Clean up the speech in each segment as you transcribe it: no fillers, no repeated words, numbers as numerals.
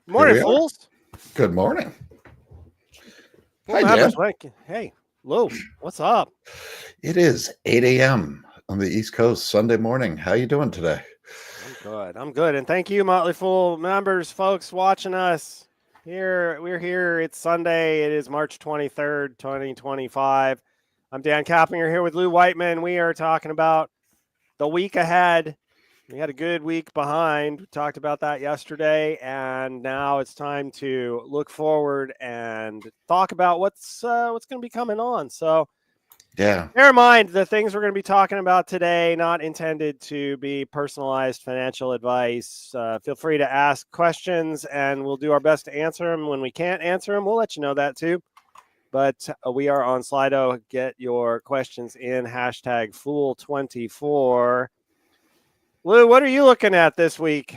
Morning, fools. Good morning. Hi, members. Hey, Lou, what's up? It is 8 a.m. on the East Coast, Sunday morning. How you doing today? I'm good. And thank you, Motley Fool members, folks watching us. We're here. It's Sunday. It is March 23rd, 2025. I'm Dan Caplinger here with Lou Whiteman. We are talking about the week ahead. We had a good week behind. We talked about that yesterday, and now it's time to look forward and talk about what's going to be coming on. So, yeah, bear in mind the things we're going to be talking about today, not intended to be personalized financial advice. Feel free to ask questions, and we'll do our best to answer them. When we can't answer them, we'll let you know that too. But we are on Slido. Get your questions in. Hashtag Fool24. Lou, what are you looking at this week?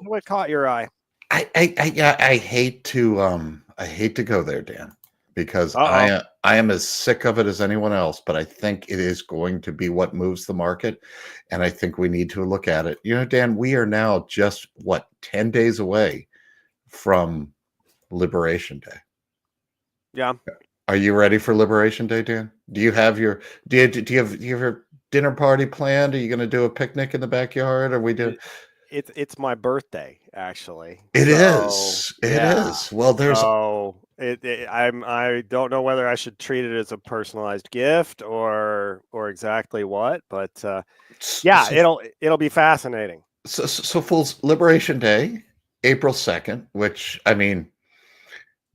What caught your eye? I hate to go there, Dan, because I am as sick of it as anyone else, but I think it is going to be what moves the market, and I think we need to look at it. You know, Dan, we are now just 10 days away from Liberation Day. Yeah. Are you ready for Liberation Day, Dan? Do you have your dinner party planned? Are you going to do a picnic in the backyard? Are we doing? It's my birthday, actually. It is. Well, there's. I don't know whether I should treat it as a personalized gift or exactly what, but it'll be fascinating. So Fools, Liberation Day, April 2nd, which, I mean,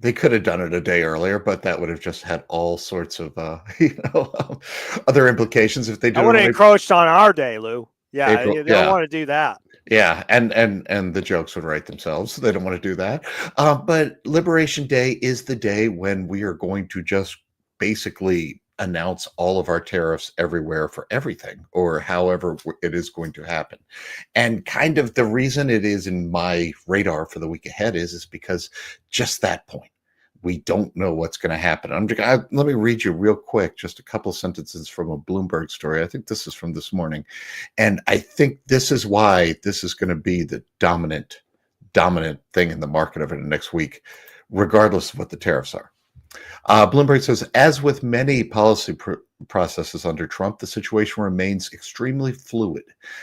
they could have done it a day earlier, but that would have just had all sorts of other implications if they did. I would have encroached on our day, Lou. Yeah, April, you don't want to do that. Yeah, and the jokes would write themselves. So they don't want to do that. But Liberation Day is the day when we are going to just basically announce all of our tariffs everywhere for everything, or however it is going to happen. And kind of the reason it is in my radar for the week ahead is because just that point. We don't know what's going to happen. Let me read you real quick, just a couple sentences from a Bloomberg story. I think this is from this morning. And I think this is why this is going to be the dominant thing in the market over the next week, regardless of what the tariffs are. Bloomberg says, as with many policy processes under Trump, the situation remains extremely fluid,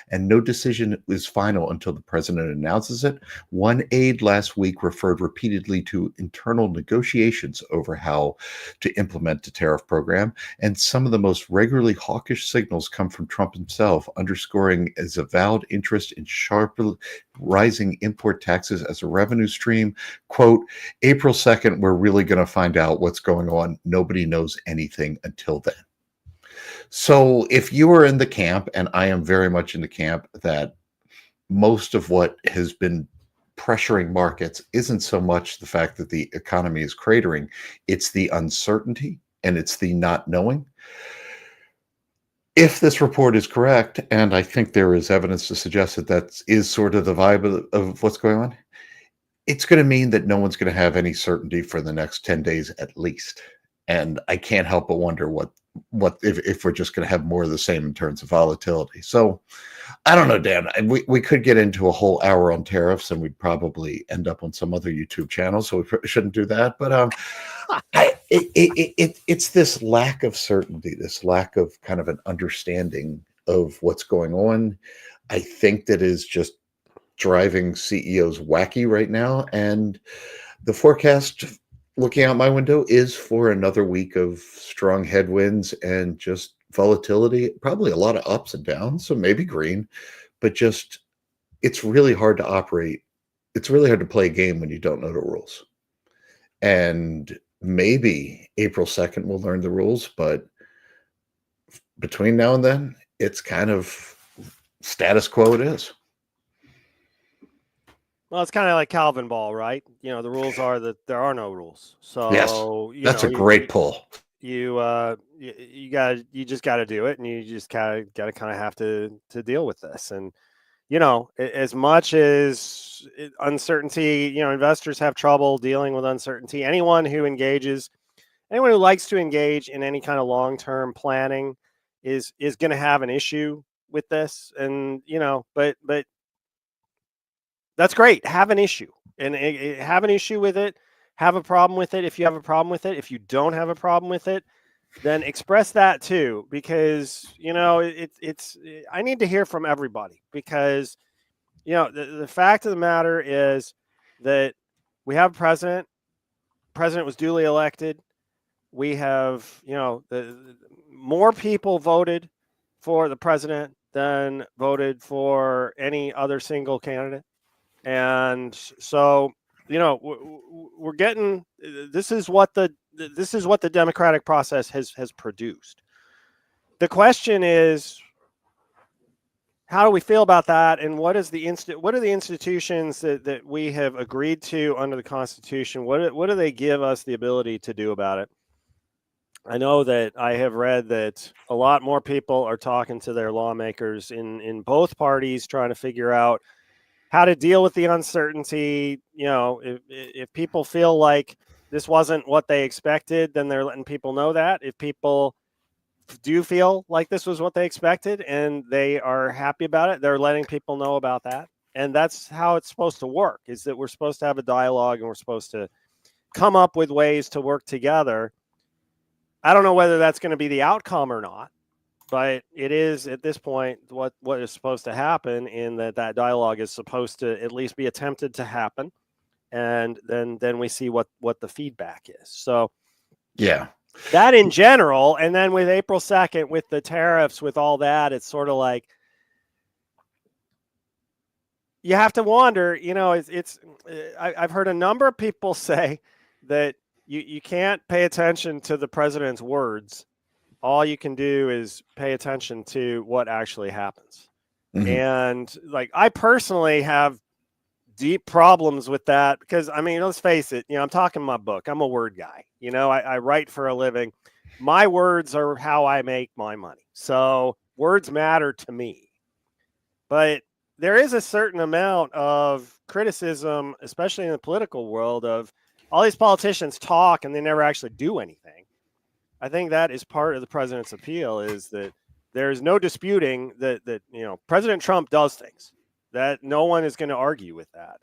and no decision is final until the president announces it. One aide last week referred repeatedly to internal negotiations over how to implement the tariff program, and some of the most regularly hawkish signals come from Trump himself, underscoring his avowed interest in sharply rising import taxes as a revenue stream. Quote, April 2nd, we're really going to find out what's going on. Nobody knows anything until then. So if you are in the camp, and I am very much in the camp, that most of what has been pressuring markets isn't so much the fact that the economy is cratering, it's the uncertainty and it's the not knowing. If this report is correct, and I think there is evidence to suggest that that is sort of the vibe of what's going on, it's going to mean that no one's going to have any certainty for the next 10 days at least. And I can't help but wonder what if we're just going to have more of the same in terms of volatility. So I don't know, Dan. We could get into a whole hour on tariffs, and we'd probably end up on some other YouTube channel, so we shouldn't do that. But it's this lack of certainty, this lack of kind of an understanding of what's going on. I think that is just driving CEOs wacky right now. And the forecast looking out my window is for another week of strong headwinds and just volatility, probably a lot of ups and downs, so maybe green, but just it's really hard to operate. It's really hard to play a game when you don't know the rules. And maybe April 2nd we'll learn the rules, but between now and then, it's kind of status quo it is. Well, it's kind of like Calvin Ball, right? You know, the rules are that there are no rules. So yes, that's a great pull. You just got to do it, and you just kind of have to deal with this. And you know, as much as uncertainty, you know, investors have trouble dealing with uncertainty. Anyone who likes to engage in any kind of long-term planning is going to have an issue with this. And you know, but that's great. Have an issue and have an issue with it. Have a problem with it. If you have a problem with it, if you don't have a problem with it, then express that too, because you know it's. I need to hear from everybody because you know the fact of the matter is that we have a president. President was duly elected. We have more people voted for the president than voted for any other single candidate. And so, you know, we're getting this is what the democratic process has produced. The question is, how do we feel about that, and what are the institutions that we have agreed to under the Constitution? What do they give us the ability to do about it? I know that I have read that a lot more people are talking to their lawmakers in both parties, trying to figure out how to deal with the uncertainty. You know, if people feel like this wasn't what they expected, then they're letting people know that. If people do feel like this was what they expected and they are happy about it, they're letting people know about that. And that's how it's supposed to work, is that we're supposed to have a dialogue and we're supposed to come up with ways to work together. I don't know whether that's going to be the outcome or not, but it is at this point what is supposed to happen, in that dialogue is supposed to at least be attempted to happen, and then we see what the feedback is. So yeah, that in general. And then with April 2nd, with the tariffs, with all that, it's sort of like you have to wonder, you know, I've heard a number of people say that you can't pay attention to the president's words. All you can do is pay attention to what actually happens. And like, I personally have deep problems with that because, I mean, let's face it, I'm talking my book. I'm a word guy. I write for a living. My words are how I make my money. So words matter to me. But there is a certain amount of criticism, especially in the political world, of all these politicians talk and they never actually do anything. I think that is part of the president's appeal, is that there is no disputing that President Trump does things, that no one is going to argue with that.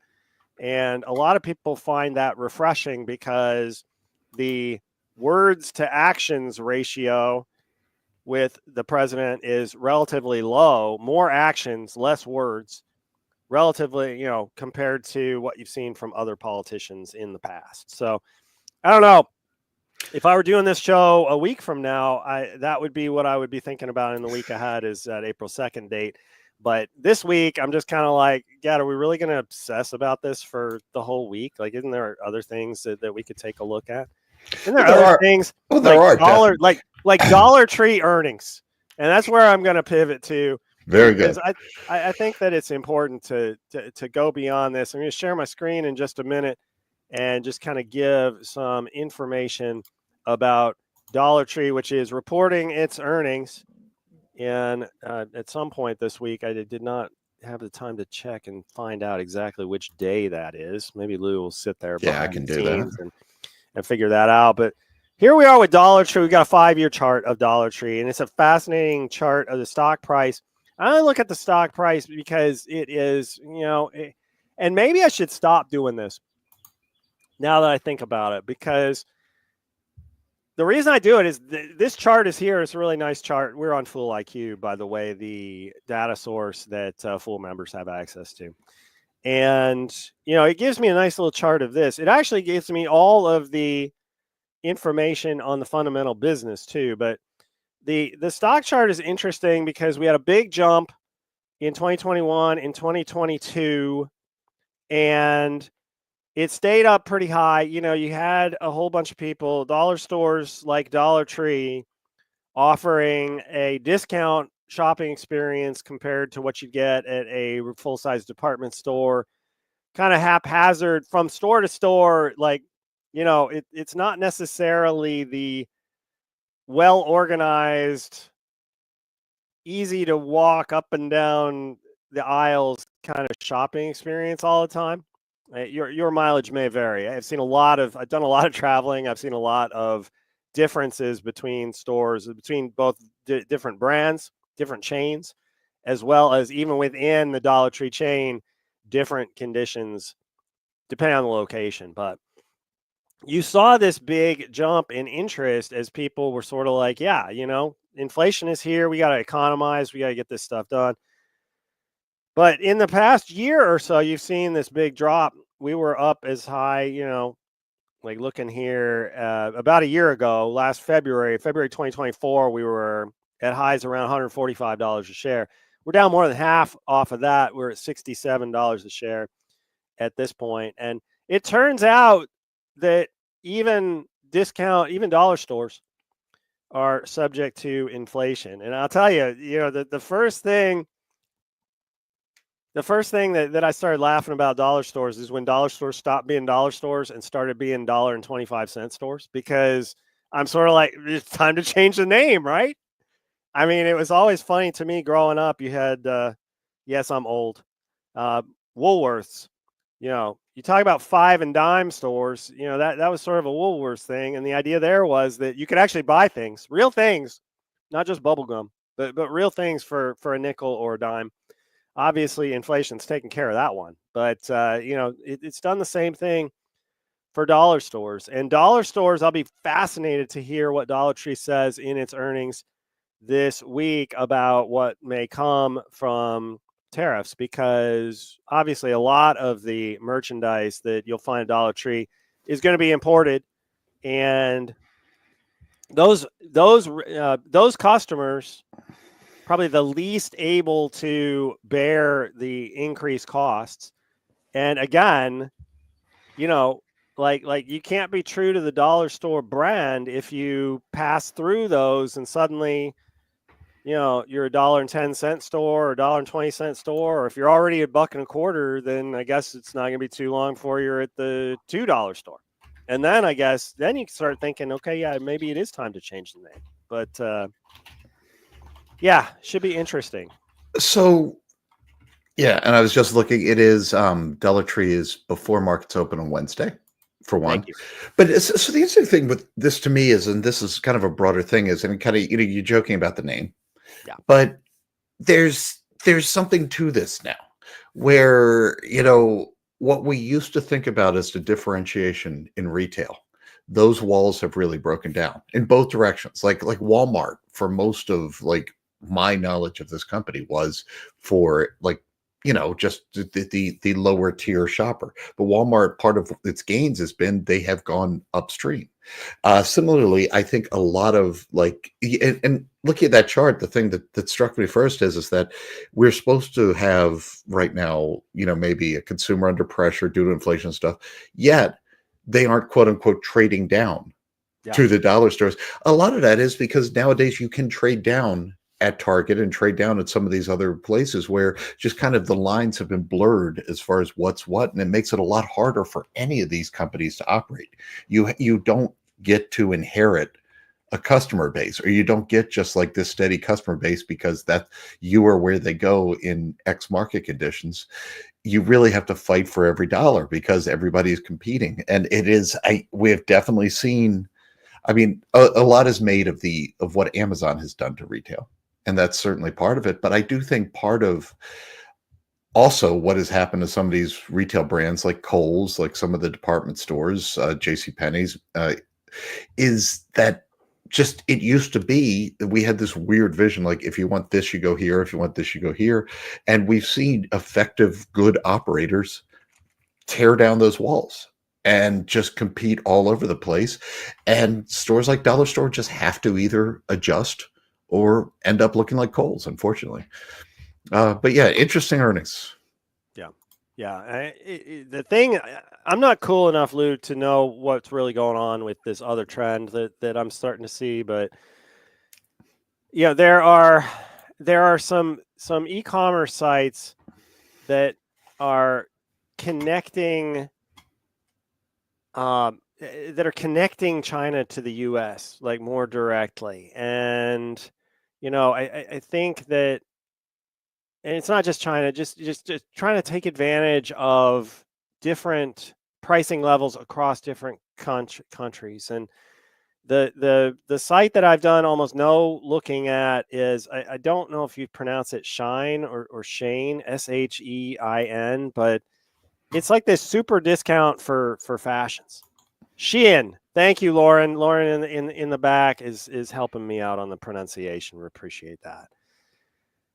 And a lot of people find that refreshing because the words to actions ratio with the president is relatively low, more actions, less words, relatively, compared to what you've seen from other politicians in the past. So I don't know. If I were doing this show a week from now, that would be what I would be thinking about in the week ahead, is that April 2nd date. But this week, I'm just kind of like, God, are we really going to obsess about this for the whole week? Like, isn't there other things that we could take a look at? Isn't there other things? Oh, there are. Like Dollar Tree earnings. And that's where I'm going to pivot to. Very good. I think that it's important to go beyond this. I'm going to share my screen in just a minute and just kind of give some information about Dollar Tree, which is reporting its earnings. And at some point this week, I did not have the time to check and find out exactly which day that is. Maybe Lou will sit there. Yeah, I can do that and figure that out. But here we are with Dollar Tree. We got a 5-year chart of Dollar Tree, and it's a fascinating chart of the stock price. I only look at the stock price because it is, and maybe I should stop doing this now that I think about it, because the reason I do it is this chart is here. It's a really nice chart. We're on Fool IQ, by the way, the data source that Fool members have access to. And, it gives me a nice little chart of this. It actually gives me all of the information on the fundamental business too. But the stock chart is interesting because we had a big jump in 2021, in 2022, and it stayed up pretty high. You had a whole bunch of people, dollar stores like Dollar Tree, offering a discount shopping experience compared to what you get at a full-size department store, kind of haphazard from store to store. Like, it's not necessarily the well-organized, easy to walk up and down the aisles kind of shopping experience all the time. Your mileage may vary. I've done a lot of traveling. I've seen a lot of differences between stores, between both different brands, different chains, as well as even within the Dollar Tree chain, different conditions depending on the location. But you saw this big jump in interest as people were sort of like, yeah, inflation is here. We got to economize. We got to get this stuff done. But in the past year or so, you've seen this big drop. We were up as high, like looking here, about a year ago, last February 2024, we were at highs around $145 a share. We're down more than half off of that. We're at $67 a share at this point. And it turns out that even dollar stores are subject to inflation. And I'll tell you, the first thing that I started laughing about dollar stores is when dollar stores stopped being dollar stores and started being $1.25 stores, because I'm sort of like, it's time to change the name, right? I mean, it was always funny to me growing up. You had, yes, I'm old, Woolworths. You talk about 5 and dime stores, that was sort of a Woolworths thing. And the idea there was that you could actually buy things, real things, not just bubble gum, but real things for a nickel or a dime. Obviously, inflation's taken care of that one. But, it's done the same thing for dollar stores. And dollar stores, I'll be fascinated to hear what Dollar Tree says in its earnings this week about what may come from tariffs, because obviously a lot of the merchandise that you'll find at Dollar Tree is going to be imported, and those customers probably the least able to bear the increased costs. And again, like you can't be true to the dollar store brand if you pass through those and suddenly you're $1.10 store or $1.20 store, or if you're already $1.25, then I guess it's not going to be too long before you're at the $2 store. And then I guess then you start thinking, okay, yeah, maybe it is time to change the name. But yeah, should be interesting. So yeah, and I was just looking. It is Dollar Tree is before markets open on Wednesday, for one. Thank you. But so the interesting thing with this to me is, and this is kind of a broader thing, is, and kind of you're joking about the name, Yeah. but there's something to this now, where what we used to think about as the differentiation in retail, those walls have really broken down in both directions. Like Walmart, for most of my knowledge of this company, was for just the lower tier shopper. But Walmart, part of its gains has been they have gone upstream. Similarly, I think a lot of and looking at that chart, the thing that struck me first is that we're supposed to have right now, maybe a consumer under pressure due to inflation stuff, yet they aren't quote unquote trading down to the dollar stores. A lot of that is because nowadays you can trade down at Target and trade down at some of these other places where just kind of the lines have been blurred as far as what's what, and it makes it a lot harder for any of these companies to operate. You don't get to inherit a customer base, or you don't get just like this steady customer base because that you are where they go in X market conditions. You really have to fight for every dollar because everybody is competing, and we have definitely seen. I mean, a lot is made of what Amazon has done to retail, and that's certainly part of it. But I do think part of also what has happened to some of these retail brands like Kohl's, like some of the department stores, JCPenney's, is that just it used to be that we had this weird vision, like if you want this, you go here. If you want this, you go here. And we've seen effective, good operators tear down those walls and just compete all over the place. And stores like Dollar Store just have to either adjust or end up looking like Kohl's, unfortunately. But yeah, interesting earnings. Yeah. The thing, I'm not cool enough, Lou, to know what's really going on with this other trend that I'm starting to see. But there are some e-commerce sites that are connecting China to the U.S. like more directly, and I think that. And it's not just China, just trying to take advantage of different pricing levels across different countries. And the site that I've done almost no looking at is, I don't know if you pronounce it Shine or Shane, Shein, but it's like this super discount for fashions. Shein. Thank you, Lauren. Lauren in the back is helping me out on the pronunciation. We appreciate that.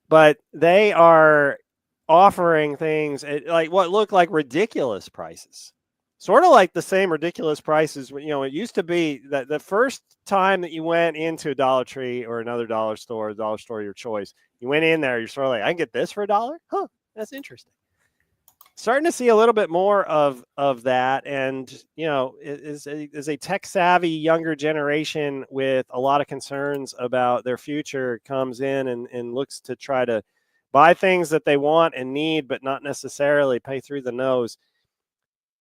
But they are offering things at like what look like ridiculous prices, sort of like the same ridiculous prices. It used to be that the first time that you went into a Dollar Tree or another dollar store of your choice, you went in there, you're sort of like, I can get this for $1? Huh, that's interesting. Starting to see a little bit more of that, and is a tech savvy younger generation with a lot of concerns about their future comes in and looks to try to buy things that they want and need, but not necessarily pay through the nose.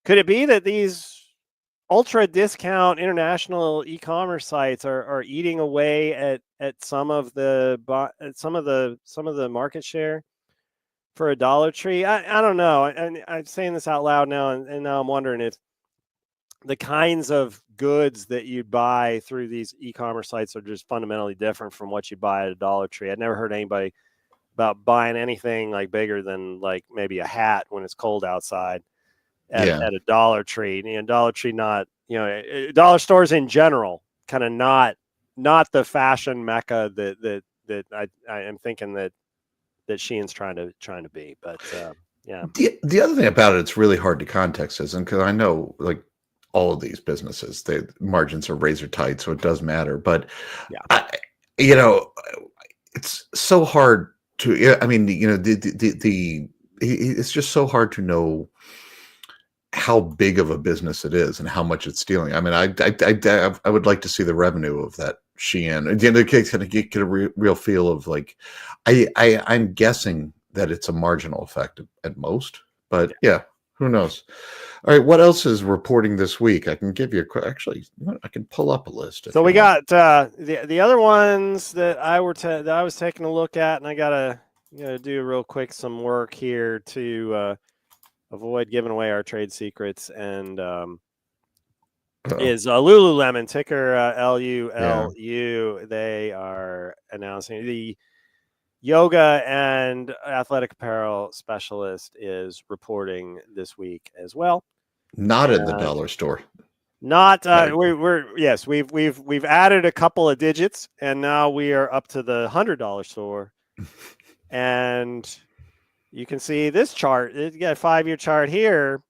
Could it be that these ultra discount international e-commerce sites are eating away at some of the market share for a Dollar Tree? I don't know. And I'm saying this out loud now, and now I'm wondering if the kinds of goods that you'd buy through these e-commerce sites are just fundamentally different from what you'd buy at a Dollar Tree. I'd never heard anybody about buying anything like bigger than like maybe a hat when it's cold outside at a Dollar Tree. Dollar Tree, not, dollar stores in general, kind of not the fashion mecca that I am thinking that Shein's trying to be. But yeah. The other thing about it's really hard to context is, and because I know like all of these businesses, the margins are razor tight, so it does matter. But it's so hard to. I mean, it's just so hard to know how big of a business it is and how much it's stealing. I mean, I would like to see the revenue of Shein. At the end of the case, kind of get a real feel of like, I'm guessing that it's a marginal effect at most, but yeah, who knows? All right, what else is reporting this week? I can give you actually, I can pull up a list. So we got the other ones that I was taking a look at, and I gotta do real quick some work here to avoid giving away our trade secrets, and is Lululemon, ticker LULU. Yeah. They are announcing the yoga and athletic apparel specialist is reporting this week as well. Not in the dollar store. Not we've added a couple of digits, and now we are up to the $100 store. And you can see this chart. You got a 5-year chart here.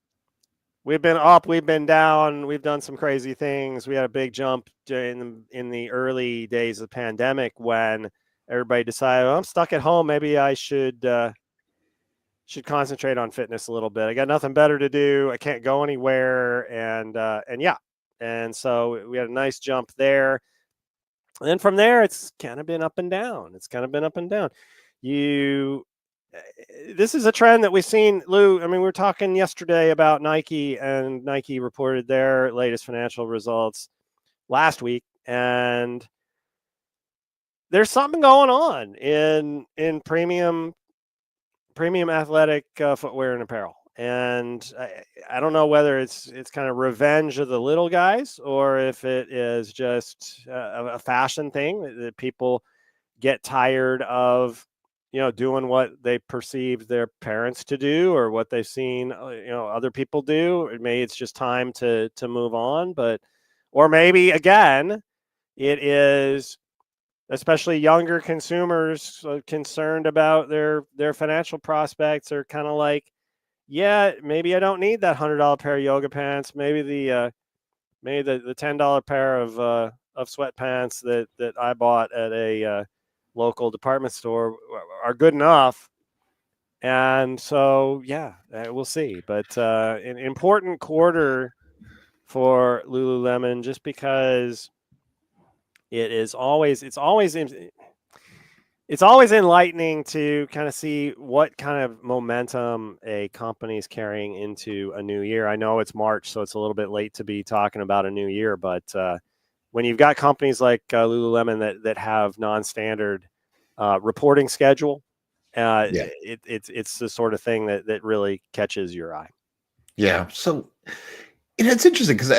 We've been up, we've been down, we've done some crazy things. We had a big jump in the early days of the pandemic when everybody decided, I'm stuck at home. Maybe I should concentrate on fitness a little bit. I got nothing better to do. I can't go anywhere, and so we had a nice jump there. And then from there, it's kind of been up and down. This is a trend that we've seen, Lou. I mean, we were talking yesterday about Nike, and Nike reported their latest financial results last week, and there's something going on in premium athletic footwear and apparel. And I don't know whether it's kind of revenge of the little guys, or if it is just a fashion thing that people get tired of, doing what they perceive their parents to do, or what they've seen, other people do. Maybe it's just time to move on, or maybe again, it is especially younger consumers concerned about their financial prospects are kind of like, yeah, maybe I don't need that $100 pair of yoga pants. Maybe the $10 pair of sweatpants that I bought at a local department store are good enough. And so, yeah, we'll see. But an important quarter for Lululemon, just because it's always enlightening to kind of see what kind of momentum a company is carrying into a new year. I know it's March, so it's a little bit late to be talking about a new year, but when you've got companies like Lululemon that have non-standard reporting schedule, it's the sort of thing that really catches your eye. Yeah, so it's interesting because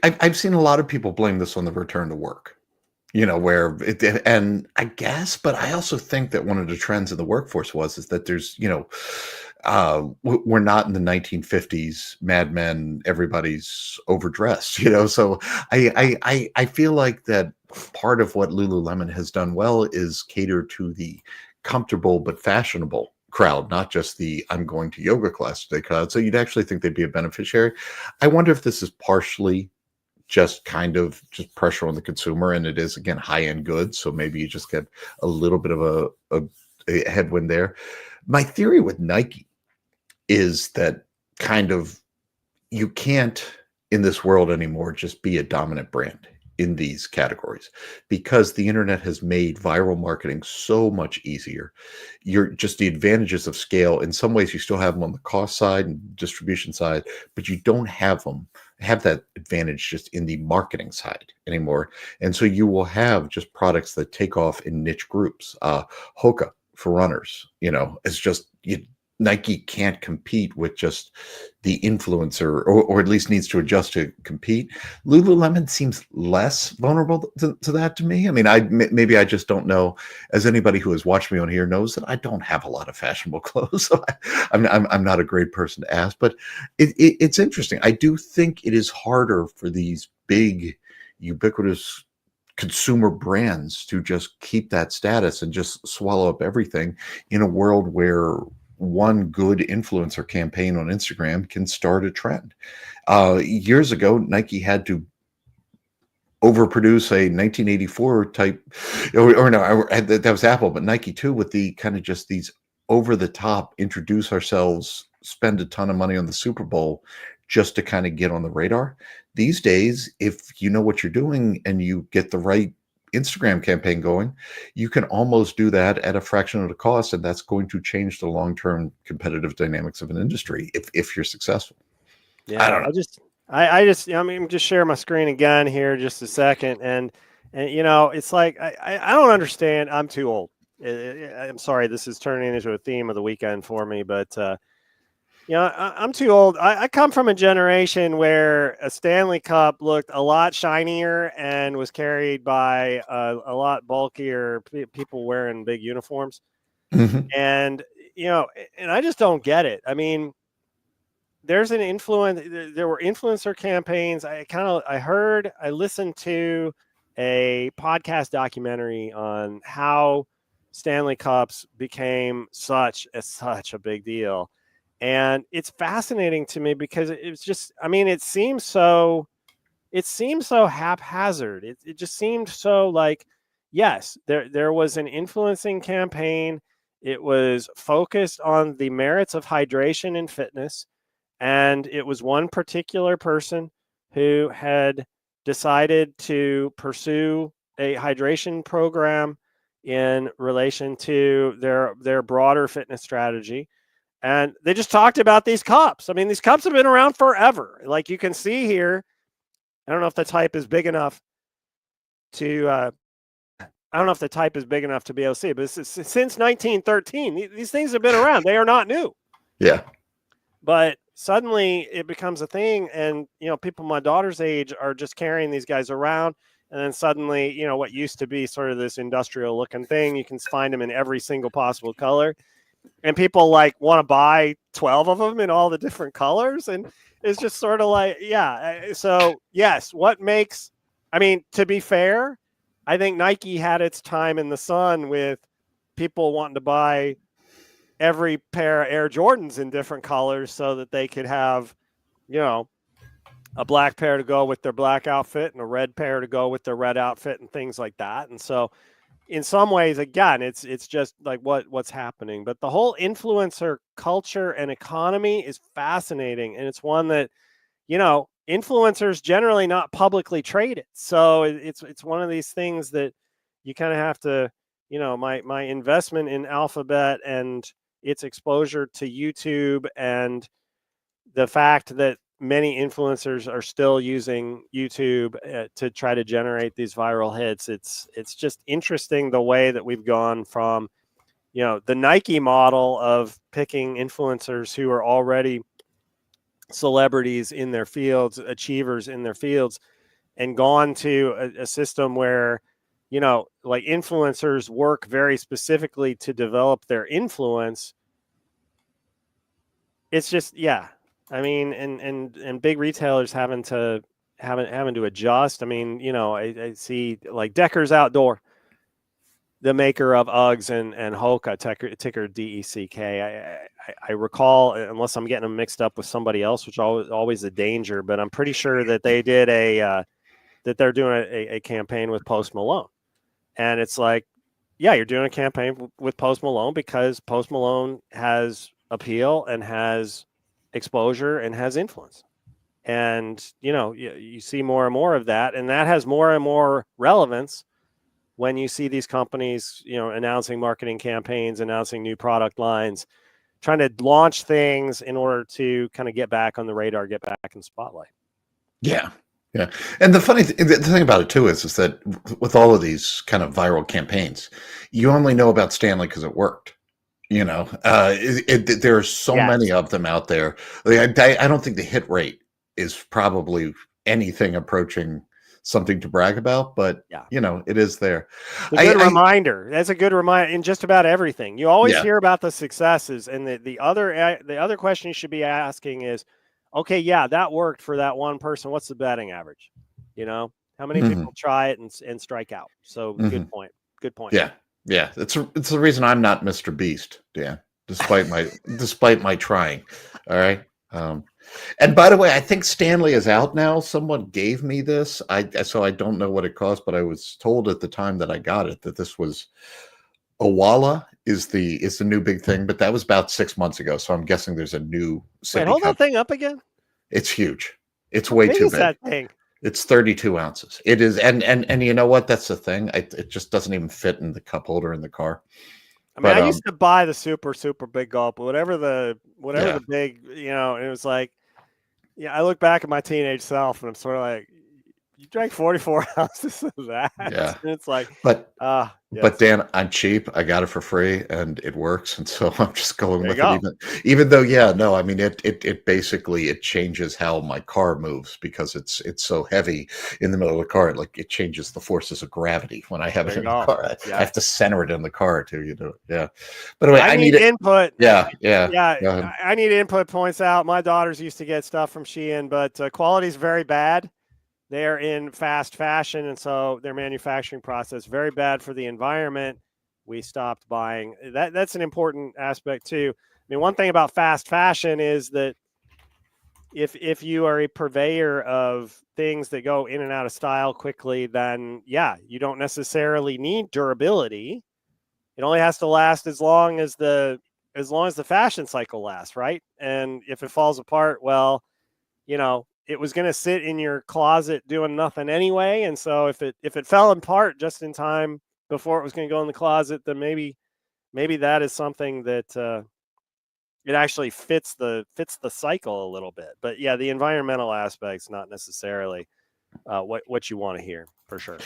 I've seen a lot of people blame this on the return to work. Where and I guess, but I also think that one of the trends in the workforce is that there's, we're not in the 1950s Mad Men, everybody's overdressed, so I feel like that part of what Lululemon has done well is cater to the comfortable but fashionable crowd, not just the I'm going to yoga class today crowd. So you'd actually think they'd be a beneficiary. I wonder if this is partially just kind of just pressure on the consumer, and it is again high-end goods, so maybe you just get a little bit of a headwind there. My theory with Nike is that kind of you can't in this world anymore just be a dominant brand in these categories, because the internet has made viral marketing so much easier. You're just the advantages of scale. In some ways, you still have them on the cost side and distribution side, but you don't have that advantage just in the marketing side anymore. And so you will have just products that take off in niche groups. Hoka for runners, it's just Nike can't compete with just the influencer, or at least needs to adjust to compete. Lululemon seems less vulnerable to that to me. I mean, maybe I just don't know. As anybody who has watched me on here knows, that I don't have a lot of fashionable clothes, so I'm not a great person to ask. But it's interesting. I do think it is harder for these big, ubiquitous consumer brands to just keep that status and just swallow up everything in a world where one good influencer campaign on Instagram can start a trend. Years ago, Nike had to overproduce a 1984 type, or no, that was Apple, but Nike too, with the kind of just these over the top, introduce ourselves, spend a ton of money on the Super Bowl just to kind of get on the radar. These days, if you know what you're doing and you get the right Instagram campaign going, you can almost do that at a fraction of the cost, and that's going to change the long-term competitive dynamics of an industry if you're successful. Yeah, I don't know. just share my screen again here just a second, and it's like I don't understand. I'm too old. I'm sorry, this is turning into a theme of the weekend for me, but I'm too old. I come from a generation where a Stanley Cup looked a lot shinier and was carried by a lot bulkier people wearing big uniforms. Mm-hmm. And, and I just don't get it. I mean, there's an influence. There were influencer campaigns. I listened to a podcast documentary on how Stanley Cups became such a big deal. And it's fascinating to me because it's just, I mean, it seems so haphazard. It just seemed so like, yes, there was an influencing campaign. It was focused on the merits of hydration and fitness. And it was one particular person who had decided to pursue a hydration program in relation to their broader fitness strategy. And they just talked about these cups. I mean, these cups have been around forever. Like you can see here, I don't know if the type is big enough to, I don't know if the type is big enough to be able to see, but this is since 1913. These things have been around. They are not new. Yeah. But suddenly it becomes a thing. And, people my daughter's age are just carrying these guys around. And then suddenly, what used to be sort of this industrial looking thing, you can find them in every single possible color. And people like want to buy 12 of them in all the different colors. And it's just sort of like, yeah. So yes, to be fair, I think Nike had its time in the sun with people wanting to buy every pair of Air Jordans in different colors so that they could have, a black pair to go with their black outfit and a red pair to go with their red outfit and things like that. And so in some ways, again, it's just like what's happening. But the whole influencer culture and economy is fascinating. And it's one that, influencers generally not publicly traded. So it's one of these things that you kind of have to, my investment in Alphabet and its exposure to YouTube and the fact that many influencers are still using YouTube to try to generate these viral hits. It's just interesting the way that we've gone from, the Nike model of picking influencers who are already celebrities in their fields, achievers in their fields, and gone to a system where, like influencers work very specifically to develop their influence. It's just, yeah. I mean, and big retailers having to adjust. I mean, I see like Decker's Outdoor, the maker of Uggs and Hoka, ticker DECK. I recall, unless I'm getting them mixed up with somebody else, which is always a danger, but I'm pretty sure that they did that they're doing a campaign with Post Malone. And it's like, yeah, you're doing a campaign with Post Malone because Post Malone has appeal and has exposure and has influence. And, you see more and more of that. And that has more and more relevance when you see these companies, announcing marketing campaigns, announcing new product lines, trying to launch things in order to kind of get back on the radar, get back in the spotlight. Yeah. Yeah. And the thing about it too is that with all of these kind of viral campaigns, you only know about Stanley because it worked. There are so many of them out there. I don't think the hit rate is probably anything approaching something to brag about, but it is there. It's a good reminder. That's a good reminder in just about everything. You always hear about the successes, and the other question you should be asking is, okay, yeah, that worked for that one person. What's the batting average? How many people try it and strike out? So good point. Good point. Yeah. Yeah. It's the reason I'm not Mr. Beast, Dan, despite my trying. All right. And by the way, I think Stanley is out now. Someone gave me this. So I don't know what it cost, but I was told at the time that I got it that this was Owala is the new big thing, but that was about 6 months ago. So I'm guessing there's a new. Wait, hold that thing up again. It's huge. It's way too big. That thing? It's 32 ounces. It is, and you know what? That's the thing. It just doesn't even fit in the cup holder in the car. I mean, But I used to buy the super big gulp, whatever the yeah, big, and it was like, yeah, I look back at my teenage self and I'm sort of like, you drank 44 ounces of that. yeah. And it's like, But yes, Dan, I'm cheap. I got it for free, and it works, and so I'm just going there you with it. go. Even though, yeah, no, I mean, it basically it changes how my car moves because it's so heavy in the middle of the car. Like it changes the forces of gravity when I have There it you in the go. car. I have Yes. to center it in the car too. Yeah. But anyway, I I need need it. input. Yeah, yeah. Yeah, Go ahead. I need input points out. My daughters used to get stuff from Shein, but quality is very bad. They're in fast fashion, and so their manufacturing process very bad for the environment. We stopped buying. That's an important aspect too. I mean, one thing about fast fashion is that if you are a purveyor of things that go in and out of style quickly, then yeah, you don't necessarily need durability. It only has to last as long as the fashion cycle lasts, right? And if it falls apart, well, it was going to sit in your closet doing nothing anyway. And so if it fell apart just in time before it was going to go in the closet, then maybe that is something that it actually fits the cycle a little bit. But yeah, the environmental aspect's not necessarily what you want to hear for sure.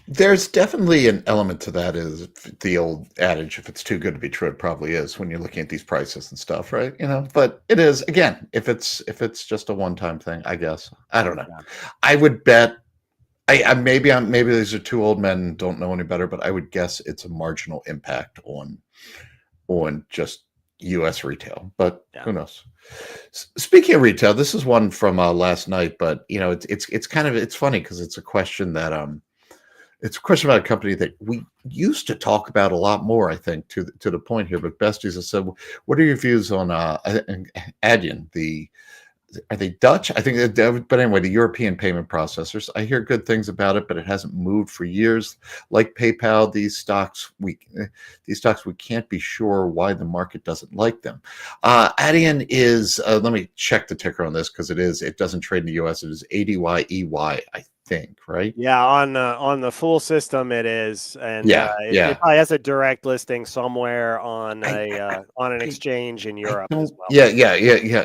There's definitely an element to that. Is the old adage, if it's too good to be true, it probably is when you're looking at these prices and stuff, right? But it is, again, if it's just a one-time thing, I guess. I don't know. Yeah. I would bet maybe these are two old men and don't know any better, but I would guess it's a marginal impact on just US retail, but Yeah. who knows? Speaking of retail, this is one from last night, but it's kind of, it's funny because it's a question that it's a question about a company that we used to talk about a lot more, I think, to the point here. But Besties has said, what are your views on Adyen? Are they Dutch? I think but anyway, the European payment processors. I hear good things about it, but it hasn't moved for years. Like PayPal, these stocks we can't be sure why the market doesn't like them. Adyen is. Let me check the ticker on this because it doesn't trade in the U.S. It is ADYEY, I think, right? Yeah, on the Fool system it is, and Yeah, it probably has a direct listing somewhere on I, on an I, exchange in I Europe as don't. well. Yeah.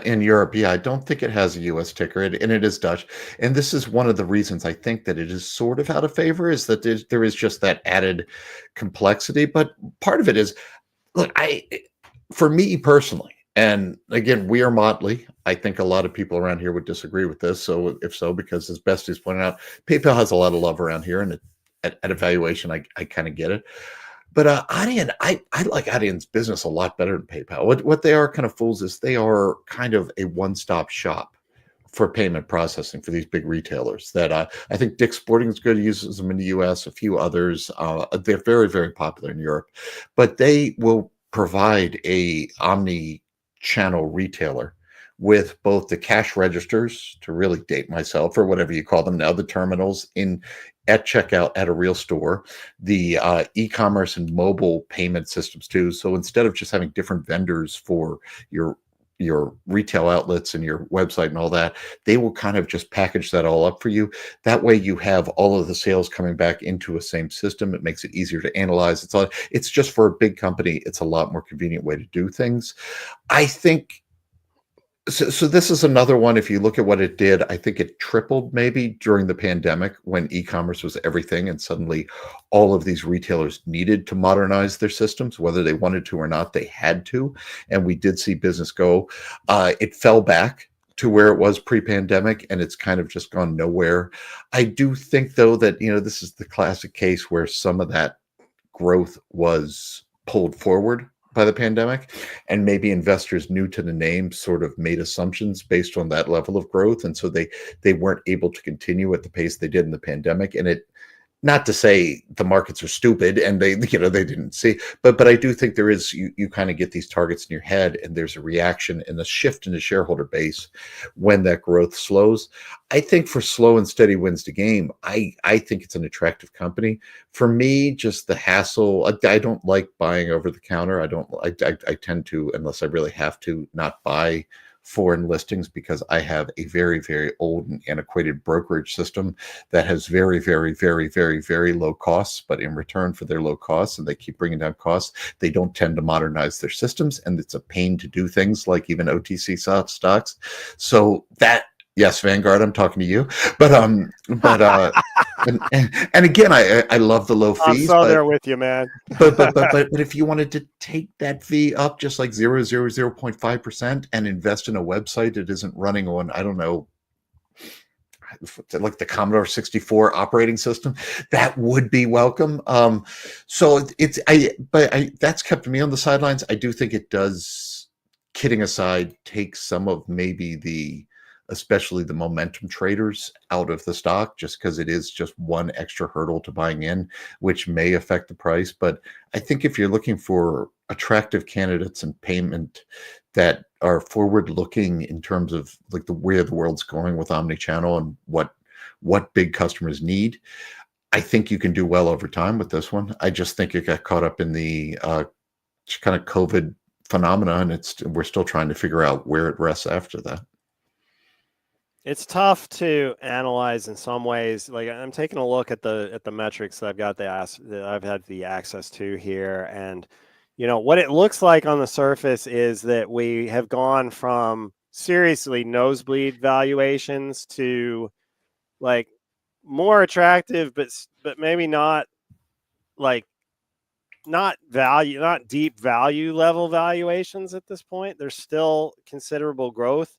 In Europe, yeah, I don't think it has a U.S. ticker, and it is Dutch. And this is one of the reasons I think that it is sort of out of favor is that there is just that added complexity. But part of it is, look, for me personally, and again, we are Motley. I think a lot of people around here would disagree with this. So if so, because as Bestie's pointed out, PayPal has a lot of love around here, and at a valuation, I kind of get it. But Adyen, I like Adyen's business a lot better than PayPal. What they are kind of fools is they are kind of a one-stop shop for payment processing for these big retailers. That I think Dick's Sporting is good, uses them in the U.S. A few others, they're very very popular in Europe, but they will provide a omni-channel retailer with both the cash registers, to really date myself, or whatever you call them now, the terminals in at checkout at a real store, the e-commerce and mobile payment systems too. So instead of just having different vendors for your retail outlets and your website and all that, they will kind of just package that all up for you. That way you have all of the sales coming back into a same system. It makes it easier to analyze. It's just, for a big company, it's a lot more convenient way to do things. I think so this is another one. If you look at what it did, I think it tripled maybe during the pandemic when e-commerce was everything, and suddenly all of these retailers needed to modernize their systems, whether they wanted to or not. They had to, and we did see business go. It fell back to where it was pre-pandemic, and it's kind of just gone nowhere. I do think, though, that this is the classic case where some of that growth was pulled forward by the pandemic, and maybe investors new to the name sort of made assumptions based on that level of growth, and so they weren't able to continue at the pace they did in the pandemic. And it, not to say the markets are stupid and they they didn't see, but I do think there is, you kind of get these targets in your head, and there's a reaction and a shift in the shareholder base when that growth slows. I think for slow and steady wins the game. I think it's an attractive company. For me, just the hassle, I don't like buying over the counter. I tend to, unless I really have to, not buy foreign listings because I have a very, very old and antiquated brokerage system that has very, very, very, very, very low costs. But in return for their low costs, and they keep bringing down costs, they don't tend to modernize their systems, and it's a pain to do things like even OTC stocks. So that, yes, Vanguard, I'm talking to you, but and again, I love the low I'm fees. so there with you, man. but if you wanted to take that fee up just like 0.5% and invest in a website that isn't running on, I don't know, like the Commodore 64 operating system, that would be welcome. So that's kept me on the sidelines. I do think it does, kidding aside, take some of maybe especially the momentum traders out of the stock, just because it is just one extra hurdle to buying in, which may affect the price. But I think if you're looking for attractive candidates and payment that are forward looking in terms of like where the world's going with omnichannel and what big customers need, I think you can do well over time with this one. I just think it got caught up in the kind of COVID phenomena, and we're still trying to figure out where it rests after that. It's tough to analyze in some ways. Like, I'm taking a look at the metrics that I've had the access to here, and what it looks like on the surface is that we have gone from seriously nosebleed valuations to like more attractive, but maybe not like not deep value level valuations at this point. There's still considerable growth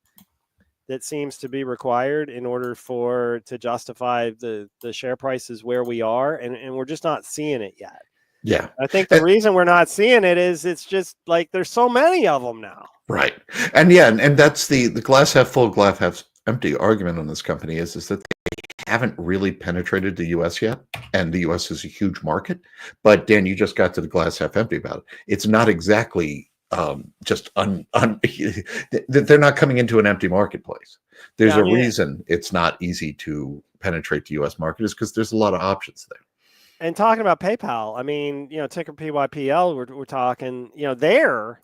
that seems to be required in order to justify the share prices where we are, and we're just not seeing it yet. Yeah, I think the reason we're not seeing it is it's just like there's so many of them now. Right, and that's the glass half full, glass half empty argument on this company is that they haven't really penetrated the U.S. yet, and the U.S. is a huge market. But Dan, you just got to the glass half empty about it. It's not exactly they're not coming into an empty marketplace. There's a reason it's not easy to penetrate the U.S. market, is because there's a lot of options there. And talking about PayPal, I mean, ticker PYPL, we're talking, the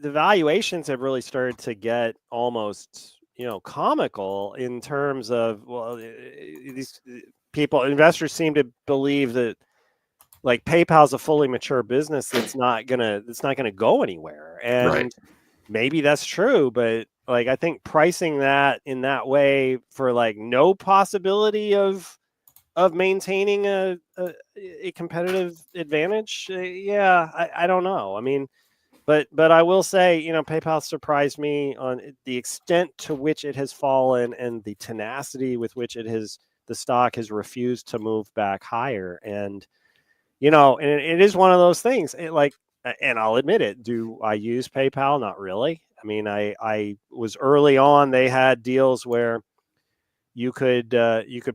valuations have really started to get almost, comical in terms of, these investors seem to believe that like PayPal's a fully mature business that's not gonna go anywhere, and right. Maybe that's true, but like I think pricing that in that way for like no possibility of maintaining a competitive advantage, I don't know. I mean, but I will say, PayPal surprised me on the extent to which it has fallen and the tenacity with which the stock has refused to move back higher, and and it is one of those things. And I'll admit it. Do I use PayPal? Not really. I mean, I was early on. They had deals where you could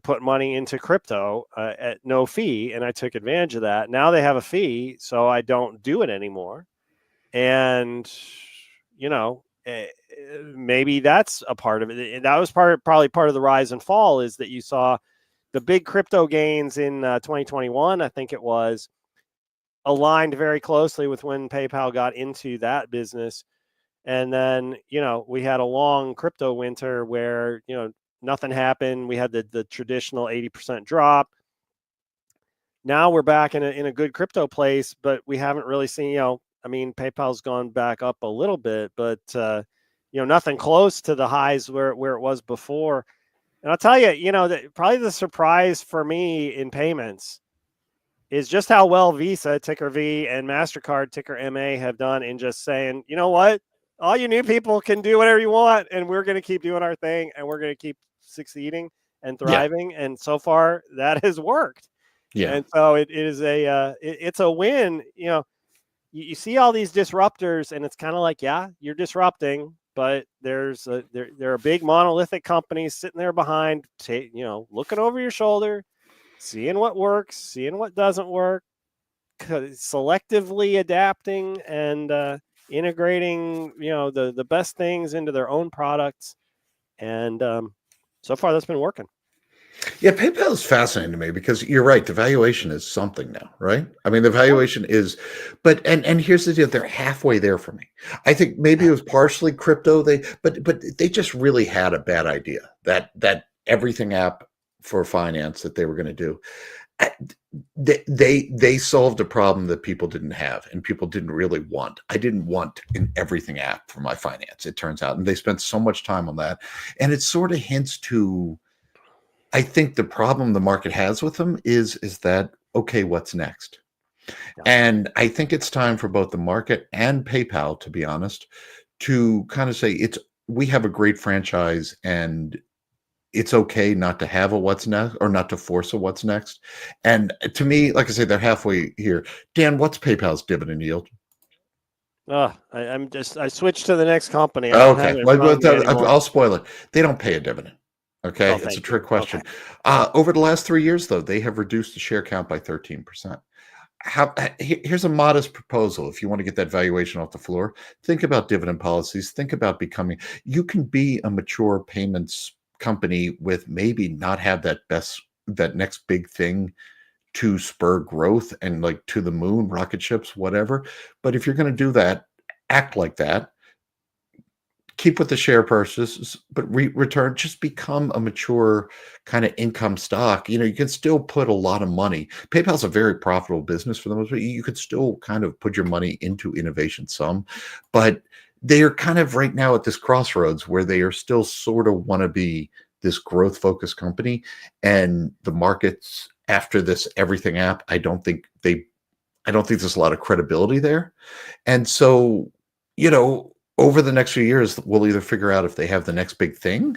put money into crypto at no fee, and I took advantage of that. Now they have a fee, so I don't do it anymore. And maybe that's a part of it. That was probably part of the rise and fall, is that you saw the big crypto gains in 2021, I think it was, aligned very closely with when PayPal got into that business. And then, we had a long crypto winter where, nothing happened. We had the traditional 80% drop. Now we're back in a good crypto place, but we haven't really seen, I mean, PayPal's gone back up a little bit, but, nothing close to the highs where it was before. And I'll tell you, probably the surprise for me in payments is just how well Visa, ticker V, and MasterCard, ticker MA, have done in just saying, you know what, all you new people can do whatever you want, and we're going to keep doing our thing, and we're going to keep succeeding and thriving. Yeah. And so far, that has worked. Yeah. And so it's a win. You see all these disruptors, and it's kind of like, yeah, you're disrupting, but there are big monolithic companies sitting there behind, looking over your shoulder, seeing what works, seeing what doesn't work, selectively adapting and integrating, the best things into their own products. And so far, that's been working. Yeah, PayPal is fascinating to me because you're right. The valuation is something now, right? I mean, the valuation is, but and here's the deal: they're halfway there for me. I think maybe it was partially crypto. But they just really had a bad idea that everything app for finance that they were going to do. I- they solved a problem that people didn't have and people didn't really want. I didn't want an everything app for my finance, it turns out, and they spent so much time on that, and it sort of hints to. I think the problem the market has with them is that okay, what's next? Yeah. And I think it's time for both the market and PayPal, to be honest, to kind of say it's we have a great franchise and it's okay not to have a what's next or not to force a what's next. And to me, like I say, they're halfway here. Dan, what's PayPal's dividend yield? I switched to the next company. I don't have Okay, it in well, front of me anymore. I'll spoil it. They don't pay a dividend. Okay, Oh, it's a thank you. trick Okay. question. Over the last 3 years, though, they have reduced the share count by 13%. Here's a modest proposal. If you want to get that valuation off the floor, think about dividend policies. Think about becoming. You can be a mature payments company with maybe not have that next big thing to spur growth and like to the moon, rocket ships, whatever. But if you're going to do that, act like that, keep with the share purchases, but return, just become a mature kind of income stock. You know, you can still put a lot of money. PayPal's a very profitable business for the most part. You could still kind of put your money into innovation some, but they are kind of right now at this crossroads where they are still sort of want to be this growth focused company. And the markets after this everything app, I don't think there's a lot of credibility there. And so, you know, over the next few years, we'll either figure out if they have the next big thing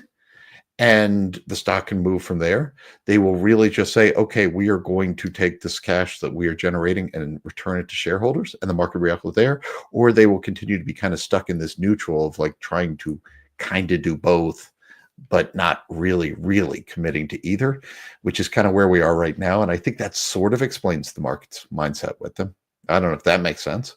and the stock can move from there. They will really just say, okay, we are going to take this cash that we are generating and return it to shareholders, and the market react there, or they will continue to be kind of stuck in this neutral of like trying to kind of do both, but not really, really committing to either, which is kind of where we are right now. And I think that sort of explains the market's mindset with them. I don't know if that makes sense.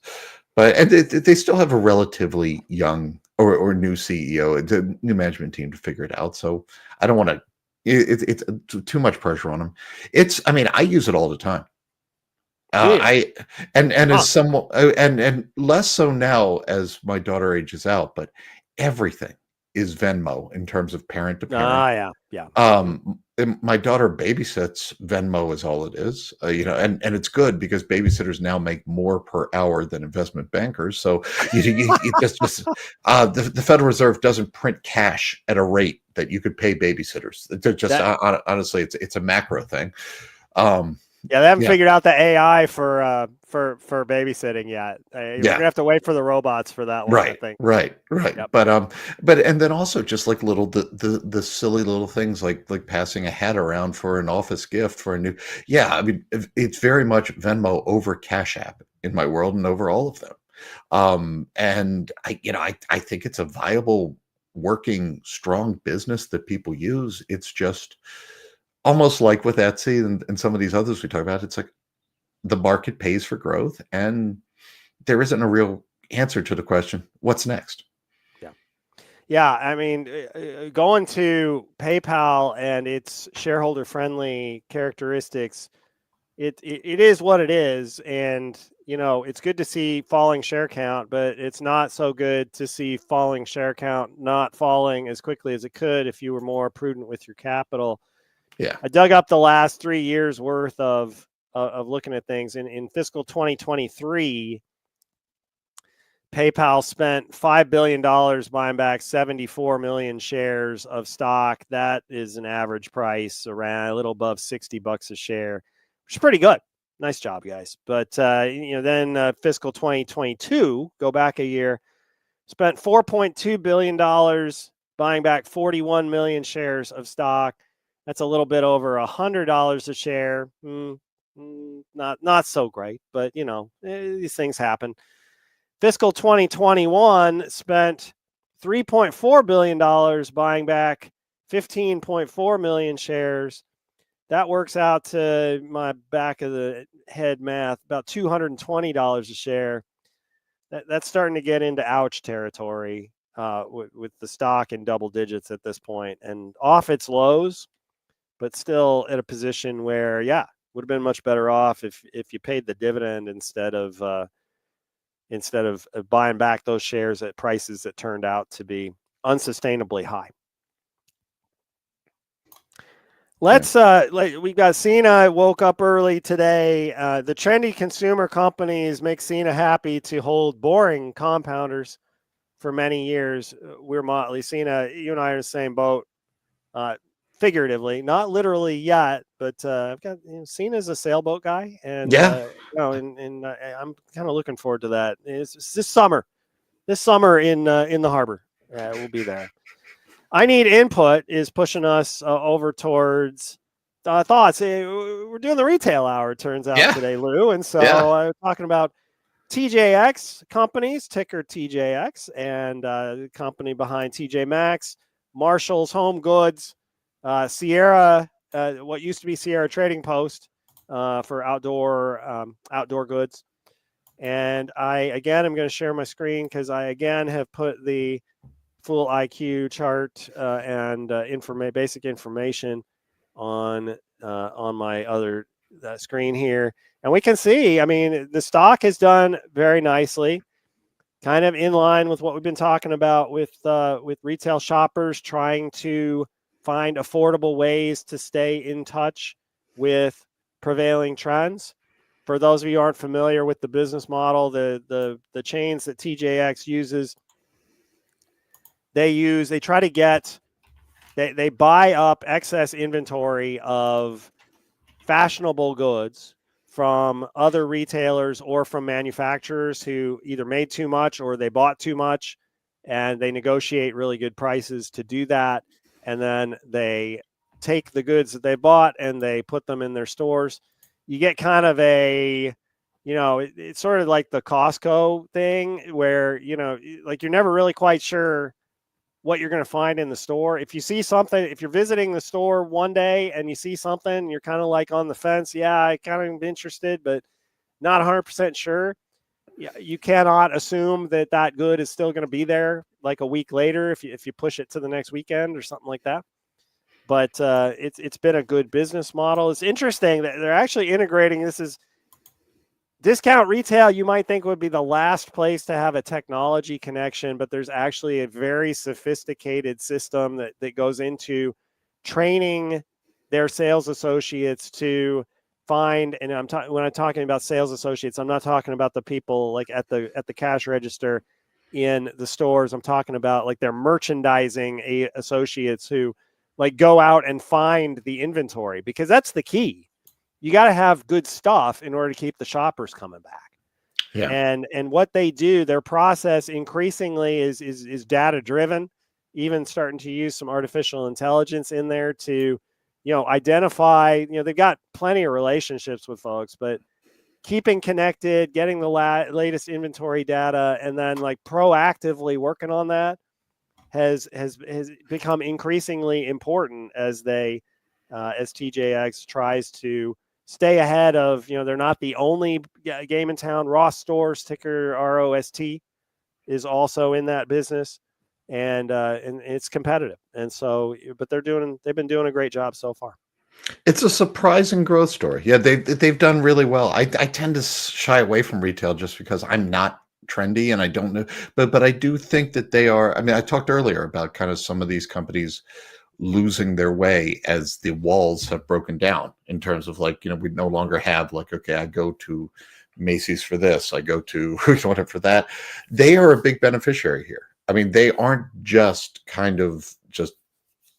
But and they still have a relatively young or new CEO, it's a new management team to figure it out. So I don't want to. It's too much pressure on them. I mean, I use it all the time. Do you? I and Huh. as someone and less so now as my daughter ages out, but everything is Venmo in terms of parent to parent. Yeah. Yeah. Hmm. My daughter babysits. Venmo is all it is, you know, and it's good because babysitters now make more per hour than investment bankers. So you just the Federal Reserve doesn't print cash at a rate that you could pay babysitters. They're just That honestly, it's a macro thing. Um, Yeah, they haven't yeah, figured out the AI for babysitting yet. We're yeah. gonna have to wait for the robots for that one, I Right, think. right, right. Yep. But and then also just like little the silly little things like passing a hat around for an office gift for a new. Yeah, I mean it's very much Venmo over Cash App in my world and over all of them. And I think it's a viable, working, strong business that people use. It's just almost like with Etsy and some of these others we talk about. It's like the market pays for growth, and there isn't a real answer to the question, what's next? Yeah. Yeah. I mean, going to PayPal and its shareholder friendly characteristics, it is what it is, and it's good to see falling share count, but it's not so good to see falling share count not falling as quickly as it could if you were more prudent with your capital. Yeah. I dug up the last 3 years worth of looking at things. In fiscal 2023, PayPal spent $5 billion buying back 74 million shares of stock. That is an average price around a little above $60 a share, which is pretty good. Nice job, guys. But then fiscal 2022, go back a year, spent $4.2 billion buying back 41 million shares of stock. That's a little bit over $100 a share. Not so great, but these things happen. Fiscal 2021 spent $3.4 billion buying back 15.4 million shares. That works out to my back of the head math, about $220 a share. That's starting to get into ouch territory with the stock in double digits at this point and off its lows. but still at a position where, yeah, would have been much better off if you paid the dividend instead of buying back those shares at prices that turned out to be unsustainably high. Let's we got Cena woke up early today. The trendy consumer companies make Cena happy to hold boring compounders for many years. We're Motley. Cena, you and I are in the same boat, figuratively, not literally yet, but I've got Cena's a sailboat guy, and I'm kind of looking forward to that. It's this summer in the harbor. We'll be there. I need input is pushing us over towards thoughts. We're doing the retail hour, it turns out, today, Lou. And so I'm talking about TJX companies, ticker TJX, and the company behind TJ Maxx, Marshall's Home Goods, Sierra, what used to be Sierra Trading Post for outdoor goods. And I, again, am going to share my screen because I, again, have put the full IQ chart and basic information on my other screen here, and we can see. I mean, the stock has done very nicely, kind of in line with what we've been talking about with retail shoppers trying to find affordable ways to stay in touch with prevailing trends. For those of you who aren't familiar with the business model, the chains that TJX uses. They buy up excess inventory of fashionable goods from other retailers or from manufacturers who either made too much or they bought too much, and they negotiate really good prices to do that. And then they take the goods that they bought and they put them in their stores. You get kind of it's sort of like the Costco thing where, like you're never really quite sure what you're going to find in the store. If you see something, if you're visiting the store one day and you see something, you're kind of like on the fence. Yeah, I kind of am interested, but not 100% sure. Yeah, you cannot assume that good is still going to be there like a week later if you push it to the next weekend or something like that. But it's been a good business model. It's interesting that they're actually integrating this is discount retail. You might think would be the last place to have a technology connection, but there's actually a very sophisticated system that goes into training their sales associates to find. And when I'm talking about sales associates, I'm not talking about the people like at the cash register in the stores. I'm talking about like their merchandising associates who like go out and find the inventory, because that's the key. You got to have good stuff in order to keep the shoppers coming back. Yeah. And what they do, their process increasingly is data driven, even starting to use some artificial intelligence in there to, identify, they've got plenty of relationships with folks, but keeping connected, getting the latest inventory data, and then like proactively working on that has become increasingly important as TJX tries to stay ahead of, they're not the only game in town. Ross Stores, ticker ROST, is also in that business, and it's competitive. And so, but they've been doing a great job so far. It's a surprising growth story. Yeah, they've done really well. I tend to shy away from retail just because I'm not trendy and I don't know, but I do think that they are. I mean, I talked earlier about kind of some of these companies losing their way as the walls have broken down in terms of like, we no longer have like, okay, I go to Macy's for this, I go to whatever for that. They are a big beneficiary here. I mean, they aren't just kind of just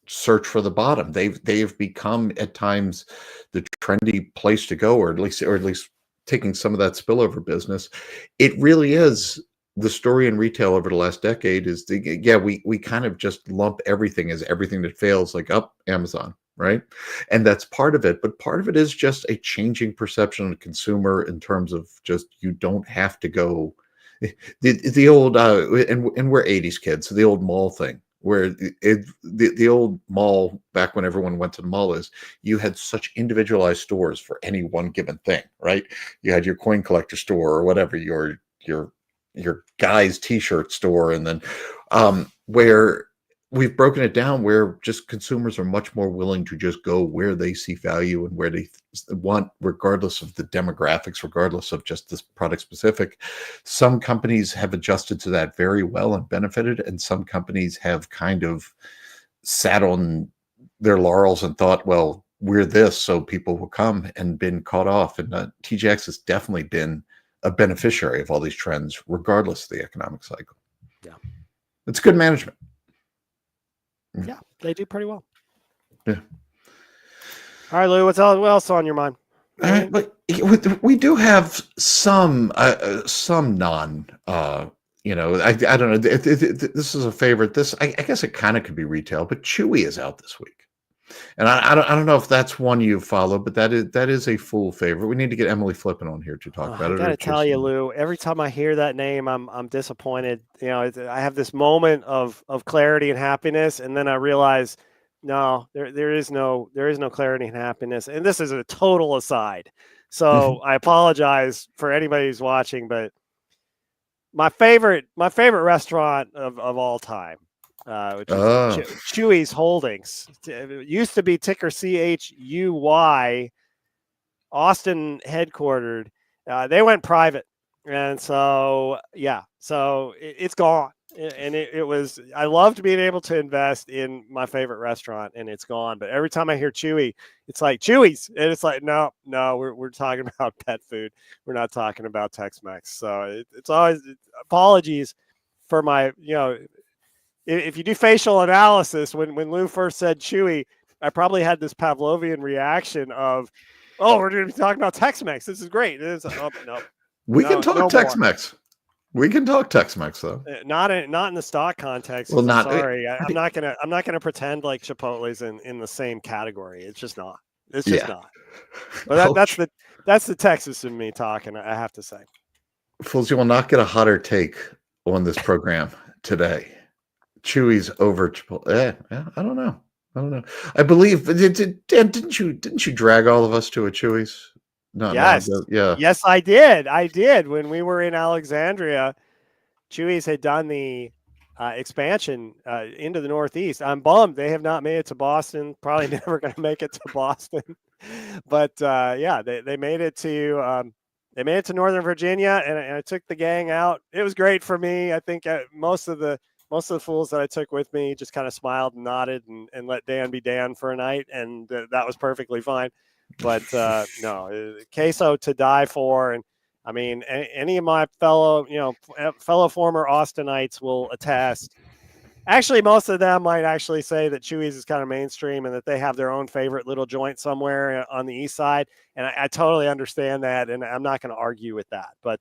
search for the bottom. They've become at times the trendy place to go, or at least taking some of that spillover business. It really is. The story in retail over the last decade is we kind of just lump everything as everything that fails, like Amazon, right? And that's part of it. But part of it is just a changing perception of the consumer in terms of just, you don't have to go the old and we're 80s kids, so the old mall thing, where the old mall back when everyone went to the mall is you had such individualized stores for any one given thing, right? You had your coin collector store or whatever, your guy's t-shirt store, and then where we've broken it down where just consumers are much more willing to just go where they see value and where they want, regardless of the demographics, regardless of just this product specific. Some companies have adjusted to that very well and benefited, and some companies have kind of sat on their laurels and thought, well, we're this, so people will come, and been caught off. And TJX has definitely been a beneficiary of all these trends, regardless of the economic cycle. Yeah. It's good management. Yeah, they do pretty well. Yeah. All right, Lou, what else on your mind? But we do have some non, you know, I don't know. This is a favorite. I guess it kind of could be retail, but Chewy is out this week. And I don't know if that's one you follow, but that is a Fool favorite. We need to get Emily Flippin on here to talk about it. I gotta tell you, Lou, every time I hear that name, I'm disappointed. You know, I have this moment of clarity and happiness, and then I realize, no, there is no clarity and happiness. And this is a total aside, so I apologize for anybody who's watching, but my favorite restaurant of all time, which is Chewy's Holdings. It used to be ticker CHUY, Austin headquartered. They went private, and so it's gone. And it was, I loved being able to invest in my favorite restaurant, and it's gone. But every time I hear Chewy, it's like Chewy's, and it's like no, we're talking about pet food. We're not talking about Tex-Mex. So it's always, apologies for my, you know, if you do facial analysis, when Lou first said Chewy, I probably had this Pavlovian reaction of, oh, we're going to be talking about Tex-Mex. This is great. No. We can talk Tex-Mex. We can talk Tex-Mex though. Not in the stock context. Well, I'm sorry. I'm not gonna pretend like Chipotle's in the same category. It's just not. It's just not. But that's the Texas in me talking, I have to say. Fools, you will not get a hotter take on this program today. Chewy's over Chipotle. I don't know. I believe didn't you drag all of us to a Chewy's? No, yes. Yeah. Yes, I did. When we were in Alexandria, Chewy's had done the expansion into the Northeast. I'm bummed they have not made it to Boston. Probably never going to make it to Boston. But they made it to Northern Virginia, and I took the gang out. It was great for me. I think most of the fools that I took with me just kind of smiled and nodded and let Dan be Dan for a night, and that was perfectly fine. But no, queso to die for. And I mean, any of my fellow former Austinites will attest. Actually, most of them might actually say that Chewy's is kind of mainstream and that they have their own favorite little joint somewhere on the east side. And I totally understand that, and I'm not going to argue with that. But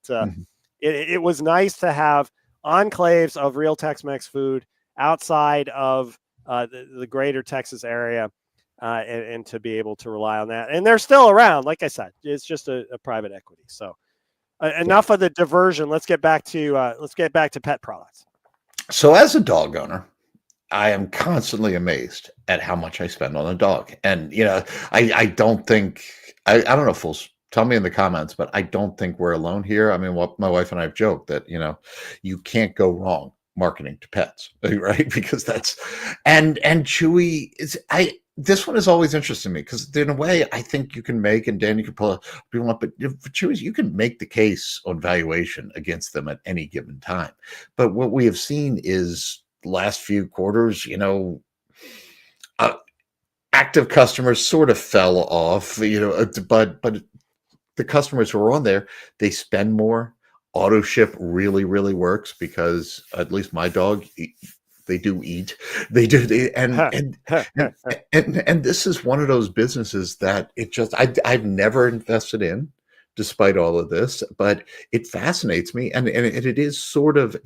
it was nice to have enclaves of real Tex-Mex food outside of the greater Texas area. And to be able to rely on that. And they're still around. Like I said, it's just a private equity. So enough of the diversion. Let's get back to pet products. So as a dog owner, I am constantly amazed at how much I spend on a dog. And, you know, I don't think, I don't know, fools, tell me in the comments, but I don't think we're alone here. I mean, what my wife and I have joked that, you know, you can't go wrong marketing to pets, right? Because and Chewy is, this one is always interesting to me because in a way I think you can make, and Dan, you can pull up, but for Chewy's, you can make the case on valuation against them at any given time. But what we have seen is last few quarters, you know, active customers sort of fell off, you know, but the customers who are on there, they spend more. Auto ship really, really works because at least my dog, they do eat. They do. And this is one of those businesses that I've never invested in, despite all of this, but it fascinates me. And it is sort of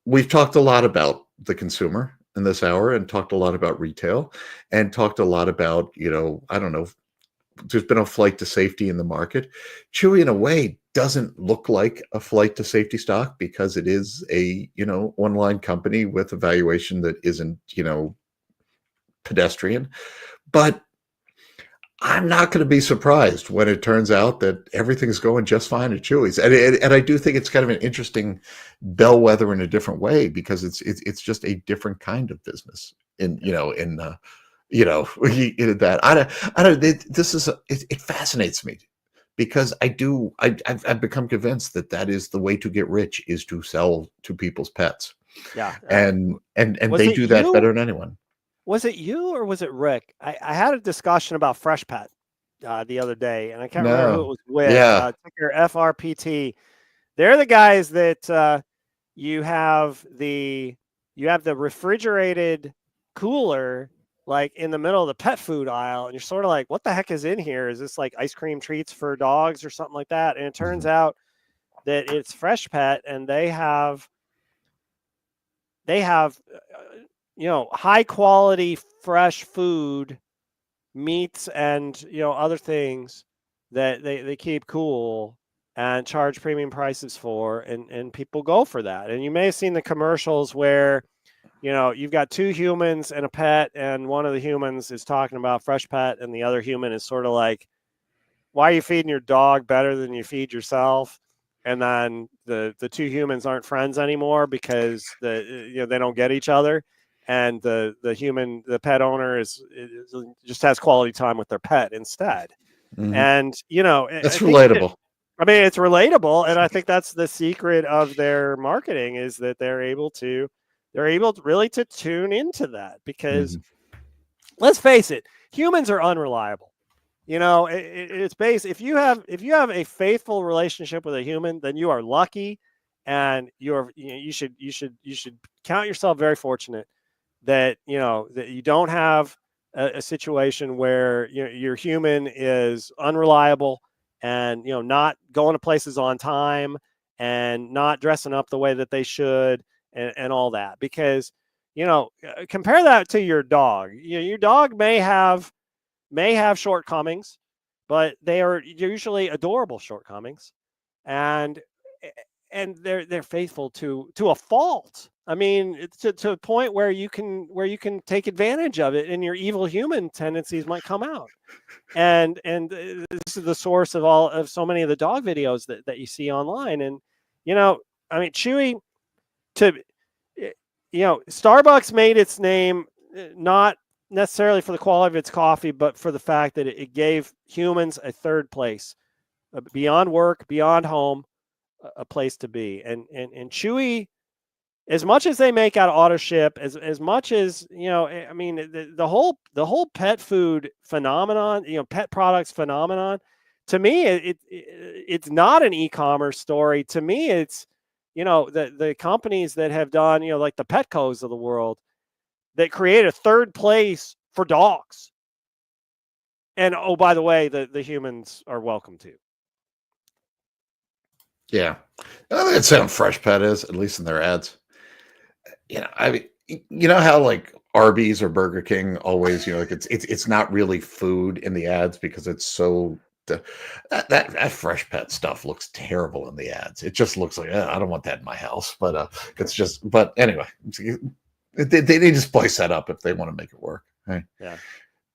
we've talked a lot about the consumer in this hour and talked a lot about retail and talked a lot about, you know, I don't know, there's been a flight to safety in the market. Chewy, in a way, doesn't look like a flight to safety stock because it is a, you know, online company with a valuation that isn't, you know, pedestrian. But I'm not going to be surprised when it turns out that everything's going just fine at Chewy's, and I do think it's kind of an interesting bellwether in a different way, because it's just a different kind of business in that I don't this is it fascinates me, because I've become convinced that is the way to get rich, is to sell to people's pets. Yeah. And Was they it do that you? better than anyone. Was it you or was it Rick? I had a discussion about Fresh Pet the other day, and I can't remember who it No. was with. Yeah. Ticker FRPT. They're the guys that you have the refrigerated cooler like in the middle of the pet food aisle, and you're sort of like, what the heck is in here? Is this like ice cream treats for dogs or something like that? And it turns Mhm. out that it's Fresh Pet, and they have high quality fresh food, meats, and other things that they keep cool and charge premium prices for, and people go for that. And you may have seen the commercials where you've got two humans and a pet, and one of the humans is talking about Fresh Pet, and the other human is sort of like, why are you feeding your dog better than you feed yourself? And then the two humans aren't friends anymore because they don't get each other, and the pet owner is just has quality time with their pet instead. Mhm. And I That's think relatable. I mean, it's relatable, and I think that's the secret of their marketing, is that they're able to really to tune into that, because Mhm. let's face it, humans are unreliable. It's based, if you have a faithful relationship with a human, then you are lucky, and you should count yourself very fortunate that that you don't have a situation where your human is unreliable, and not going to places on time, and not dressing up the way that they should, and all that. Because compare that to your dog. Your dog may have shortcomings, but they are usually adorable shortcomings, and they're faithful to a fault. I mean, it's to a point where you can take advantage of it, and your evil human tendencies might come out. And this is the source of so many of the dog videos that you see online. And I mean, Chewy, to Starbucks made its name not necessarily for the quality of its coffee, but for the fact that it gave humans a third place, beyond work, beyond home, a place to be. And Chewy, as much as they make out of auto ship, as much as I mean, the whole pet food phenomenon, pet products phenomenon, to me, it's not an e-commerce story. To me, it's the companies that have done, like the Petcos of the world, that create a third place for dogs. And oh, by the way, the humans are welcome to. Yeah. I think that's how Fresh Pet is, at least in their ads. I mean, how like Arby's or Burger King always, like it's not really food in the ads, because it's so that Fresh Pet stuff looks terrible in the ads. It just looks like, I don't want that in my house. But it's just, but anyway, they need to spice that up if they want to make it work. Right? Yeah.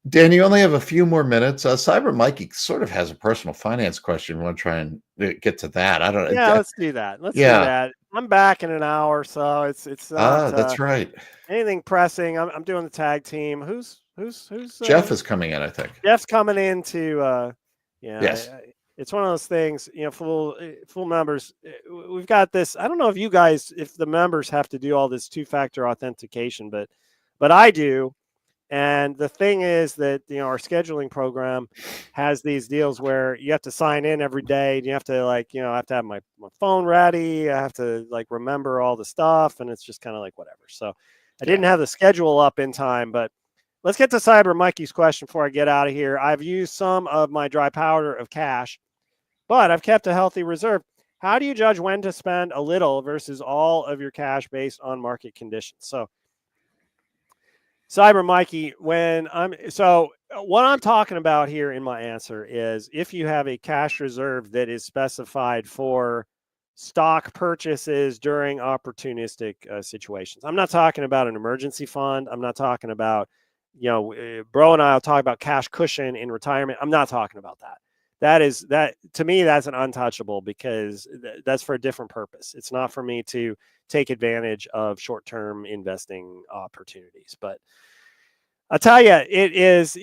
Dan, you only have a few more minutes. Cyber Mikey sort of has a personal finance question. We want to try and get to that. I don't Yeah, know. let's do that. Let's do Yeah. that. I'm back in an hour, so it's not That's right. anything pressing. I'm doing the tag team. Who's Jeff is coming in, I think. Jeff's coming in to Yes. it's one of those things, full members. We've got this. I don't know if you guys, if the members have to do all this two-factor authentication, but I do. And the thing is that our scheduling program has these deals where you have to sign in every day, and you have to I have to have my phone ready. I have to remember all the stuff, and it's just kind of like whatever. So I didn't have the schedule up in time, but let's get to Cyber Mikey's question before I get out of here. I've used some of my dry powder of cash, but I've kept a healthy reserve. How do you judge when to spend a little versus all of your cash based on market conditions? So Cyber Mikey, what I'm talking about here in my answer is, if you have a cash reserve that is specified for stock purchases during opportunistic situations. I'm not talking about an emergency fund. I'm not talking about Bro and I will talk about cash cushion in retirement. I'm not talking about that. That to me, that's an untouchable, because that's for a different purpose. It's not for me to take advantage of short-term investing opportunities. But I'll tell you, it is,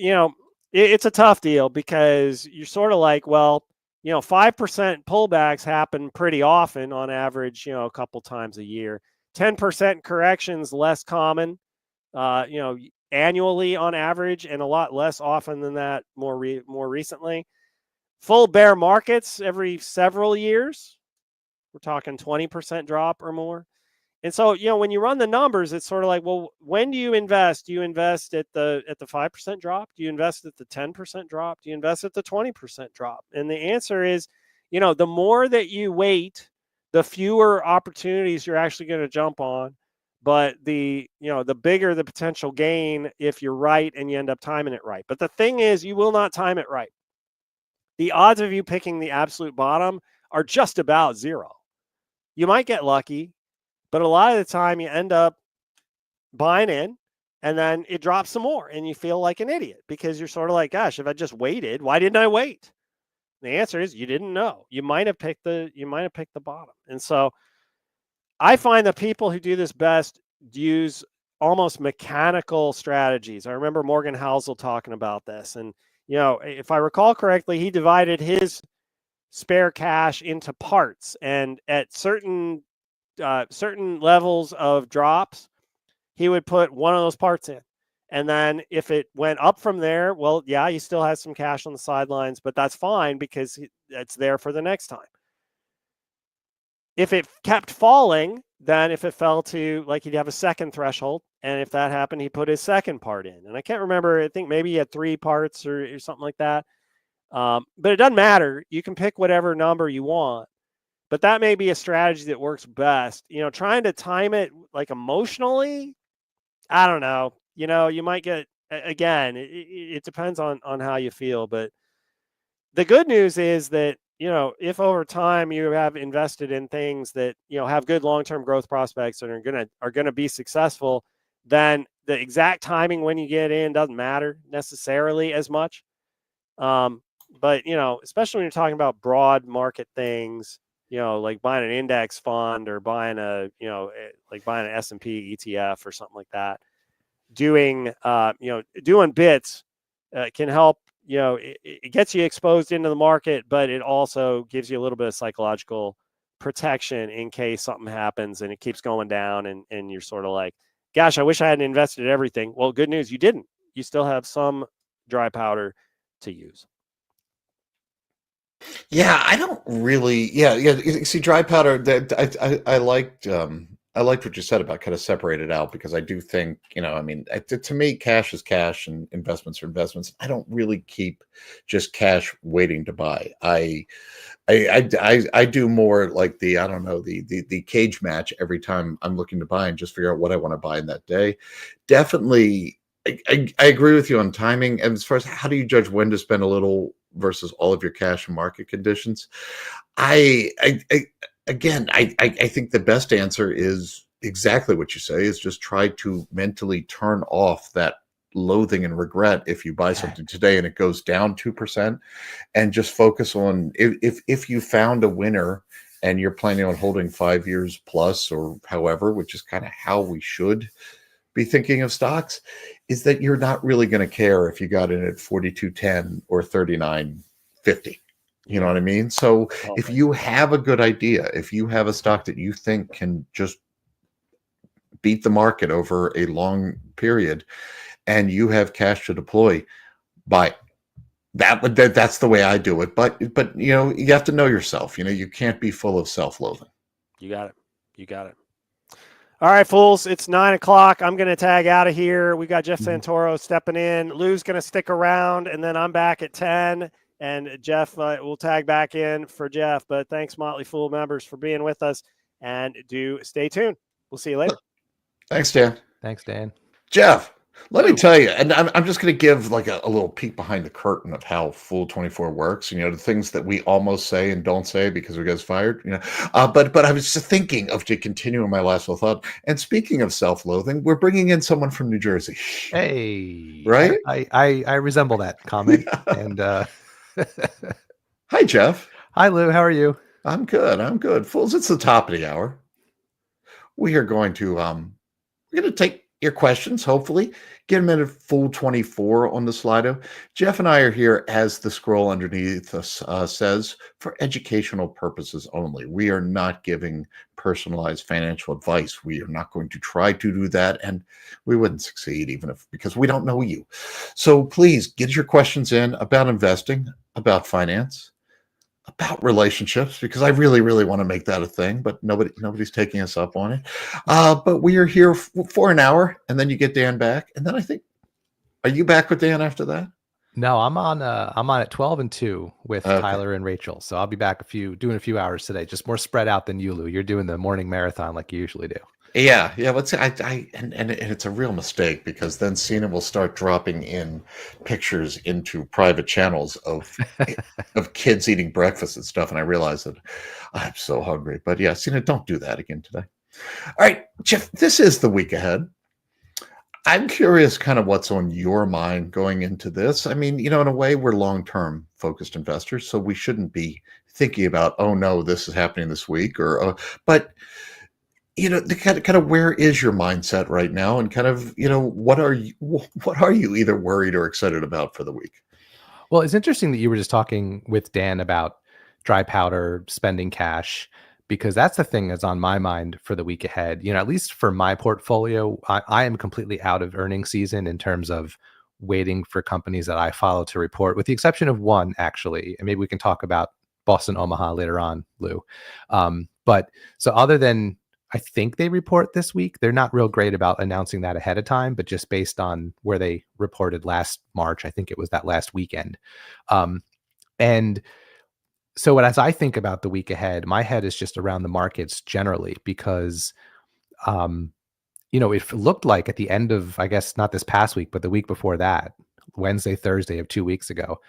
it's a tough deal, because you're sort of like, well, 5% pullbacks happen pretty often on average, a couple times a year. 10% corrections less common, annually on average, and a lot less often than that more recently. Full bear markets every several years. We're talking 20% drop or more. And so, when you run the numbers, it's sort of like, well, when do you invest? Do you invest at the 5% drop? Do you invest at the 10% drop? Do you invest at the 20% drop? And the answer is, the more that you wait, the fewer opportunities you're actually going to jump on. But the bigger the potential gain if you're right and you end up timing it right. But the thing is, you will not time it right. The odds of you picking the absolute bottom are just about zero. You might get lucky, but a lot of the time you end up buying in, and then it drops some more and you feel like an idiot, because you're sort of like, gosh, if I just waited, why didn't I wait? The answer is you didn't know. You might have picked the bottom. And so I find the people who do this best use almost mechanical strategies. I remember Morgan Housel talking about this. And, if I recall correctly, he divided his spare cash into parts. And at certain levels of drops, he would put one of those parts in. And then if it went up from there, well, yeah, he still has some cash on the sidelines, but that's fine, because it's there for the next time. If it kept falling, then if it fell to, like, he'd have a second threshold. And if that happened, he put his second part in. And I can't remember, I think maybe he had 3 parts or something like that. But it doesn't matter. You can pick whatever number you want. But that may be a strategy that works best. Trying to time it like emotionally, I don't know. You might get, again, it depends on how you feel. But the good news is that, if over time you have invested in things that, have good long-term growth prospects and are gonna be successful, then the exact timing when you get in doesn't matter necessarily as much. But especially when you're talking about broad market things, like buying an index fund or buying like buying an S&P ETF or something like that, doing bits can help. It gets you exposed into the market, but it also gives you a little bit of psychological protection in case something happens and it keeps going down, and you're sort of like, gosh, I wish I hadn't invested in everything. Well, good news, you didn't. You still have some dry powder to use. Yeah, I don't really. Yeah, yeah. You see, dry powder. That I liked. I liked what you said about kind of separate it out, because I do think, I mean, to me, cash is cash and investments are investments. I don't really keep just cash waiting to buy. I do more like I don't know, the cage match every time I'm looking to buy and just figure out what I want to buy in that day. Definitely. I agree with you on timing. And as far as how do you judge when to spend a little versus all of your cash and market conditions, again, I think the best answer is exactly what you say, is just try to mentally turn off that loathing and regret if you buy something today and it goes down 2%, and just focus on if you found a winner and you're planning on holding 5 years plus or however, which is kind of how we should be thinking of stocks, is that you're not really going to care if you got in at 42.10 or 39.50. You know what I mean? So if you have a good idea, if you have a stock that you think can just beat the market over a long period and you have cash to deploy, buy it. That's the way I do it. But you have to know yourself. You can't be full of self-loathing. You got it. All right, fools, it's 9:00. I'm going to tag out of here. We got Jeff Santoro stepping in. Lou's going to stick around, and then I'm back at 10, and Jeff will tag back in for Jeff. But thanks, Motley Fool members, for being with us, and do stay tuned. We'll see you later. Thanks, Dan. Thanks, Dan. Jeff, Let me tell you, and I'm just going to give like a little peek behind the curtain of how Fool24 works. The things that we almost say and don't say because we get fired. But I was just thinking of to continue my last little thought. And speaking of self-loathing, we're bringing in someone from New Jersey. Hey, right? I resemble that comment. And hi, Jeff. Hi, Lou. How are you? I'm good. Fools, it's the top of the hour. We are going to we're going to take your questions, hopefully. Get them in at Fool24 on the Slido. Jeff and I are here, as the scroll underneath us says, for educational purposes only. We are not giving personalized financial advice. We are not going to try to do that, and we wouldn't succeed because we don't know you. So please get your questions in about investing, about finance, about relationships, because I really, really want to make that a thing, but nobody's taking us up on it. But we are here for an hour, and then you get Dan back, and then I think, are you back with Dan after that? No, I'm on at 12 and 2 with Tyler and Rachel. So I'll be back doing a few hours today, just more spread out than you, Lou. You're doing the morning marathon like you usually do. Yeah. Let's say and it's a real mistake, because then Cena will start dropping in pictures into private channels of kids eating breakfast and stuff, and I realize that I'm so hungry. But yeah, Cena, don't do that again today. All right, Jeff, this is the week ahead. I'm curious kind of what's on your mind going into this. I mean, in a way, we're long-term focused investors, so we shouldn't be thinking about, oh no, this is happening this week, but the kind of where is your mindset right now, and kind of what are you either worried or excited about for the week? Well, it's interesting that you were just talking with Dan about dry powder, spending cash, because that's the thing that's on my mind for the week ahead. At least for my portfolio, I am completely out of earnings season in terms of waiting for companies that I follow to report, with the exception of one, actually. And maybe we can talk about Boston Omaha later on, Lou. But so other than I think they report this week, they're not real great about announcing that ahead of time, but just based on where they reported last March, I think it was that last weekend. And so as I think about the week ahead, my head is just around the markets generally, because, it looked like at the end of, I guess, not this past week, but the week before that, Wednesday, Thursday of 2 weeks ago,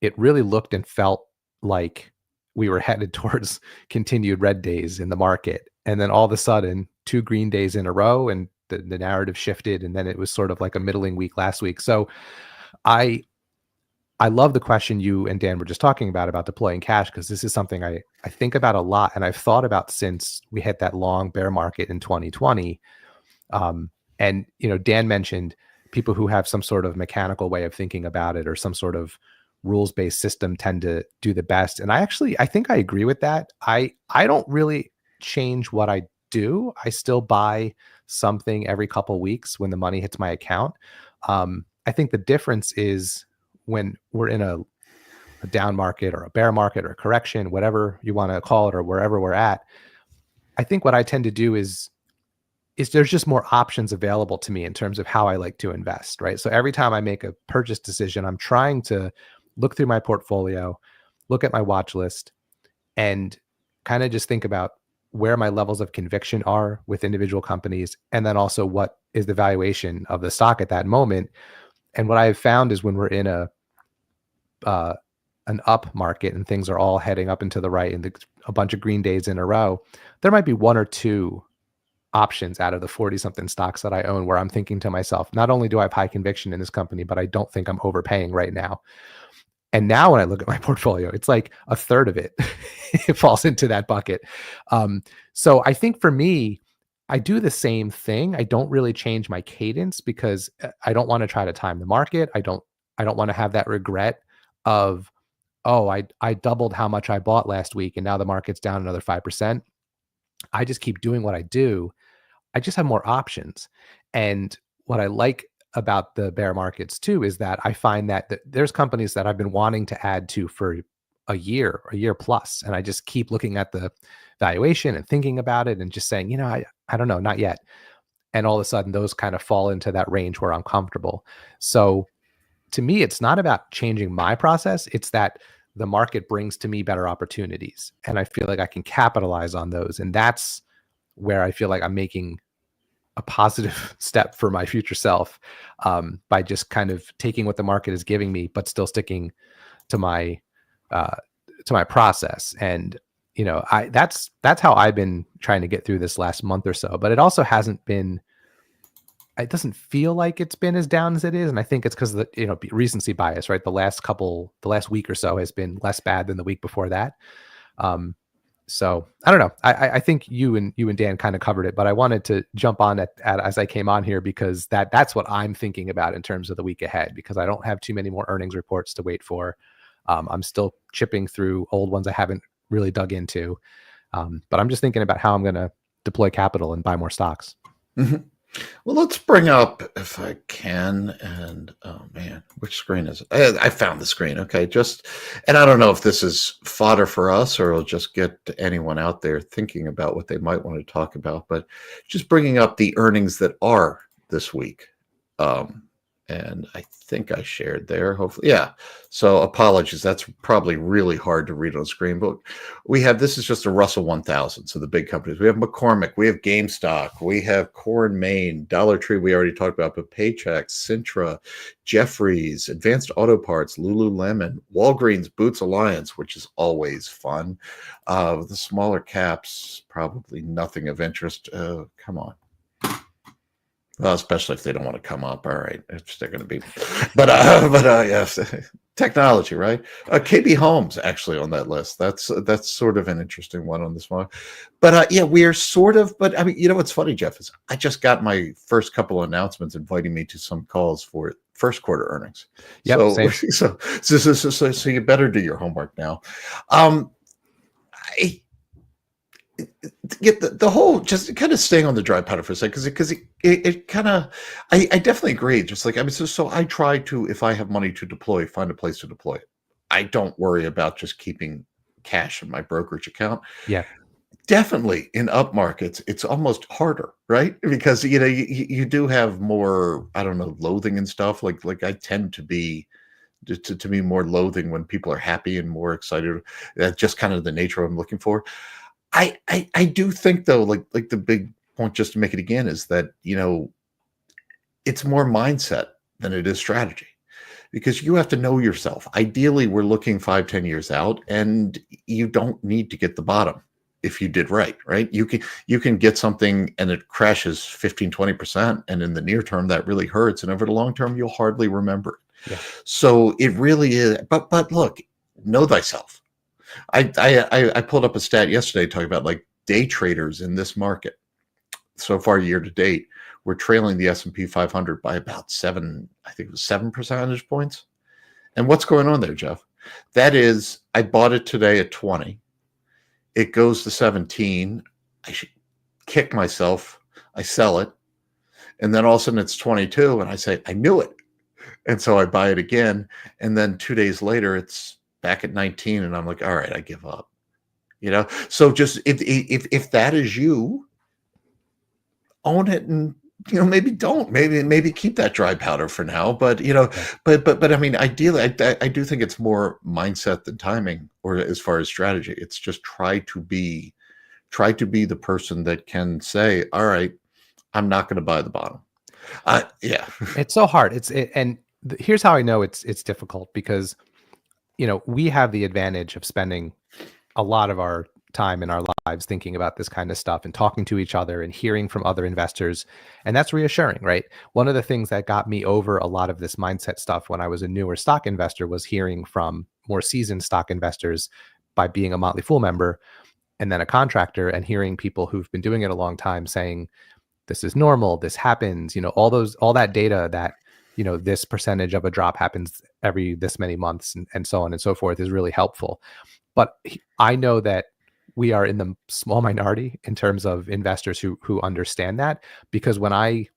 it really looked and felt like we were headed towards continued red days in the market. And then all of a sudden, 2 green days in a row, and the narrative shifted. And then it was sort of like a middling week last week. So I love the question you and Dan were just talking about deploying cash, because this is something I think about a lot, and I've thought about since we hit that long bear market in 2020. And, Dan mentioned people who have some sort of mechanical way of thinking about it, or some sort of rules-based system, tend to do the best. And I think I agree with that. I don't really change what I do. I still buy something every couple weeks when the money hits my account. I think the difference is when we're in a down market or a bear market or a correction, whatever you want to call it, or wherever we're at, I think what I tend to do is there's just more options available to me in terms of how I like to invest, right? So every time I make a purchase decision, I'm trying to look through my portfolio, look at my watch list, and kind of just think about where my levels of conviction are with individual companies, and then also what is the valuation of the stock at that moment. And what I have found is when we're in an up market and things are all heading up and to the right, and a bunch of green days in a row, there might be 1 or 2 options out of the 40-something stocks that I own where I'm thinking to myself, not only do I have high conviction in this company, but I don't think I'm overpaying right now. And now when I look at my portfolio, it's like a third of it, it falls into that bucket. So I think for me, I do the same thing. I don't really change my cadence, because I don't want to try to time the market. I don't want to have that regret of, oh, I doubled how much I bought last week and now the market's down another 5%. I just keep doing what I do. I just have more options. And what I like about the bear markets too is that I find that there's companies that I've been wanting to add to for a year plus, and I just keep looking at the valuation and thinking about it and just saying, I don't know, not yet. And all of a sudden those kind of fall into that range where I'm comfortable. So to me, it's not about changing my process. It's that the market brings to me better opportunities, and I feel like I can capitalize on those. And that's where I feel like I'm making a positive step for my future self by just kind of taking what the market is giving me, but still sticking to my process. And that's how I've been trying to get through this last month or so. But it also hasn't been. It doesn't feel like it's been as down as it is, and I think it's because of the recency bias, right? The last week or so has been less bad than the week before that. So I don't know. I think you and Dan kind of covered it, but I wanted to jump on at as I came on here because that's what I'm thinking about in terms of the week ahead, because I don't have too many more earnings reports to wait for. I'm still chipping through old ones I haven't really dug into, but I'm just thinking about how I'm going to deploy capital and buy more stocks. Mm-hmm. Well, let's bring up, if I can, and oh man, which screen is it? I found the screen. Okay, and I don't know if this is fodder for us or it'll just get anyone out there thinking about what they might want to talk about, but just bringing up the earnings that are this week. And I think I shared there, hopefully. Yeah. So apologies. That's probably really hard to read on screen, but this is just a Russell 1000. So the big companies, we have McCormick, we have GameStop, we have Core & Main, Dollar Tree, we already talked about, but Paychex, Sintra, Jeffries, Advanced Auto Parts, Lululemon, Walgreens, Boots Alliance, which is always fun. The smaller caps, probably nothing of interest. Come on. Well, especially if they don't want to come up. All right, it's they're going to be, but yes, technology, right? KB Homes actually on that list. That's sort of an interesting one on this one. But yeah, we are sort of. But I mean, what's funny, Jeff, is I just got my first couple of announcements inviting me to some calls for first quarter earnings. Yep, so you better do your homework now. Get the whole, just kind of staying on the dry powder for a second, because it kind of, I definitely agree. Just like, I mean, so I try to, if I have money to deploy, find a place to deploy it. I don't worry about just keeping cash in my brokerage account. Yeah, definitely in up markets, it's almost harder, right? Because you do have more, I don't know, loathing and stuff. Like I tend to be. To be more loathing when people are happy and more excited. That's just kind of the nature I'm looking for. I do think though, like the big point, just to make it again, is that it's more mindset than it is strategy, because you have to know yourself. Ideally, we're looking 5-10 years out, and you don't need to get the bottom if you did right. You can get something and it crashes 15-20%, and in the near term that really hurts, and over the long term you'll hardly remember it. Yeah. So it really is. But look, know thyself. I pulled up a stat yesterday talking about like day traders in this market so far year to date. We're trailing the S&P 500 by about 7 percentage points. And what's going on there, Jeff? That is, I bought it today at 20. It goes to 17. I should kick myself. I sell it. And then all of a sudden it's 22. And I say, I knew it. And so I buy it again. And then 2 days later, it's back at 19, and I'm like, all right, I give up. So just if that is you, own it, and maybe don't, maybe keep that dry powder for now. But but I mean, ideally, I do think it's more mindset than timing, or as far as strategy. It's just try to be the person that can say, all right, I'm not going to buy the bottom. Yeah, it's so hard. Here's how I know it's difficult, because we have the advantage of spending a lot of our time in our lives thinking about this kind of stuff and talking to each other and hearing from other investors. And that's reassuring, right? One of the things that got me over a lot of this mindset stuff when I was a newer stock investor was hearing from more seasoned stock investors by being a Motley Fool member and then a contractor, and hearing people who've been doing it a long time saying, this is normal, this happens, all that data that this percentage of a drop happens every this many months, and so on and so forth, is really helpful. But I know that we are in the small minority in terms of investors who understand that, because when I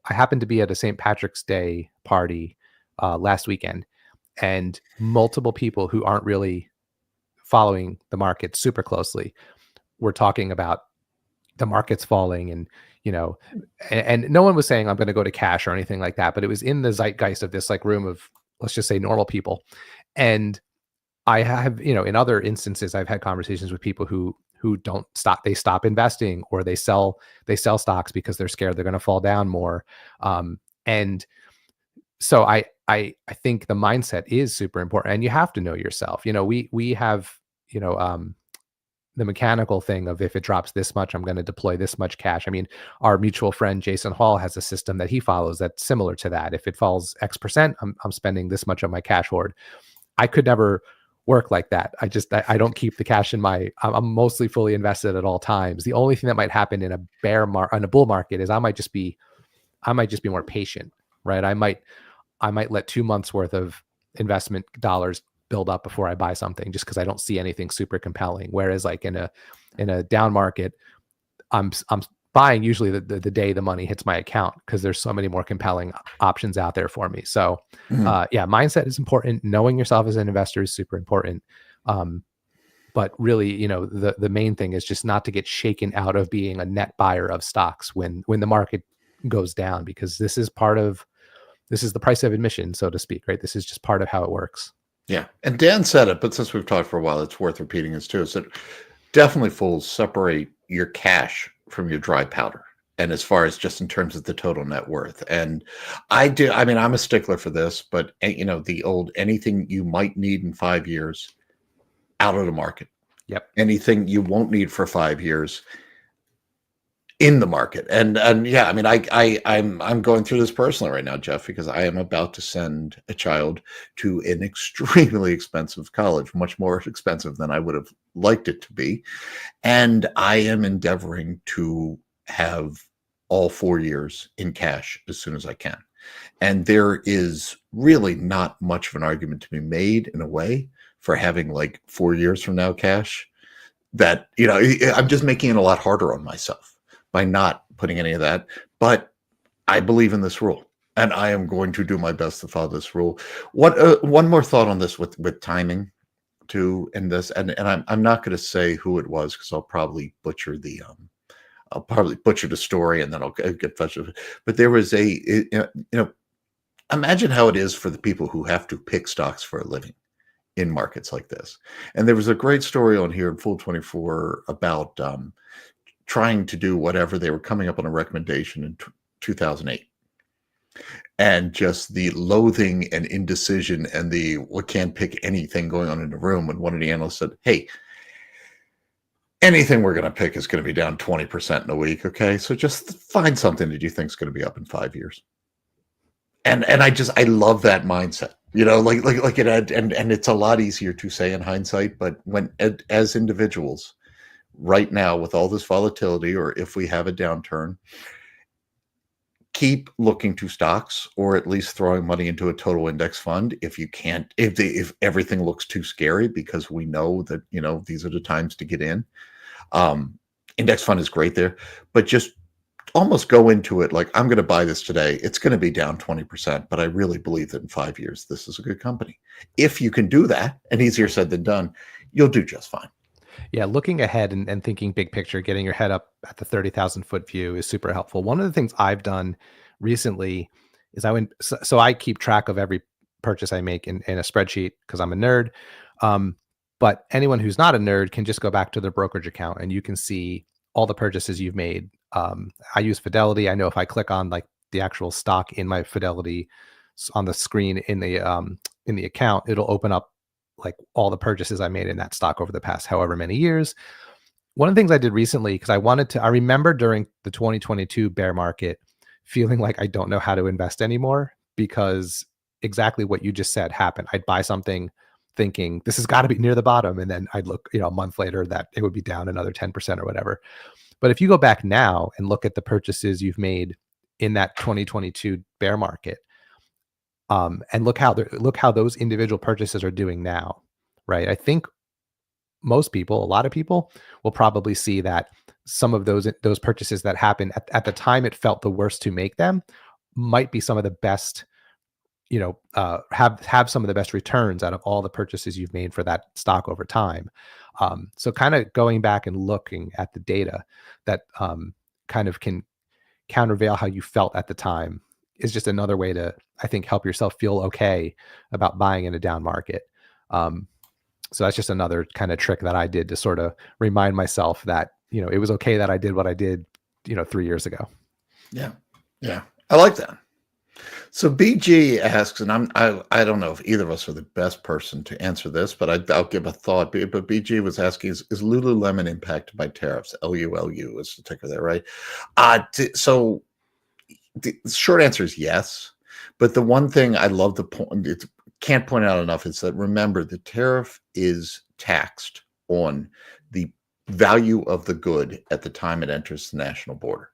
happened to be at a St. Patrick's Day party last weekend, and multiple people who aren't really following the market super closely were talking about the market's falling, and and no one was saying I'm going to go to cash or anything like that, but it was in the zeitgeist of this like room of, let's just say, normal people. And I have, in other instances, I've had conversations with people who who don't stop. They stop investing, or they sell stocks because they're scared they're going to fall down more. And so I think the mindset is super important, and you have to know yourself. We have, the mechanical thing of, if it drops this much, I'm going to deploy this much cash. I mean, our mutual friend Jason Hall has a system that he follows that's similar to that. If it falls X%, I'm spending this much of my cash hoard. I could never work like that. I don't keep the cash in I'm mostly fully invested at all times. The only thing that might happen in a bull market is I might just be more patient, right? I might let 2 months worth of investment dollars build up before I buy something, just because I don't see anything super compelling. Whereas like in a down market, I'm buying usually the day the money hits my account, because there's so many more compelling options out there for me. So mindset is important. Knowing yourself as an investor is super important. But really, the main thing is just not to get shaken out of being a net buyer of stocks when the market goes down, because this is the price of admission, so to speak, right? This is just part of how it works. Yeah. And Dan said it, but since we've talked for a while, it's worth repeating this too. So definitely, fools, separate your cash from your dry powder. And as far as just in terms of the total net worth. And I'm a stickler for this, but the old, anything you might need in 5 years, out of the market. Yep. Anything you won't need for 5 years, in the market. And yeah, I mean, I'm going through this personally right now, Jeff, because I am about to send a child to an extremely expensive college, much more expensive than I would have liked it to be. And I am endeavoring to have all 4 years in cash as soon as I can. And there is really not much of an argument to be made, in a way, for having like 4 years from now cash. That, I'm just making it a lot harder on myself by not putting any of that. But I believe in this rule, and I am going to do my best to follow this rule. One more thought on this with timing too, in this, and I'm not going to say who it was, because I'll probably butcher the story, and then I'll get frustrated. But there was imagine how it is for the people who have to pick stocks for a living in markets like this. And there was a great story on here in Fool24 about trying to do whatever. They were coming up on a recommendation in 2008, and just the loathing and indecision and the can't pick anything going on in the room, when one of the analysts said, "Hey, anything we're going to pick is going to be down 20% in a week. Okay, so just find something that you think is going to be up in 5 years." And I love that mindset. Like it, and it's a lot easier to say in hindsight, but as individuals, right now, with all this volatility, or if we have a downturn, keep looking to stocks, or at least throwing money into a total index fund if you can't, if everything looks too scary, because we know that these are the times to get in. Index fund is great there, but just almost go into it like, I'm going to buy this today. It's going to be down 20%, but I really believe that in 5 years, this is a good company. If you can do that, and easier said than done, you'll do just fine. Yeah, looking ahead and thinking big picture, getting your head up at the 30,000 foot view is super helpful. One of the things I've done recently is so I keep track of every purchase I make in a spreadsheet, because I'm a nerd. But anyone who's not a nerd can just go back to their brokerage account, and you can see all the purchases you've made. I use Fidelity. I know if I click on like the actual stock in my Fidelity on the screen in the account, it'll open up like all the purchases I made in that stock over the past however many years. One of the things I did recently, because I remember during the 2022 bear market feeling like I don't know how to invest anymore, because exactly what you just said happened. I'd buy something thinking this has got to be near the bottom, and then I'd look, a month later that it would be down another 10% or whatever. But if you go back now and look at the purchases you've made in that 2022 bear market, and look how those individual purchases are doing now, right? I think a lot of people will probably see that some of those purchases that happened at the time it felt the worst to make them might be some of the best, have some of the best returns out of all the purchases you've made for that stock over time. So kind of going back and looking at the data that kind of can countervail how you felt at the time is just another way to, I think, help yourself feel okay about buying in a down market. So that's just another kind of trick that I did to sort of remind myself that, it was okay that I did what I did, 3 years ago. Yeah. I like that. So BG asks, and I don't know if either of us are the best person to answer this, but I'll give a thought. But BG was asking, is Lululemon impacted by tariffs? LULU is the ticker there, right? So the short answer is yes. But the one thing I love can't point out enough is that, remember, the tariff is taxed on the value of the good at the time it enters the national border.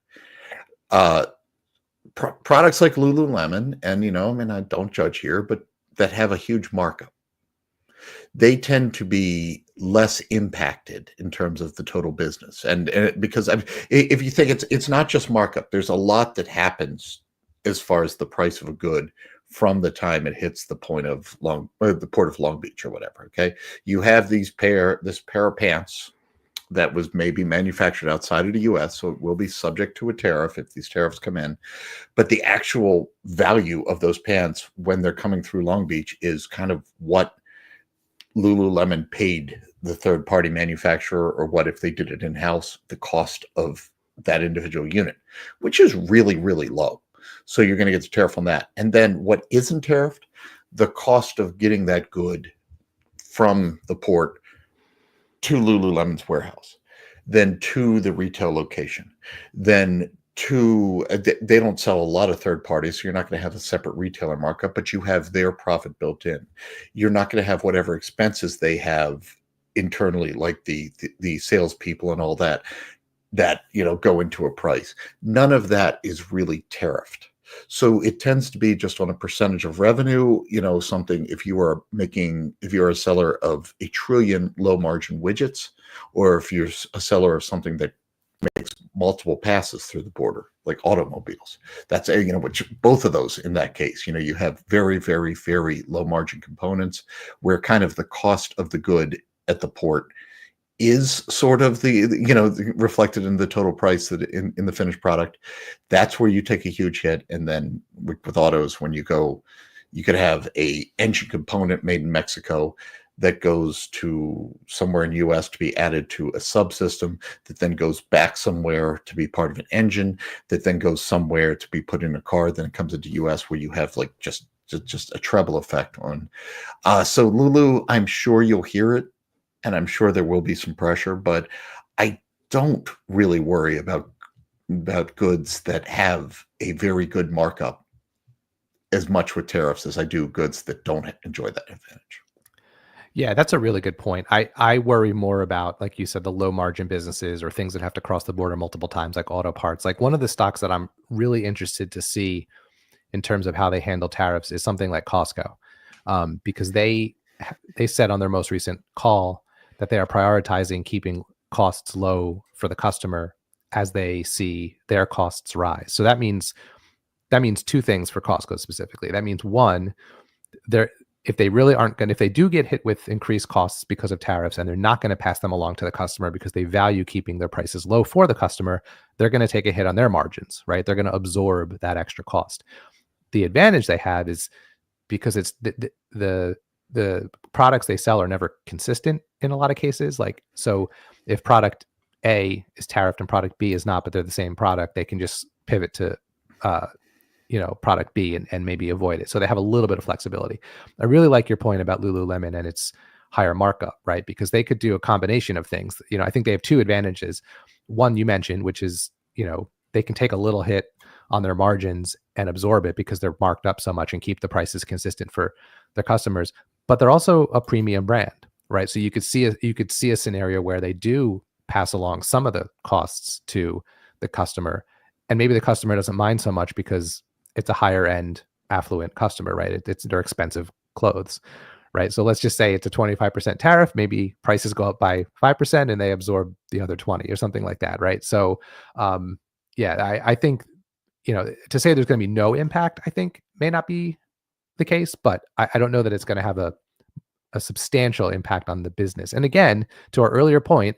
Products like Lululemon, and I don't judge here, but that have a huge markup, they tend to be less impacted in terms of the total business. And because if you think it's not just markup, there's a lot that happens as far as the price of a good from the time it hits the point of the port of Long Beach or whatever. Okay, you have this pair of pants that was maybe manufactured outside of the U.S., so it will be subject to a tariff if these tariffs come in. But the actual value of those pants when they're coming through Long Beach is kind of what Lululemon paid the third-party manufacturer, or what if they did it in-house, the cost of that individual unit, which is really, really low. So you're going to get the tariff on that. And then what isn't tariffed? The cost of getting that good from the port to Lululemon's warehouse, then to the retail location, then to, they don't sell a lot of third parties, so you're not going to have a separate retailer markup, but you have their profit built in. You're not going to have whatever expenses they have internally, like the salespeople and all that go into a price. None of that is really tariffed. So it tends to be just on a percentage of revenue, something, if you're a seller of 1 trillion low margin widgets, or if you're a seller of something that makes multiple passes through the border, like automobiles, that's which both of those, in that case, you have very, very, very low margin components where kind of the cost of the good at the port is sort of reflected in the total price that in the finished product. That's where you take a huge hit. And then with autos, when you could have a engine component made in Mexico that goes to somewhere in the US to be added to a subsystem that then goes back somewhere to be part of an engine that then goes somewhere to be put in a car, then it comes into US, where you have like just a treble effect on. So Lulu, I'm sure you'll hear it, and I'm sure there will be some pressure, but I don't really worry about goods that have a very good markup as much with tariffs as I do goods that don't enjoy that advantage. Yeah, that's a really good point. I worry more about, like you said, the low margin businesses or things that have to cross the border multiple times, like auto parts. Like, one of the stocks that I'm really interested to see in terms of how they handle tariffs is something like Costco, because they said on their most recent call that they are prioritizing keeping costs low for the customer as they see their costs rise. So that means two things for Costco specifically. That means, one, if they do get hit with increased costs because of tariffs, and they're not going to pass them along to the customer because they value keeping their prices low for the customer, they're going to take a hit on their margins, right? They're going to absorb that extra cost. The advantage they have is because it's the products they sell are never consistent in a lot of cases. Like, so if product A is tariffed and product B is not, but they're the same product, they can just pivot to product B and maybe avoid it. So they have a little bit of flexibility. I really like your point about Lululemon and its higher markup, right? Because they could do a combination of things. I think they have two advantages. One you mentioned, which is, they can take a little hit on their margins and absorb it because they're marked up so much and keep the prices consistent for their customers. But they're also a premium brand, right? So you could see a scenario where they do pass along some of the costs to the customer, and maybe the customer doesn't mind so much because it's a higher end affluent customer, right? They're expensive clothes, right? So let's just say it's a 25% tariff. Maybe prices go up by 5% and they absorb the other 20 or something like that, right? So I think, to say there's going to be no impact, I think may not be the case, but I don't know that it's going to have a substantial impact on the business. And again, to our earlier point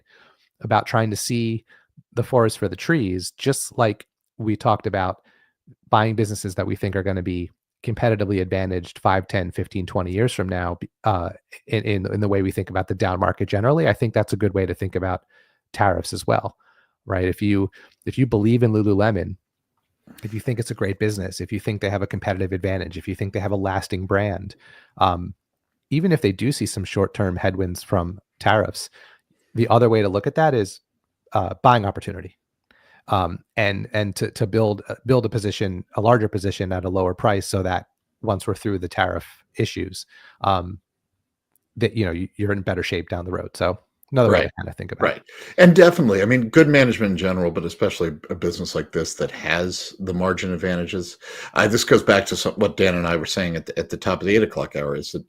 about trying to see the forest for the trees, just like we talked about buying businesses that we think are going to be competitively advantaged 5, 10, 15, 20 years from now, in the way we think about the down market generally. I think that's a good way to think about tariffs as well, right? If you believe in Lululemon, if you think it's a great business, if you think they have a competitive advantage, if you think they have a lasting brand, even if they do see some short-term headwinds from tariffs, the other way to look at that is buying opportunity, and to build a position, a larger position at a lower price, so that once we're through the tariff issues, that you're in better shape down the road. So another way to kind of think about it. Right. And definitely, I mean, good management in general, but especially a business like this that has the margin advantages. This goes back to what Dan and I were saying at the top of the 8 o'clock hour, is that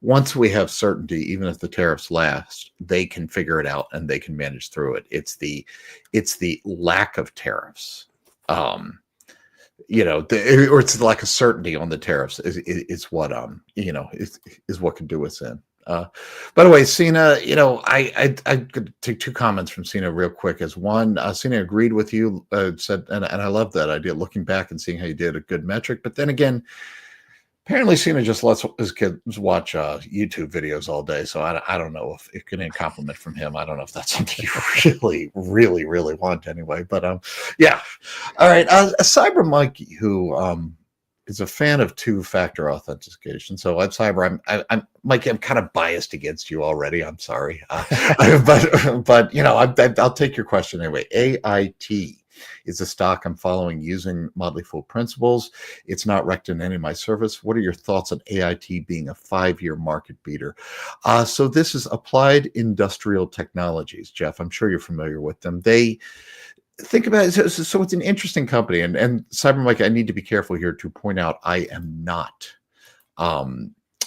once we have certainty, even if the tariffs last, they can figure it out and they can manage through it. It's the lack of tariffs, or it's the lack of certainty on the tariffs is what is what can do us in. By the way, Sina, I could take 2 comments from Sina real quick. As one, Sina agreed with you, said, and I love that idea, looking back and seeing how you did a good metric. But then again, apparently Sina just lets his kids watch YouTube videos all day. So I don't know if it could be a compliment from him. I don't know if that's something you really, really, really want anyway. But yeah. All right. Cyber Mike, who is a fan of 2-factor authentication. So I'm Cyber. I'm Mike. I'm kind of biased against you already. I'm sorry, but I'll take your question anyway. AIT is a stock I'm following using Motley Fool principles. It's not wrecked in any of my service. What are your thoughts on AIT being a 5-year market beater? So this is Applied Industrial Technologies. Jeff, I'm sure you're familiar with them. Think about it. So it's an interesting company, and Cyber Mike, I need to be careful here to point out I am not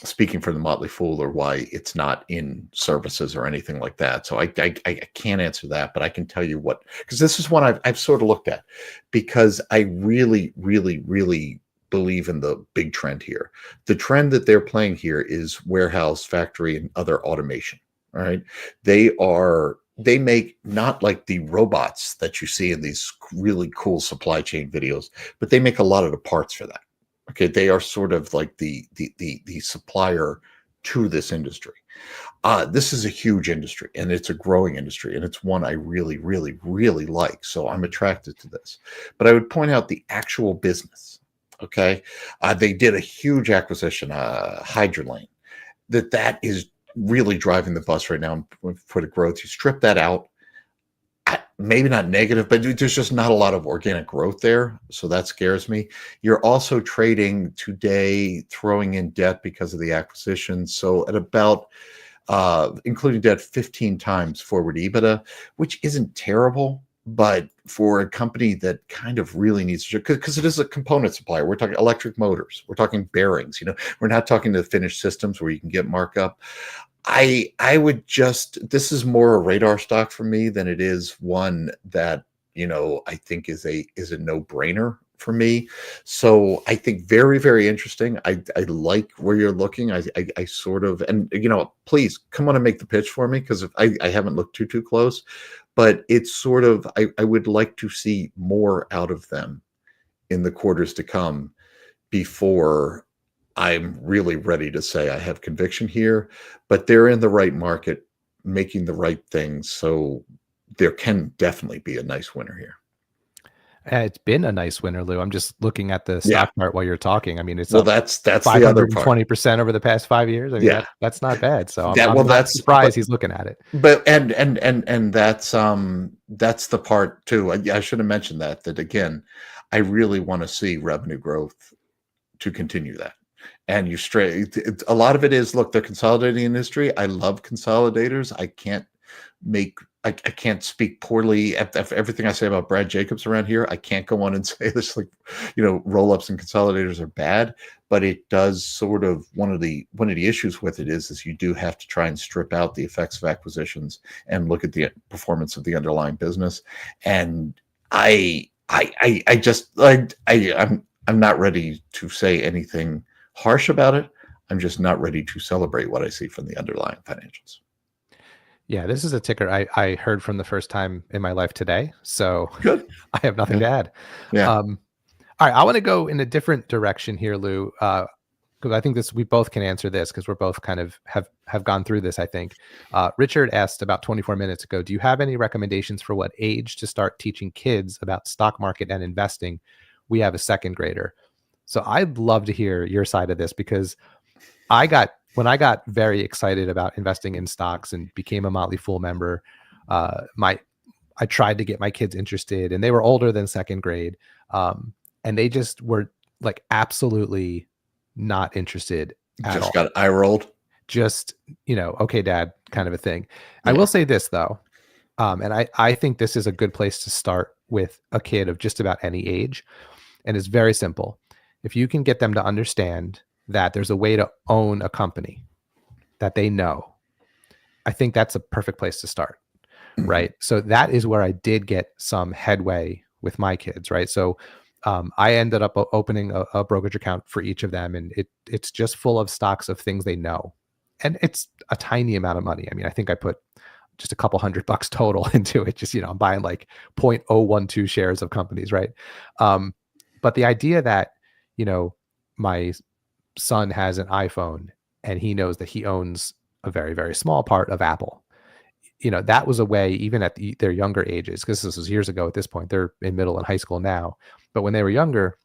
speaking for the Motley Fool or why it's not in services or anything like that. So I can't answer that, but I can tell you what, because this is one I've sort of looked at, because I really, really, really believe in the big trend here. The trend that they're playing here is warehouse, factory, and other automation. All right, they make not like the robots that you see in these really cool supply chain videos, but they make a lot of the parts for that. Okay, they are sort of like the supplier to this industry. This is a huge industry, and it's a growing industry, and it's one I really, really, really like. So I'm attracted to this. But I would point out the actual business. Okay, they did a huge acquisition, Hydralane, that is really driving the bus right now for the growth. You strip that out, maybe not negative, but there's just not a lot of organic growth there. So that scares me. You're also trading today, throwing in debt because of the acquisition. So at about, including debt, 15 times forward EBITDA, which isn't terrible, but for a company that kind of really needs to, because it is a component supplier. We're talking electric motors. We're talking bearings. We're not talking to finished systems where you can get markup. I would this is more a radar stock for me than it is one that, I think is a no-brainer for me. So I think very, very interesting. I like where you're looking. I sort of, and please come on and make the pitch for me, because I haven't looked too close, but it's sort of, I would like to see more out of them in the quarters to come before I'm really ready to say I have conviction here. But they're in the right market, making the right things. So there can definitely be a nice winner here. It's been a nice winner, Lou. I'm just looking at the stock chart while you're talking. I mean, it's that's the other part. 520% over the past 5 years. I mean, that's not bad. So I'm that's surprised he's looking at it. But and that's the part too. I should have mentioned that again, I really want to see revenue growth to continue that. And a lot of it is, look, they're consolidating the industry. I love consolidators. I can't speak poorly after everything I say about Brad Jacobs around here. I can't go on and say this, like, roll-ups and consolidators are bad, but it does sort of, one of the issues with it is you do have to try and strip out the effects of acquisitions and look at the performance of the underlying business. And I'm not ready to say anything harsh about it. I'm just not ready to celebrate what I see from the underlying financials. Yeah, this is a ticker I heard from the first time in my life today. So good. I have nothing to add. Yeah. All All right, I want to go in a different direction here, Lou, because I think we both can answer this because we're both kind of have gone through this, I think. Richard asked about 24 minutes ago, do you have any recommendations for what age to start teaching kids about stock market and investing? We have a second grader. So I'd love to hear your side of this, because when I got very excited about investing in stocks and became a Motley Fool member, I tried to get my kids interested, and they were older than second grade. And they just were like absolutely not interested at all. Just got eye rolled. Just, okay, Dad, kind of a thing. Yeah. I will say this though, and I think this is a good place to start with a kid of just about any age, and it's very simple. If you can get them to understand that there's a way to own a company that they know, I think that's a perfect place to start. Mm-hmm. Right. So that is where I did get some headway with my kids. Right. So I ended up opening a brokerage account for each of them, and it's just full of stocks of things they know. And it's a tiny amount of money. I mean, I think I put just a couple $100 total into it. Just, I'm buying like 0.012 shares of companies. Right. But the idea that, my son has an iPhone and he knows that he owns a very, very small part of Apple. That was a way, even at their younger ages, because this was years ago at this point, they're in middle and high school now. But when they were younger,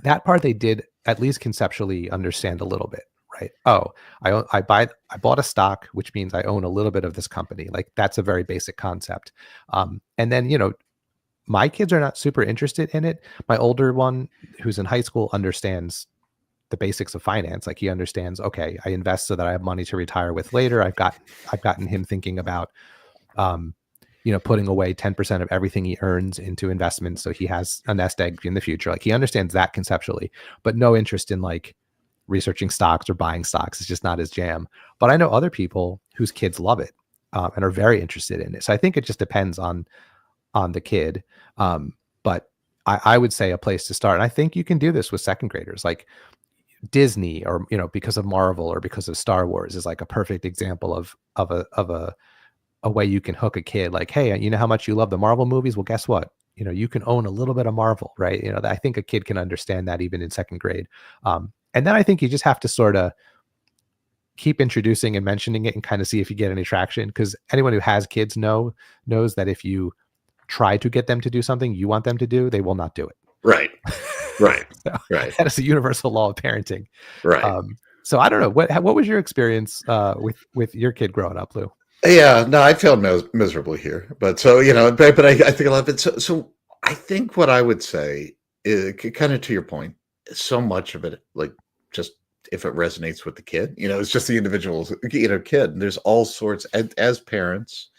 that part they did at least conceptually understand a little bit, right? Oh, I bought a stock, which means I own a little bit of this company. Like, that's a very basic concept. And then, my kids are not super interested in it. My older one, who's in high school, understands the basics of finance. Like, he understands, okay, I invest so that I have money to retire with later. I've gotten him thinking about, putting away 10% of everything he earns into investments, so he has a nest egg in the future. Like, he understands that conceptually, but no interest in like researching stocks or buying stocks. It's just not his jam. But I know other people whose kids love it and are very interested in it. So I think it just depends on the kid. But I would say a place to start, and I think you can do this with second graders, like Disney, or because of Marvel or because of Star Wars, is like a perfect example of a way you can hook a kid. Like, hey, you know how much you love the Marvel movies? Well, guess what? You can own a little bit of Marvel, right? I think a kid can understand that even in second grade. And then I think you just have to sort of keep introducing and mentioning it and kind of see if you get any traction, because anyone who has kids knows that if you try to get them to do something you want them to do, they will not do it. Right. Right. So right. That is a universal law of parenting. Right. So I don't know, what was your experience with your kid growing up, Lou? Yeah, no, I failed miserably here, but so, but I think a lot of it. So I think what I would say is, kind of to your point, so much of it, like, just if it resonates with the kid, it's just the individual's, kid. And there's all sorts as parents,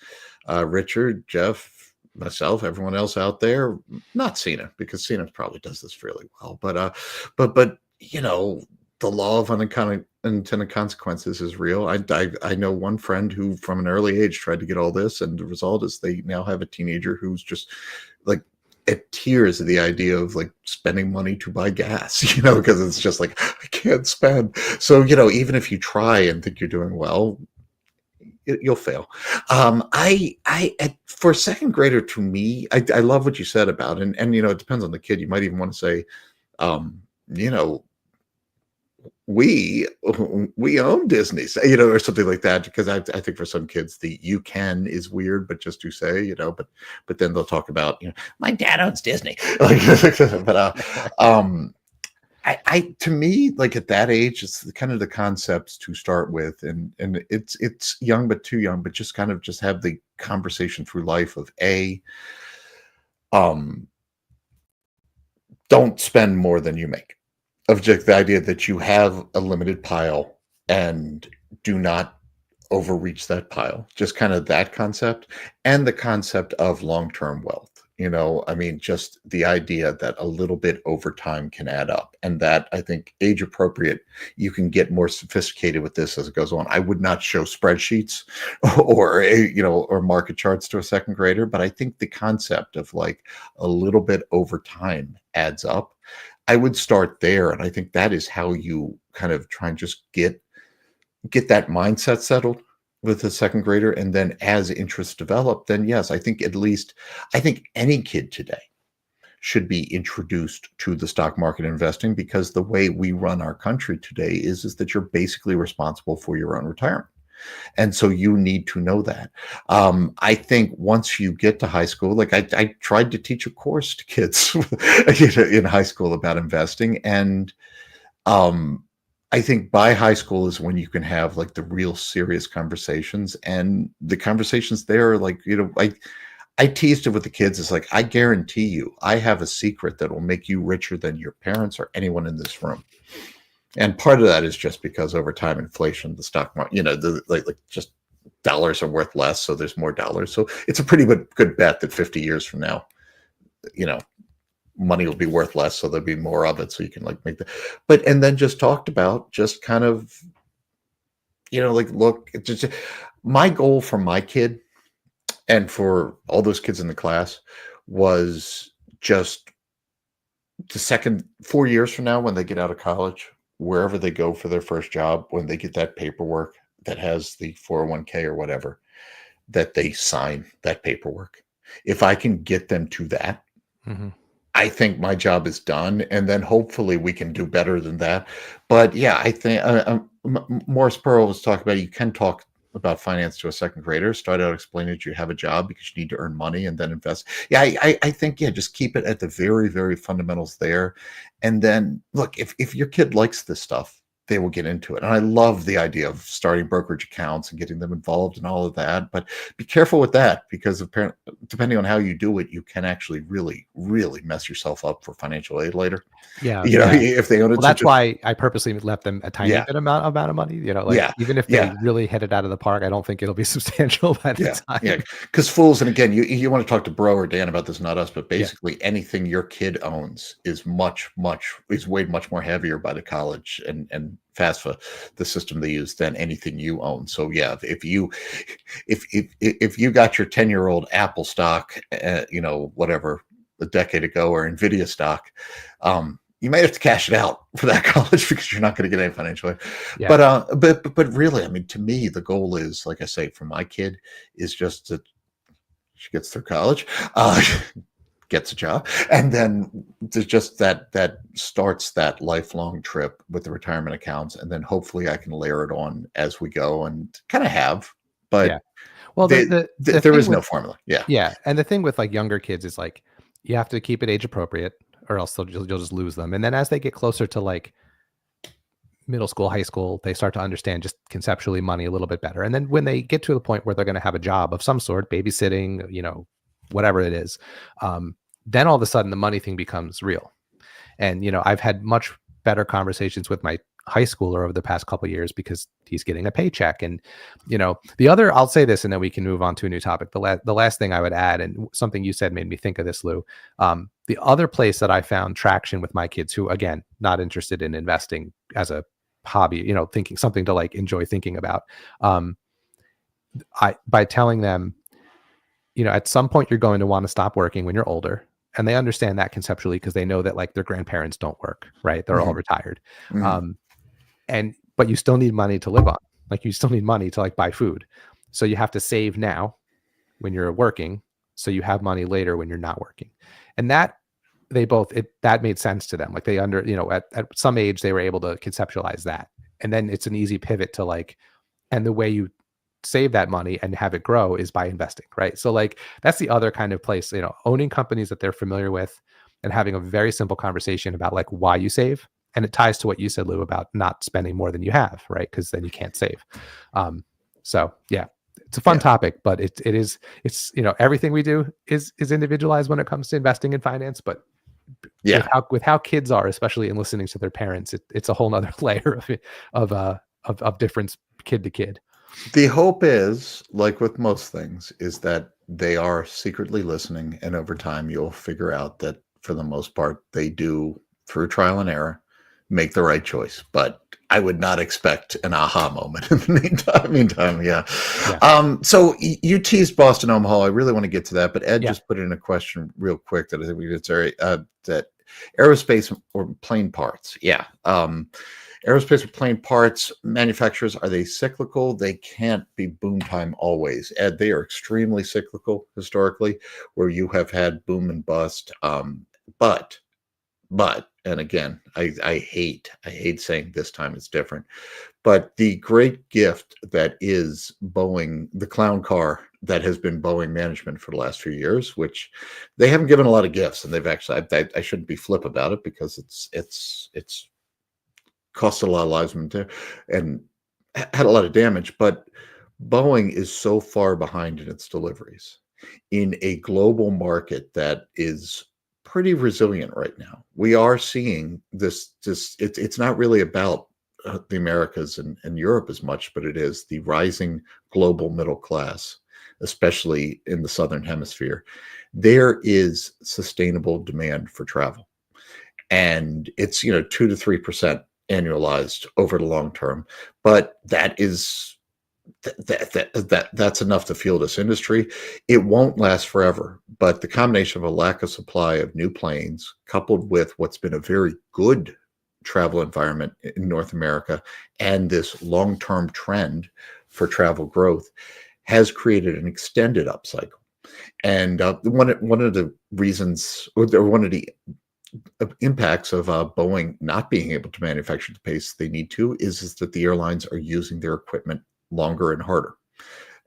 Richard, Jeff, myself, everyone else out there, not Cena, because Cena probably does this fairly well, but the law of unintended consequences is real. I know one friend who from an early age tried to get all this, and the result is they now have a teenager who's just like at tears at the idea of like spending money to buy gas, because it's just like, I can't spend. So, even if you try and think you're doing well, you'll fail. For a second grader, to me, I love what you said about, and it depends on the kid. You might even want to say, we own Disney, or something like that, because I think for some kids the "you can" is weird, but just to say, but then they'll talk about, my dad owns Disney. I to me, like, at that age, it's kind of the concepts to start with, and it's young but too young, but just kind of just have the conversation through life of don't spend more than you make. Of just the idea that you have a limited pile and do not overreach that pile. Just kind of that concept, and the concept of long-term wealth. Just the idea that a little bit over time can add up, and that, I think, age appropriate, you can get more sophisticated with this as it goes on. I would not show spreadsheets or market charts to a second grader, but I think the concept of like a little bit over time adds up. I would start there, and I think that is how you kind of try and just get that mindset settled with a second grader. And then as interests develop, then yes, I think any kid today should be introduced to the stock market investing, because the way we run our country today is that you're basically responsible for your own retirement. And so you need to know that. I think once you get to high school, like I tried to teach a course to kids in high school about investing. And I think by high school is when you can have like the real serious conversations. And the conversations there are like, I teased it with the kids. It's like, I guarantee you, I have a secret that will make you richer than your parents or anyone in this room. And part of that is just because over time, inflation, the stock market, like just dollars are worth less, so there's more dollars. So it's a pretty good bet that 50 years from now, money will be worth less, so there'll be more of it, so you can like make that. And then just talked about just kind of, look, it's just my goal for my kid and for all those kids in the class was just the 4 years from now, when they get out of college, wherever they go for their first job, when they get that paperwork that has the 401k or whatever, that they sign that paperwork. If I can get them to that, I think my job is done. And then hopefully we can do better than that. But yeah, I think Morris Pearl was talking about, you can talk about finance to a second grader, start out explaining that you have a job because you need to earn money and then invest. Yeah, I think, just keep it at the very, very fundamentals there. And then look, if your kid likes this stuff, they will get into it. And I love the idea of starting brokerage accounts and getting them involved and all of that. But be careful with that, because apparently, depending on how you do it, you can actually really, really mess yourself up for financial aid later. Yeah. If they own it. Well, that's why I purposely left them a tiny bit amount of money. Even if they really hit it out of the park, I don't think it'll be substantial by the time. Yeah, because fools, and again, you want to talk to Bro or Dan about this, not us, but basically anything your kid owns is weighed much more heavier by the college and FAFSA, the system they use, than anything you own. So yeah, if you got your 10-year-old Apple stock, whatever, a decade ago, or Nvidia stock, you might have to cash it out for that college, because you're not going to get any financial aid. Yeah. But really, I mean, to me, the goal is, like I say, for my kid, is just that she gets through college, gets a job, and then there's just that starts that lifelong trip with the retirement accounts, and then hopefully I can layer it on as we go, and kind of have. But well, there is no formula. Yeah, and the thing with like younger kids is like, you have to keep it age appropriate, or else you'll just lose them. And then as they get closer to like middle school, high school, they start to understand just conceptually money a little bit better. And then when they get to the point where they're going to have a job of some sort, babysitting, whatever it is, then all of a sudden the money thing becomes real. And, I've had much better conversations with my high schooler over the past couple of years, because he's getting a paycheck. And, the other, I'll say this, and then we can move on to a new topic. The last thing I would add, and something you said made me think of this, Lou. The other place that I found traction with my kids, who, again, not interested in investing as a hobby, thinking something to like enjoy thinking about, by telling them, at some point you're going to want to stop working when you're older. And they understand that conceptually, because they know that like their grandparents don't work, right? They're all retired. But you still need money to live on. Like, you still need money to like buy food. So you have to save now when you're working, so you have money later when you're not working. And that that made sense to them. Like, they at some age they were able to conceptualize that. And then it's an easy pivot to like, and the way you save that money and have it grow is by investing, right? So like, that's the other kind of place, owning companies that they're familiar with, and having a very simple conversation about like why you save. And it ties to what you said, Lou, about not spending more than you have, right? Because then you can't save. So yeah, it's a fun topic, but it's everything we do is individualized when it comes to investing in finance. But with how kids are, especially in listening to their parents, it's a whole nother layer of difference kid to kid. The hope is, like with most things, is that they are secretly listening, and over time you'll figure out that for the most part they do, through trial and error, make the right choice. But I would not expect an aha moment in the meantime. So you teased Boston Omaha. I really want to get to that, but Ed just put in a question real quick that I think it's very that aerospace or plane parts. Aerospace or plane parts manufacturers, are they cyclical? They can't be boom time always. Ed, they are extremely cyclical historically, where you have had boom and bust. but, and again, I hate saying this time it's different, but the great gift that is Boeing, the clown car that has been Boeing management for the last few years, which they haven't given a lot of gifts, and they've actually, I shouldn't be flip about it because it's cost a lot of lives and had a lot of damage, but Boeing is so far behind in its deliveries in a global market that is pretty resilient right now. We are seeing this it's not really about the Americas and Europe as much, but it is the rising global middle class, especially in the Southern Hemisphere. There is sustainable demand for travel. And it's 2 to 3% annualized over the long term, but that's enough to fuel this industry. It won't last forever, but the combination of a lack of supply of new planes coupled with what's been a very good travel environment in North America and this long-term trend for travel growth has created an extended upcycle. And one of the reasons, or one of the impacts of Boeing not being able to manufacture the pace they need to is that the airlines are using their equipment longer and harder.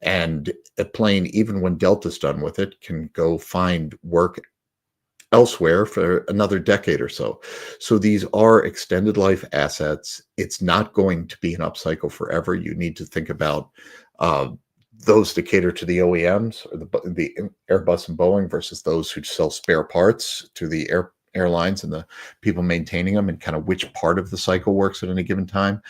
And a plane, even when Delta's done with it, can go find work elsewhere for another decade or so. So these are extended life assets. It's not going to be an upcycle forever. You need to think about those that cater to the OEMs or the Airbus and Boeing versus those who sell spare parts to the airlines and the people maintaining them, and kind of which part of the cycle works at any given time.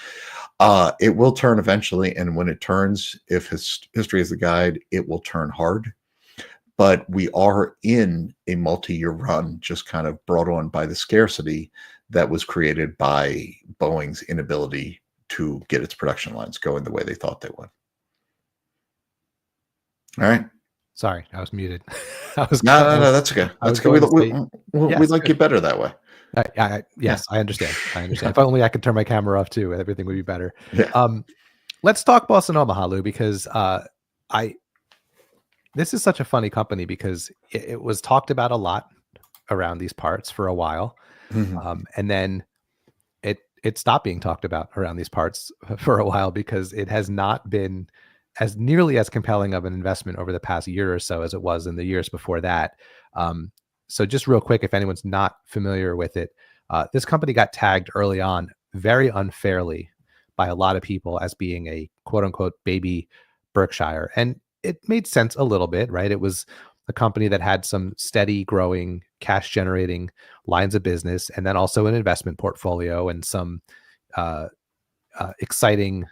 It will turn eventually, and when it turns, if history is the guide, it will turn hard. But we are in a multi-year run, just kind of brought on by the scarcity that was created by Boeing's inability to get its production lines going the way they thought they would. All right. Sorry, I was muted. I was no, that's okay. That's good. We like you better that way. Yes, I understand. If only I could turn my camera off too, everything would be better. Yeah. Let's talk Boston Omaha, Lou, because this is such a funny company because it was talked about a lot around these parts for a while, and then it stopped being talked about around these parts for a while because it has not been as nearly as compelling of an investment over the past year or so as it was in the years before that. So just real quick, if anyone's not familiar with it, this company got tagged early on very unfairly by a lot of people as being a quote unquote baby Berkshire. And it made sense a little bit, right? It was a company that had some steady growing cash generating lines of business, and then also an investment portfolio and some exciting,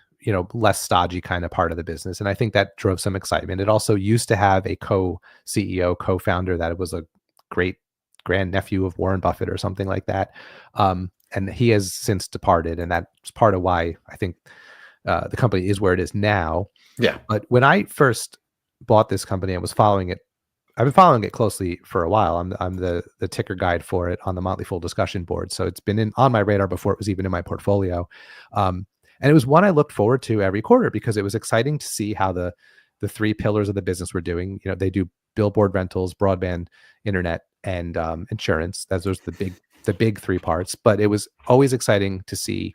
less stodgy kind of part of the business. And I think that drove some excitement. It also used to have a co-CEO, co-founder that was a great grandnephew of Warren Buffett or something like that. And he has since departed. And that's part of why I think the company is where it is now. Yeah. But when I first bought this company and was following it, I've been following it closely for a while. I'm the ticker guide for it on the Motley Fool discussion board. So it's been on my radar before it was even in my portfolio. And it was one I looked forward to every quarter because it was exciting to see how the three pillars of the business were doing. They do billboard rentals, broadband, internet, and insurance. Those are the big three parts. But it was always exciting to see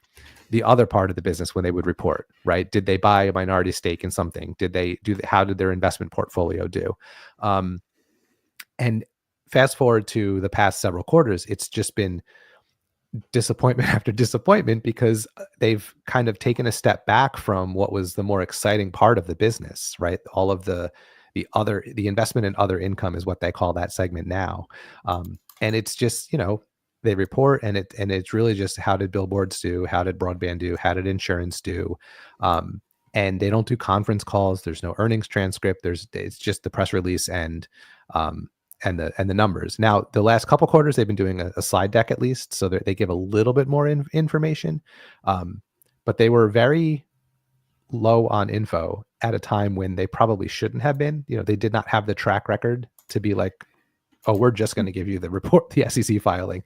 the other part of the business when they would report, right? Did they buy a minority stake in something? How did their investment portfolio do? And fast forward to the past several quarters, it's just been disappointment after disappointment because they've kind of taken a step back from what was the more exciting part of the business, right? All of the investment and other income is what they call that segment now. And it's just, they report and it's really just how did billboards do? How did broadband do? How did insurance do? And they don't do conference calls. There's no earnings transcript. It's just the press release and the numbers. Now, the last couple quarters, they've been doing a slide deck at least, so that they give a little bit more information. But they were very low on info at a time when they probably shouldn't have been. They did not have the track record to be like, oh, we're just going to give you the report, the SEC filing.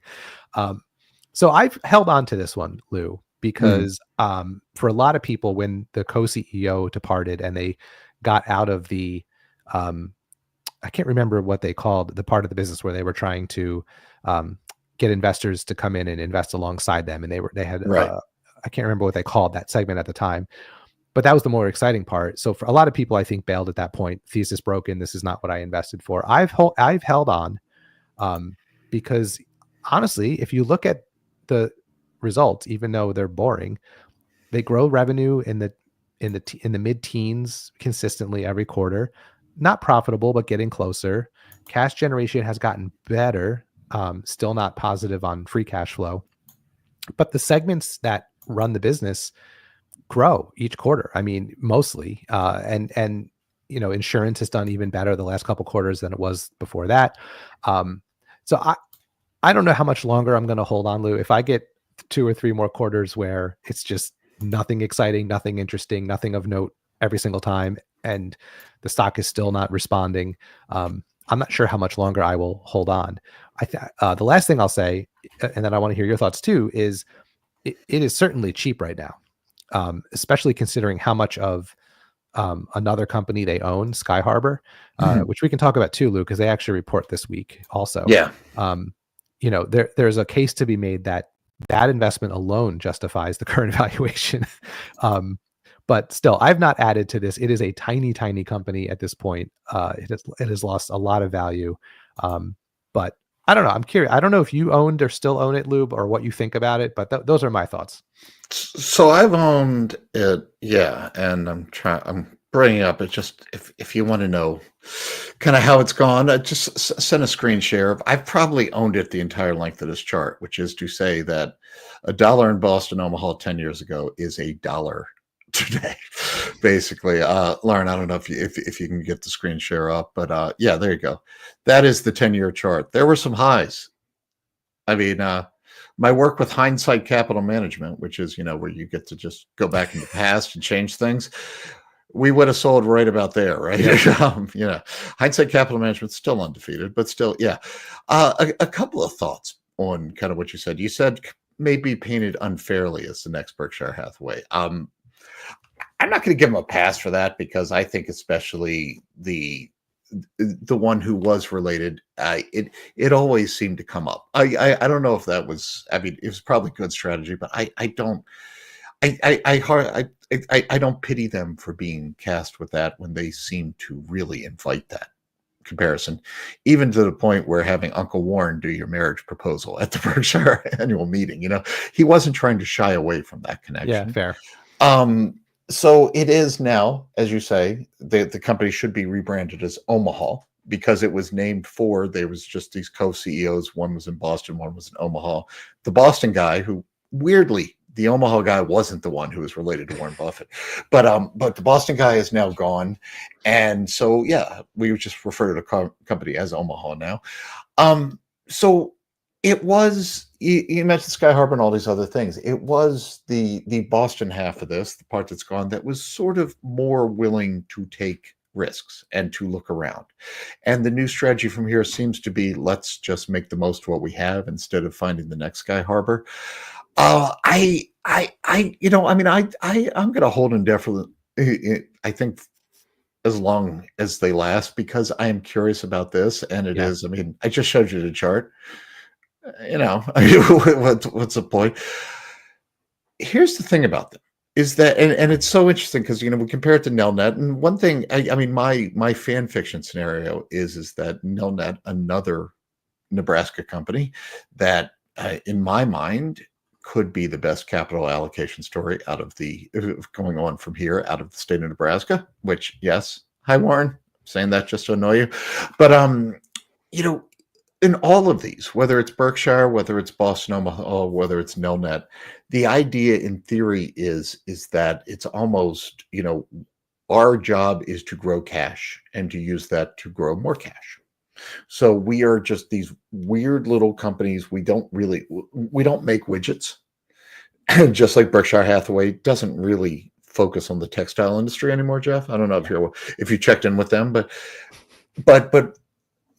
So I've held on to this one, Lou, because for a lot of people, when the co-CEO departed and they got out of the I can't remember what they called the part of the business where they were trying to get investors to come in and invest alongside them. And they had Right. I can't remember what they called that segment at the time, but that was the more exciting part. So for a lot of people, I think bailed at that point. Thesis broken. This is not what I invested for. I've held on because honestly, if you look at the results, even though they're boring, they grow revenue in the mid-teens consistently every quarter. Not profitable, but getting closer. Cash generation has gotten better. Still not positive on free cash flow, but the segments that run the business grow each quarter. I mean, mostly, and insurance has done even better the last couple quarters than it was before that. So I don't know how much longer I'm going to hold on, Lou. If I get 2 or 3 more quarters where it's just nothing exciting, nothing interesting, nothing of note every single time, and the stock is still not responding, I'm not sure how much longer I will hold on. The last thing I'll say, and then I want to hear your thoughts too, is it is certainly cheap right now, especially considering how much of another company they own, Sky Harbor, which we can talk about too, Lou, because they actually report this week also. Yeah. There's a case to be made that investment alone justifies the current valuation. But still, I've not added to this. It is a tiny, tiny company at this point. It has lost a lot of value. But I don't know. I'm curious. I don't know if you owned or still own it, Lube, or what you think about it. But those are my thoughts. So I've owned it, yeah, and I'm bringing up it just if you want to know kind of how it's gone, I just send a screen share. I've probably owned it the entire length of this chart, which is to say that $1 in Boston Omaha 10 years ago is $1 today, basically. Lauren, I don't know if you can get the screen share up, but yeah, there you go. That is the 10-year chart. There were some highs. I mean, my work with hindsight capital management, which is, where you get to just go back in the past and change things, we would have sold right about there, right? Yeah. Hindsight capital management still undefeated, but still, yeah. A couple of thoughts on kind of what you said. You said maybe painted unfairly as the next Berkshire Hathaway. I'm not going to give him a pass for that, because I think especially the one who was related, it always seemed to come up. I don't know if that was, I mean, it was probably good strategy, but I don't pity them for being cast with that when they seem to really invite that comparison, even to the point where having Uncle Warren do your marriage proposal at the Berkshire annual meeting, he wasn't trying to shy away from that connection. Yeah, fair. So it is now, as you say, the company should be rebranded as Omaha, because it was named for, there was just these co-CEOs. One was in Boston, one was in Omaha. The Boston guy, who weirdly, the Omaha guy wasn't the one who was related to Warren Buffett, but the Boston guy is now gone. And so, yeah, we just refer to the company as Omaha now. So it was, you mentioned Sky Harbor and all these other things. It was the Boston half of this, the part that's gone, that was sort of more willing to take risks and to look around. And the new strategy from here seems to be, let's just make the most of what we have instead of finding the next Sky Harbor. I'm going to hold indefinitely, I think, as long as they last, because I am curious about this. And it is, I mean, I just showed you the chart. What's the point? Here's the thing about them is that, and it's so interesting because, we compare it to Nelnet. And one thing, I mean, my fan fiction scenario is that Nelnet, another Nebraska company that in my mind could be the best capital allocation story going on from here out of the state of Nebraska, which, yes. Hi, Warren. I'm saying that just to annoy you. But, in all of these, whether it's Berkshire, whether it's Boston Omaha, whether it's Nelnet, the idea in theory is that it's almost, our job is to grow cash and to use that to grow more cash. So we are just these weird little companies. We don't make widgets, just like Berkshire Hathaway doesn't really focus on the textile industry anymore, Jeff. I don't know if you checked in with them, but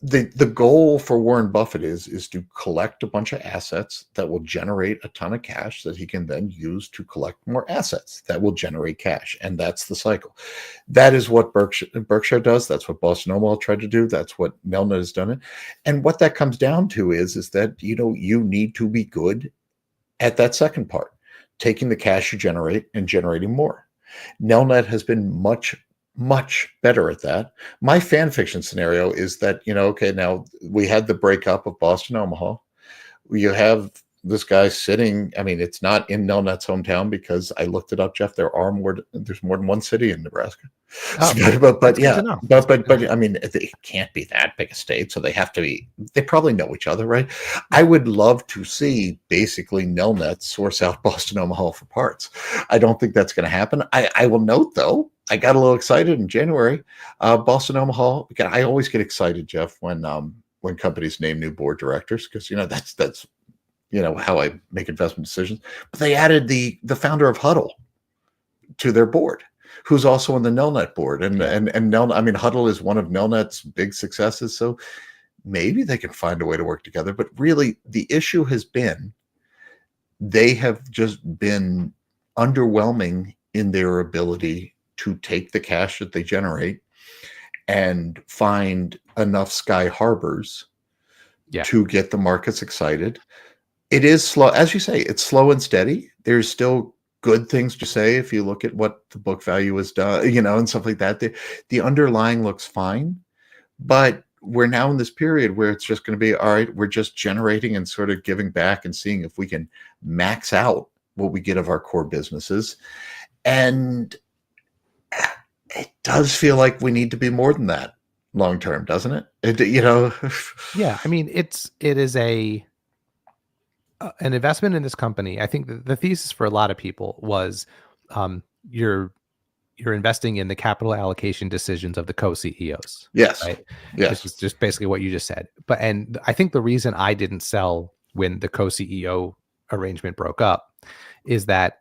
the goal for Warren Buffett is to collect a bunch of assets that will generate a ton of cash that he can then use to collect more assets that will generate cash. And that's the cycle. That is what Berkshire does. That's what Boston Omaha tried to do. That's what Nelnet has done it. And what that comes down to is that, you need to be good at that second part, taking the cash you generate and generating more. Nelnet has been much better at that. My fan fiction scenario is that, okay, now we had the breakup of Boston Omaha. You have this guy sitting, I mean, it's not in Nelnet's hometown because I looked it up, Jeff. There's more than one city in Nebraska. Oh, but yeah, but I mean, it can't be that big a state. So they probably know each other, right? I would love to see basically Nelnet source out Boston Omaha for parts. I don't think that's going to happen. I will note though, I got a little excited in January. Boston Omaha, I always get excited, Jeff, when companies name new board directors, because that's how I make investment decisions. But they added the founder of Huddle to their board, who's also on the Nelnet board. And Nelnet, I mean, Huddle is one of Nelnet's big successes. So maybe they can find a way to work together. But really, the issue has been they have just been underwhelming in their ability to take the cash that they generate and find enough sky harbors to get the markets excited. It is slow, as you say, it's slow and steady. There's still good things to say if you look at what the book value has done, and stuff like that. The underlying looks fine, but we're now in this period where it's just going to be, all right, we're just generating and sort of giving back and seeing if we can max out what we get of our core businesses. And it does feel like we need to be more than that long term, doesn't it? Yeah, I mean, it is an investment in this company. I think the thesis for a lot of people was you're investing in the capital allocation decisions of the co-CEOs. Yes. Right? Yes. It's just basically what you just said. And I think the reason I didn't sell when the co-CEO arrangement broke up is that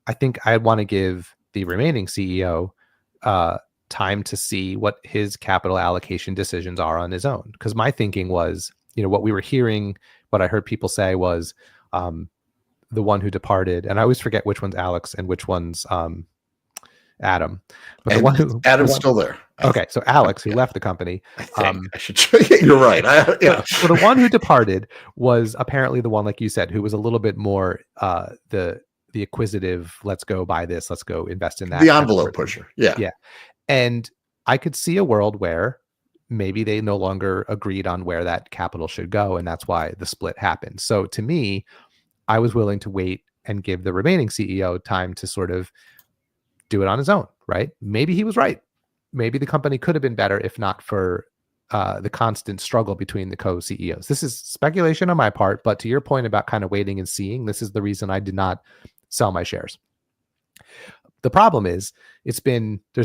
I think I want to give the remaining CEO time to see what his capital allocation decisions are on his own. Because my thinking was, what we were hearing, what I heard people say was the one who departed, and I always forget which one's Alex and which one's Adam. But the one who Adam's still there. Okay, so Alex, who left the company. I think I should. You're right. So the one who departed was apparently the one, like you said, who was a little bit more the acquisitive. Let's go buy this. Let's go invest in that. The envelope pusher. Yeah. Yeah. And I could see a world where maybe they no longer agreed on where that capital should go, and that's why the split happened. So to me, I was willing to wait and give the remaining CEO time to sort of do it on his own, right? Maybe he was right. Maybe the company could have been better if not for the constant struggle between the co-CEOs. This is speculation on my part, but to your point about kind of waiting and seeing, this is the reason I did not sell my shares. The problem is there's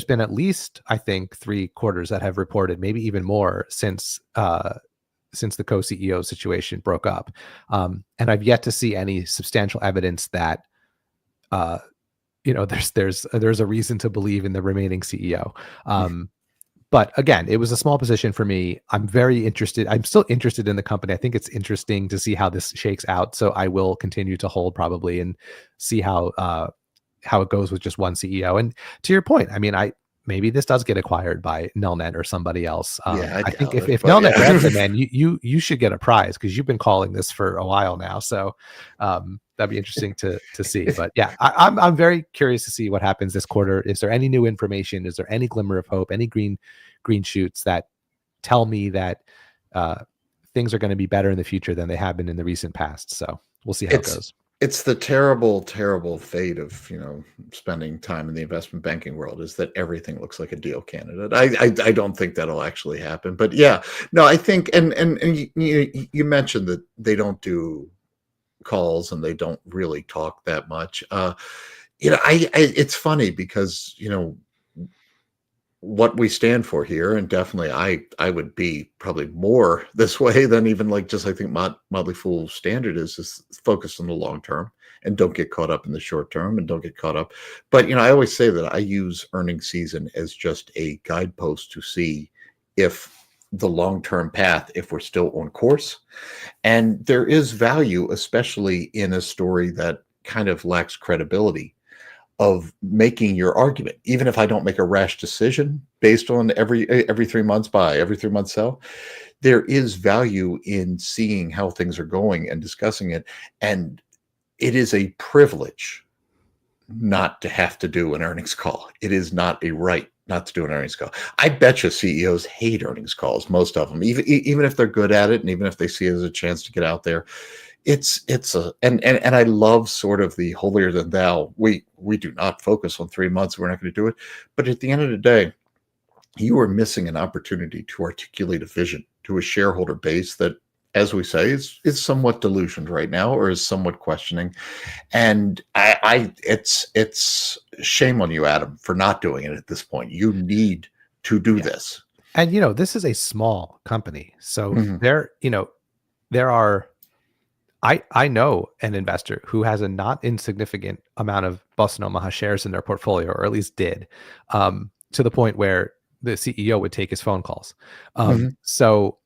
been at least, I think, 3 quarters that have reported, maybe even more since the co-CEO situation broke up. And I've yet to see any substantial evidence that, there's a reason to believe in the remaining CEO. But again, it was a small position for me. I'm very interested. I'm still interested in the company. I think it's interesting to see how this shakes out. So I will continue to hold probably and see how it goes with just one CEO. And to your point, I mean, maybe this does get acquired by Nelnet or somebody else. I think if Nelnet grabs it, man, you should get a prize because you've been calling this for a while now. So that'd be interesting to see. But yeah, I'm very curious to see what happens this quarter. Is there any new information? Is there any glimmer of hope? Any green shoots that tell me that things are going to be better in the future than they have been in the recent past? So we'll see how it goes. It's the terrible, terrible fate of, spending time in the investment banking world is that everything looks like a deal candidate. I don't think that'll actually happen. But yeah, no, I think, and you mentioned that they don't do calls and they don't really talk that much. It's funny because, what we stand for here, and definitely I would be probably more this way than even I think Motley Fool standard is focused on the long term and don't get caught up in the short term and don't get caught up. But I always say that I use earnings season as just a guidepost to see if the long-term path if we're still on course. And there is value, especially in a story that kind of lacks credibility, of making your argument, even if I don't make a rash decision based on every 3 months buy, every 3 months sell. There is value in seeing how things are going and discussing it. And it is a privilege not to have to do an earnings call. It is not a right not to do an earnings call. I bet you CEOs hate earnings calls, most of them, even if they're good at it, and even if they see it as a chance to get out there. And I love sort of the holier than thou. We do not focus on 3 months. We're not going to do it. But at the end of the day, you are missing an opportunity to articulate a vision to a shareholder base that, as we say, is somewhat delusioned right now, or is somewhat questioning. And it's shame on you, Adam, for not doing it at this point. You need to do this. And this is a small company, so I know an investor who has a not insignificant amount of Boston Omaha shares in their portfolio, or at least did, to the point where the CEO would take his phone calls. So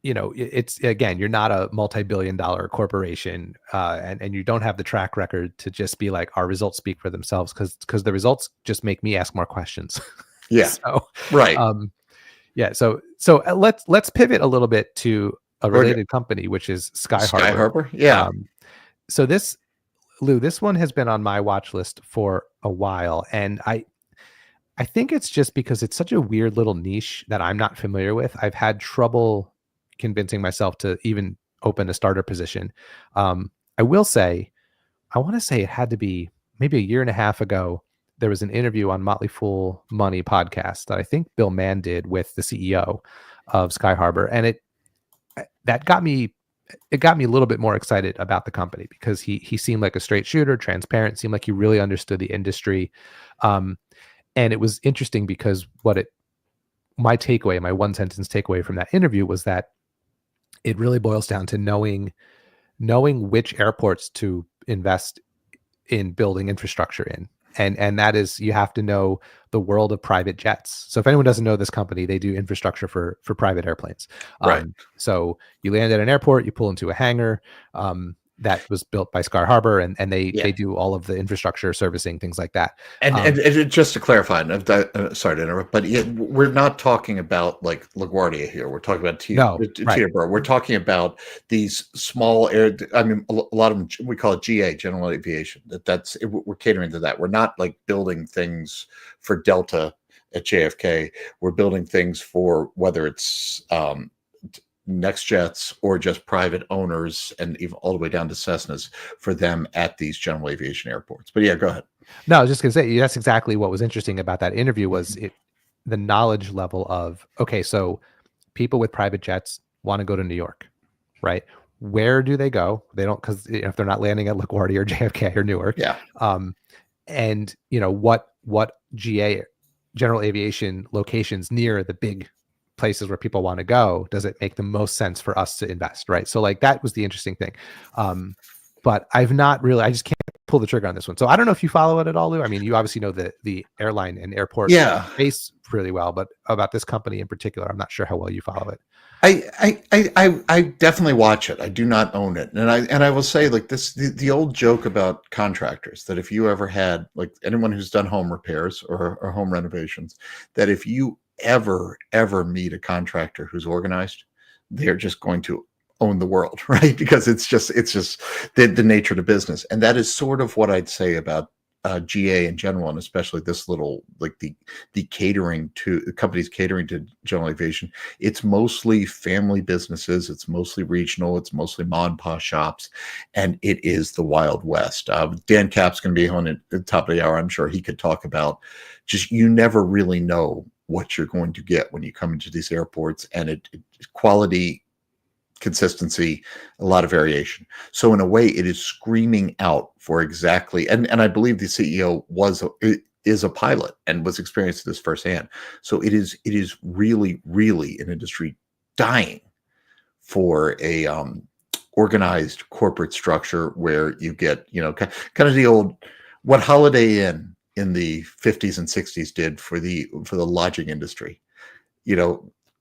it's, again, you're not a multi-billion-dollar corporation, and you don't have the track record to just be like, our results speak for themselves, because the results just make me ask more questions. Yeah. So, right. So let's pivot a little bit to a related company, which is Sky Harbor. Yeah. So this one has been on my watch list for a while, and I think it's just because it's such a weird little niche that I'm not familiar with. I've had trouble convincing myself to even open a starter position. I will say, I want to say it had to be maybe a year and a half ago. There was an interview on Motley Fool Money podcast that I think Bill Mann did with the CEO of Sky Harbor, and it got me a little bit more excited about the company, because he seemed like a straight shooter, transparent, seemed like he really understood the industry. And it was interesting because my one sentence takeaway from that interview was that it really boils down to knowing which airports to invest in building infrastructure in. And that is, you have to know the world of private jets. So if anyone doesn't know this company, they do infrastructure for private airplanes. Right. So you land at an airport, you pull into a hangar that was built by Sky Harbor, and they do all of the infrastructure servicing, things like that. And just to clarify, sorry to interrupt, but we're not talking about like LaGuardia here. We're talking about Teterboro. We're talking about these small a lot of them, we call it GA, General Aviation. We're catering to that. We're not like building things for Delta at JFK. We're building things for whether it's Next Jets or just private owners, and even all the way down to Cessnas, for them at these general aviation airports. But yeah, go ahead. No, I was just going to say, that's exactly what was interesting about that interview, was the knowledge level of, okay, so people with private jets want to go to New York, right? Where do they go? They don't, because if they're not landing at LaGuardia or JFK or Newark. Yeah. And what GA, general aviation locations near the big places where people want to go, does it make the most sense for us to invest, right? So like, that was the interesting thing. But I just can't pull the trigger on this one. So I don't know if you follow it at all, Lou. I mean, you obviously know the airline and airport space really well, but about this company in particular, I'm not sure how well you follow it. I definitely watch it. I do not own it. And I will say, like, the old joke about contractors, that if you ever had, like, anyone who's done home repairs or home renovations, that if you ever meet a contractor who's organized, they're just going to own the world, right? Because it's just the nature of the business. And that is sort of what I'd say about GA in general, and especially this little, like the catering to companies catering to general aviation. It's mostly family businesses. It's mostly regional. It's mostly mom and pop shops, and it is the Wild West. Dan Cap's going to be on at the top of the hour. I'm sure he could talk about just, you never really know what you're going to get when you come into these airports, and quality, consistency, a lot of variation. So in a way, it is screaming out for exactly, and I believe the CEO is a pilot and was experienced this firsthand. So it is really an industry dying for a organized corporate structure where you get, kind of the old, what Holiday Inn in the 50s and 60s did for the lodging industry.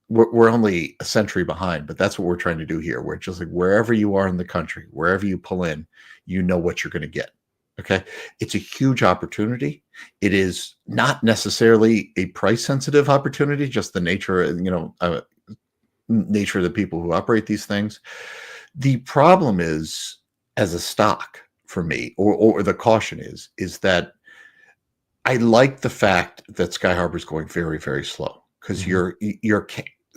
we're only a century behind, but that's what we're trying to do here. We're just like wherever you are in the country, wherever you pull in, you know what you're going to get. Okay. It's a huge opportunity. It is not necessarily a price sensitive opportunity, just the nature, nature of the people who operate these things. The problem is, as a stock for me, or the caution is that I like the fact that Sky Harbor is going very, very slow because your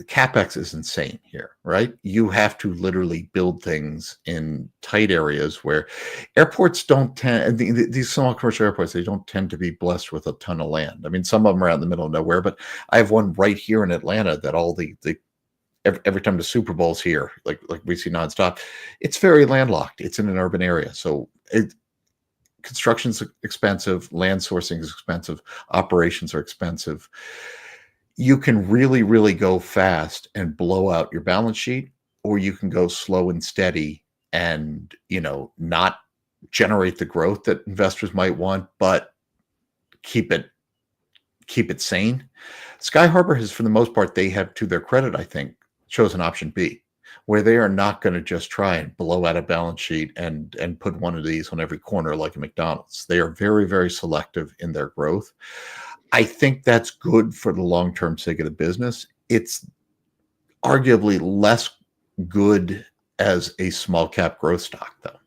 capex is insane here, right? You have to literally build things in tight areas where airports don't tend, these small commercial airports, they don't tend to be blessed with a ton of land. I mean, some of them are out in the middle of nowhere, but I have one right here in Atlanta that all every time the Super Bowl's here, like we see nonstop, it's very landlocked. It's in an urban area. So construction's expensive, land sourcing is expensive, operations are expensive. You can really, really go fast and blow out your balance sheet, or you can go slow and steady and, not generate the growth that investors might want, but keep it sane. Sky Harbor has, for the most part, they have, to their credit, I think, chosen option B, where they are not going to just try and blow out a balance sheet and put one of these on every corner like a McDonald's. They are very, very selective in their growth. I think that's good for the long-term sake of the business. It's arguably less good as a small cap growth stock, though.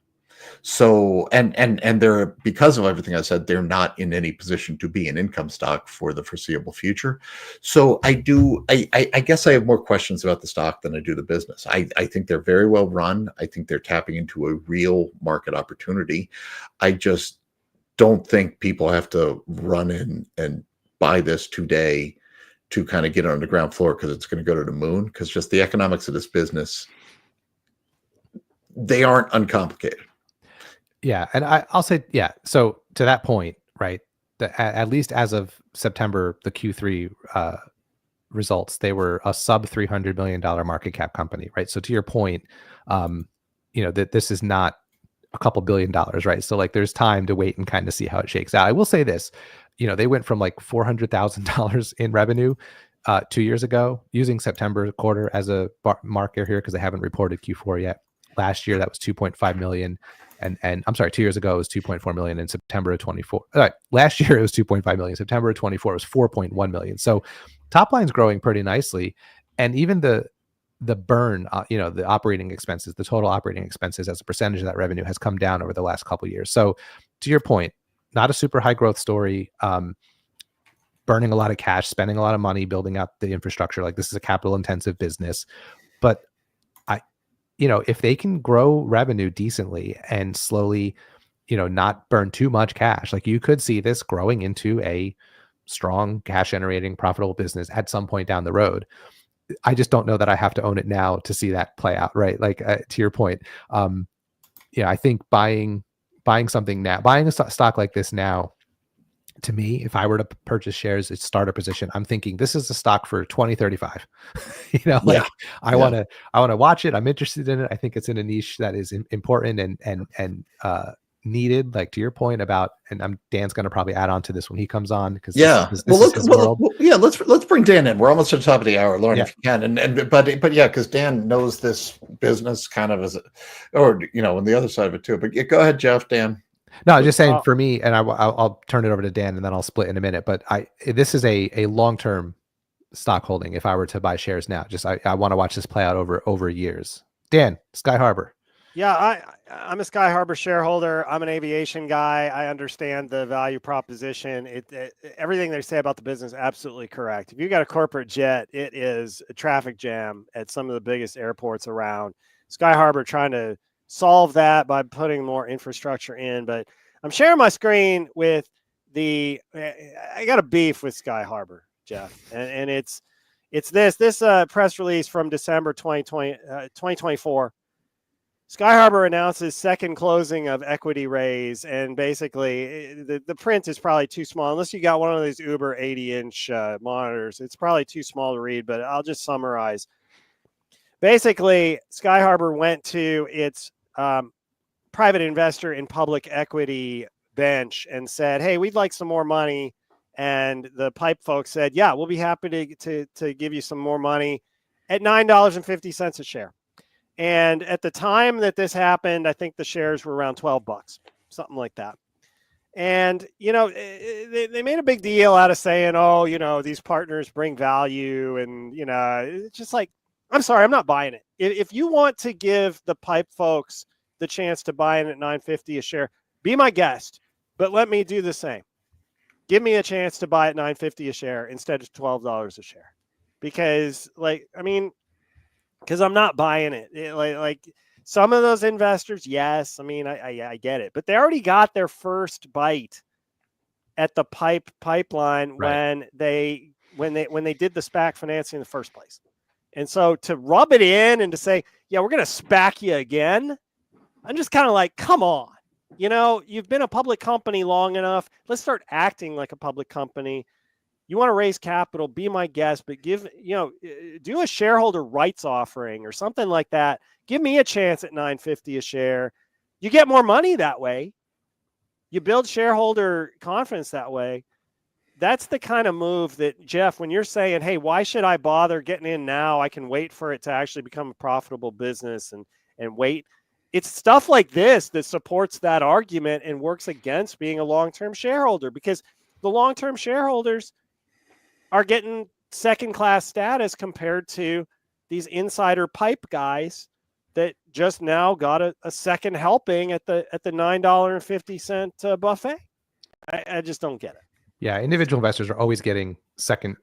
So, and they're, because of everything I said, they're not in any position to be an income stock for the foreseeable future. So I guess I have more questions about the stock than I do the business. I think they're very well run. I think they're tapping into a real market opportunity. I just don't think people have to run in and buy this today to kind of get it on the ground floor because it's going to go to the moon, because just the economics of this business, they aren't uncomplicated. Yeah. And I'll say, yeah. So to that point, right, at least as of September, the Q3 results, they were a sub $300 million market cap company, right? So to your point, that this is not a couple $1 billion, right? So like there's time to wait and kind of see how it shakes out. I will say this, they went from like $400,000 in revenue 2 years ago, using September quarter as a marker here because they haven't reported Q4 yet. Last year that was 2.5 million. And I'm sorry, 2 years ago it was 2.4 million in September of 24. Last year it was 2.5 million. September of 24 was 4.1 million. So top line's growing pretty nicely. And even the burn, the operating expenses, the total operating expenses as a percentage of that revenue has come down over the last couple of years. So to your point, not a super high growth story, burning a lot of cash, spending a lot of money, building out the infrastructure. Like this is a capital intensive business, but if they can grow revenue decently and slowly, not burn too much cash, like you could see this growing into a strong cash generating profitable business at some point down the road. I just don't know that I have to own it now to see that play out, right? Like to your point, I think buying something now, buying a stock like this now, to me, if I were to purchase shares, it's start a position, I'm thinking this is a stock for 2035. I want to watch it. I'm interested in it. I think it's in a niche that is important and needed. Like to your point about, and Dan's going to probably add on to this when he comes on because this is his world. Let's bring Dan in. We're almost at the top of the hour, Lauren, if you can. But yeah, because Dan knows this business kind of on the other side of it too. But go ahead, Jeff, Dan. No, I'm just saying for me, and I'll turn it over to Dan and then I'll split in a minute. But this is a long-term stock holding. If I were to buy shares now, I want to watch this play out over years. Dan, Sky Harbor. Yeah, I'm a Sky Harbor shareholder. I'm an aviation guy. I understand the value proposition. Everything they say about the business, absolutely correct. If you got a corporate jet, it is a traffic jam at some of the biggest airports around. Sky Harbor trying to solve that by putting more infrastructure in. But I'm sharing my screen with I got a beef with Sky Harbor, Jeff, and it's this press release from December 2024. Sky Harbor announces second closing of equity raise, and basically the print is probably too small unless you got one of these Uber 80-inch monitors. It's probably too small to read, but I'll just summarize. Basically, Sky Harbor went to its private investor in public equity bench and said, "Hey, we'd like some more money." And the PIPE folks said, "Yeah, we'll be happy to give you some more money. at $9.50 a share. And at the time that this happened, I think the shares were around $12, something like that. And, you know, they made a big deal out of saying, oh, you know, these partners bring value. And, you know, it's just like, I'm sorry, I'm not buying it. If you want to give the pipe folks the chance to buy in at $9.50 a share, be my guest, but let me do the same. Give me a chance to buy at $9.50 a share instead of $12 a share. Because, like, I mean, because I'm not buying it. Like some of those investors, yes, I mean, I get it, but they already got their first bite at the pipeline when they did the SPAC financing in the first place. And so to rub it in and to say, yeah, we're going to SPAC you again, I'm just kind of like, come on. You know, you've been a public company long enough. Let's start acting like a public company. You want to raise capital, be my guest, but do a shareholder rights offering or something like that. Give me a chance at $9.50 a share. You get more money that way. You build shareholder confidence that way. That's the kind of move that, Jeff, when you're saying, hey, why should I bother getting in now? I can wait for it to actually become a profitable business and wait. It's stuff like this that supports that argument and works against being a long-term shareholder, because the long-term shareholders are getting second-class status compared to these insider pipe guys that just now got a second helping at the $9.50 buffet. I just don't get it. Yeah, individual investors are always getting second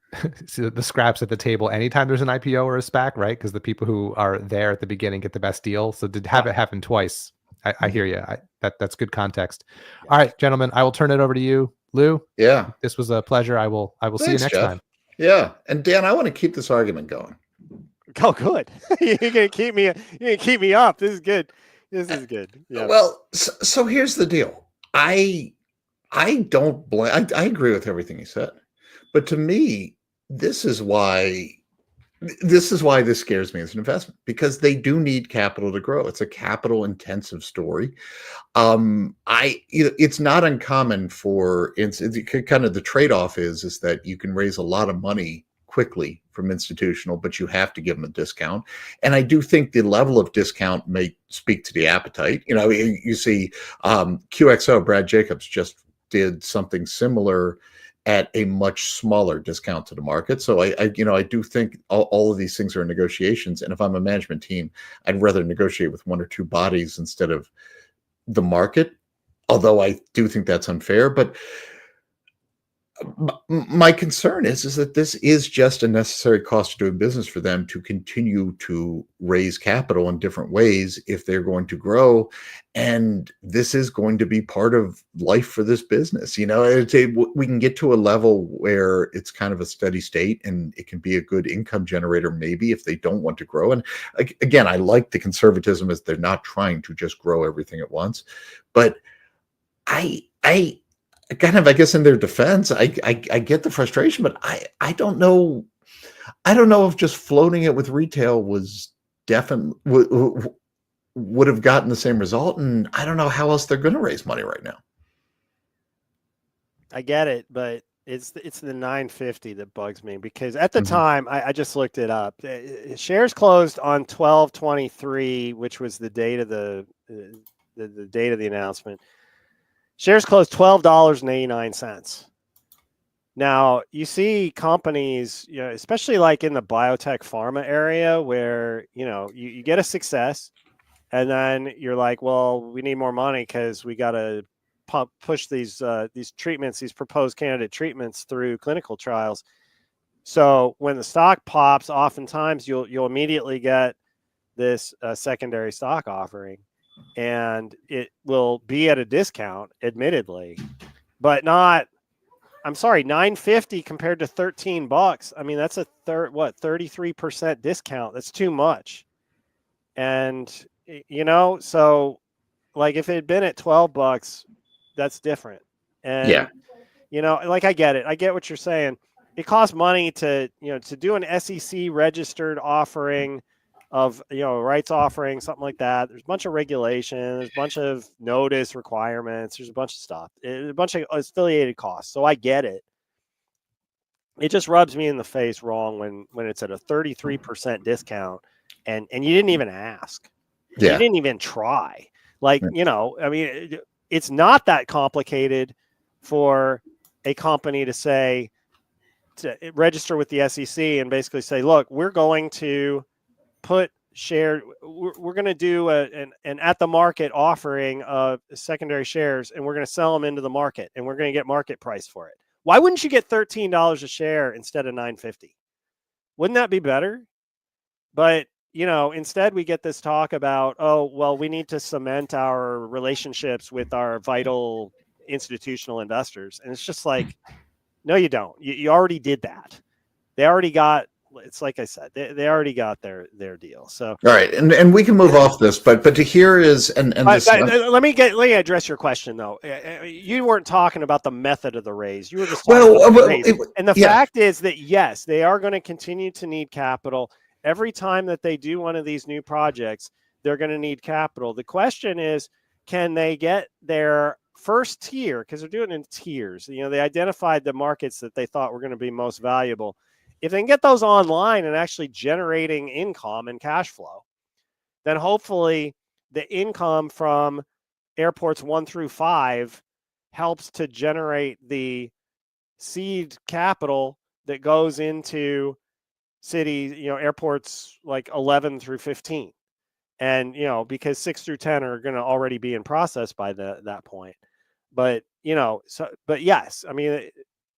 the scraps at the table anytime there's an IPO or a SPAC, right? Because the people who are there at the beginning get the best deal. So to have it happen twice, I hear you. That's good context. Yeah. All right, gentlemen, I will turn it over to you, Lou. Yeah, this was a pleasure. I will see you next time. Yeah, and Dan, I want to keep this argument going. Oh, good. You're gonna keep me up. This is good. This is good. Yeah. Well, so here's the deal. I don't blame. I agree with everything he said, but to me, this is why this scares me as an investment, because they do need capital to grow. It's a capital intensive story. It's not uncommon for kind of the trade-off is that you can raise a lot of money quickly from institutional, but you have to give them a discount. And I do think the level of discount may speak to the appetite. You know, you see QXO, Brad Jacobs just did something similar at a much smaller discount to the market. So I do think all of these things are in negotiations. And if I'm a management team, I'd rather negotiate with one or two bodies instead of the market. Although I do think that's unfair, but my concern is that this is just a necessary cost of doing business for them to continue to raise capital in different ways if they're going to grow. And this is going to be part of life for this business. You know, we can get to a level where it's kind of a steady state and it can be a good income generator, maybe, if they don't want to grow. And again, I like the conservatism as they're not trying to just grow everything at once. But I guess in their defense, I get the frustration, but I don't know. I don't know if just floating it with retail was definitely would have gotten the same result. And I don't know how else they're going to raise money right now. I get it, but it's the $9.50 that bugs me, because at the time, I just looked it up. Shares closed on 12/23, which was the date of the date of the announcement. Shares closed $12.89. Now, you see companies, you know, especially like in the biotech pharma area, where, you know, you get a success and then you're like, well, we need more money because we got to push these treatments, these proposed candidate treatments through clinical trials. So when the stock pops, oftentimes you'll immediately get this secondary stock offering. And it will be at a discount, admittedly, but not, I'm sorry, $9.50 compared to $13. I mean, that's a 33% discount. That's too much. And, you know, so like if it had been at $12, that's different. And, yeah, you know, like I get it. I get what you're saying. It costs money to do an SEC registered offering of, you know, rights offering, something like that. There's a bunch of regulations, there's a bunch of notice requirements, there's a bunch of stuff, a bunch of affiliated costs. So I get it. it just rubs me in the face wrong when it's at a 33% discount and you didn't even ask. You didn't even try. Like, you know, I mean, it's not that complicated for a company to say, to register with the SEC and basically say, look, we're going to put we're going to do an at the market offering of secondary shares, and we're going to sell them into the market, and we're going to get market price for it. Why wouldn't you get $13 a share instead of $9.50? Wouldn't that be better? But, you know, instead we get this talk about, oh, well, we need to cement our relationships with our vital institutional investors. And it's just like, no, you don't. You already did that. They already got, it's like I said, they already got their deal. So all right, and we can move off this, but to hear is let me address your question though. You weren't talking about the method of the raise. You were just talking about the raise. And the fact is that yes, they are going to continue to need capital. Every time that they do one of these new projects, they're going to need capital. The question is, can they get their first tier, because they're doing it in tiers. You know, they identified the markets that they thought were going to be most valuable. If they can get those online and actually generating income and cash flow, then hopefully the income from airports 1 through 5 helps to generate the seed capital that goes into cities, you know, airports like 11 through 15. And, you know, because 6 through 10 are going to already be in process by that point. But, you know, but yes, I mean,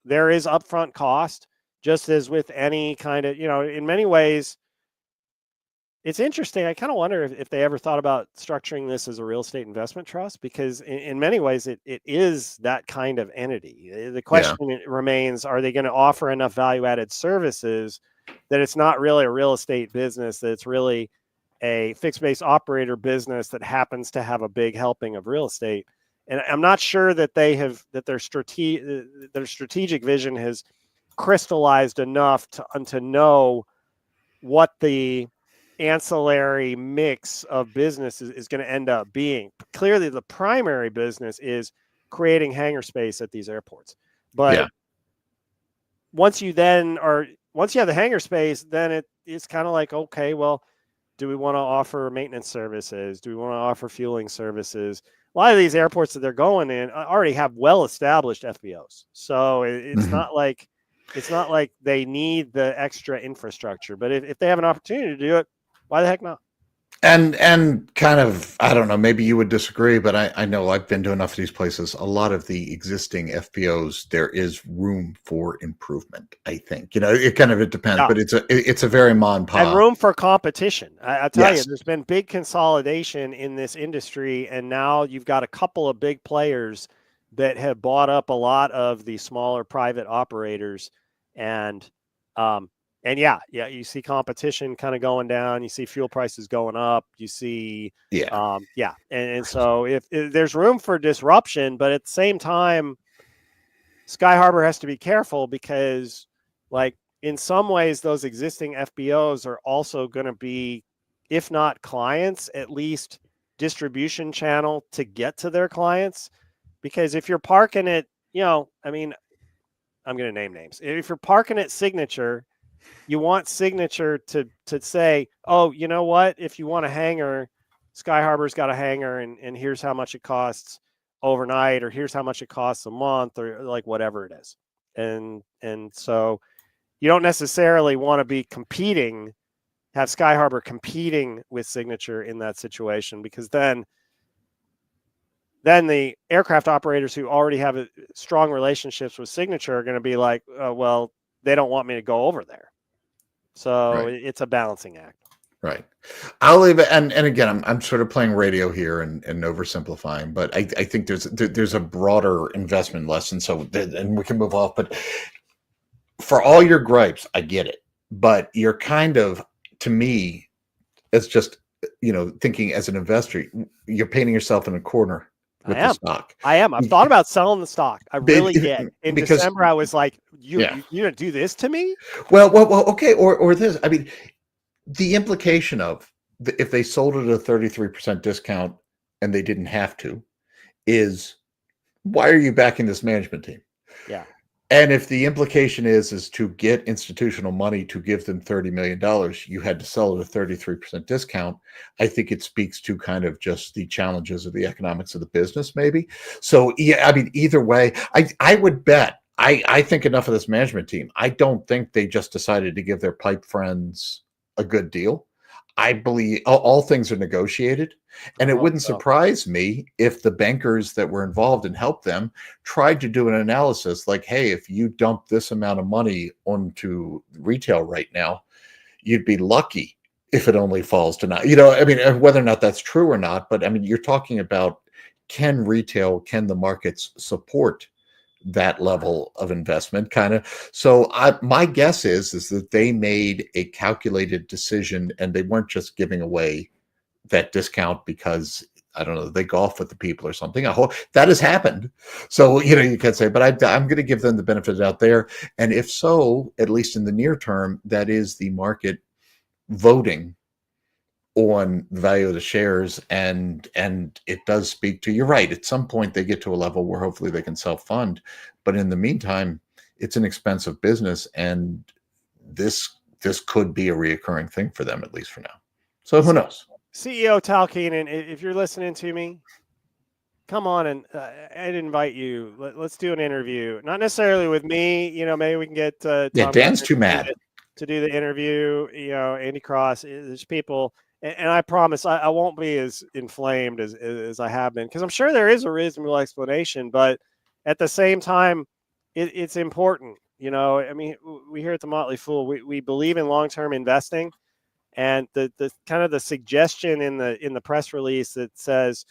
there is upfront cost, just as with any kind of, you know, in many ways, it's interesting. I kind of wonder if they ever thought about structuring this as a real estate investment trust, because in many ways it is that kind of entity. The question remains, are they going to offer enough value-added services that it's not really a real estate business, that it's really a fixed base operator business that happens to have a big helping of real estate? And I'm not sure that their strategic vision has crystallized enough to know what the ancillary mix of business is going to end up being. Clearly, the primary business is creating hangar space at these airports. But once you have the hangar space, then it's kind of like, okay, well, do we want to offer maintenance services? Do we want to offer fueling services? A lot of these airports that they're going in already have well-established FBOs. So it's not like they need the extra infrastructure. But if they have an opportunity to do it, why the heck not? And kind of, I don't know, maybe you would disagree, but I know I've been to enough of these places. A lot of the existing FBOs, there is room for improvement, I think. You know, it depends, but it's a very mon pa. And room for competition. I tell you, there's been big consolidation in this industry, and now you've got a couple of big players that have bought up a lot of the smaller private operators, and you see competition kind of going down. You see fuel prices going up. You see, and so if there's room for disruption, but at the same time, Sky Harbor has to be careful, because, like, in some ways, those existing FBOs are also going to be, if not clients, at least distribution channel to get to their clients. Because if you're parking at, you know, I mean, I'm going to name names. If you're parking at Signature, you want Signature to say, oh, you know what? If you want a hangar, Sky Harbor's got a hangar, and here's how much it costs overnight, or here's how much it costs a month, or like whatever it is. And so you don't necessarily want to be have Sky Harbor competing with Signature in that situation, because then the aircraft operators who already have strong relationships with Signature are going to be like, well, they don't want me to go over there. So it's a balancing act. Right. I'll leave it. And again, I'm sort of playing radio here and oversimplifying, but I think there's a broader investment lesson. So, and we can move off, but for all your gripes, I get it. But you're kind of, to me, it's just, you know, thinking as an investor, you're painting yourself in a corner with the stock. I am. I've thought about selling the stock. I really did. In December, I was like, you gonna do this to me? Well, okay. Or this, I mean, the implication of if they sold it at a 33% discount and they didn't have to is, why are you backing this management team? Yeah. And if the implication is to get institutional money to give them $30 million, you had to sell at a 33% discount. I think it speaks to kind of just the challenges of the economics of the business, maybe. So, yeah, I mean, either way, I would bet. I think enough of this management team. I don't think they just decided to give their pipe friends a good deal. I believe all things are negotiated. And it wouldn't surprise me if the bankers that were involved and helped them tried to do an analysis like, hey, if you dump this amount of money onto retail right now, you'd be lucky if it only falls to not, I mean, whether or not that's true or not, but I mean, you're talking about can the markets support that level of investment kind of. So my guess is that they made a calculated decision and they weren't just giving away that discount because I don't know, they golf with the people or something. I hope that has happened. So, you can say, but I'm going to give them the benefit out there. And if so, at least in the near term, that is the market voting on the value of the shares. And it does speak to, you're right, at some point they get to a level where hopefully they can self-fund. But in the meantime, it's an expensive business. And this could be a reoccurring thing for them, at least for now. So who knows? CEO Tal Keenan, if you're listening to me, come on and I'd invite you. Let's do an interview. Not necessarily with me. Maybe we can get Tom Dan's too mad to do the interview. Andy Cross. There's people, and I promise I won't be as inflamed as I have been, because I'm sure there is a reasonable explanation. But at the same time, it's important. I mean, we here at the Motley Fool, we believe in long-term investing. And the kind of the suggestion in the press release that says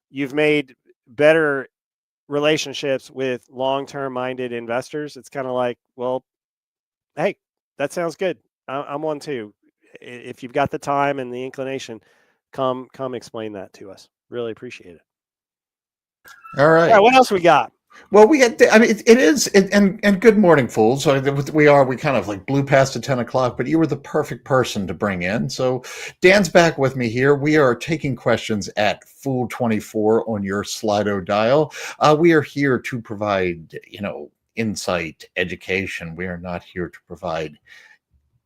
you've made better relationships with long-term minded investors, it's kind of like, well, hey, that sounds good. I'm one too. If you've got the time and the inclination, come explain that to us. Really appreciate it. All right. All right, what else we got? Well, it is, and good morning, fools. So we kind of like blew past the 10 o'clock, but you were the perfect person to bring in. So Dan's back with me here. We are taking questions at Fool24 on your Slido dial. We are here to provide, insight, education. We are not here to provide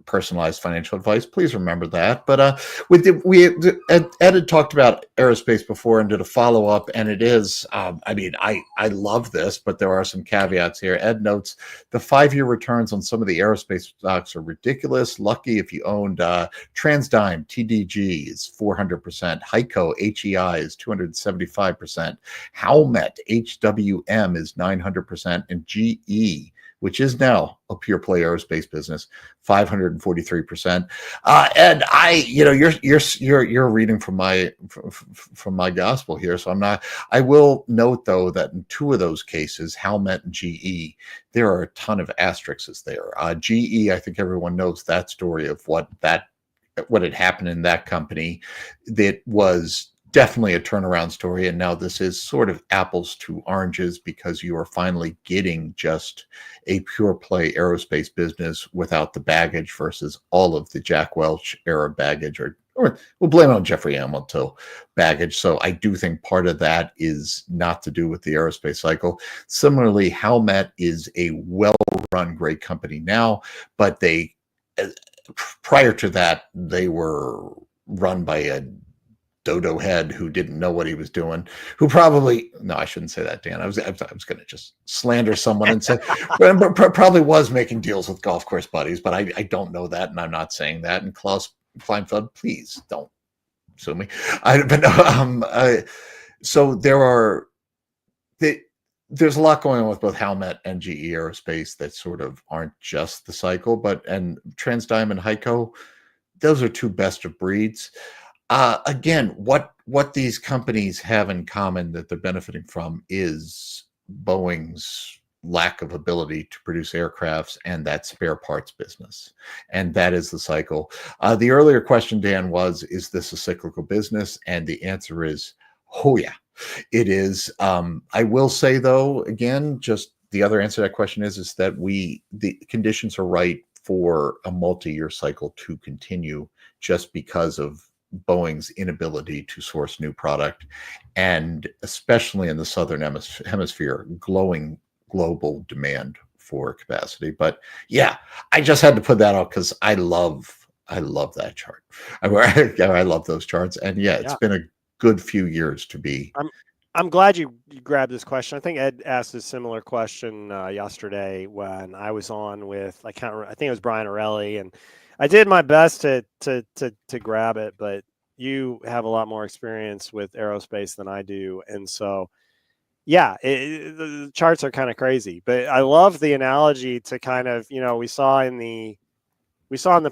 personalized financial advice. Please remember that. But Ed had talked about aerospace before and did a follow up, and it is. I love this, but there are some caveats here. Ed notes the 5-year returns on some of the aerospace stocks are ridiculous. Lucky if you owned TransDigm, TDG is 400%, HEICO, HEI is 275%, Howmet, HWM is 900%, and GE, which is now a pure play aerospace business, 543%. And you're reading from my gospel here, so I'm not. I will note though that in 2 of those cases, Howmet and GE, there are a ton of asterisks there. GE, I think everyone knows that story of what had happened in that company. That was definitely a turnaround story, and now this is sort of apples to oranges because you are finally getting just a pure play aerospace business without the baggage versus all of the Jack Welch era baggage, or we'll blame it on Jeffrey Hamilton baggage. So I do think part of that is not to do with the aerospace cycle. Similarly, Howmet is a well-run great company now, but they prior to that they were run by a dodo head who didn't know what he was doing, who probably, no, I shouldn't say that, Dan. I was going to just slander someone and say, probably was making deals with golf course buddies, but I don't know that, and I'm not saying that. And Klaus Kleinfeld, please don't sue me. So there's a lot going on with both Howmet and GE Aerospace that sort of aren't just the cycle, and TransDigm and HEICO, those are 2 best of breeds. Again, what these companies have in common that they're benefiting from is Boeing's lack of ability to produce aircrafts and that spare parts business. And that is the cycle. The earlier question, Dan, was, is this a cyclical business? And the answer is, oh yeah, it is. I will say though, again, just the other answer to that question is that the conditions are right for a multi-year cycle to continue just because of Boeing's inability to source new product, and especially in the southern hemisphere, global demand for capacity. But yeah, I just had to put that out because I love that chart. I love those charts. And yeah, it's been a good few years to be. I'm glad you grabbed this question. I think Ed asked a similar question yesterday when I was on with, I think it was Brian Orelli, and I did my best to grab it, but you have a lot more experience with aerospace than I do, and so yeah, the charts are kind of crazy. But I love the analogy to kind of, we saw in the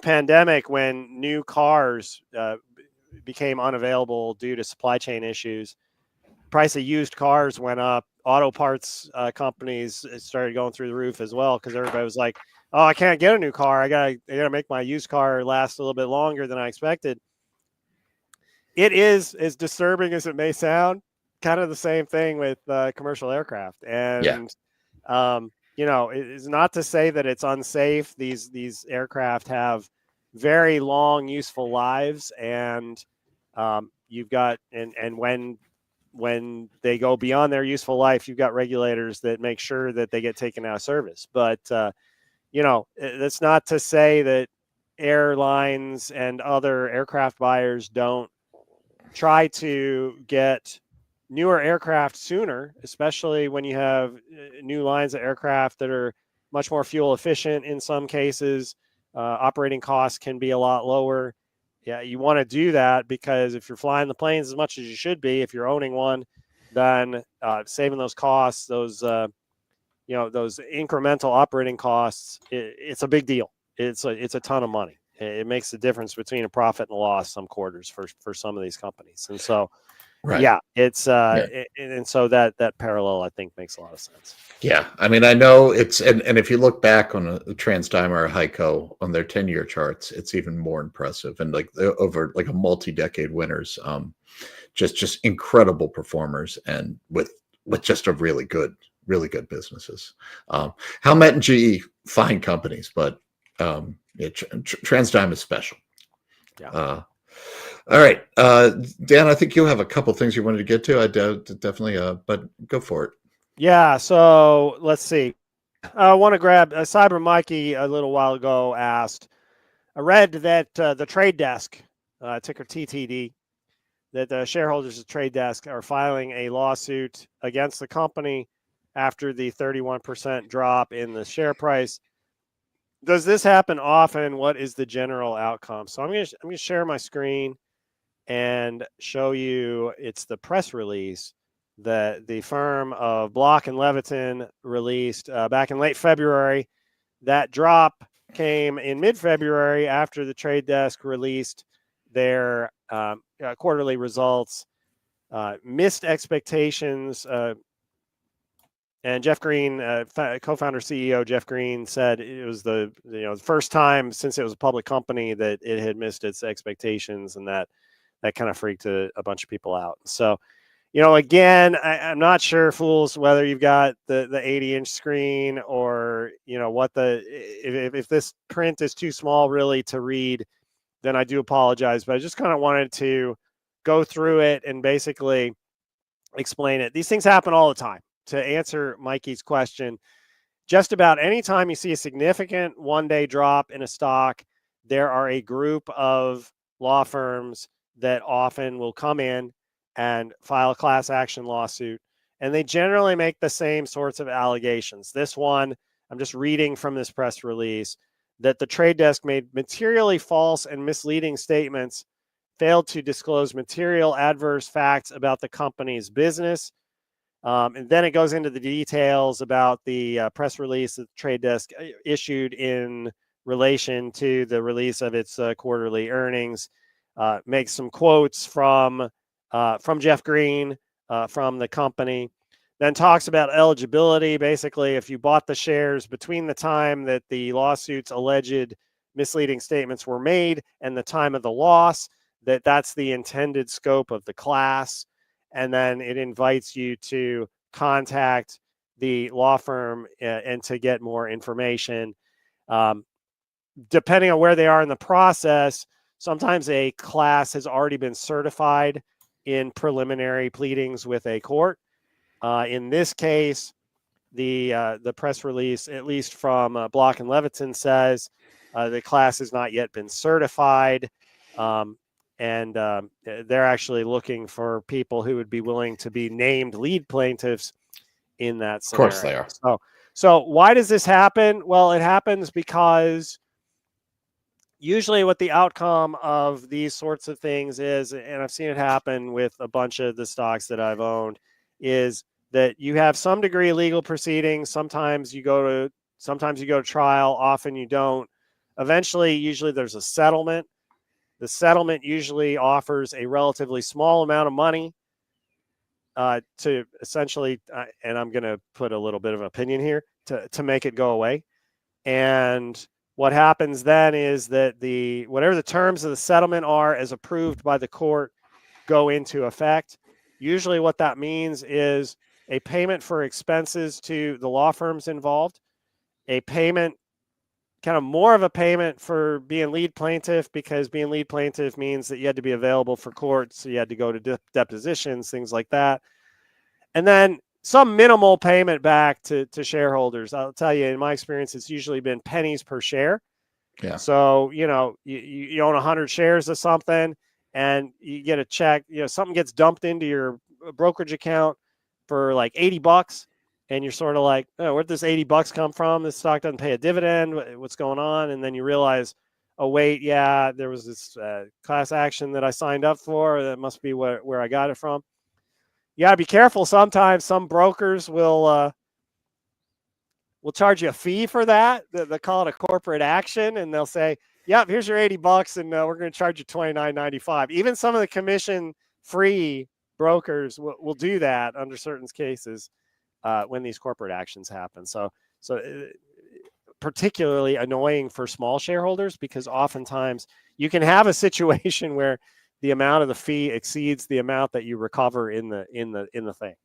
pandemic when new cars became unavailable due to supply chain issues. Price of used cars went up. Auto parts companies started going through the roof as well because everybody was like, "Oh, I can't get a new car. I gotta make my used car last a little bit longer than I expected." It is, as disturbing as it may sound, kind of the same thing with commercial aircraft. And it's not to say that it's unsafe. These aircraft have very long, useful lives, and you've got and when they go beyond their useful life, you've got regulators that make sure that they get taken out of service. But, that's not to say that airlines and other aircraft buyers don't try to get newer aircraft sooner, especially when you have new lines of aircraft that are much more fuel efficient in some cases. Operating costs can be a lot lower. Yeah, you want to do that because if you're flying the planes as much as you should be, if you're owning one, then saving those costs, those incremental operating costs, it's a big deal. It's a ton of money. It makes the difference between a profit and a loss some quarters for some of these companies. And so, it's and so that parallel I think makes a lot of sense. Yeah, I mean, I know it's and if you look back on a TransDigm or a Heiko on their 10-year charts, it's even more impressive. And like over like a multi-decade winners, just incredible performers, and with just a really good businesses. Helmet and GE, fine companies, but TransDigm is special. Yeah. All right, Dan, I think you have a couple things you wanted to get to. I definitely, but go for it. Yeah, so let's see. I want to grab Cyber Mikey a little while ago asked, I read that the trade desk, ticker TTD, that the shareholders of Trade Desk are filing a lawsuit against the company after the 31% drop in the share price. Does this happen often? What is the general outcome? So I'm going to share my screen and show you, it's the press release that the firm of Block and Leviton released back in late February. That drop came in mid-February after the Trade Desk released their quarterly results, missed expectations. And Jeff Green, co-founder CEO Jeff Green, said it was the first time since it was a public company that it had missed its expectations, and that kind of freaked a bunch of people out. So, again, I'm not sure, fools, whether you've got the 80-inch screen or what if this print is too small really to read, then I do apologize. But I just kind of wanted to go through it and basically explain it. These things happen all the time. To answer Mikey's question, just about any time you see a significant one-day drop in a stock, there are a group of law firms that often will come in and file a class action lawsuit, and they generally make the same sorts of allegations. This one, I'm just reading from this press release, that the Trade Desk made materially false and misleading statements, failed to disclose material adverse facts about the company's business. And then it goes into the details about the press release that the Trade Desk issued in relation to the release of its quarterly earnings. Makes some quotes from Jeff Green, from the company. Then talks about eligibility. Basically, if you bought the shares between the time that the lawsuit's alleged misleading statements were made and the time of the loss, that's the intended scope of the class. And then it invites you to contact the law firm and to get more information. Depending on where they are in the process, sometimes a class has already been certified in preliminary pleadings with a court. In this case, the press release, at least from Block and Leviton, says the class has not yet been certified, and they're actually looking for people who would be willing to be named lead plaintiffs in that scenario. Of course they are. So why does this happen? Well, it happens because usually what the outcome of these sorts of things is, and I've seen it happen with a bunch of the stocks that I've owned, is that you have some degree of legal proceedings. Sometimes you go to trial, often you don't. Eventually, usually there's a settlement. The settlement usually offers a relatively small amount of money to essentially, and I'm going to put a little bit of an opinion here, to make it go away. And what happens then is that whatever the terms of the settlement are as approved by the court go into effect. Usually what that means is a payment for expenses to the law firms involved, a payment, kind of more of a payment for being lead plaintiff, because being lead plaintiff means that you had to be available for court, so you had to go to depositions, things like that. And then some minimal payment back to shareholders. I'll tell you, in my experience, it's usually been pennies per share. Yeah. So, you own 100 shares of something and you get a check, something gets dumped into your brokerage account for like $80. And you're sort of like, oh, where'd this $80 come from? This stock doesn't pay a dividend. What's going on? And then you realize, oh, wait, yeah, there was this class action that I signed up for. That must be where I got it from. You gotta be careful. Sometimes some brokers will charge you a fee for that. They call it a corporate action, and they'll say, "Yep, here's your $80, and we're going to charge you $29.95." Even some of the commission-free brokers will do that under certain cases when these corporate actions happen. So particularly annoying for small shareholders, because oftentimes you can have a situation where the amount of the fee exceeds the amount that you recover in the thing,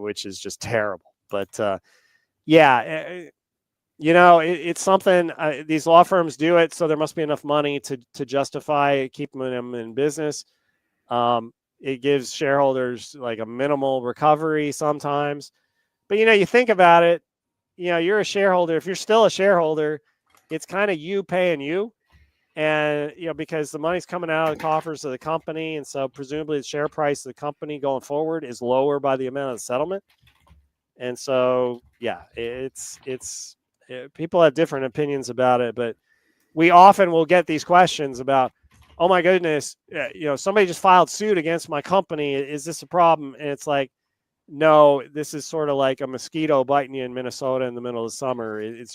which is just terrible. But it's something. These law firms do it, so there must be enough money to justify keeping them in business. It gives shareholders like a minimal recovery sometimes, but you think about it. You're a shareholder. If you're still a shareholder, it's kind of you paying you. And, because the money's coming out of the coffers of the company. And so presumably the share price of the company going forward is lower by the amount of the settlement. And so, people have different opinions about it, but we often will get these questions about, oh my goodness, somebody just filed suit against my company. Is this a problem? And it's like, no, this is sort of like a mosquito biting you in Minnesota in the middle of the summer. It's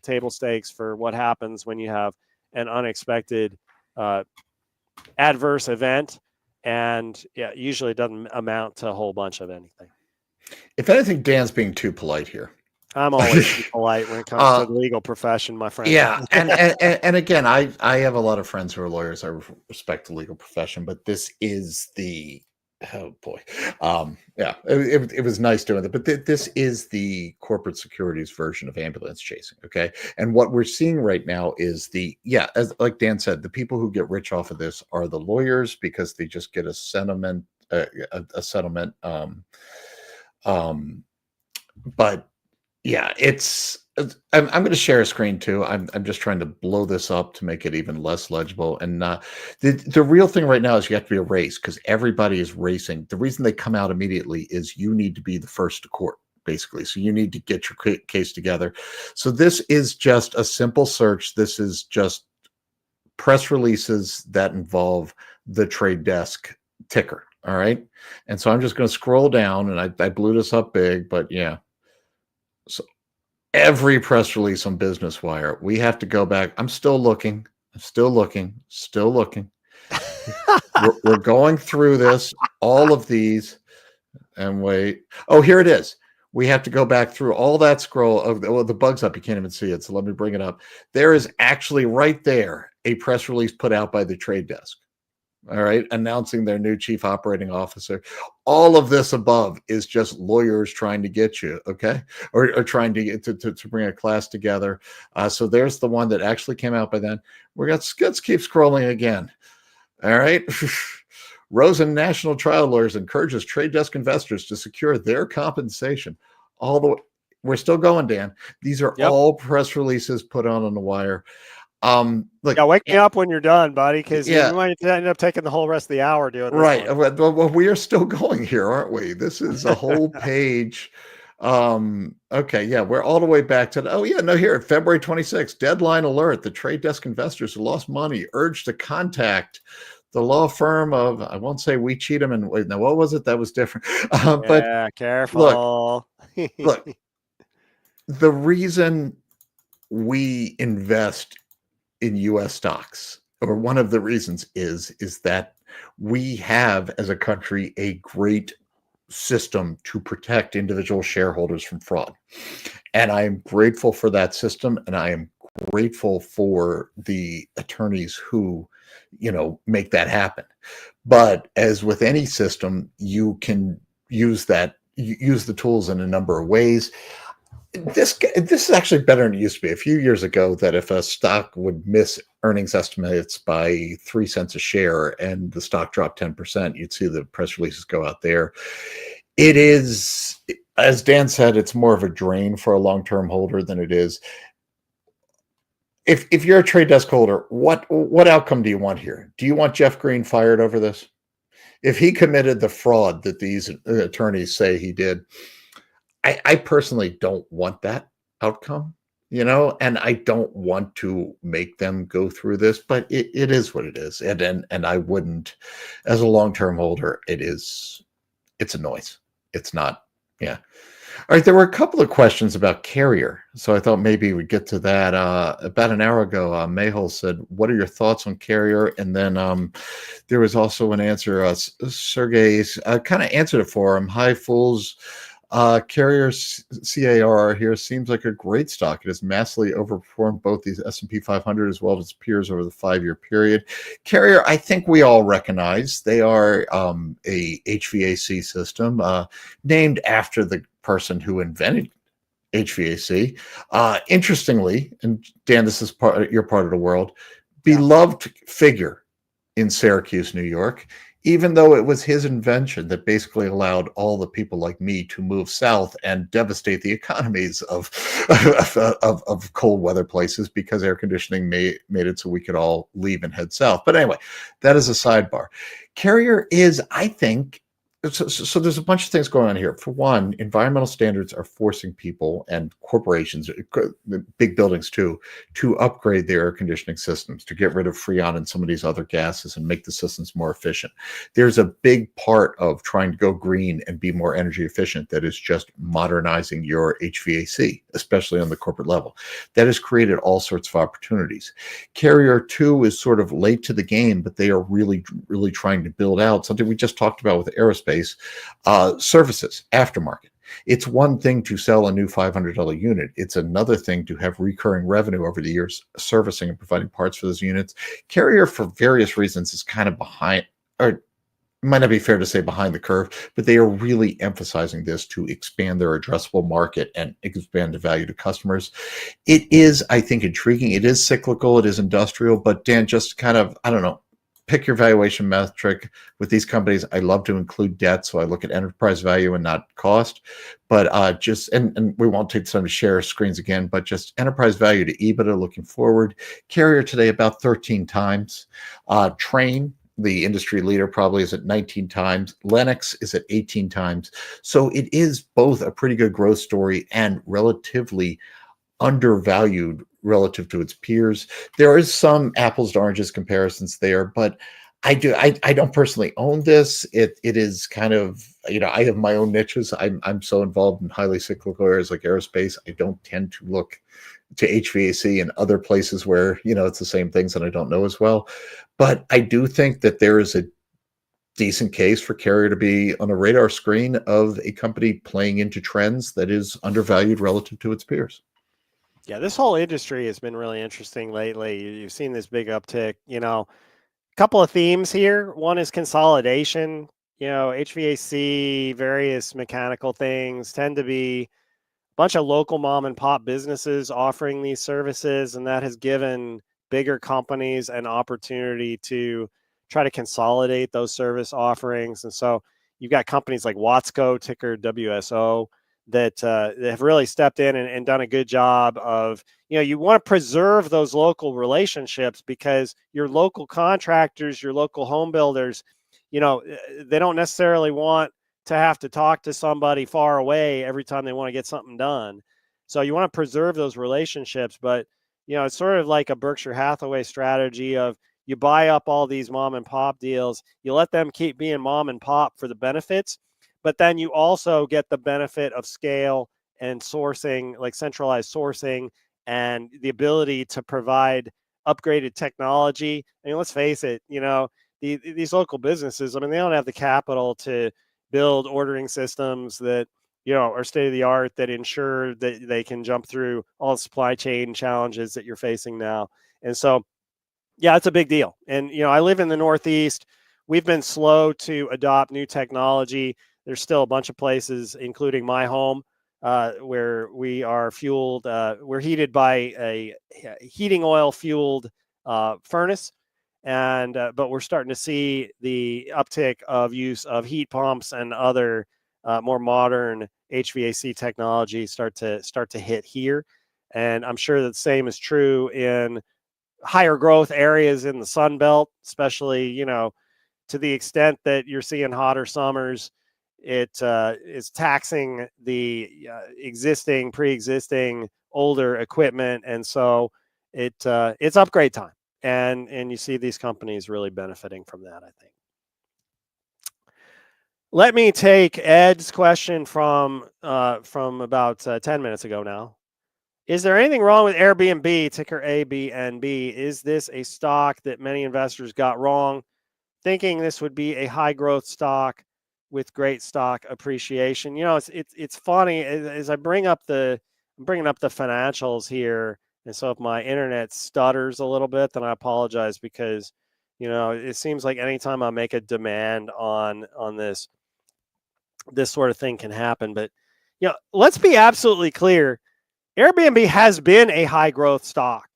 table stakes for what happens when you have an unexpected adverse event, and usually it doesn't amount to a whole bunch of anything. If anything, Dan's being too polite here. I'm always too polite when it comes to the legal profession, my friend. Yeah, and again, I have a lot of friends who are lawyers. I respect the legal profession, but this is the oh boy, it was nice doing it, but this is the corporate securities version of ambulance chasing. Okay, and what we're seeing right now is as like Dan said, the people who get rich off of this are the lawyers, because they just get a settlement. But yeah, I'm going to share a screen too. I'm just trying to blow this up to make it even less legible. And the real thing right now is you have to be a race, because everybody is racing. The reason they come out immediately is you need to be the first to court, basically. So you need to get your case together. So this is just a simple search. This is just press releases that involve the trade desk ticker. All right. And so I'm just going to scroll down, and I blew this up big, but yeah. So every press release on Business Wire, we have to go back. I'm still looking. We're going through this, all of these, and wait. Oh, here it is. We have to go back through all that scroll. The bug's up. You can't even see it. So let me bring it up. There is actually right there a press release put out by the trade desk. All right, announcing their new chief operating officer. All of this above is just lawyers trying to get you, okay, or trying to get to bring a class together. So there's the one that actually came out by then. Let's keep scrolling again. All right. Rosen National Trial Lawyers encourages trade desk investors to secure their compensation. all the way. We're still going, Dan. These are Yep. all press releases put on the wire. Look, Yeah, wake me up when you're done, buddy, because we yeah, might end up taking the whole rest of the hour doing this right. one. Well, we are still going here, aren't we? This is a whole page. Okay, yeah, we're all the way back to oh yeah, no, here, February 26th, deadline alert. The trade desk investors who lost money urged to contact the law firm of, I won't say we cheat them, and wait, now what was it? That was different. But Yeah, look, careful. look, the reason we invest in US stocks, or one of the reasons is that we have as a country a great system to protect individual shareholders from fraud. And I am grateful for that system, and I am grateful for the attorneys who, make that happen. But as with any system, you can use the tools in a number of ways. This is actually better than it used to be. A few years ago, that if a stock would miss earnings estimates by 3 cents a share and the stock dropped 10%, you'd see the press releases go out there. It is, as Dan said, it's more of a drain for a long-term holder than it is. If you're a trade desk holder, what outcome do you want here? Do you want Jeff Green fired over this? If he committed the fraud that these attorneys say he did, I personally don't want that outcome, and I don't want to make them go through this, but it is what it is. And I wouldn't, as a long-term holder, it's a noise. It's not, yeah. All right, there were a couple of questions about Carrier, so I thought maybe we'd get to that. About an hour ago, Mayhol said, what are your thoughts on Carrier? And then there was also an answer. Sergey kind of answered it for him. Hi, fools. Carrier CAR here seems like a great stock. It has massively overperformed both the S&P 500 as well as its peers over the 5-year period. Carrier, I think we all recognize they are a HVAC system named after the person who invented HVAC. Interestingly, and Dan, this is your part of the world, beloved figure in Syracuse, New York, even though it was his invention that basically allowed all the people like me to move south and devastate the economies of cold weather places, because air conditioning made it so we could all leave and head south. But anyway, that is a sidebar. Carrier is, I think, so there's a bunch of things going on here. For one, environmental standards are forcing people and corporations, big buildings too, to upgrade their air conditioning systems, to get rid of Freon and some of these other gases and make the systems more efficient. There's a big part of trying to go green and be more energy efficient that is just modernizing your HVAC, especially on the corporate level. That has created all sorts of opportunities. Carrier 2 is sort of late to the game, but they are really, really trying to build out something we just talked about with Aerospace. Services, aftermarket. It's one thing to sell a new $500 unit. It's another thing to have recurring revenue over the years, servicing and providing parts for those units. Carrier, for various reasons, is kind of behind, or it might not be fair to say behind the curve, but they are really emphasizing this to expand their addressable market and expand the value to customers. It is, I think, intriguing. It is cyclical. It is industrial. But Dan, just kind of, I don't know, pick your valuation metric. With these companies, I love to include debt, so I look at enterprise value and not cost. But and we won't take time to share screens again, but just enterprise value to EBITDA looking forward. Carrier today about 13 times. Train, the industry leader, probably is at 19 times. Lennox is at 18 times. So it is both a pretty good growth story and relatively undervalued relative to its peers. There is some apples to oranges comparisons there, but I don't personally own this. It is kind of, I have my own niches. I'm so involved in highly cyclical areas like aerospace. I don't tend to look to HVAC and other places where, it's the same things that I don't know as well. But I do think that there is a decent case for Carrier to be on a radar screen of a company playing into trends that is undervalued relative to its peers. Yeah, this whole industry has been really interesting lately. You've seen this big uptick, a couple of themes here. One is consolidation. HVAC, various mechanical things tend to be a bunch of local mom and pop businesses offering these services, and that has given bigger companies an opportunity to try to consolidate those service offerings. And so you've got companies like Watsco, ticker WSO, that have really stepped in and done a good job of, you want to preserve those local relationships, because your local contractors, your local home builders, they don't necessarily want to have to talk to somebody far away every time they want to get something done. So you want to preserve those relationships, but it's sort of like a Berkshire Hathaway strategy of, you buy up all these mom and pop deals, you let them keep being mom and pop for the benefits, but then you also get the benefit of scale and sourcing, like centralized sourcing, and the ability to provide upgraded technology. I mean, let's face it, these local businesses, I mean, they don't have the capital to build ordering systems that, are state of the art, that ensure that they can jump through all the supply chain challenges that you're facing now. And so, yeah, it's a big deal. And, I live in the Northeast. We've been slow to adopt new technology. There's still a bunch of places, including my home, where we are fueled. We're heated by a heating oil fueled furnace. And but we're starting to see the uptick of use of heat pumps and other more modern HVAC technology start to hit here. And I'm sure that the same is true in higher growth areas in the Sun Belt, especially, to the extent that you're seeing hotter summers. It is taxing the pre-existing older equipment, and so it's upgrade time, and you see these companies really benefiting from that, I think. Let me take Ed's question from about 10 minutes ago now. Is there anything wrong with Airbnb, ticker ABNB? Is this a stock that many investors got wrong, thinking this would be a high growth stock with great stock appreciation? It's funny as I'm bringing up the financials here, and so if my internet stutters a little bit, then I apologize, because it seems like anytime I make a demand on this sort of thing can happen. But let's be absolutely clear. Airbnb has been a high growth stock.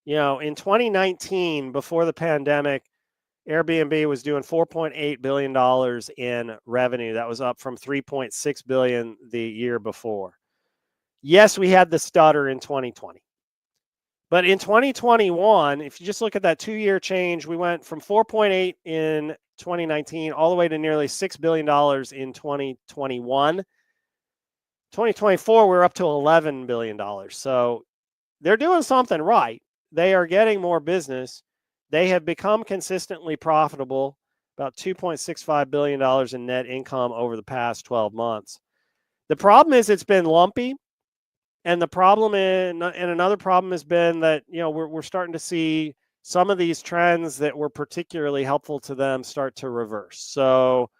In 2019, before the pandemic, Airbnb was doing $4.8 billion in revenue. That was up from $3.6 billion the year before. Yes, we had the stutter in 2020. But in 2021, if you just look at that 2-year change, we went from 4.8 in 2019 all the way to nearly $6 billion in 2021. 2024, we're up to $11 billion. So they're doing something right. They are getting more business. They have become consistently profitable, about $2.65 billion in net income over the past 12 months. The problem is it's been lumpy. And the problem and another problem has been that, we're starting to see some of these trends that were particularly helpful to them start to reverse. So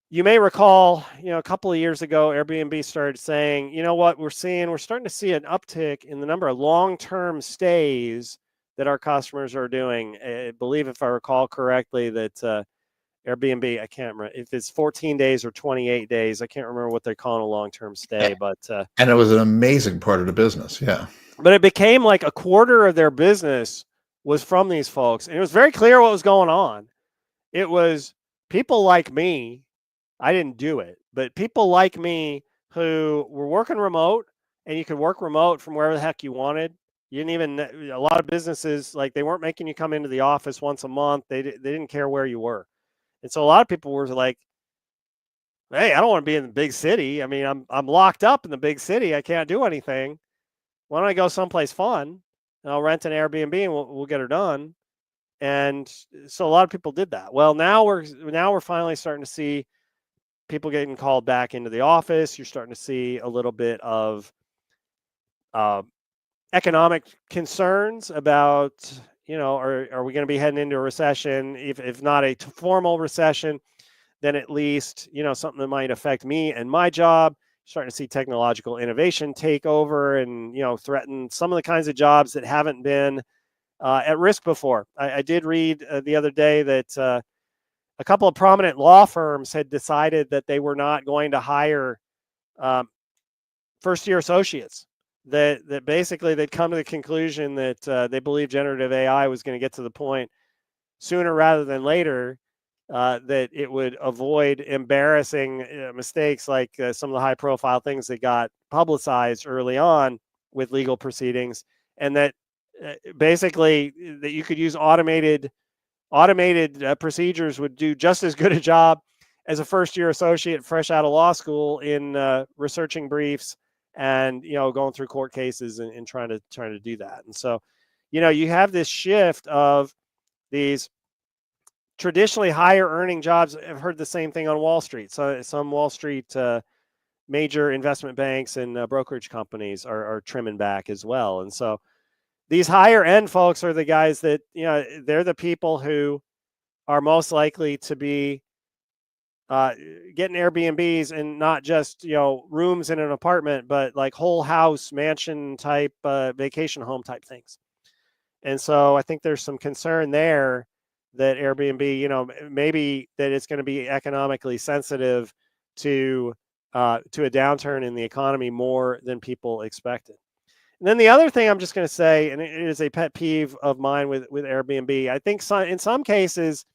you may recall, a couple of years ago, Airbnb started saying, what we're starting to see an uptick in the number of long-term stays that our customers are doing. I believe, if I recall correctly, that Airbnb, I can't remember if it's 14 days or 28 days. I can't remember what they're calling a long-term stay, but and it was an amazing part of the business. Yeah. But it became like a quarter of their business was from these folks. And it was very clear what was going on. It was people like me. I didn't do it, but people like me who were working remote, and you could work remote from wherever the heck you wanted. You didn't even, a lot of businesses, like, they weren't making you come into the office once a month. They didn't care where you were. And so a lot of people were like, hey, I don't want to be in the big city. I mean, I'm locked up in the big city. I can't do anything. Why don't I go someplace fun, and I'll rent an Airbnb, and we'll get her done. And so a lot of people did that. Well, now we're finally starting to see people getting called back into the office. You're starting to see a little bit of economic concerns about, are we going to be heading into a recession? If not a formal recession, then at least, something that might affect me and my job. Starting to see technological innovation take over and, threaten some of the kinds of jobs that haven't been at risk before. I did read the other day that a couple of prominent law firms had decided that they were not going to hire first-year associates. That basically they'd come to the conclusion that they believe generative AI was going to get to the point sooner rather than later that it would avoid embarrassing mistakes like some of the high-profile things that got publicized early on with legal proceedings, and that basically that you could use automated procedures would do just as good a job as a first-year associate fresh out of law school in researching briefs and going through court cases and trying to do that. And so, you have this shift of these traditionally higher earning jobs. I've heard the same thing on Wall Street. So some Wall Street major investment banks and brokerage companies are trimming back as well. And so these higher end folks are the guys that, they're the people who are most likely to be getting Airbnbs, and not just, rooms in an apartment, but like whole house, mansion type, vacation home type things. And so I think there's some concern there that Airbnb, maybe that it's going to be economically sensitive to a downturn in the economy more than people expected. And then the other thing I'm just going to say, and it is a pet peeve of mine with Airbnb, I think in some cases,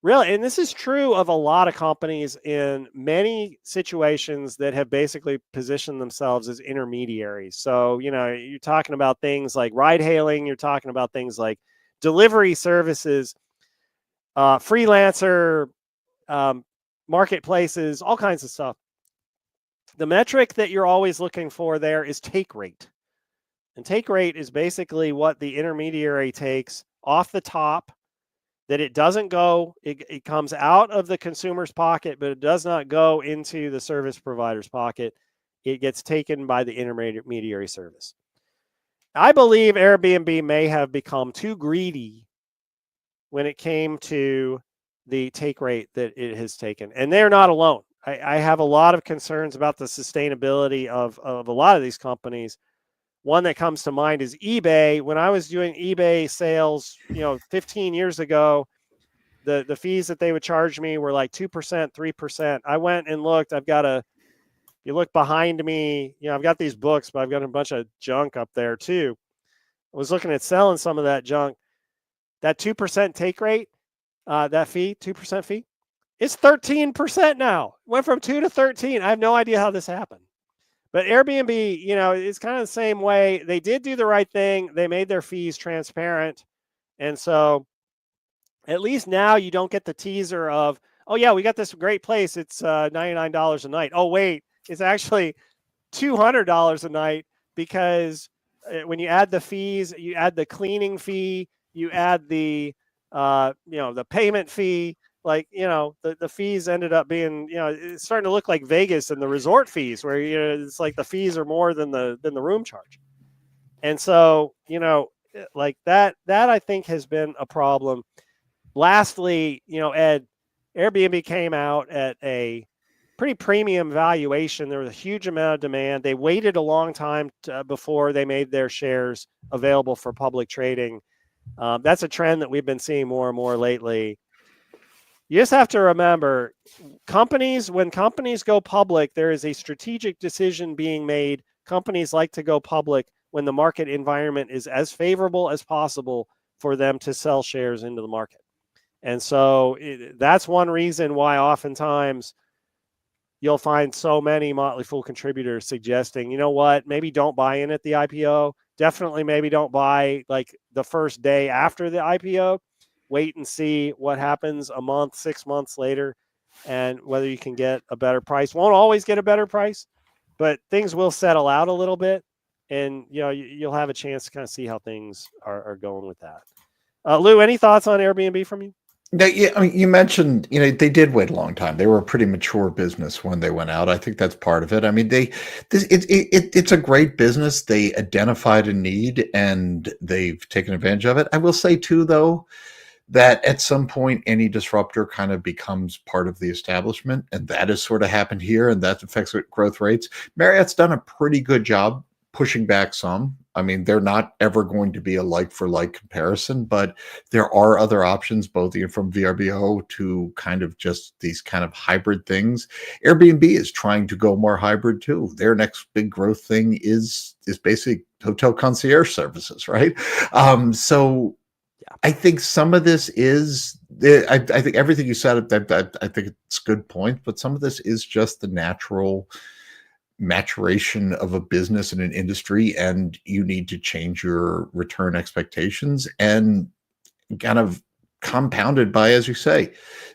really, and this is true of a lot of companies in many situations that have basically positioned themselves as intermediaries. So, you're talking about things like ride hailing, you're talking about things like delivery services, freelancer, marketplaces, all kinds of stuff. The metric that you're always looking for there is take rate. And take rate is basically what the intermediary takes off the top, that it doesn't go, it comes out of the consumer's pocket, but it does not go into the service provider's pocket. It gets taken by the intermediary service. I believe Airbnb may have become too greedy when it came to the take rate that it has taken. And they're not alone. I have a lot of concerns about the sustainability of a lot of these companies. One that comes to mind is eBay. When I was doing eBay sales, 15 years ago, the fees that they would charge me were like 2%, 3%. I went and looked. You look behind me, I've got these books, but I've got a bunch of junk up there too. I was looking at selling some of that junk. That 2% take rate, that fee, 2% fee, it's 13% now. Went from 2 to 13. I have no idea how this happened. But Airbnb, it's kind of the same way. They did do the right thing. They made their fees transparent. And so at least now you don't get the teaser of, oh, yeah, we got this great place. It's $99 a night. Oh, wait, it's actually $200 a night, because when you add the fees, you add the cleaning fee, you add the, the payment fee. Like, the fees ended up being, it's starting to look like Vegas and the resort fees, where, it's like the fees are more than the room charge. And so, like that I think has been a problem. Lastly, Ed, Airbnb came out at a pretty premium valuation. There was a huge amount of demand. They waited a long time before they made their shares available for public trading. That's a trend that we've been seeing more and more lately. You just have to remember, when companies go public, there is a strategic decision being made. Companies like to go public when the market environment is as favorable as possible for them to sell shares into the market. And so that's one reason why oftentimes you'll find so many Motley Fool contributors suggesting, maybe don't buy in at the IPO. Definitely maybe don't buy like the first day after the IPO. Wait and see what happens a month, 6 months later, and whether you can get a better price. Won't always get a better price, but things will settle out a little bit, and you'll have a chance to kind of see how things are going with that. Lou, any thoughts on Airbnb from you? Yeah, I mean, you mentioned, they did wait a long time. They were a pretty mature business when they went out. I think that's part of it. I mean, it's a great business. They identified a need and they've taken advantage of it. I will say too, though, that at some point any disruptor kind of becomes part of the establishment, and that has sort of happened here, and that affects growth rates. Marriott's done a pretty good job pushing back some. I mean, they're not ever going to be a like-for-like comparison, but there are other options, both from VRBO to kind of just these kind of hybrid things. Airbnb is trying to go more hybrid too. Their next big growth thing is basic hotel concierge services, right? So I think some of this is, I think everything you said, I think it's a good point, but some of this is just the natural maturation of a business and an industry, and you need to change your return expectations, and kind of compounded by, as you say,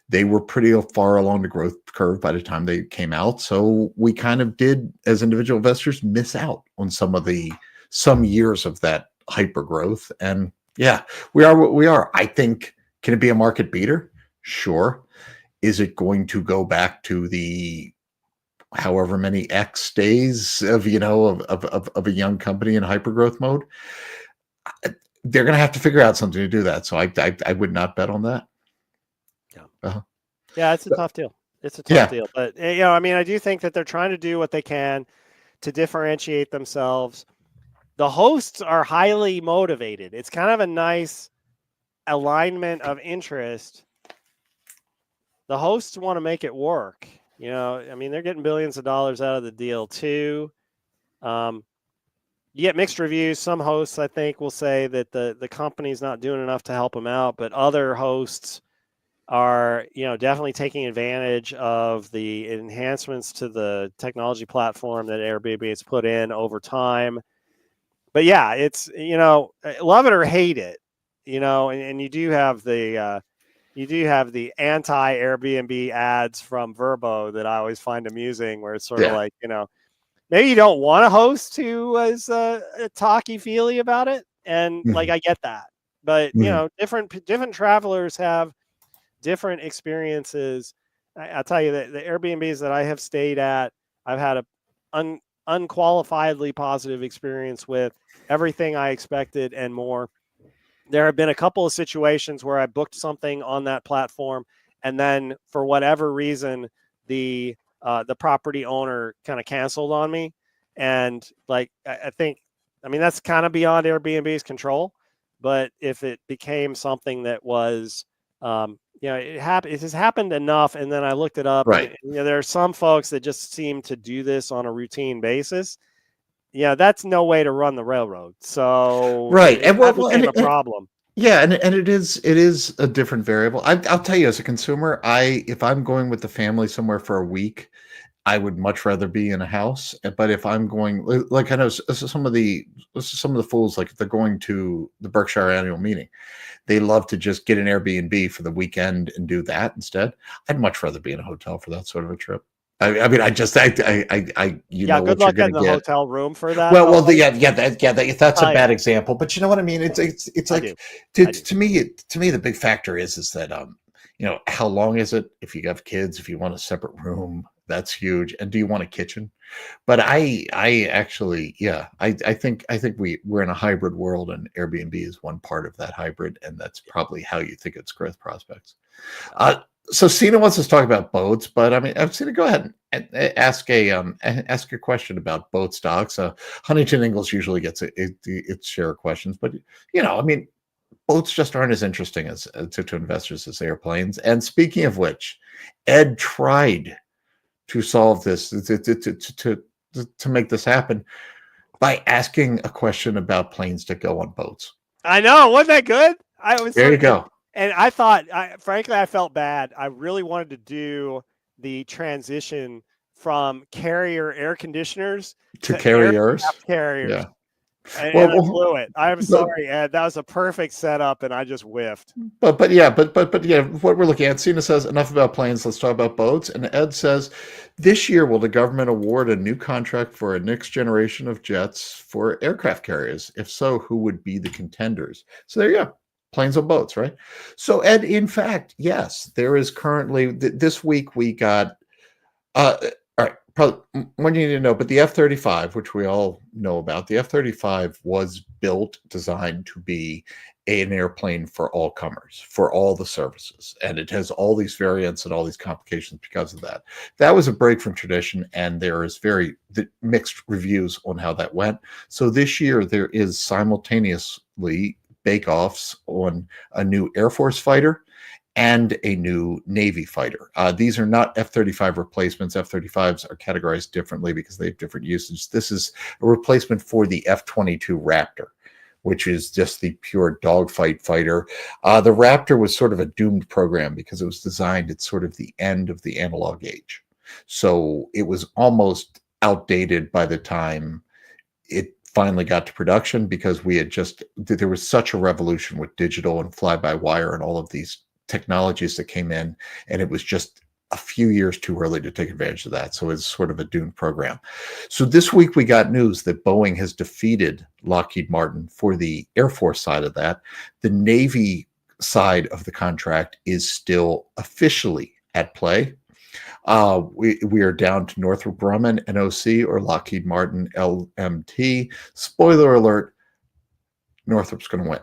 they were pretty far along the growth curve by the time they came out. So we kind of did, as individual investors, miss out on some years of that hyper growth. And yeah, we are what we are. I think, can it be a market beater? Sure. Is it going to go back to the however many X days of, of a young company in hyper growth mode? They're going to have to figure out something to do that. So I would not bet on that. Yeah. Yeah, it's a tough deal. It's a tough deal. But, I mean, I do think that they're trying to do what they can to differentiate themselves. The hosts are highly motivated. It's kind of a nice alignment of interest. The hosts want to make it work. I mean, they're getting billions of dollars out of the deal too. You get mixed reviews. Some hosts, I think, will say that the company's not doing enough to help them out, but other hosts are, definitely taking advantage of the enhancements to the technology platform that Airbnb has put in over time. But yeah, it's, love it or hate it, and you do have the anti Airbnb ads from Verbo that I always find amusing, where it's sort of like, maybe you don't want a host who is talky-feely about it. And like, I get that, but different travelers have different experiences. I'll tell you that the Airbnbs that I have stayed at, I've had a unqualifiedly positive experience with. Everything I expected and more. There have been a couple of situations where I booked something on that platform, and then for whatever reason, the property owner kind of canceled on me. And like, I think, that's kind of beyond Airbnb's control. But if it became something that was, it has happened enough. And then I looked it up. Right. And, there are some folks that just seem to do this on a routine basis. Yeah, that's no way to run the railroad. So right, and that became a problem. Yeah, and it is a different variable. I'll tell you, as a consumer, if I'm going with the family somewhere for a week, I would much rather be in a house. But if I'm going, like, I know some of the fools, like if they're going to the Berkshire annual meeting, they love to just get an Airbnb for the weekend and do that instead. I'd much rather be in a hotel for that sort of a trip. I mean, good luck getting the hotel room for that. That's a bad example, but you know what I mean. It's like to me the big factor is that how long is it? If you have kids, if you want a separate room, that's huge. And do you want a kitchen? But I actually, I think we're in a hybrid world, and Airbnb is one part of that hybrid, and that's probably how you think it's growth prospects. So Sina wants us to talk about boats, but I mean, Sina, go ahead and ask a question about boat stocks. Huntington Ingalls usually gets its share of questions, but I mean, boats just aren't as interesting as to investors as airplanes. And speaking of which, Ed tried to solve this to make this happen by asking a question about planes that go on boats. I know, wasn't that good? There you go. And I thought, frankly, I felt bad. I really wanted to do the transition from carrier air conditioners to carriers. Carriers. Yeah. And I blew it. I'm sorry, Ed. That was a perfect setup, and I just whiffed. But what we're looking at, Sina says, enough about planes, let's talk about boats. And Ed says, this year, will the government award a new contract for a next generation of jets for aircraft carriers? If so, who would be the contenders? So there you go. Planes on boats, right? So, Ed, in fact, yes, there is currently, this week we got, all right, probably one you need to know, but the F-35, which we all know about, the F-35 was designed to be an airplane for all comers, for all the services. And it has all these variants and all these complications because of that. That was a break from tradition, and there is very mixed reviews on how that went. So this year, there is simultaneously bake-offs on a new Air Force fighter and a new Navy fighter. These are not F-35 replacements. F-35s are categorized differently because they have different usage. This is a replacement for the F-22 Raptor, which is just the pure dogfight fighter. The Raptor was sort of a doomed program because it was designed at sort of the end of the analog age. So it was almost outdated by the time it finally got to production, because there was such a revolution with digital and fly-by-wire and all of these technologies that came in, and it was just a few years too early to take advantage of that. So it's sort of a doomed program. So this week we got news that Boeing has defeated Lockheed Martin for the Air Force side of that. The Navy side of the contract is still officially at play. We are down to Northrop Grumman, NOC, or Lockheed Martin, LMT. Spoiler alert, Northrop's going to win.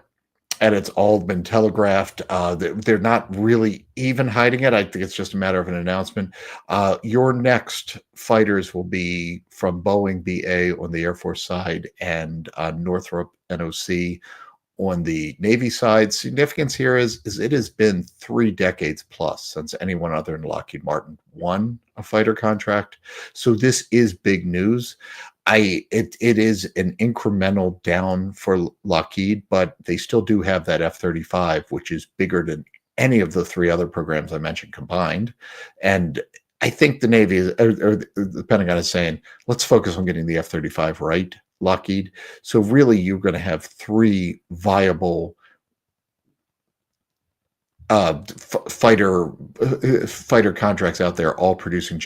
And it's all been telegraphed. They're not really even hiding it. I think it's just a matter of an announcement. Your next fighters will be from Boeing BA on the Air Force side, and Northrop NOC on the Navy side. Significance here is it has been 3 decades plus since anyone other than Lockheed Martin won a fighter contract. So this is big news. It is an incremental down for Lockheed, but they still do have that F-35, which is bigger than any of the 3 other programs I mentioned combined. And I think the Navy or the Pentagon is saying, let's focus on getting the F-35 right, Lockheed. So really, you're going to have 3 viable fighter contracts out there, all producing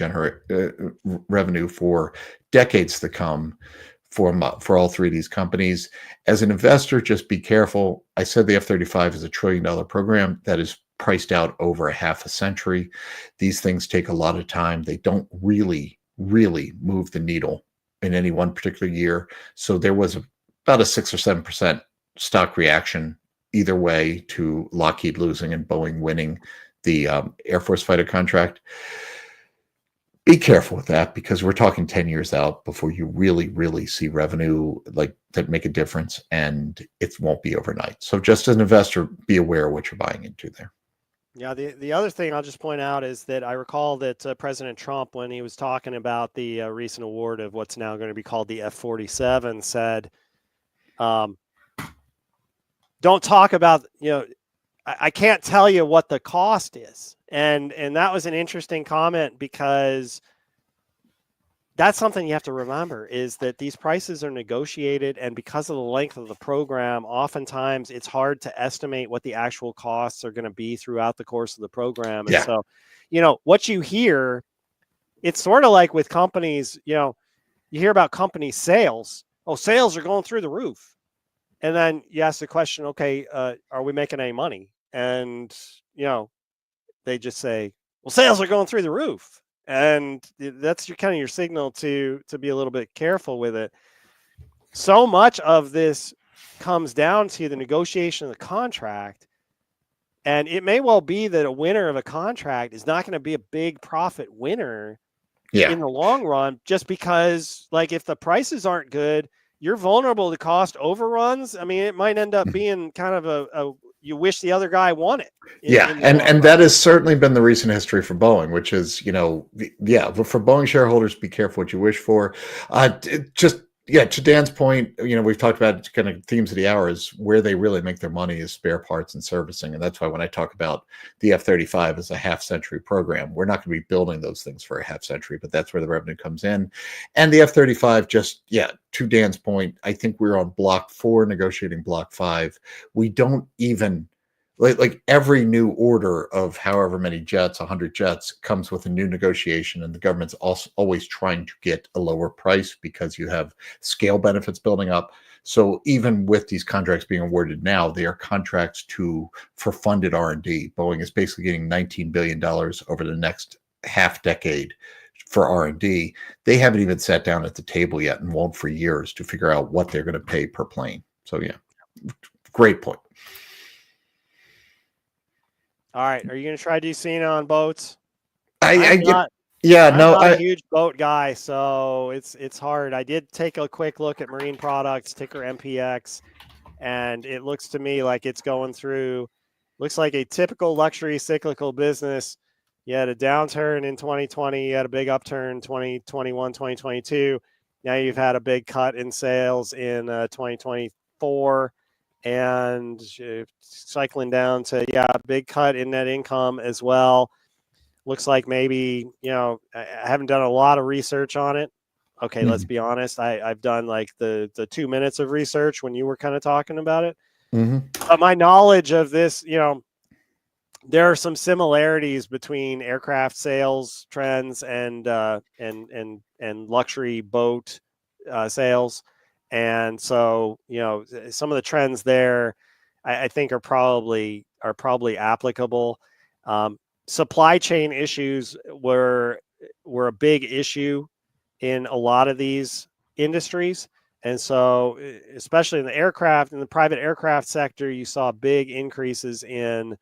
revenue for decades to come for all 3 of these companies. As an investor, just be careful. I said the F-35 is $1 trillion program that is priced out over a half a century. These things take a lot of time. They don't really move the needle in any one particular year. So there was about a 6 or 7% stock reaction either way to Lockheed losing and Boeing winning the Air Force fighter contract. Be careful with that, because we're talking 10 years out before you really see revenue like that make a difference, and it won't be overnight. So just as an investor, be aware of what you're buying into there. Yeah, the other thing I'll just point out is that I recall that President Trump, when he was talking about the recent award of what's now going to be called the F-47, said, don't talk about, I can't tell you what the cost is. And that was an interesting comment, because that's something you have to remember, is that these prices are negotiated, and because of the length of the program, oftentimes it's hard to estimate what the actual costs are going to be throughout the course of the program. And so, what you hear, it's sort of like with companies, you hear about company sales. Oh, sales are going through the roof. And then you ask the question, okay, are we making any money? And, they just say, well, sales are going through the roof. And that's kind of your signal to be a little bit careful with it. So much of this comes down to the negotiation of the contract. And it may well be that a winner of a contract is not going to be a big profit winner in the long run, just because, like, if the prices aren't good, you're vulnerable to cost overruns. I mean, it might end up being kind of a you wish the other guy won it. And that has certainly been the recent history for Boeing, which is, but for Boeing shareholders, be careful what you wish for. To Dan's point, we've talked about kind of themes of the hour is where they really make their money is spare parts and servicing. And that's why when I talk about the F-35 as a half-century program, we're not going to be building those things for a half-century, but that's where the revenue comes in. And the F-35, to Dan's point, I think we're on block 4, negotiating block 5. We don't even... Like every new order of however many jets, 100 jets, comes with a new negotiation, and the government's also always trying to get a lower price because you have scale benefits building up. So even with these contracts being awarded now, they are contracts for funded R&D. Boeing is basically getting $19 billion over the next half decade for R&D. They haven't even sat down at the table yet, and won't for years, to figure out what they're going to pay per plane. So great point. All right. Are you going to try Decina on boats? I'm not a huge boat guy, so it's hard. I did take a quick look at Marine Products, ticker MPX, and it looks to me like it's going through, looks like a typical luxury cyclical business. You had a downturn in 2020, you had a big upturn 2021, 2022. Now you've had a big cut in sales in 2024. and cycling down to big cut in net income as well. Looks like maybe, I haven't done a lot of research on it. Okay, let's be honest. I've done like the 2 minutes of research when you were kind of talking about it. But my knowledge of this, there are some similarities between aircraft sales trends and luxury boat sales, and so some of the trends there, I think are probably applicable. Supply chain issues were a big issue in a lot of these industries. And so, especially in the private aircraft sector, you saw big increases in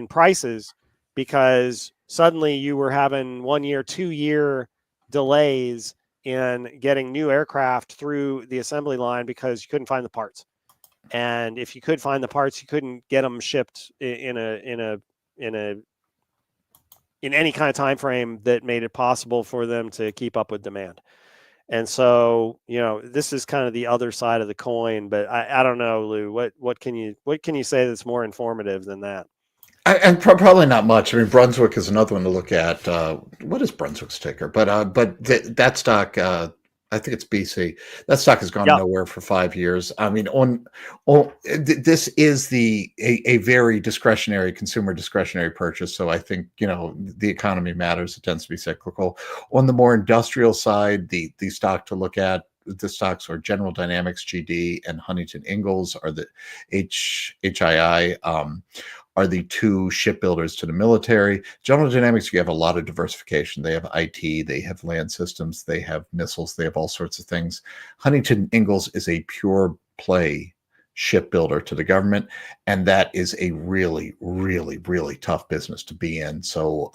prices because suddenly you were having 1 year, 2 year delays in getting new aircraft through the assembly line because you couldn't find the parts. And if you could find the parts, you couldn't get them shipped in any kind of time frame that made it possible for them to keep up with demand. And so, this is kind of the other side of the coin. But I don't know, Lou. What can you say that's more informative than that? And probably not much. I mean, Brunswick is another one to look at. What is Brunswick's ticker? But that stock, I think it's BC. That stock has gone nowhere for 5 years. I mean, this is a very discretionary consumer discretionary purchase. So I think the economy matters. It tends to be cyclical. On the more industrial side, the stock to look at. The stocks are General Dynamics, GD, and Huntington Ingalls are the HII. Are the two shipbuilders to the military. General Dynamics, you have a lot of diversification. They have IT, they have land systems, they have missiles, they have all sorts of things. Huntington Ingalls is a pure play shipbuilder to the government, and that is a really, really, really tough business to be in. So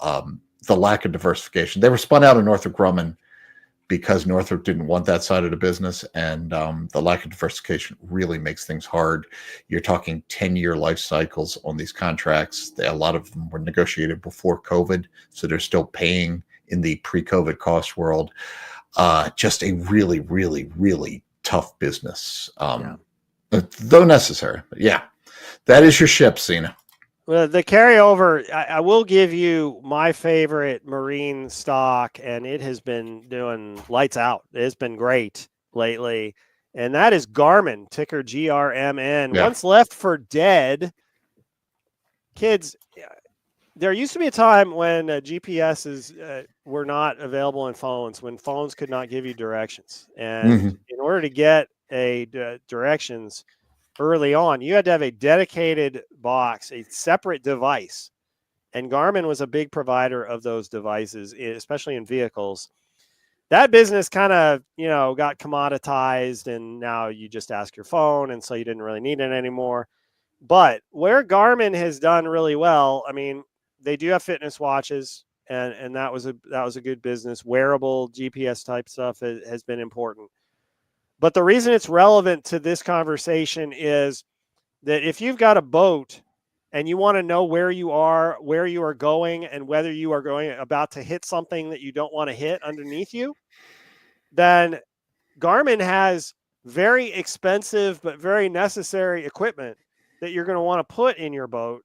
the lack of diversification, they were spun out of Northrop Grumman because Northrop didn't want that side of the business, and the lack of diversification really makes things hard. You're talking 10-year life cycles on these contracts. A lot of them were negotiated before COVID, so they're still paying in the pre-COVID cost world. Just a really, really, really tough business, though necessary. But yeah, that is your ship, Cena. Well, the carryover, I will give you my favorite marine stock, and it has been doing lights out. It's been great lately, and that is Garmin, ticker GRMN. Yeah. Once left for dead. Kids, there used to be a time when GPSs were not available in phones, when phones could not give you directions. And in order to get directions early on, you had to have a dedicated box, a separate device. And Garmin was a big provider of those devices, especially in vehicles. That business kind of, got commoditized, and now you just ask your phone, and so you didn't really need it anymore. But where Garmin has done really well, I mean, they do have fitness watches, and that was a good business. Wearable GPS type stuff has been important. But the reason it's relevant to this conversation is that if you've got a boat and you want to know where you are going, and whether you are about to hit something that you don't want to hit underneath you, then Garmin has very expensive but very necessary equipment that you're going to want to put in your boat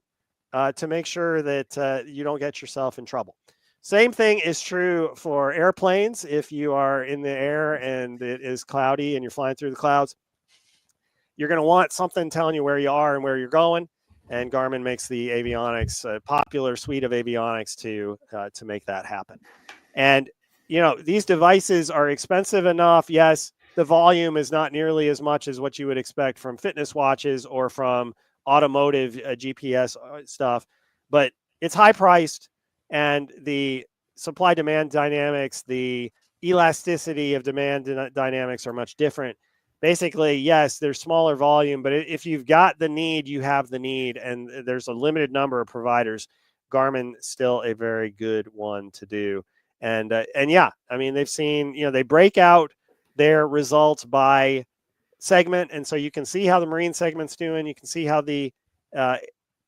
to make sure that you don't get yourself in trouble. Same thing is true for airplanes. If you are in the air and it is cloudy and you're flying through the clouds, you're going to want something telling you where you are and where you're going. And Garmin makes the avionics, a popular suite of avionics to make that happen. And, these devices are expensive enough. Yes, the volume is not nearly as much as what you would expect from fitness watches or from automotive GPS stuff, but it's high priced, and the supply demand dynamics, the elasticity of demand dynamics are much different. Basically, yes, there's smaller volume, but if you've got the need, you have the need, and there's a limited number of providers. Garmin still a very good one to do. And yeah, I mean, they've seen, they break out their results by segment, and so you can see how the marine segment's doing. You can see how the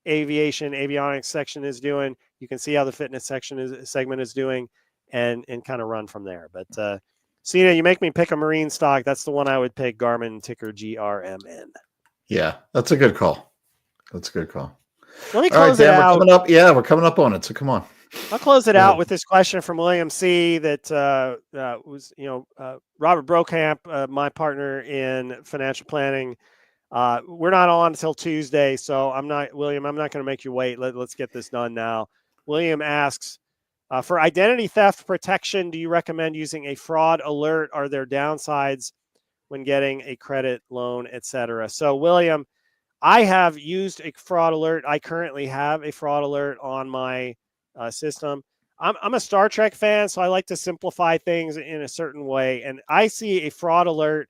avionics section is doing. You can see how the fitness segment is doing, and kind of run from there. But Cena, you make me pick a marine stock. That's the one I would pick, Garmin, ticker GRMN. Yeah, that's a good call. That's a good call. Let me All right, close it Dan, we're out. coming up. Yeah, we're coming up on it. So come on. I'll close it Go out ahead. with this question from William C. That was, Robert Brokamp, my partner in financial planning. We're not on until Tuesday, so I'm not going to make you wait. Let's get this done now. William asks, for identity theft protection, do you recommend using a fraud alert? Are there downsides when getting a credit loan, etc.? So, William, I have used a fraud alert. I currently have a fraud alert on my system. I'm a Star Trek fan, so I like to simplify things in a certain way. And I see a fraud alert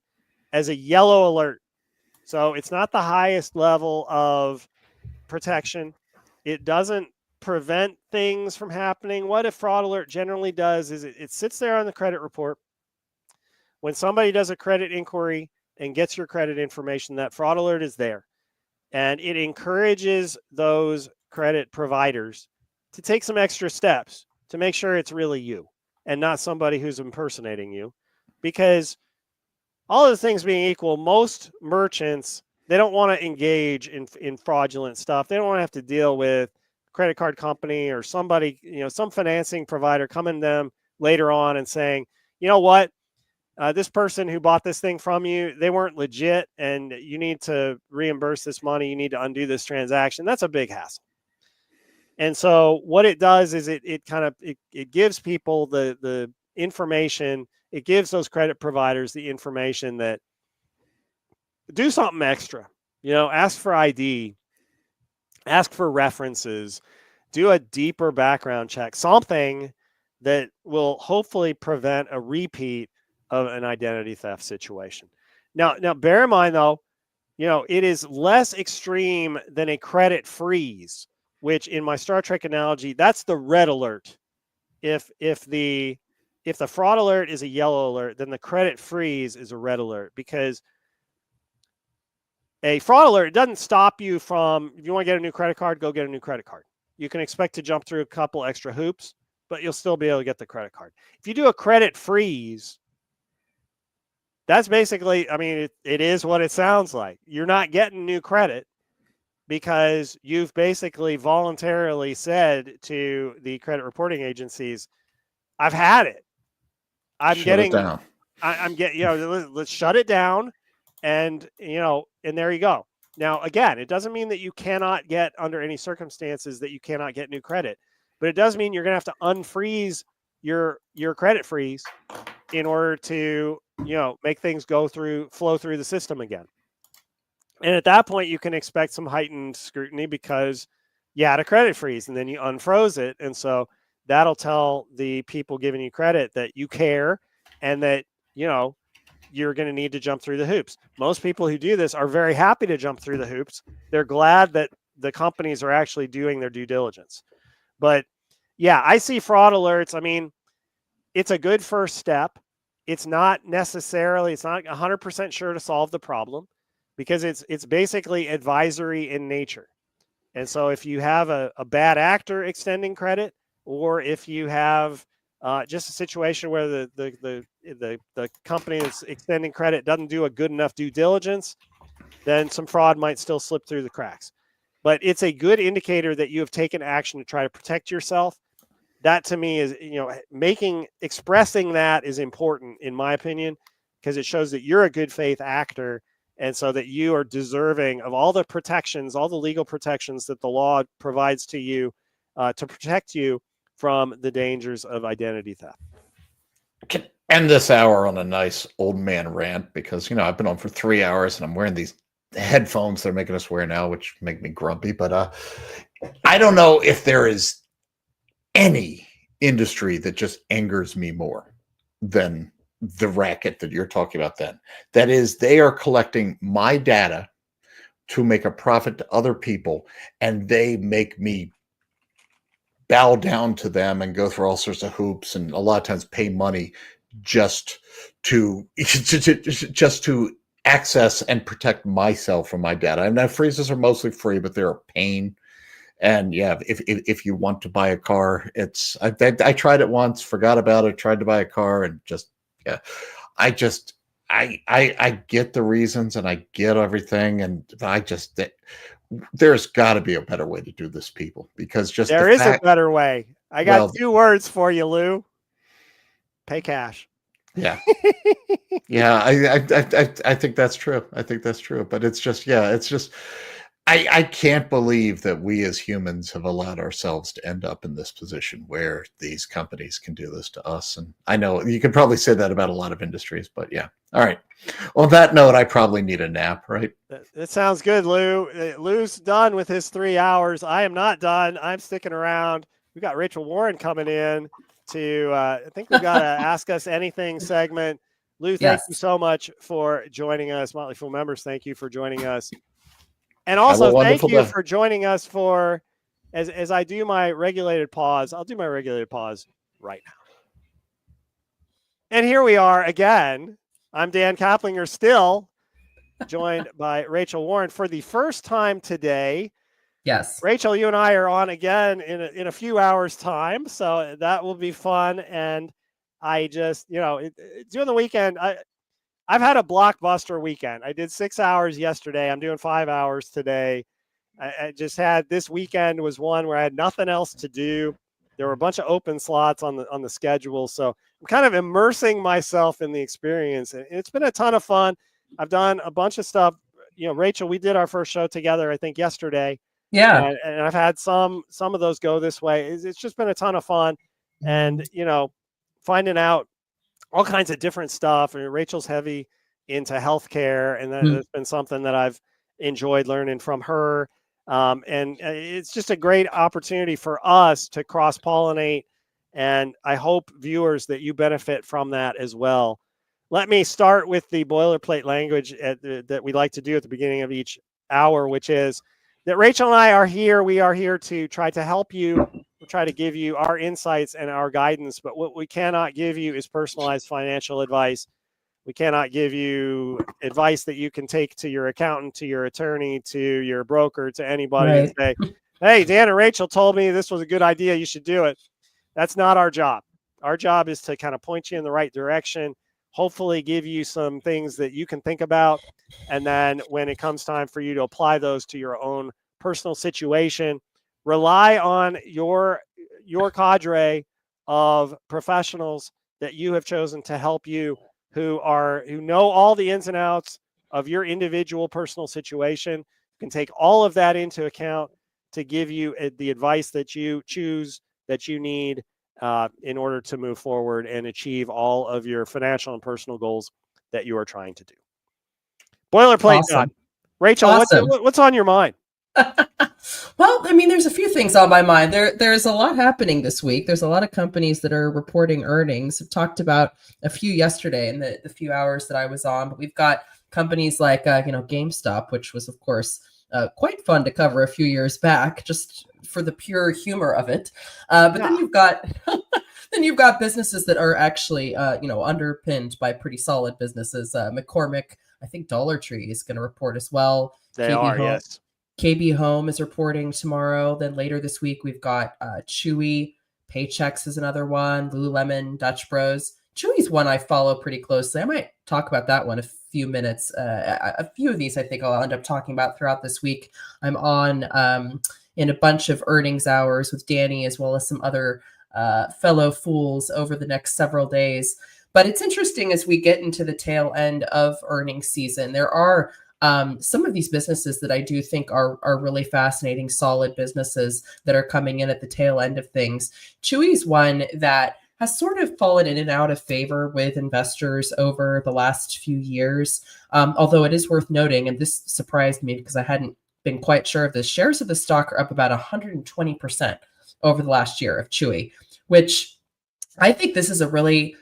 as a yellow alert. So it's not the highest level of protection. It doesn't prevent things from happening. What a fraud alert generally does is it sits there on the credit report. When somebody does a credit inquiry and gets your credit information, that fraud alert is there. And it encourages those credit providers to take some extra steps to make sure it's really you and not somebody who's impersonating you. Because all of the things being equal, most merchants, they don't want to engage in fraudulent stuff. They don't want to have to deal with a credit card company or somebody, some financing provider coming to them later on and saying, you know what? This person who bought this thing from you, they weren't legit, and you need to reimburse this money. You need to undo this transaction. That's a big hassle. And so what it does is it gives people the information. It gives those credit providers the information that do something extra. Ask for ID, ask for references, do a deeper background check, something that will hopefully prevent a repeat of an identity theft situation. Now bear in mind though, it is less extreme than a credit freeze, which in my Star Trek analogy, that's the red alert. If the fraud alert is a yellow alert, then the credit freeze is a red alert, because a fraud alert doesn't stop you from, if you want to get a new credit card, go get a new credit card. You can expect to jump through a couple extra hoops, but you'll still be able to get the credit card. If you do a credit freeze, that's basically, it is what it sounds like. You're not getting new credit because you've basically voluntarily said to the credit reporting agencies, I've had it. I'm getting, let's shut it down. And there you go. Now, again, it doesn't mean that you cannot get, under any circumstances, that you cannot get new credit, but it does mean you're going to have to unfreeze your credit freeze in order to, make things flow through the system again. And at that point, you can expect some heightened scrutiny because you had a credit freeze and then you unfroze it. And so that'll tell the people giving you credit that you care and that, you're going to need to jump through the hoops. Most people who do this are very happy to jump through the hoops. They're glad that the companies are actually doing their due diligence. But yeah, I see fraud alerts. It's a good first step. It's not 100% sure to solve the problem, because it's basically advisory in nature. And so if you have a bad actor extending credit, or if you have just a situation where the company that's extending credit doesn't do a good enough due diligence, then some fraud might still slip through the cracks. But it's a good indicator that you have taken action to try to protect yourself. That to me is, expressing that is important, in my opinion, because it shows that you're a good faith actor, and so that you are deserving of all the protections, all the legal protections that the law provides to you to protect you from the dangers of identity theft. I can end this hour on a nice old man rant, because I've been on for 3 hours and I'm wearing these headphones they're making us wear now, which make me grumpy. But I don't know if there is any industry that just angers me more than the racket that you're talking about. That is, they are collecting my data to make a profit to other people, and they make me bow down to them and go through all sorts of hoops, and a lot of times pay money just to just to access and protect myself from my data. And now freezes are mostly free, but they're a pain. And yeah, if you want to buy a car, I tried it once, forgot about it, tried to buy a car, and I just I get the reasons and I get everything, and there's got to be a better way to do this, people, because just there is a better way. I got 2 words for you, Lou. Pay cash. Yeah. Yeah, I think that's true. I think that's true. But it's just, I can't believe that we as humans have allowed ourselves to end up in this position where these companies can do this to us. And I know you could probably say that about a lot of industries, but yeah. All right. On that note, I probably need a nap, right? That sounds good, Lou. Lou's done with his 3 hours. I am not done. I'm sticking around. We got Rachel Warren coming in to, I think we've got to Ask Us Anything segment. Lou, thank you so much for joining us. Motley Fool members, thank you for joining us. And also thank you for joining us for, as I do my regulated pause, I'll do my regulated pause right now. And here we are again. I'm Dan Caplinger, still joined by Rachel Warren for the first time today. Yes. Rachel, you and I are on again in a few hours time. So that will be fun. And I just, during the weekend, I've had a blockbuster weekend. I did 6 hours yesterday. I'm doing 5 hours today. I just had, this weekend was one where I had nothing else to do. There were a bunch of open slots on the schedule. So I'm kind of immersing myself in the experience. And it's been a ton of fun. I've done a bunch of stuff. Rachel, we did our first show together, I think yesterday. Yeah. And I've had some of those go this way. It's just been a ton of fun. And, finding out all kinds of different stuff. I mean, Rachel's heavy into healthcare, and that's been something that I've enjoyed learning from her. And it's just a great opportunity for us to cross-pollinate. And I hope, viewers, that you benefit from that as well. Let me start with the boilerplate language that we like to do at the beginning of each hour, which is that Rachel and I are here. We are here to try to help you. We'll try to give you our insights and our guidance. But what we cannot give you is personalized financial advice. We cannot give you advice that you can take to your accountant, to your attorney, to your broker, to anybody and say, hey, Dan and Rachel told me this was a good idea. You should do it. That's not our job. Our job is to kind of point you in the right direction, hopefully give you some things that you can think about. And then when it comes time for you to apply those to your own personal situation, rely on your cadre of professionals that you have chosen to help you, who know all the ins and outs of your individual personal situation, can take all of that into account to give you the advice that you choose, that you need in order to move forward and achieve all of your financial and personal goals that you are trying to do. Boilerplate done. Rachel, what's on your mind? Well, I mean, there's a few things on my mind. There's a lot happening this week. There's a lot of companies that are reporting earnings. I've talked about a few yesterday in the few hours that I was on, but we've got companies like GameStop, which was, of course, quite fun to cover a few years back, just for the pure humor of it. But then you've got businesses that are actually underpinned by pretty solid businesses. McCormick, I think Dollar Tree is going to report as well. Yes. KB Home is reporting tomorrow. Then later this week, we've got Chewy. Paychex is another one. Lululemon, Dutch Bros. Chewy's one I follow pretty closely. I might talk about that one a few minutes. A few of these I think I'll end up talking about throughout this week. I'm on in a bunch of earnings hours with Danny, as well as some other fellow fools over the next several days. But it's interesting as we get into the tail end of earnings season. There are some of these businesses that I do think are really fascinating, solid businesses that are coming in at the tail end of things. Chewy's one that has sort of fallen in and out of favor with investors over the last few years. Although it is worth noting, and this surprised me because I hadn't been quite sure of this, shares of the stock are up about 120% over the last year of Chewy, which I think this is a really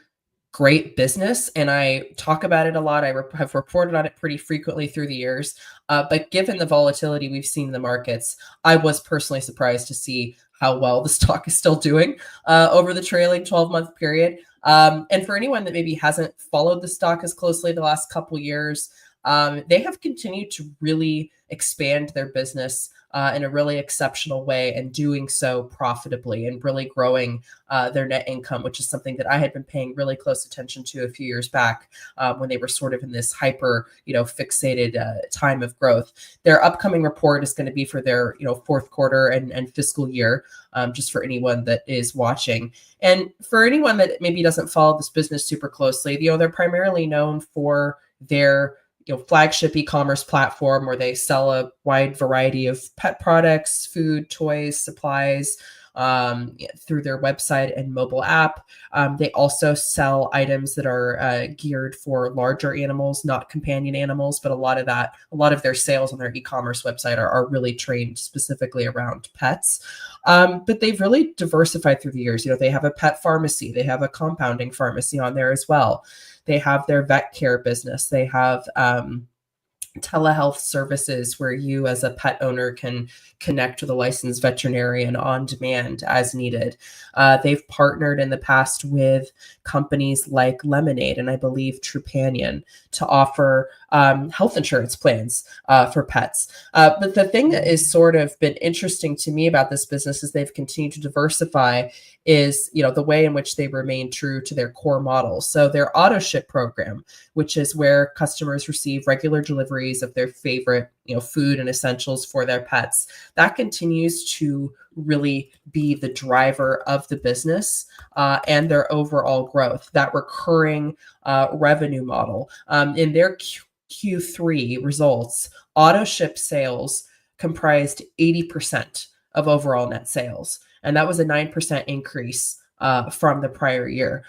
great business, and I talk about it a lot. I have reported on it pretty frequently through the years. But given the volatility we've seen in the markets, I was personally surprised to see how well the stock is still doing over the trailing 12-month period. And for anyone that maybe hasn't followed the stock as closely the last couple years, They have continued to really expand their business in a really exceptional way, and doing so profitably, and really growing their net income, which is something that I had been paying really close attention to a few years back when they were sort of in this hyper, fixated time of growth. Their upcoming report is going to be for their, fourth quarter and fiscal year, just for anyone that is watching. And for anyone that maybe doesn't follow this business super closely, they're primarily known for their flagship e-commerce platform where they sell a wide variety of pet products, food, toys, supplies, through their website and mobile app. They also sell items that are geared for larger animals, not companion animals, but a lot of their sales on their e-commerce website are really trained specifically around pets. But they've really diversified through the years. They have a pet pharmacy, they have a compounding pharmacy on there as well. They have their vet care business. They have telehealth services where you as a pet owner can connect with a licensed veterinarian on demand as needed. They've partnered in the past with companies like Lemonade and I believe Trupanion to offer health insurance plans for pets. But the thing that is sort of been interesting to me about this business is they've continued to diversify is, the way in which they remain true to their core model. So their auto ship program, which is where customers receive regular deliveries of their favorite, food and essentials for their pets, that continues to really be the driver of the business and their overall growth. That recurring revenue model. In their Q3 results, auto ship sales comprised 80% of overall net sales. And that was a 9% increase from the prior year.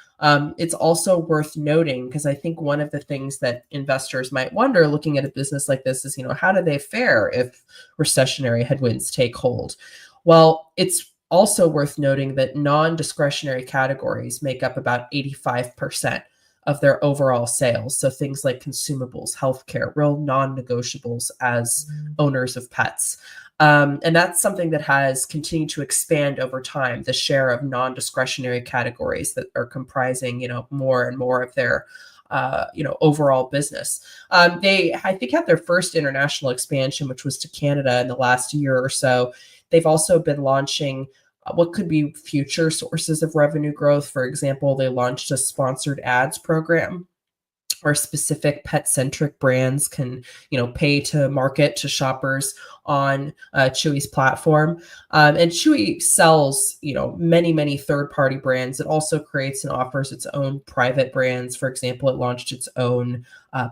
It's also worth noting, because I think one of the things that investors might wonder looking at a business like this is, how do they fare if recessionary headwinds take hold? Well, it's also worth noting that non-discretionary categories make up about 85% of their overall sales. So things like consumables, healthcare, real non-negotiables as owners of pets. And that's something that has continued to expand over time, the share of non-discretionary categories that are comprising, more and more of their, overall business. They, I think, had their first international expansion, which was to Canada in the last year or so. They've also been launching what could be future sources of revenue growth. For example, they launched a sponsored ads program where specific pet-centric brands can, pay to market to shoppers on Chewy's platform. And Chewy sells, many, many third-party brands. It also creates and offers its own private brands. For example, it launched its own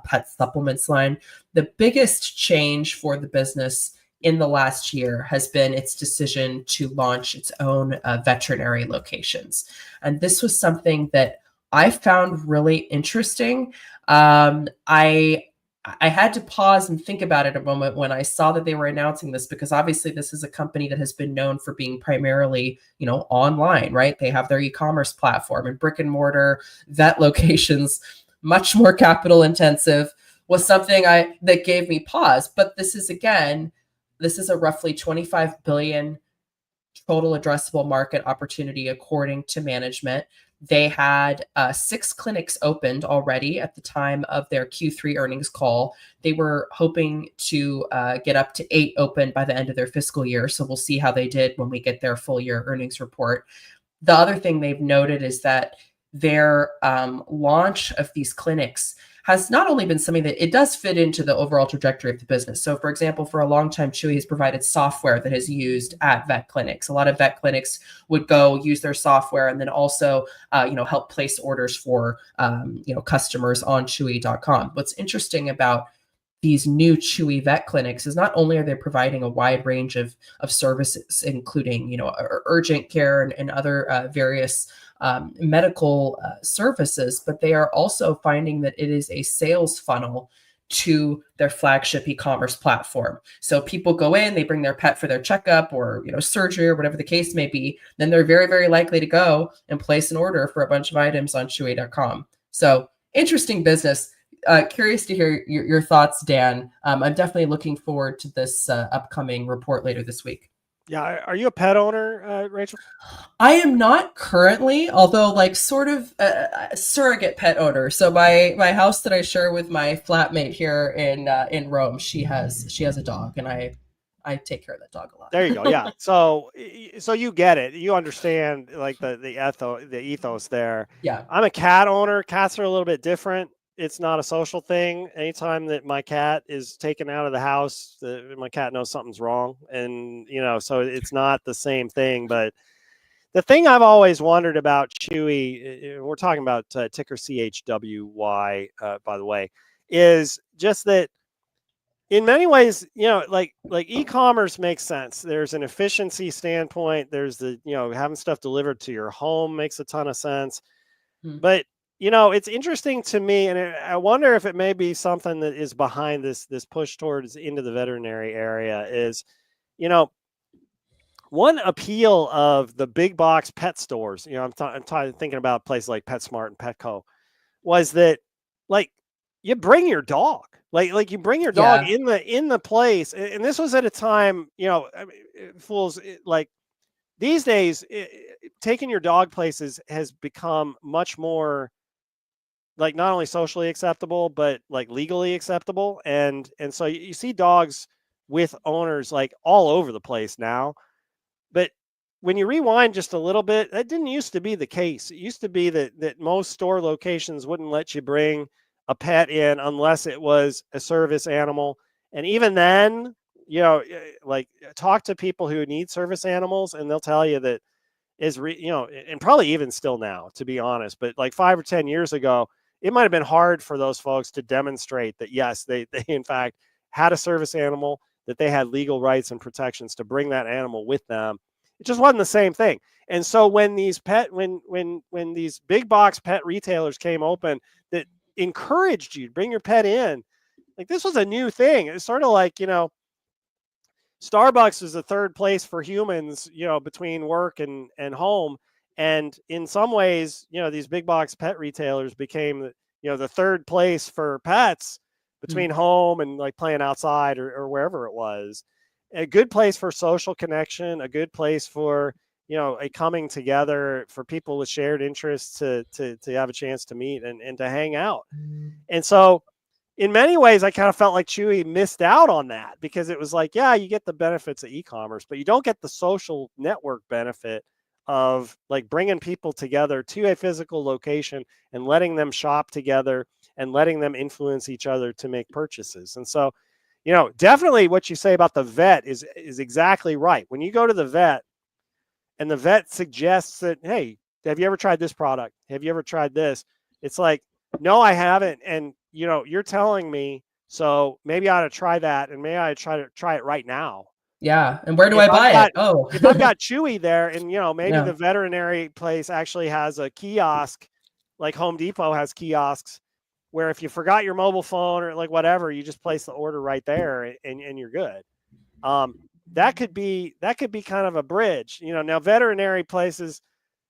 pet supplements line. The biggest change for the business in the last year has been its decision to launch its own veterinary locations. And this was something that I found really interesting. I had to pause and think about it a moment when I saw that they were announcing this, because obviously this is a company that has been known for being primarily, online, right? They have their e-commerce platform and brick and mortar vet locations, much more capital intensive, was something that gave me pause. But this is a roughly 25 billion total addressable market opportunity according to management. They had 6 clinics opened already at the time of their Q3 earnings call. They were hoping to get up to 8 open by the end of their fiscal year. So we'll see how they did when we get their full year earnings report. The other thing they've noted is that their launch of these clinics has not only been something that it does fit into the overall trajectory of the business. So for example, for a long time, Chewy has provided software that is used at vet clinics. A lot of vet clinics would go use their software and then also, help place orders for, customers on Chewy.com. What's interesting about these new Chewy vet clinics is not only are they providing a wide range of services, including, urgent care and other various medical services, but they are also finding that it is a sales funnel to their flagship e-commerce platform. So people go in, they bring their pet for their checkup or, surgery or whatever the case may be. Then they're very, very likely to go and place an order for a bunch of items on Chewy.com. So interesting business. Curious to hear your thoughts, Dan. I'm definitely looking forward to this upcoming report later this week. Yeah. Are you a pet owner, Rachel? I am not currently, although like sort of a surrogate pet owner. So my house that I share with my flatmate here in Rome, she has a dog, and I take care of that dog a lot. There you go. Yeah. So you get it. You understand like the ethos there. Yeah. I'm a cat owner. Cats are a little bit different. It's not a social thing. Anytime that my cat is taken out of the house, my cat knows something's wrong, and so it's not the same thing. But the thing I've always wondered about Chewy, we're talking about ticker CHWY, by the way, is just that in many ways, like e-commerce makes sense. There's an efficiency standpoint. There's the, having stuff delivered to your home makes a ton of sense. But, it's interesting to me, and I wonder if it may be something that is behind this push towards into the veterinary area is, one appeal of the big box pet stores, I'm thinking about places like PetSmart and Petco, was that like you bring your dog, like you bring your dog in the place, and this was at a time, I mean, fools like these days, taking your dog places has become much more like not only socially acceptable but like legally acceptable, and so you see dogs with owners like all over the place now. But when you rewind just a little bit, that didn't used to be the case. It used to be that most store locations wouldn't let you bring a pet in unless it was a service animal. And even then, like talk to people who need service animals, and they'll tell you that and probably even still now, to be honest, but like 5 or 10 years ago, it might have been hard for those folks to demonstrate that, yes, they in fact had a service animal, that they had legal rights and protections to bring that animal with them. It just wasn't the same thing. And so when these when these big box pet retailers came open that encouraged you to bring your pet in, like this was a new thing. It's sort of like, Starbucks is the third place for humans, between work and home. And in some ways, these big box pet retailers became, the third place for pets between home and like playing outside or wherever it was. A good place for social connection, a good place for, a coming together for people with shared interests to have a chance to meet and to hang out. And so in many ways, I kind of felt like Chewy missed out on that, because it was like, yeah, you get the benefits of e-commerce, but you don't get the social network benefit of like bringing people together to a physical location and letting them shop together and letting them influence each other to make purchases. And so, definitely what you say about the vet is exactly right. When you go to the vet and the vet suggests that, hey, have you ever tried this product? Have you ever tried this? It's like, no, I haven't. And, you're telling me, so maybe I ought to try that. And maybe I ought to try it right now. Yeah. And where do I buy it? Oh, if I've got Chewy there and, maybe Yeah. the veterinary place actually has a kiosk, like Home Depot has kiosks, where if you forgot your mobile phone or like whatever, you just place the order right there and you're good. That could be kind of a bridge, now veterinary places,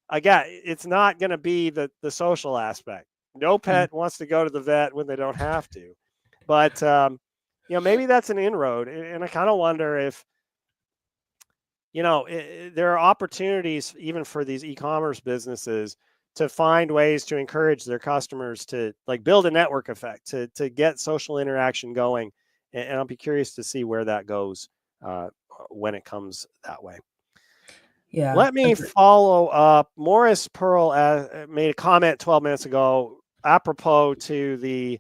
again, it's not going to be the social aspect. No pet wants to go to the vet when they don't have to, but maybe that's an inroad. And I kind of wonder if, there are opportunities even for these e-commerce businesses to find ways to encourage their customers to like build a network effect, to get social interaction going. And I'll be curious to see where that goes when it comes that way. Yeah. Let me follow up. Morris Pearl made a comment 12 minutes ago apropos to the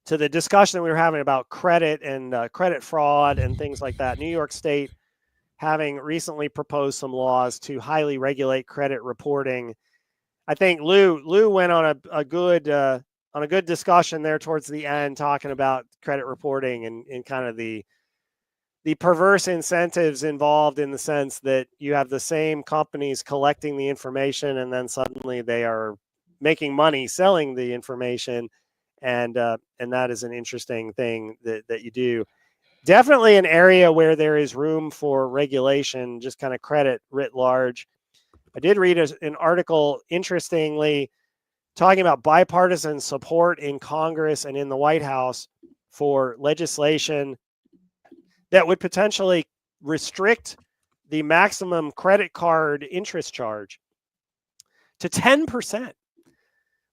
discussion that we were having about credit and credit fraud and things like that. New York State having recently proposed some laws to highly regulate credit reporting. I think Lou went on a good discussion there towards the end, talking about credit reporting and kind of the perverse incentives involved, in the sense that you have the same companies collecting the information and then suddenly they are making money selling the information. And that is an interesting thing that you do. Definitely an area where there is room for regulation, just kind of credit writ large. I did read an article, interestingly, talking about bipartisan support in Congress and in the White House for legislation that would potentially restrict the maximum credit card interest charge to 10%,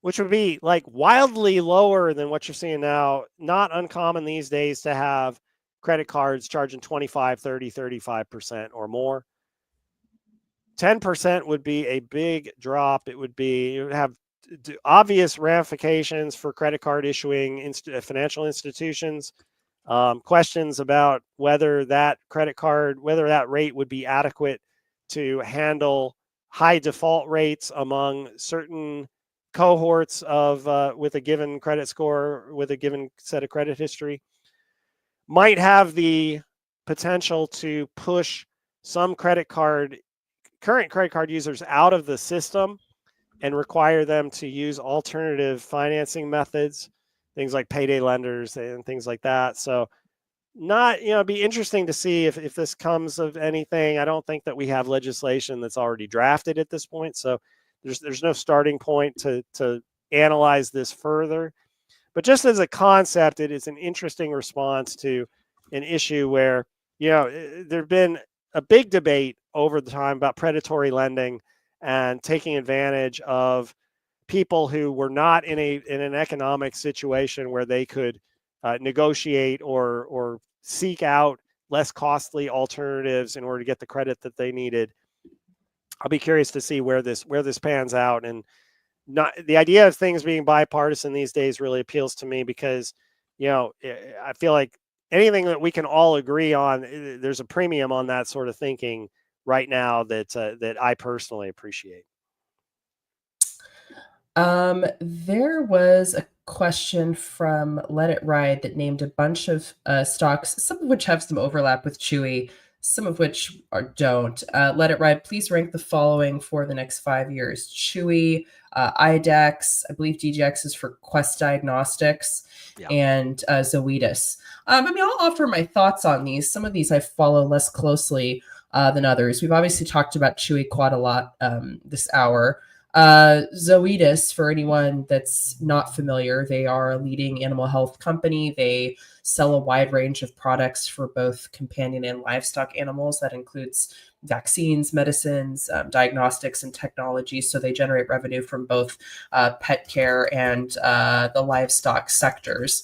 which would be like wildly lower than what you're seeing now. Not uncommon these days to have credit cards charging 25, 30, 35% or more. 10% would be a big drop. It would have obvious ramifications for credit card issuing financial institutions. Questions about whether that rate would be adequate to handle high default rates among certain cohorts of with a given credit score, with a given set of credit history, might have the potential to push some current credit card users out of the system and require them to use alternative financing methods, things like payday lenders and things like that. So it'd be interesting to see if this comes of anything. I don't think that we have legislation that's already drafted at this point. So there's no starting point to analyze this further. But just as a concept, it is an interesting response to an issue where, there's been a big debate over the time about predatory lending and taking advantage of people who were not in an economic situation where they could negotiate or seek out less costly alternatives in order to get the credit that they needed. I'll be curious to see where this pans out. And not the idea of things being bipartisan these days really appeals to me because, I feel like anything that we can all agree on, there's a premium on that sort of thinking right now that I personally appreciate. There was a question from Let It Ride that named a bunch of stocks, some of which have some overlap with Chewy, some of which don't. Let It Ride, please rank the following for the next 5 years. Chewy, IDEX, I believe DGX is for Quest Diagnostics, and Zoetis. I'll offer my thoughts on these. Some of these I follow less closely than others. We've obviously talked about Chewy quite a lot this hour. Zoetis, for anyone that's not familiar, they are a leading animal health company. They sell a wide range of products for both companion and livestock animals. That includes vaccines, medicines, diagnostics, and technology. So they generate revenue from both pet care and the livestock sectors.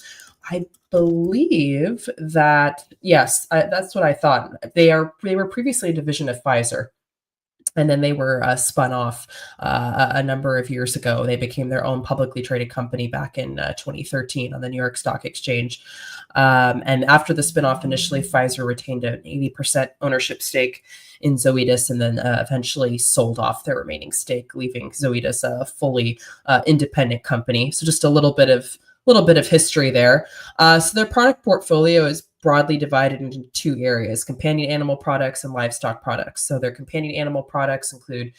I believe that, yes, that's what I thought. They were previously a division of Pfizer. And then they were spun off a number of years ago. They became their own publicly traded company back in 2013 on the New York Stock Exchange. And after the spinoff, initially, Pfizer retained an 80% ownership stake in Zoetis and then eventually sold off their remaining stake, leaving Zoetis a fully independent company. So just a little bit of history there. So their product portfolio is broadly divided into two areas: companion animal products and livestock products. So their companion animal products include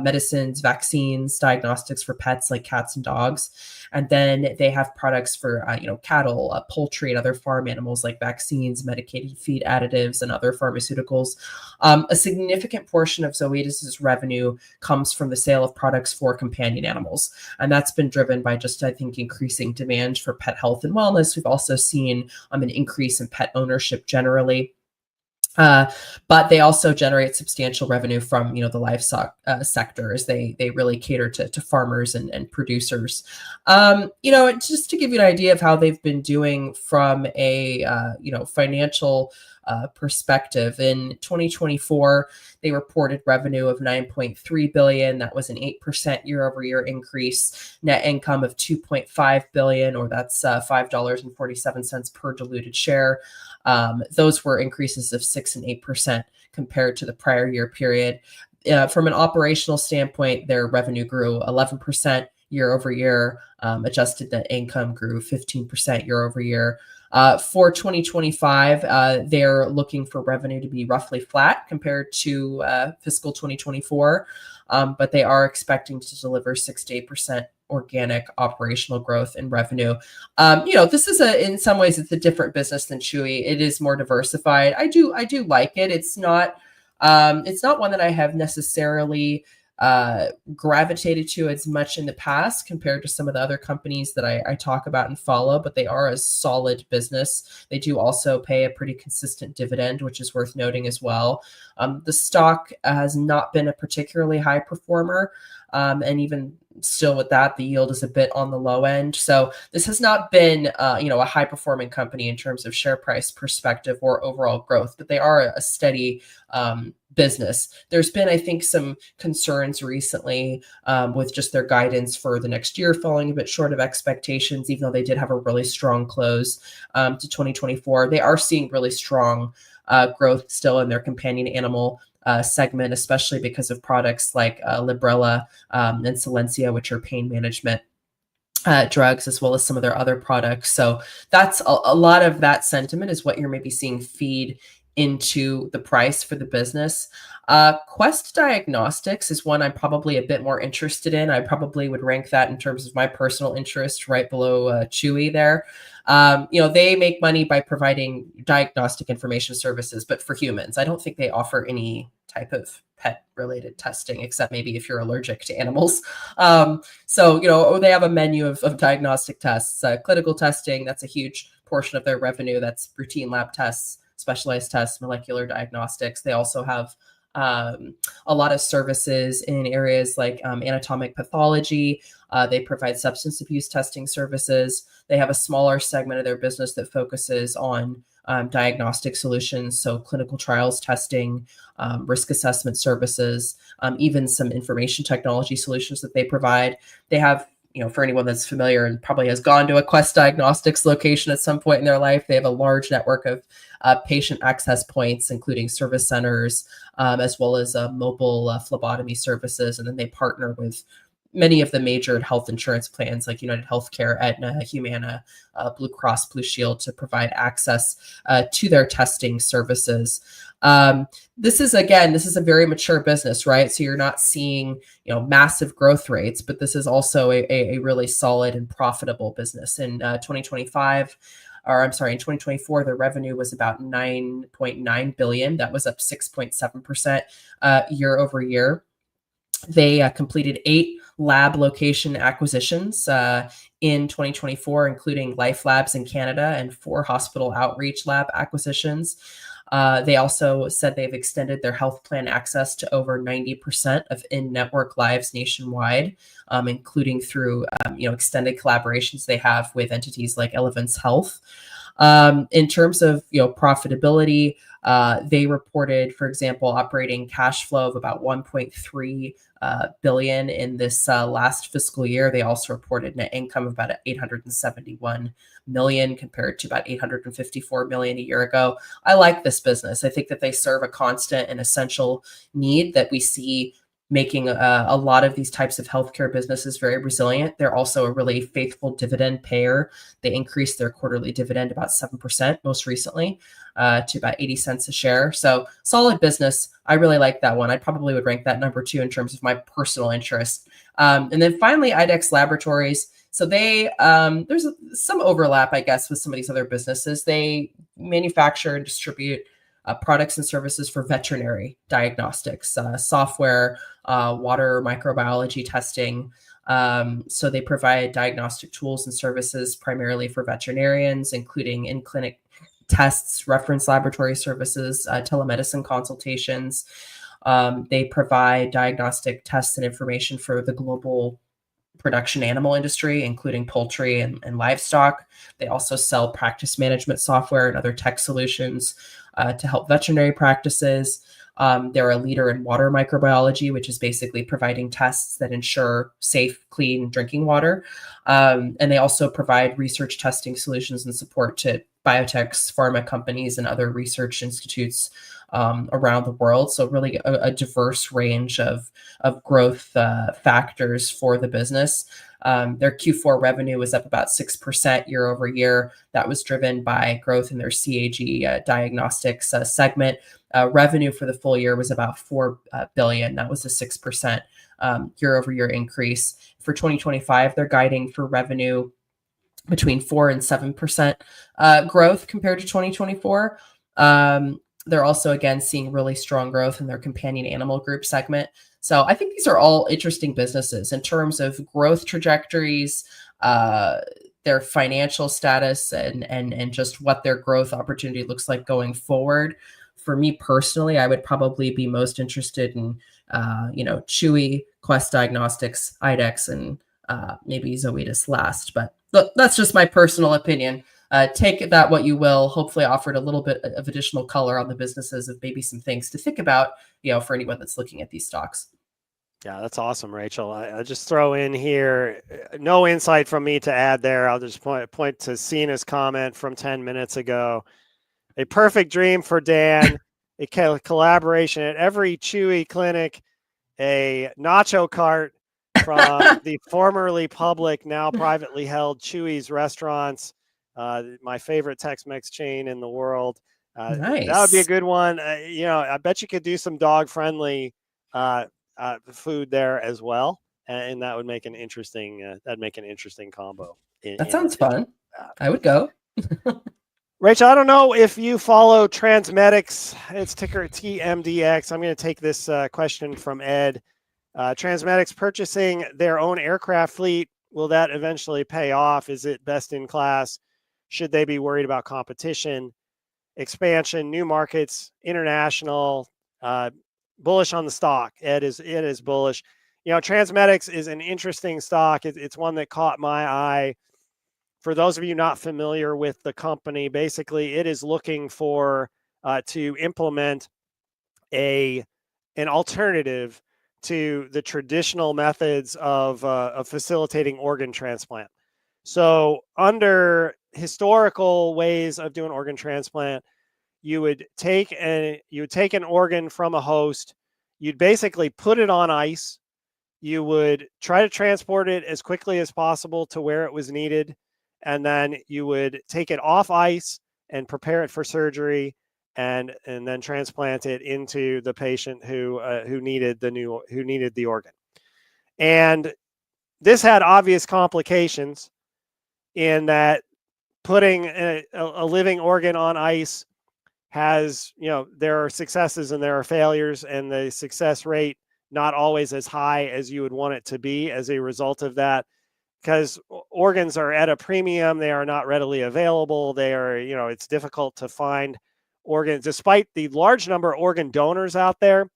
medicines, vaccines, diagnostics for pets like cats and dogs. And then they have products for cattle, poultry, and other farm animals like vaccines, medicated feed additives, and other pharmaceuticals. A significant portion of Zoetis' revenue comes from the sale of products for companion animals. And that's been driven by just, I think, increasing demand for pet health and wellness. We've also seen an increase in pet ownership generally. But they also generate substantial revenue from, the livestock sector, as they really cater to farmers and producers. Just to give you an idea of how they've been doing from a, financial perspective. In 2024, they reported revenue of $9.3 billion. That was an 8% year-over-year increase. Net income of $2.5 billion, or that's $5.47 per diluted share. Those were increases of 6% and 8% compared to the prior year period. From an operational standpoint, their revenue grew 11% year over year. Adjusted net income grew 15% year over year. For 2025, they're looking for revenue to be roughly flat compared to fiscal 2024, but they are expecting to deliver 6 to 8% organic operational growth in revenue. This is in some ways it's a different business than Chewy. It is more diversified. I do like it. It's not one that I have necessarily gravitated to as much in the past compared to some of the other companies that I talk about and follow, but they are a solid business. They do also pay a pretty consistent dividend, which is worth noting as well. The stock has not been a particularly high performer, and even still with that, the yield is a bit on the low end. So this has not been, a high performing company in terms of share price perspective or overall growth, but they are a steady business. There's been, I think, some concerns recently with just their guidance for the next year falling a bit short of expectations, even though they did have a really strong close to 2024. They are seeing really strong growth still in their companion animal segment, especially because of products like Librela and Silencio, which are pain management drugs, as well as some of their other products. So that's a lot of that sentiment is what you're maybe seeing feed into the price for the business. Quest Diagnostics is one I'm probably a bit more interested in. I probably would rank that in terms of my personal interest right below Chewy there. They make money by providing diagnostic information services, but for humans. I don't think they offer any type of pet related testing, except maybe if you're allergic to animals. They have a menu of diagnostic tests, clinical testing. That's a huge portion of their revenue. That's routine lab tests, specialized tests, molecular diagnostics. They also have a lot of services in areas like anatomic pathology. They provide substance abuse testing services. They have a smaller segment of their business that focuses on diagnostic solutions, so clinical trials testing, risk assessment services, even some information technology solutions that they provide. They have, for anyone that's familiar and probably has gone to a Quest Diagnostics location at some point in their life, they have a large network of patient access points, including service centers, as well as mobile phlebotomy services. And then they partner with many of the major health insurance plans like United Healthcare, Aetna, Humana, Blue Cross Blue Shield to provide access to their testing services. This is a very mature business, right? So you're not seeing, massive growth rates, but this is also a really solid and profitable business. In 2024, their revenue was about 9.9 billion. That was up 6.7% year over year. They completed 8 lab location acquisitions in 2024, including Life Labs in Canada and 4 hospital outreach lab acquisitions. They also said they've extended their health plan access to over 90% of in-network lives nationwide, including through extended collaborations they have with entities like Elevance Health. In terms of profitability, they reported, for example, operating cash flow of about 1.3 billion in this last fiscal year. They also reported net income of about 871 million compared to about 854 million a year ago. I like this business. I think that they serve a constant and essential need that we see making a lot of these types of healthcare businesses very resilient. They're also a really faithful dividend payer. They increased their quarterly dividend about 7% most recently to about 80 cents a share. So solid business. I really like that one. I probably would rank that number 2 in terms of my personal interest. And then finally, IDEX Laboratories. So they there's some overlap, I guess, with some of these other businesses. They manufacture and distribute products and services for veterinary diagnostics, software, water microbiology testing. So they provide diagnostic tools and services primarily for veterinarians, including in-clinic tests, reference laboratory services, telemedicine consultations. They provide diagnostic tests and information for the global production animal industry, including poultry and livestock. They also sell practice management software and other tech solutions to help veterinary practices. They're a leader in water microbiology, which is basically providing tests that ensure safe, clean drinking water. And they also provide research testing solutions and support to biotechs, pharma companies, and other research institutes around the world. So really a diverse range of growth factors for the business. Their Q4 revenue was up about 6% year over year. That was driven by growth in their CAG diagnostics segment. Revenue for the full year was about 4 billion. That was a 6% year over year increase. For 2025, they're guiding for revenue between 4 and 7% growth compared to 2024. They're also, again, seeing really strong growth in their companion animal group segment. So I think these are all interesting businesses in terms of growth trajectories, their financial status, and just what their growth opportunity looks like going forward. For me personally, I would probably be most interested in, Chewy, Quest Diagnostics, IDEX, and maybe Zoetis last. But look, that's just my personal opinion. Take that what you will. Hopefully offered a little bit of additional color on the businesses of maybe some things to think about, for anyone that's looking at these stocks. Yeah, that's awesome, Rachel. I just throw in here, no insight from me to add there. I'll just point to Cena's comment from 10 minutes ago. A perfect dream for Dan, a collaboration at every Chewy clinic, a nacho cart from the formerly public, now privately held Chewy's restaurants, my favorite Tex-Mex chain in the world. Nice. That would be a good one. I bet you could do some dog-friendly food there as well, and that would make an interesting combo. That sounds fun. I would go. Rachel, I don't know if you follow Transmedics. It's ticker TMDX. I'm going to take this question from Ed. Transmedics purchasing their own aircraft fleet. Will that eventually pay off? Is it best in class? Should they be worried about competition, expansion, new markets, international? Bullish on the stock. Ed is bullish. Transmedics is an interesting stock. It's one that caught my eye. For those of you not familiar with the company, basically it is looking for to implement an alternative to the traditional methods of facilitating organ transplant. So under historical ways of doing organ transplant, you would take an organ from a host, you'd basically put it on ice, you would try to transport it as quickly as possible to where it was needed, and then you would take it off ice and prepare it for surgery, and then transplant it into the patient who needed the organ. And this had obvious complications in that putting a living organ on ice has, there are successes and there are failures, and the success rate not always as high as you would want it to be as a result of that, because organs are at a premium. They are not readily available. They are, it's difficult to find organs. Despite the large number of organ donors out there,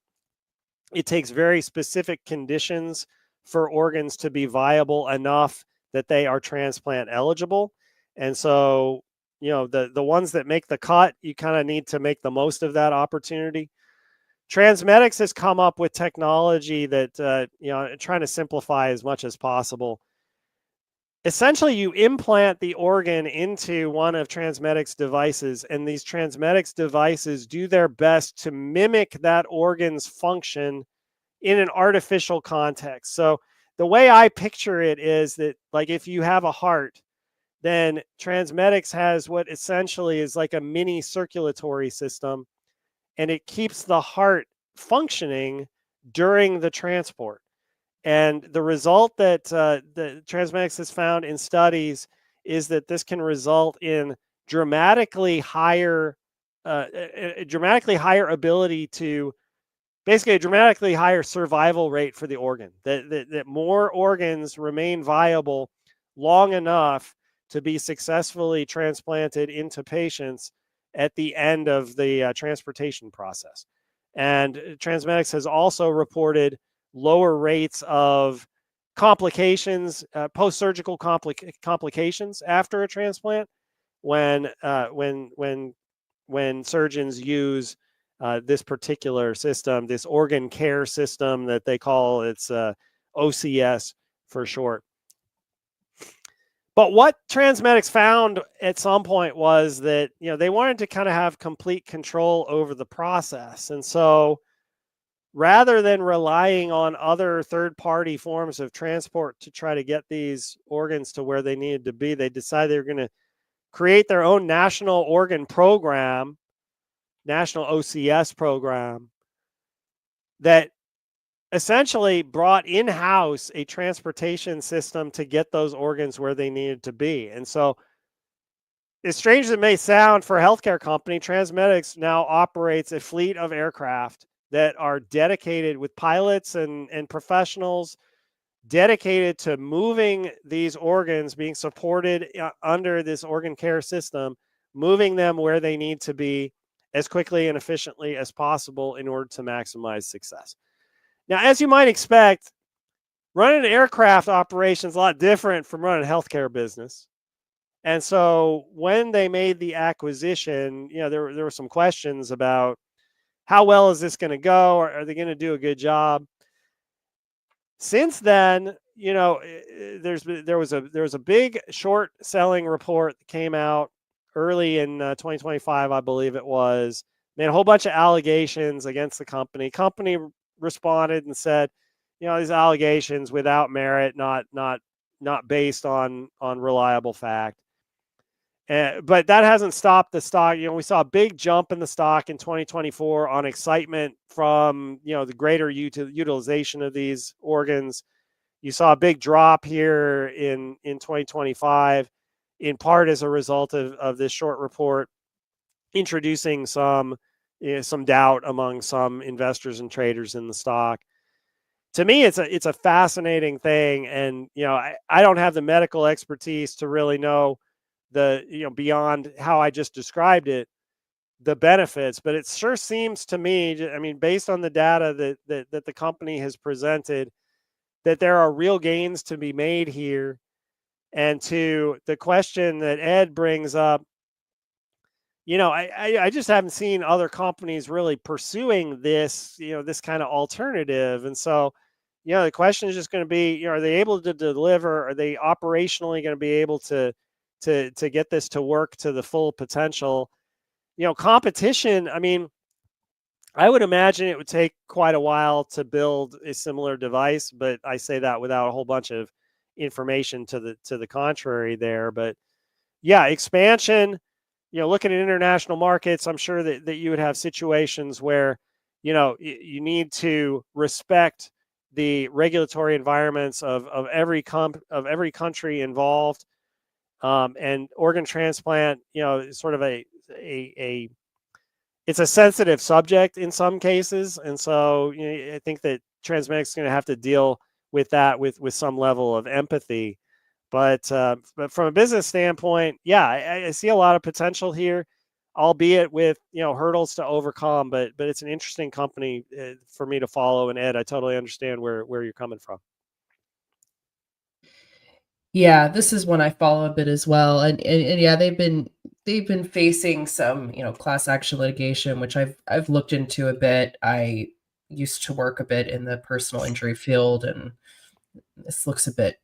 it takes very specific conditions for organs to be viable enough that they are transplant eligible. And so, the ones that make the cut, you kind of need to make the most of that opportunity. Transmedics has come up with technology that, trying to simplify as much as possible. Essentially, you implant the organ into one of Transmedics' devices, and these Transmedics devices do their best to mimic that organ's function in an artificial context. So the way I picture it is that, like, if you have a heart, then Transmedics has what essentially is like a mini circulatory system, and it keeps the heart functioning during the transport. And the result that the Transmedics has found in studies is that this can result in dramatically higher ability to, basically a dramatically higher survival rate for the organ, that more organs remain viable long enough to be successfully transplanted into patients at the end of the transportation process. And Transmedics has also reported lower rates of complications, post-surgical complications after a transplant when surgeons use this particular system, this organ care system that they call, it's OCS for short. But what Transmedics found at some point was that, they wanted to kind of have complete control over the process. And so rather than relying on other third-party forms of transport to try to get these organs to where they needed to be, they decided they were going to create their own national organ program, national OCS program, that essentially brought in-house a transportation system to get those organs where they needed to be. And so, as strange as it may sound for a healthcare company, Transmedics now operates a fleet of aircraft that are dedicated with pilots and professionals dedicated to moving these organs, being supported under this organ care system, moving them where they need to be as quickly and efficiently as possible in order to maximize success. Now, as you might expect, running an aircraft operation is a lot different from running a healthcare business. And so when they made the acquisition, there were some questions about how well is this going to go? Or are they going to do a good job? Since then, there was a big short selling report that came out early in 2025, I believe it was. Made a whole bunch of allegations against the company. Company responded and said, these allegations without merit, not based on reliable fact. But that hasn't stopped the stock. We saw a big jump in the stock in 2024 on excitement from, the greater utilization of these organs. You saw a big drop here in 2025, in part as a result of this short report, introducing some doubt among some investors and traders in the stock. To me, it's a fascinating thing. And, I don't have the medical expertise to really know beyond how I just described it, the benefits, but it sure seems to me, based on the data that the company has presented, that there are real gains to be made here. And to the question that Ed brings up, I just haven't seen other companies really pursuing this, this kind of alternative. And so, the question is just going to be, are they able to deliver? Are they operationally going to be able to get this to work to the full potential? Competition, I would imagine it would take quite a while to build a similar device, but I say that without a whole bunch of information to the contrary there. But yeah, expansion, looking at international markets, I'm sure that you would have situations where, you need to respect the regulatory environments of every country involved. And organ transplant, is sort of it's a sensitive subject in some cases. And so I think that TransMedics is going to have to deal with that with some level of empathy. But from a business standpoint, yeah, I see a lot of potential here, albeit with, hurdles to overcome. But it's an interesting company for me to follow. And Ed, I totally understand where you're coming from. Yeah, this is one I follow a bit as well, and yeah, they've been facing some class action litigation, which I've looked into a bit. I used to work a bit in the personal injury field, and this looks a bit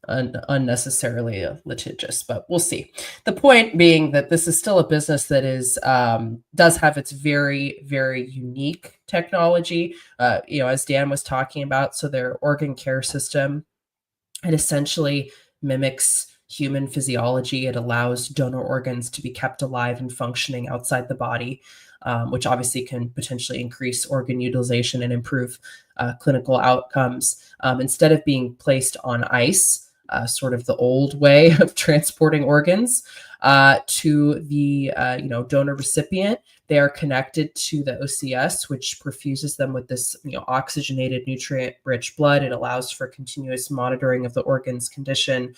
unnecessarily litigious, but we'll see. The point being that this is still a business that is does have its very, very unique technology. As Dan was talking about, so their organ care system, it essentially mimics human physiology. It allows donor organs to be kept alive and functioning outside the body, which obviously can potentially increase organ utilization and improve clinical outcomes. Instead of being placed on ice, sort of the old way of transporting organs to the donor recipient, they are connected to the OCS, which perfuses them with this oxygenated, nutrient-rich blood. It allows for continuous monitoring of the organ's condition,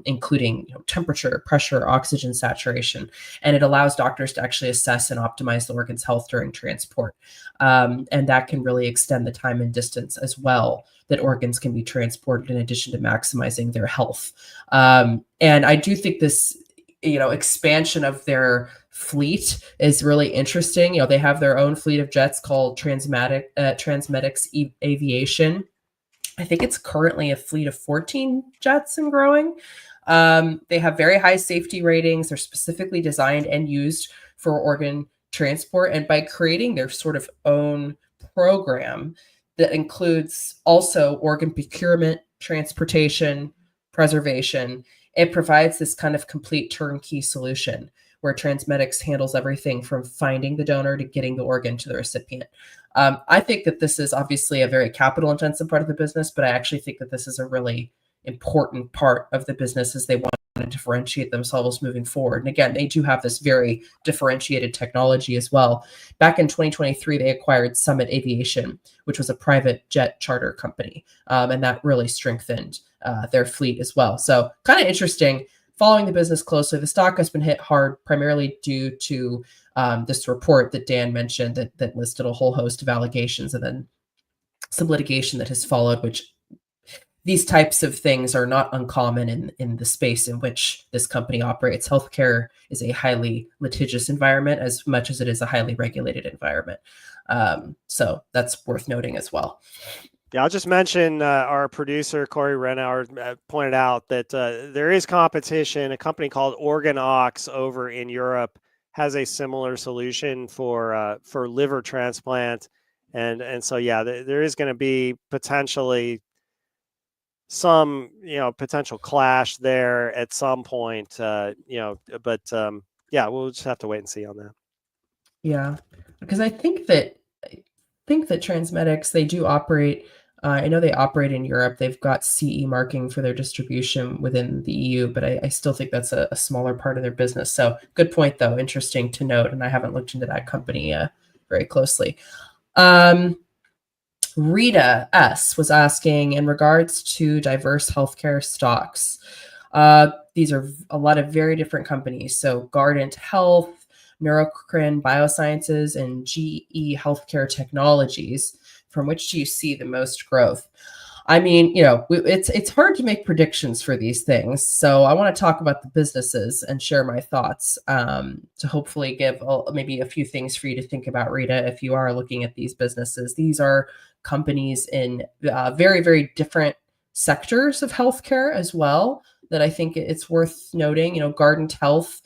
including temperature, pressure, oxygen saturation, and it allows doctors to actually assess and optimize the organ's health during transport. And that can really extend the time and distance as well that organs can be transported, in addition to maximizing their health. And I do think this expansion of their fleet is really interesting. They have their own fleet of jets called TransMedics Aviation. I think it's currently a fleet of 14 jets and growing. They have very high safety ratings. They're specifically designed and used for organ transport. And by creating their sort of own program that includes also organ procurement, transportation, preservation, it provides this kind of complete turnkey solution where TransMedics handles everything from finding the donor to getting the organ to the recipient. I think that this is obviously a very capital intensive part of the business, but I actually think that this is a really important part of the business as they want to differentiate themselves moving forward. And again, they do have this very differentiated technology as well. Back in 2023, they acquired Summit Aviation, which was a private jet charter company, and that really strengthened their fleet as well. So kind of interesting. Following the business closely, the stock has been hit hard primarily due to this report that Dan mentioned that listed a whole host of allegations and then some litigation that has followed, which these types of things are not uncommon in the space in which this company operates. Healthcare is a highly litigious environment as much as it is a highly regulated environment. So that's worth noting as well. Yeah, I'll just mention our producer, Corey Renauer, pointed out that there is competition. A company called OrganOx over in Europe has a similar solution for liver transplant. And so, yeah, there is going to be potentially some, potential clash there at some point, but yeah, we'll just have to wait and see on that. Yeah, because I think that Transmedics, they do operate, I know they operate in Europe. They've got CE marking for their distribution within the EU, but I still think that's a smaller part of their business. So good point, though. Interesting to note. And I haven't looked into that company very closely. Rita S. was asking in regards to diverse healthcare stocks. These are a lot of very different companies. So Guardant Health, Neurocrine Biosciences, and GE Healthcare Technologies. From which do you see the most growth? I mean, it's hard to make predictions for these things. So I want to talk about the businesses and share my thoughts to hopefully give maybe a few things for you to think about, Rita, if you are looking at these businesses. These are companies in very, very different sectors of healthcare as well that I think it's worth noting. Guardant Health,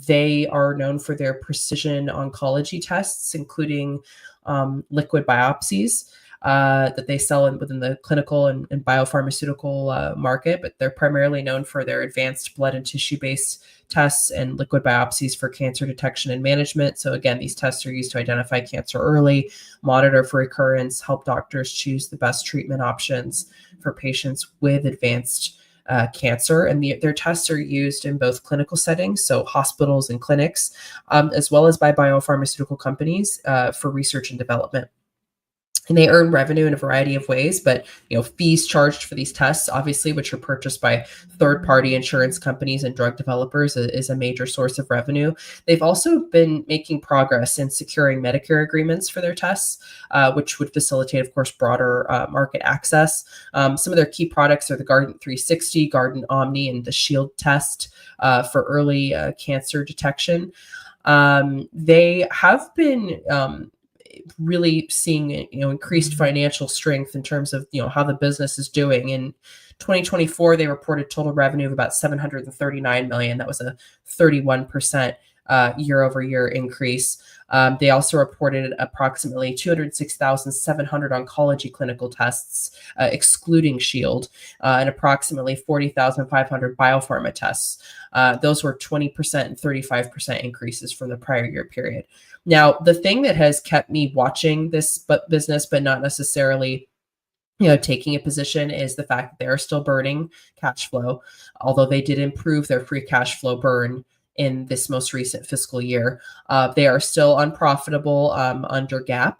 they are known for their precision oncology tests, including liquid biopsies that they sell within the clinical and biopharmaceutical market, but they're primarily known for their advanced blood and tissue-based tests and liquid biopsies for cancer detection and management. So again, these tests are used to identify cancer early, monitor for recurrence, help doctors choose the best treatment options for patients with advanced cancer. And their tests are used in both clinical settings, so hospitals and clinics, as well as by biopharmaceutical companies for research and development. And they earn revenue in a variety of ways, but fees charged for these tests, obviously, which are purchased by third-party insurance companies and drug developers, is a major source of revenue. They've also been making progress in securing Medicare agreements for their tests, which would facilitate, of course, broader market access. Some of their key products are the Guardant 360, Guardant Omni, and the Shield test for early cancer detection. They have been really seeing increased financial strength in terms of how the business is doing. In 2024, they reported total revenue of about $739 million. That was a 31% year-over-year increase. They also reported approximately 206,700 oncology clinical tests, excluding Shield, and approximately 40,500 biopharma tests. Those were 20% and 35% increases from the prior year period. Now, the thing that has kept me watching this business, but not necessarily taking a position, is the fact that they are still burning cash flow, although they did improve their free cash flow burn in this most recent fiscal year. They are still unprofitable under GAAP,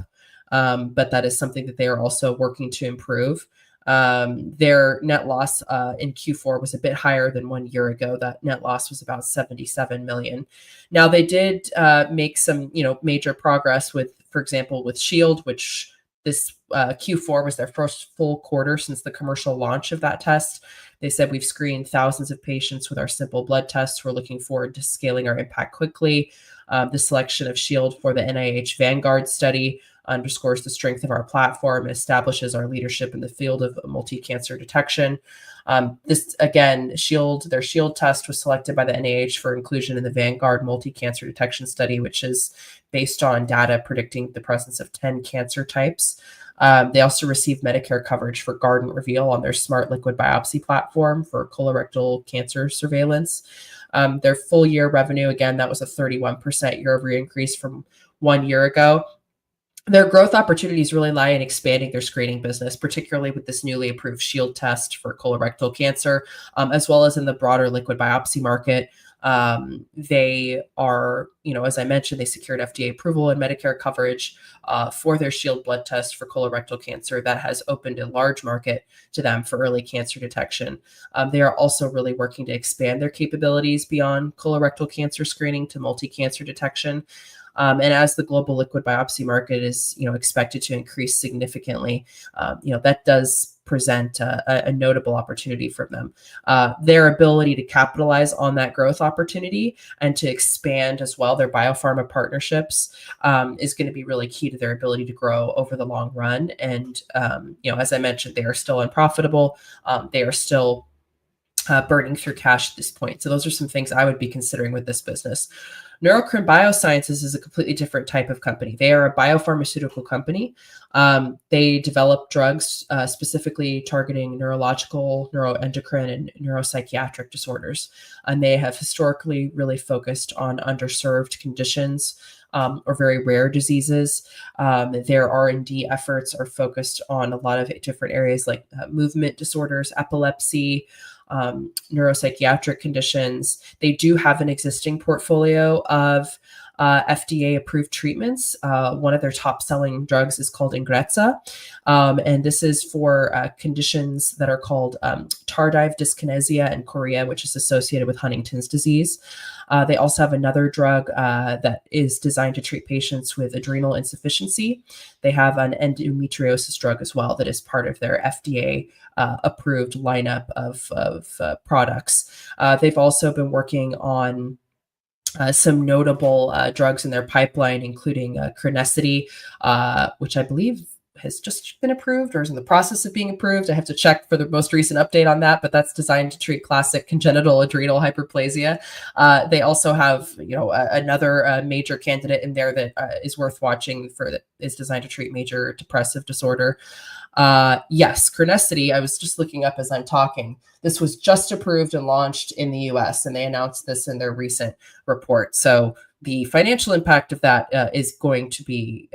but that is something that they are also working to improve. Their net loss in Q4 was a bit higher than 1 year ago. That net loss was about $77 million. Now, they did make some major progress with, for example, with Shield, which this Q4 was their first full quarter since the commercial launch of that test. They said, we've screened thousands of patients with our simple blood tests. We're looking forward to scaling our impact quickly. The selection of Shield for the NIH Vanguard study underscores the strength of our platform and establishes our leadership in the field of multi-cancer detection. This, again, their Shield test was selected by the NIH for inclusion in the Vanguard multi-cancer detection study, which is based on data predicting the presence of 10 cancer types. They also received Medicare coverage for Guardant Reveal on their smart liquid biopsy platform for colorectal cancer surveillance. Their full year revenue, again, that was a 31% year-over-year increase from 1 year ago. Their growth opportunities really lie in expanding their screening business, particularly with this newly approved Shield test for colorectal cancer, as well as in the broader liquid biopsy market. They are, as I mentioned, they secured FDA approval and Medicare coverage for their Shield blood test for colorectal cancer. That has opened a large market to them for early cancer detection. They are also really working to expand their capabilities beyond colorectal cancer screening to multi-cancer detection. And as the global liquid biopsy market is, expected to increase significantly, that does present a notable opportunity for them. Their ability to capitalize on that growth opportunity and to expand as well their biopharma partnerships is going to be really key to their ability to grow over the long run. And, as I mentioned, they are still unprofitable. They are still burning through cash at this point. So those are some things I would be considering with this business. Neurocrine Biosciences is a completely different type of company. They are a biopharmaceutical company. They develop drugs specifically targeting neurological, neuroendocrine, and neuropsychiatric disorders. And they have historically really focused on underserved conditions or very rare diseases. Their R&D efforts are focused on a lot of different areas like movement disorders, epilepsy, neuropsychiatric conditions. They do have an existing portfolio of FDA approved treatments. One of their top selling drugs is called Ingrezza. And this is for conditions that are called tardive dyskinesia and chorea, which is associated with Huntington's disease. They also have another drug that is designed to treat patients with adrenal insufficiency. They have an endometriosis drug as well that is part of their FDA approved lineup of products. They've also been working on some notable drugs in their pipeline, including Chronicity, which I believe has just been approved or is in the process of being approved. I have to check for the most recent update on that, but that's designed to treat classic congenital adrenal hyperplasia. They also have, another major candidate in there that is worth watching is designed to treat major depressive disorder. Yes, Chronicity, I was just looking up as I'm talking. This was just approved and launched in the US, and they announced this in their recent report. So the financial impact of that is going to be,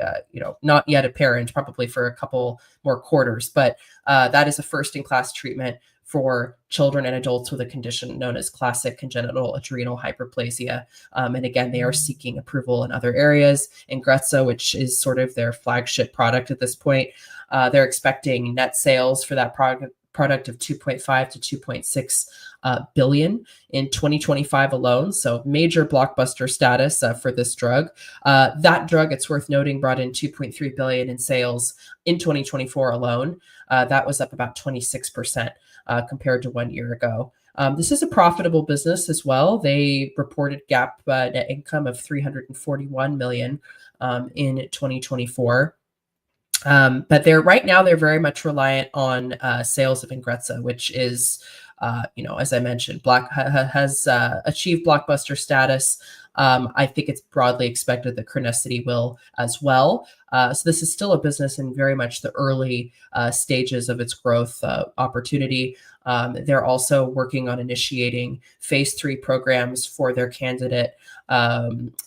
not yet apparent, probably for a couple more quarters, but that is a first-in-class treatment for children and adults with a condition known as classic congenital adrenal hyperplasia. And again, they are seeking approval in other areas. Ingrezza, which is sort of their flagship product at this point, they're expecting net sales for that product of 2.5 to 2.6 billion in 2025 alone. So major blockbuster status for this drug. That drug, it's worth noting, brought in 2.3 billion in sales in 2024 alone. That was up about 26% compared to 1 year ago. This is a profitable business as well. They reported GAAP net income of 341 million in 2024. But they're very much reliant on sales of Ingrezza, which is, as I mentioned, has achieved blockbuster status. I think it's broadly expected that Chronicity will as well. So this is still a business in very much the early stages of its growth opportunity. They're also working on initiating phase 3 programs for their candidate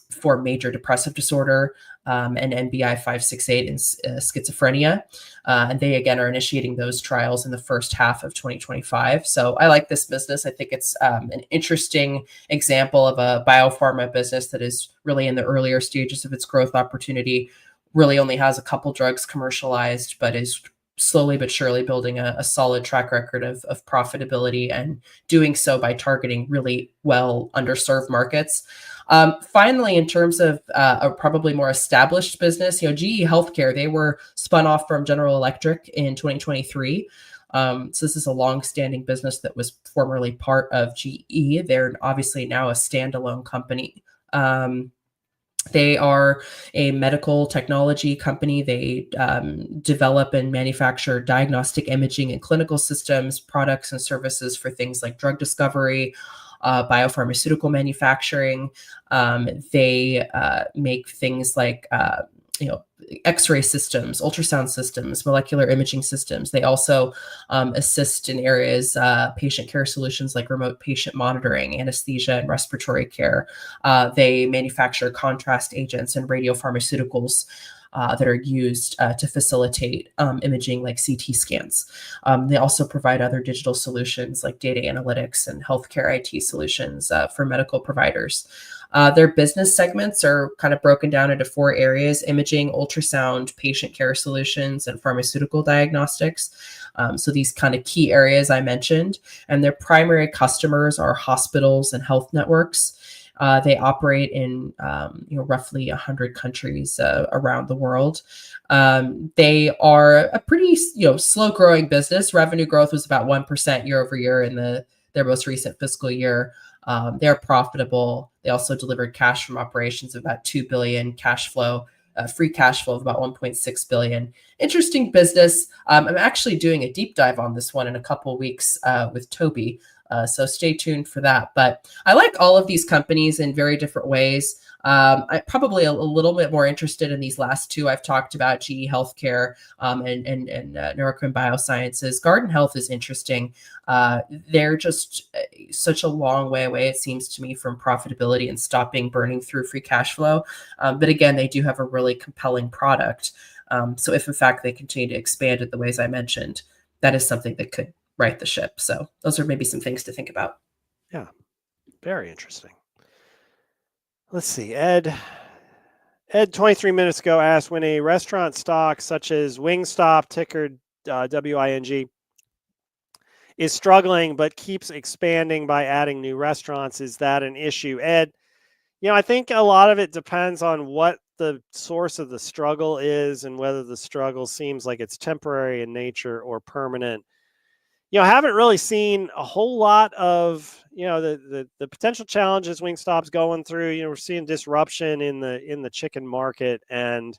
for major depressive disorder and NBI 568 in schizophrenia. And they, again, are initiating those trials in the first half of 2025. So I like this business. I think it's an interesting example of a biopharma business that is really in the earlier stages of its growth opportunity, really only has a couple drugs commercialized, but is slowly but surely building a solid track record of profitability, and doing so by targeting really well underserved markets. Finally, in terms of a probably more established business, GE Healthcare, they were spun off from General Electric in 2023. So this is a long-standing business that was formerly part of GE. They're obviously now a standalone company. They are a medical technology company. They develop and manufacture diagnostic imaging and clinical systems, products and services for things like drug discovery, biopharmaceutical manufacturing. They make things like X-ray systems, ultrasound systems, molecular imaging systems. They also assist in areas, patient care solutions like remote patient monitoring, anesthesia, and respiratory care. They manufacture contrast agents and radiopharmaceuticals. that are used to facilitate imaging like CT scans. They also provide other digital solutions like data analytics and healthcare IT solutions for medical providers. Their business segments are kind of broken down into 4 areas: imaging, ultrasound, patient care solutions, and pharmaceutical diagnostics. So these kind of key areas I mentioned, and their primary customers are hospitals and health networks. They operate in roughly 100 countries around the world. They are a pretty slow growing business. Revenue growth was about 1% year over year in their most recent fiscal year. They're profitable. They also delivered cash from operations of about $2 billion, free cash flow of about $1.6 billion. Interesting business. I'm actually doing a deep dive on this one in a couple of weeks with Toby. So stay tuned for that. But I like all of these companies in very different ways. I'm probably a little bit more interested in these last 2 I've talked about, GE Healthcare and Neurocrine Biosciences. Guardant Health is interesting. They're just such a long way away, it seems to me, from profitability and stopping burning through free cash flow. But again, they do have a really compelling product. So if in fact they continue to expand it the ways I mentioned, that is something that could right the ship. So those are maybe some things to think about. Yeah, very interesting. Let's see. Ed 23 minutes ago asked, when a restaurant stock such as Wingstop, ticker WING, is struggling but keeps expanding by adding new restaurants, is that an issue? Ed, I think a lot of it depends on what the source of the struggle is and whether the struggle seems like it's temporary in nature or permanent. I haven't really seen a whole lot of, the potential challenges Wingstop's going through. We're seeing disruption in the chicken market, and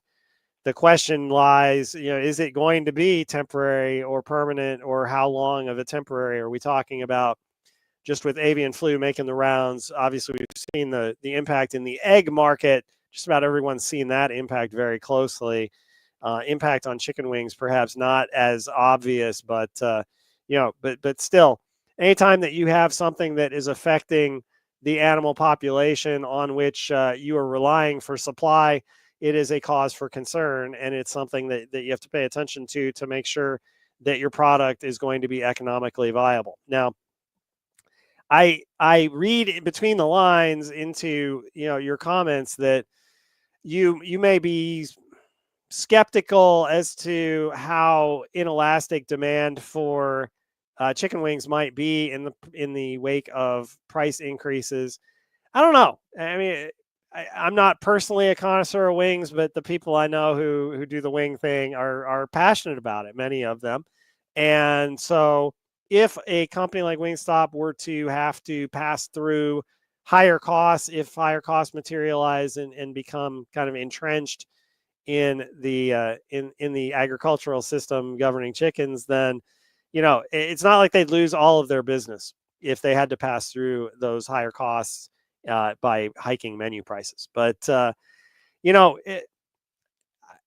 the question lies, is it going to be temporary or permanent, or how long of a temporary are we talking about? Just with avian flu making the rounds, obviously we've seen the impact in the egg market. Just about everyone's seen that impact very closely. Impact on chicken wings, perhaps not as obvious, but but still, anytime that you have something that is affecting the animal population on which you are relying for supply, it is a cause for concern, and it's something that you have to pay attention to make sure that your product is going to be economically viable. Now, I read between the lines into your comments that you may be skeptical as to how inelastic demand for chicken wings might be in the wake of price increases. I don't know. I mean, I'm not personally a connoisseur of wings, but the people I know who do the wing thing are passionate about it, many of them. And so if a company like Wingstop were to have to pass through higher costs, if higher costs materialize and become kind of entrenched in the in the agricultural system governing chickens, then it's not like they'd lose all of their business if they had to pass through those higher costs by hiking menu prices. But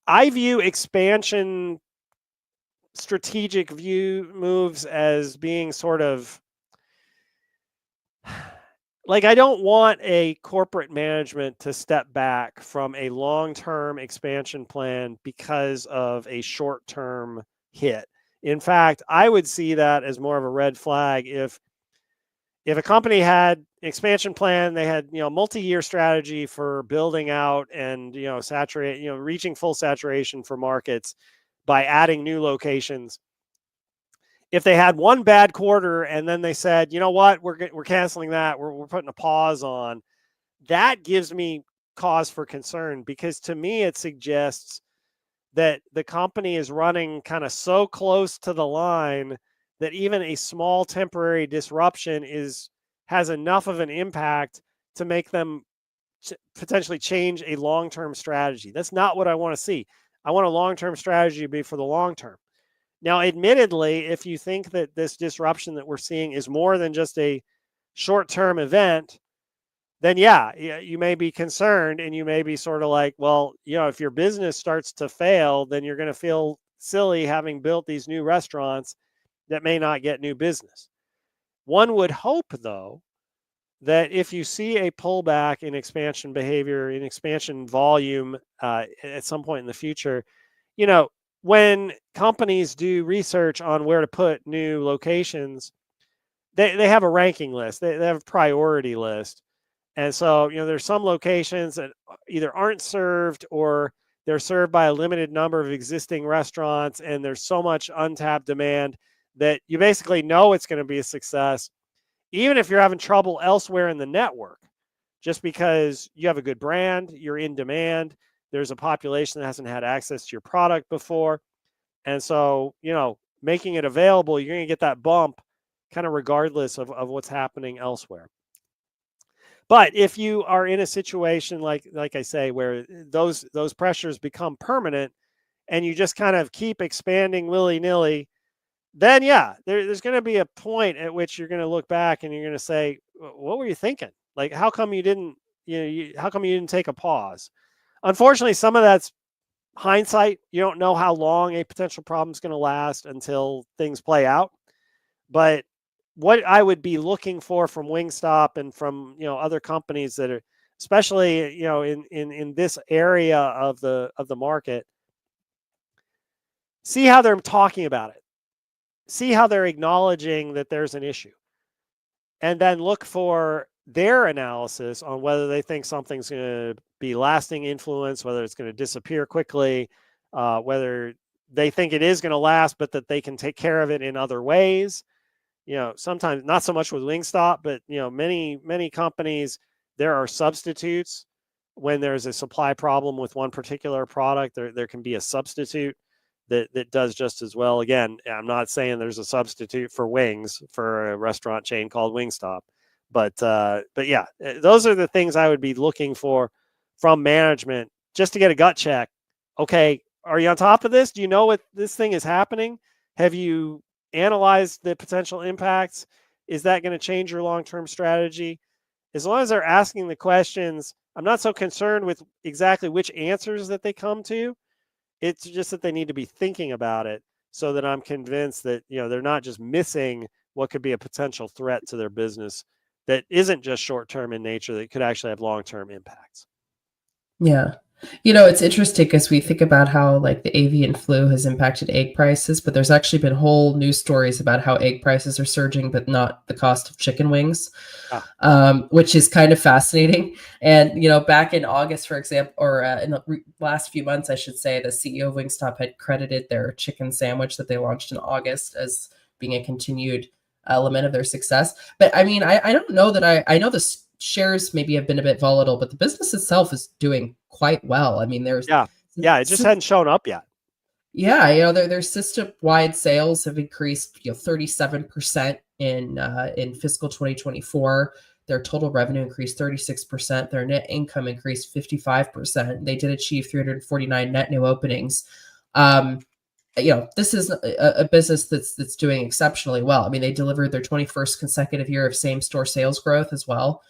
I view expansion strategic view moves as being sort of like, I don't want a corporate management to step back from a long-term expansion plan because of a short-term hit. In fact, I would see that as more of a red flag if a company had an expansion plan, they had multi-year strategy for building out and saturate, reaching full saturation for markets by adding new locations. If they had one bad quarter and then they said, you know what, we're canceling that, we're putting a pause on, that gives me cause for concern, because to me it suggests that the company is running kind of so close to the line that even a small temporary disruption has enough of an impact to make them potentially change a long-term strategy. That's not what I want to see. I want a long-term strategy to be for the long term. Now, admittedly, if you think that this disruption that we're seeing is more than just a short-term event, then yeah, you may be concerned, and you may be sort of like, well, if your business starts to fail, then you're going to feel silly having built these new restaurants that may not get new business. One would hope, though, that if you see a pullback in expansion behavior, in expansion volume at some point in the future, when companies do research on where to put new locations, they have a ranking list. They have a priority list. And so, there's some locations that either aren't served or they're served by a limited number of existing restaurants, and there's so much untapped demand that you basically know it's going to be a success, even if you're having trouble elsewhere in the network, just because you have a good brand, you're in demand, there's a population that hasn't had access to your product before. And so, making it available, you're going to get that bump kind of regardless of what's happening elsewhere. But if you are in a situation like I say, where those pressures become permanent and you just kind of keep expanding willy-nilly, then yeah, there's going to be a point at which you're going to look back and you're going to say, what were you thinking? Like, how come you didn't, how come you didn't take a pause? Unfortunately, some of that's hindsight. You don't know how long a potential problem is going to last until things play out. But what I would be looking for from Wingstop and from other companies that are, especially in this area of the market, see how they're talking about it, see how they're acknowledging that there's an issue, and then look for their analysis on whether they think something's going to be lasting influence, whether it's going to disappear quickly, whether they think it is going to last, but that they can take care of it in other ways. Sometimes not so much with Wingstop, but many companies, there are substitutes when there's a supply problem with one particular product. There can be a substitute that does just as well. Again, I'm not saying there's a substitute for wings for a restaurant chain called Wingstop, but yeah, those are the things I would be looking for from management, just to get a gut check. Okay, are you on top of this? Do you know what this thing is happening? Have you analyze the potential impacts? Is that going to change your long-term strategy? As long as they're asking the questions, I'm not so concerned with exactly which answers that they come to. It's just that they need to be thinking about it, so that I'm convinced that they're not just missing what could be a potential threat to their business that isn't just short-term in nature, that could actually have long-term impacts. Yeah. It's interesting because we think about how like the avian flu has impacted egg prices, but there's actually been whole news stories about how egg prices are surging, but not the cost of chicken wings, which is kind of fascinating. And, back in August, for example, or in the last few months, I should say, the CEO of Wingstop had credited their chicken sandwich that they launched in August as being a continued element of their success. But I mean, I don't know that I know this shares maybe have been a bit volatile, but the business itself is doing quite well. I mean, there's it just hadn't shown up yet. Yeah, their system-wide sales have increased 37% in fiscal 2024. Their total revenue increased 36%. Their net income increased 55%. They did achieve 349 net new openings. This is a business that's doing exceptionally well. I mean, they delivered their 21st consecutive year of same-store sales growth as well.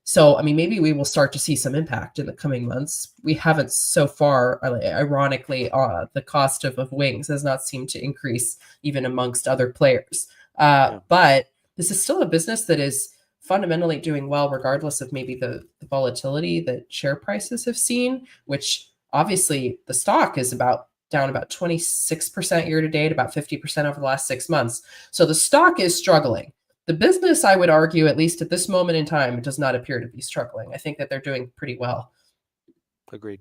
So, I mean, maybe we will start to see some impact in the coming months. We haven't so far. Ironically, the cost of wings has not seemed to increase even amongst other players. But this is still a business that is fundamentally doing well, regardless of maybe the volatility that share prices have seen, which obviously the stock is down about 26% year to date, about 50% over the last 6 months. So the stock is struggling. The business, I would argue, at least at this moment in time, does not appear to be struggling. I think that they're doing pretty well. Agreed.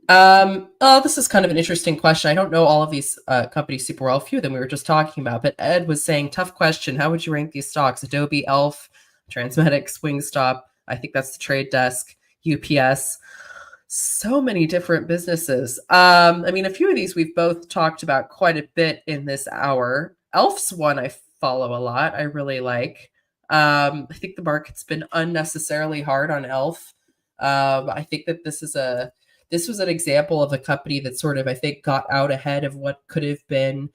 This is kind of an interesting question. I don't know all of these companies super well. A few of them we were just talking about, but Ed was saying, tough question. How would you rank these stocks? Adobe, Elf, Transmedics, Wingstop. I think that's the Trade Desk, UPS. So many different businesses. I mean, a few of these we've both talked about quite a bit in this hour. Elf's one I follow a lot. I really like. I think the market's been unnecessarily hard on Elf. I think that this was an example of a company that sort of, I think, got out ahead of what could have been,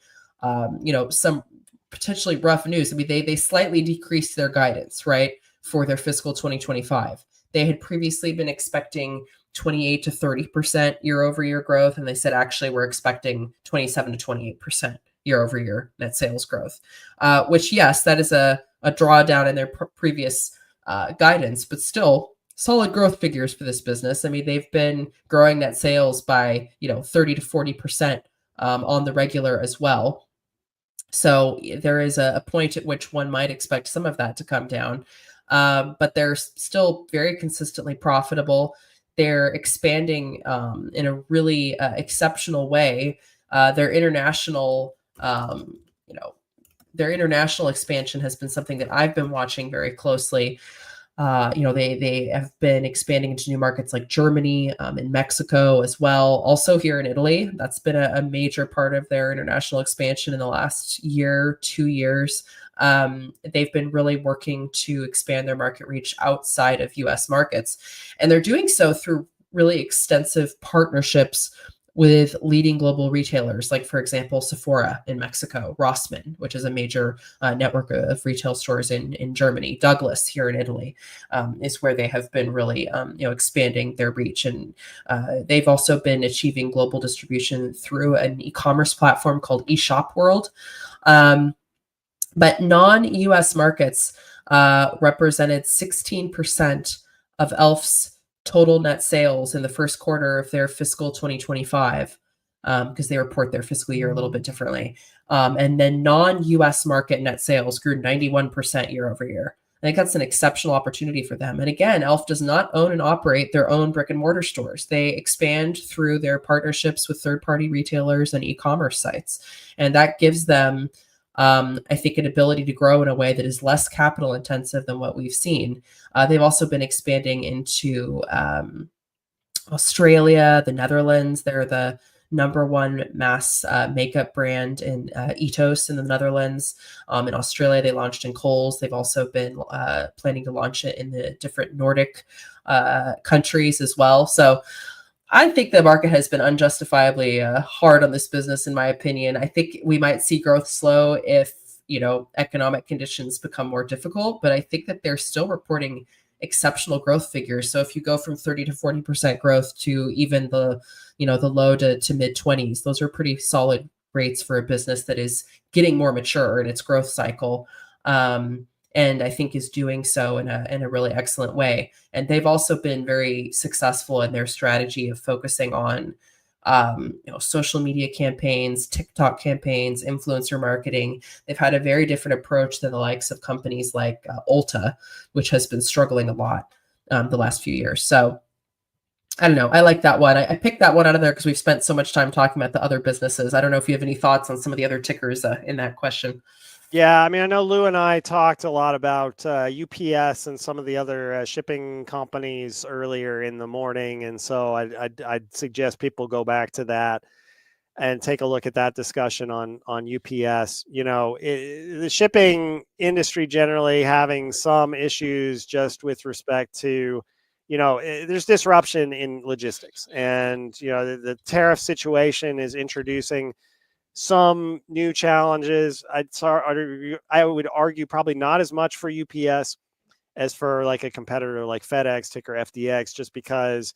some potentially rough news. I mean, they slightly decreased their guidance, right, for their fiscal 2025. They had previously been expecting 28 to 30% year over year growth, and they said actually we're expecting 27 to 28% year over year net sales growth, which, yes, that is a a drawdown in their previous guidance, but still solid growth figures for this business. I mean, they've been growing net sales by 30 to 40% on the regular as well. So there is a point at which one might expect some of that to come down, but they're still very consistently profitable. They're expanding in a really exceptional way. Their international, their international expansion has been something that I've been watching very closely. They have been expanding into new markets like Germany and Mexico as well. Also here in Italy, that's been a major part of their international expansion in the last year, 2 years. They've been really working to expand their market reach outside of US markets. And they're doing so through really extensive partnerships with leading global retailers, like, for example, Sephora in Mexico, Rossmann, which is a major network of retail stores in Germany, Douglas here in Italy, is where they have been really expanding their reach. And they've also been achieving global distribution through an e-commerce platform called eShop World. But non-US markets represented 16% of ELF's total net sales in the first quarter of their fiscal 2025, because they report their fiscal year a little bit differently. And then non-US market net sales grew 91% year over year. I think that's an exceptional opportunity for them. And again, ELF does not own and operate their own brick and mortar stores. They expand through their partnerships with third-party retailers and e-commerce sites. And that gives them, I think, an ability to grow in a way that is less capital intensive than what we've seen. They've also been expanding into Australia, the Netherlands. They're the #1 mass makeup brand in Etos in the Netherlands. In Australia, they launched in Kohl's. They've also been planning to launch it in the different Nordic countries as well. So I think the market has been unjustifiably hard on this business, in my opinion. I think we might see growth slow if, economic conditions become more difficult, but I think that they're still reporting exceptional growth figures. So if you go from 30 to 40% growth to even the low to mid 20s, those are pretty solid rates for a business that is getting more mature in its growth cycle. And I think is doing so in a really excellent way. And they've also been very successful in their strategy of focusing on social media campaigns, TikTok campaigns, influencer marketing. They've had a very different approach than the likes of companies like Ulta, which has been struggling a lot the last few years. So I don't know. I like that one. I picked that one out of there because we've spent so much time talking about the other businesses. I don't know if you have any thoughts on some of the other tickers in that question. Yeah, I mean, I know Lou and I talked a lot about UPS and some of the other shipping companies earlier in the morning, and so I'd suggest people go back to that and take a look at that discussion on UPS. The shipping industry generally having some issues just with respect to, there's disruption in logistics, and the tariff situation is introducing some new challenges. I would argue probably not as much for UPS as for like a competitor like FedEx, ticker FDX, just because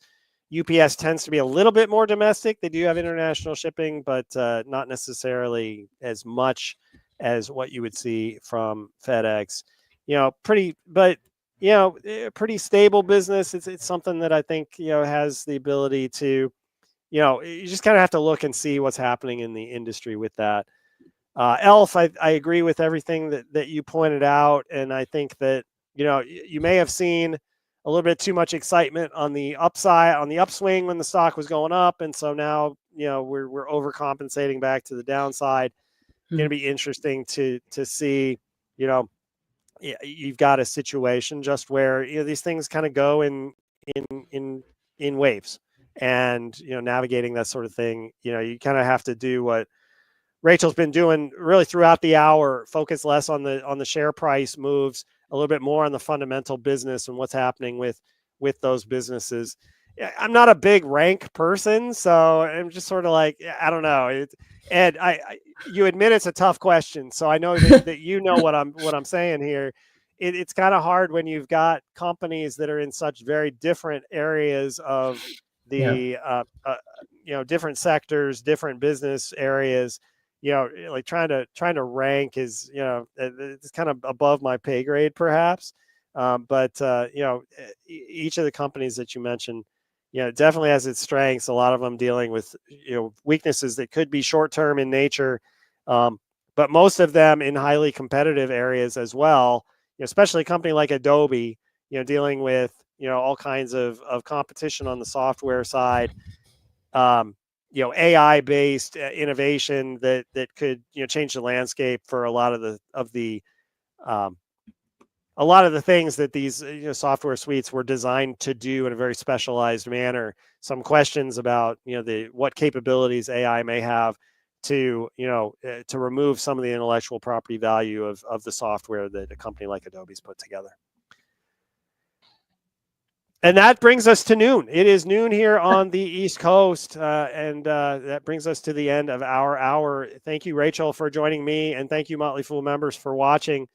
UPS tends to be a little bit more domestic. They do have international shipping, but not necessarily as much as what you would see from FedEx. Pretty stable business. It's something that I think has the ability to. You just kind of have to look and see what's happening in the industry with that. ELF, I agree with everything that you pointed out. And I think that, you may have seen a little bit too much excitement on the upside, on the upswing when the stock was going up. And so now, we're overcompensating back to the downside. It's going to be interesting to see, you've got a situation just where, these things kind of go in waves. And navigating that sort of thing, you kind of have to do what Rachel's been doing really throughout the hour. Focus less on the share price moves, a little bit more on the fundamental business and what's happening with those businesses. I'm not a big rank person, so I'm just sort of like, I don't know. Ed, you admit it's a tough question, so I know that you know what I'm saying here. It's kind of hard when you've got companies that are in such very different areas of the different sectors, different business areas. like trying to rank is, it's kind of above my pay grade perhaps. But each of the companies that you mentioned, definitely has its strengths. A lot of them dealing with, weaknesses that could be short-term in nature. But most of them in highly competitive areas as well, especially a company like Adobe, dealing with, all kinds of competition on the software side, AI-based innovation that could, change the landscape for a lot of the things that these software suites were designed to do in a very specialized manner. Some questions about what capabilities AI may have to to remove some of the intellectual property value of the software that a company like Adobe's put together. And that brings us to noon. It is noon here on the East Coast, and that brings us to the end of our hour. Thank you, Rachel, for joining me, and thank you, Motley Fool members, for watching.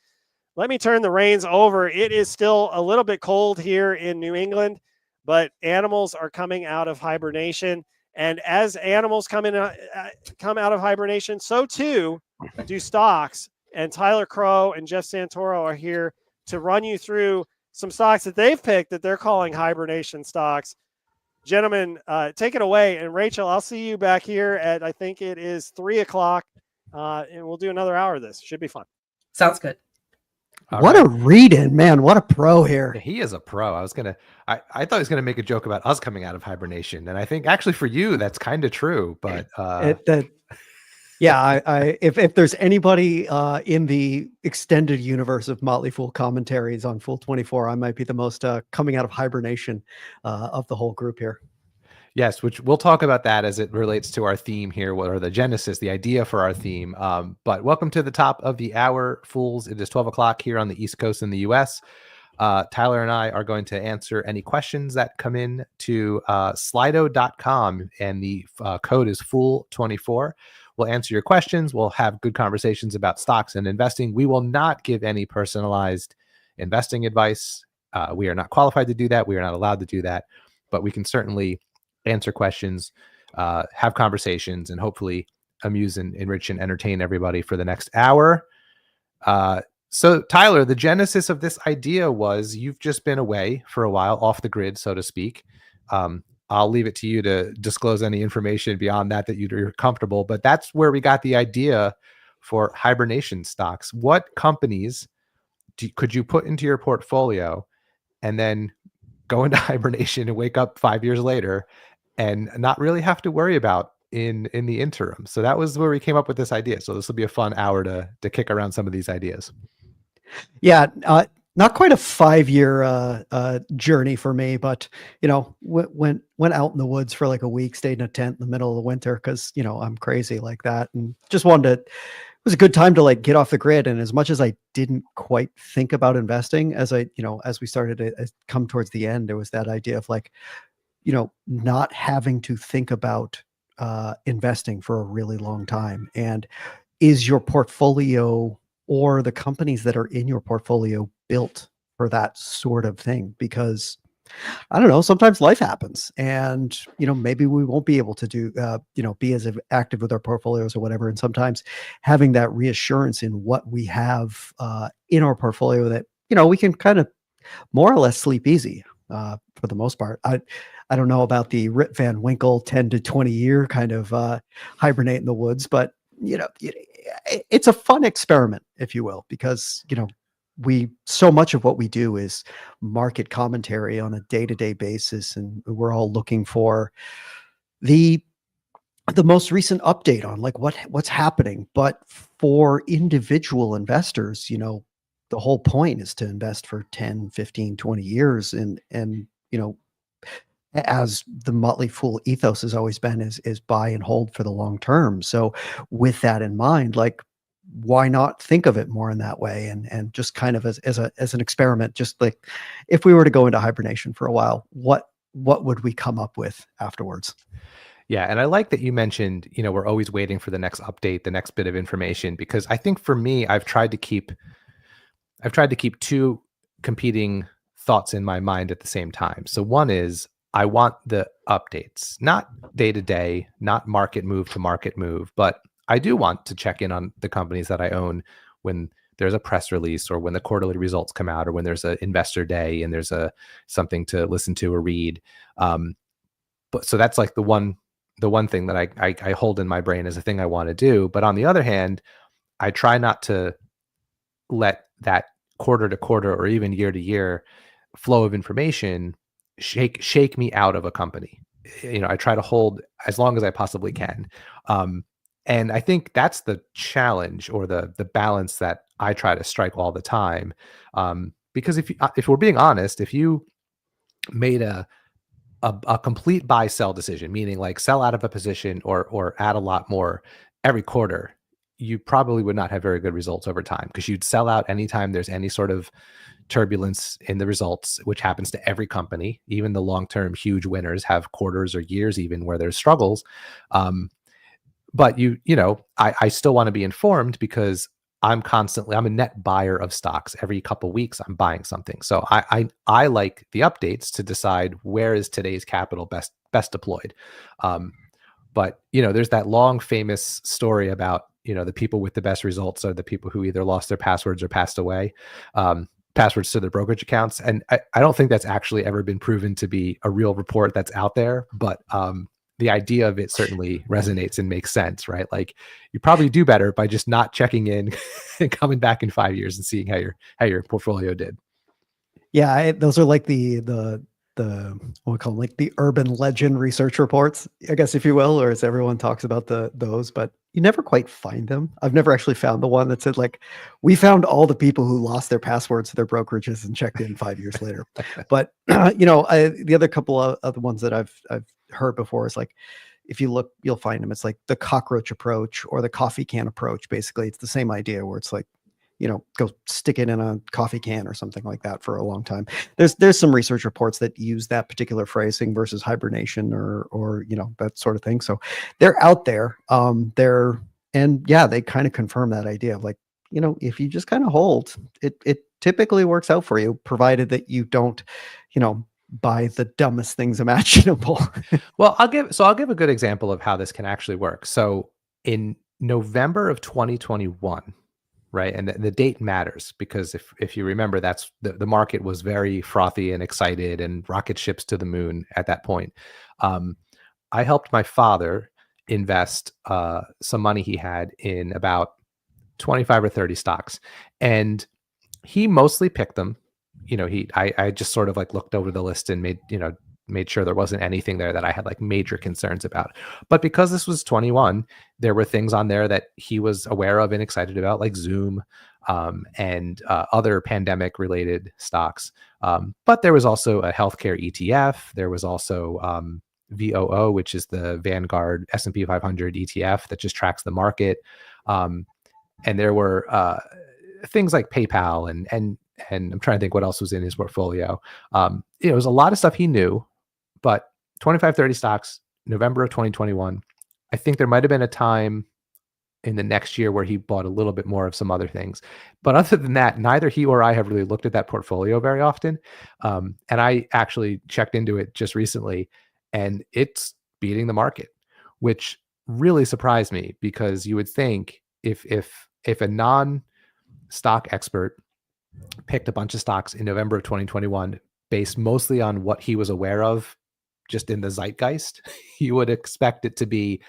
Let me turn the reins over. It is still a little bit cold here in New England, but animals are coming out of hibernation. And as animals come out of hibernation, so too do stocks. And Tyler Crowe and Jeff Santoro are here to run you through some stocks that they've picked that they're calling hibernation stocks. Gentlemen, take it away. And Rachel, I'll see you back here at, I think it is 3:00. And we'll do another hour of this. Should be fun. Sounds good. What a read-in, man. What a pro here. He is a pro. I thought he was going to make a joke about us coming out of hibernation. And I think actually for you, that's kind of true. But if there's anybody in the extended universe of Motley Fool commentaries on Fool24, I might be the most coming out of hibernation of the whole group here. Yes, which we'll talk about that as it relates to our theme here, or the genesis, the idea for our theme. But welcome to the top of the hour, Fools. It is 12:00 here on the East Coast in the US. Tyler and I are going to answer any questions that come in to slido.com, and the code is Fool24. We'll answer your questions. We'll have good conversations about stocks and investing. We will not give any personalized investing advice. We are not qualified to do that. We are not allowed to do that, but we can certainly answer questions, have conversations, and hopefully amuse and enrich and entertain everybody for the next hour. So Tyler, the genesis of this idea was you've just been away for a while, off the grid, so to speak. I'll leave it to you to disclose any information beyond that you're comfortable, but that's where we got the idea for hibernation stocks. What companies could you put into your portfolio and then go into hibernation and wake up 5 years later and not really have to worry about in the interim? So that was where we came up with this idea. So this will be a fun hour to kick around some of these ideas. Yeah, not quite a 5-year journey for me, but went out in the woods for like a week, stayed in a tent in the middle of the winter because I'm crazy like that, and just wanted to. It was a good time to like get off the grid. And as much as I didn't quite think about investing, as we started to come towards the end, there was that idea of like, not having to think about investing for a really long time. And is your portfolio or the companies that are in your portfolio built for that sort of thing? Because I don't know, sometimes life happens and, maybe we won't be able to do, be as active with our portfolios or whatever. And sometimes having that reassurance in what we have in our portfolio that, we can kind of more or less sleep easy for the most part. I don't know about the Rip Van Winkle 10 to 20 year kind of hibernate in the woods, but, it's a fun experiment, if you will, because, so much of what we do is market commentary on a day-to-day basis, and we're all looking for the most recent update on like what's happening. But for individual investors, the whole point is to invest for 10, 15, 20 years. And as the Motley Fool ethos has always been, is buy and hold for the long term. So with that in mind, like, why not think of it more in that way and just kind of as an experiment, just like if we were to go into hibernation for a while, what would we come up with afterwards? Yeah. And I like that you mentioned, we're always waiting for the next update, the next bit of information, because I think for me, I've tried to keep two competing thoughts in my mind at the same time. So one is I want the updates, not day to day, not market move to market move, but I do want to check in on the companies that I own when there's a press release or when the quarterly results come out or when there's an investor day and there's something to listen to or read. But so that's like the one thing that I hold in my brain as a thing I want to do. But on the other hand, I try not to let that quarter to quarter or even year to year flow of information shake me out of a company. I try to hold as long as I possibly can. And I think that's the challenge or the balance that I try to strike all the time. Because if we're being honest, if you made a complete buy sell decision, meaning like sell out of a position or add a lot more every quarter, you probably would not have very good results over time, because you'd sell out anytime there's any sort of turbulence in the results, which happens to every company. Even the long-term huge winners have quarters or years even where there's struggles. But I still want to be informed, because I'm a net buyer of stocks. Every couple of weeks, I'm buying something. So I like the updates to decide where is today's capital best deployed. But there's that long famous story about the people with the best results are the people who either lost their passwords or passed away. Passwords to their brokerage accounts. And I don't think that's actually ever been proven to be a real report that's out there. But the idea of it certainly resonates and makes sense, right? Like, you probably do better by just not checking in and coming back in 5 years and seeing how your portfolio did. Yeah, those are like the what we call them, like the urban legend research reports, I guess, if you will, or as everyone talks about those, but you never quite find them. I've never actually found the one that said, like, we found all the people who lost their passwords to their brokerages and checked in 5 years later. But the other couple of the ones that I've heard before is like, if you look, you'll find them. It's like the cockroach approach or the coffee can approach. Basically, it's the same idea where it's like, go stick it in a coffee can or something like that for a long time. There's some research reports that use that particular phrasing versus hibernation or that sort of thing. So they're out there. They kind of confirm that idea of like, if you just kind of hold, it typically works out for you, provided that you don't, buy the dumbest things imaginable. Well, I'll give a good example of how this can actually work. So in November of 2021, right? And the date matters, because if you remember, that's the market was very frothy and excited and rocket ships to the moon at that point. I helped my father invest some money he had in about 25 or 30 stocks, and he mostly picked them. I just sort of like looked over the list and made sure there wasn't anything there that I had like major concerns about. But because this was 21, there were things on there that he was aware of and excited about, like Zoom and other pandemic related stocks. But there was also a healthcare ETF. There was also VOO, which is the Vanguard S&P 500 ETF that just tracks the market. And there were things like PayPal and I'm trying to think what else was in his portfolio. It was a lot of stuff he knew. But 25, 30 stocks, November of 2021, I think there might have been a time in the next year where he bought a little bit more of some other things. But other than that, neither he or I have really looked at that portfolio very often. And I actually checked into it just recently, and it's beating the market, which really surprised me, because you would think if a non-stock expert picked a bunch of stocks in November of 2021 based mostly on what he was aware of just in the zeitgeist, you would expect it to be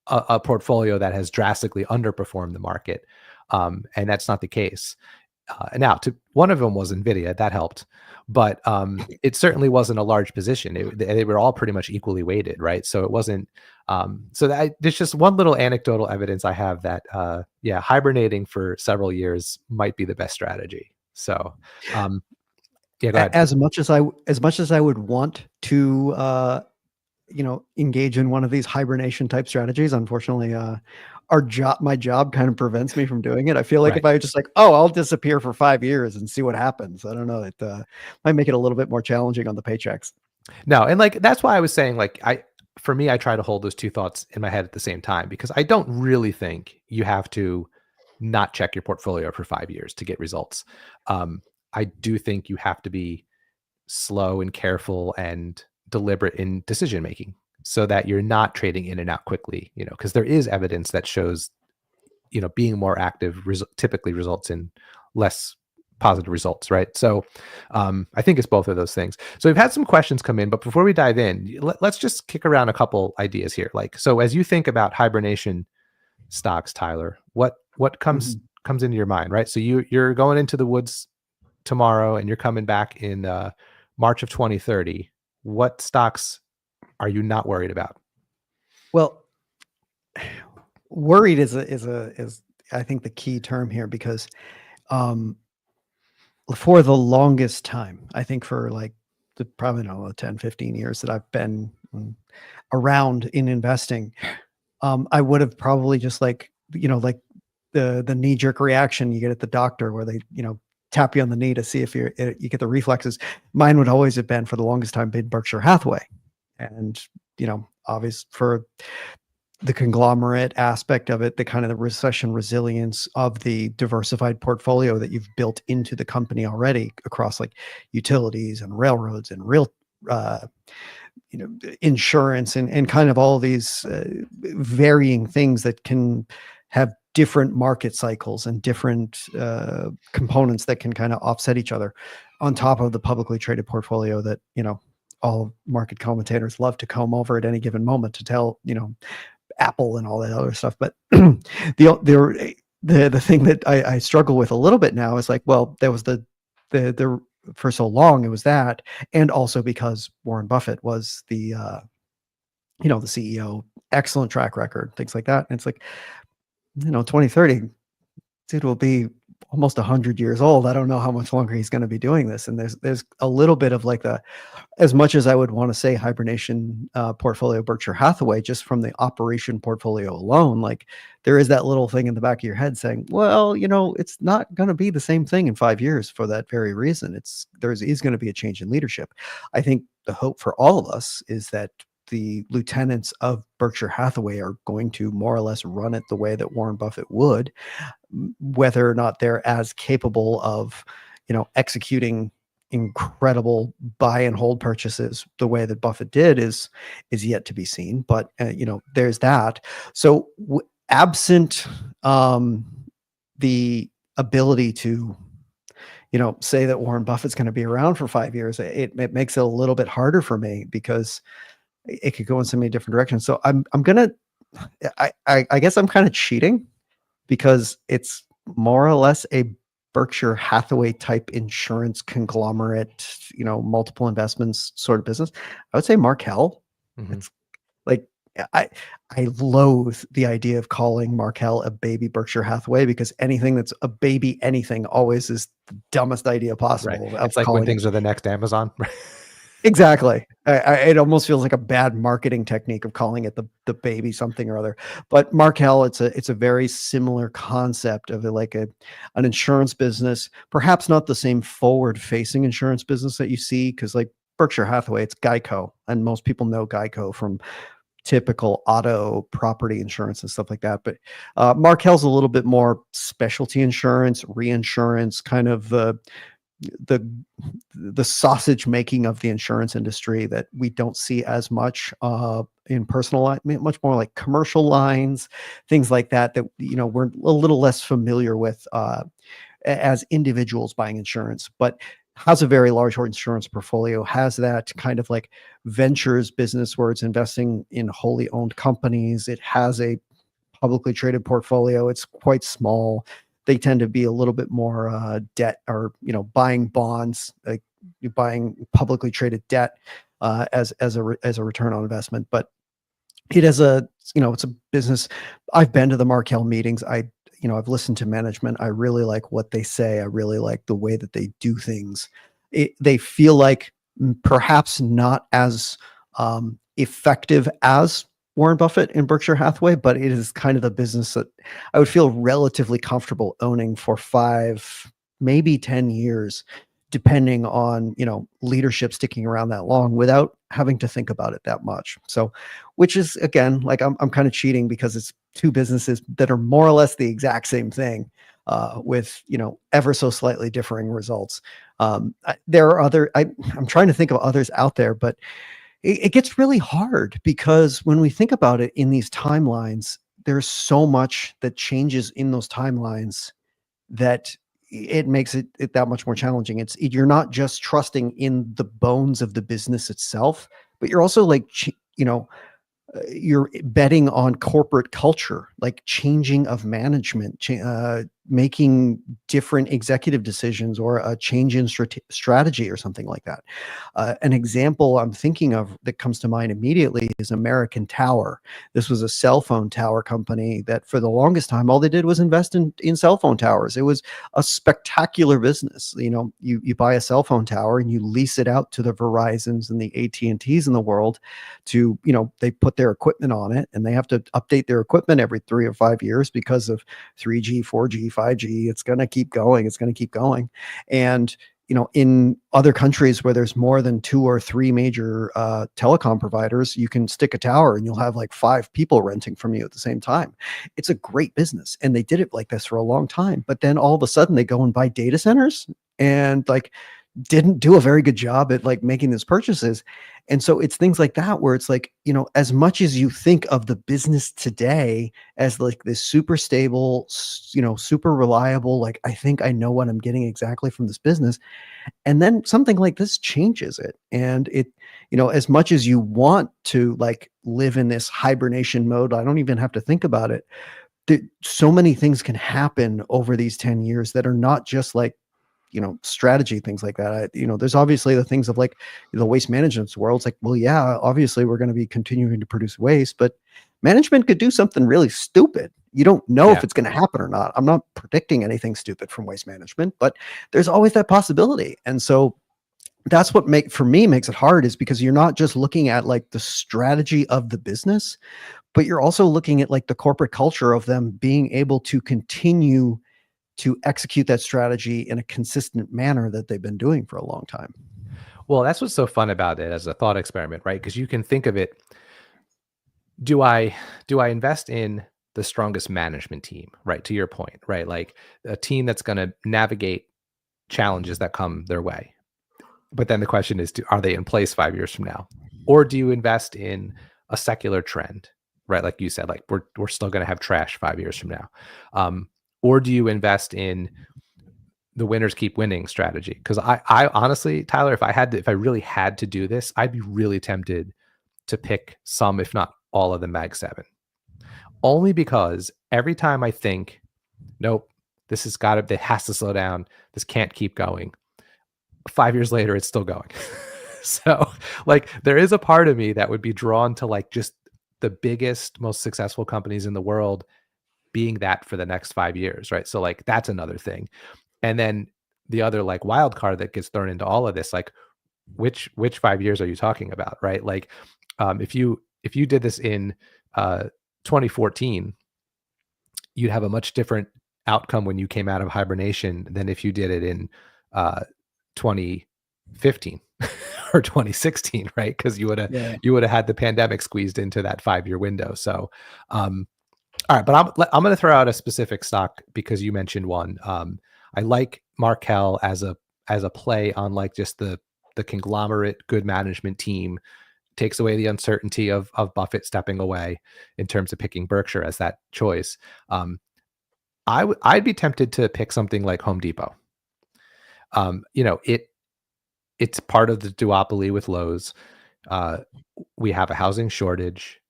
a portfolio that has drastically underperformed the market. And that's not the case. Now, one of them was NVIDIA. That helped. But it certainly wasn't a large position. They were all pretty much equally weighted, right? So it wasn't. There's just one little anecdotal evidence I have that, hibernating for several years might be the best strategy. So, go ahead. As much as I would want to, engage in one of these hibernation type strategies, unfortunately, my job kind of prevents me from doing it. I feel like Right. if I just like, I'll disappear for 5 years and see what happens. I don't know. It might make it a little bit more challenging on the paychecks. No, and like that's why I was saying, like, for me, I try to hold those two thoughts in my head at the same time, because I don't really think you have to not check your portfolio for 5 years to get results. I do think you have to be slow and careful and deliberate in decision making. so that you're not trading in and out quickly, because there is evidence that shows, being more active typically results in less positive results, right? So I think it's both of those things. So we've had some questions come in, but before we dive in, let's just kick around a couple ideas here. So as you think about hibernation stocks, Tyler, what comes into your mind, right? So you're going into the woods tomorrow and you're coming back in March of 2030. What stocks are you not worried about? Well, worried is I think the key term here, because for the longest time, I think for probably 10, 15 years that I've been around in investing, I would have probably just the knee-jerk reaction you get at the doctor where they, tap you on the knee to see if you get the reflexes. Mine would always have been, for the longest time, been Berkshire Hathaway. And, obvious for the conglomerate aspect of it, the kind of the recession resilience of the diversified portfolio that you've built into the company already across utilities and railroads and insurance and kind of all these varying things that can have different market cycles and different components that can kind of offset each other, on top of the publicly traded portfolio that, all market commentators love to comb over at any given moment to tell, Apple and all that other stuff. But the thing that I struggle with a little bit now is there was the for so long it was that, and also because Warren Buffett was the the CEO, excellent track record, things like that. And it's 2030, dude will be almost 100 years old. I don't know how much longer he's going to be doing this. And there's a little bit of as much as I would want to say hibernation portfolio Berkshire Hathaway, just from the operation portfolio alone, there is that little thing in the back of your head saying, well, it's not going to be the same thing in 5 years for that very reason. There is going to be a change in leadership. I think the hope for all of us is that the lieutenants of Berkshire Hathaway are going to more or less run it the way that Warren Buffett would. Whether or not they're as capable of, executing incredible buy and hold purchases the way that Buffett did is yet to be seen. But there's that. So absent the ability to say that Warren Buffett's going to be around for 5 years, it makes it a little bit harder for me, because it could go in so many different directions. So I guess I'm kind of cheating, because it's more or less a Berkshire Hathaway type insurance conglomerate, multiple investments sort of business. I would say Markel. It's I loathe the idea of calling Markel a baby Berkshire Hathaway, because anything that's a baby anything always is the dumbest idea possible. Right. It's like when things are the next Amazon. Exactly. It almost feels like a bad marketing technique of calling it the baby something or other. But Markel, it's a very similar concept of an insurance business, perhaps not the same forward-facing insurance business that you see, because Berkshire Hathaway, it's Geico, and most people know Geico from typical auto property insurance and stuff like that. But Markel's a little bit more specialty insurance, reinsurance, kind of the sausage making of the insurance industry that we don't see as much in personal line, much more like commercial lines, things like that we're a little less familiar with as individuals buying insurance, but has a very large insurance portfolio, has that kind of ventures business where it's investing in wholly owned companies. It has a publicly traded portfolio. It's quite small. They tend to be a little bit more debt, or buying bonds, buying publicly traded debt as a return on investment. But it has it's a business. I've been to the Markel meetings. I've listened to management. I really like what they say. I really like the way that they do things. They feel like perhaps not as effective as Warren Buffett in Berkshire Hathaway, but it is kind of the business that I would feel relatively comfortable owning for 5, maybe 10 years, depending on, leadership sticking around that long without having to think about it that much. So, which is, again, I'm kind of cheating, because it's two businesses that are more or less the exact same thing, with, ever so slightly differing results. There are I'm trying to think of others out there, but it gets really hard because when we think about it in these timelines, there's so much that changes in those timelines that it makes it that much more challenging. You're not just trusting in the bones of the business itself, but you're also like, you're betting on corporate culture, like changing of management, making different executive decisions, or a change in strategy or something like that. An example I'm thinking of that comes to mind immediately is American Tower. This was a cell phone tower company that for the longest time, all they did was invest in cell phone towers. It was a spectacular business. You buy a cell phone tower and you lease it out to the Verizons and the AT&Ts in the world to, they put their equipment on it, and they have to update their equipment every 3 or 5 years because of 3G, 4G, 5G. It's going to keep going. It's going to keep going. And, in other countries where there's more than 2 or 3 major telecom providers, you can stick a tower and you'll have like 5 people renting from you at the same time. It's a great business. And they did it like this for a long time. But then all of a sudden they go and buy data centers and like didn't do a very good job at like making these purchases. And so it's things like that where it's like, as much as you think of the business today as like this super stable, super reliable, like I think I know what I'm getting exactly from this business. And then something like this changes it. And it, as much as you want to like live in this hibernation mode, I don't even have to think about it. So many things can happen over these 10 years that are not just like, strategy, things like that. There's obviously the things of like the waste management world. It's like, well, yeah, obviously we're going to be continuing to produce waste, but management could do something really stupid. You don't know if it's going to happen or not. I'm not predicting anything stupid from waste management, but there's always that possibility. And so that's what makes it hard, is because you're not just looking at like the strategy of the business, but you're also looking at like the corporate culture of them being able to continue to execute that strategy in a consistent manner that they've been doing for a long time. Well, that's what's so fun about it as a thought experiment, right? Because you can think of it, do I invest in the strongest management team, right? To your point, right? Like a team that's going to navigate challenges that come their way. But then the question is, are they in place 5 years from now? Or do you invest in a secular trend, right? Like you said, like we're still going to have trash 5 years from now. Or do you invest in the winners keep winning strategy? Because I honestly, Tyler, if I really had to do this, I'd be really tempted to pick some, if not all of the Mag 7. Only because every time I think, nope, it has to slow down, this can't keep going, 5 years later, it's still going. So like there is a part of me that would be drawn to like just the biggest, most successful companies in the world being that for the next 5 years, right? So like that's another thing. And then the other like wild card that gets thrown into all of this, like which 5 years are you talking about, right? Like if you did this in 2014, you'd have a much different outcome when you came out of hibernation than if you did it in 2015 or 2016, right? Because you would have had the pandemic squeezed into that 5-year window. So all right, but I'm going to throw out a specific stock because you mentioned one. I like Markel as a play on like just the conglomerate good management team. Takes away the uncertainty of Buffett stepping away in terms of picking Berkshire as that choice. I'd be tempted to pick something like Home Depot. It's part of the duopoly with Lowe's. We have a housing shortage.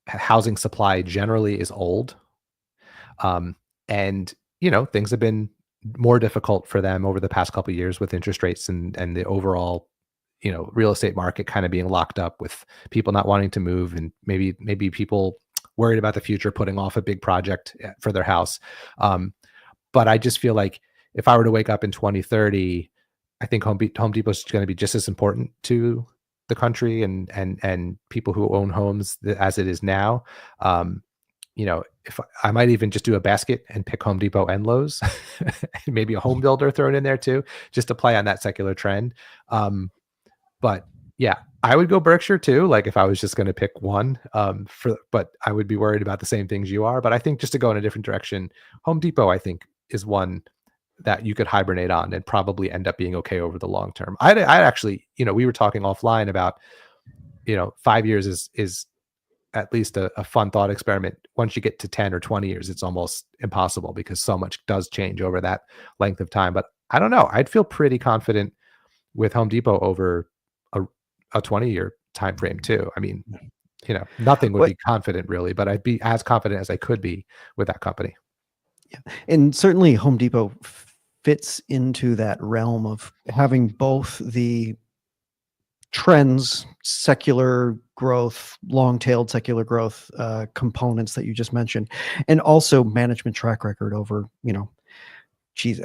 Housing supply generally is old. And, things have been more difficult for them over the past couple of years with interest rates and the overall, real estate market kind of being locked up with people not wanting to move and maybe people worried about the future, putting off a big project for their house. But I just feel like if I were to wake up in 2030, I think Home Depot is going to be just as important to the country and people who own homes as it is now. If I might even just do a basket and pick Home Depot and Lowe's, maybe a home builder thrown in there too, just to play on that secular trend. But yeah, I would go Berkshire too. Like if I was just going to pick one, but I would be worried about the same things you are. But I think just to go in a different direction, Home Depot, I think, is one that you could hibernate on and probably end up being okay over the long term. I'd actually, we were talking offline about 5 years is at least a fun thought experiment. Once you get to 10 or 20 years, it's almost impossible because so much does change over that length of time. But I don't know. I'd feel pretty confident with Home Depot over a 20-year time frame too. I mean, nothing would be confident really, but I'd be as confident as I could be with that company. Yeah. And certainly Home Depot fits into that realm of having both the trends, secular growth, long-tailed secular growth components that you just mentioned, and also management track record over,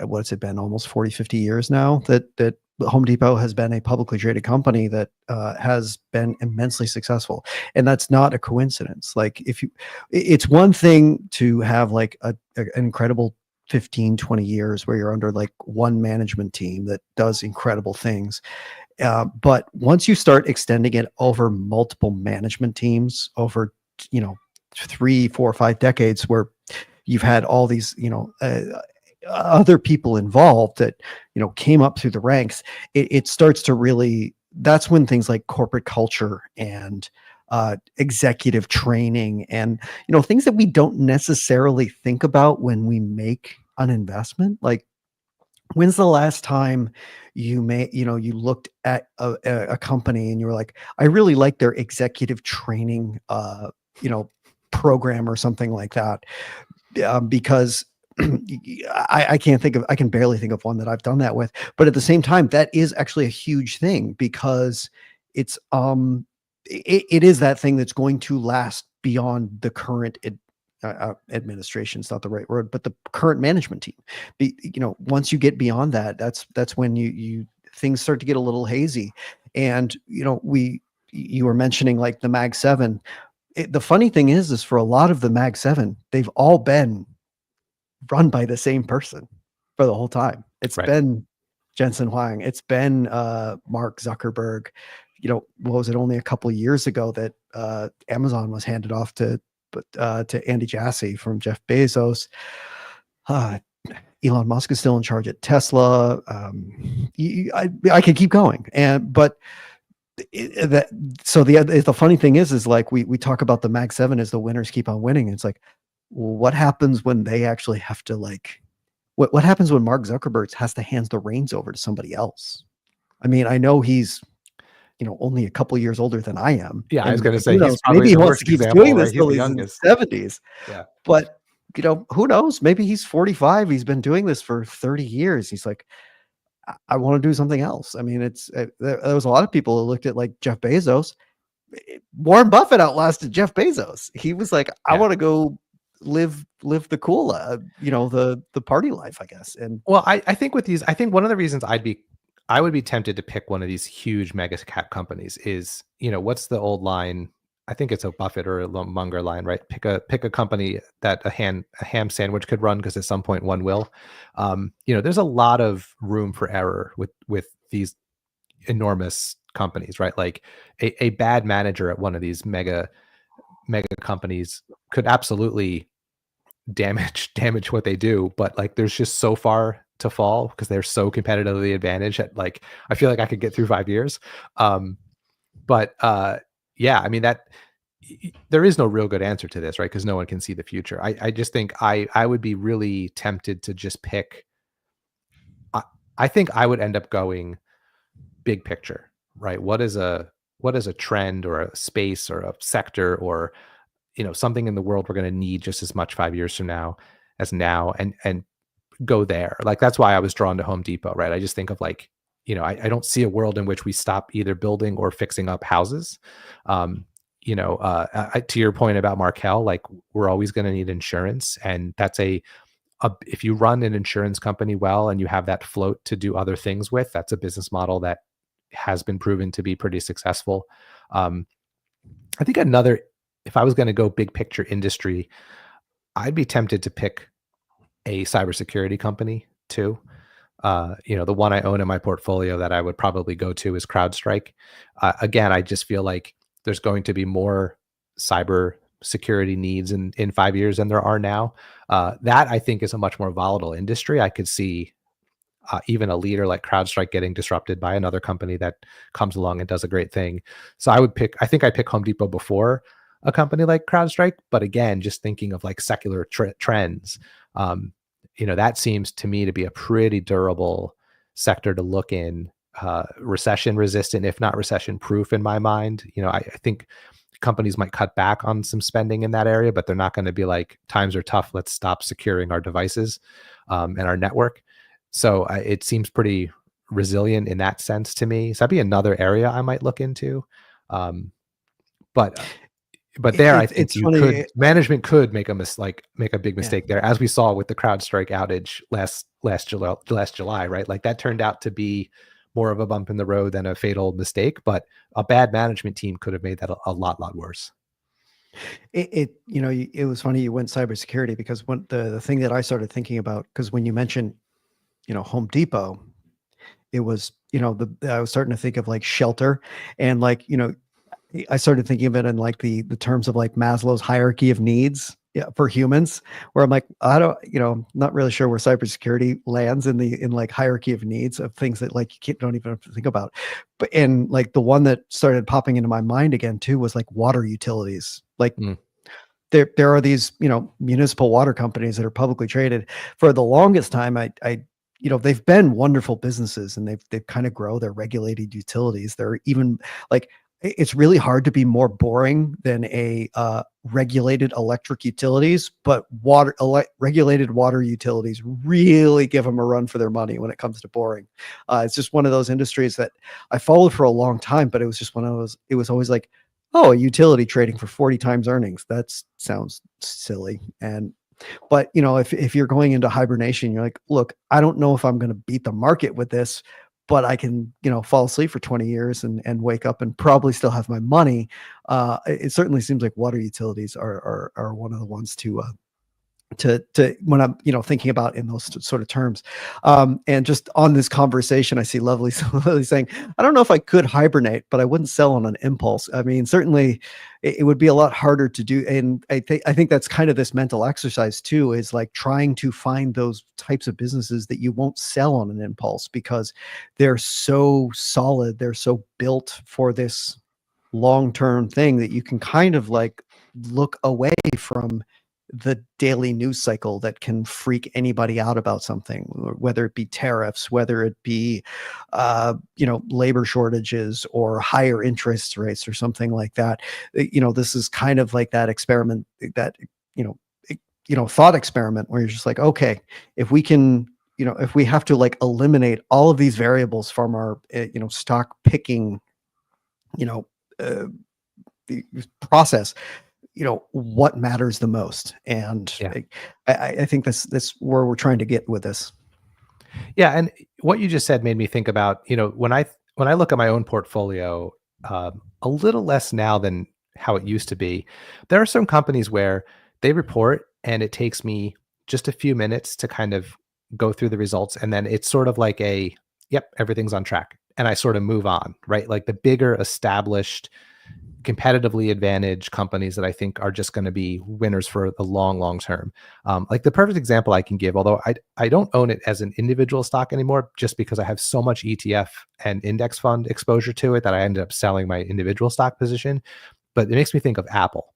what's it been, almost 40, 50 years now that Home Depot has been a publicly traded company that has been immensely successful. And that's not a coincidence. Like it's one thing to have like an incredible 15, 20 years where you're under like one management team that does incredible things. But once you start extending it over multiple management teams over, 3, 4, 5 decades where you've had all these, other people involved that, came up through the ranks, it starts to really, that's when things like corporate culture and executive training and, things that we don't necessarily think about when we make an investment. Like, when's the last time you looked at a company and you were like, I really like their executive training, program or something like that? Because I can barely think of one that I've done that with, but at the same time, that is actually a huge thing because it's, it is that thing that's going to last beyond the current administration. It's not the right word, but the current management team. Once you get beyond that, that's when you things start to get a little hazy. And you were mentioning like the Mag 7. The funny thing is for a lot of the Mag 7, they've all been run by the same person for the whole time. It's been Jensen Huang. It's been Mark Zuckerberg. What was it, only a couple of years ago that Amazon was handed off to Andy Jassy from Jeff Bezos. Elon Musk is still in charge at Tesla. I could keep going. The funny thing is like we talk about the Mag 7 as the winners keep on winning. It's like, what happens when they actually have to what happens when Mark Zuckerberg has to hand the reins over to somebody else? I mean, I know he's, only a couple years older than I am. Yeah, I was going to say, maybe he wants to keep doing this till he's in his 70s. Yeah. But, who knows? Maybe he's 45. He's been doing this for 30 years. He's like, I want to do something else. I mean, there was a lot of people who looked at like Jeff Bezos. Warren Buffett outlasted Jeff Bezos. He was like, I want to go live the cool, the party life, I guess. And well, I think with these, I think one of the reasons I would be tempted to pick one of these huge mega cap companies is, what's the old line? I think it's a Buffett or a Munger line, right? Pick a company that a ham sandwich could run, because at some point one will. There's a lot of room for error with these enormous companies, right? Like a bad manager at one of these mega companies could absolutely damage what they do, but like there's just so far to fall because they're so competitively advantaged at, like, I feel like I could get through 5 years. Yeah, I mean, that there is no real good answer to this, right? Because no one can see the future. I just think I would be really tempted to just pick. I think I would end up going big picture, right? What is a trend or a space or a sector or something in the world we're going to need just as much 5 years from now as now, and go there. Like, that's why I was drawn to Home Depot, right? I just think of like, I don't see a world in which we stop either building or fixing up houses. To your point about Markel, like, we're always going to need insurance, and that's if you run an insurance company well and you have that float to do other things with, that's a business model that has been proven to be pretty successful. I think if I was going to go big picture industry, I'd be tempted to pick a cybersecurity company too. The one I own in my portfolio that I would probably go to is CrowdStrike. Again, I just feel like there's going to be more cyber security needs in 5 years than there are now. That, I think, is a much more volatile industry. I could see even a leader like CrowdStrike getting disrupted by another company that comes along and does a great thing. So I think I'd pick Home Depot before a company like CrowdStrike. But again, just thinking of like secular trends, that seems to me to be a pretty durable sector to look in, recession resistant, if not recession proof in my mind. I think companies might cut back on some spending in that area, but they're not going to be like, times are tough, let's stop securing our devices and our network. So it seems pretty resilient in that sense to me. So that'd be another area I might look into. But there, I think management could make a big mistake there, as we saw with the CrowdStrike outage last July, right? Like that turned out to be more of a bump in the road than a fatal mistake, but a bad management team could have made that a lot worse. It was funny you went cybersecurity, because the thing that I started thinking about, because when you mentioned, Home Depot, it was, I was starting to think of like shelter, and like, I started thinking of it in like the terms of like Maslow's hierarchy of needs for humans, where I'm like, I don't, not really sure where cybersecurity lands in like hierarchy of needs of things that like you don't even have to think about. But and like the one that started popping into my mind again too was like water utilities. Like there are these, municipal water companies that are publicly traded. For the longest time, I they've been wonderful businesses, and they've kind of grow their regulated utilities. They're even like, it's really hard to be more boring than a regulated electric utilities, but regulated water utilities really give them a run for their money when it comes to boring. It's just one of those industries that I followed for a long time, but it was just one of those, it was always like, oh, a utility trading for 40 times earnings. That sounds silly. But if you're going into hibernation, you're like, look, I don't know if I'm going to beat the market with this, but I can, fall asleep for 20 years and wake up and probably still have my money. It certainly seems like water utilities are one of the ones to when I'm, thinking about in those sort of terms. And just on this conversation, I see Lovely saying, I don't know if I could hibernate, but I wouldn't sell on an impulse. I mean, certainly it would be a lot harder to do. And I think that's kind of this mental exercise too, is like trying to find those types of businesses that you won't sell on an impulse, because they're so solid. They're so built for this long-term thing that you can kind of like look away from the daily news cycle that can freak anybody out about something, whether it be tariffs, whether it be, labor shortages or higher interest rates or something like that. This is kind of like that experiment, that, thought experiment where you're just like, okay, if we can, if we have to like eliminate all of these variables from our, stock picking, the process, what matters the most. And I think that's where we're trying to get with this. Yeah. And what you just said made me think about, when I look at my own portfolio, a little less now than how it used to be, there are some companies where they report and it takes me just a few minutes to kind of go through the results. And then it's sort of like yep, everything's on track. And I sort of move on, right? Like the bigger established, competitively advantaged companies that I think are just going to be winners for the long term. Like the perfect example I can give, although I don't own it as an individual stock anymore, just because I have so much ETF and index fund exposure to it that I ended up selling my individual stock position. But it makes me think of Apple,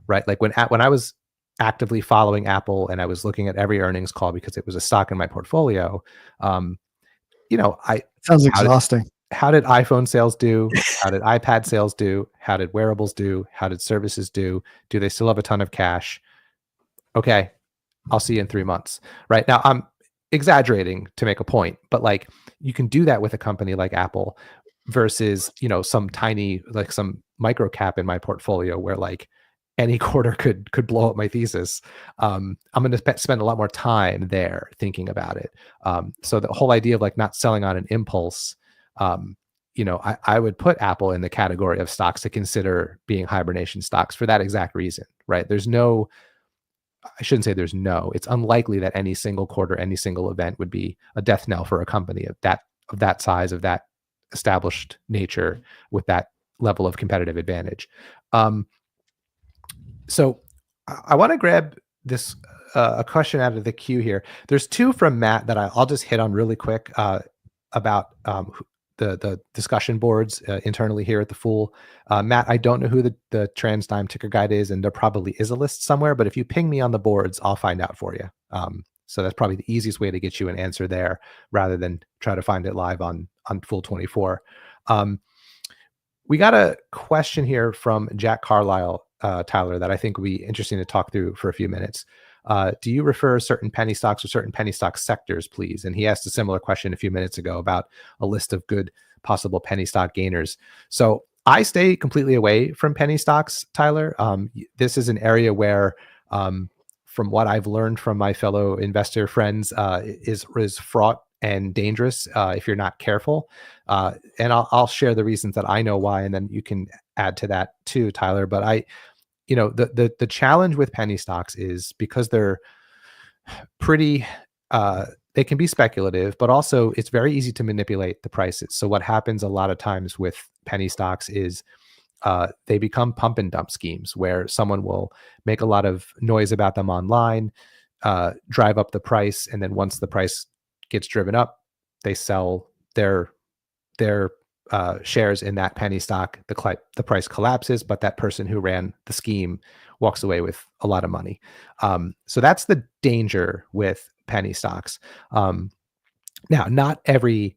right? Like when I was actively following Apple and I was looking at every earnings call because it was a stock in my portfolio, Sounds exhausting. How did iPhone sales do? How did iPad sales do? How did wearables do? How did services do? Do they still have a ton of cash? Okay, I'll see you in 3 months. Right now, I'm exaggerating to make a point, but like you can do that with a company like Apple versus, some tiny, like some micro cap in my portfolio where like any quarter could blow up my thesis. I'm going to spend a lot more time there thinking about it. So the whole idea of like not selling on an impulse, I would put Apple in the category of stocks to consider being hibernation stocks for that exact reason, right? I shouldn't say it's unlikely that any single quarter, any single event would be a death knell for a company of that size, of that established nature, with that level of competitive advantage. So I want to grab this a question out of the queue here. There's two from Matt that I'll just hit on really quick about the discussion boards internally here at the Fool. Matt, I don't know who the TransDime ticker guide is, and there probably is a list somewhere, but if you ping me on the boards, I'll find out for you. So that's probably the easiest way to get you an answer there rather than try to find it live on Fool24. We got a question here from Jack Carlisle, Tyler, that I think will be interesting to talk through for a few minutes. Do you refer certain penny stocks or certain penny stock sectors, please? And he asked a similar question a few minutes ago about a list of good possible penny stock gainers. So I stay completely away from penny stocks, Tyler. This is an area where, from what I've learned from my fellow investor friends, is fraught and dangerous if you're not careful. And I'll share the reasons that I know why, and then you can add to that too, Tyler. But the challenge with penny stocks is because they're pretty, they can be speculative, but also it's very easy to manipulate the prices. So what happens a lot of times with penny stocks is they become pump and dump schemes where someone will make a lot of noise about them online, drive up the price, and then once the price gets driven up, they sell their shares in that penny stock. The price collapses, but that person who ran the scheme walks away with a lot of money. So that's the danger with penny stocks. Now, not every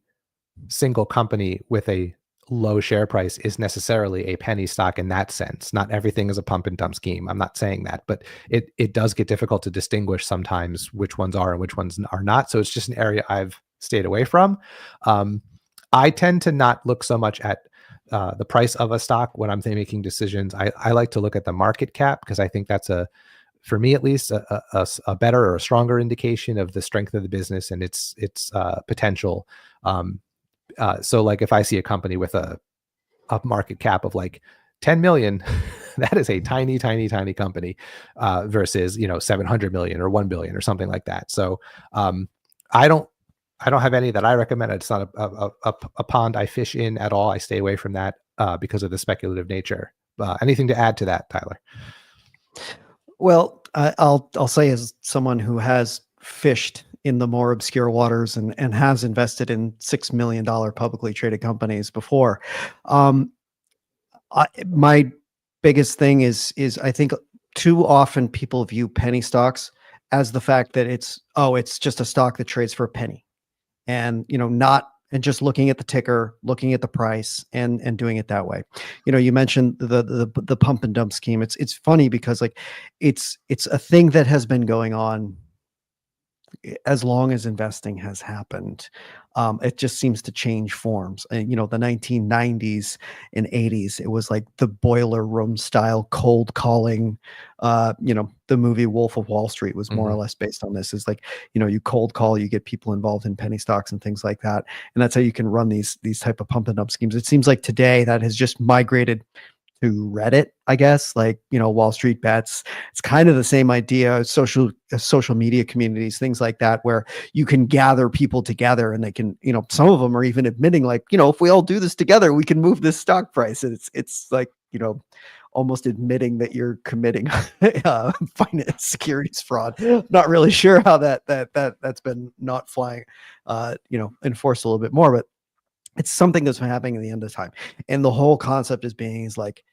single company with a low share price is necessarily a penny stock in that sense. Not everything is a pump and dump scheme. I'm not saying that, but it does get difficult to distinguish sometimes which ones are and which ones are not. So it's just an area I've stayed away from. I tend to not look so much at the price of a stock when I'm making decisions. I like to look at the market cap because I think that's for me at least, a better or a stronger indication of the strength of the business and its potential. So like if I see a company with a market cap of like 10 million, that is a tiny, tiny, tiny company versus, 700 million or 1 billion or something like that. So I don't have any that I recommend. It's not a pond I fish in at all. I stay away from that because of the speculative nature. Anything to add to that, Tyler? Well, I'll say as someone who has fished in the more obscure waters and has invested in $6 million publicly traded companies before. My biggest thing is I think too often people view penny stocks as the fact that it's just a stock that trades for a penny, and and just looking at the ticker, looking at the price, and doing it that way. You mentioned the pump and dump scheme. It's funny because like it's a thing that has been going on as long as investing has happened. It just seems to change forms. And the 1990s and 80s, it was like the boiler room style cold calling. The movie Wolf of Wall Street was more or less based on this. Is like, you cold call, you get people involved in penny stocks and things like that, and that's how you can run these type of pump and dump schemes. It seems like today that has just migrated to Reddit, I guess, like, Wall Street Bets. It's kind of the same idea, social media communities, things like that, where you can gather people together and they can, some of them are even admitting like, if we all do this together, we can move this stock price. And it's like, almost admitting that you're committing finance securities fraud. Not really sure how that's been not flying, enforced a little bit more, but it's something that's been happening at the end of time. And the whole concept is like,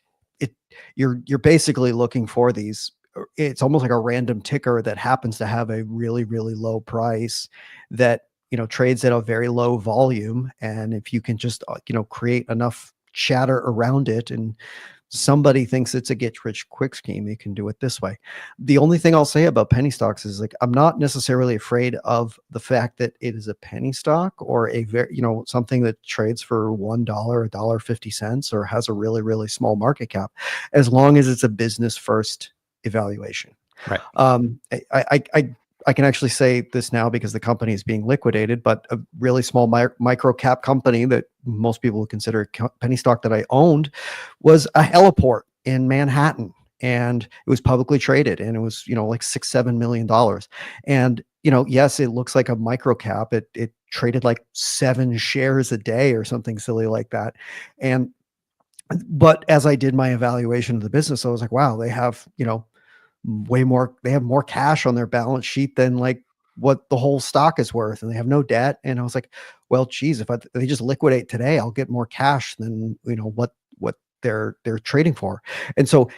you're basically looking for these. It's almost like a random ticker that happens to have a really, really low price that, trades at a very low volume. And if you can just, create enough chatter around it and somebody thinks it's a get rich quick scheme, you can do it this way. The only thing I'll say about penny stocks is like, I'm not necessarily afraid of the fact that it is a penny stock or a very, something that trades for $1, $1.50, or has a really, really small market cap, as long as it's a business first evaluation. Right. I can actually say this now because the company is being liquidated, but a really small micro cap company that most people would consider a penny stock that I owned was a heliport in Manhattan, and it was publicly traded, and it was, like $6-7 million. And, yes, it looks like a micro cap. It traded like 7 shares a day or something silly like that. But as I did my evaluation of the business, I was like, wow, they have, they have more cash on their balance sheet than like what the whole stock is worth, and they have no debt. And I was like, well, geez, if they just liquidate today, I'll get more cash than what they're trading for. And so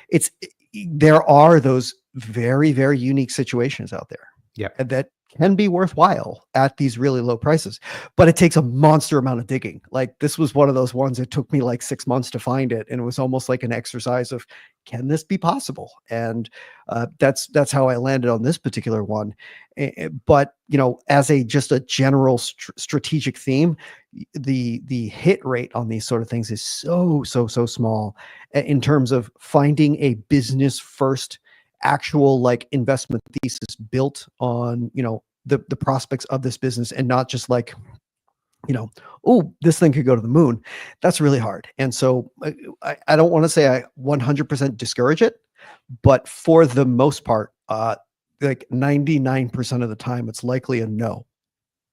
there are those very, very unique situations out there, that can be worthwhile at these really low prices, but it takes a monster amount of digging. Like this was one of those ones that took me like 6 months to find it, and it was almost like an exercise of, can this be possible? And that's how I landed on this particular one. But as just a general strategic theme, the hit rate on these sort of things is so small in terms of finding a business first actual like investment thesis built on the prospects of this business, and not just like oh, this thing could go to the moon. That's really hard. And so I don't want to say I 100% discourage it, but for the most part, like 99% of the time, it's likely a no.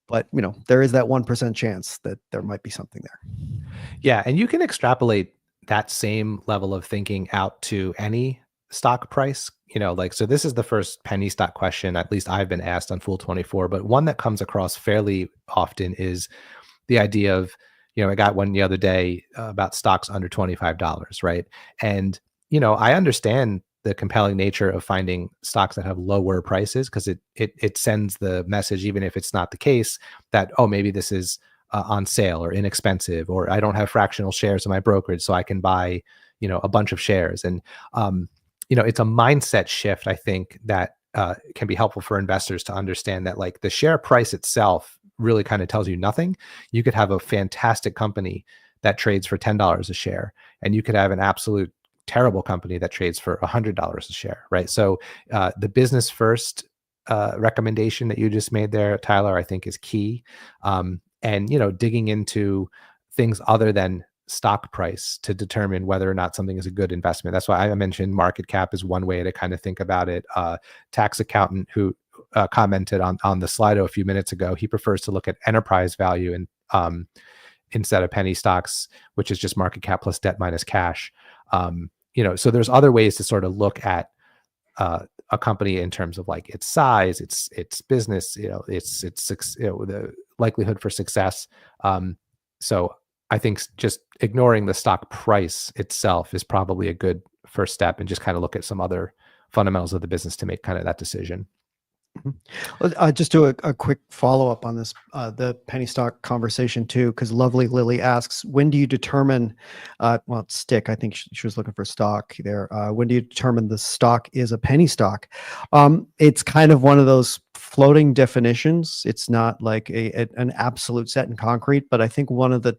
But there is that 1% chance that there might be something there. Yeah, and you can extrapolate that same level of thinking out to any stock price. So this is the first penny stock question, at least I've been asked on Fool24, but one that comes across fairly often is the idea of, I got one the other day about stocks under $25, right? And, I understand the compelling nature of finding stocks that have lower prices, because it sends the message, even if it's not the case, that, oh, maybe this is on sale or inexpensive, or I don't have fractional shares in my brokerage, so I can buy, a bunch of shares. And, it's a mindset shift, I think, that can be helpful for investors to understand that like the share price itself really kind of tells you nothing. You could have a fantastic company that trades for $10 a share, and you could have an absolute terrible company that trades for $100 a share, right? So the business first recommendation that you just made there, Tyler, I think is key. And, digging into things other than stock price to determine whether or not something is a good investment. That's why I mentioned market cap is one way to kind of think about it. Tax accountant who commented on the Slido a few minutes ago, he prefers to look at enterprise value and instead of penny stocks, which is just market cap plus debt minus cash. So there's other ways to sort of look at a company in terms of like its size, its business, its the likelihood for success. So I think just ignoring the stock price itself is probably a good first step, and just kind of look at some other fundamentals of the business to make kind of that decision. Well, just do a quick follow-up on this, the penny stock conversation too, because Lovely Lily asks, when do you determine, well, stick, I think she was looking for stock there. When do you determine the stock is a penny stock? It's kind of one of those floating definitions. It's not like an absolute set in concrete, but I think one of the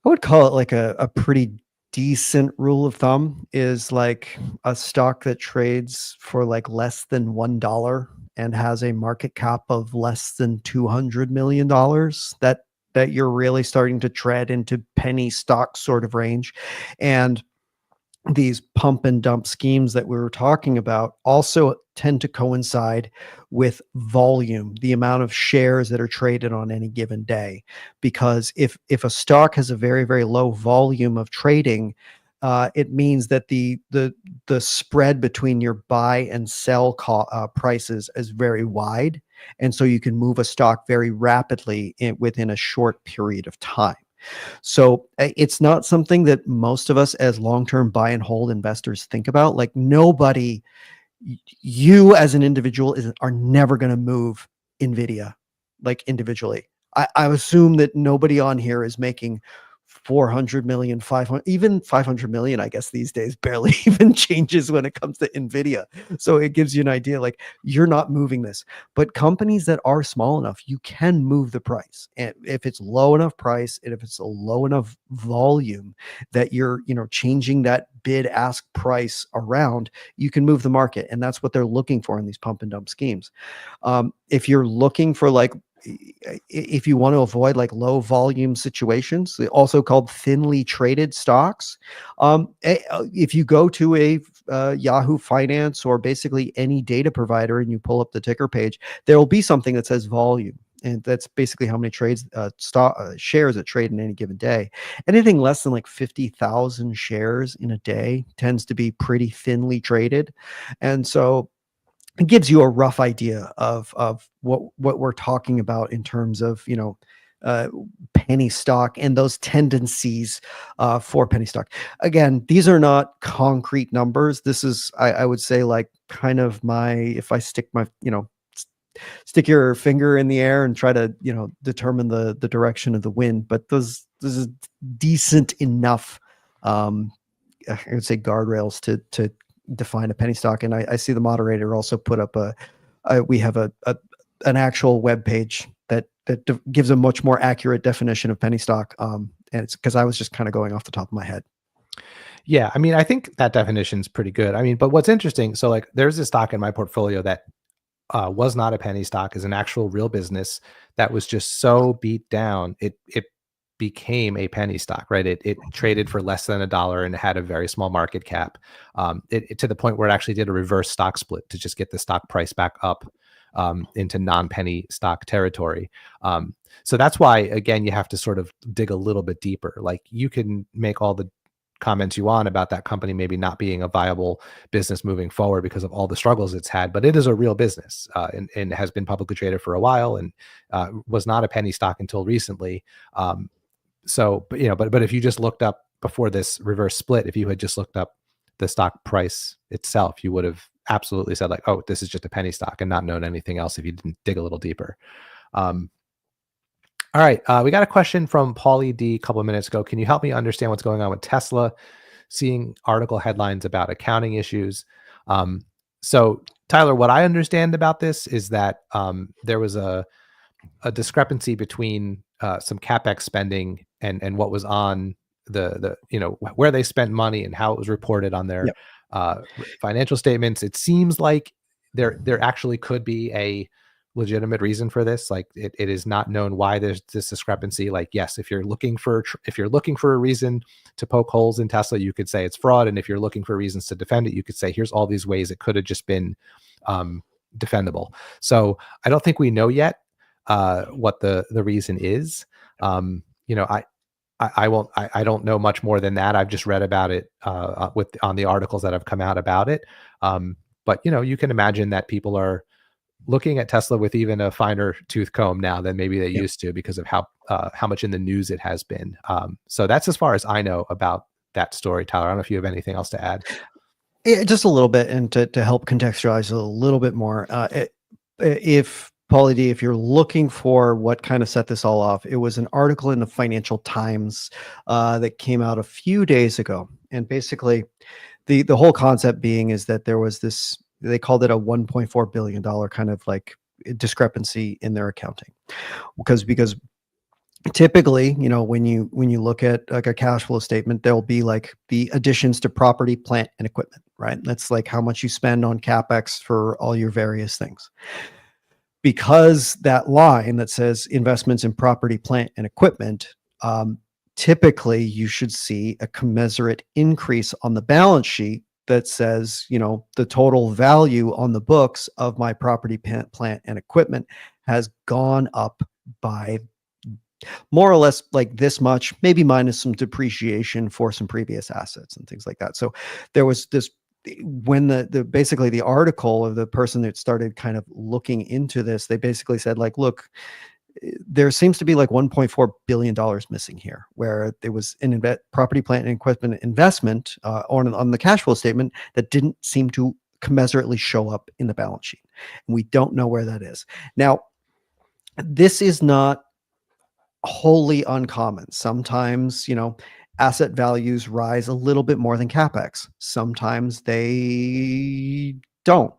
I would call it like a pretty decent rule of thumb is like a stock that trades for like less than $1 and has a market cap of less than $200 million, that you're really starting to tread into penny stock sort of range. And these pump and dump schemes that we were talking about also tend to coincide with volume, the amount of shares that are traded on any given day. Because if a stock has a very, very low volume of trading, it means that the spread between your buy and sell prices is very wide. And so you can move a stock very rapidly within a short period of time. So it's not something that most of us as long-term buy and hold investors think about. Like nobody, you as an individual are never going to move NVIDIA like individually. I assume that nobody on here is making 400 million, 500, even 500 million, I guess these days barely even changes when it comes to NVIDIA. So it gives you an idea, like you're not moving this, but companies that are small enough, you can move the price. And if it's low enough price, and if it's a low enough volume that you're, changing that bid ask price around, you can move the market. And that's what they're looking for in these pump and dump schemes. If you're looking for if you want to avoid like low volume situations, also called thinly traded stocks, if you go to a Yahoo Finance or basically any data provider and you pull up the ticker page, there will be something that says volume. and that's basically how many trades shares that trade in any given day. Anything less than like 50,000 shares in a day tends to be pretty thinly traded, and so it gives you a rough idea of what we're talking about in terms of penny stock and those tendencies for penny stock. Again, these are not concrete numbers. This is, I would say, like kind of if I stick your finger in the air and try to determine the direction of the wind. But this is decent enough, I would say, guardrails to define a penny stock. And I see the moderator also put up we have an actual web page that gives a much more accurate definition of penny stock. And it's because I was just kind of going off the top of my head. Yeah, I mean, I think that definition is pretty good. I mean, but what's interesting, so like there's a stock in my portfolio that was not a penny stock, is an actual real business that was just so beat down, it became a penny stock, right? It traded for less than $1 and it had a very small market cap, to the point where it actually did a reverse stock split to just get the stock price back up into non-penny stock territory. So that's why, again, you have to sort of dig a little bit deeper. Like, you can make all the comments you want about that company maybe not being a viable business moving forward because of all the struggles it's had, but it is a real business, and has been publicly traded for a while, and was not a penny stock until recently. So, but if you just looked up before this reverse split, if you had just looked up the stock price itself, you would have absolutely said like, oh, this is just a penny stock, and not known anything else if you didn't dig a little deeper. All right. We got a question from Paulie D a couple of minutes ago. Can you help me understand what's going on with Tesla? Seeing article headlines about accounting issues. So Tyler, what I understand about this is that there was a discrepancy between some CapEx spending and what was on the where they spent money and how it was reported on their financial statements. It seems like there actually could be a legitimate reason for this. Like, it is not known why there's this discrepancy. Like, yes, if you're looking for a reason to poke holes in Tesla, you could say it's fraud, and if you're looking for reasons to defend it, you could say here's all these ways it could have just been defendable. So I don't think we know yet what the reason is. I don't know much more than that. I've just read about it on the articles that have come out about it. But you can imagine that people are looking at Tesla with even a finer tooth comb now than maybe they used to, because of how much in the news it has been. So that's as far as I know about that story. Tyler, I don't know if you have anything else to add. Yeah, just a little bit, and to help contextualize a little bit more. If Paulie D, if you're looking for what kind of set this all off, it was an article in the Financial Times that came out a few days ago, and basically the whole concept being is that there was this. They called it a $1.4 billion kind of like discrepancy in their accounting, because typically, when you look at like a cash flow statement, there'll be like the additions to property, plant, and equipment, right? That's like how much you spend on CapEx for all your various things. Because that line that says investments in property, plant, and equipment, typically you should see a commensurate increase on the balance sheet that says, the total value on the books of my property, plant, and equipment has gone up by more or less like this much, maybe minus some depreciation for some previous assets and things like that. So there was this, when basically the article of the person that started kind of looking into this, they basically said like, look, there seems to be like $1.4 billion missing here, where there was an property, plant, and equipment investment on the cash flow statement that didn't seem to commensurately show up in the balance sheet. And we don't know where that is. Now, this is not wholly uncommon. Sometimes, asset values rise a little bit more than CapEx. Sometimes they don't.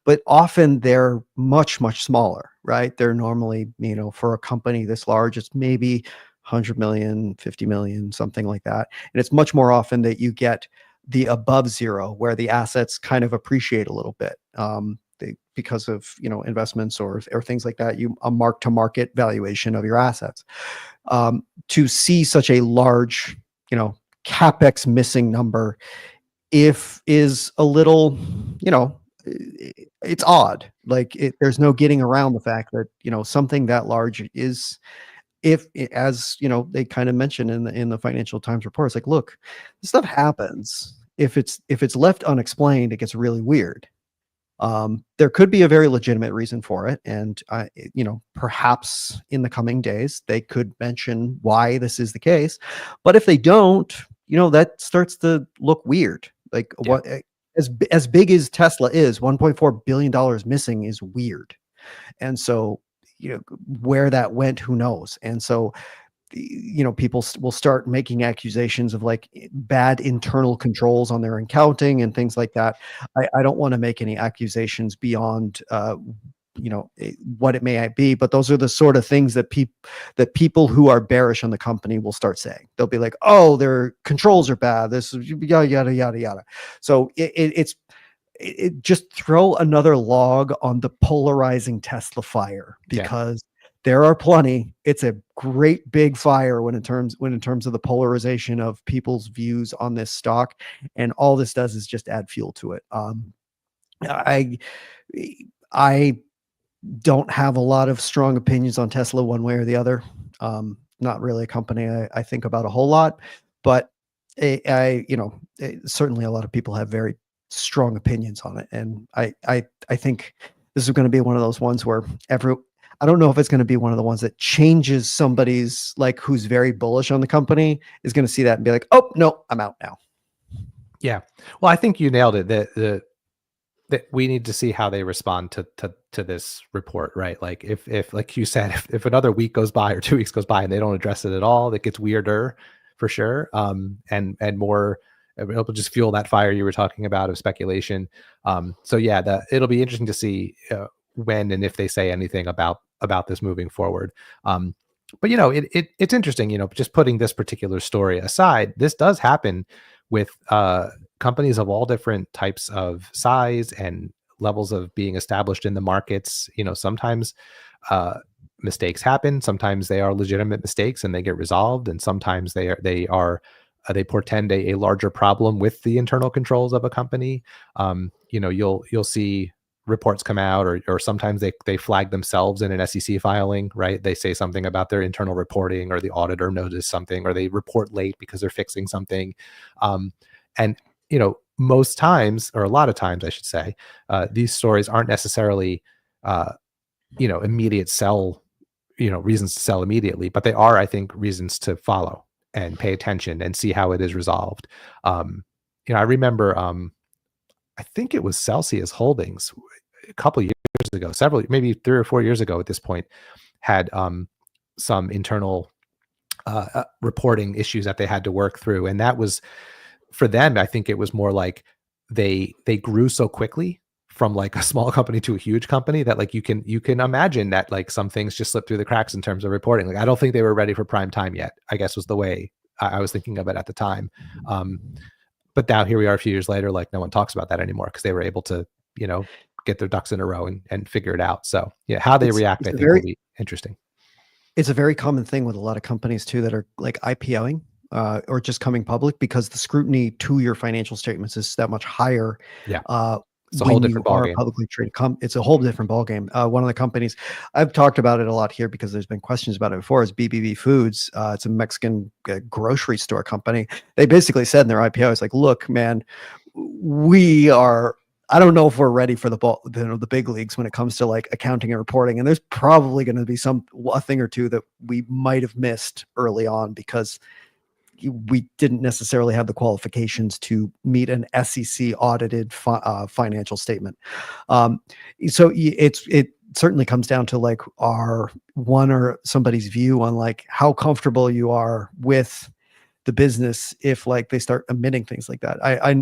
But often they're much, much smaller, right? They're normally, for a company this large, it's maybe 100 million, 50 million, something like that. And it's much more often that you get the above zero, where the assets kind of appreciate a little bit because of, investments or things like that. A mark to market valuation of your assets. To see such a large, CapEx missing number, is a little, it's odd. Like there's no getting around the fact that, something that large is, as they kind of mentioned in the Financial Times report, it's like, look, this stuff happens. If it's left unexplained, it gets really weird. There could be a very legitimate reason for it, and perhaps in the coming days they could mention why this is the case. But if they don't, that starts to look weird. Like what as big as Tesla is, $1.4 billion missing is weird. And so, where that went, who knows? And so, people will start making accusations of like bad internal controls on their accounting and things like that. I don't want to make any accusations beyond, what it may be, but those are the sort of things that people who are bearish on the company will start saying. They'll be like, oh, their controls are bad. This is yada, yada, yada, yada. So it's just throw another log on the polarizing Tesla fire, because there are plenty. It's a great big fire when in terms of the polarization of people's views on this stock, and all this does is just add fuel to it. I don't have a lot of strong opinions on Tesla one way or the other. Not really a company I think about a whole lot, but certainly a lot of people have very strong opinions on it. And I think this is going to be one of those ones where I don't know if it's going to be one of the ones that changes somebody's, like, who's very bullish on the company is going to see that and be like, oh no, I'm out now. Yeah. Well, I think you nailed it. That we need to see how they respond to this report, right? Like if like you said, if another week goes by or 2 weeks goes by and they don't address it at all, that gets weirder for sure. And more, it'll just fuel that fire you were talking about of speculation. So yeah, it'll be interesting to see when and if they say anything about this moving forward. But it's interesting, just putting this particular story aside, this does happen with companies of all different types of size and levels of being established in the markets. Sometimes mistakes happen. Sometimes they are legitimate mistakes and they get resolved, and sometimes they portend a larger problem with the internal controls of a company. You'll see reports come out, or sometimes they flag themselves in an SEC filing, right? They say something about their internal reporting, or the auditor noticed something, or they report late because they're fixing something. And most times, or a lot of times I should say, these stories aren't necessarily immediate sell, reasons to sell immediately, but they are, I think, reasons to follow and pay attention and see how it is resolved. I remember I think it was Celsius Holdings a couple of years ago, maybe 3 or 4 years ago at this point, had some internal reporting issues that they had to work through. And that was, for them, I think it was more like they grew so quickly from like a small company to a huge company that like you can imagine that like some things just slipped through the cracks in terms of reporting. Like I don't think they were ready for prime time yet, I guess was the way I was thinking of it at the time. But now here we are a few years later, like no one talks about that anymore because they were able to, get their ducks in a row and figure it out. So yeah, how they react, I think, will be interesting. It's a very common thing with a lot of companies too that are like IPOing or just coming public, because the scrutiny to your financial statements is that much higher. Yeah. It's a whole different ballgame. Publicly traded it's a whole different ballgame. One of the companies I've talked about it a lot here because there's been questions about it before is BBB Foods. It's a Mexican grocery store company. They basically said in their IPO, it's like, look, man, I don't know if we're ready for the big leagues when it comes to like accounting and reporting. And there's probably going to be a thing or two that we might have missed early on because we didn't necessarily have the qualifications to meet an SEC audited financial statement. So it certainly comes down to like somebody's view on like how comfortable you are with the business if like they start emitting things like that.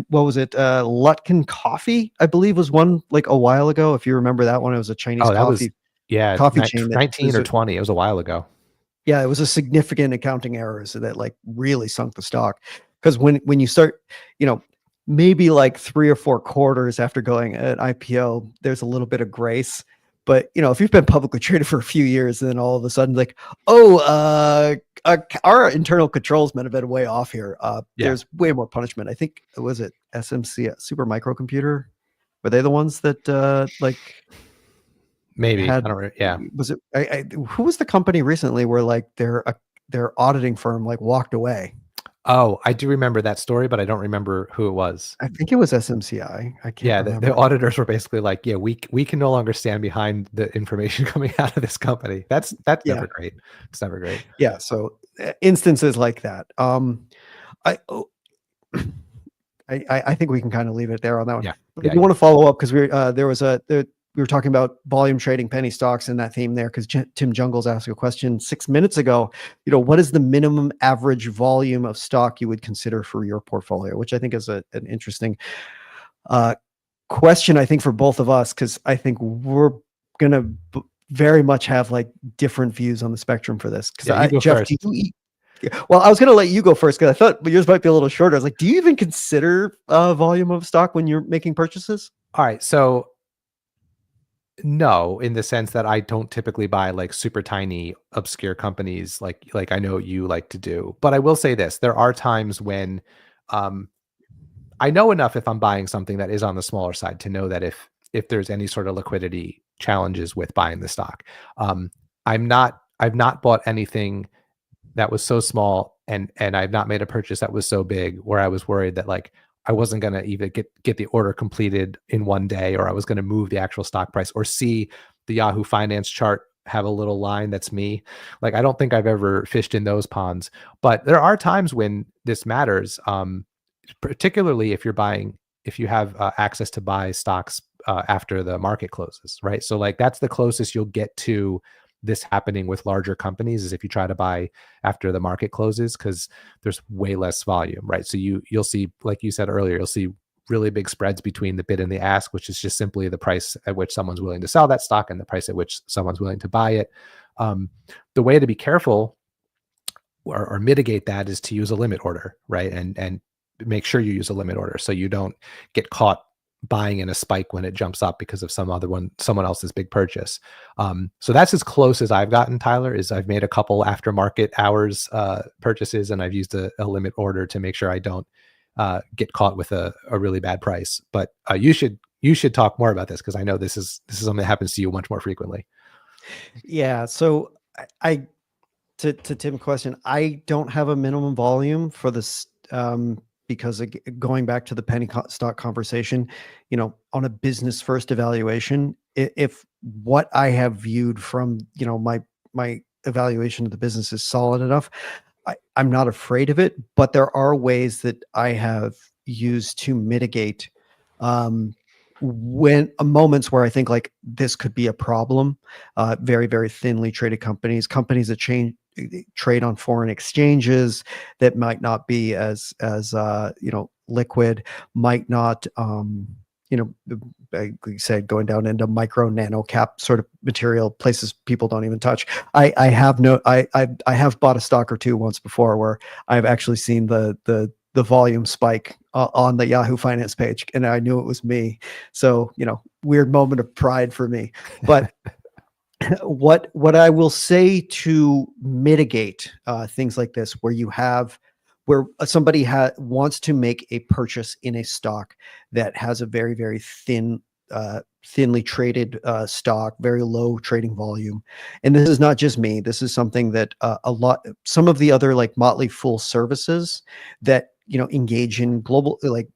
What was it? Lutkin Coffee, I believe, was one like a while ago. If you remember that one, it was a Chinese coffee chain. 19 or 20. It was a while ago. Yeah, it was a significant accounting error that like really sunk the stock. Because when you start, maybe like 3 or 4 quarters after going at IPO, there's a little bit of grace. But if you've been publicly traded for a few years, and then all of a sudden like, our internal controls might have been way off here. There's way more punishment. I think, was it SMC, Super Microcomputer, Were they the ones that like Maybe had? I don't. Yeah. Was it? Who was the company recently where like their auditing firm like walked away? Oh, I do remember that story, but I don't remember who it was. I think it was SMCI. I can't Yeah, remember. the auditors were basically like, "Yeah, we can no longer stand behind the information coming out of this company." That's Yeah. never great. It's never great. Yeah. So instances like that. I, oh, I think we can kind of leave it there on that one. Yeah. But Yeah, I do want to follow up because we were talking about volume trading penny stocks and that theme there because Tim Jungles asked a question 6 minutes ago. What is the minimum average volume of stock you would consider for your portfolio? Which I think is an interesting question. I think for both of us because I think we're gonna very much have like different views on the spectrum for this. Because Yeah, you go Jeff, first. do you eat? Well, I was going to let you go first because I thought yours might be a little shorter. I was like, do you even consider volume of stock when you're making purchases? All right. So no, in the sense that I don't typically buy like super tiny, obscure companies like I know you like to do. But I will say this: there are times when I know enough if I'm buying something that is on the smaller side to know that if there's any sort of liquidity challenges with buying the stock, I've not bought anything that was so small and I've not made a purchase that was so big where I was worried that like I wasn't going to even get the order completed in one day, or I was going to move the actual stock price or see the Yahoo Finance chart have a little line that's me. Like, I don't think I've ever fished in those ponds, but there are times when this matters. Particularly if you have access to buy stocks after the market closes, right? So like that's the closest you'll get to this happening with larger companies is if you try to buy after the market closes, because there's way less volume, right? So you'll see, like you said earlier, you'll see really big spreads between the bid and the ask, which is just simply the price at which someone's willing to sell that stock and the price at which someone's willing to buy it. The way to be careful or mitigate that is to use a limit order, right? And make sure you use a limit order so you don't get caught buying in a spike when it jumps up because of someone else's big purchase. So that's as close as I've gotten, Tyler, is I've made a couple after market hours purchases, and I've used a limit order to make sure I don't get caught with a really bad price. But you should talk more about this because I know this is something that happens to you much more frequently. Yeah. So I to Tim's question, I don't have a minimum volume for this. Because going back to the penny stock conversation, on a business first evaluation, if what I have viewed from, my evaluation of the business is solid enough, I'm not afraid of it, but there are ways that I have used to mitigate when moments where I think like this could be a problem. Very, very thinly traded companies that trade on foreign exchanges that might not be as liquid, might not like you said, going down into micro nano cap sort of material places people don't even touch. I have bought a stock or two once before where I've actually seen the volume spike on the Yahoo Finance page, and I knew it was me. So weird moment of pride for me, but. What I will say to mitigate things like this, where somebody wants to make a purchase in a stock that has a very, very thinly traded stock, very low trading volume, and this is not just me. This is something that some of the other like Motley Fool services that engage in global, like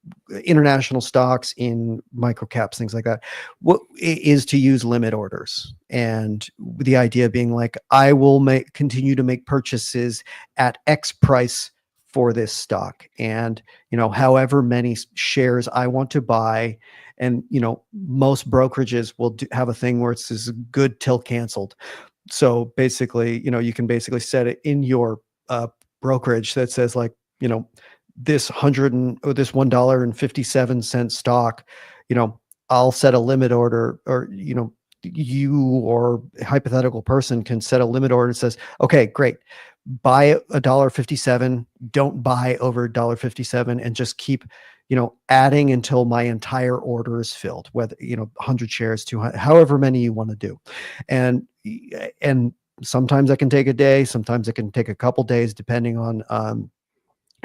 international stocks, in microcaps, things like that, what is to use limit orders. And the idea being like, I will continue to make purchases at X price for this stock. And, however many shares I want to buy. And, most brokerages will have a thing where it says good till canceled. So basically, you can basically set it in your brokerage that says like, this $1.57 stock, I'll set a limit order, or, you or a hypothetical person can set a limit order that says, okay, great, buy $1.57, don't buy over $1.57, and just keep, adding until my entire order is filled, whether, 100 shares, 200, however many you want to do. And sometimes that can take a day, sometimes it can take a couple days, depending on,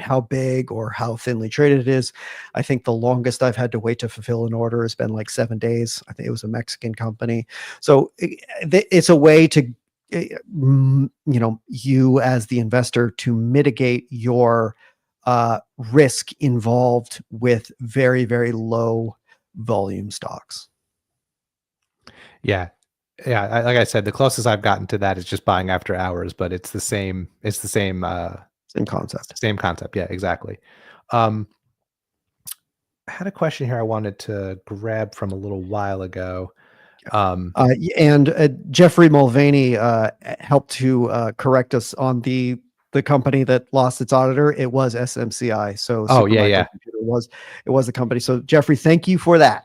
how big or how thinly traded it is. I think the longest I've had to wait to fulfill an order has been like 7 days. I think it was a Mexican company. So it's a way to, you as the investor to mitigate your risk involved with very, very low volume stocks. Yeah. Yeah. Like I said, the closest I've gotten to that is just buying after hours, but it's the same. It's the same. Same concept. Same concept. Yeah, exactly. I had a question here I wanted to grab from a little while ago. And Jeffrey Mulvaney helped to correct us on the company that lost its auditor. It was SMCI. So Supermicro it was the company. So Jeffrey, thank you for that.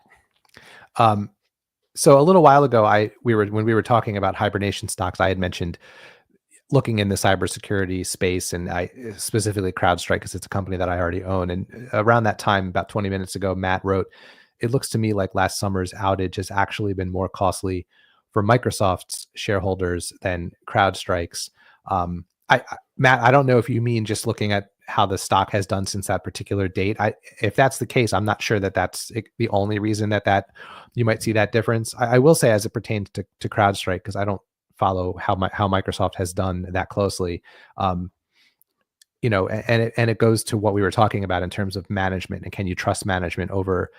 So a little while ago, when we were talking about hibernation stocks, I had mentioned looking in the cybersecurity space, and I specifically CrowdStrike because it's a company that I already own. And around that time, about 20 minutes ago, Matt wrote, "It looks to me like last summer's outage has actually been more costly for Microsoft's shareholders than CrowdStrike's." Matt, I don't know if you mean just looking at how the stock has done since that particular date. If that's the case, I'm not sure that that's the only reason that you might see that difference. I will say, as it pertains to CrowdStrike, because I don't follow how Microsoft has done that closely. And it goes to what we were talking about in terms of management, and can you trust management over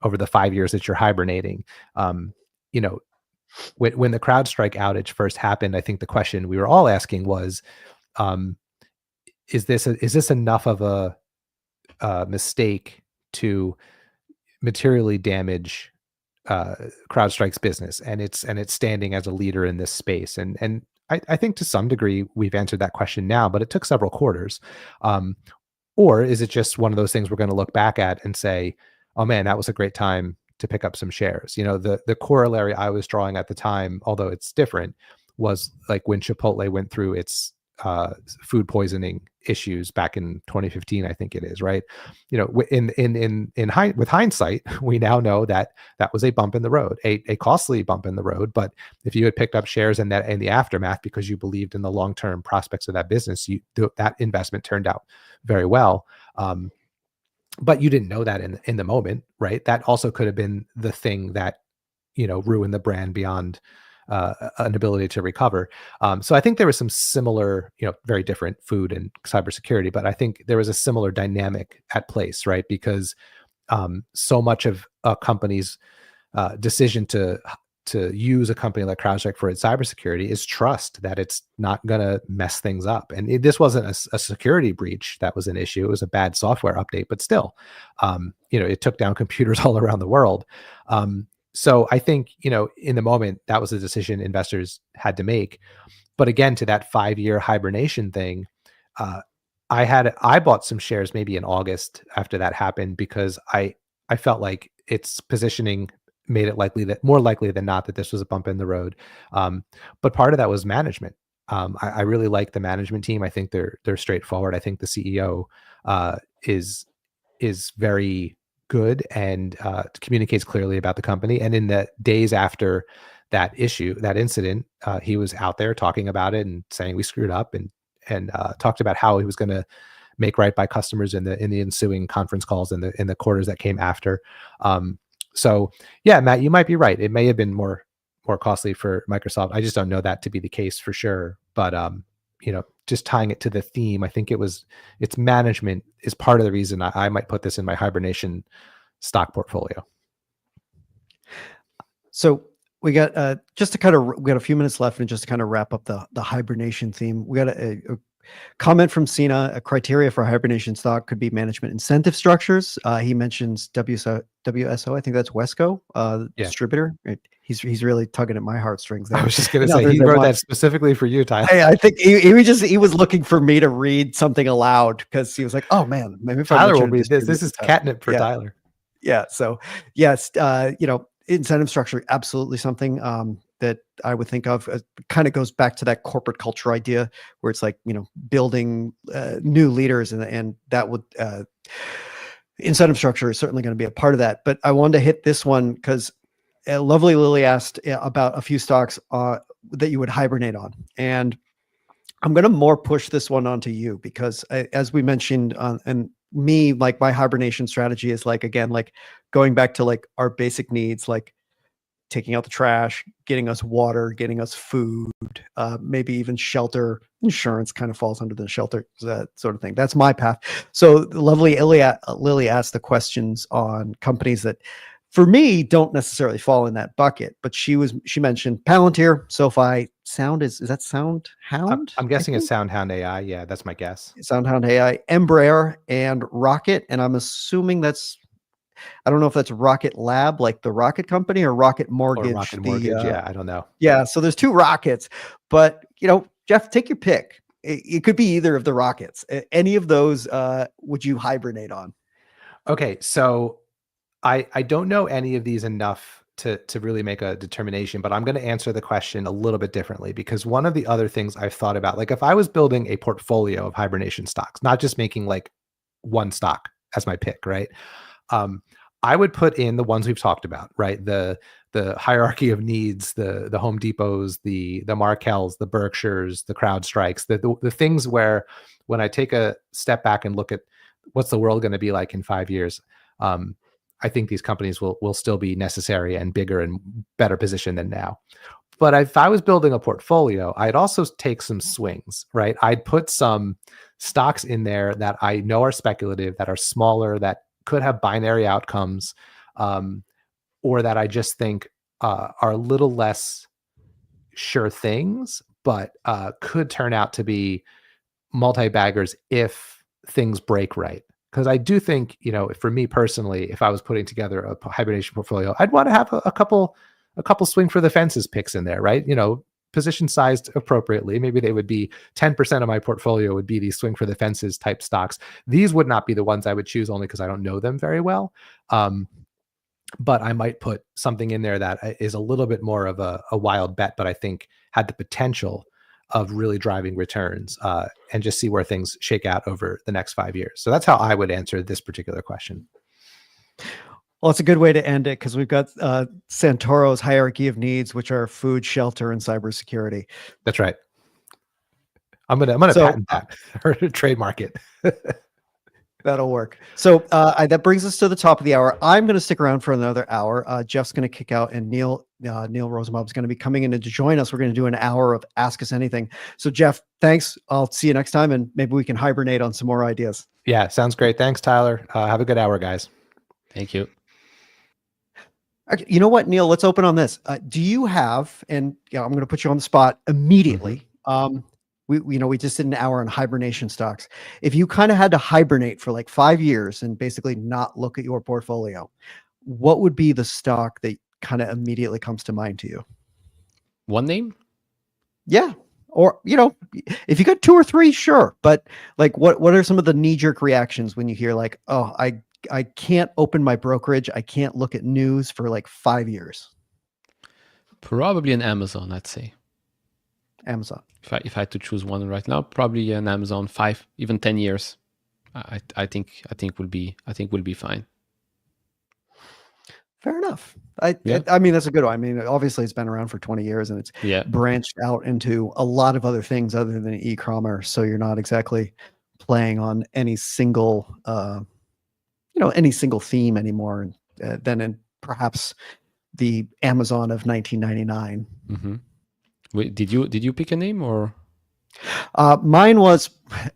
the 5 years that you're hibernating? When the CrowdStrike outage first happened, I think the question we were all asking was, is this enough of a mistake to materially damage CrowdStrike's business and its standing as a leader in this space? And I think to some degree we've answered that question now, but it took several quarters. Or is it just one of those things we're going to look back at and say, oh man, that was a great time to pick up some shares? The corollary I was drawing at the time, although it's different, was like when Chipotle went through its food poisoning issues back in 2015, I think it is, right? With hindsight, we now know that was a bump in the road, a costly bump in the road. But if you had picked up shares in the aftermath because you believed in the long-term prospects of that business, that investment turned out very well. But you didn't know that in the moment, right? That also could have been the thing that ruined the brand beyond an ability to recover. So I think there was some similar, very different food and cybersecurity, but I think there was a similar dynamic at place, right? Because so much of a company's decision to use a company like CrowdStrike for its cybersecurity is trust that it's not going to mess things up. And this wasn't a security breach that was an issue. It was a bad software update, but still, it took down computers all around the world. So I think, in the moment, that was a decision investors had to make. But again, to that 5-year hibernation thing, I bought some shares maybe in August after that happened, because I felt like its positioning made it more likely than not that this was a bump in the road. But part of that was management. I really like the management team. I think they're straightforward. I think the CEO is very good and communicates clearly about the company. And in the days after that incident, he was out there talking about it and saying we screwed up, and talked about how he was going to make right by customers in the ensuing conference calls in the quarters that came after. So yeah, Matt, you might be right. It may have been more costly for Microsoft. I just don't know that to be the case for sure. But just tying it to the theme, I think its management is part of the reason I might put this in my hibernation stock portfolio. So we got we got a few minutes left, and just to kind of wrap up the hibernation theme, we got a comment from Cena. A criteria for hibernation stock could be management incentive structures. He mentions WSO. I think that's Wesco, distributor. He's really tugging at my heartstrings there. I was just going to say, he wrote that specifically for you, Tyler. I think he was looking for me to read something aloud, because he was like, oh man, maybe if Tyler will read this. This is catnip for Tyler. Yeah. So yes, incentive structure, absolutely something that I would think of. Kind of goes back to that corporate culture idea, where it's like, building new leaders, and that would incentive structure is certainly going to be a part of that. But I wanted to hit this one because Lovely Lily asked about a few stocks that you would hibernate on, and I'm going to more push this one onto you because as we mentioned and me, like my hibernation strategy is like, again, like going back to like our basic needs, like taking out the trash, getting us water, getting us food, maybe even shelter. Insurance kind of falls under the shelter, that sort of thing. That's my path. So the lovely Lily asked the questions on companies that for me don't necessarily fall in that bucket, but she mentioned Palantir, SoFi, is that SoundHound? I'm guessing it's SoundHound AI. Yeah, that's my guess. SoundHound AI, Embraer, and Rocket. And I'm assuming I don't know if that's Rocket Lab, like the rocket company, or Rocket Mortgage. Or Rocket Mortgage. Yeah, I don't know. Yeah, so there's two rockets, but Jeff, take your pick. It could be either of the rockets. Any of those would you hibernate on? Okay, so I don't know any of these enough to really make a determination, but I'm going to answer the question a little bit differently because one of the other things I've thought about, like if I was building a portfolio of hibernation stocks, not just making like one stock as my pick, right? I would put in the ones we've talked about, right? The hierarchy of needs, the Home Depots, the Markells, the Berkshires, the CrowdStrikes, the things where when I take a step back and look at what's the world going to be like in 5 years, I think these companies will still be necessary and bigger and better positioned than now. But if I was building a portfolio, I'd also take some swings, right? I'd put some stocks in there that I know are speculative, that are smaller, that could have binary outcomes, or that I just think are a little less sure things, but could turn out to be multi-baggers if things break right. Because I do think, for me personally, if I was putting together a hibernation portfolio, I'd want to have a couple swing for the fences picks in there, right? Position sized appropriately. Maybe they would be 10% of my portfolio would be these swing for the fences type stocks. These would not be the ones I would choose only because I don't know them very well. But I might put something in there that is a little bit more of a wild bet, but I think had the potential of really driving returns and just see where things shake out over the next 5 years. So that's how I would answer this particular question. Well, it's a good way to end it because we've got Santoro's hierarchy of needs, which are food, shelter, and cybersecurity. That's right. I'm gonna patent that or trademark it. That'll work. So that brings us to the top of the hour. I'm going to stick around for another hour. Jeff's going to kick out, and Neil Rozenbaum is going to be coming in to join us. We're going to do an hour of Ask Us Anything. So Jeff, thanks. I'll see you next time, and maybe we can hibernate on some more ideas. Yeah, sounds great. Thanks, Tyler. Have a good hour, guys. Thank you. Okay, you know what, Neil? Let's open on this. Do you have? And I'm going to put you on the spot immediately. We just did an hour on hibernation stocks. If you kind of had to hibernate for like 5 years and basically not look at your portfolio, what would be the stock that kind of immediately comes to mind to you? One name? Yeah. Or, if you got 2 or 3, sure. But like, what are some of the knee-jerk reactions when you hear like, oh, I can't open my brokerage, I can't look at news for like 5 years? Probably an Amazon, I'd say. Amazon. If I had to choose one right now, probably an Amazon 5, even 10 years. I think will be fine. Fair enough. I mean, that's a good one. I mean, obviously it's been around for 20 years and it's branched out into a lot of other things other than e-commerce. So you're not exactly playing on any single, any single theme anymore than in perhaps the Amazon of 1999. Mm-hmm. Wait, did you pick a name or? Mine was,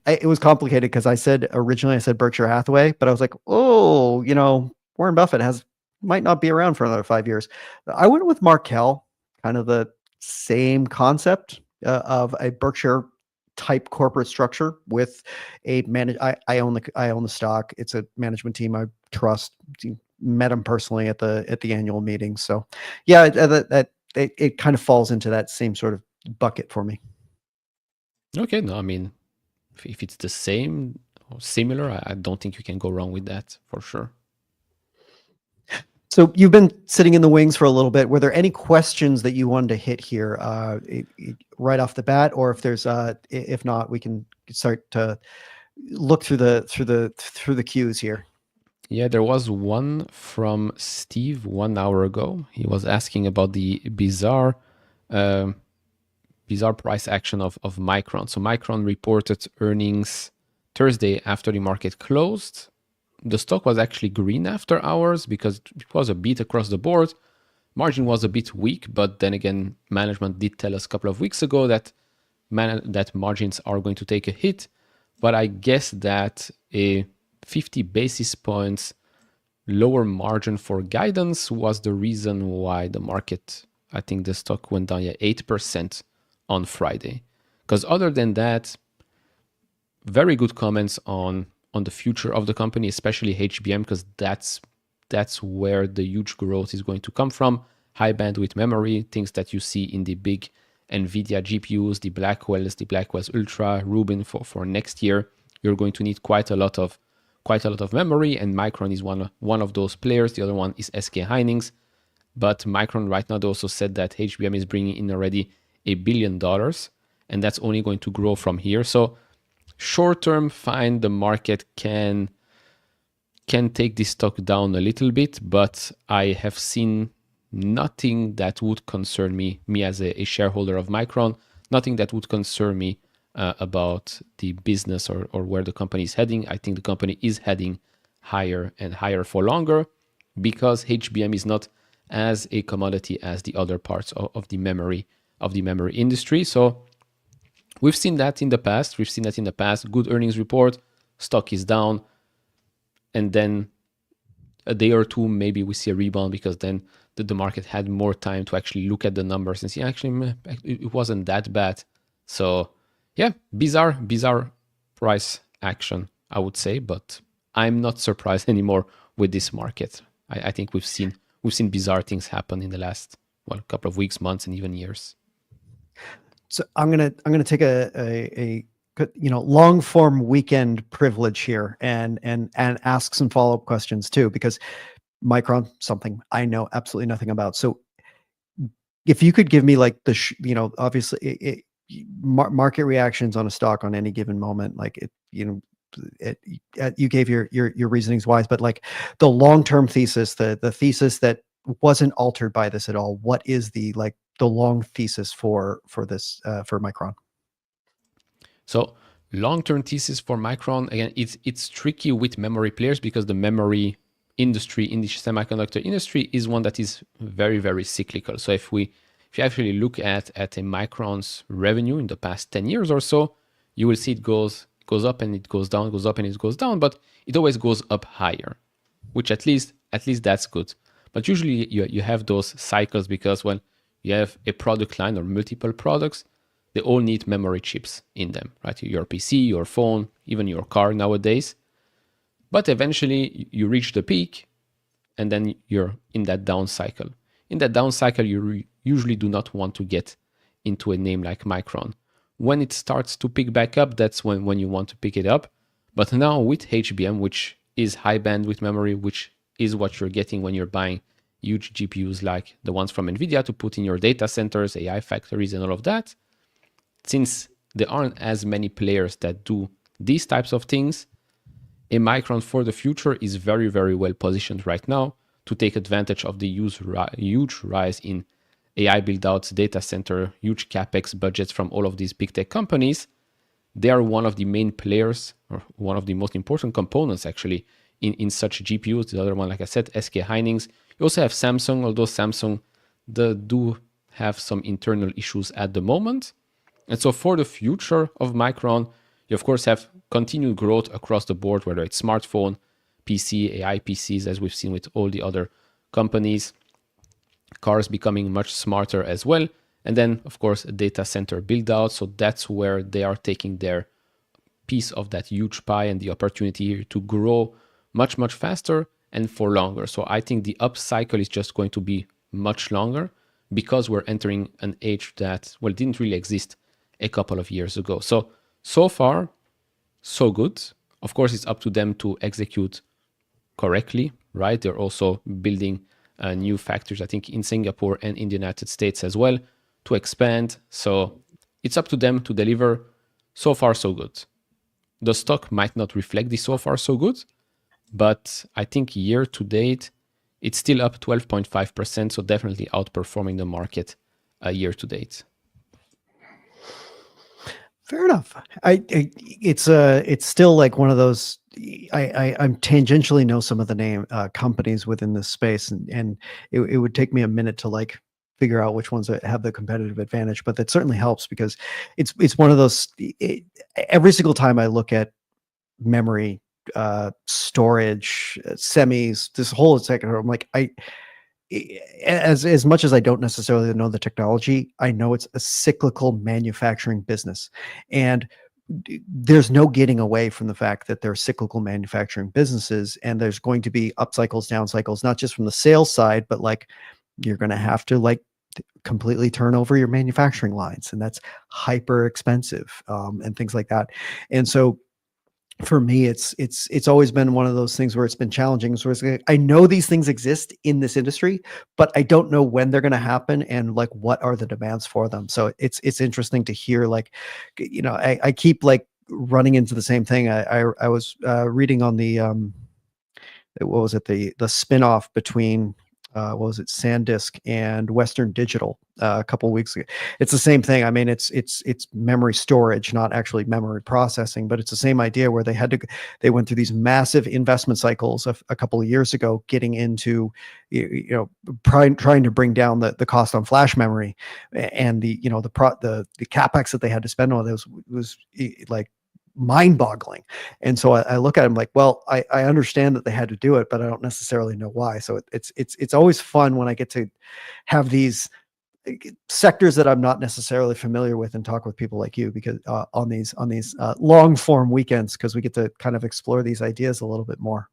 it was complicated because originally I said Berkshire Hathaway, but I was like, Warren Buffett might not be around for another 5 years. I went with Markel, kind of the same concept of a Berkshire type corporate structure with a I own the stock. It's a management team I trust. Met him personally at the annual meeting. So yeah, it kind of falls into that same sort of bucket for me. Okay, no, I mean, if it's the same or similar, I don't think you can go wrong with that for sure. So you've been sitting in the wings for a little bit. Were there any questions that you wanted to hit here right off the bat, or if not, we can start to look through the cues here. Yeah, there was one from Steve 1 hour ago. He was asking about the bizarre price action of Micron. So Micron reported earnings Thursday after the market closed. The stock was actually green after hours because it was a beat across the board. Margin was a bit weak, but then again, management did tell us a couple of weeks ago that margins are going to take a hit. But I guess that a 50 basis points lower margin for guidance was the reason why the market, I think the stock went down 8% on Friday. Because other than that, very good comments on the future of the company, especially HBM, because that's where the huge growth is going to come from. High bandwidth memory, things that you see in the big NVIDIA GPUs, the Blackwells Ultra, Rubin for next year. You're going to need quite a lot of memory, and Micron is one of those players. The other one is SK Hynix. But Micron right now, they also said that HBM is bringing in already $1 billion, and that's only going to grow from here. So short term, fine, the market can take this stock down a little bit, but I have seen nothing that would concern me as a shareholder of Micron, nothing that would concern me about the business or where the company is heading. I think the company is heading higher and higher for longer because HBM is not as a commodity as the other parts of the memory industry. So we've seen that in the past. Good earnings report, stock is down, and then a day or two, maybe we see a rebound because then the market had more time to actually look at the numbers and see, actually, it wasn't that bad. So yeah, bizarre price action, I would say, but I'm not surprised anymore with this market. I think we've seen bizarre things happen in the last couple of weeks, months, and even years. So I'm gonna take a long form weekend privilege here and ask some follow-up questions too, because Micron, something I know absolutely nothing about. So if you could give me like obviously market reactions on a stock on any given moment, like you gave your reasonings wise, but like the long-term thesis, the thesis that wasn't altered by this at all, what is the long thesis for this for Micron? So long-term thesis for Micron, again, it's tricky with memory players because the memory industry in the semiconductor industry is one that is very, very cyclical. So if you actually look at a Micron's revenue in the past 10 years or so, you will see it goes up and it goes down, goes up and it goes down, but it always goes up higher, which at least that's good. But usually you have those cycles because when you have a product line or multiple products, they all need memory chips in them, right? Your PC, your phone, even your car nowadays. But eventually you reach the peak and then you're in that down cycle. In that down cycle, you usually do not want to get into a name like Micron. When it starts to pick back up, that's when you want to pick it up. But now with HBM, which is high bandwidth memory, which is what you're getting when you're buying huge GPUs like the ones from NVIDIA to put in your data centers, AI factories, and all of that, since there aren't as many players that do these types of things, a Micron for the future is very, very well positioned right now to take advantage of the huge rise in AI build-outs, data center, huge capex budgets from all of these big tech companies. They are one of the main players, or one of the most important components actually in such GPUs. The other one, like I said, SK Hynix. You also have Samsung, although Samsung do have some internal issues at the moment. And so for the future of Micron, you of course have continued growth across the board, whether it's smartphone, PC, AI PCs, as we've seen with all the other companies, cars becoming much smarter as well. And then, of course, a data center build out. So that's where they are taking their piece of that huge pie and the opportunity here to grow much, much faster and for longer. So I think the up cycle is just going to be much longer because we're entering an age that, didn't really exist a couple of years ago. So far, so good. Of course, it's up to them to execute correctly, right? They're also building new factories, I think, in Singapore and in the United States as well, to expand. So it's up to them to deliver. So far, so good. The stock might not reflect the so far, so good, but I think year to date, it's still up 12.5%, so definitely outperforming the market year to date. Fair enough. It's still like one of those. I'm tangentially know some of the name companies within this space, and it would take me a minute to like figure out which ones that have the competitive advantage. But that certainly helps because it's one of those. Every single time I look at memory, storage, semis, this whole sector, I'm like as much as I don't necessarily know the technology, I know it's a cyclical manufacturing business, and there's no getting away from the fact that they're cyclical manufacturing businesses, and there's going to be up cycles, down cycles, not just from the sales side, but like you're going to have to like completely turn over your manufacturing lines, and that's hyper expensive, and things like that. And so for me, it's always been one of those things where it's been challenging. So I know these things exist in this industry, but I don't know when they're going to happen and like what are the demands for them. So it's interesting to hear, like, you know, I keep like running into the same thing. I was reading on the what was it, the spinoff between what was it, SanDisk and Western Digital a couple of weeks ago. It's the same thing. I mean, it's memory storage, not actually memory processing, but it's the same idea where they went through these massive investment cycles of a couple of years ago, getting into, you know, trying to bring down the cost on flash memory, and the capex that they had to spend on those was like mind-boggling. And so I look at them like, well, I understand that they had to do it, but I don't necessarily know why. So it's always fun when I get to have these sectors that I'm not necessarily familiar with and talk with people like you, because on these long form weekends, because we get to kind of explore these ideas a little bit more.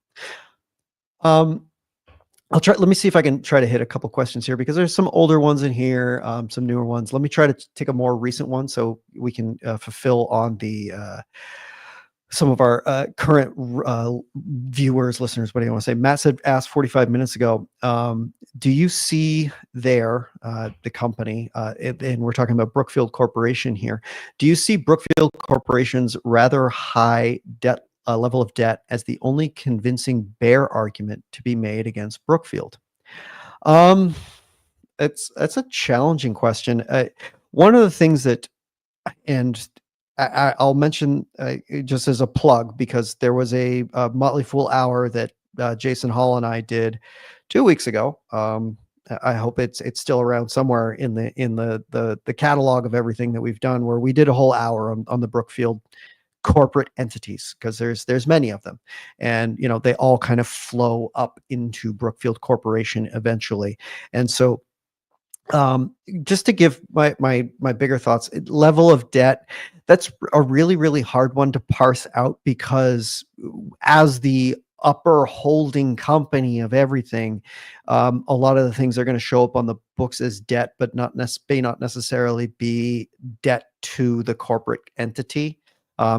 Let me see if I can try to hit a couple questions here, because there's some older ones in here, some newer ones. Let me try to take a more recent one so we can fulfill on the some of our current viewers, listeners, what do you want to say? Matt asked 45 minutes ago, do you see there, the company, and we're talking about Brookfield Corporation here, do you see Brookfield Corporation's rather high debt level of debt as the only convincing bear argument to be made against Brookfield? That's a challenging question. One of the things that, and I'll mention just as a plug, because there was a Motley Fool hour that Jason Hall and I did 2 weeks ago. I hope it's still around somewhere in the catalog of everything that we've done, where we did a whole hour on the Brookfield corporate entities, because there's many of them, and you know, they all kind of flow up into Brookfield Corporation eventually. And so just to give my bigger thoughts, level of debt, that's a really hard one to parse out, because as the upper holding company of everything, a lot of the things are going to show up on the books as debt, but may not necessarily be debt to the corporate entity.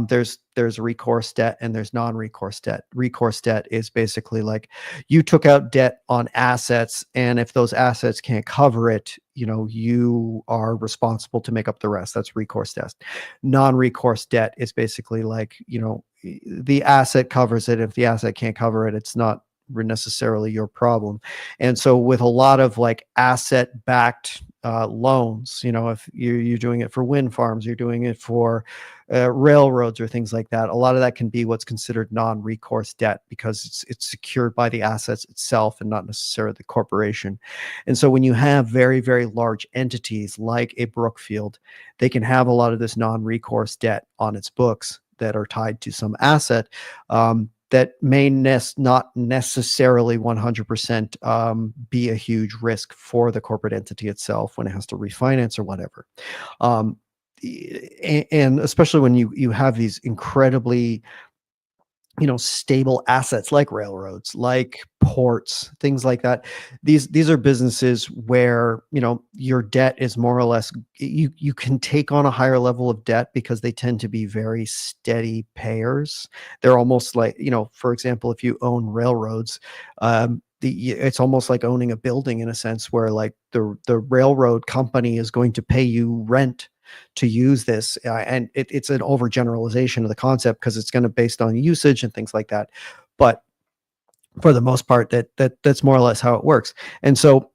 There's recourse debt and there's non-recourse debt. Recourse debt is basically like you took out debt on assets, and if those assets can't cover it, you know, you are responsible to make up the rest. That's recourse debt. Non-recourse debt is basically like, you know, the asset covers it. If the asset can't cover it, it's not necessarily your problem. And so with a lot of like asset backed loans, you know, if you're doing it for wind farms, you're doing it for railroads or things like that, a lot of that can be what's considered non-recourse debt, because it's secured by the assets itself and not necessarily the corporation. And so when you have very large entities like a Brookfield, they can have a lot of this non-recourse debt on its books that are tied to some asset that may not necessarily 100% be a huge risk for the corporate entity itself when it has to refinance or whatever. And especially when you have these incredibly, you know, stable assets like railroads, like ports, things like that. These are businesses where, you know, your debt is more or less, you can take on a higher level of debt because they tend to be very steady payers. They're almost like, you know, for example, if you own railroads, it's almost like owning a building in a sense, where like the railroad company is going to pay you rent to use this, and it's an overgeneralization of the concept, because it's going to based on usage and things like that, but for the most part, that's more or less how it works. And so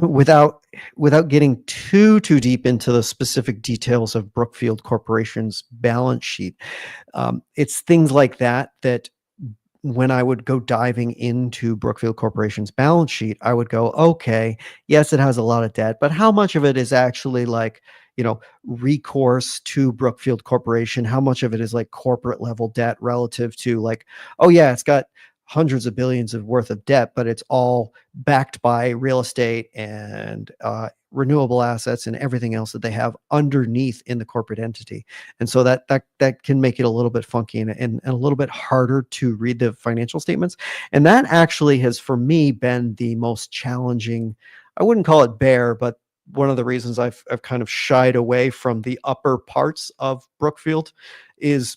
without getting too deep into the specific details of Brookfield Corporation's balance sheet, it's things like that when I would go diving into Brookfield Corporation's balance sheet, I would go, okay, yes, it has a lot of debt, but how much of it is actually like, recourse to Brookfield Corporation? How much of it is like corporate level debt relative to like, oh yeah, it's got hundreds of billions of worth of debt, but it's all backed by real estate and renewable assets and everything else that they have underneath in the corporate entity. And so that can make it a little bit funky and a little bit harder to read the financial statements. And that actually has, for me, been the most challenging. I wouldn't call it bear, but one of the reasons I've kind of shied away from the upper parts of Brookfield is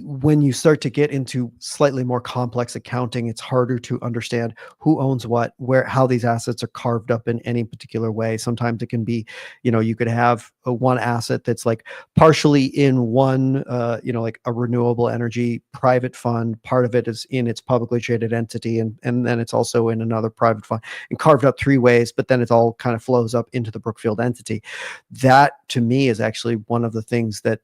when you start to get into slightly more complex accounting, it's harder to understand who owns what, how these assets are carved up in any particular way. Sometimes it can be, you could have one asset that's like partially in one, like a renewable energy private fund. Part of it is in its publicly traded entity, and then it's also in another private fund and carved up three ways, but then it all kind of flows up into the Brookfield entity. That to me is actually one of the things that,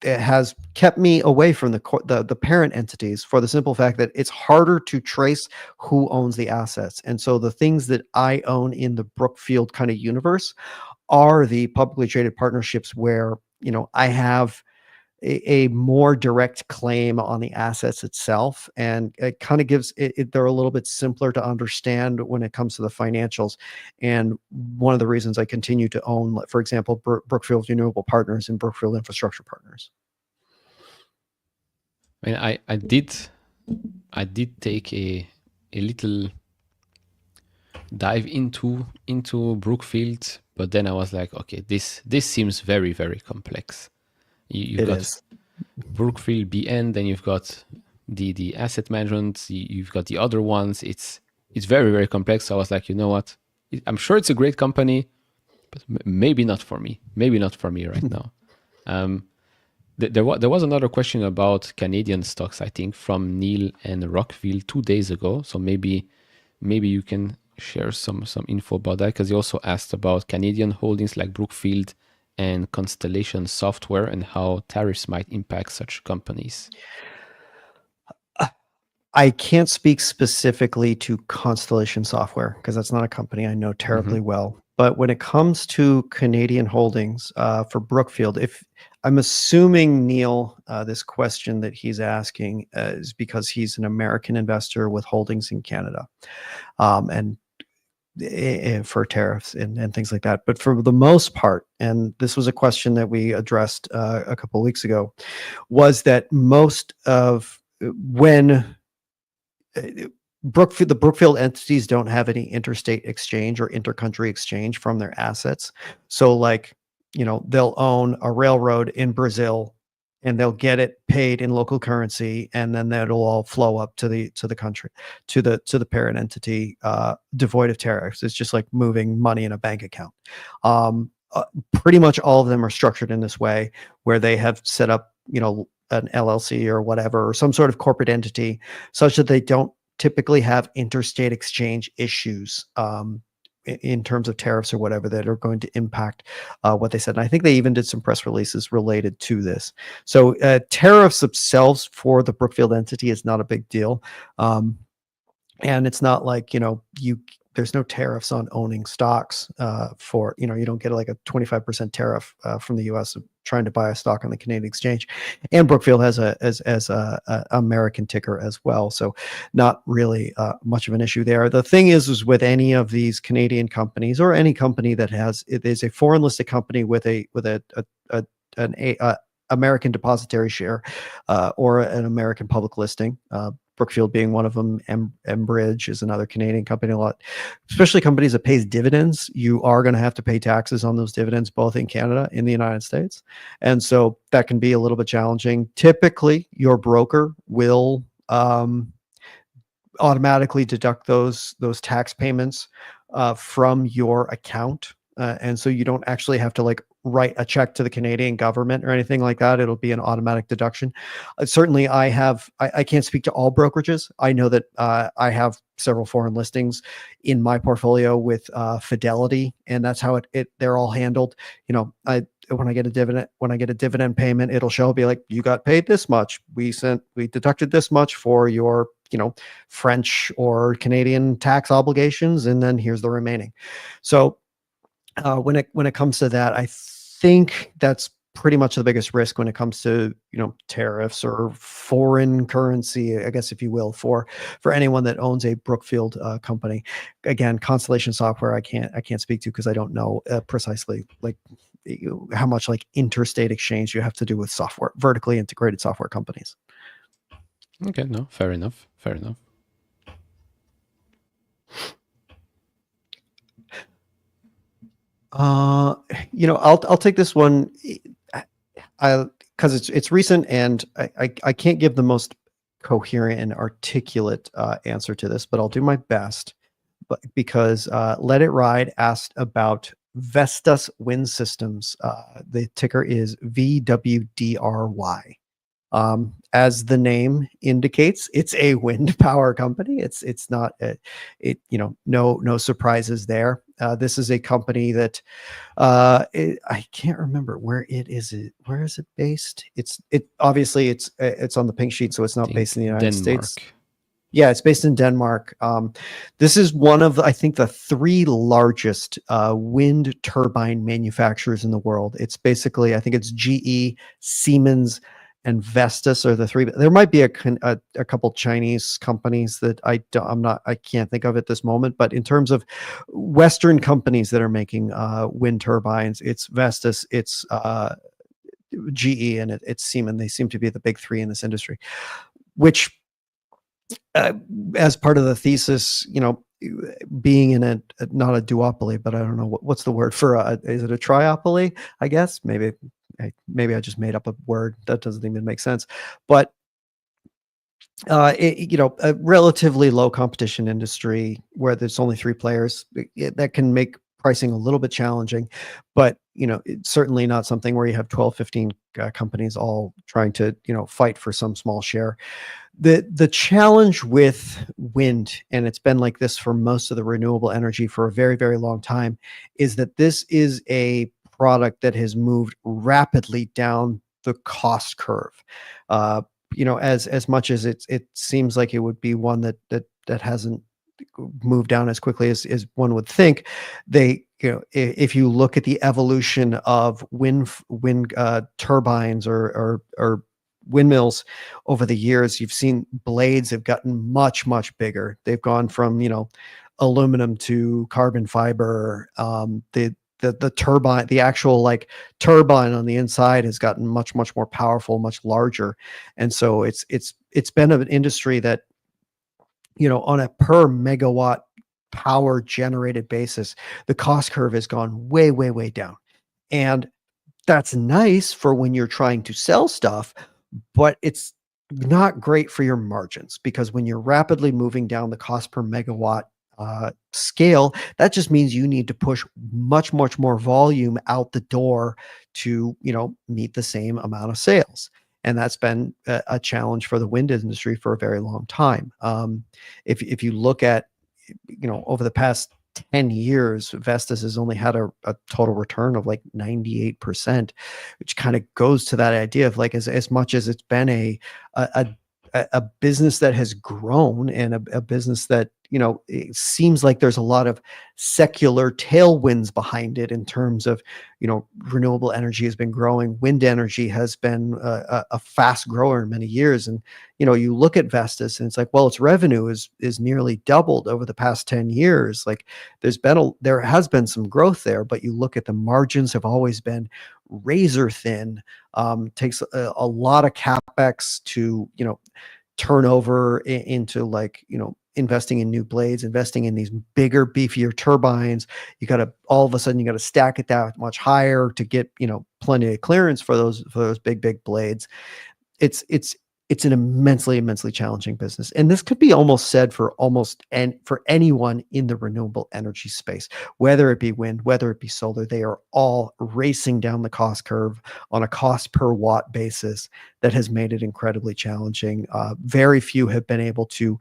it has kept me away from the parent entities, for the simple fact that it's harder to trace who owns the assets. And so the things that I own in the Brookfield kind of universe are the publicly traded partnerships where, I have a more direct claim on the assets itself, and it kind of gives they're a little bit simpler to understand when it comes to the financials. And one of the reasons I continue to own, for example, Brookfield Renewable Partners and Brookfield Infrastructure Partners. I mean, I did take a little dive into Brookfield, but then I was like, okay, this seems very, very complex. You've got Brookfield BN, then you've got the asset management, you've got the other ones. It's very, very complex. So I was like, you know what? I'm sure it's a great company, but maybe not for me. Maybe not for me right now. There was another question about Canadian stocks, I think, from Neil and Rockville 2 days ago. So maybe you can share some info about that, because he also asked about Canadian holdings like Brookfield and Constellation Software and how tariffs might impact such companies. I can't speak specifically to Constellation Software because that's not a company I know terribly well. But when it comes to Canadian holdings for Brookfield, if I'm assuming, Neil, this question that he's asking is because he's an American investor with holdings in Canada, and for tariffs and things like that. But for the most part, and this was a question that we addressed a couple of weeks ago, was that most of when the Brookfield entities don't have any interstate exchange or intercountry exchange from their assets. So like, they'll own a railroad in Brazil and they'll get it paid in local currency, and then that'll all flow up to the country, to the parent entity, devoid of tariffs. It's just like moving money in a bank account. Pretty much all of them are structured in this way, where they have set up, an LLC or whatever, or some sort of corporate entity, such that they don't typically have interstate exchange issues in terms of tariffs or whatever that are going to impact what they said. And I think they even did some press releases related to this. So tariffs themselves for the Brookfield entity is not a big deal. And it's not like, there's no tariffs on owning stocks for, you don't get like a 25% tariff from the US of trying to buy a stock on the Canadian exchange. And Brookfield has a American ticker as well. So not really much of an issue there. The thing is with any of these Canadian companies, or any company that is a foreign listed company with an American depository share or an American public listing, Brookfield being one of them. Enbridge is another Canadian company. A lot, especially companies that pays dividends, you are going to have to pay taxes on those dividends, both in Canada and the United States. And so that can be a little bit challenging. Typically, your broker will automatically deduct those tax payments from your account. And so you don't actually have to like write a check to the Canadian government or anything like that. It'll be an automatic deduction. Certainly, I can't speak to all brokerages. I know that I have several foreign listings in my portfolio with Fidelity, and that's how they're all handled. When I get a dividend payment, it'll show, be like, you got paid this much. We deducted this much for your French or Canadian tax obligations, and then here's the remaining. So when it comes to that, I think that's pretty much the biggest risk when it comes to tariffs or foreign currency, I guess, if you will, for anyone that owns a Brookfield company. Again, Constellation Software, I can't speak to, because I don't know precisely how much interstate exchange you have to do with software, vertically integrated software companies. Okay, no, fair enough. I'll take this one, because it's recent, and I can't give the most coherent and articulate answer to this, but I'll do my best. But because Let It Ride asked about Vestas Wind Systems, the ticker is VWDRY. As the name indicates, it's a wind power company. It's not no surprises there. This is a company that I can't remember where it is. Where is it based? It's obviously it's on the pink sheet, so it's not based in the United States. Yeah, it's based in Denmark. This is one of, I think, the 3 largest wind turbine manufacturers in the world. It's basically, I think it's GE, Siemens, and Vestas are the 3. There might be a couple Chinese companies that I can't think of at this moment. But in terms of Western companies that are making wind turbines, it's Vestas, it's GE, and it's Siemens. They seem to be the big 3 in this industry, which, as part of the thesis, being in not a duopoly, but I don't know what's the word for is it a triopoly? I guess maybe I just made up a word that doesn't even make sense. But a relatively low competition industry where there's only 3 players, that can make pricing a little bit challenging. But it's certainly not something where you have 12, 15 companies all trying to fight for some small share. The challenge with wind, and it's been like this for most of the renewable energy for a very, very long time, is that this is a product that has moved rapidly down the cost curve. As much as it seems like it would be one that hasn't moved down as quickly as one would think. If you look at the evolution of wind turbines or windmills over the years, you've seen blades have gotten much, much bigger. They've gone from aluminum to carbon fiber. The turbine, the actual turbine on the inside, has gotten much, much more powerful, much larger. And so it's been an industry that, on a per megawatt power generated basis, the cost curve has gone way, way, way down. And that's nice for when you're trying to sell stuff, but it's not great for your margins, because when you're rapidly moving down the cost per megawatt scale, that just means you need to push much, much more volume out the door to meet the same amount of sales. And that's been a challenge for the wind industry for a very long time. If you look at over the past 10 years, Vestas has only had a total return of 98%, which kind of goes to that idea of as much as it's been a business that has grown, and a business that it seems like there's a lot of secular tailwinds behind it in terms of renewable energy has been growing. Wind energy has been a fast grower in many years, and you look at Vestas and it's its revenue is nearly doubled over the past 10 years. There has been some growth there, but you look at the margins have always been razor thin. Takes a lot of capex to turn over into investing in new blades, investing in these bigger, beefier turbines. All of a sudden you got to stack it that much higher to get plenty of clearance for those big blades. It's it's an immensely challenging business. And this could be almost said for for anyone in the renewable energy space, whether it be wind, whether it be solar. They are all racing down the cost curve on a cost per watt basis that has made it incredibly challenging. Very few have been able to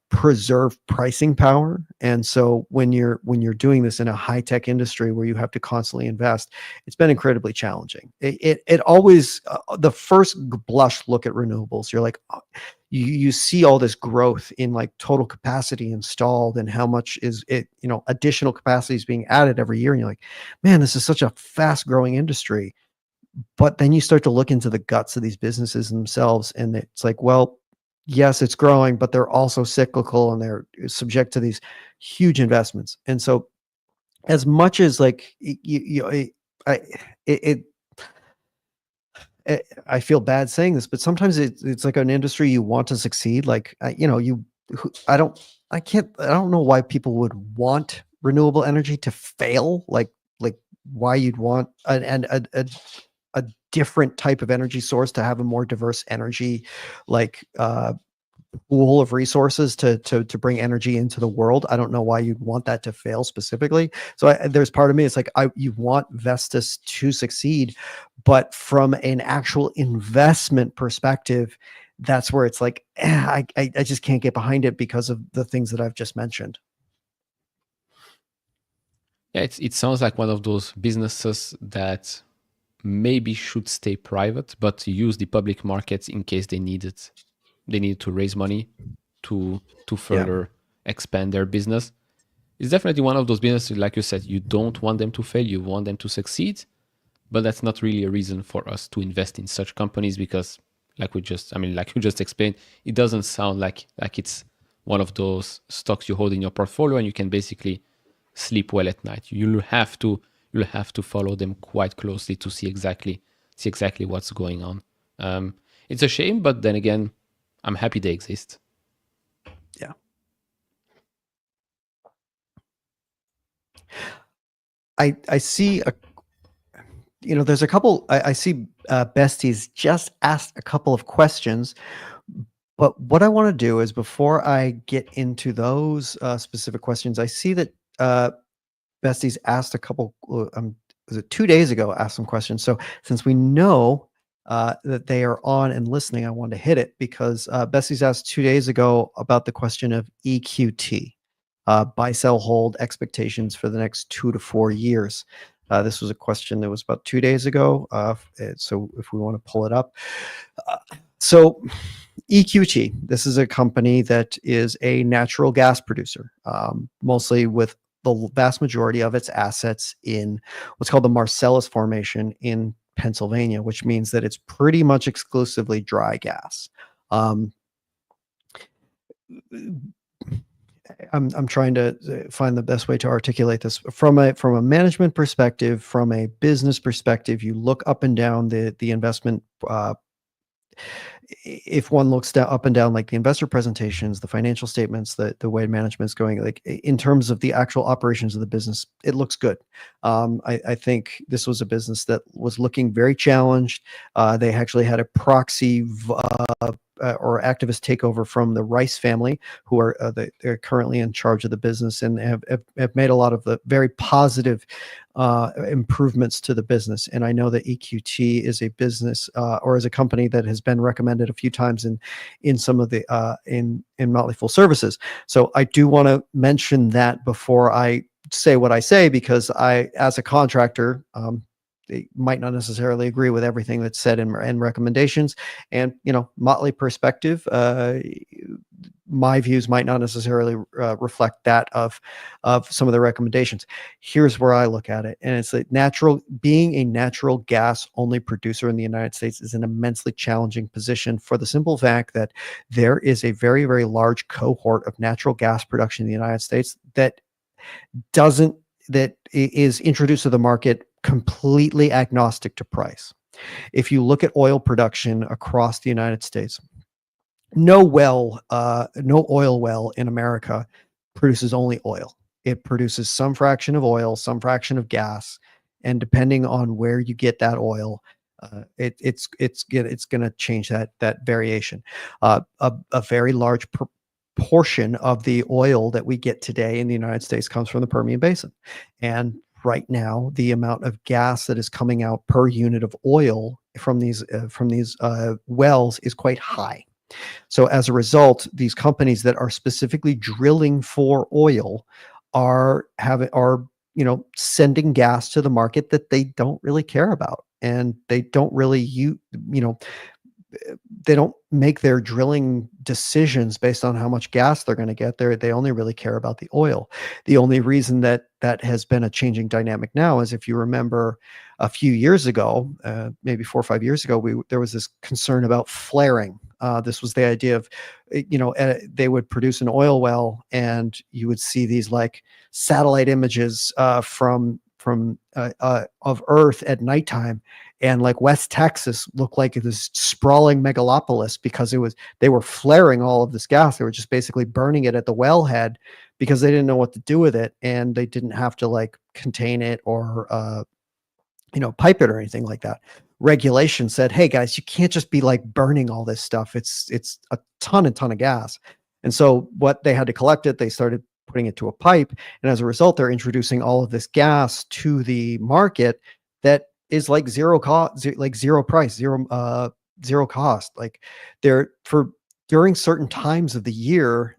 preserve pricing power. And so when you're doing this in a high tech industry where you have to constantly invest, it's been incredibly challenging. It always, the first blush look at renewables, you're like, you see all this growth in like total capacity installed and how much is it, additional capacity is being added every year. And you're like, man, this is such a fast growing industry. But then you start to look into the guts of these businesses themselves, and it's like, well, yes, it's growing, but they're also cyclical and they're subject to these huge investments. And so, as much as like I feel bad saying this, but sometimes it's like an industry you want to succeed. Like I don't know why people would want renewable energy to fail. Like why you'd want a different type of energy source to have a more diverse energy, like pool of resources to bring energy into the world. I don't know why you'd want that to fail specifically. So there's part of me, it's like you want Vestas to succeed, but from an actual investment perspective, that's where it's like, I just can't get behind it because of the things that I've just mentioned. Yeah, it sounds like one of those businesses that maybe should stay private, but use the public markets in case they need it. They need to raise money to further expand their business. It's definitely one of those businesses, like you said, you don't want them to fail, you want them to succeed, but that's not really a reason for us to invest in such companies because, like you just explained, it doesn't sound like it's one of those stocks you hold in your portfolio and you can basically sleep well at night. You'll have to follow them quite closely to see exactly what's going on. It's a shame, but then again, I'm happy they exist. Yeah. I see there's a couple, I see Besties just asked a couple of questions, but what I want to do is before I get into those specific questions, I see that Besties asked a couple, was it 2 days ago, asked some questions. So since we know that they are on and listening, I wanted to hit it because Bessie's asked 2 days ago about the question of EQT, buy, sell, hold expectations for the next 2 to 4 years. This was a question that was about 2 days ago. So if we want to pull it up. So EQT, this is a company that is a natural gas producer, mostly with the vast majority of its assets in what's called the Marcellus Formation in Pennsylvania, which means that it's pretty much exclusively dry gas. I'm trying to find the best way to articulate this from a management perspective, from a business perspective. You look up and down the investment. If one looks up and down, like the investor presentations, the financial statements, the way management is going, like in terms of the actual operations of the business, it looks good. I think this was a business that was looking very challenged. They actually had a proxy or activist takeover from the Rice family, who are they're currently in charge of the business and have made a lot of the very positive improvements to the business. And I know that EQT is a business or is a company that has been recommended a few times in some of the in Motley Fool services. So I do want to mention that before I say what I say, because I, as a contractor, they might not necessarily agree with everything that's said in recommendations. And, Motley perspective, my views might not necessarily reflect that of some of the recommendations. Here's where I look at it. And it's like being a natural gas only producer in the United States is an immensely challenging position for the simple fact that there is a very, very large cohort of natural gas production in the United States that is introduced to the market completely agnostic to price. If you look at oil production across the United States, no oil well in America produces only oil. It produces some fraction of oil, some fraction of gas, and depending on where you get that oil, It's going to change that variation. A very large portion of the oil that we get today in the United States comes from the Permian Basin, and right now the amount of gas that is coming out per unit of oil from these wells is quite high. So as a result, these companies that are specifically drilling for oil are sending gas to the market that they don't really care about, and they don't really they don't make their drilling decisions based on how much gas they're going to get there. They only really care about the oil. The only reason that has been a changing dynamic now is, if you remember a few years ago, maybe 4 or 5 years ago, there was this concern about flaring. This was the idea of, they would produce an oil well, and you would see these like satellite images from of Earth at nighttime, and like West Texas looked like this sprawling megalopolis because they were flaring all of this gas. They were just basically burning it at the wellhead because they didn't know what to do with it, and they didn't have to like contain it or pipe it or anything like that. Regulation said, hey guys, you can't just be like burning all this stuff. It's a ton of gas. And so what they had to collect it, they started putting it to a pipe, and as a result, they're introducing all of this gas to the market that is like zero cost, like zero price, zero cost. Like during certain times of the year,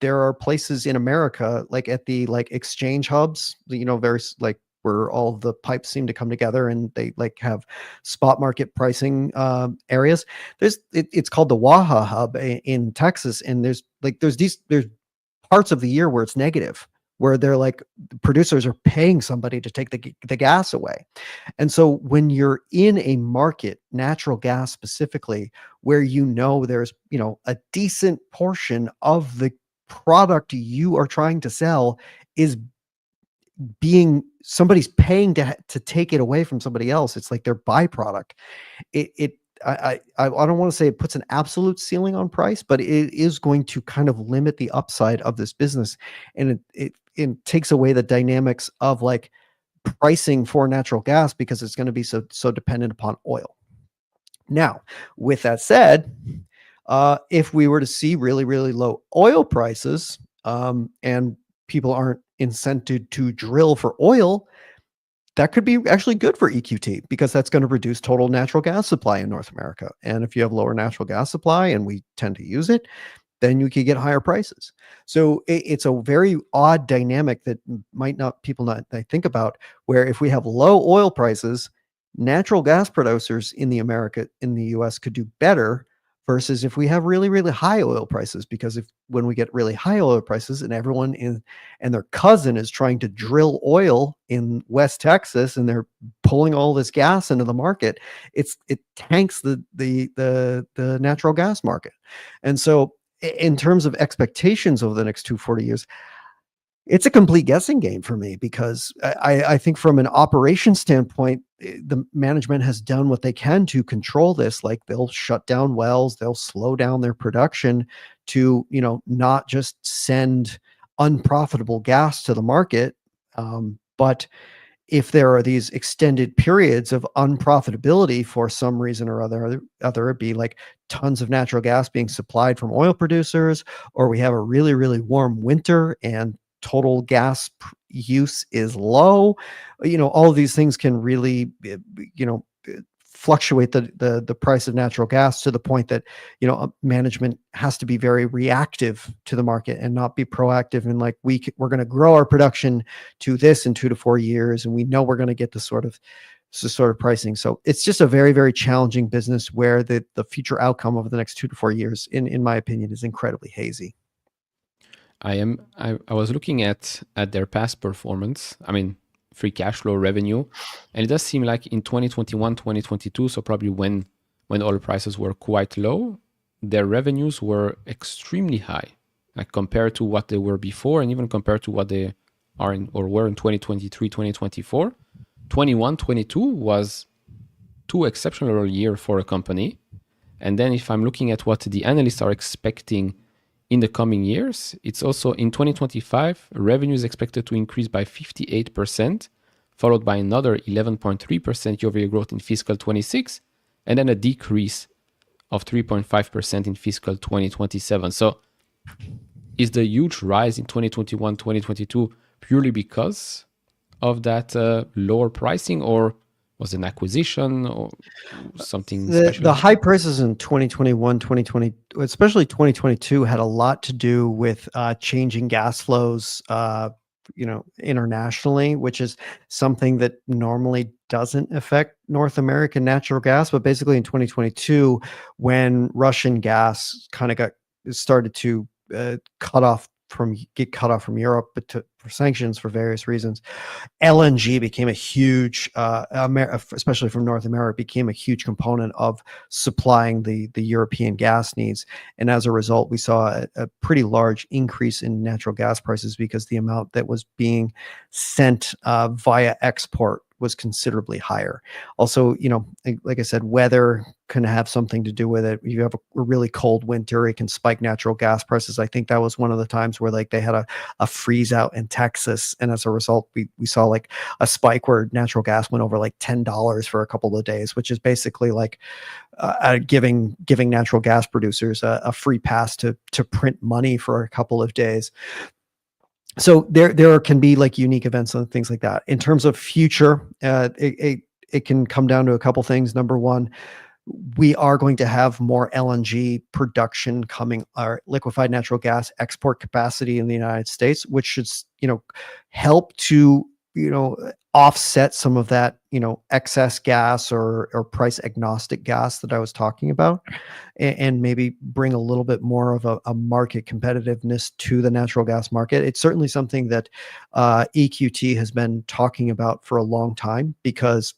there are places in America, like at the like exchange hubs, very like where all the pipes seem to come together, and they like have spot market pricing areas. It's called the Waha hub in Texas, and there's parts of the year where it's negative, where they're like, producers are paying somebody to take the gas away. And so when you're in a market, natural gas specifically, where there's a decent portion of the product you are trying to sell is somebody's paying to take it away from somebody else. It's like their byproduct. I don't want to say it puts an absolute ceiling on price, but it is going to kind of limit the upside of this business, and it takes away the dynamics of like pricing for natural gas, because it's going to be so dependent upon oil. Now, with that said, if we were to see really, really low oil prices, and people aren't incented to drill for oil, that could be actually good for EQT, because that's going to reduce total natural gas supply in North America. And if you have lower natural gas supply, and we tend to use it, then you could get higher prices. So it's a very odd dynamic that people not think about, where if we have low oil prices, natural gas producers in the US could do better, versus if we have really, really high oil prices. Because when we get really high oil prices, and everyone and their cousin is trying to drill oil in West Texas, and they're pulling all this gas into the market, it tanks the natural gas market. And so in terms of expectations over the next 240 years, it's a complete guessing game for me, because I think from an operation standpoint, the management has done what they can to control this. Like, they'll shut down wells, they'll slow down their production to, not just send unprofitable gas to the market. But if there are these extended periods of unprofitability for some reason or other, it'd be like tons of natural gas being supplied from oil producers, or we have a really, really warm winter and total gas use is low. All of these things can really, fluctuate the price of natural gas to the point that, management has to be very reactive to the market and not be proactive. And like, we're going to grow our production to this in 2 to 4 years, and we know we're going to get this sort of pricing. So it's just a very, very challenging business, where the future outcome over the next 2 to 4 years, in my opinion, is incredibly hazy. I was looking at their past performance. I mean, free cash flow, revenue, and it does seem like in 2021, 2022, so probably when oil prices were quite low, their revenues were extremely high, like compared to what they were before, and even compared to what they are were in 2023, 2024. 21, 22 was 2 exceptional years for a company. And then if I'm looking at what the analysts are expecting in the coming years, it's also in 2025, revenue is expected to increase by 58%, followed by another 11.3% year-over-year growth in fiscal 26, and then a decrease of 3.5% in fiscal 2027. So is the huge rise in 2021, 2022 purely because of that lower pricing, or was it an acquisition or something special? The high prices in 2021, 2020, especially 2022, had a lot to do with changing gas flows, internationally, which is something that normally doesn't affect North American natural gas. But basically in 2022, when Russian gas kind of started to get cut off from Europe, but for sanctions for various reasons, LNG became a huge, especially from North America, became a huge component of supplying the European gas needs. And as a result, we saw a pretty large increase in natural gas prices because the amount that was being sent via export was considerably higher. Also, like I said, weather can have something to do with it. You have a really cold winter, it can spike natural gas prices. I think that was one of the times where like they had a freeze out in Texas, and as a result, we saw like a spike where natural gas went over like $10 for a couple of days, which is basically like giving natural gas producers a free pass to print money for a couple of days. So there can be like unique events and things like that. In terms of future, it can come down to a couple things. Number one, we are going to have more LNG production coming, or liquefied natural gas export capacity in the United States, which should, help to, offset some of that, excess gas or price agnostic gas that I was talking about, and maybe bring a little bit more of a market competitiveness to the natural gas market. It's certainly something that EQT has been talking about for a long time, because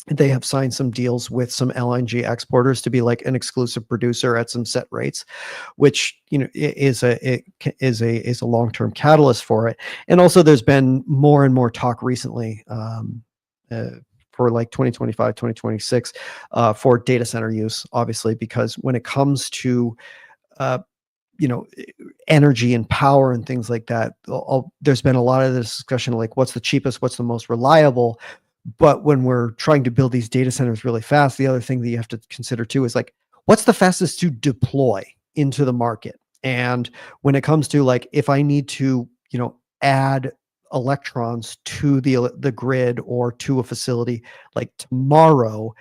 they have signed some deals with some LNG exporters to be like an exclusive producer at some set rates, which is a long-term catalyst for it. And also, there's been more and more talk recently for like 2025, 2026 for data center use, obviously, because when it comes to energy and power and things like that, there's been a lot of this discussion like what's the cheapest, what's the most reliable. But when we're trying to build these data centers really fast, the other thing that you have to consider too is like, what's the fastest to deploy into the market? And when it comes to like, if I need to, add electrons to the grid or to a facility like tomorrow,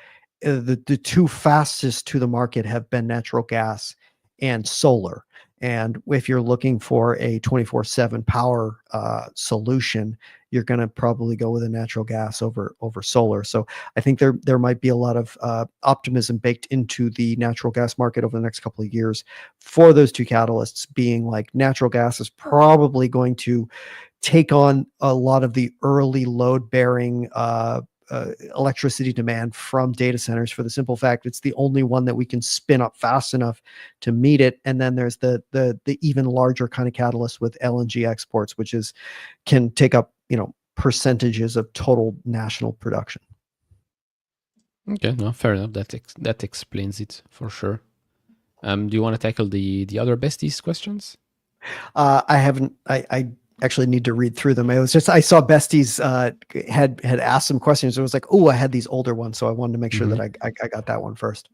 the two fastest to the market have been natural gas and solar. And if you're looking for a 24/7 power solution, you're going to probably go with a natural gas over solar. So I think there might be a lot of optimism baked into the natural gas market over the next couple of years for those two catalysts, being like natural gas is probably going to take on a lot of the early load bearing electricity demand from data centers, for the simple fact it's the only one that we can spin up fast enough to meet it. And then there's the even larger kind of catalyst with LNG exports, which can take up percentages of total national production. Okay, no, fair enough. That explains it for sure. Do you want to tackle the other besties questions? I haven't. I actually need to read through them. It was just I saw besties had asked some questions. It was like, oh, I had these older ones, so I wanted to make sure that I got that one first.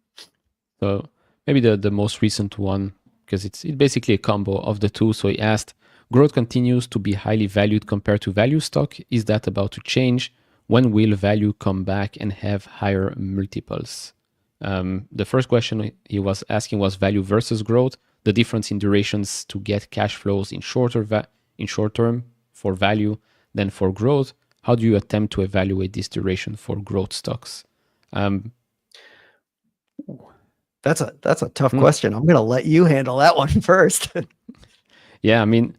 So maybe the most recent one, because it's basically a combo of the two. So he asked, growth continues to be highly valued compared to value stock. Is that about to change? When will value come back and have higher multiples? The first question he was asking was value versus growth, the difference in durations to get cash flows in short term for value than for growth. How do you attempt to evaluate this duration for growth stocks? That's a tough question. I'm going to let you handle that one first. Yeah, I mean,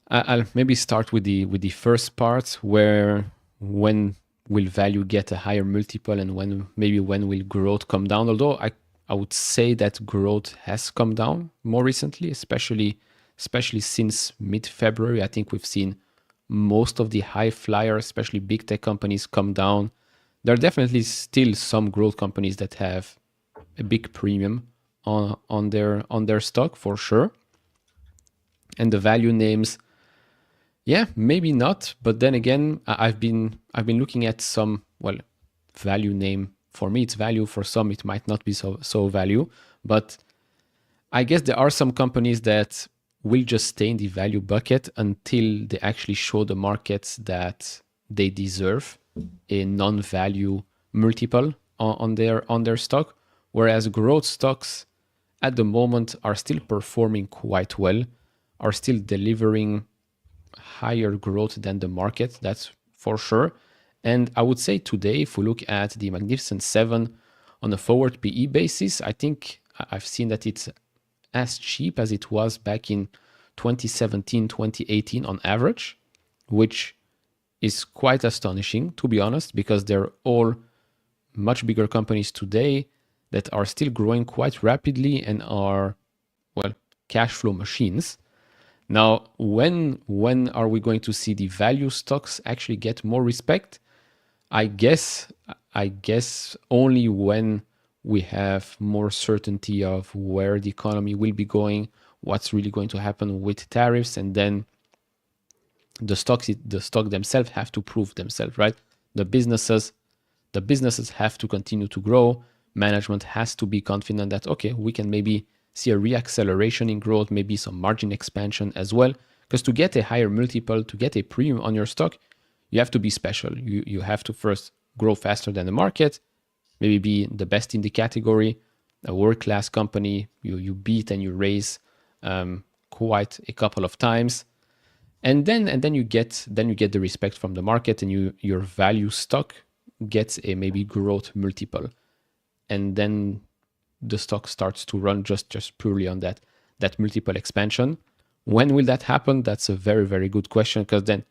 I'll maybe start with the first part, where when will value get a higher multiple and when will growth come down? Although I would say that growth has come down more recently, especially since mid-February. I think we've seen most of the high flyers, especially big tech companies, come down. There are definitely still some growth companies that have a big premium on their stock for sure. And the value names, Yeah, maybe not. But then again, I've been looking at some, well, value name. For me, it's value. For some, it might not be so value. But I guess there are some companies that will just stay in the value bucket until they actually show the markets that they deserve a non-value multiple on their stock. Whereas growth stocks at the moment are still performing quite well, are still delivering higher growth than the market, that's for sure. And I would say today, if we look at the Magnificent Seven on a forward PE basis, I think I've seen that it's as cheap as it was back in 2017, 2018 on average, which is quite astonishing, to be honest, because they're all much bigger companies today that are still growing quite rapidly and are, well, cash flow machines. Now, when are we going to see the value stocks actually get more respect? I guess only when we have more certainty of where the economy will be going, what's really going to happen with tariffs, and then the stock themselves have to prove themselves, right? The businesses have to continue to grow. Management has to be confident that, okay, we can maybe see a reacceleration in growth, maybe some margin expansion as well. Because to get a higher multiple, to get a premium on your stock, you have to be special. You have to first grow faster than the market, maybe be the best in the category, a world-class company. You beat and you raise quite a couple of times, and then you get the respect from the market, and your value stock gets a maybe growth multiple, and then the stock starts to run just purely on that multiple expansion. When will that happen? That's a very, very good question, because then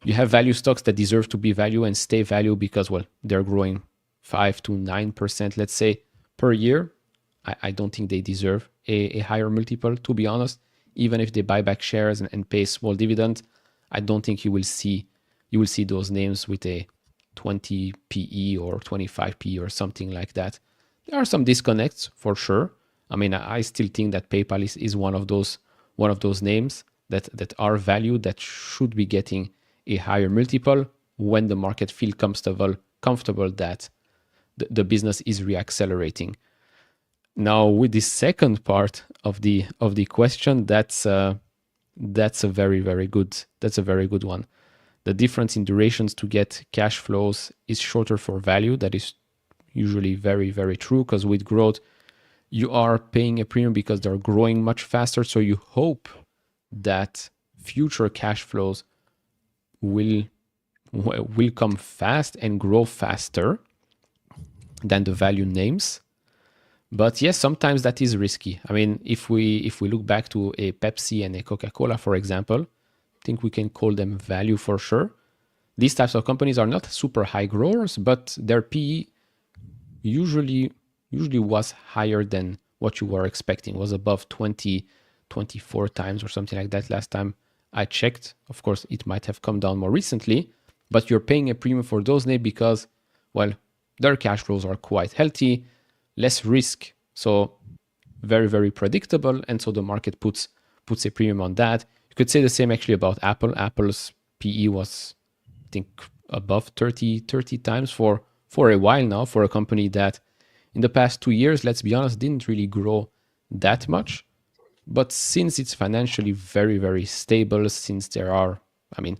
you have value stocks that deserve to be value and stay value because, well, they're growing 5 to 9%, let's say, per year. I don't think they deserve a higher multiple, to be honest. Even if they buy back shares and pay a small dividend, I don't think you will see those names with a 20 PE or 25 PE or something like that. There are some disconnects for sure. I mean, I still think that PayPal is one of those names that are valued, that should be getting a higher multiple when the market feel comfortable that the business is reaccelerating. Now, with the second part of the question, that's a very, very good one. The difference in durations to get cash flows is shorter for value. That is usually very, very true, because with growth, you are paying a premium because they're growing much faster. So you hope that future cash flows will come fast and grow faster than the value names. But yes, sometimes that is risky. I mean, if we look back to a Pepsi and a Coca-Cola, for example, I think we can call them value for sure. These types of companies are not super high growers, but their PE usually was higher than what you were expecting. It was above 20, 24 times or something like that last time I checked. Of course, it might have come down more recently, but you're paying a premium for those names because, well, their cash flows are quite healthy, less risk, so very, very predictable, and so the market puts a premium on that. You could say the same actually about Apple. Apple's PE was, I think, above 30 times for a while now, for a company that in the past 2 years, let's be honest, didn't really grow that much. But since it's financially very, very stable, since there are, I mean,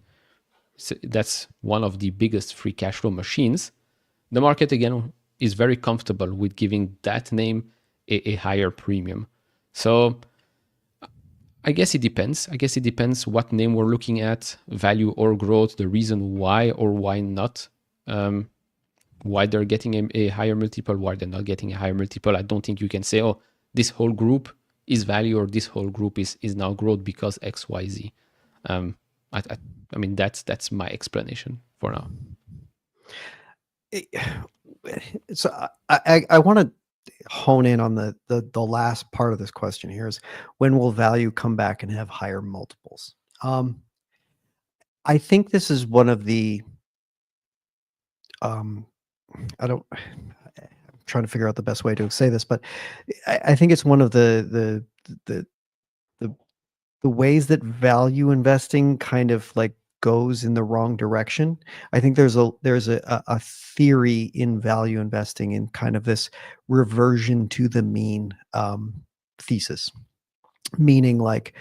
that's one of the biggest free cash flow machines, the market again is very comfortable with giving that name a higher premium. So I guess it depends. I guess it depends what name we're looking at, value or growth, the reason why or why not, why they're getting a higher multiple, why they're not getting a higher multiple. I don't think you can say, oh, this whole group is value or this whole group is now growth because X, Y, Z. I mean, that's my explanation for now. So I want to hone in on the last part of this question here is, when will value come back and have higher multiples? I think this is one of the I'm trying to figure out the best way to say this, but I think it's one of the the ways that value investing kind of like goes in the wrong direction. I think there's a theory in value investing in kind of this reversion to the mean thesis, meaning like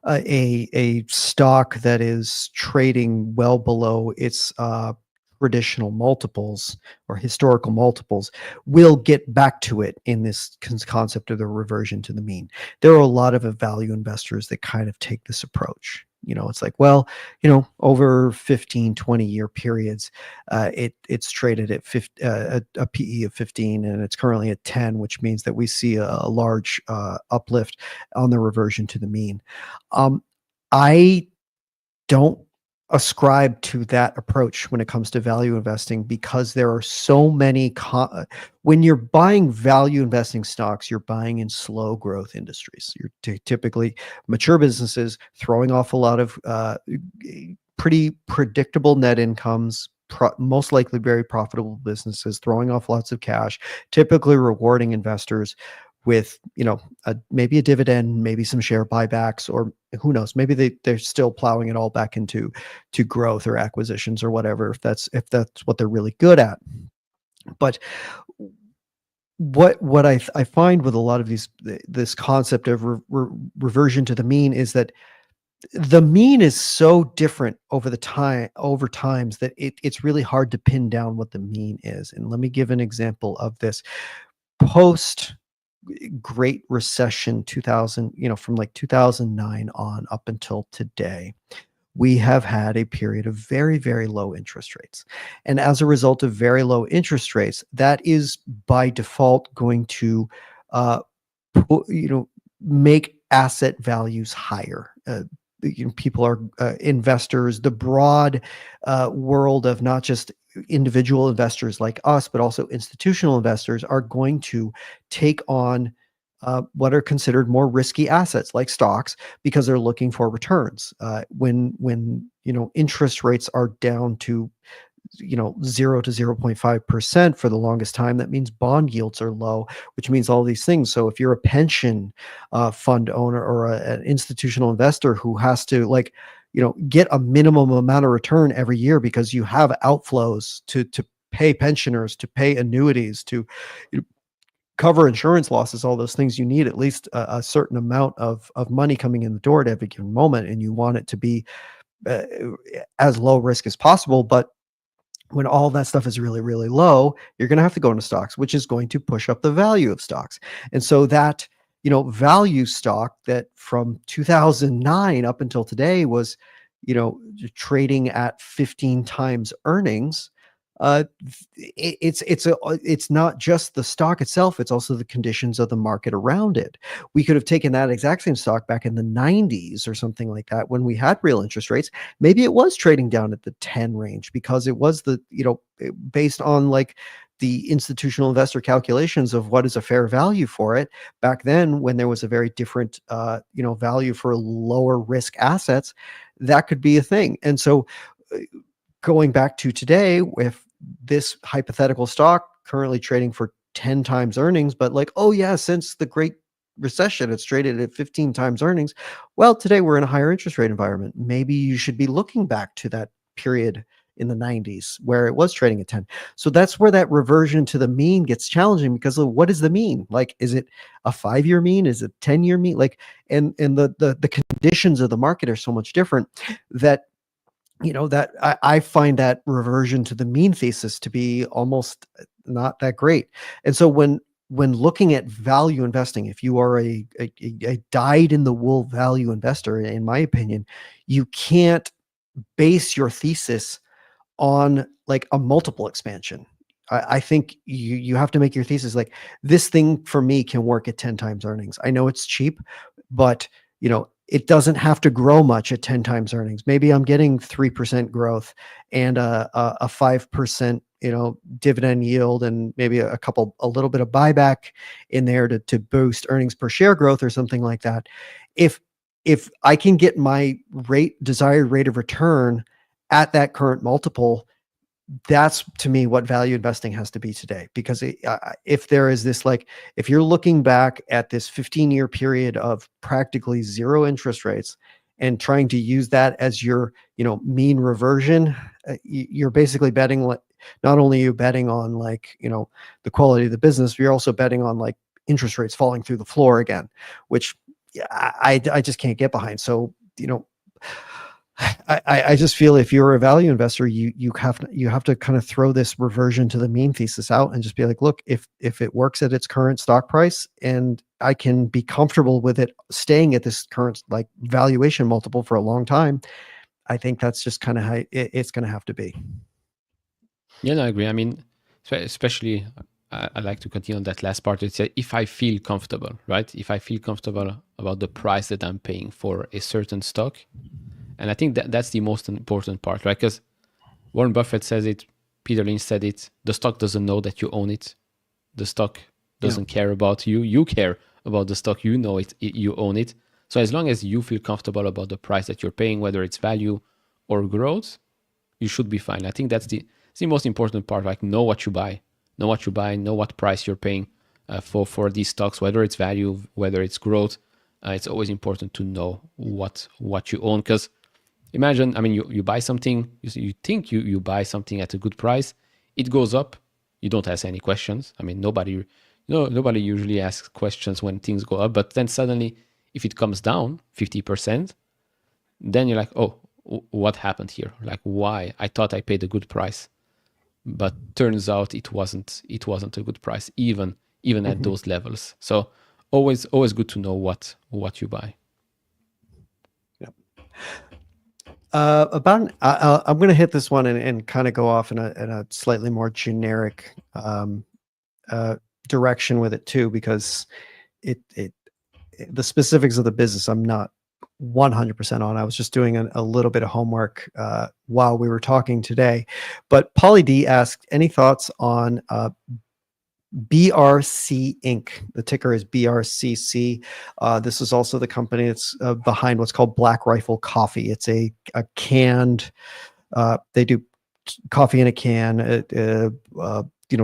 a stock that is trading well below its traditional multiples or historical multiples will get back to it in this concept of the reversion to the mean. There are a lot of value investors that kind of take this approach. It's like, well, over 15, 20-year periods, it's traded at a PE of 15, and it's currently at 10, which means that we see a large uplift on the reversion to the mean. I don't ascribe to that approach when it comes to value investing, because there are so many when you're buying value investing stocks, you're buying in slow growth industries. You're typically mature businesses throwing off a lot of pretty predictable net incomes, most likely very profitable businesses throwing off lots of cash, typically rewarding investors with maybe a dividend, maybe some share buybacks, or who knows, maybe they're still plowing it all back into growth or acquisitions or whatever, if that's what they're really good at. But what I find with a lot of this concept of reversion to the mean is that the mean is so different over times that it's really hard to pin down what the mean is. And let me give an example of this. Post Great Recession 2000, from like 2009 on up until today, we have had a period of very, very low interest rates. And as a result of very low interest rates, that is by default going to make asset values higher. People are investors, the broad world of not just individual investors like us, but also institutional investors are going to take on what are considered more risky assets like stocks, because they're looking for returns. When interest rates are down to 0 to 0.5% for the longest time, that means bond yields are low, which means all these things. So if you're a pension fund owner or an institutional investor who has to get a minimum amount of return every year because you have outflows to pay pensioners, to pay annuities, to cover insurance losses, all those things, you need at least a certain amount of money coming in the door at every given moment, and you want it to be as low risk as possible. But when all that stuff is really, really low, you're going to have to go into stocks, which is going to push up the value of stocks. And so that, value stock that from 2009 up until today was, trading at 15 times earnings. It's not just the stock itself, it's also the conditions of the market around it. We could have taken that exact same stock back in the 90s or something like that, when we had real interest rates. Maybe it was trading down at the 10 range, because it was based on like the institutional investor calculations of what is a fair value for it back then, when there was a very different value for lower risk assets. That could be a thing. And so going back to today, if this hypothetical stock currently trading for 10 times earnings, but since the Great Recession, it's traded at 15 times earnings. Well, today we're in a higher interest rate environment. Maybe you should be looking back to that period in the 90s where it was trading at 10. So that's where that reversion to the mean gets challenging, because of what is the mean? Is it a 5-year mean? Is it 10-year mean? And the conditions of the market are so much different that that I find that reversion to the mean thesis to be almost not that great. And so when looking at value investing, if you are a dyed in the wool value investor, in my opinion, you can't base your thesis on a multiple expansion. I think you have to make your thesis this thing for me can work at 10 times earnings. I know it's cheap, but it doesn't have to grow much at 10 times earnings. Maybe I'm getting 3% growth and a 5%, dividend yield, and maybe a little bit of buyback in there to boost earnings per share growth or something like that. If I can get my desired rate of return at that current multiple, that's to me what value investing has to be today. Because if there is this, if you're looking back at this 15-year period of practically zero interest rates, and trying to use that as your, mean reversion, you're basically betting, like, not only are you betting on, like, the quality of the business, but you're also betting on, like, interest rates falling through the floor again, which I just can't get behind. So, I just feel if you're a value investor, you have to kind of throw this reversion to the mean thesis out and just be like, look, if it works at its current stock price and I can be comfortable with it staying at this current, like, valuation multiple for a long time, I think that's just kind of how it's going to have to be. Yeah, no, I agree. I mean, especially I like to continue on that last part. It's if I feel comfortable, right? If I feel comfortable about the price that I'm paying for a certain stock. And I think that's the most important part, right? Because Warren Buffett says it, Peter Lynch said it, the stock doesn't know that you own it. The stock doesn't care about you. You care about the stock, you know you own it. So as long as you feel comfortable about the price that you're paying, whether it's value or growth, you should be fine. I think that's the most important part, like know what you buy, know what price you're paying for these stocks, whether it's value, whether it's growth. It's always important to know what you own, because imagine, I mean, you buy something, you think you buy something at a good price, it goes up, you don't ask any questions. I mean, nobody usually asks questions when things go up, but then suddenly, if it comes down 50%, then you're like, oh, what happened here? Like, why? I thought I paid a good price, but turns out it wasn't a good price, even at those levels. So always good to know what you buy. I'm going to hit this one and kind of go off in a slightly more generic direction with it too, because the specifics of the business I'm not 100% on. I was just doing a little bit of homework while we were talking today. But Pauly D asked, any thoughts on BRC Inc. The ticker is BRCC. This is also the company that's behind what's called Black Rifle Coffee. It's a canned, they do coffee in a can,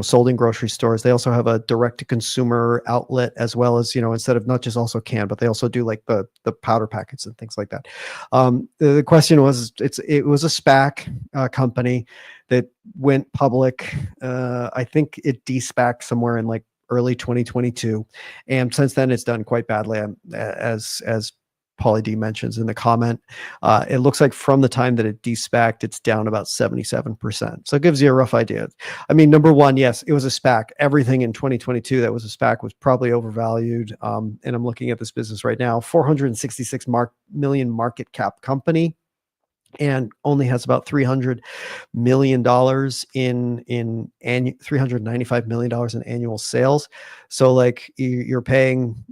sold in grocery stores. They also have a direct to consumer outlet, as well as, instead of not just also canned, but they also do like the powder packets and things like that. The question was, it was a SPAC company that went public. I think it de-SPAC'd somewhere in like early 2022. And since then it's done quite badly. As Pauly D mentions in the comment, it looks like from the time that it de-SPAC'd, it's down about 77%. So it gives you a rough idea. I mean, number one, yes, it was a SPAC. Everything in 2022 that was a SPAC was probably overvalued. And I'm looking at this business right now, 466 million market cap company, and only has about $300 million in $395 million in annual sales. So like you're paying,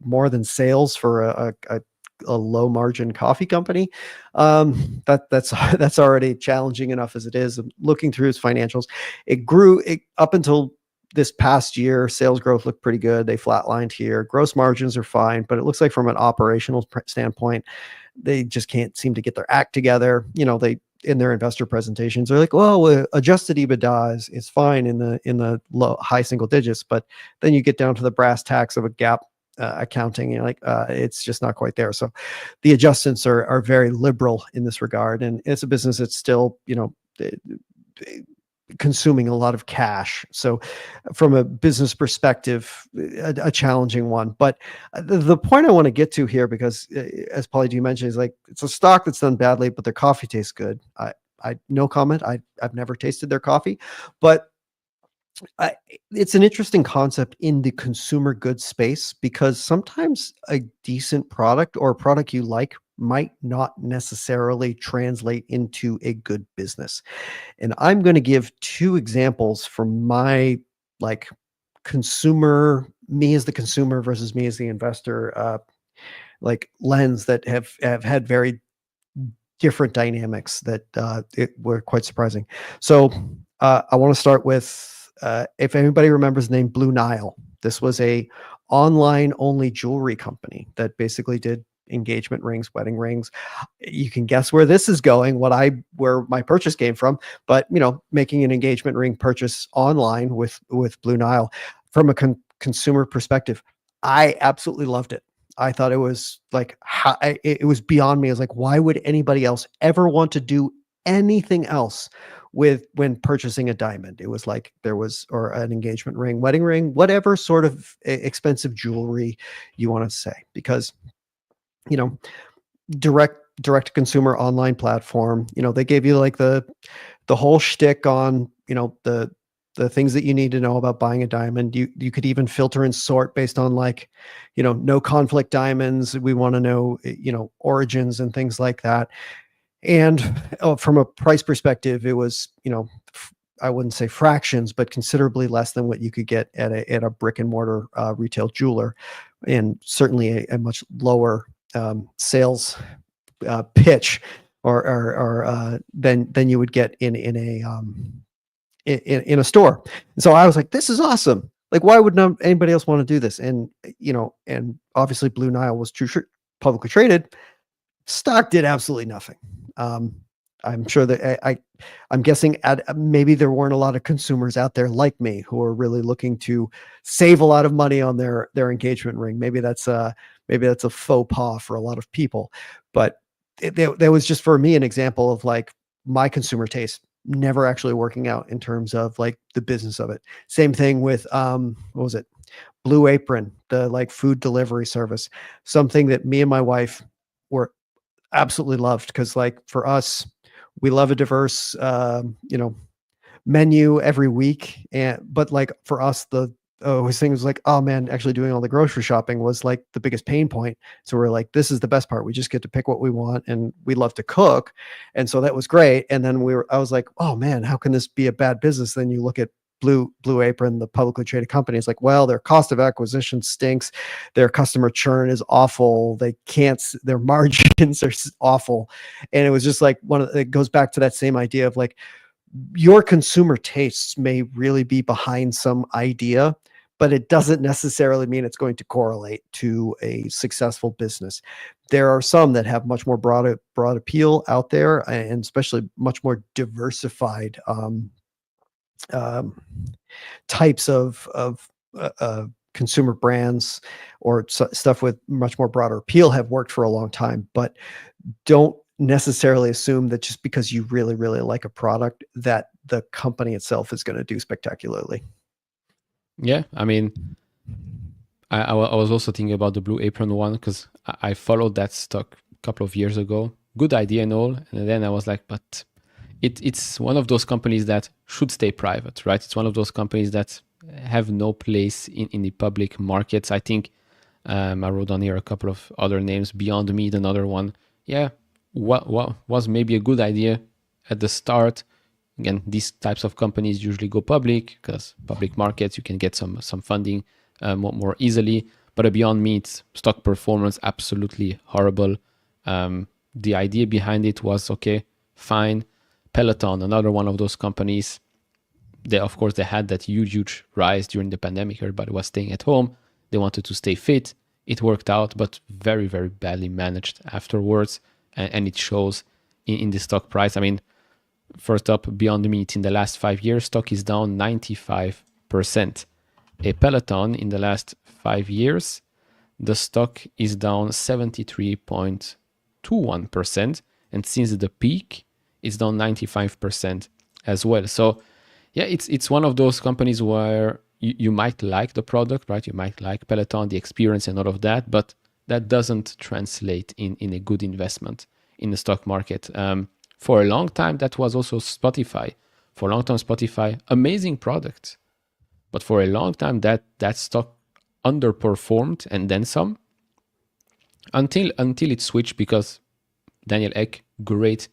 more than sales for a low margin coffee company. That's already challenging enough as it is. Looking through its financials, it grew up until this past year. Sales growth looked pretty good. They flatlined here. Gross margins are fine, but it looks like from an operational standpoint, they just can't seem to get their act together. They, in their investor presentations, they're like, well, adjusted EBITDA is fine in the high single digits, but then you get down to the brass tacks of a GAAP accounting, and like it's just not quite there. So the adjustments are very liberal in this regard, and it's a business that's still consuming a lot of cash. So from a business perspective, a challenging one. But the point I want to get to here, because as Pauly D mentioned, is like, it's a stock that's done badly, but their coffee tastes good. I no comment. I've never tasted their coffee, but it's an interesting concept in the consumer goods space, because sometimes a decent product or a product you like might not necessarily translate into a good business. And I'm going to give two examples from my like consumer, me as the consumer versus me as the investor, like lens, that have had very different dynamics that were quite surprising. So I want to start with, if anybody remembers the name Blue Nile. This was a online only jewelry company that basically did engagement rings, wedding rings. You can guess where this is going, where my purchase came from, but making an engagement ring purchase online with Blue Nile. From a consumer perspective, I absolutely loved it. I thought it was like, it was beyond me. I was like, why would anybody else ever want to do anything else when purchasing a diamond? It was like or an engagement ring, wedding ring, whatever sort of expensive jewelry you want to say, because, direct to consumer online platform, they gave you like the whole shtick on, the things that you need to know about buying a diamond. You could even filter and sort based on like, no conflict diamonds. We want to know, origins and things like that. And from a price perspective, it was, I wouldn't say fractions, but considerably less than what you could get at a brick and mortar retail jeweler, and certainly a much lower sales pitch or than you would get in a store. And so I was like, this is awesome. Like, why would anybody else want to do this? And, and obviously Blue Nile was publicly traded. Stock did absolutely nothing. I'm sure that I'm guessing maybe there weren't a lot of consumers out there like me who are really looking to save a lot of money on their engagement ring. Maybe that's a faux pas for a lot of people, but that was just for me an example of like my consumer taste never actually working out in terms of like the business of it. Same thing with what was it? Blue Apron, the like food delivery service, something that me and my wife were absolutely loved, because like for us, we love a diverse menu every week, but like for us, the thing was like, oh man, actually doing all the grocery shopping was like the biggest pain point. So we're like, this is the best part. We just get to pick what we want, and we love to cook. And so that was great. And then I was like, oh man, how can this be a bad business? Then you look at Blue Apron, the publicly traded company. It's like, well, their cost of acquisition stinks. Their customer churn is awful. Their margins are awful. And it was just like it goes back to that same idea of like, your consumer tastes may really be behind some idea, but it doesn't necessarily mean it's going to correlate to a successful business. There are some that have much more broad appeal out there, and especially much more diversified types of consumer brands or stuff with much more broader appeal have worked for a long time. But don't necessarily assume that just because you really, really like a product that the company itself is going to do spectacularly. Yeah, I mean, I was also thinking about the Blue Apron one, because I followed that stock a couple of years ago. Good idea and all. And then I was like, but it's one of those companies that should stay private, right? It's one of those companies that have no place in the public markets. I think I wrote on here a couple of other names. Beyond Meat, another one. Yeah, what was maybe a good idea at the start. Again, these types of companies usually go public, because public markets, you can get some funding more easily. But a Beyond Meat stock performance, absolutely horrible. The idea behind it was, okay, fine. Peloton, another one of those companies. They had that huge rise during the pandemic. Everybody was staying at home. They wanted to stay fit. It worked out, but very, very badly managed afterwards. And it shows in the stock price. I mean, first up, Beyond Meat in the last 5 years, stock is down 95%. A Peloton in the last 5 years, the stock is down 73.21%. And since the peak, it's down 95% as well. So yeah, it's one of those companies where you might like the product, right? You might like Peloton, the experience and all of that, but that doesn't translate in a good investment in the stock market. For a long time, that was also Spotify. For a long time, Spotify, amazing product. But for a long time, that stock underperformed and then some, until it switched, because Daniel Ek, great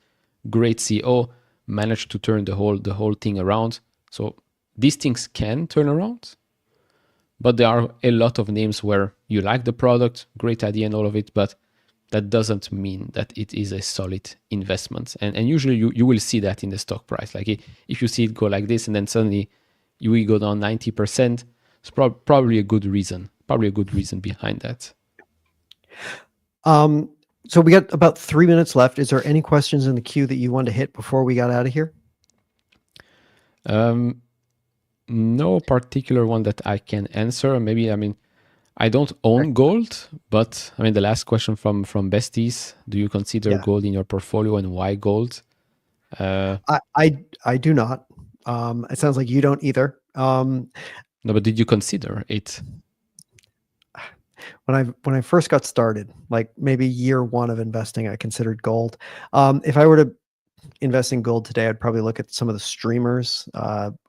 CEO, managed to turn the whole thing around. So these things can turn around, but there are a lot of names where you like the product, great idea and all of it, but that doesn't mean that it is a solid investment. And usually you will see that in the stock price. Like if you see it go like this and then suddenly you will go down 90%, it's probably a good reason. Probably a good reason behind that. So we got about 3 minutes left. Is there any questions in the queue that you want to hit before we got out of here? No particular one that I can answer. Maybe, I mean, I don't own gold, but I mean the last question from Besties: do you consider gold in your portfolio, and why gold? I do not. It sounds like you don't either. No, but did you consider it? When I first got started, like maybe year one of investing, I considered gold. If I were to invest in gold today, I'd probably look at some of the streamers,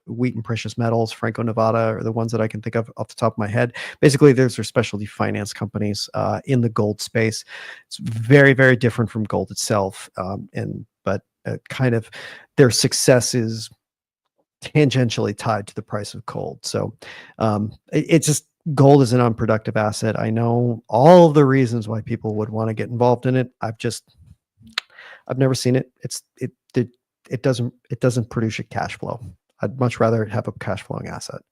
Wheaton Precious Metals, Franco-Nevada are the ones that I can think of off the top of my head. Basically, those are specialty finance companies in the gold space. It's very, very different from gold itself, but kind of their success is tangentially tied to the price of gold. So it's just gold is an unproductive asset. I know all of the reasons why people would want to get involved in it. I've never seen it. It doesn't produce a cash flow. I'd much rather have a cash flowing asset.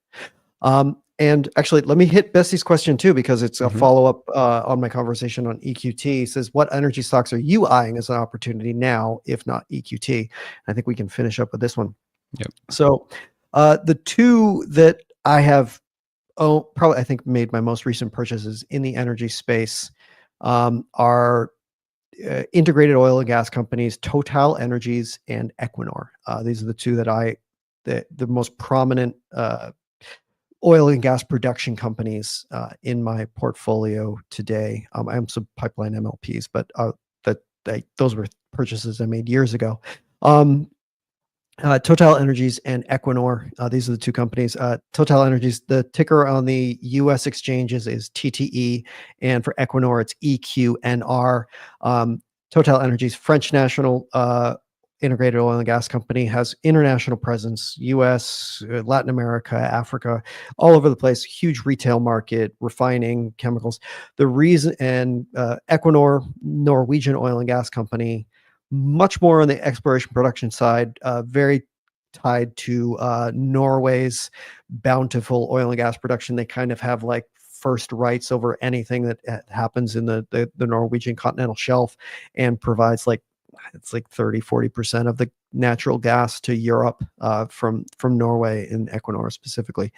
And actually, let me hit Bessie's question too, because it's a follow-up on my conversation on EQT. It says, what energy stocks are you eyeing as an opportunity now, if not EQT? I think we can finish up with this one. Yep. So the two that I have probably I think made my most recent purchases in the energy space are integrated oil and gas companies, Total Energies and Equinor. These are the two that the most prominent oil and gas production companies in my portfolio today. I have some pipeline MLPs, but those were purchases I made years ago. Total Energies and Equinor. These are the two companies. Total Energies, the ticker on the U.S. exchanges is TTE, and for Equinor, it's EQNR. Total Energies, French national integrated oil and gas company, has international presence, U.S., Latin America, Africa, all over the place. Huge retail market, refining, chemicals. The reason, and Equinor, Norwegian oil and gas company, much more on the exploration production side, very tied to Norway's bountiful oil and gas production. They kind of have like first rights over anything that happens in the Norwegian continental shelf, and provides it's like 30-40% of the natural gas to Europe from Norway and Equinor specifically.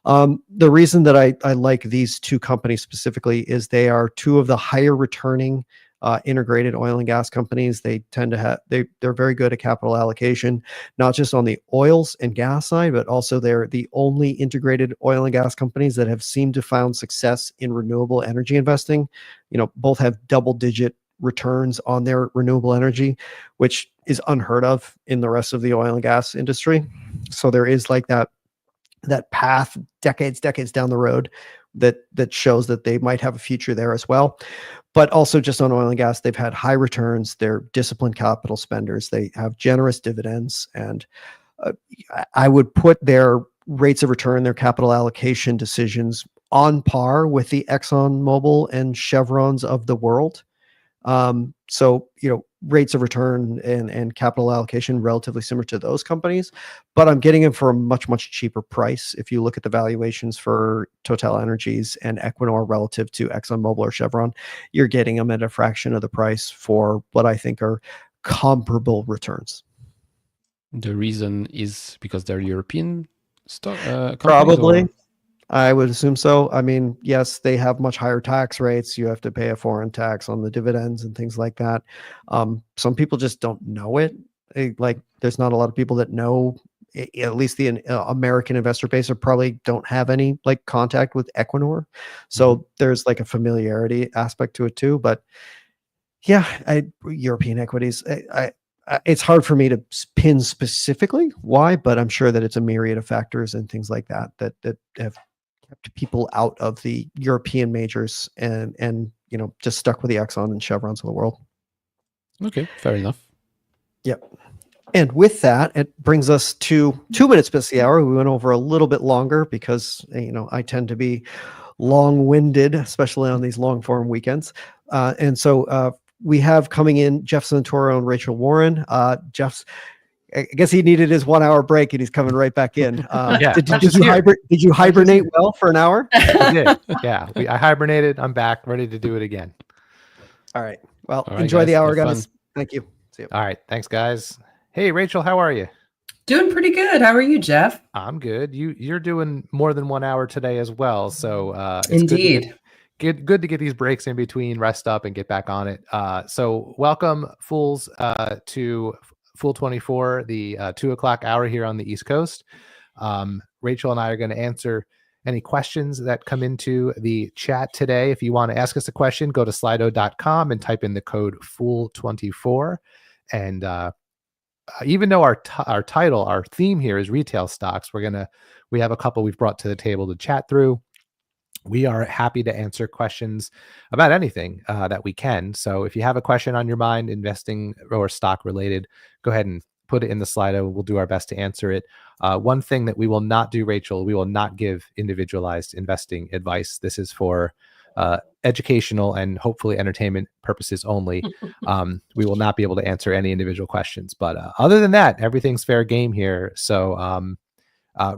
The reason that I like these two companies specifically is they are two of the higher returning integrated oil and gas companies. They tend to have, they're very good at capital allocation, not just on the oils and gas side, but also they're the only integrated oil and gas companies that have seemed to found success in renewable energy investing. Both have double-digit returns on their renewable energy, which is unheard of in the rest of the oil and gas industry. So there is like that path decades down the road that shows that they might have a future there as well. But also just on oil and gas, they've had high returns. They're disciplined capital spenders. They have generous dividends. And I would put their rates of return, their capital allocation decisions on par with the ExxonMobil and Chevrons of the world. So, rates of return and capital allocation relatively similar to those companies, but I'm getting them for a much, much cheaper price. If you look at the valuations for Total Energies and Equinor relative to ExxonMobil or Chevron, you're getting them at a fraction of the price for what I think are comparable returns. The reason is because they're European stock companies? Probably. I would assume so. I mean, yes, they have much higher tax rates. You have to pay a foreign tax on the dividends and things like that. Some people just don't know it. There's not a lot of people that know, at least the American investor base, or probably don't have any contact with Equinor. So there's a familiarity aspect to it too. But yeah, European equities, it's hard for me to pin specifically why, but I'm sure that it's a myriad of factors and things like that have kept people out of the European majors and just stuck with the Exxon and Chevrons of the world. Okay, fair enough. Yep. And with that, it brings us to 2 minutes past the hour. We went over a little bit longer because I tend to be long-winded, especially on these long-form weekends. And so we have coming in Jeff Santoro and Rachel Warren. I guess he needed his 1 hour break and he's coming right back in. Yeah, did you hibernate well for an hour? I did. Yeah, I hibernated. I'm back, ready to do it again. All right. Well, All right, enjoy guys, the hour, have guys. fun. Thank you. See you. All right, thanks, guys. Hey, Rachel, how are you? Doing pretty good. How are you, Jeff? I'm good. You're doing more than 1 hour today as well. So Indeed. good to get these breaks in between, rest up, and get back on it. So welcome, Fools, to Fool24, the 2 o'clock hour here on the East Coast. Rachel and I are going to answer any questions that come into the chat today. If you want to ask us a question, go to slido.com and type in the code Fool24. And even though our title, our theme here is retail stocks, we have a couple we've brought to the table to chat through. We are happy to answer questions about anything that we can. So if you have a question on your mind, investing or stock related, go ahead and put it in the Slido. We'll do our best to answer it. One thing that we will not do, Rachel, we will not give individualized investing advice. This is for educational and hopefully entertainment purposes only. We will not be able to answer any individual questions. But other than that, everything's fair game here. So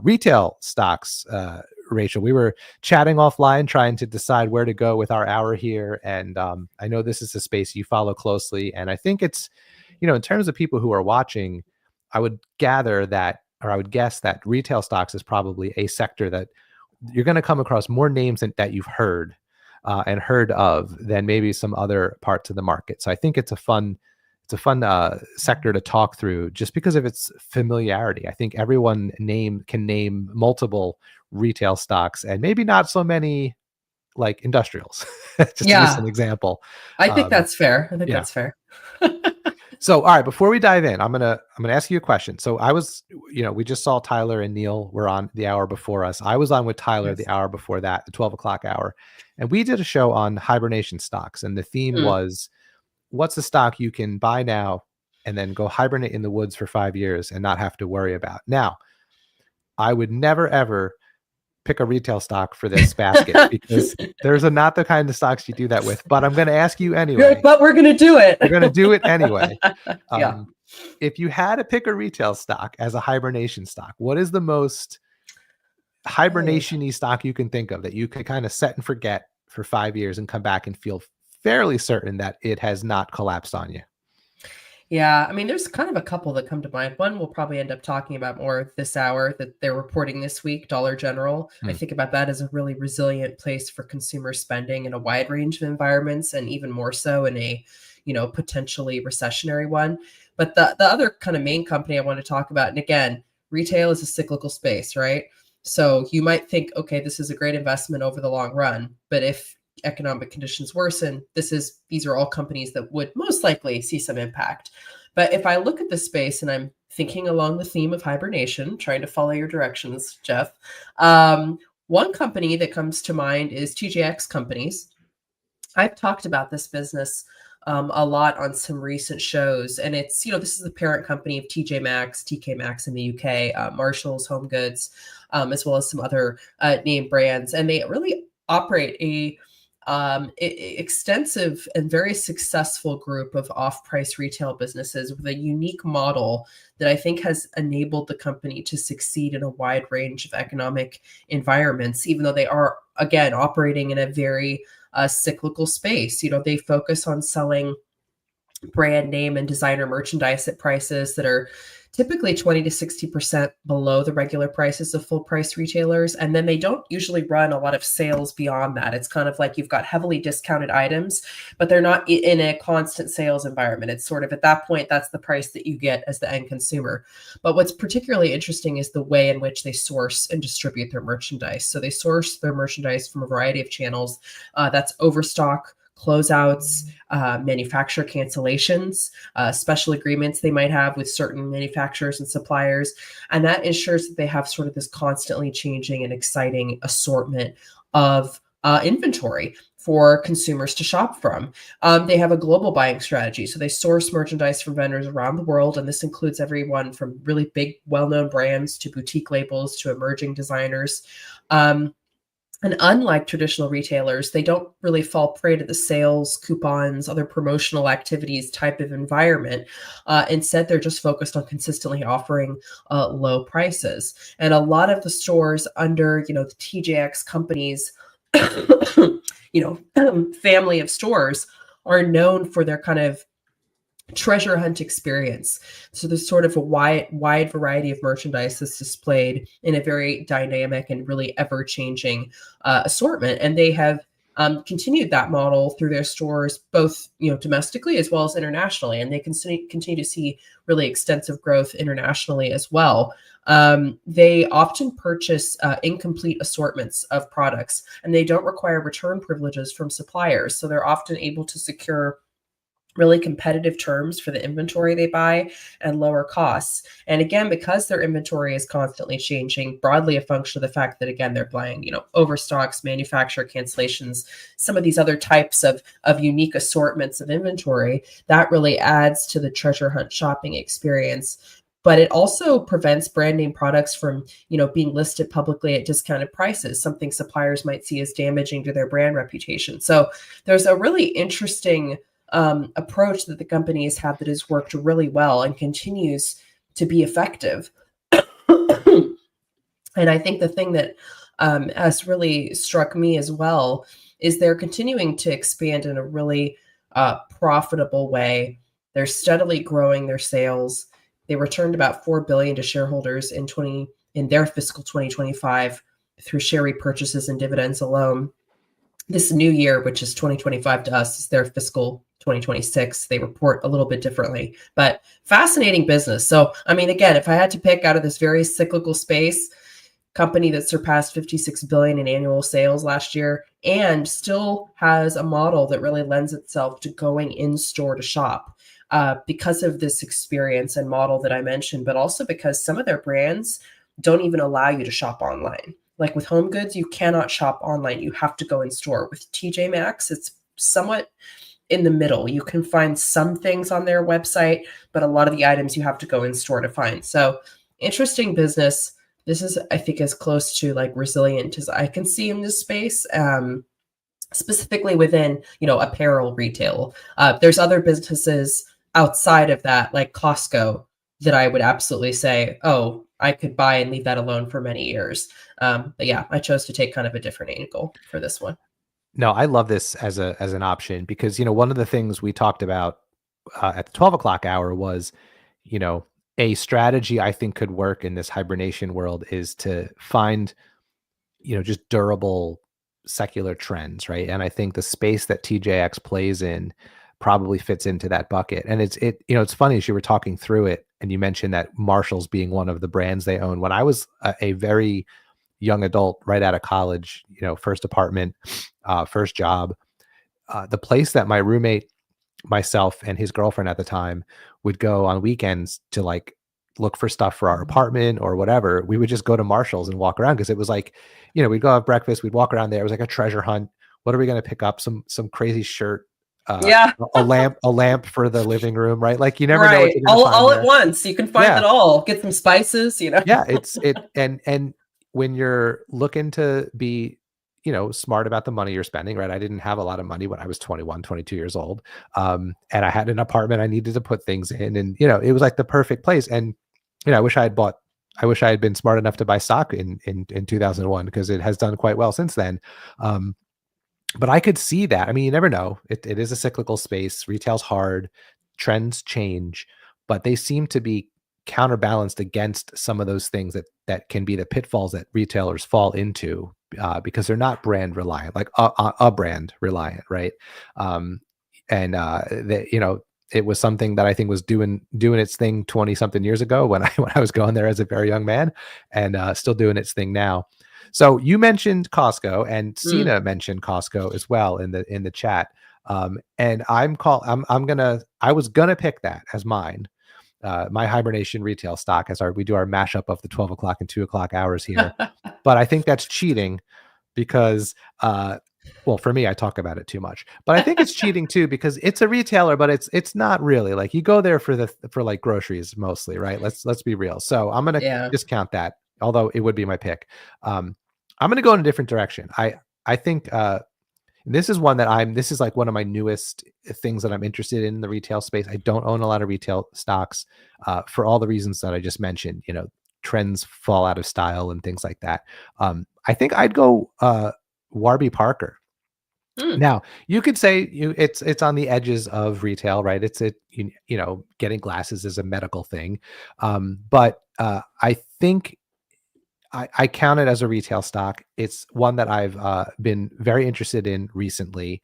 retail stocks, Rachel, we were chatting offline trying to decide where to go with our hour here. And I know this is a space you follow closely. And I think it's, in terms of people who are watching, I would gather that, or I would guess that retail stocks is probably a sector that you're going to come across more names that you've heard and heard of than maybe some other parts of the market. So I think it's a fun sector to talk through just because of its familiarity. I think everyone can name multiple retail stocks and maybe not so many like industrials, just to use an example. I think that's fair. That's fair. So, all right, before we dive in, I'm gonna ask you a question. So I was, we just saw Tyler and Neil were on the hour before us. I was on with Tyler the hour before that, the 12 o'clock hour. And we did a show on hibernation stocks. And the theme was, what's the stock you can buy now and then go hibernate in the woods for 5 years and not have to worry about? Now, I would never, ever pick a retail stock for this basket because there's not the kind of stocks you do that with. But I'm going to ask you anyway. But we're going to do it. We're going to do it anyway. If you had to pick a retail stock as a hibernation stock, what is the most hibernation-y stock you can think of that you could kind of set and forget for 5 years and come back and feel fairly certain that it has not collapsed on you? Yeah, I mean, there's kind of a couple that come to mind. One we'll probably end up talking about more this hour that they're reporting this week, Dollar General. I think about that as a really resilient place for consumer spending in a wide range of environments, and even more so in a, potentially recessionary one. But the other kind of main company I want to talk about, and again, retail is a cyclical space, right? So you might think, okay, this is a great investment over the long run, but if economic conditions worsen, these are all companies that would most likely see some impact. But if I look at the space, and I'm thinking along the theme of hibernation, trying to follow your directions, Jeff, one company that comes to mind is TJX Companies. I've talked about this business a lot on some recent shows, and it's, this is the parent company of TJ Maxx, TK Maxx in the UK, Marshalls, Home Goods, as well as some other name brands, and they really operate a extensive and very successful group of off-price retail businesses with a unique model that I think has enabled the company to succeed in a wide range of economic environments, even though they are, again, operating in a very cyclical space. They focus on selling brand name and designer merchandise at prices that are typically 20 to 60% below the regular prices of full price retailers. And then they don't usually run a lot of sales beyond that. It's kind of like you've got heavily discounted items, but they're not in a constant sales environment. It's sort of at that point, that's the price that you get as the end consumer. But what's particularly interesting is the way in which they source and distribute their merchandise. So they source their merchandise from a variety of channels. That's overstock, closeouts, manufacturer cancellations, special agreements they might have with certain manufacturers and suppliers. And that ensures that they have sort of this constantly changing and exciting assortment of inventory for consumers to shop from. They have a global buying strategy. So they source merchandise from vendors around the world. And this includes everyone from really big, well-known brands to boutique labels to emerging designers. And unlike traditional retailers, they don't really fall prey to the sales, coupons, other promotional activities type of environment. Instead, they're just focused on consistently offering low prices. And a lot of the stores under, the TJX Companies, family of stores are known for their kind of treasure hunt experience. So there's sort of a wide variety of merchandise that's displayed in a very dynamic and really ever-changing assortment. And they have continued that model through their stores, both domestically as well as internationally, and they continue to see really extensive growth internationally as well. They often purchase incomplete assortments of products, and they don't require return privileges from suppliers, so they're often able to secure really competitive terms for the inventory they buy and lower costs. And again, because their inventory is constantly changing, broadly a function of the fact that, again, they're buying, overstocks, manufacturer cancellations, some of these other types of unique assortments of inventory, that really adds to the treasure hunt shopping experience. But it also prevents brand name products from, being listed publicly at discounted prices, something suppliers might see as damaging to their brand reputation. So there's a really interesting approach that the companies have that has worked really well and continues to be effective. And I think the thing that has really struck me as well is they're continuing to expand in a really profitable way. They're steadily growing their sales. They returned about $4 billion to shareholders in their fiscal 2025 through share repurchases and dividends alone. This new year, which is 2025 to us, is their fiscal 2026. They report a little bit differently, but fascinating business. So, again, if I had to pick out of this very cyclical space, company that surpassed 56 billion in annual sales last year and still has a model that really lends itself to going in store to shop because of this experience and model that I mentioned, but also because some of their brands don't even allow you to shop online. Like with home goods, you cannot shop online. You have to go in store. With TJ Maxx, it's somewhat in the middle. You can find some things on their website, but a lot of the items you have to go in store to find. So interesting business. This is, I think, as close to like resilient as I can see in this space, specifically within, apparel retail. There's other businesses outside of that, like Costco, that I would absolutely say, oh, I could buy and leave that alone for many years. But yeah, I chose to take kind of a different angle for this one. No, I love this as an option because, one of the things we talked about at the 12 o'clock hour was, a strategy I think could work in this hibernation world is to find, just durable secular trends, right? And I think the space that TJX plays in probably fits into that bucket. And it's funny as you were talking through it and you mentioned that Marshall's being one of the brands they own. When I was a very young adult, right out of college, first apartment, first job, the place that my roommate, myself, and his girlfriend at the time would go on weekends to like look for stuff for our apartment or whatever, we would just go to Marshall's and walk around because it was like, we'd go have breakfast, we'd walk around there. It was like a treasure hunt. What are we going to pick up? Some crazy shirt. A lamp for the living room, right? Like you never know what you're gonna find all there. At once. You can find it all. Get some spices, Yeah, and when you're looking to be, smart about the money you're spending, right? I didn't have a lot of money when I was 21, 22 years old. And I had an apartment I needed to put things in, and it was like the perfect place. And I wish I had been smart enough to buy stock in 2001 because it has done quite well since then. But I could see that. You never know. It is a cyclical space. Retail's hard. Trends change, but they seem to be counterbalanced against some of those things that can be the pitfalls that retailers fall into because they're not brand reliant, like a brand reliant, right? It was something that I think was doing its thing 20 something years ago when I was going there as a very young man, and still doing its thing now. So you mentioned Costco, and Sina mentioned Costco as well in the chat. And I was gonna pick that as mine, my hibernation retail stock as we do our mashup of the 12 o'clock and 2 o'clock hours here. But I think that's cheating because, well, for me, I talk about it too much, but I think it's cheating too because it's a retailer, but it's not really. Like you go there for like groceries mostly, right? Let's be real. So I'm gonna discount that, although it would be my pick. I'm going to go in a different direction. I think this is one that this is like one of my newest things that I'm interested in the retail space. I don't own a lot of retail stocks for all the reasons that I just mentioned. Trends fall out of style and things like that. I think I'd go Warby Parker. Now you could say it's on the edges of retail, right? It's getting glasses is a medical thing. But I think I count it as a retail stock. It's one that I've been very interested in recently.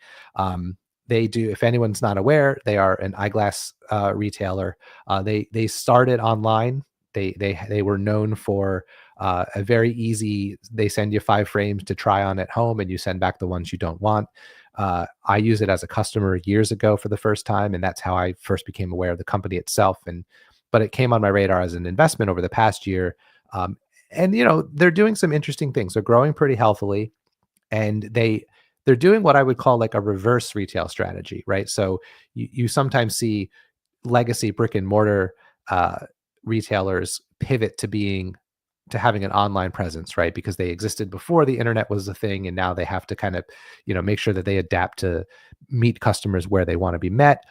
They do, if anyone's not aware, they are an eyeglass retailer. They started online. They were known for a very easy. They send you 5 frames to try on at home, and you send back the ones you don't want. I use it as a customer years ago for the first time, and that's how I first became aware of the company itself. But it came on my radar as an investment over the past year. And they're doing some interesting things. They're growing pretty healthily, and they're doing what I would call like a reverse retail strategy, right? So you sometimes see legacy brick and mortar retailers pivot to having an online presence, right? Because they existed before the internet was a thing, and now they have to kind of make sure that they adapt to meet customers where they want to be met.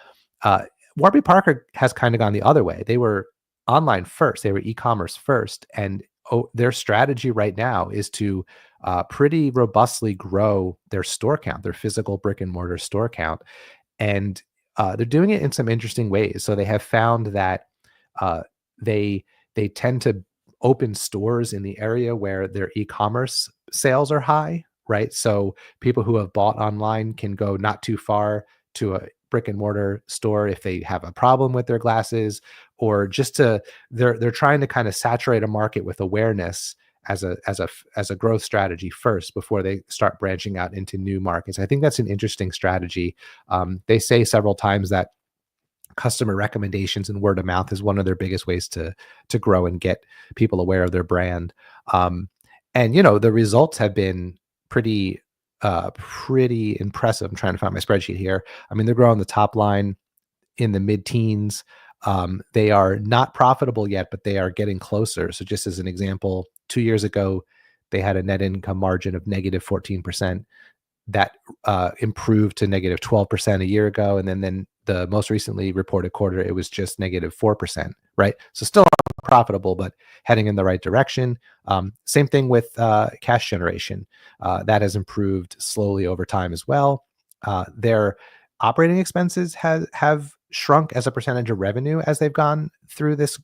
Warby Parker has kind of gone the other way. They were online first. They were e-commerce first, and their strategy right now is to pretty robustly grow their store count, their physical brick and mortar store count. And they're doing it in some interesting ways. So they have found that they tend to open stores in the area where their e-commerce sales are high, right? So people who have bought online can go not too far to a brick and mortar store if they have a problem with their glasses, or just they're trying to kind of saturate a market with awareness as a growth strategy first before they start branching out into new markets. I think that's an interesting strategy. They say several times that customer recommendations and word of mouth is one of their biggest ways to grow and get people aware of their brand. And the results have been pretty impressive. I'm trying to find my spreadsheet here. I mean, they're growing the top line in the mid-teens. They are not profitable yet, but they are getting closer. So just as an example, 2 years ago, they had a net income margin of negative 14%. That improved to negative 12% a year ago. And then the most recently reported quarter, it was just negative 4%, right? So still profitable, but heading in the right direction. Same thing with cash generation. That has improved slowly over time as well. Their operating expenses have shrunk as a percentage of revenue as they've gone through this,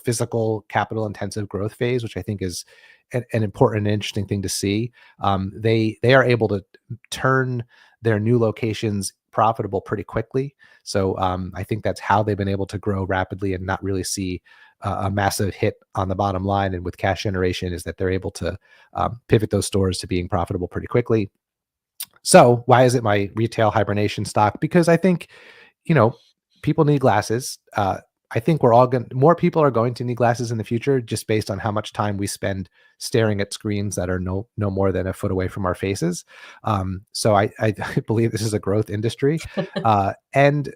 physical capital intensive growth phase, which I think is an important and interesting thing to see. They are able to turn their new locations profitable pretty quickly. So I think that's how they've been able to grow rapidly and not really see a massive hit on the bottom line. And with cash generation is that they're able to pivot those stores to being profitable pretty quickly. So why is it my retail hibernation stock? Because I think, people need glasses. I think more people are going to need glasses in the future just based on how much time we spend staring at screens that are no more than a foot away from our faces. So I believe this is a growth industry. And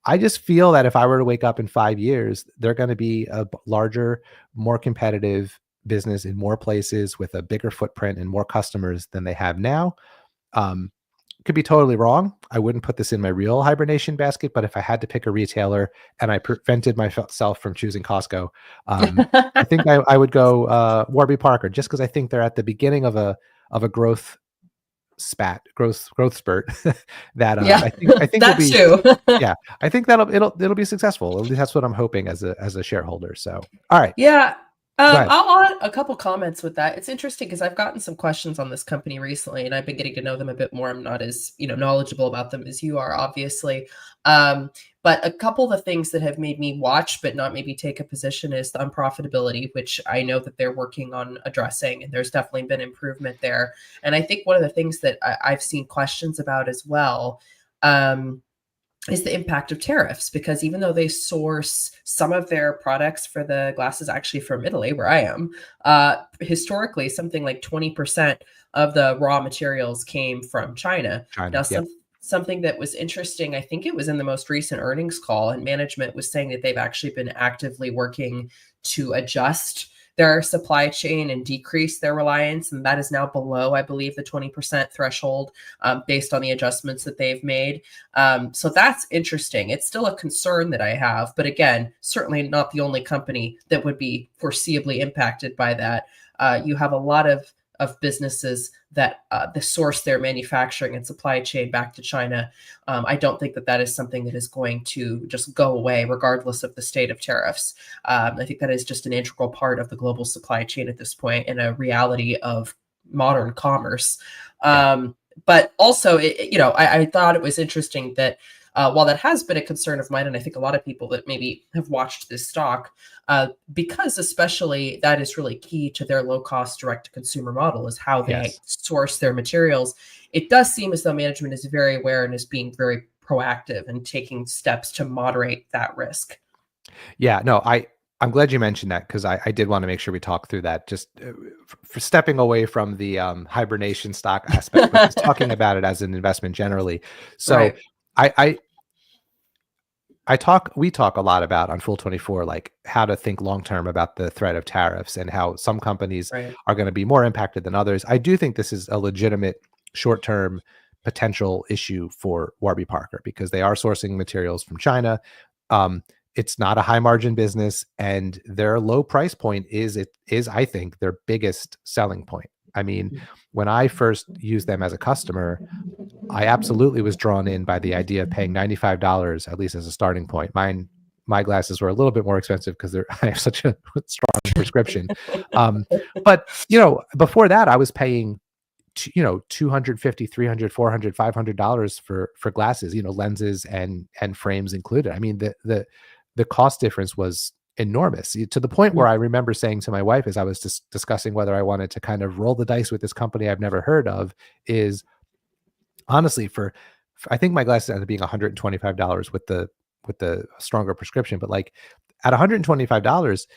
I just feel that if I were to wake up in 5 years, they're going to be a larger, more competitive business in more places with a bigger footprint and more customers than they have now. Could be totally wrong. I wouldn't put this in my real hibernation basket, but if I had to pick a retailer and I prevented myself from choosing Costco, I think I would go Warby Parker, just because I think they're at the beginning of a growth spurt that I think that will be, too. yeah, I think it'll be successful. At least that's what I'm hoping as a shareholder. So, all right. Yeah. I'll add a couple comments with that. It's interesting because I've gotten some questions on this company recently, and I've been getting to know them a bit more. I'm not as knowledgeable about them as you are, obviously. But a couple of the things that have made me watch but not maybe take a position is the unprofitability, which I know that they're working on addressing, and there's definitely been improvement there. And I think one of the things that I've seen questions about as well is the impact of tariffs, because even though they source some of their products for the glasses actually from Italy, where I am, historically something like 20% of the raw materials came from China. Now, something that was interesting, I think it was in the most recent earnings call, and management was saying that they've actually been actively working to adjust their supply chain and decrease their reliance. And that is now below, I believe, the 20% threshold based on the adjustments that they've made. So that's interesting. It's still a concern that I have. But again, certainly not the only company that would be foreseeably impacted by that. You have a lot of of businesses that source their manufacturing and supply chain back to China. I don't think that is something that is going to just go away regardless of the state of tariffs. I think that is just an integral part of the global supply chain at this point and a reality of modern commerce. But also, I thought it was interesting that while that has been a concern of mine, and I think a lot of people that maybe have watched this stock, because especially that is really key to their low-cost direct-to-consumer model is how they source their materials. It does seem as though management is very aware and is being very proactive and taking steps to moderate that risk. Yeah, no, I'm glad you mentioned that because I did want to make sure we talk through that. Just for stepping away from the hibernation stock aspect, but just talking about it as an investment generally. So right. We talk a lot about on Fool24, like how to think long-term about the threat of tariffs and how some companies are going to be more impacted than others. I do think this is a legitimate short-term potential issue for Warby Parker because they are sourcing materials from China. It's not a high margin business, and their low price point is I think their biggest selling point. I mean, when I first used them as a customer, I absolutely was drawn in by the idea of paying $95 at least as a starting point. My glasses were a little bit more expensive because I have such a strong prescription. But before that, I was paying $250, $300, $400, $500 for glasses, lenses and frames included. I mean, the cost difference was enormous to the point where I remember saying to my wife as I was discussing whether I wanted to kind of roll the dice with this company I've never heard of is honestly for I think my glasses ended up being $125 with the stronger prescription, but like at $125,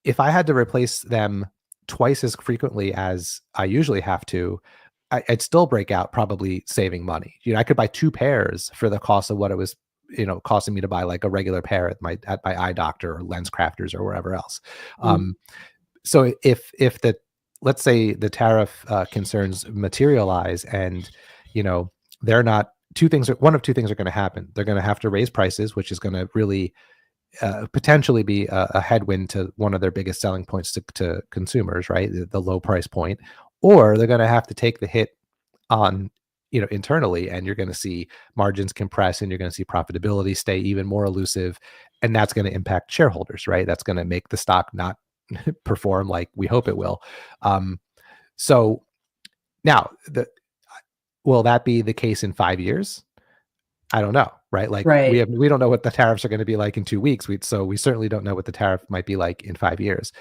if I had to replace them twice as frequently as I usually have to, I'd still break out probably saving money. I could buy 2 pairs for the cost of what it was costing me to buy like a regular pair at my eye doctor or Lens Crafters or wherever else. So if let's say the tariff concerns materialize and they're not one of two things are going to happen. They're going to have to raise prices, which is going to really potentially be a headwind to one of their biggest selling points to consumers, right? The low price point, or they're going to have to take the hit on internally, and you're going to see margins compress and you're going to see profitability stay even more elusive. And that's going to impact shareholders, right? That's going to make the stock not perform like we hope it will. So now will that be the case in 5 years? I don't know, right? Like we don't know what the tariffs are going to be like in 2 weeks. So we certainly don't know what the tariff might be like in 5 years.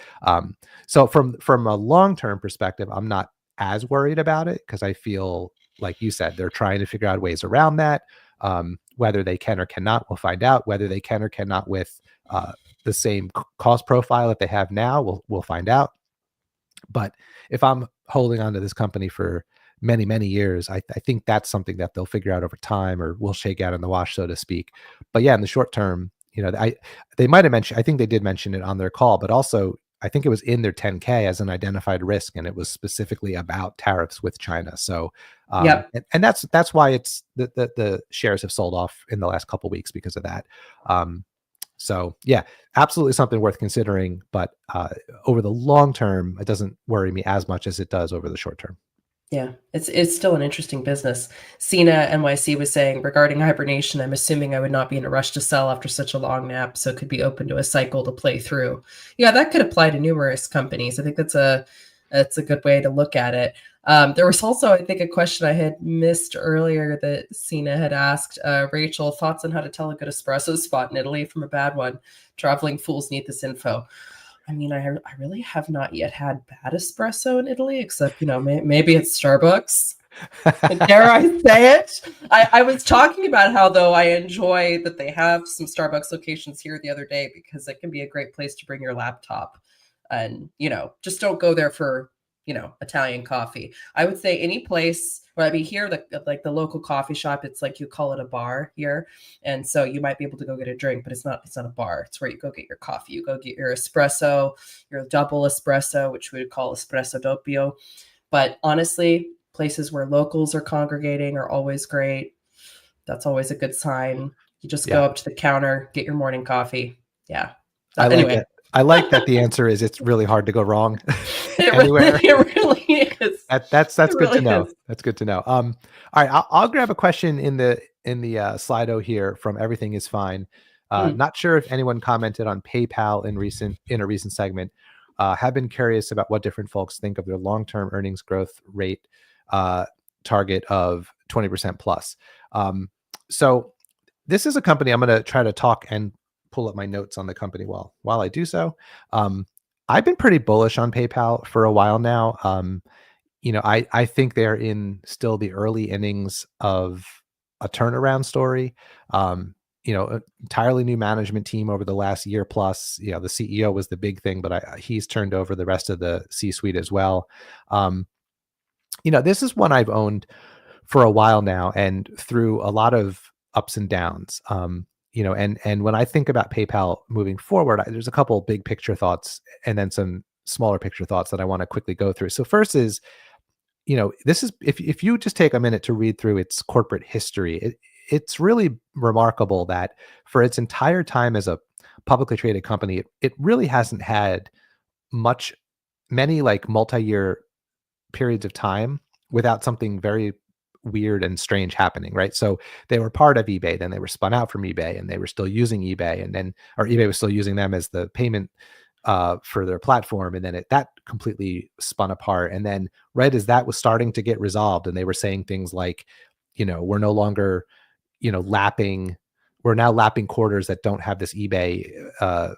So from a long-term perspective, I'm not as worried about it because I feel like you said, they're trying to figure out ways around that. Whether they can or cannot, we'll find out. Whether they can or cannot with the same cost profile that they have now, we'll find out. But if I'm holding on to this company for many, many years, I think that's something that they'll figure out over time or will shake out in the wash, so to speak. But yeah, in the short term, they might have mentioned, I think they did mention it on their call, but also I think it was in their 10K as an identified risk, and it was specifically about tariffs with China. So, and that's why it's the shares have sold off in the last couple of weeks because of that. So yeah, absolutely something worth considering, but over the long term, it doesn't worry me as much as it does over the short term. Yeah, it's still an interesting business. Cena NYC was saying regarding hibernation, I'm assuming I would not be in a rush to sell after such a long nap, so could be open to a cycle to play through. Yeah, that could apply to numerous companies. I think that's a good way to look at it. There was also, I think, a question I had missed earlier that Cena had asked. Rachel, thoughts on how to tell a good espresso spot in Italy from a bad one? Traveling fools need this info. I mean, I really have not yet had bad espresso in Italy, except, maybe it's Starbucks. Dare I say it? I was talking about how, though, I enjoy that they have some Starbucks locations here the other day because it can be a great place to bring your laptop. And, just don't go there for, Italian coffee. I would say any place where I'd be here, like the local coffee shop, it's like you call it a bar here. And so you might be able to go get a drink, but it's not a bar. It's where you go get your coffee. You go get your espresso, your double espresso, which we would call espresso doppio. But honestly, places where locals are congregating are always great. That's always a good sign. You just go up to the counter, get your morning coffee. Yeah. Anyway. I like that the answer is it's really hard to go wrong anywhere. It That's good really to know. is. That's good to know. All right, I'll grab a question in the Slido here from Everything Is Fine. Not sure if anyone commented on PayPal in a recent segment. Have been curious about what different folks think of their long-term earnings growth rate target of 20% plus. So this is a company I'm going to try to talk and pull up my notes on the company while I do so. I've been pretty bullish on PayPal for a while now. I think they're in still the early innings of a turnaround story. Entirely new management team over the last year plus. The CEO was the big thing, but he's turned over the rest of the C-suite as well. This is one I've owned for a while now, and through a lot of ups and downs. And when I think about PayPal moving forward, there's a couple big picture thoughts and then some smaller picture thoughts that I want to quickly go through. So first is, this is if you just take a minute to read through its corporate history, it's really remarkable that for its entire time as a publicly traded company, it really hasn't had many like multi-year periods of time without something very weird and strange happening, right? So they were part of eBay, then they were spun out from eBay, and they were still using eBay, or eBay was still using them as the payment for their platform, and then that completely spun apart. And then right as that was starting to get resolved, and they were saying things like, we're no longer, we're now lapping quarters that don't have this eBay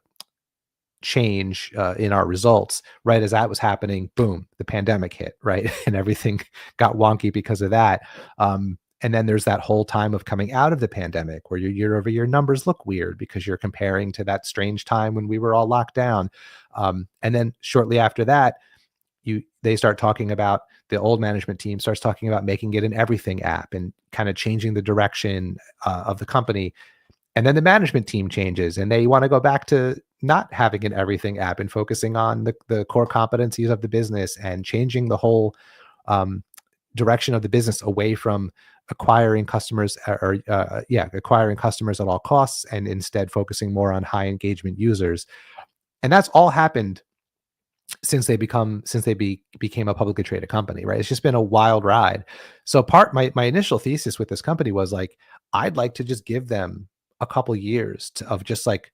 change in our results. Right as that was happening, boom, the pandemic hit, right? And everything got wonky because of that. And then there's that whole time of coming out of the pandemic where your year-over-year numbers look weird because you're comparing to that strange time when we were all locked down. And then shortly after that, they start talking about, the old management team starts talking about making it an everything app and kind of changing the direction of the company. And then the management team changes and they want to go back to not having an everything app and focusing on the core competencies of the business and changing the whole direction of the business away from acquiring customers acquiring customers at all costs, and instead focusing more on high engagement users. And that's all happened since they became a publicly traded company, right? It's just been a wild ride. So my initial thesis with this company was like, I'd like to just give them a couple years of just like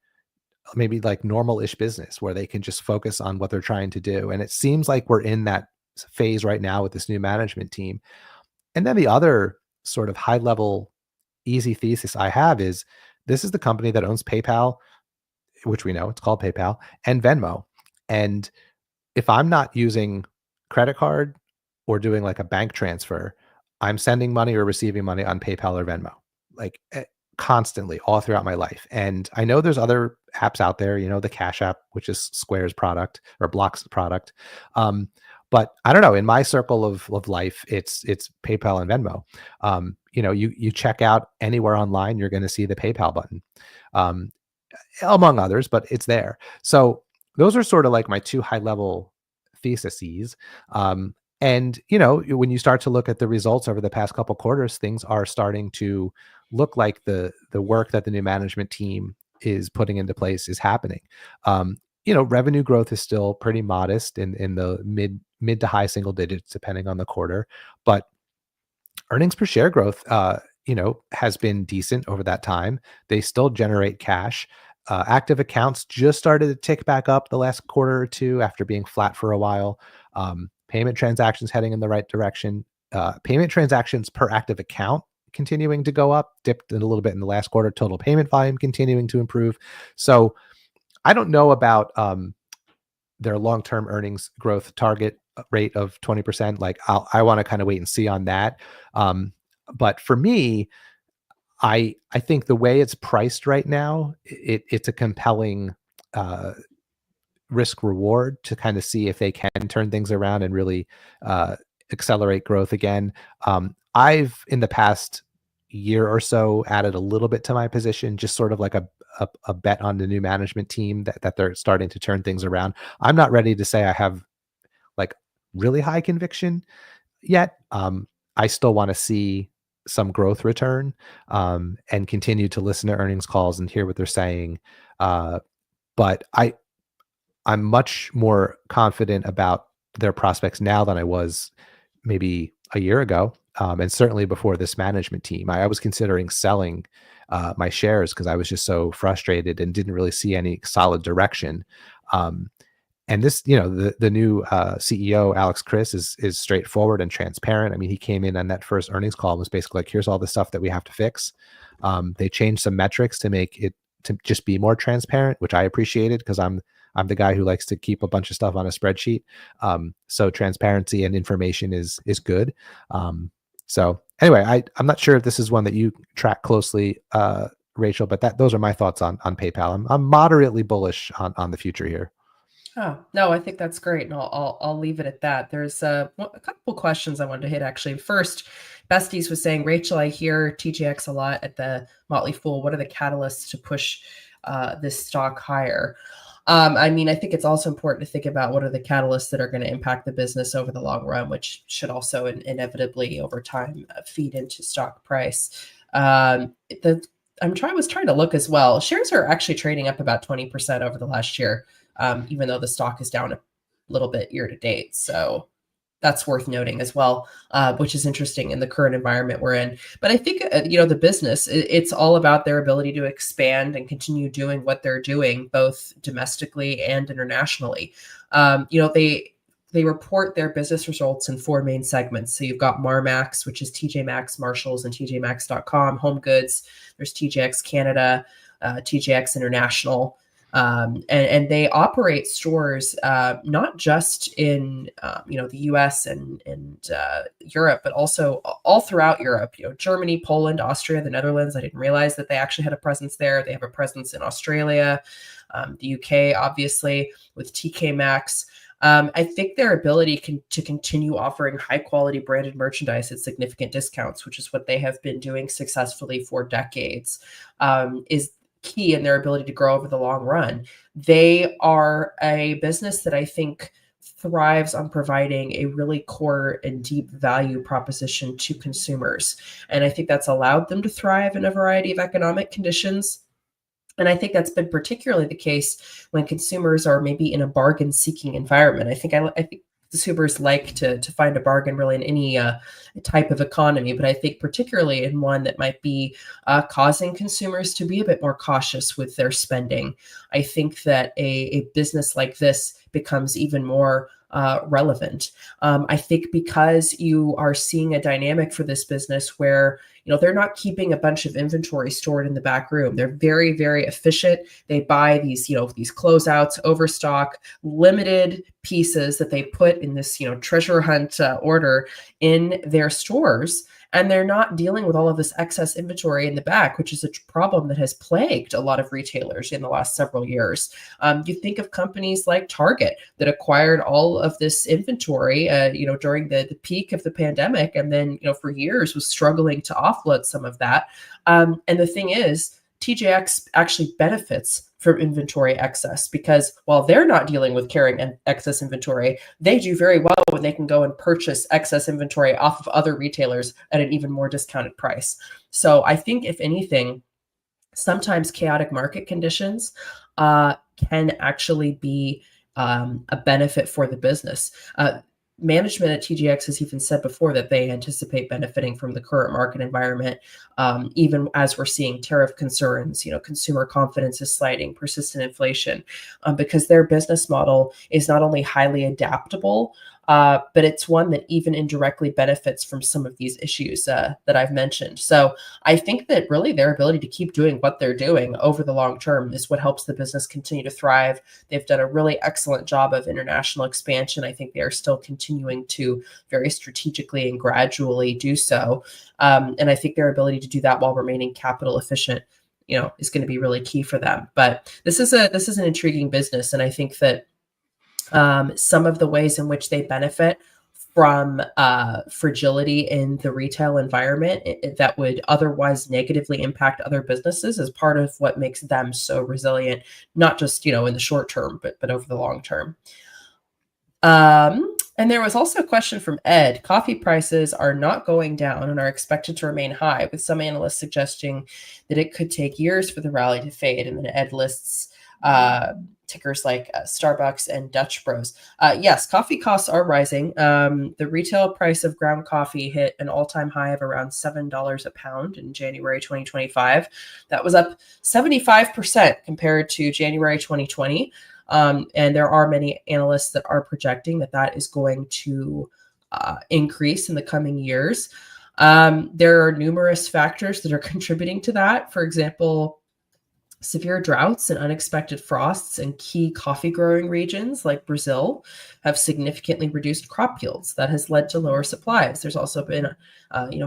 maybe like normal-ish business where they can just focus on what they're trying to do. And it seems like we're in that phase right now with this new management team. And then the other sort of high-level easy thesis I have is this is the company that owns PayPal, which we know it's called PayPal, and Venmo. And if I'm not using credit card or doing like a bank transfer, I'm sending money or receiving money on PayPal or Venmo, like constantly all throughout my life. And I know there's other apps out there, the Cash App, which is Square's product or Block's product. But I don't know, in my circle of life, it's PayPal and Venmo. You check out anywhere online, you're going to see the PayPal button, among others, but it's there. So those are sort of like my two high level theses. And, when you start to look at the results over the past couple quarters, things are starting to look like the work that the new management team is putting into place is happening. Revenue growth is still pretty modest in the mid to high single digits, depending on the quarter, but earnings per share growth, has been decent over that time. They still generate cash. Active accounts just started to tick back up the last quarter or two after being flat for a while. Payment transactions heading in the right direction. Payment transactions per active account continuing to go up, dipped a little bit in the last quarter. Total payment volume continuing to improve. So I don't know about their long-term earnings growth target rate of 20%. Like I want to kind of wait and see on that. But for me, I think the way it's priced right now, it's a compelling risk reward to kind of see if they can turn things around and really accelerate growth again. I've in the past year or so added a little bit to my position, just sort of like a bet on the new management team that they're starting to turn things around. I'm not ready to say I have like really high conviction yet. I still want to see some growth return and continue to listen to earnings calls and hear what they're saying. But I'm much more confident about their prospects now than I was maybe a year ago. And certainly before this management team, I was considering selling my shares because I was just so frustrated and didn't really see any solid direction. And this, the new CEO, Alex Chris, is straightforward and transparent. I mean, he came in on that first earnings call and was basically like, here's all the stuff that we have to fix. They changed some metrics to make it to just be more transparent, which I appreciated because I'm the guy who likes to keep a bunch of stuff on a spreadsheet. So transparency and information is good. So anyway, I'm not sure if this is one that you track closely, Rachel, but those are my thoughts on PayPal. I'm moderately bullish on the future here. Oh, no, I think that's great. And I'll leave it at that. There's a couple questions I wanted to hit actually. First, Besties was saying, Rachel, I hear TJX a lot at the Motley Fool. What are the catalysts to push this stock higher? I mean, I think it's also important to think about what are the catalysts that are going to impact the business over the long run, which should also inevitably over time feed into stock price. I was trying to look as well. Shares are actually trading up about 20% over the last year, even though the stock is down a little bit year to date. So that's worth noting as well, which is interesting in the current environment we're in. But I think, the business, it's all about their ability to expand and continue doing what they're doing, both domestically and internationally. They report their business results in 4 main segments. So you've got Marmax, which is TJ Maxx, Marshalls, and TJMaxx.com, Home Goods. There's TJX Canada, TJX International. And they operate stores not just in the US and Europe, but also all throughout Europe. Germany, Poland, Austria, the Netherlands. I didn't realize that they actually had a presence there. They have a presence in Australia, the UK, obviously, with TK Maxx. I think their ability to continue offering high quality branded merchandise at significant discounts, which is what they have been doing successfully for decades, is key in their ability to grow over the long run. They are a business that I think thrives on providing a really core and deep value proposition to consumers. And I think that's allowed them to thrive in a variety of economic conditions. And I think that's been particularly the case when consumers are maybe in a bargain seeking environment. I think consumers like to find a bargain really in any type of economy, but I think particularly in one that might be causing consumers to be a bit more cautious with their spending. I think that a business like this becomes even more relevant. I think because you are seeing a dynamic for this business where they're not keeping a bunch of inventory stored in the back room. They're very, very efficient. They buy these closeouts, overstock, limited pieces that they put in this treasure hunt order in their stores. And they're not dealing with all of this excess inventory in the back, which is a problem that has plagued a lot of retailers in the last several years. You think of companies like Target that acquired all of this inventory, during the peak of the pandemic, and then, for years was struggling to offload some of that. And the thing is, TJX actually benefits from inventory excess because while they're not dealing with carrying excess inventory, they do very well when they can go and purchase excess inventory off of other retailers at an even more discounted price. So I think if anything, sometimes chaotic market conditions can actually be a benefit for the business. Management at TJX has even said before that they anticipate benefiting from the current market environment, even as we're seeing tariff concerns, consumer confidence is sliding, persistent inflation, because their business model is not only highly adaptable, but it's one that even indirectly benefits from some of these issues that I've mentioned. So I think that really their ability to keep doing what they're doing over the long term is what helps the business continue to thrive. They've done a really excellent job of international expansion. I think they are still continuing to very strategically and gradually do so. And I think their ability to do that while remaining capital efficient, is going to be really key for them. But this is an intriguing business. And I think that some of the ways in which they benefit from fragility in the retail environment that would otherwise negatively impact other businesses is part of what makes them so resilient, not just, in the short term, but over the long term. And there was also a question from Ed. Coffee prices are not going down and are expected to remain high, with some analysts suggesting that it could take years for the rally to fade. And then Ed lists tickers like Starbucks and Dutch Bros. Yes, coffee costs are rising. The retail price of ground coffee hit an all-time high of around $7 a pound in January 2025. That was up 75% compared to January 2020. And there are many analysts that are projecting that that is going to increase in the coming years. There are numerous factors that are contributing to that. For example, severe droughts and unexpected frosts in key coffee growing regions like Brazil have significantly reduced crop yields. That has led to lower supplies. There's also been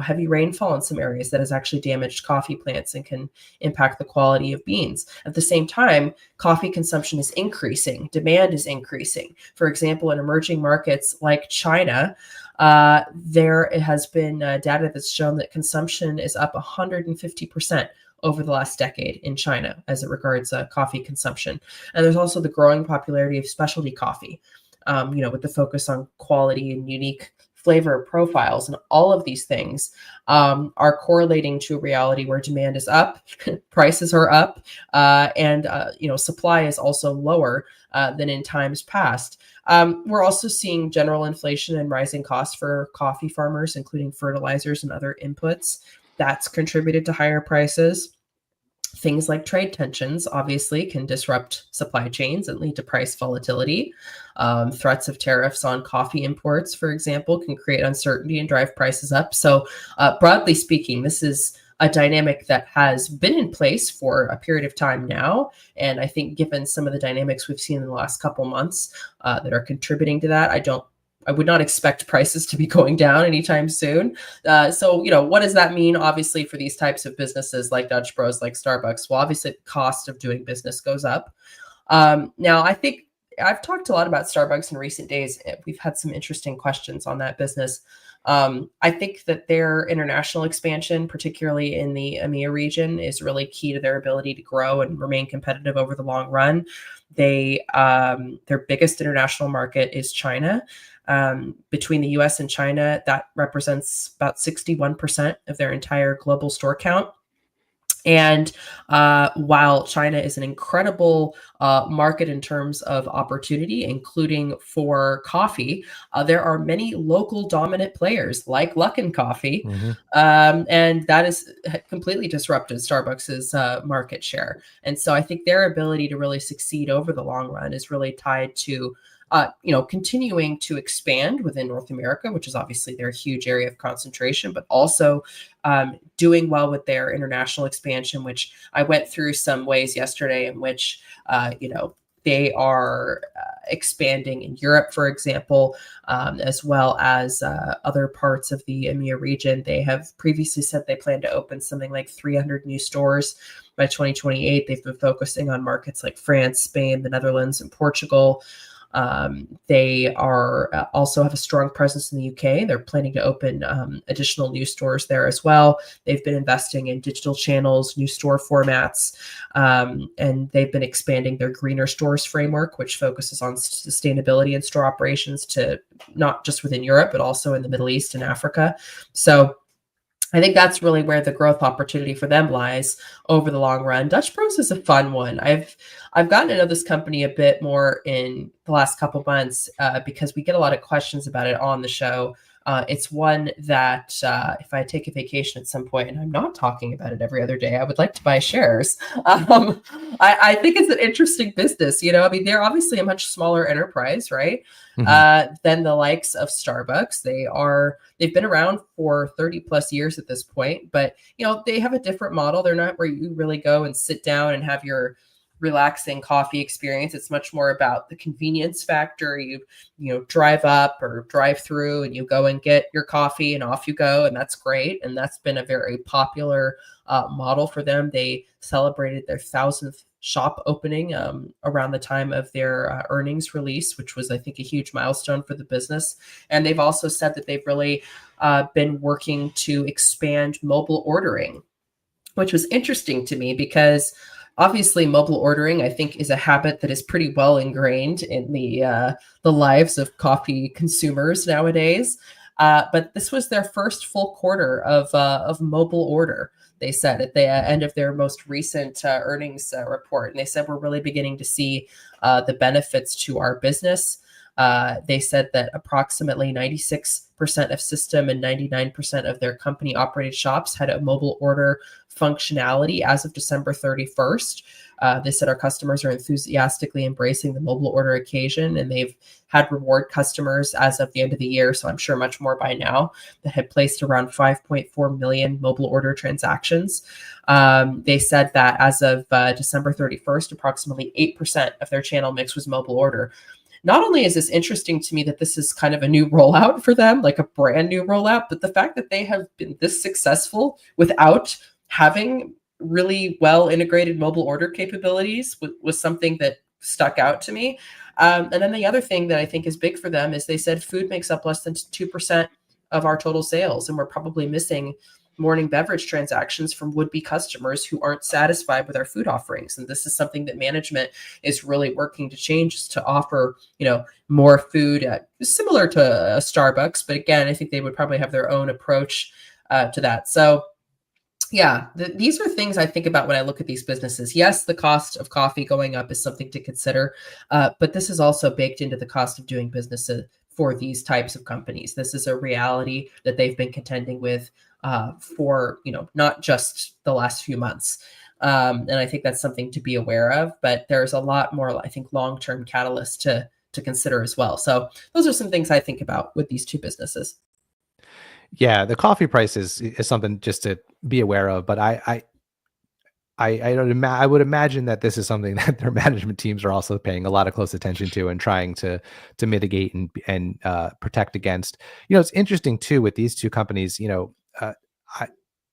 heavy rainfall in some areas that has actually damaged coffee plants and can impact the quality of beans. At the same time, coffee consumption is increasing. Demand is increasing. For example, in emerging markets like China, there has been data that's shown that consumption is up 150% over the last decade in China as it regards coffee consumption. And there's also the growing popularity of specialty coffee, with the focus on quality and unique flavor profiles. And all of these things are correlating to a reality where demand is up, prices are up, and supply is also lower than in times past. We're also seeing general inflation and rising costs for coffee farmers, including fertilizers and other inputs. That's contributed to higher prices. Things like trade tensions obviously can disrupt supply chains and lead to price volatility. Threats of tariffs on coffee imports, for example, can create uncertainty and drive prices up. So broadly speaking, this is a dynamic that has been in place for a period of time now. And I think given some of the dynamics we've seen in the last couple months that are contributing to that, I would not expect prices to be going down anytime soon. So, what does that mean, obviously, for these types of businesses like Dutch Bros, like Starbucks? Well, obviously, the cost of doing business goes up. Now, I think I've talked a lot about Starbucks in recent days. We've had some interesting questions on that business. I think that their international expansion, particularly in the EMEA region, is really key to their ability to grow and remain competitive over the long run. Their biggest international market is China. Between the US and China, that represents about 61% of their entire global store count. And while China is an incredible market in terms of opportunity, including for coffee, there are many local dominant players like Luckin Coffee, and that has completely disrupted Starbucks's market share. And so I think their ability to really succeed over the long run is really tied to continuing to expand within North America, which is obviously their huge area of concentration, but also doing well with their international expansion, which I went through some ways yesterday in which, they are expanding in Europe, for example, as well as other parts of the EMEA region. They have previously said they plan to open something like 300 new stores by 2028. They've been focusing on markets like France, Spain, the Netherlands, and Portugal. They are also have a strong presence in the UK. They're planning to open additional new stores there as well. They've been investing in digital channels, new store formats, and they've been expanding their greener stores framework, which focuses on sustainability and store operations to not just within Europe, but also in the Middle East and Africa. So I think that's really where the growth opportunity for them lies over the long run. Dutch Bros is a fun one. I've gotten to know this company a bit more in the last couple months because we get a lot of questions about it on the show. It's one that if I take a vacation at some point, and I'm not talking about it every other day, I would like to buy shares. I think it's an interesting business. They're obviously a much smaller enterprise, right? Than the likes of Starbucks. They've been around for 30 plus years at this point, but they have a different model. They're not where you really go and sit down and have your relaxing coffee experience. It's much more about the convenience factor. You drive up or drive through and you go and get your coffee and off you go. And that's great. And that's been a very popular model for them. They celebrated their 1,000th shop opening around the time of their earnings release, which was, I think, a huge milestone for the business. And they've also said that they've really been working to expand mobile ordering, which was interesting to me because obviously mobile ordering, I think, is a habit that is pretty well ingrained in the lives of coffee consumers nowadays. But this was their first full quarter of mobile order. they said at the end of their most recent earnings report. And they said, we're really beginning to see the benefits to our business. They said that approximately 96% of system and 99% of their company operated shops had a mobile order functionality as of December 31st. They said our customers are enthusiastically embracing the mobile order occasion, and they've had reward customers as of the end of the year, so I'm sure much more by now, that had placed around 5.4 million mobile order transactions. They said that as of December 31st, approximately 8% of their channel mix was mobile order. Not only is this interesting to me that this is kind of a new rollout for them, like a brand new rollout, but the fact that they have been this successful without having really well integrated mobile order capabilities was something that stuck out to me. And then the other thing that I think is big for them is they said food makes up less than 2% of our total sales, and we're probably missing morning beverage transactions from would-be customers who aren't satisfied with our food offerings. And this is something that management is really working to change, is to offer, more food similar to a Starbucks. But again, I think they would probably have their own approach to that. So yeah, these are things I think about when I look at these businesses. Yes, the cost of coffee going up is something to consider, but this is also baked into the cost of doing business for these types of companies. This is a reality that they've been contending with for not just the last few months. And I think that's something to be aware of, but there's a lot more, I think, long-term catalysts to consider as well. So those are some things I think about with these two businesses. Yeah, the coffee price is something just to be aware of, but I would imagine that this is something that their management teams are also paying a lot of close attention to and trying to mitigate and protect against. It's interesting too with these two companies.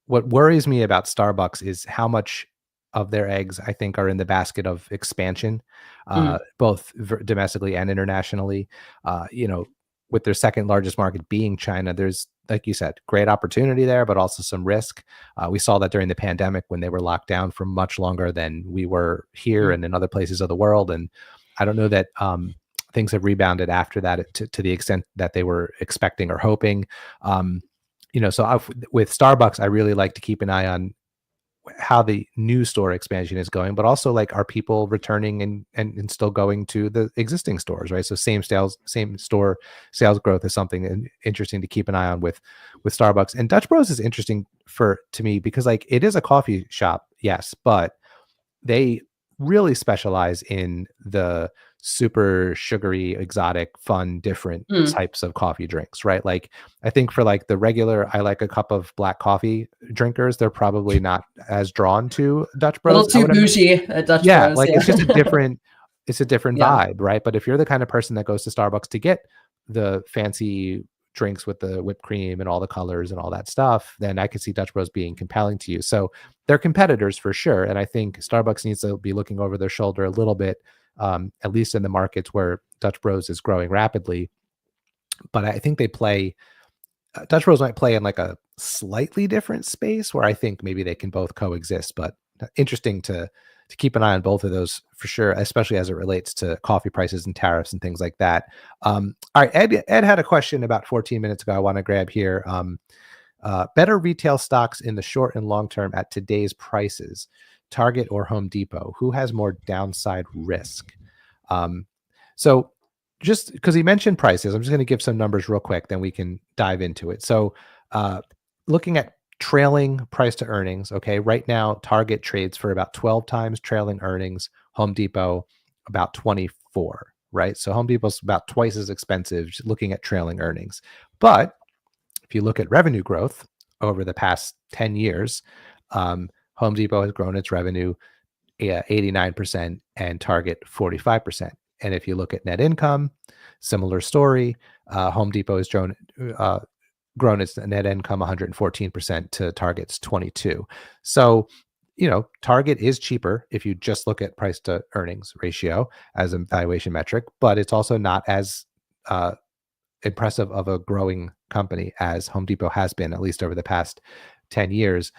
What worries me about Starbucks is how much of their eggs I think are in the basket of expansion, both domestically and internationally. With their second largest market being China, there's, like you said, great opportunity there, but also some risk. We saw that during the pandemic when they were locked down for much longer than we were here and in other places of the world. And I don't know that things have rebounded after that to the extent that they were expecting or hoping. So with Starbucks, I really like to keep an eye on how the new store expansion is going, but also like, are people returning and still going to the existing stores, right? So same store sales growth is something interesting to keep an eye on with Starbucks. And Dutch Bros is interesting to me because like it is a coffee shop, yes, but they really specialize in the super sugary, exotic, fun, different types of coffee drinks, right? Like I think for like the regular, I like a cup of black coffee drinkers, they're probably not as drawn to Dutch Bros. A little too bougie at Dutch Bros. Like it's just a different vibe, right? But if you're the kind of person that goes to Starbucks to get the fancy drinks with the whipped cream and all the colors and all that stuff, then I could see Dutch Bros being compelling to you. So they're competitors for sure. And I think Starbucks needs to be looking over their shoulder a little bit, at least in the markets where Dutch Bros is growing rapidly. But I think Dutch Bros might play in like a slightly different space where I think maybe they can both coexist. But interesting to keep an eye on both of those for sure, especially as it relates to coffee prices and tariffs and things like that. All right, Ed had a question about 14 minutes ago I want to grab here. Better retail stocks in the short and long term at today's prices, Target or Home Depot? Who has more downside risk? So just because he mentioned prices, I'm just going to give some numbers real quick, then we can dive into it. So looking at trailing price to earnings, okay, right now Target trades for about 12 times trailing earnings, Home Depot about 24, right? So Home Depot's about twice as expensive looking at trailing earnings. But if you look at revenue growth over the past 10 years, Home Depot has grown its revenue 89% and Target 45%. And if you look at net income, similar story. Home Depot has grown its net income 114% to Target's 22%. So, Target is cheaper if you just look at price to earnings ratio as a valuation metric, but it's also not as impressive of a growing company as Home Depot has been, at least over the past 10 years.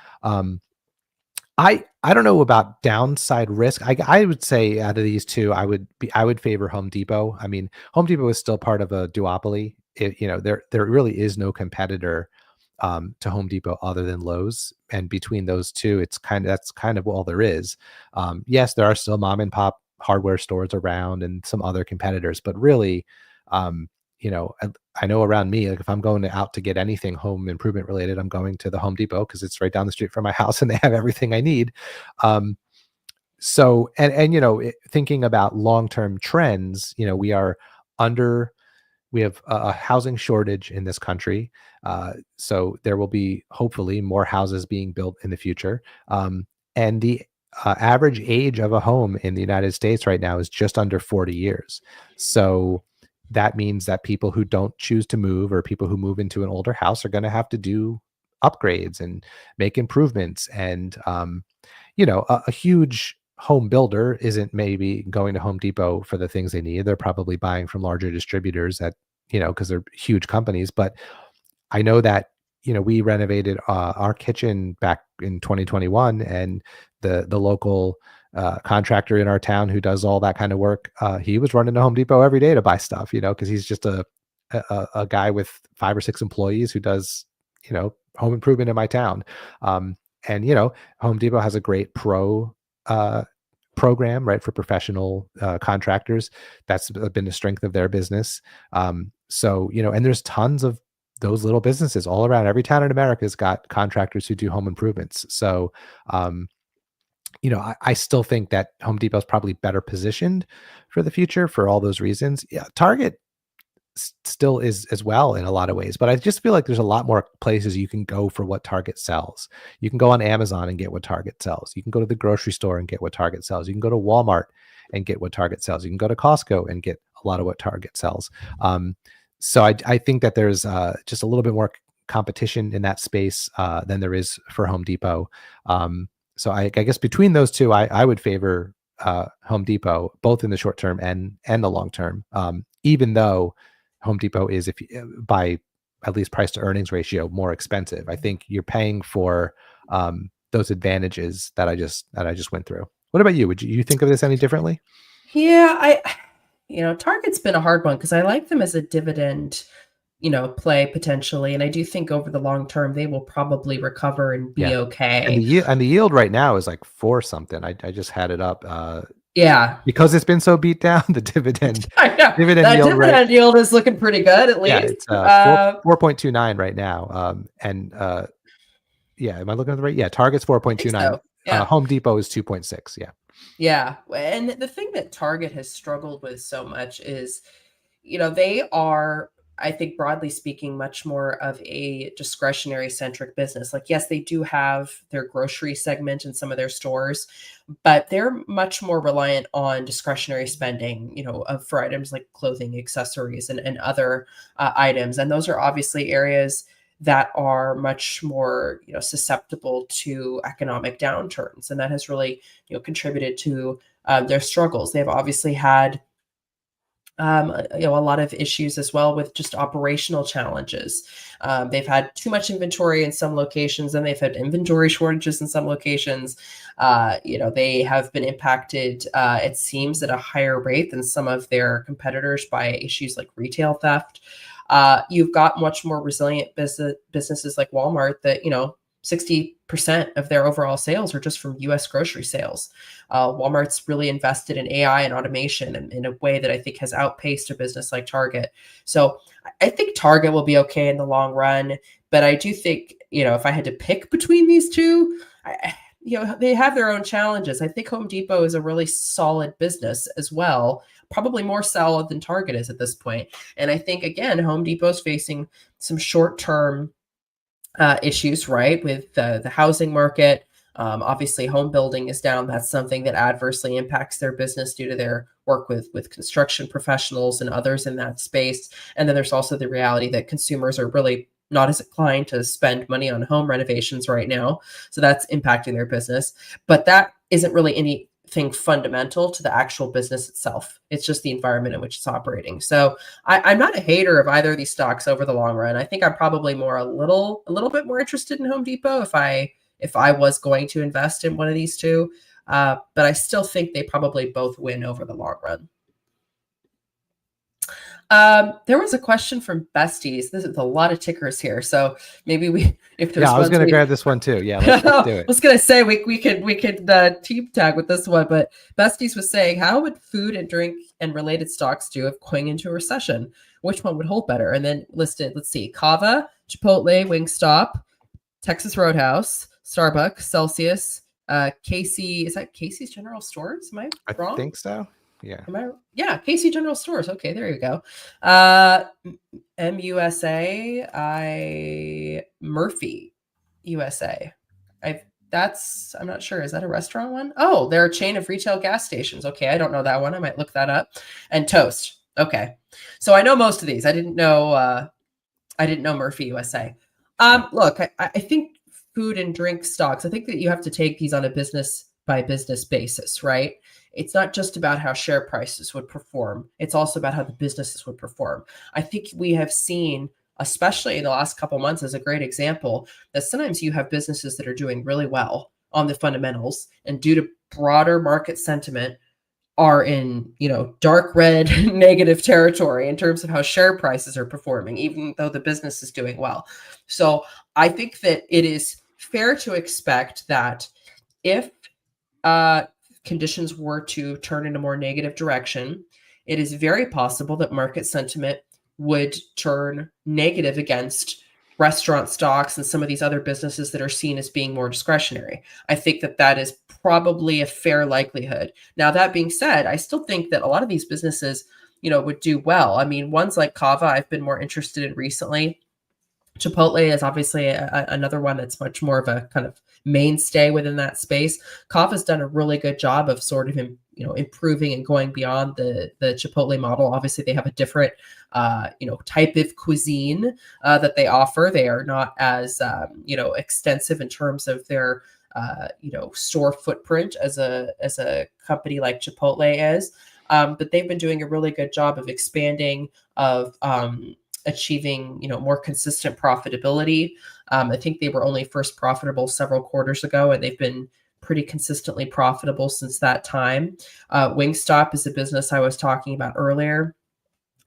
I don't know about downside risk. I would say out of these two, I would favor Home Depot. I mean, Home Depot is still part of a duopoly. There really is no competitor to Home Depot other than Lowe's, and between those two, that's kind of all there is. Yes, there are still mom and pop hardware stores around and some other competitors, but really, I know around me, like if I'm going out to get anything home improvement related, I'm going to the Home Depot because it's right down the street from my house and they have everything I need. So, thinking about long-term trends, we have a housing shortage in this country. So there will be hopefully more houses being built in the future. And the average age of a home in the United States right now is just under 40 years. So that means that people who don't choose to move, or people who move into an older house, are going to have to do upgrades and make improvements. And, a huge home builder isn't maybe going to Home Depot for the things they need. They're probably buying from larger distributors because they're huge companies. But I know that, we renovated our kitchen back in 2021, and the local contractor in our town who does all that kind of work, he was running to Home Depot every day to buy stuff, because he's just a guy with 5 or 6 employees who does, home improvement in my town. And, Home Depot has a great pro program, right, for professional contractors. That's been the strength of their business. So, and there's tons of those little businesses all around. Every town in America has got contractors who do home improvements. So, I still think that Home Depot is probably better positioned for the future for all those reasons. Yeah, Target still is as well in a lot of ways, but I just feel like there's a lot more places you can go for what Target sells. You can go on Amazon and get what Target sells. You can go to the grocery store and get what Target sells. You can go to Walmart and get what Target sells. You can go to Costco and get a lot of what Target sells. So I think that there's just a little bit more competition in that space than there is for Home Depot. So I guess between those two, I would favor Home Depot, both in the short term and the long term, even though Home Depot is, by at least price to earnings ratio, more expensive. I think you're paying for those advantages that I just went through. What about you? Would you think of this any differently? Yeah, Target's been a hard one because I like them as a dividend, play potentially, and I do think over the long term they will probably recover and be okay. And the yield right now is like 4 something. I just had it up. Because it's been so beat down, the dividend. I know. Dividend yield is looking pretty good, at least. It's 4.29 right now. Am I looking at the right? Yeah, Target's 4.29. So. Yeah. Home Depot is 2.6. Yeah. Yeah, and the thing that Target has struggled with so much is, they are, I think, broadly speaking, much more of a discretionary centric business. Like, yes, they do have their grocery segment in some of their stores, but they're much more reliant on discretionary spending, for items like clothing, accessories, and other items. And those are obviously areas that are much more, susceptible to economic downturns. And that has really, contributed to their struggles. They've obviously had a lot of issues as well with just operational challenges. They've had too much inventory in some locations, and they've had inventory shortages in some locations. They have been impacted, it seems, at a higher rate than some of their competitors by issues like retail theft. You've got much more resilient businesses like Walmart that, 60% of their overall sales are just from U.S. grocery sales. Walmart's really invested in AI and automation in a way that I think has outpaced a business like Target. So I think Target will be okay in the long run, but I do think, if I had to pick between these two, they have their own challenges. I think Home Depot is a really solid business as well, probably more solid than Target is at this point. And I think, again, Home Depot's facing some short-term issues, right, with the housing market. Obviously, home building is down. That's something that adversely impacts their business due to their work with construction professionals and others in that space. And then there's also the reality that consumers are really not as inclined to spend money on home renovations right now. So that's impacting their business. But that isn't really anything fundamental to the actual business itself. It's just the environment in which it's operating. So I'm not a hater of either of these stocks over the long run. I think I'm probably a little bit more interested in Home Depot if I was going to invest in one of these two. But I still think they probably both win over the long run. There was a question from Besties. This is a lot of tickers here, so maybe if there's Yeah, I was going to grab this one too. Yeah, let's do I it. was gonna say we could team tag with this one, but Besties was saying, how would food and drink and related stocks do if going into a recession? Which one would hold better? And then listed, let's see, Kava, Chipotle, Wingstop, Texas Roadhouse, Starbucks, Celsius, Casey. Is that Casey's General Stores? Am I wrong? I think so. Yeah. Yeah, Casey General Stores. Okay, there you go. MUSA, Murphy USA. I'm not sure. Is that a restaurant one? Oh, they're a chain of retail gas stations. Okay, I don't know that one. I might look that up. And Toast. Okay, so I know most of these. I didn't know Murphy USA. Look, I think food and drink stocks, I think that you have to take these on a business by business basis, right? It's not just about how share prices would perform. It's also about how the businesses would perform. I think we have seen, especially in the last couple of months as a great example, that sometimes you have businesses that are doing really well on the fundamentals, and due to broader market sentiment are in, dark red negative territory in terms of how share prices are performing, even though the business is doing well. So I think that it is fair to expect that if conditions were to turn in a more negative direction, it is very possible that market sentiment would turn negative against restaurant stocks and some of these other businesses that are seen as being more discretionary. I think that is probably a fair likelihood. Now, that being said, I still think that a lot of these businesses, would do well. I mean, ones like Kava, I've been more interested in recently. Chipotle is obviously another one that's much more of a kind of mainstay within that space. Kava's done a really good job of sort of, improving and going beyond the Chipotle model. Obviously, they have a different, type of cuisine that they offer. They are not as, extensive in terms of their, store footprint as a company like Chipotle is. But they've been doing a really good job of expanding, of achieving, more consistent profitability. I think they were only first profitable several quarters ago, and they've been pretty consistently profitable since that time. Wingstop is a business I was talking about earlier.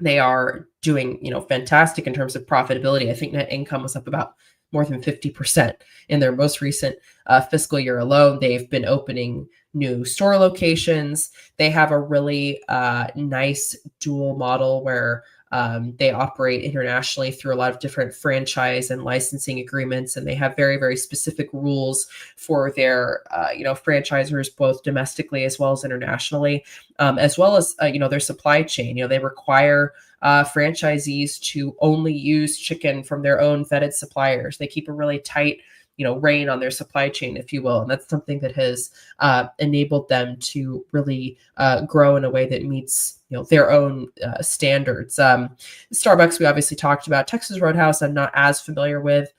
They are doing, fantastic in terms of profitability. I think net income was up about more than 50% in their most recent fiscal year alone. They've been opening new store locations. They have a really nice dual model where they operate internationally through a lot of different franchise and licensing agreements, and they have very, very specific rules for their, franchisors, both domestically as well as internationally, as well as, their supply chain. They require franchisees to only use chicken from their own vetted suppliers. They keep a really tight, rein on their supply chain, if you will. And that's something that has enabled them to really grow in a way that meets, their own standards. Starbucks, we obviously talked about. Texas Roadhouse, I'm not as familiar with.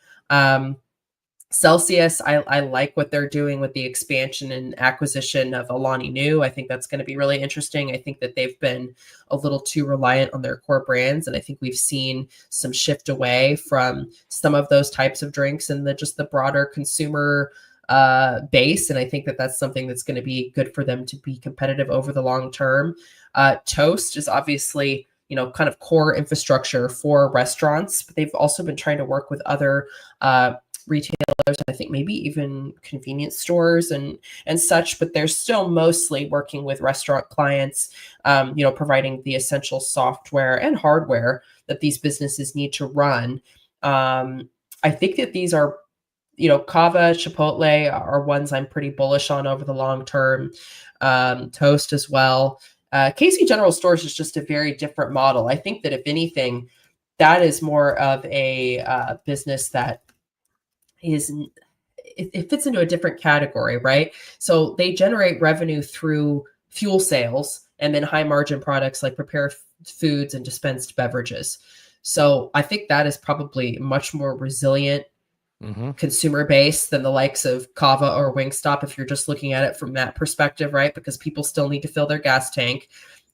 Celsius, I like what they're doing with the expansion and acquisition of Alani Nu. I think that's going to be really interesting. I think that they've been a little too reliant on their core brands, and I think we've seen some shift away from some of those types of drinks and just the broader consumer base. And I think that that's something that's going to be good for them to be competitive over the long term. Toast is obviously, kind of core infrastructure for restaurants, but they've also been trying to work with other retailers, I think maybe even convenience stores and such, but they're still mostly working with restaurant clients, providing the essential software and hardware that these businesses need to run. I think that these are, Kava, Chipotle are ones I'm pretty bullish on over the long term. Toast as well. Casey General Stores is just a very different model. I think that if anything, that is more of a business that it fits into a different category, right? So they generate revenue through fuel sales and then high margin products like prepared foods and dispensed beverages. So I think that is probably much more resilient consumer base than the likes of Kava or Wingstop, if you're just looking at it from that perspective, right? Because people still need to fill their gas tank,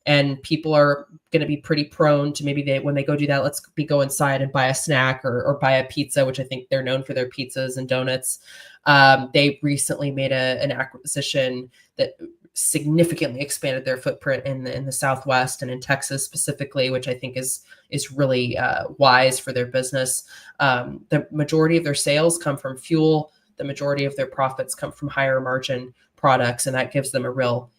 and people are going to be pretty prone to maybe when they go do that, let's go inside and buy a snack or buy a pizza, which I think they're known for their pizzas and donuts. They recently made an acquisition that significantly expanded their footprint in the Southwest and in Texas specifically, which I think is really wise for their business. The majority of their sales come from fuel. The majority of their profits come from higher margin products, and that gives them a real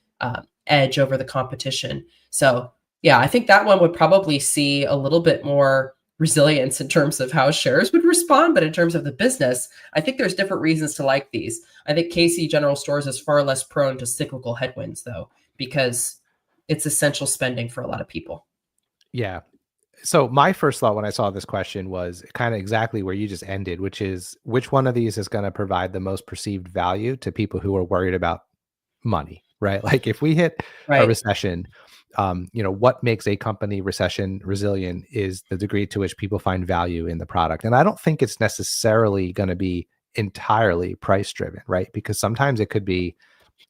edge over the competition. So yeah, I think that one would probably see a little bit more resilience in terms of how shares would respond. But in terms of the business, I think there's different reasons to like these. I think KC General Stores is far less prone to cyclical headwinds, though, because it's essential spending for a lot of people. Yeah. So my first thought when I saw this question was kind of exactly where you just ended, which is which one of these is going to provide the most perceived value to people who are worried about money, right? Like if we hit a recession, what makes a company recession resilient is the degree to which people find value in the product. And I don't think it's necessarily going to be entirely price driven, right? Because sometimes it could be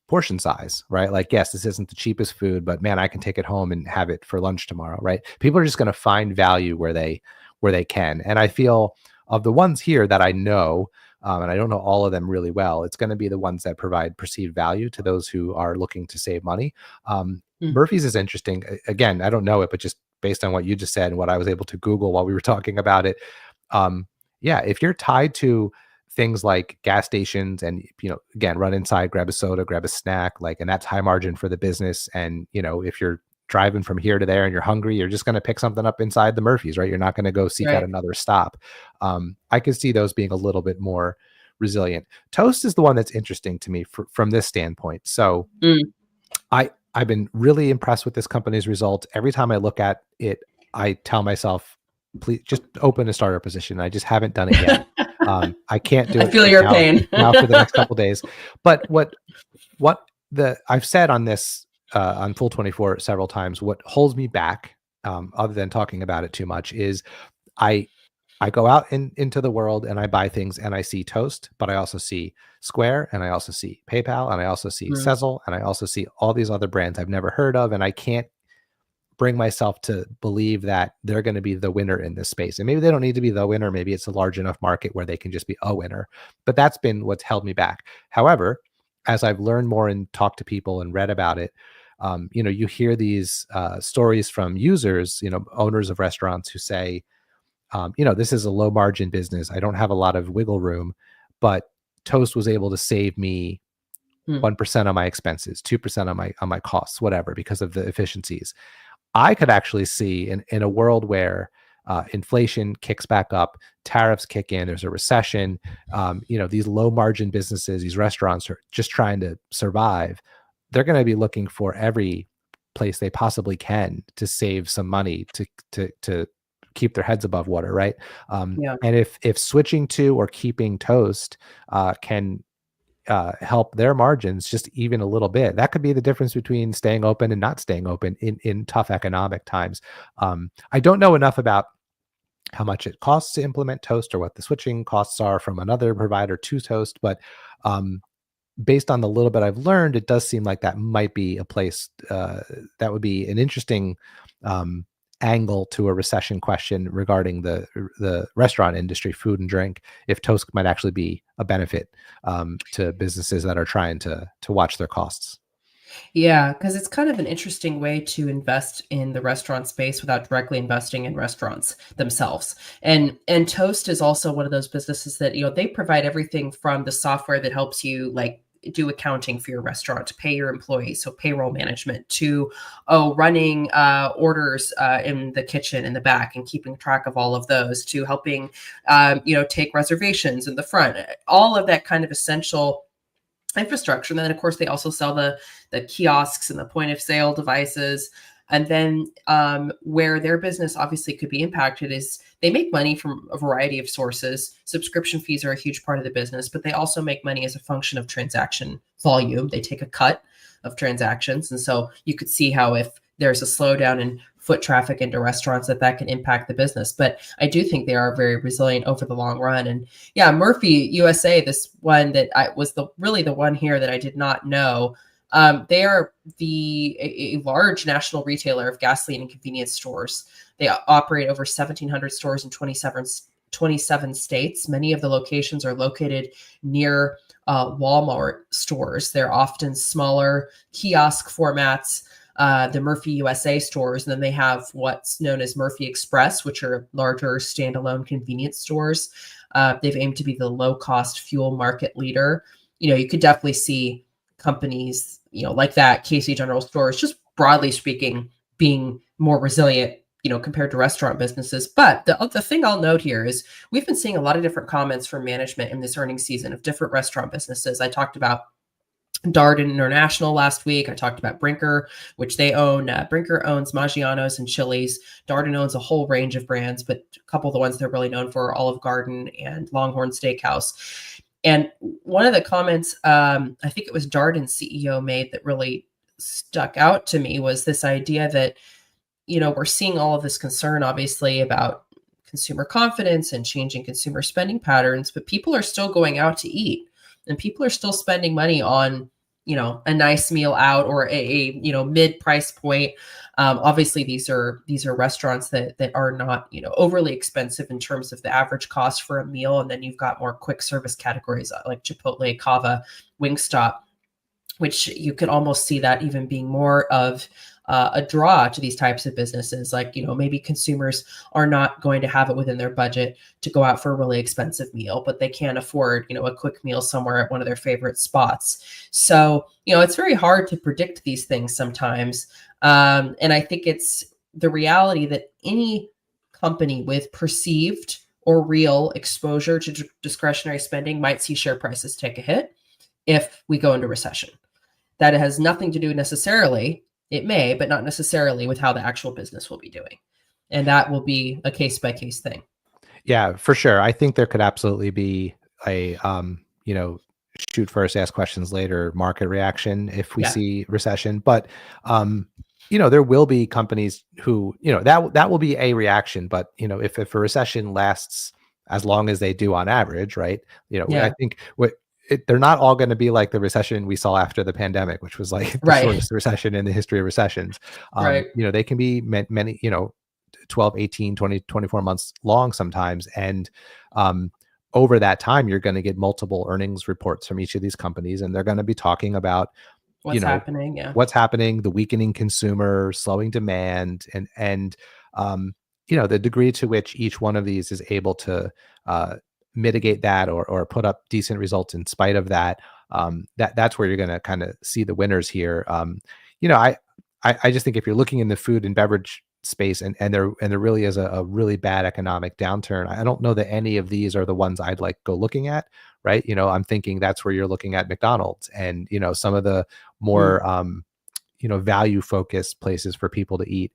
portion size, right? Like, yes, this isn't the cheapest food, but man, I can take it home and have it for lunch tomorrow, right? People are just going to find value where they can. And I feel of the ones here that I know, and I don't know all of them really well, it's going to be the ones that provide perceived value to those who are looking to save money. Murphy's is interesting. Again, I don't know it, but just based on what you just said and what I was able to Google while we were talking about it. If you're tied to things like gas stations and, again, run inside, grab a soda, grab a snack, and that's high margin for the business. And, if you're driving from here to there and you're hungry, you're just going to pick something up inside the Murphy's, right? You're not going to go seek out another stop. I could see those being a little bit more resilient. Toast is the one that's interesting to me from this standpoint. So I've been really impressed with this company's results. Every time I look at it, I tell myself, please just open a starter position. I just haven't done it yet. I can't do it. I feel your pain now for the next couple of days. But what I've said on this on Fool24 several times, what holds me back, other than talking about it too much, is I go out into the world and I buy things and I see Toast, but I also see Square and I also see PayPal and I also see Sezzle and I also see all these other brands I've never heard of, and I can't bring myself to believe that they're going to be the winner in this space. And maybe they don't need to be the winner. Maybe it's a large enough market where they can just be a winner. But that's been what's held me back. However, as I've learned more and talked to people and read about it, you hear these stories from users, owners of restaurants who say, this is a low margin business. I don't have a lot of wiggle room, but Toast was able to save me 1% on my expenses, 2% on my costs, whatever, because of the efficiencies. I could actually see in a world where inflation kicks back up, tariffs kick in, there's a recession, these low margin businesses, these restaurants are just trying to survive. They're going to be looking for every place they possibly can to save some money to keep their heads above water, right? And if switching to or keeping Toast can help their margins just even a little bit, that could be the difference between staying open and not staying open in tough economic times. I don't know enough about how much it costs to implement Toast or what the switching costs are from another provider to Toast, but based on the little bit I've learned, it does seem like that might be a place that would be an interesting angle to a recession question regarding the restaurant industry, food and drink, if Toast might actually be a benefit to businesses that are trying to watch their costs. Yeah, because it's kind of an interesting way to invest in the restaurant space without directly investing in restaurants themselves. And Toast is also one of those businesses that, they provide everything from the software that helps you do accounting for your restaurant, to pay your employees, so payroll management, to running orders in the kitchen in the back and keeping track of all of those, to helping take reservations in the front, all of that kind of essential infrastructure. And then of course they also sell the kiosks and the point of sale devices. And then where their business obviously could be impacted is they make money from a variety of sources. Subscription fees are a huge part of the business, but they also make money as a function of transaction volume. They take a cut of transactions. And so you could see how if there's a slowdown in foot traffic into restaurants, that can impact the business. But I do think they are very resilient over the long run. And yeah, Murphy USA, this one that was really the one here that I did not know. They are a large national retailer of gasoline and convenience stores. They operate over 1,700 stores in 27 27 states. Many of the locations are located near Walmart stores. They're often smaller kiosk formats, the Murphy USA stores. And then they have what's known as Murphy Express, which are larger standalone convenience stores. They've aimed to be the low-cost fuel market leader. You could definitely see companies, like that, Casey General Stores, just broadly speaking, being more resilient, compared to restaurant businesses. But the thing I'll note here is we've been seeing a lot of different comments from management in this earnings season of different restaurant businesses. I talked about Darden International last week. I talked about Brinker, which they own. Brinker owns Maggiano's and Chili's. Darden owns a whole range of brands, but a couple of the ones they're really known for are Olive Garden and Longhorn Steakhouse. And one of the comments, I think it was Darden's CEO made that really stuck out to me was this idea that, we're seeing all of this concern, obviously, about consumer confidence and changing consumer spending patterns, but people are still going out to eat and people are still spending money on, a nice meal out or a mid price point. Obviously these are restaurants that are not, overly expensive in terms of the average cost for a meal. And then you've got more quick service categories like Chipotle, Cava, Wingstop, which you could almost see that even being more of a draw to these types of businesses. Like, maybe consumers are not going to have it within their budget to go out for a really expensive meal, but they can't afford, a quick meal somewhere at one of their favorite spots. So, it's very hard to predict these things sometimes. And I think it's the reality that any company with perceived or real exposure to discretionary spending might see share prices take a hit if we go into recession. That has nothing to do necessarily, it may, but not necessarily with how the actual business will be doing. And that will be a case-by-case thing. Yeah, for sure. I think there could absolutely be a, shoot first, ask questions later market reaction if we see recession. But, there will be companies who, that will be a reaction. But, if a recession lasts as long as they do on average, right? I think they're not all going to be like the recession we saw after the pandemic, which was like the shortest recession in the history of recessions. They can be many, 12, 18, 20, 24 months long sometimes. And over that time, you're going to get multiple earnings reports from each of these companies, and they're going to be talking about what's happening, the weakening consumer, slowing demand, and the degree to which each one of these is able to mitigate that or put up decent results in spite of that. That's where you're going to kind of see the winners here. I just think if you're looking in the food and beverage space and there really is a really bad economic downturn, I don't know that any of these are the ones I'd like go looking at, right? I'm thinking that's where you're looking at McDonald's and, some of the more, value focused places for people to eat.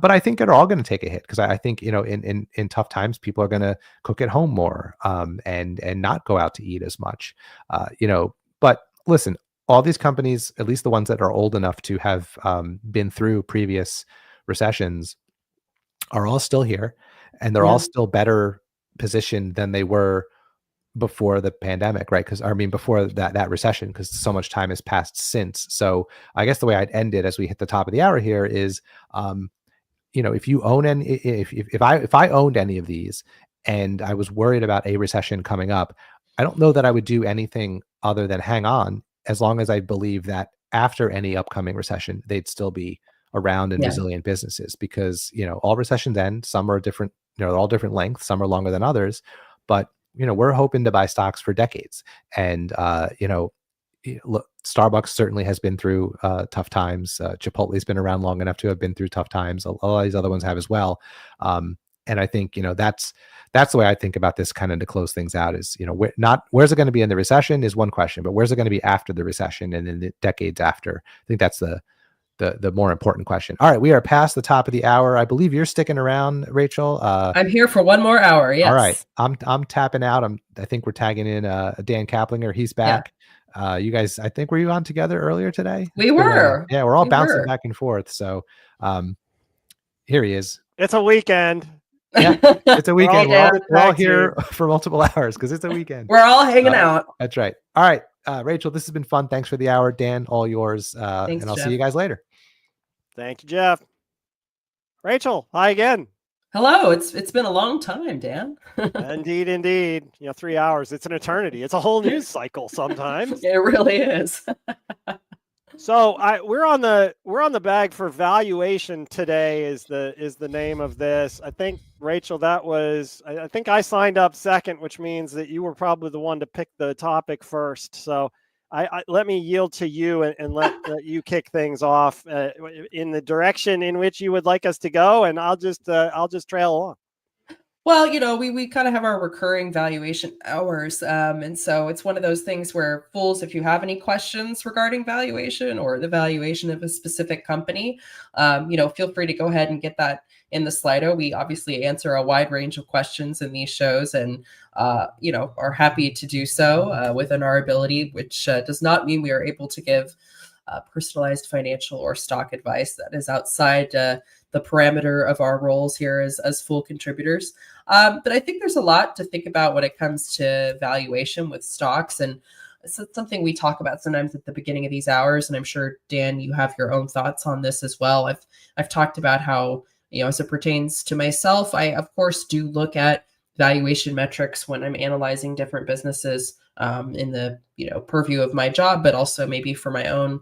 But I think they're all going to take a hit because I think, in tough times, people are going to cook at home more and not go out to eat as much, but listen, all these companies, at least the ones that are old enough to have been through previous recessions, are all still here and they're all still better positioned than they were before the pandemic, right? Before that recession, because so much time has passed since. So I guess the way I'd end it as we hit the top of the hour here is, if you own if I owned any of these and I was worried about a recession coming up, I don't know that I would do anything other than hang on as long as I believe that after any upcoming recession, they'd still be around and resilient businesses because, all recessions end. Some are different, they're all different lengths. Some are longer than others, but we're hoping to buy stocks for decades. And, look, Starbucks certainly has been through tough times. Chipotle's been around long enough to have been through tough times. A lot of these other ones have as well. And I think, that's the way I think about this kind of to close things out is, where's it going to be in the recession is one question, but where's it going to be after the recession and in the decades after? I think that's the more important question. All right, we are past the top of the hour. I believe you're sticking around, Rachel. I'm here for one more hour. Yes. All right, I'm tapping out. I think we're tagging in Dan Caplinger. He's back. You guys, I think, were you on together earlier today? We were. We're all bouncing back and forth. So here he is. It's a weekend. Yeah, it's a weekend. We're all here for multiple hours because it's a weekend. We're all hanging out. That's right. All right. Rachel, this has been fun. Thanks for the hour. Dan, all yours. Thanks, and I'll see you guys later. Thank you, Jeff. Rachel, hi again. Hello. It's been a long time, Dan. Indeed, indeed. 3 hours. It's an eternity. It's a whole news cycle sometimes. It really is. So we're on the bag for valuation today is the name of this. I think, Rachel, I think I signed up second, which means that you were probably the one to pick the topic first. So I let me yield to you and let you kick things off in the direction in which you would like us to go, and I'll just trail along. Well, we kind of have our recurring valuation hours. And so it's one of those things where, fools, if you have any questions regarding valuation or the valuation of a specific company, feel free to go ahead and get that in the Slido. We obviously answer a wide range of questions in these shows and, are happy to do so within our ability, which does not mean we are able to give personalized financial or stock advice that is outside the parameter of our roles here as Fool contributors. But I think there's a lot to think about when it comes to valuation with stocks. And it's something we talk about sometimes at the beginning of these hours. And I'm sure, Dan, you have your own thoughts on this as well. I've talked about how, as it pertains to myself, I, of course, do look at valuation metrics when I'm analyzing different businesses in the, purview of my job, but also maybe for my own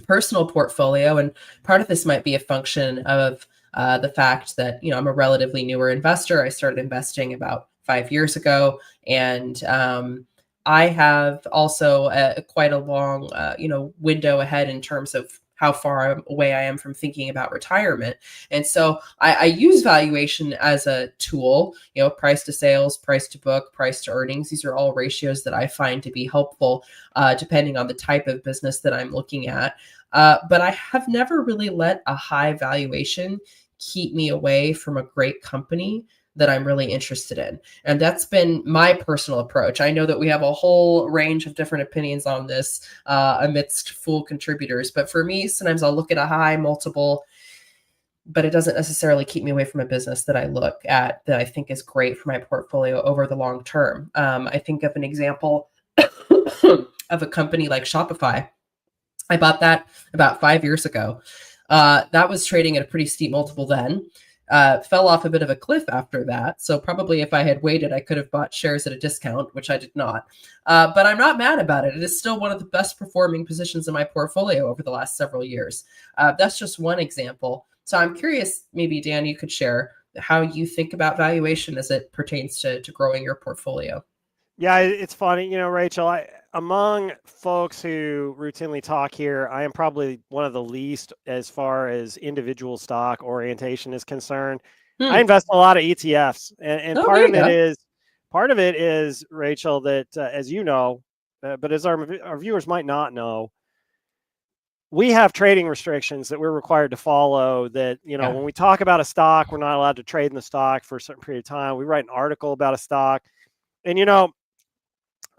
personal portfolio. And part of this might be a function of the fact that, I'm a relatively newer investor. I started investing about 5 years ago. And I have also quite a long, window ahead in terms of how far away I am from thinking about retirement. And so I use valuation as a tool, price to sales, price to book, price to earnings. These are all ratios that I find to be helpful depending on the type of business that I'm looking at. But I have never really let a high valuation keep me away from a great company that I'm really interested in. And that's been my personal approach. I know that we have a whole range of different opinions on this amidst Fool contributors. But for me, sometimes I'll look at a high multiple, but it doesn't necessarily keep me away from a business that I look at that I think is great for my portfolio over the long term. I think of an example of a company like Shopify. I bought that about 5 years ago. That was trading at a pretty steep multiple then. Fell off a bit of a cliff after that. So probably if I had waited, I could have bought shares at a discount, which I did not. But I'm not mad about it. It is still one of the best performing positions in my portfolio over the last several years. That's just one example. So I'm curious, maybe Dan, you could share how you think about valuation as it pertains to growing your portfolio. Yeah, it's funny, Rachel, among folks who routinely talk here, I am probably one of the least as far as individual stock orientation is concerned. I invest in a lot of ETFs, and part of it is, Rachel, that as you know, but as our viewers might not know, we have trading restrictions that we're required to follow that, when we talk about a stock, we're not allowed to trade in the stock for a certain period of time. We write an article about a stock, and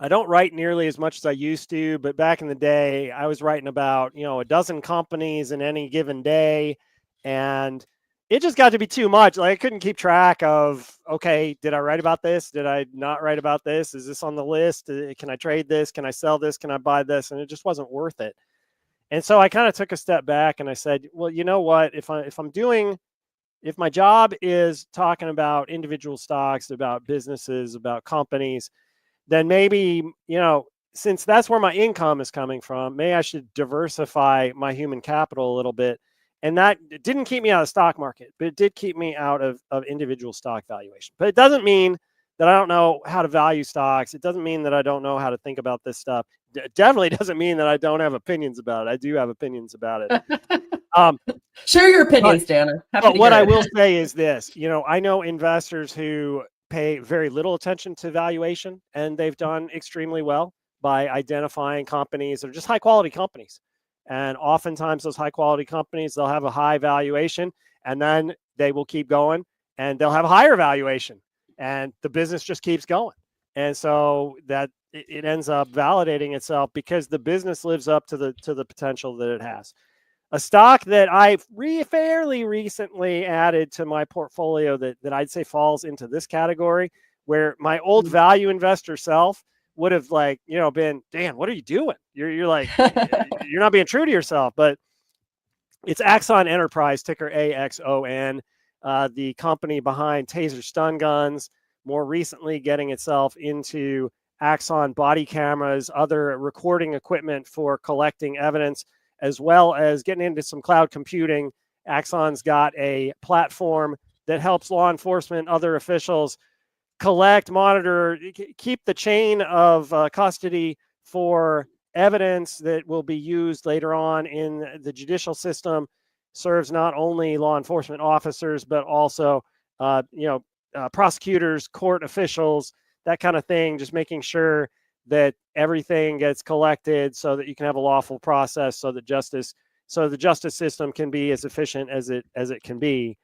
I don't write nearly as much as I used to, but back in the day, I was writing about, a dozen companies in any given day. And it just got to be too much. Like I couldn't keep track of, okay, did I write about this? Did I not write about this? Is this on the list? Can I trade this? Can I sell this? Can I buy this? And it just wasn't worth it. And so I kind of took a step back and I said, well, you know what, if my job is talking about individual stocks, about businesses, about companies, then maybe, since that's where my income is coming from, maybe I should diversify my human capital a little bit. And that didn't keep me out of the stock market, but it did keep me out of individual stock valuation. But it doesn't mean that I don't know how to value stocks. It doesn't mean that I don't know how to think about this stuff. It definitely doesn't mean that I don't have opinions about it. I do have opinions about it. Share your opinions, Dan. But what I will say is this, I know investors who pay very little attention to valuation, and they've done extremely well by identifying companies that are just high quality companies. And oftentimes those high quality companies, they'll have a high valuation and then they will keep going and they'll have a higher valuation and the business just keeps going. And so that it ends up validating itself because the business lives up to the potential that it has. A stock that I fairly recently added to my portfolio that I'd say falls into this category, where my old value investor self would have been, Dan, what are you doing? You're like, you're not being true to yourself. But it's Axon Enterprise, ticker AXON. the company behind taser stun guns, more recently getting itself into Axon body cameras, other recording equipment for collecting evidence, as well as getting into some cloud computing. Axon's got a platform that helps law enforcement, other officials collect, monitor, keep the chain of custody for evidence that will be used later on in the judicial system. Serves not only law enforcement officers, but also, prosecutors, court officials, that kind of thing, just making sure that everything gets collected so that you can have a lawful process, so that the justice system can be as efficient as it can be.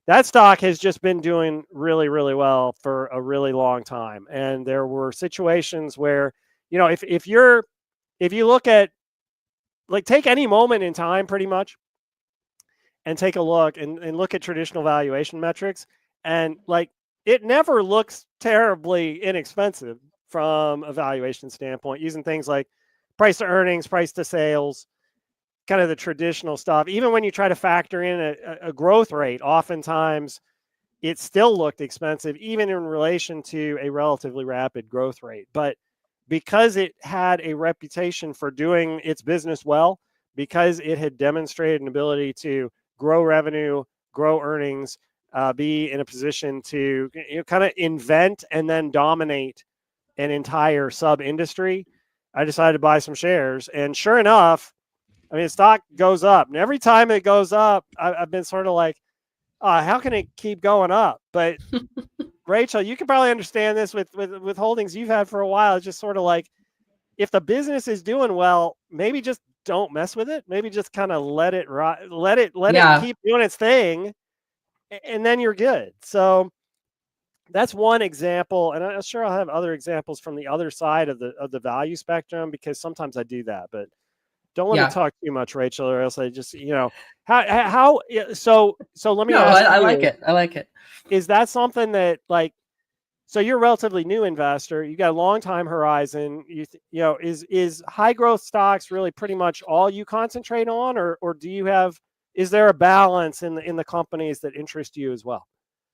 That stock has just been doing really, really well for a really long time. And there were situations where, if you look at, like, take any moment in time pretty much and take a look and look at traditional valuation metrics, and like, it never looks terribly inexpensive from a valuation standpoint, using things like price to earnings, price to sales, kind of the traditional stuff. Even when you try to factor in a growth rate, oftentimes it still looked expensive, even in relation to a relatively rapid growth rate. But because it had a reputation for doing its business well, because it had demonstrated an ability to grow revenue, grow earnings, be in a position to kind of invent and then dominate an entire sub industry, I decided to buy some shares. And sure enough, I mean, the stock goes up, and every time it goes up, I've been sort of like, how can it keep going up? But Rachel, you can probably understand this with holdings you've had for a while. It's just sort of like, if the business is doing well, maybe just don't mess with it. Maybe just kind of let it keep doing its thing, and then you're good. So that's one example, and I'm sure I'll have other examples from the other side of the value spectrum, because sometimes I do that, but don't let me talk too much, Rachel, or else I just, how. So let me ask you. I like it. I like it. Is that something that, like, so you're a relatively new investor, you got a long time horizon, is high growth stocks really pretty much all you concentrate on, or is there a balance in the companies that interest you as well?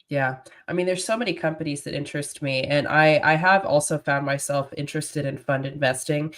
Yeah. I mean, there's so many companies that interest me, and I have also found myself interested in fund investing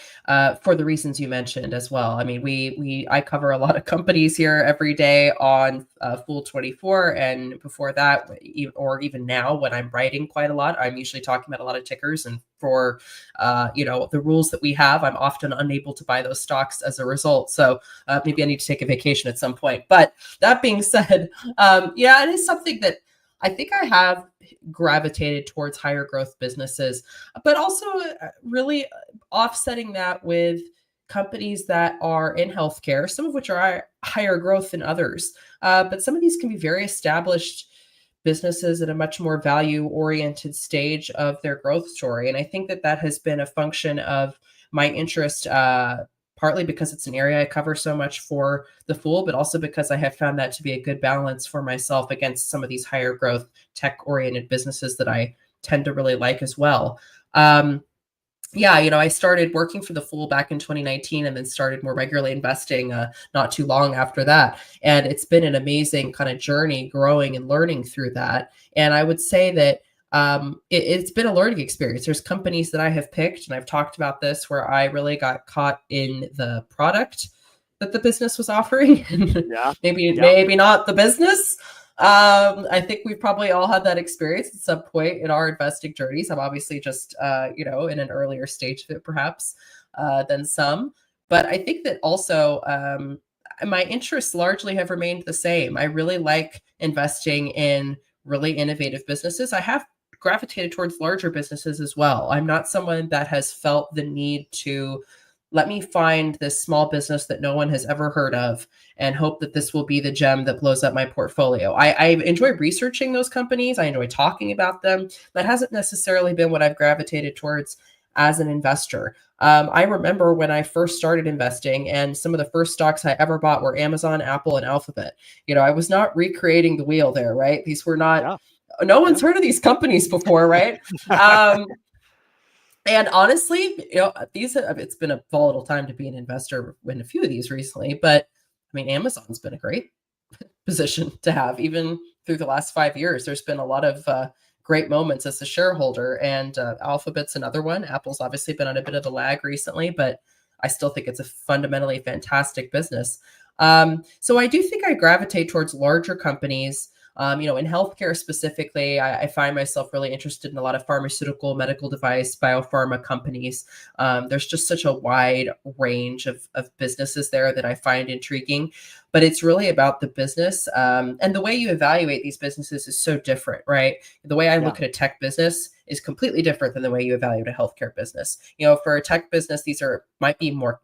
for the reasons you mentioned as well. I mean, I cover a lot of companies here every day on Fool24, and before that, or even now when I'm writing quite a lot, I'm usually talking about a lot of tickers, and for the rules that we have, I'm often unable to buy those stocks as a result. So maybe I need to take a vacation at some point. But that being said, it is something that I think I have gravitated towards higher growth businesses, but also really offsetting that with companies that are in healthcare, some of which are higher growth than others. But some of these can be very established businesses at a much more value-oriented stage of their growth story. And I think that has been a function of my interest, partly because it's an area I cover so much for the Fool, but also because I have found that to be a good balance for myself against some of these higher growth tech-oriented businesses that I tend to really like as well. I started working for the Fool back in 2019, and then started more regularly investing not too long after that. And it's been an amazing kind of journey growing and learning through that. And I would say that it's been a learning experience. There's companies that I have picked, and I've talked about this, where I really got caught in the product that the business was offering. Maybe not the business. I think we've probably all had that experience at some point in our investing journeys. I'm obviously just, in an earlier stage of it, perhaps, than some. But I think that also my interests largely have remained the same. I really like investing in really innovative businesses. I have gravitated towards larger businesses as well. I'm not someone that has felt the need to let me find this small business that no one has ever heard of and hope that this will be the gem that blows up my portfolio. I enjoy researching those companies. I enjoy talking about them. That hasn't necessarily been what I've gravitated towards as an investor. I remember when I first started investing, and some of the first stocks I ever bought were Amazon, Apple, and Alphabet. I was not recreating the wheel there, right? These were not, no one's heard of these companies before, right? And honestly, it's been a volatile time to be an investor in a few of these recently, but I mean, Amazon's been a great position to have, even through the last 5 years, there's been a lot of great moments as a shareholder, and Alphabet's another one. Apple's obviously been on a bit of a lag recently, but I still think it's a fundamentally fantastic business. So I do think I gravitate towards larger companies. In healthcare specifically, I find myself really interested in a lot of pharmaceutical, medical device, biopharma companies. There's just such a wide range of businesses there that I find intriguing, but it's really about the business. And the way you evaluate these businesses is so different, right? The way I look at a tech business is completely different than the way you evaluate a healthcare business. For a tech business, these might be more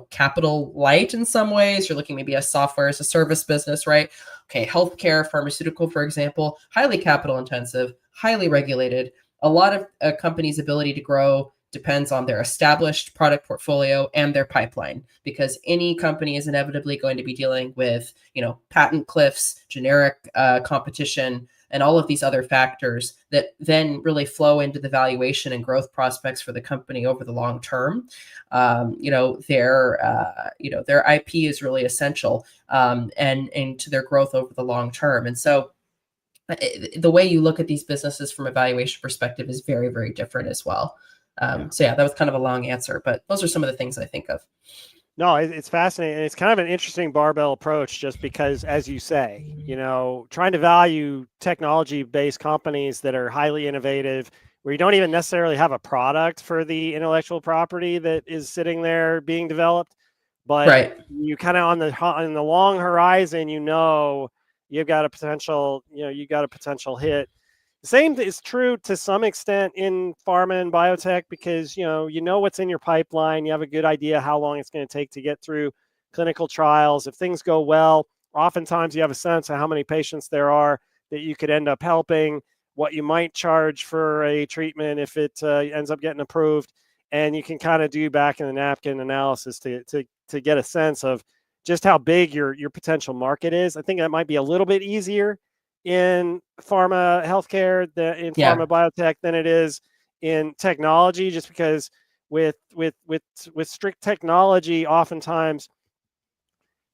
capital light in some ways. You're looking maybe a software as a service business, right? Okay, healthcare, pharmaceutical, for example, highly capital intensive, highly regulated. A lot of a company's ability to grow depends on their established product portfolio and their pipeline, because any company is inevitably going to be dealing with, patent cliffs, generic competition, and all of these other factors that then really flow into the valuation and growth prospects for the company over the long term. Their IP is really essential, and to their growth over the long term. And so the way you look at these businesses from a valuation perspective is very, very different as well. So that was kind of a long answer, but those are some of the things I think of. No, it's fascinating. And it's kind of an interesting barbell approach, just because, as you say, trying to value technology-based companies that are highly innovative, where you don't even necessarily have a product for the intellectual property that is sitting there being developed, but you kind of on the long horizon, you've got a potential, hit. The same is true to some extent in pharma and biotech, because you know what's in your pipeline. You have a good idea how long it's going to take to get through clinical trials. If things go well, oftentimes you have a sense of how many patients there are that you could end up helping, what you might charge for a treatment if it ends up getting approved, and you can kind of do back in the napkin analysis to get a sense of just how big your potential market is. I think that might be a little bit easier in pharma healthcare, in pharma biotech, than it is in technology, just because with strict technology, oftentimes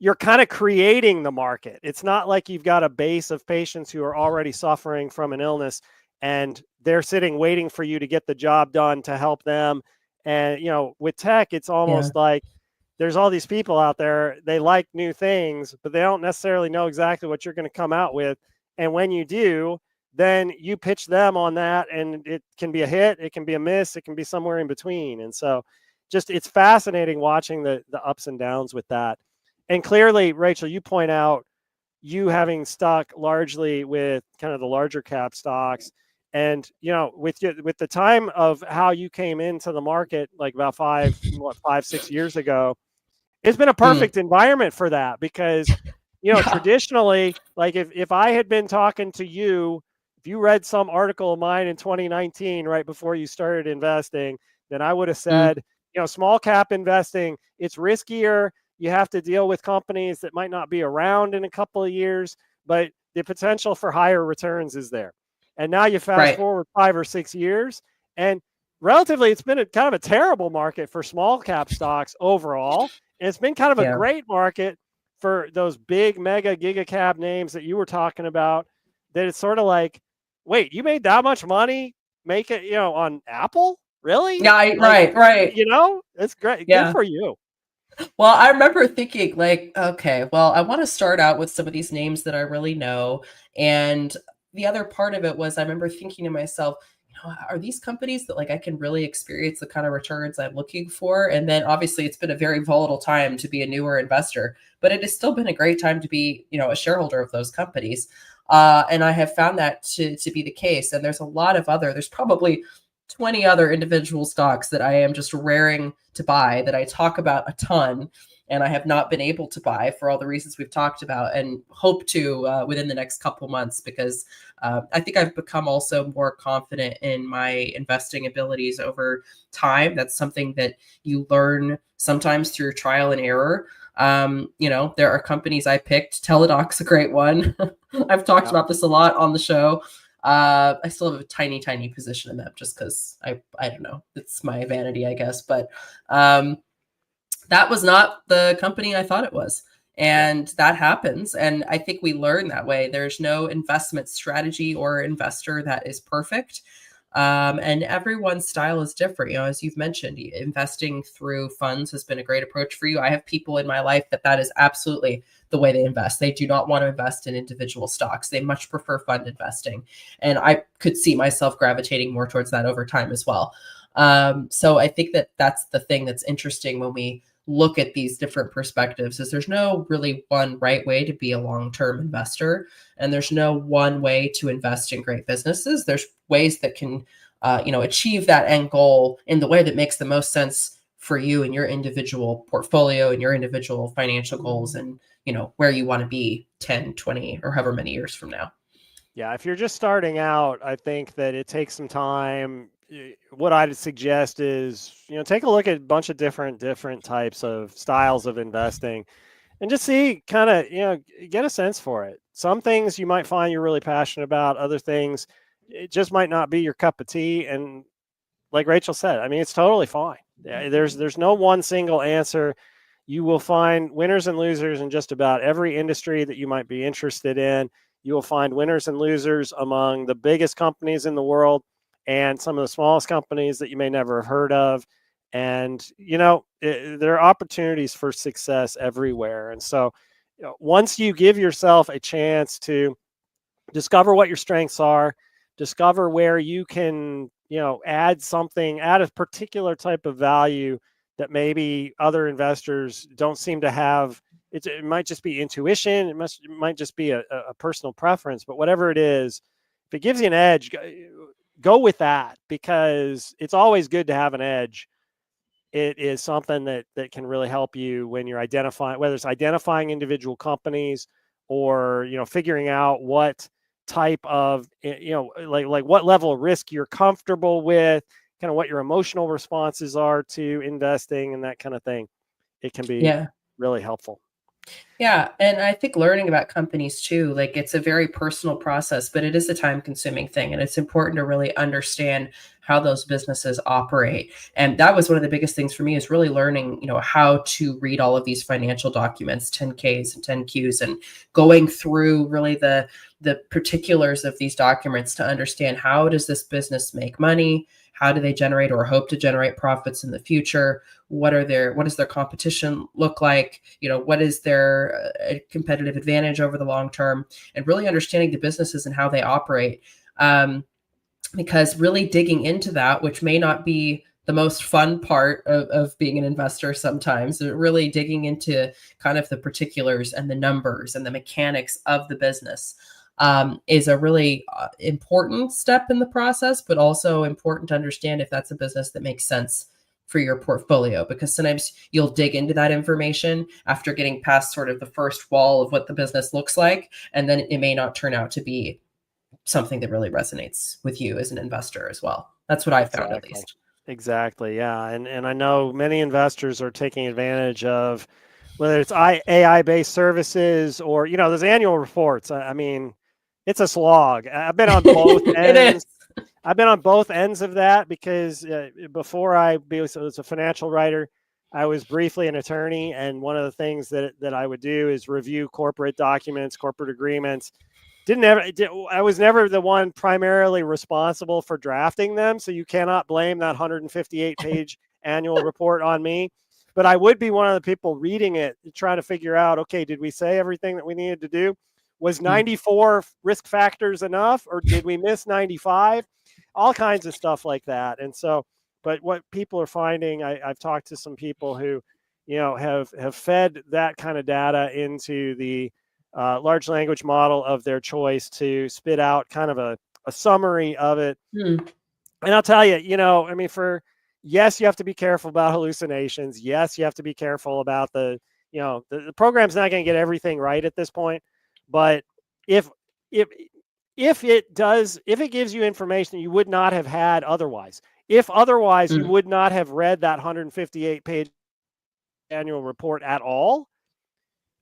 you're kind of creating the market. It's not like you've got a base of patients who are already suffering from an illness and they're sitting waiting for you to get the job done to help them. And with tech, it's almost like there's all these people out there, they like new things, but they don't necessarily know exactly what you're going to come out with. And when you do, then you pitch them on that, and it can be a hit, it can be a miss, it can be somewhere in between. And so it's fascinating watching the ups and downs with that. And clearly, Rachel, you point out you having stuck largely with kind of the larger cap stocks. And, with the time of how you came into the market, like about 5-6 years ago, it's been a perfect environment for that, because traditionally, like if I had been talking to you, if you read some article of mine in 2019, right before you started investing, then I would have said, small cap investing, it's riskier. You have to deal with companies that might not be around in a couple of years, but the potential for higher returns is there. And now you fast forward 5 or 6 years, and relatively, it's been kind of a terrible market for small cap stocks overall. And it's been kind of a great market for those big mega giga cap names that you were talking about, that it's sort of like, wait, you made that much money, make it, on Apple? Really? Yeah, right. It's great. Good for you. Well, I remember thinking okay, well, I want to start out with some of these names that I really know. And the other part of it was, I remember thinking to myself, are these companies that I can really experience the kind of returns I'm looking for? And then obviously it's been a very volatile time to be a newer investor, but it has still been a great time to be, a shareholder of those companies. And I have found that to be the case. And there's there's probably 20 other individual stocks that I am just raring to buy, that I talk about a ton, and I have not been able to buy for all the reasons we've talked about, and hope to within the next couple months, because I think I've become also more confident in my investing abilities over time. That's something that you learn sometimes through trial and error. There are companies I picked. Teladoc's a great one. I've talked about this a lot on the show. I still have a tiny position in that, just because I don't know, it's my vanity, I guess. But that was not the company I thought it was. And that happens. And I think we learn that way. There's no investment strategy or investor that is perfect. And everyone's style is different. As you've mentioned, investing through funds has been a great approach for you. I have people in my life that is absolutely the way they invest. They do not want to invest in individual stocks. They much prefer fund investing. And I could see myself gravitating more towards that over time as well. So I think that's the thing that's interesting when we look at these different perspectives, is there's no really one right way to be a long-term investor, and there's no one way to invest in great businesses. There's ways that can achieve that end goal in the way that makes the most sense for you and your individual portfolio and your individual financial goals, and where you want to be 10, 20, or however many years from now. Yeah, if you're just starting out, I think that it takes some time. What I'd suggest is, take a look at a bunch of different types of styles of investing and just see, kind of, get a sense for it. Some things you might find you're really passionate about, other things, it just might not be your cup of tea. And like Rachel said, I mean, it's totally fine. There's no one single answer. You will find winners and losers in just about every industry that you might be interested in. You will find winners and losers among the biggest companies in the world and some of the smallest companies that you may never have heard of. And, there are opportunities for success everywhere. And so once you give yourself a chance to discover what your strengths are, discover where you can, add a particular type of value that maybe other investors don't seem to have. It might just be intuition. It might just be a personal preference, but whatever it is, if it gives you an edge, go with that, because it's always good to have an edge. It is something that can really help you when you're identifying, whether it's identifying individual companies or, figuring out what type of, like what level of risk you're comfortable with, kind of what your emotional responses are to investing and that kind of thing. It can be really helpful. Yeah. And I think learning about companies too, like, it's a very personal process, but it is a time consuming thing. And it's important to really understand how those businesses operate. And that was one of the biggest things for me, is really learning, how to read all of these financial documents, 10Ks and 10Qs, and going through really the particulars of these documents to understand, how does this business make money? How do they generate or hope to generate profits in the future? What does their competition look like? What is their competitive advantage over the long term? And really understanding the businesses and how they operate. Because really digging into that, which may not be the most fun part of being an investor sometimes, really digging into kind of the particulars and the numbers and the mechanics of the business is a really important step in the process, but also important to understand if that's a business that makes sense for your portfolio, because sometimes you'll dig into that information after getting past sort of the first wall of what the business looks like, and then it may not turn out to be something that really resonates with you as an investor as well. That's what I found, at least. Exactly. Yeah. And I know many investors are taking advantage of, whether it's AI-based services or, those annual reports. I mean, it's a slog. I've been on both ends. It is. I've been on both ends of that, because before I was a financial writer, I was briefly an attorney. And one of the things that I would do is review corporate documents, corporate agreements. I was never the one primarily responsible for drafting them. So you cannot blame that 158-page annual report on me. But I would be one of the people reading it, trying to figure out, okay, did we say everything that we needed to do? Was 94 risk factors enough, or did we miss 95? All kinds of stuff like that. And so, but what people are finding, I've talked to some people who, have fed that kind of data into the large language model of their choice to spit out kind of a summary of it. And I'll tell you, I mean, yes, you have to be careful about hallucinations. Yes, you have to be careful about the program's not going to get everything right at this point. But if it gives you information you would not have had otherwise, you would not have read that 158-page annual report at all,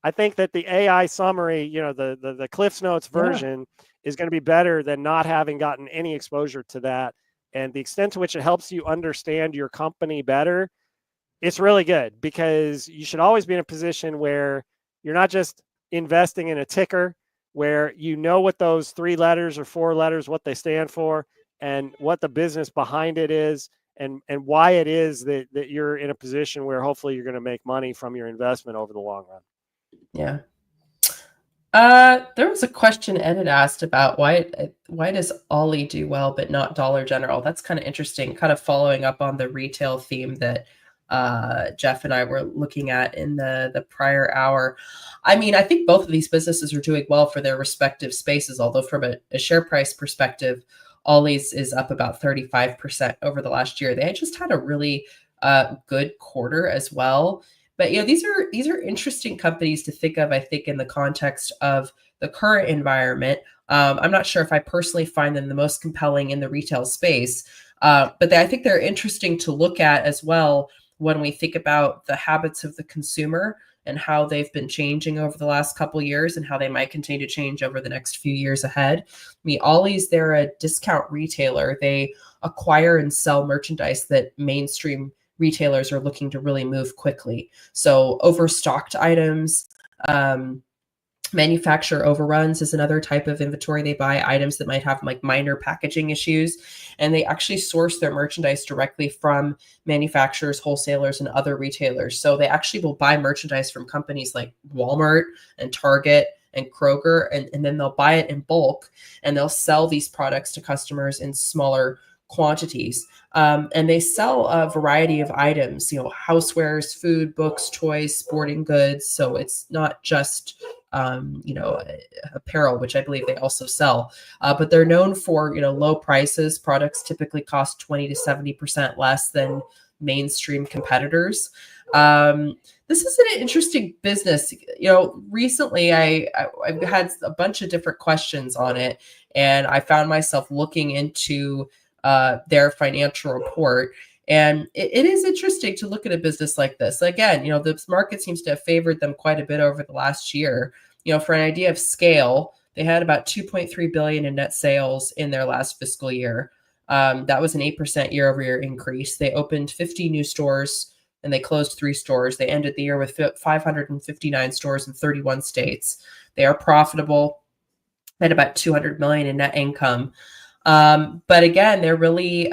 I think that the AI summary, the Cliffs Notes version is going to be better than not having gotten any exposure to that. And the extent to which it helps you understand your company better, it's really good, because you should always be in a position where You're not just investing in a ticker where you know what those 3 letters or 4 letters, what they stand for, and what the business behind it is, and why it is that you're in a position where hopefully you're going to make money from your investment over the long run. Yeah. There was a question Ed had asked about why does Ollie do well but not Dollar General? That's kind of interesting, kind of following up on the retail theme that Jeff and I were looking at in the prior hour. I mean, I think both of these businesses are doing well for their respective spaces, although from a share price perspective, Ollie's is up about 35% over the last year. They just had a really good quarter as well. But these are interesting companies to think of, I think, in the context of the current environment. I'm not sure if I personally find them the most compelling in the retail space, but I think they're interesting to look at as well when we think about the habits of the consumer and how they've been changing over the last couple of years and how they might continue to change over the next few years ahead. I mean, Ollie's, they're a discount retailer. They acquire and sell merchandise that mainstream retailers are looking to really move quickly. So overstocked items, manufacturer overruns is another type of inventory. They buy items that might have like minor packaging issues, and they actually source their merchandise directly from manufacturers, wholesalers, and other retailers. So they actually will buy merchandise from companies like Walmart and Target and Kroger, and then they'll buy it in bulk, and they'll sell these products to customers in smaller quantities. And they sell a variety of items, housewares, food, books, toys, sporting goods. So it's not just, apparel, which I believe they also sell, but they're known for, low prices. Products typically cost 20 to 70% less than mainstream competitors. This is an interesting business. Recently I've had a bunch of different questions on it, and I found myself looking into their financial report. And it is interesting to look at a business like this. Again, the market seems to have favored them quite a bit over the last year. For an idea of scale, they had about 2.3 billion in net sales in their last fiscal year. That was an 8% year-over-year increase. They opened 50 new stores and they closed 3 stores. They ended the year with 559 stores in 31 states. They are profitable at about 200 million in net income. But again, they're really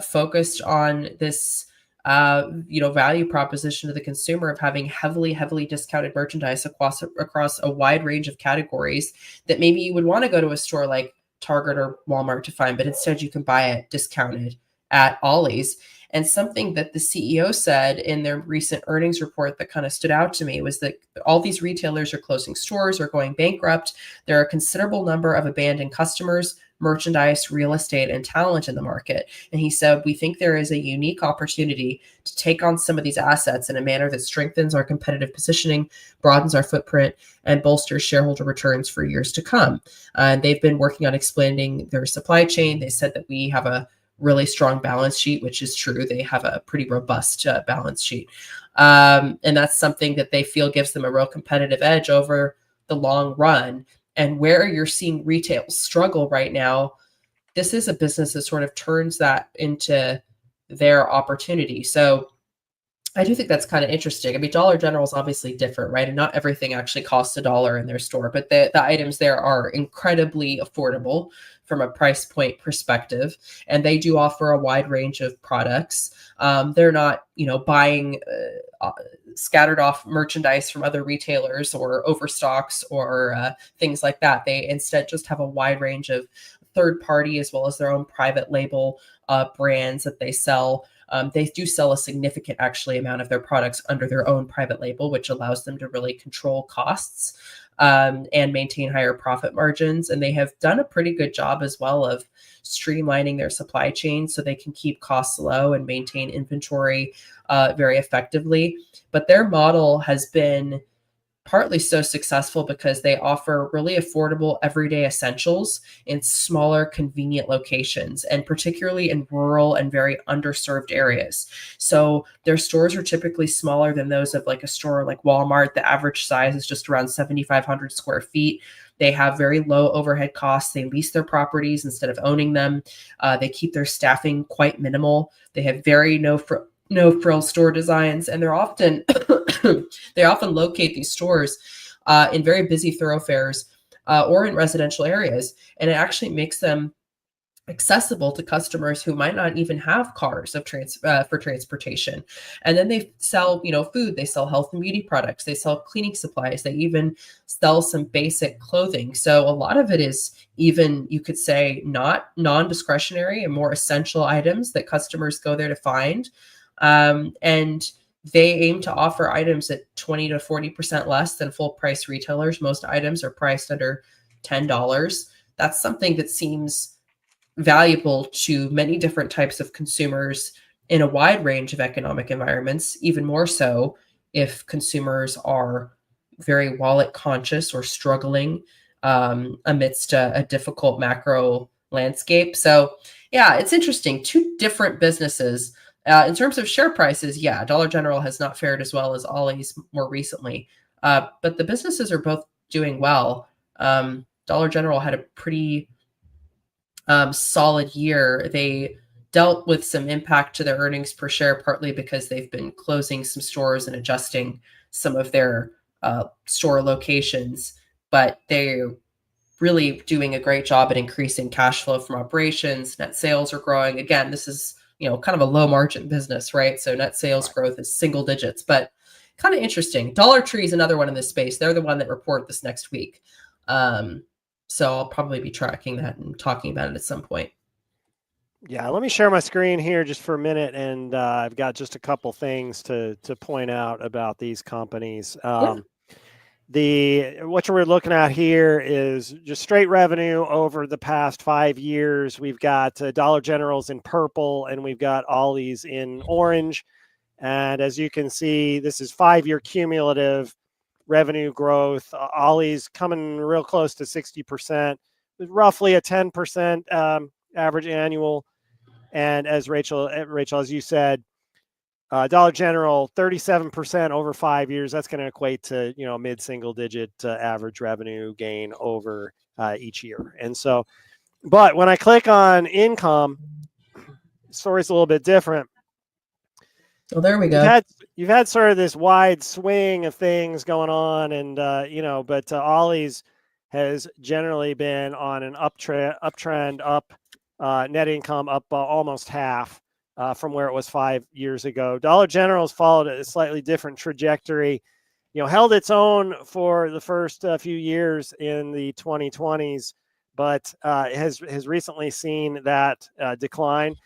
focused on this, value proposition to the consumer of having heavily discounted merchandise across a wide range of categories that maybe you would want to go to a store like Target or Walmart to find, but instead you can buy it discounted at Ollie's. And something that the CEO said in their recent earnings report that kind of stood out to me was that all these retailers are closing stores or going bankrupt. There are a considerable number of abandoned customers, merchandise, real estate, and talent in the market. And he said, we think there is a unique opportunity to take on some of these assets in a manner that strengthens our competitive positioning, broadens our footprint, and bolsters shareholder returns for years to come. And they've been working on expanding their supply chain. They said that we have a really strong balance sheet, which is true. They have a pretty robust balance sheet. And that's something that they feel gives them a real competitive edge over the long run. And where you're seeing retail struggle right now, this is a business that sort of turns that into their opportunity. So I do think that's kind of interesting. I mean, Dollar General is obviously different, right? And not everything actually costs $1 in their store, but the items there are incredibly affordable from a price point perspective. And they do offer a wide range of products. They're not, buying scattered off merchandise from other retailers or overstocks or things like that. They instead just have a wide range of third party as well as their own private label brands that they sell. They do sell a significant amount of their products under their own private label, which allows them to really control costs and maintain higher profit margins. And they have done a pretty good job as well of streamlining their supply chain so they can keep costs low and maintain inventory very effectively. But their model has been partly so successful because they offer really affordable everyday essentials in smaller, convenient locations, and particularly in rural and very underserved areas. So their stores are typically smaller than those of like a store like Walmart. The average size is just around 7,500 square feet. They have very low overhead costs. They lease their properties instead of owning them. They keep their staffing quite minimal. They have very no frill store designs, and they're often they often locate these stores in very busy thoroughfares or in residential areas. And it actually makes them accessible to customers who might not even have cars for transportation. And then they sell, food, they sell health and beauty products, they sell cleaning supplies, they even sell some basic clothing. So a lot of it is even, you could say, not non-discretionary and more essential items that customers go there to find. And they aim to offer items at 20 to 40% less than full price retailers. Most items are priced under $10. That's something that seems valuable to many different types of consumers in a wide range of economic environments, even more so if consumers are very wallet conscious or struggling amidst a difficult macro landscape. So yeah, it's interesting. Two different businesses. In terms of share prices, yeah, Dollar General has not fared as well as Ollie's more recently, but the businesses are both doing well. Dollar General had a pretty solid year. They dealt with some impact to their earnings per share, partly because they've been closing some stores and adjusting some of their store locations, but they're really doing a great job at increasing cash flow from operations. Net sales are growing. Again, this is, kind of a low margin business, right? So net sales growth is single digits, but kind of interesting. Dollar Tree is another one in this space. They're the one that report this next week. So I'll probably be tracking that and talking about it at some point. Yeah, let me share my screen here just for a minute, and I've got just a couple things to point out about these companies. What we're looking at here is just straight revenue over the past 5 years. We've got Dollar General's in purple, and we've got Ollie's in orange. And as you can see, this is 5-year cumulative revenue growth. Ollie's coming real close to 60%, roughly a 10% average annual. And as Rachel, as you said, Dollar General 37% over 5 years. That's going to equate to mid-single digit average revenue gain over each year. And so, but when I click on income, the story's a little bit different. Oh, there we go. You've had sort of this wide swing of things going on, and but Ollie's has generally been on an uptrend, up net income up almost half from where it was 5 years ago. Dollar General's followed a slightly different trajectory. Held its own for the first few years in the 2020s, but has recently seen that decline.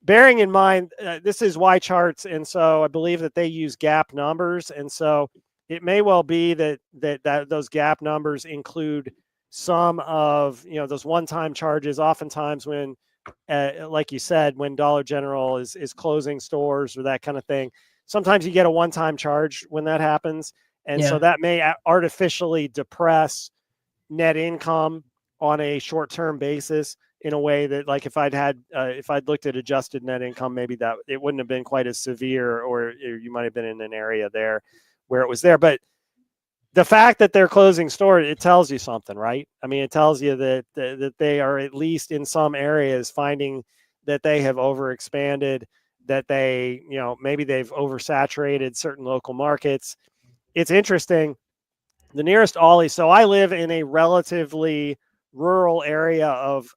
Bearing in mind, this is Y charts, and so I believe that they use GAAP numbers, and so it may well be that those GAAP numbers include some of those one-time charges. Oftentimes, when, like you said, when Dollar General is closing stores or that kind of thing, sometimes you get a one-time charge when that happens, and so that may artificially depress net income on a short-term basis, in a way that, like, if I'd looked at adjusted net income, maybe that it wouldn't have been quite as severe, or you might have been in an area there where it was there. But the fact that they're closing stores, it tells you something, right? I mean, it tells you that they are, at least in some areas, finding that they have overexpanded, that they, maybe they've oversaturated certain local markets. It's interesting. The nearest Ollie, so I live in a relatively rural area of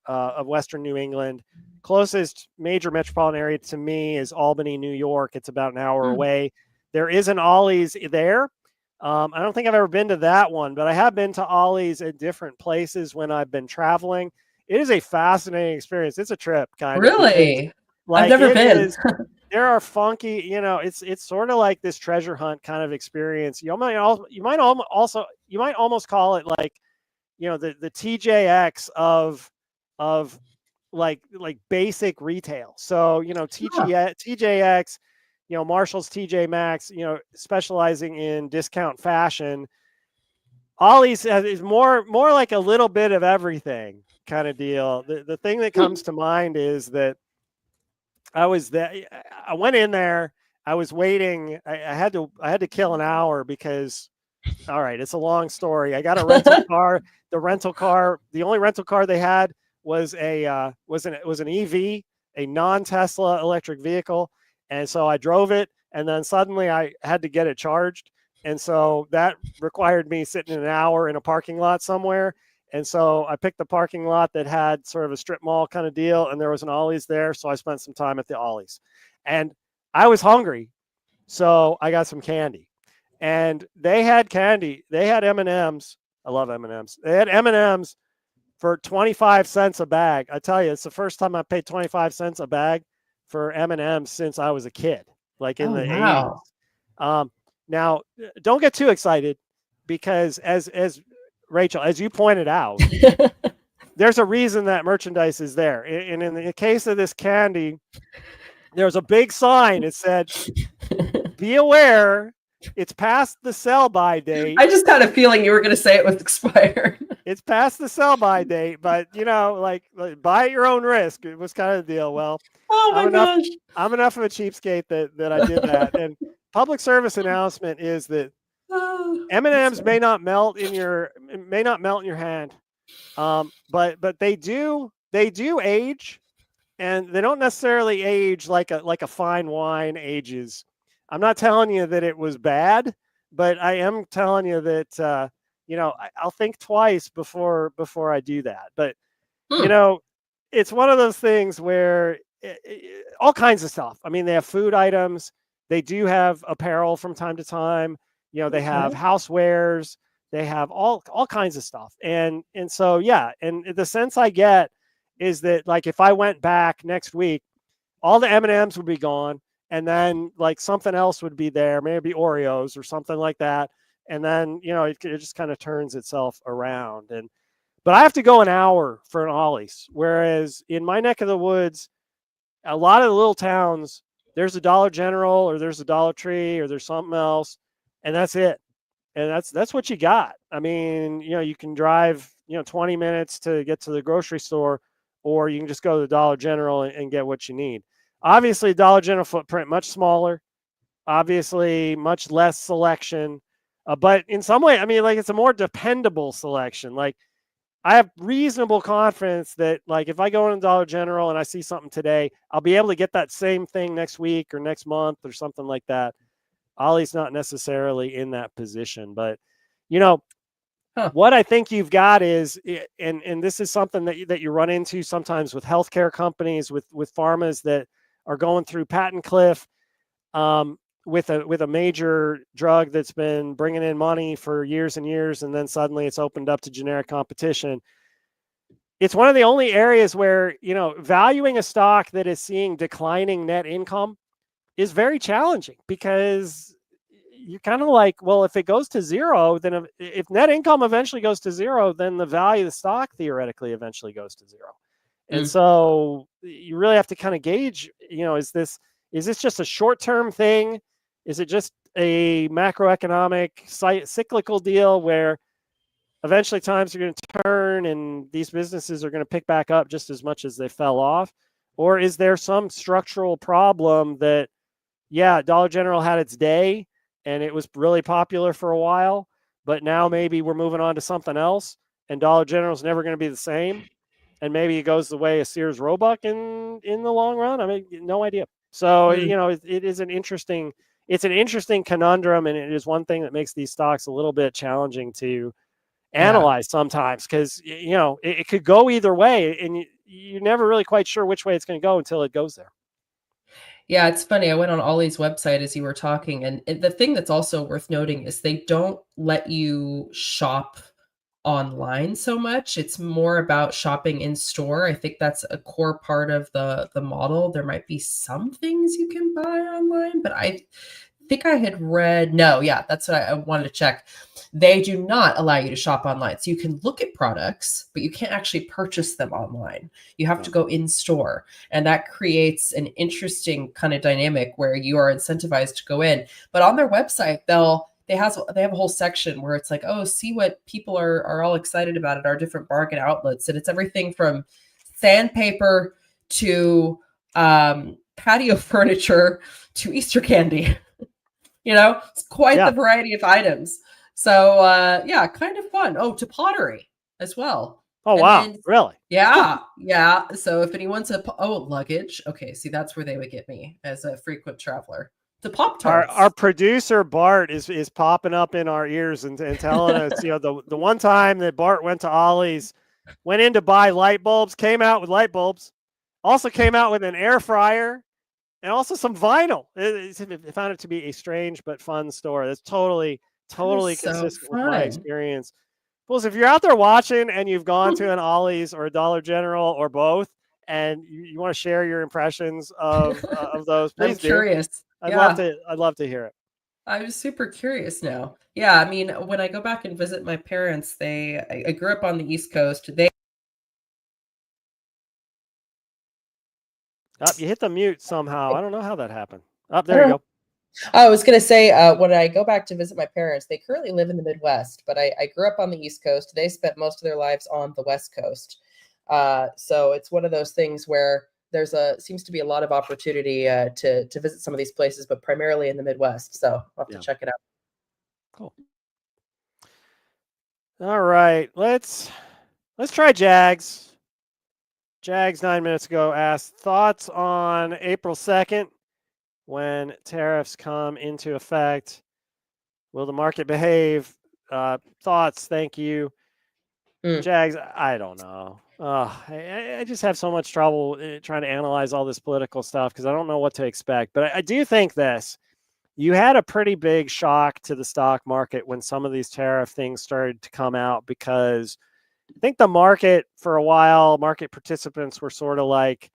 Western New England. Closest major metropolitan area to me is Albany, New York. It's about an hour away. There is an Ollie's there. I don't think I've ever been to that one, but I have been to Ollie's at different places when I've been traveling. It is a fascinating experience. It's a trip, kind of. Really? I've never been. There are funky, it's sort of like this treasure hunt kind of experience. You might almost call it like, the TJX of like basic retail. So, TJX, Marshall's, TJ Maxx, specializing in discount fashion. Ollie's is more like a little bit of everything kind of deal. The thing that comes to mind is that I went in there, I was waiting. I had to kill an hour because, all right, it's a long story. I got a rental car. The only rental car they had was an EV, a non-Tesla electric vehicle. And so I drove it, and then suddenly I had to get it charged. And so that required me sitting an hour in a parking lot somewhere. And so I picked the parking lot that had sort of a strip mall kind of deal, and there was an Ollie's there. So I spent some time at the Ollie's, and I was hungry, so I got some candy. And they had candy. They had M&Ms. I love M&Ms. They had M&Ms for 25 cents a bag. I tell you, it's the first time I paid 25 cents a bag for M&Ms since I was a kid, like in the 80s. Now, don't get too excited, because as Rachel, as you pointed out, there's a reason that merchandise is there. And in the case of this candy, there's a big sign. It said, "Be aware, it's past the sell-by date." I just had a feeling you were going to say it was expired. It's past the sell-by date, but like buy at your own risk. It was kind of the deal. Well, oh my gosh, I'm enough of a cheapskate that I did that. And public service announcement is that M&Ms may not melt in your hand, but they do age, and they don't necessarily age like a fine wine ages. I'm not telling you that it was bad, but I am telling you that I'll think twice before I do that. But it's one of those things where all kinds of stuff. I mean, they have food items. They do have apparel from time to time. They have housewares. They have all kinds of stuff. And so, yeah. And the sense I get is that, like, if I went back next week, all the M&Ms would be gone. And then like something else would be there, maybe Oreos or something like that. And then, it just kind of turns itself around. But I have to go an hour for an Ollie's. Whereas in my neck of the woods, a lot of the little towns, there's a Dollar General, or there's a Dollar Tree, or there's something else. And that's it. And that's what you got. I mean, you can drive, 20 minutes to get to the grocery store, or you can just go to the Dollar General and get what you need. Obviously, Dollar General footprint, much smaller, obviously much less selection. But in some way, I mean, like, it's a more dependable selection. Like, I have reasonable confidence that, like, if I go in Dollar General and I see something today, I'll be able to get that same thing next week or next month or something like that. Ollie's not necessarily in that position, but what I think you've got is, and this is something that you run into sometimes with healthcare companies, with pharmas that are going through patent cliff, with a major drug that's been bringing in money for years and years, and then suddenly it's opened up to generic competition. It's one of the only areas where, valuing a stock that is seeing declining net income is very challenging, because you're kind of like, well, if it goes to zero, then if net income eventually goes to zero, then the value of the stock theoretically eventually goes to zero. And so you really have to kind of gauge, is this just a short-term thing? Is it just a macroeconomic cyclical deal where eventually times are going to turn and these businesses are going to pick back up just as much as they fell off? Or is there some structural problem that, yeah, Dollar General had its day and it was really popular for a while, but now maybe we're moving on to something else, and Dollar General is never going to be the same, and maybe it goes the way of Sears Roebuck in the long run? I mean, no idea. So it is an interesting conundrum, and it is one thing that makes these stocks a little bit challenging to analyze sometimes, because it could go either way, and you're never really quite sure which way it's going to go until it goes there. Yeah, it's funny. I went on Ollie's website as you were talking, and the thing that's also worth noting is they don't let you shop online so much. It's more about shopping in store. I think that's a core part of the model. There might be some things you can buy online, but I think I had read, that's what I wanted to check. They do not allow you to shop online. So you can look at products, but you can't actually purchase them online. You have to go in store. And that creates an interesting kind of dynamic where you are incentivized to go in. But on their website, they have a whole section where it's like, oh, see what people are all excited about at our different bargain outlets. And it's everything from sandpaper to patio furniture to Easter candy. It's quite the variety of items. So, kind of fun. Oh, to pottery as well. Oh, and wow. Really? Yeah. Yeah. So if anyone's luggage. Okay. See, that's where they would get me as a frequent traveler. The Pop Our Tarts. producer Bart is popping up in our ears and telling us, the one time that Bart went to Ollie's, went in to buy light bulbs, came out with light bulbs, also came out with an air fryer, and also some vinyl. I found it to be a strange but fun store. That's totally so consistent with fun. my experience. Fools, if you're out there watching and you've gone to an Ollie's or a Dollar General or both, and you want to share your impressions of those, please I'm curious. I'd love to hear it. I'm super curious now. Yeah, I mean, when I go back and visit my parents, I grew up on the East Coast. You hit the mute somehow. I don't know how that happened. There you go. I was going to say, when I go back to visit my parents, they currently live in the Midwest, but I grew up on the East Coast. They spent most of their lives on the West Coast. So it's one of those things where seems to be a lot of opportunity to visit some of these places, but primarily in the Midwest. So I'll have to check it out. Cool. All right, let's try Jags. Jags 9 minutes ago asked thoughts on April 2nd when tariffs come into effect. Will the market behave? Thoughts? Thank you. Jags, I don't know. I just have so much trouble trying to analyze all this political stuff because I don't know what to expect. But I do think this. You had a pretty big shock to the stock market when some of these tariff things started to come out because I think the market for a while, market participants were sort of like,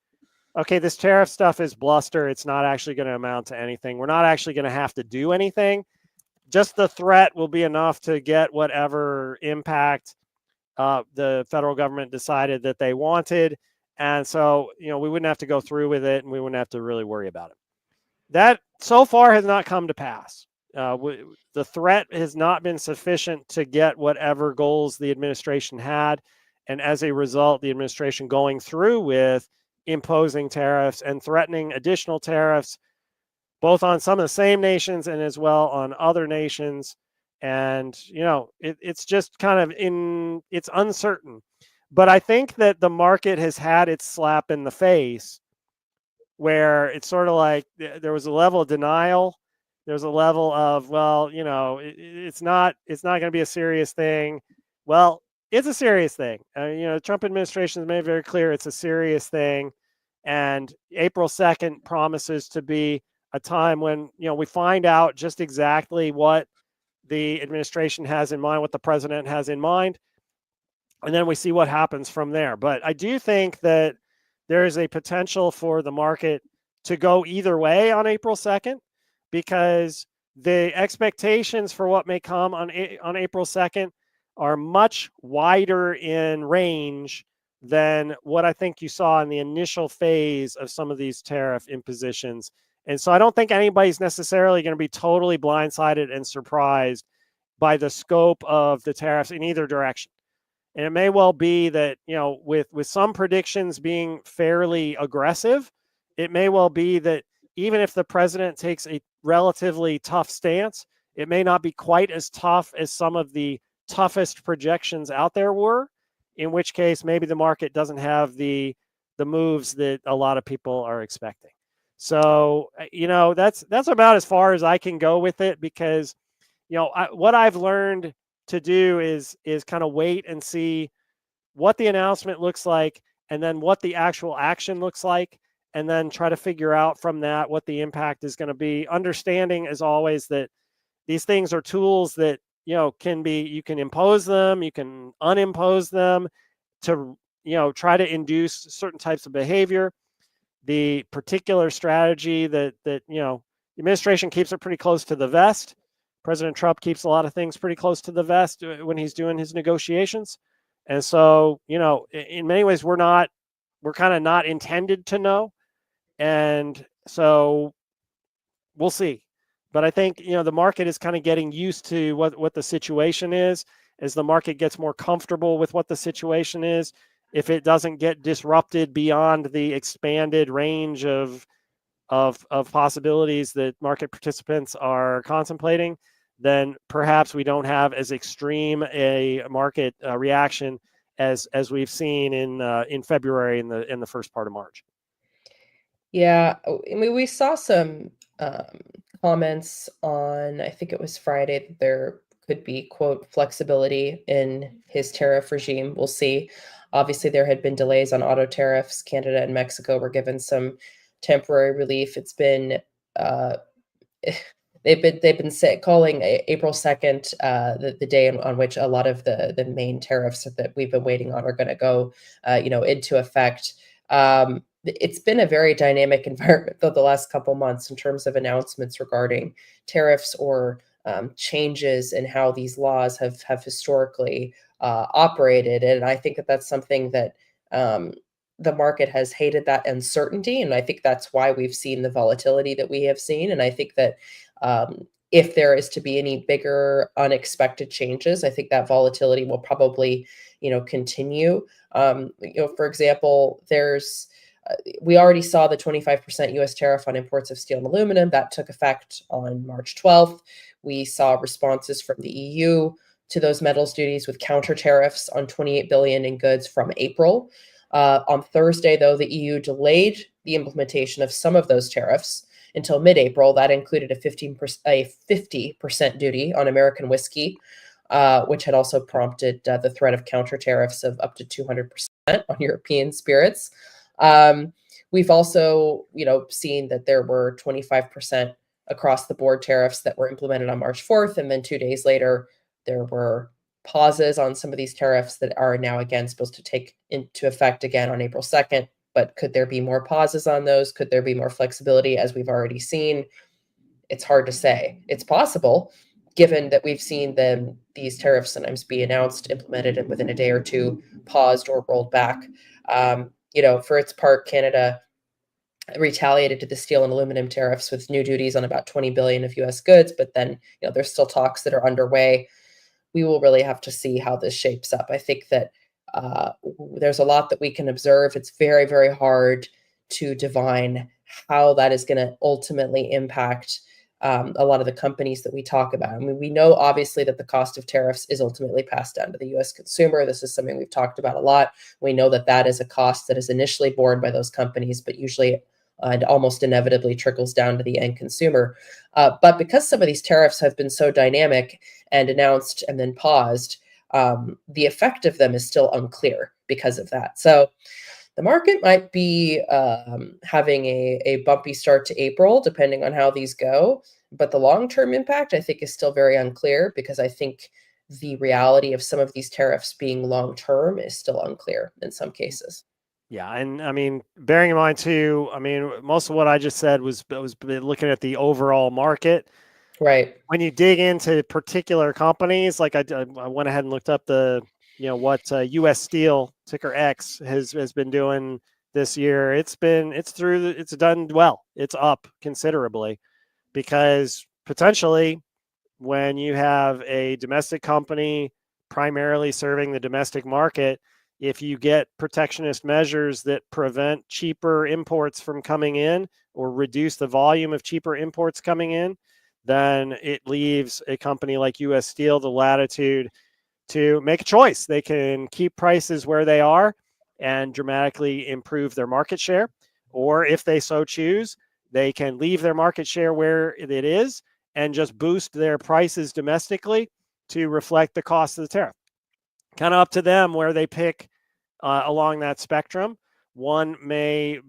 okay, this tariff stuff is bluster. It's not actually going to amount to anything. We're not actually going to have to do anything. Just the threat will be enough to get whatever impact the federal government decided that they wanted. And so, we wouldn't have to go through with it and we wouldn't have to really worry about it. That so far has not come to pass. The threat has not been sufficient to get whatever goals the administration had. And as a result, the administration going through with imposing tariffs and threatening additional tariffs, both on some of the same nations and as well on other nations. And, it's just kind of it's uncertain. But I think that the market has had its slap in the face where it's sort of like there was a level of denial. There's a level of, it's not going to be a serious thing. Well, it's a serious thing. The Trump administration has made it very clear it's a serious thing. And April 2nd promises to be a time when, we find out just exactly what the administration has in mind, what the president has in mind. And then we see what happens from there. But I do think that there is a potential for the market to go either way on April 2nd because the expectations for what may come on April 2nd are much wider in range than what I think you saw in the initial phase of some of these tariff impositions. And so I don't think anybody's necessarily going to be totally blindsided and surprised by the scope of the tariffs in either direction. And it may well be that, with some predictions being fairly aggressive, it may well be that even if the president takes a relatively tough stance, it may not be quite as tough as some of the toughest projections out there were, in which case maybe the market doesn't have the moves that a lot of people are expecting. So, that's about as far as I can go with it because, what I've learned to do is kind of wait and see what the announcement looks like and then what the actual action looks like, and then try to figure out from that what the impact is going to be. Understanding, as always, that these things are tools that, you can impose them, you can unimpose them to, try to induce certain types of behavior. The particular strategy that the administration keeps it pretty close to the vest. President Trump keeps a lot of things pretty close to the vest when he's doing his negotiations. And so, in many ways, we're kind of not intended to know. And so we'll see. But I think, the market is kind of getting used to what the situation is. As the market gets more comfortable with what the situation is, if it doesn't get disrupted beyond the expanded range of possibilities that market participants are contemplating, then perhaps we don't have as extreme a market reaction as we've seen in February and the first part of March. Yeah, I mean, we saw some comments on, I think it was Friday, that there could be, quote, flexibility in his tariff regime. We'll see. Obviously, there had been delays on auto tariffs. Canada and Mexico were given some temporary relief. It's been they've been calling April 2nd the day on which a lot of the main tariffs that we've been waiting on are going to go into effect. It's been a very dynamic environment though the last couple months in terms of announcements regarding tariffs or changes in how these laws have historically operated, and I think that that's something that the market has hated, that uncertainty, and I think that's why we've seen the volatility that we have seen. And I think that if there is to be any bigger unexpected changes, I think that volatility will probably, continue. For example, we already saw the 25% U.S. tariff on imports of steel and aluminum that took effect on March 12th. We saw responses from the EU to those metals duties with counter tariffs on 28 billion in goods from April. On Thursday, though, the EU delayed the implementation of some of those tariffs until mid-April. That included a 50% duty on American whiskey, which had also prompted the threat of counter tariffs of up to 200% on European spirits. We've also, seen that there were 25% across the board tariffs that were implemented on March 4th, and then 2 days later, there were pauses on some of these tariffs that are now again supposed to take into effect again on April 2nd. But could there be more pauses on those? Could there be more flexibility as we've already seen? It's hard to say. It's possible, given that we've seen these tariffs sometimes be announced, implemented, and within a day or two paused or rolled back. For its part, Canada retaliated to the steel and aluminum tariffs with new duties on about 20 billion of U.S. goods, but then there's still talks that are underway. We will really have to see how this shapes up. I think that there's a lot that we can observe. It's very, very hard to divine how that is going to ultimately impact a lot of the companies that we talk about. I mean, we know obviously that the cost of tariffs is ultimately passed down to the U.S. consumer. This is something we've talked about a lot. We know that that is a cost that is initially borne by those companies, but usually and almost inevitably trickles down to the end consumer. But because some of these tariffs have been so dynamic and announced and then paused, the effect of them is still unclear because of that. So the market might be having a bumpy start to April, depending on how these go. But the long-term impact, I think, is still very unclear, because I think the reality of some of these tariffs being long-term is still unclear in some cases. Yeah, and I mean, bearing in mind too, I mean, most of what I just said was looking at the overall market. Right. When you dig into particular companies, like I went ahead and looked up what U.S. Steel, ticker X, has been doing this year. It's done well. It's up considerably, because potentially when you have a domestic company primarily serving the domestic market, if you get protectionist measures that prevent cheaper imports from coming in or reduce the volume of cheaper imports coming in, then it leaves a company like U.S. Steel the latitude to make a choice. They can keep prices where they are and dramatically improve their market share, or if they so choose, they can leave their market share where it is and just boost their prices domestically to reflect the cost of the tariff. Kind of up to them where they pick along that spectrum. One may,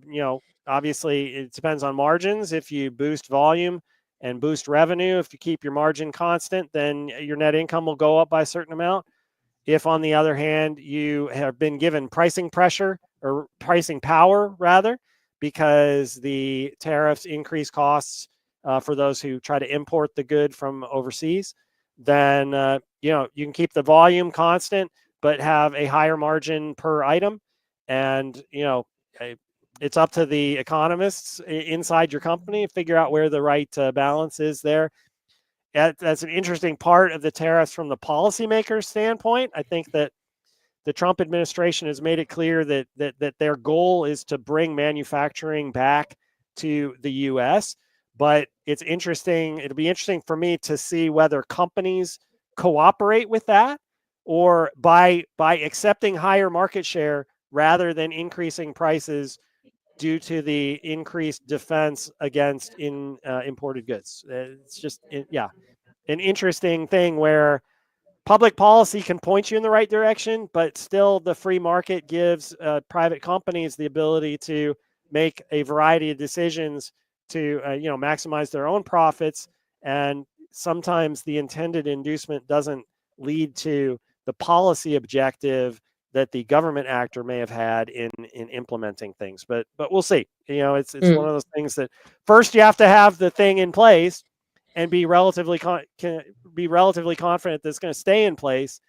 obviously it depends on margins. If you boost volume and boost revenue, if you keep your margin constant, then your net income will go up by a certain amount. If, on the other hand, you have been given pricing pressure or pricing power, rather, because the tariffs increase costs for those who try to import the good from overseas, then you can keep the volume constant but have a higher margin per item. And it's up to the economists inside your company to figure out where the right balance is there. That's an interesting part of the tariffs from the policymaker's standpoint. I think that the Trump administration has made it clear that their goal is to bring manufacturing back to the U.S. But it's interesting. It'll be interesting for me to see whether companies cooperate with that, or by accepting higher market share rather than increasing prices, due to the increased defense against imported goods. It's just, an interesting thing where public policy can point you in the right direction, but still the free market gives private companies the ability to make a variety of decisions to maximize their own profits. And sometimes the intended inducement doesn't lead to the policy objective that the government actor may have had in implementing things. But we'll see. It's one of those things that first you have to have the thing in place and be relatively confident that it's going to stay in place.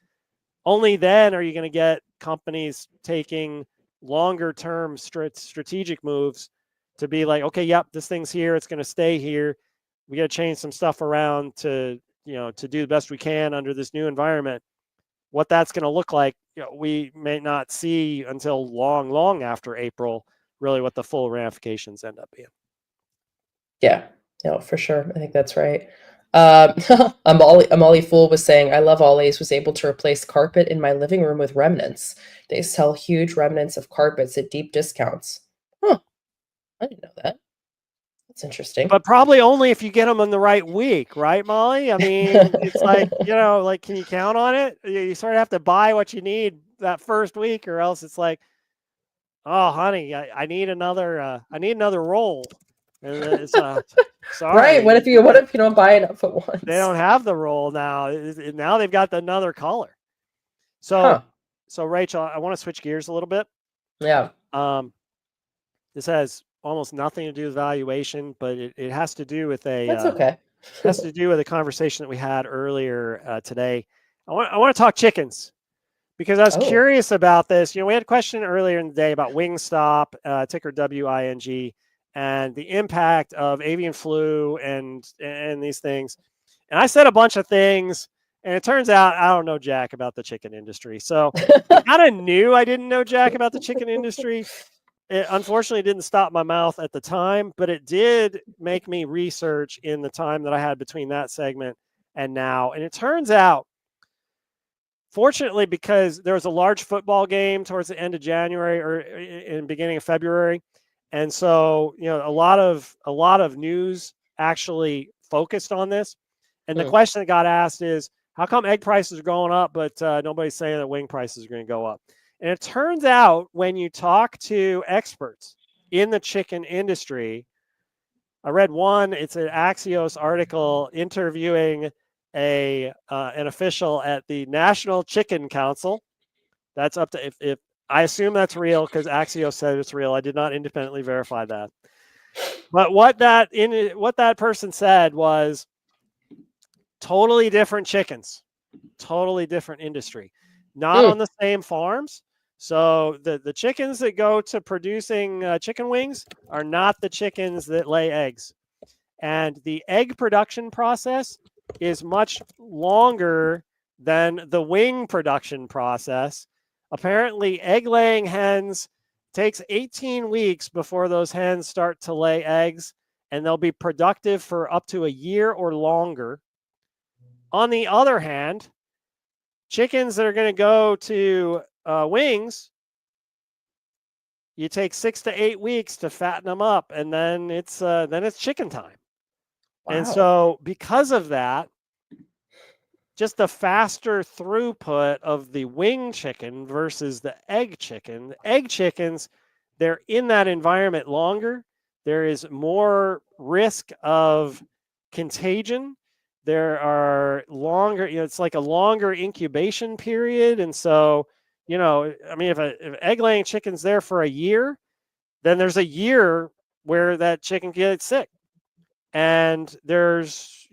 Only then are you going to get companies taking longer term strategic moves to be like, okay, yep, this thing's here, it's going to stay here. We got to change some stuff around to do the best we can under this new environment. What that's going to look like, we may not see until long after April, really what the full ramifications end up being. Yeah, no, for sure. I think that's right. Motley Fool was saying, I love Ollie's, was able to replace carpet in my living room with remnants. They sell huge remnants of carpets at deep discounts. Huh. I didn't know that. That's interesting. But probably only if you get them in the right week, right, Molly? I mean, it's like, can you count on it? You sort of have to buy what you need that first week, or else it's like, oh, honey, I need another roll. And it's sorry. Right. What if you don't buy enough at once? They don't have the roll now. Now they've got another color. So Rachel, I want to switch gears a little bit. Yeah. This has almost nothing to do with valuation, but it has to do with That's okay. has to do with a conversation that we had earlier today. I want to talk chickens because I was curious about this. We had a question earlier in the day about Wingstop, ticker WING, and the impact of avian flu and these things. And I said a bunch of things, and it turns out I don't know jack about the chicken industry. So I kind of knew I didn't know jack about the chicken industry. It unfortunately didn't stop my mouth at the time, but it did make me research in the time that I had between that segment and now. And it turns out, fortunately, because there was a large football game towards the end of January or in beginning of February, and so a lot of news actually focused on this. And the question that got asked is, how come egg prices are going up, but nobody's saying that wing prices are going to go up? And it turns out when you talk to experts in the chicken industry, I read it's an Axios article interviewing an official at the National Chicken Council. That's up to, if I assume that's real because Axios said it's real. I did not independently verify that. But what that person said was totally different chickens, totally different industry, not on the same farms. So the chickens that go to producing chicken wings are not the chickens that lay eggs. And the egg production process is much longer than the wing production process. Apparently, egg-laying hens takes 18 weeks before those hens start to lay eggs, and they'll be productive for up to a year or longer. On the other hand, chickens that are going to go to wings, you take 6 to 8 weeks to fatten them up, and then it's chicken time. Wow. And so because of that, just the faster throughput of the wing chicken versus the egg chicken. The egg chickens, they're in that environment longer. There is more risk of contagion. There are longer, it's like a longer incubation period. And so, if an egg laying chicken's there for a year, then there's a year where that chicken gets sick. And there's,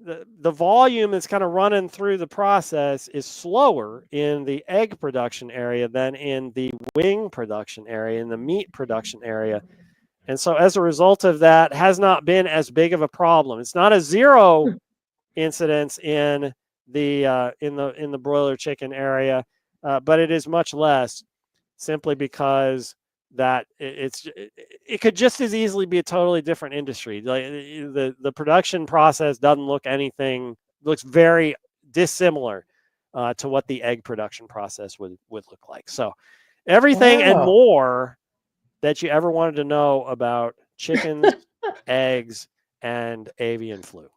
the volume that's kind of running through the process is slower in the egg production area than in the wing production area, in the meat production area. And so as a result of that, has not been as big of a problem. It's not a zero incidence in the broiler chicken area, but it is much less, simply because that it could just as easily be a totally different industry. Like the production process looks very dissimilar to what the egg production process would look like. So Everything and Wow. more that you ever wanted to know about chickens, eggs, and avian flu.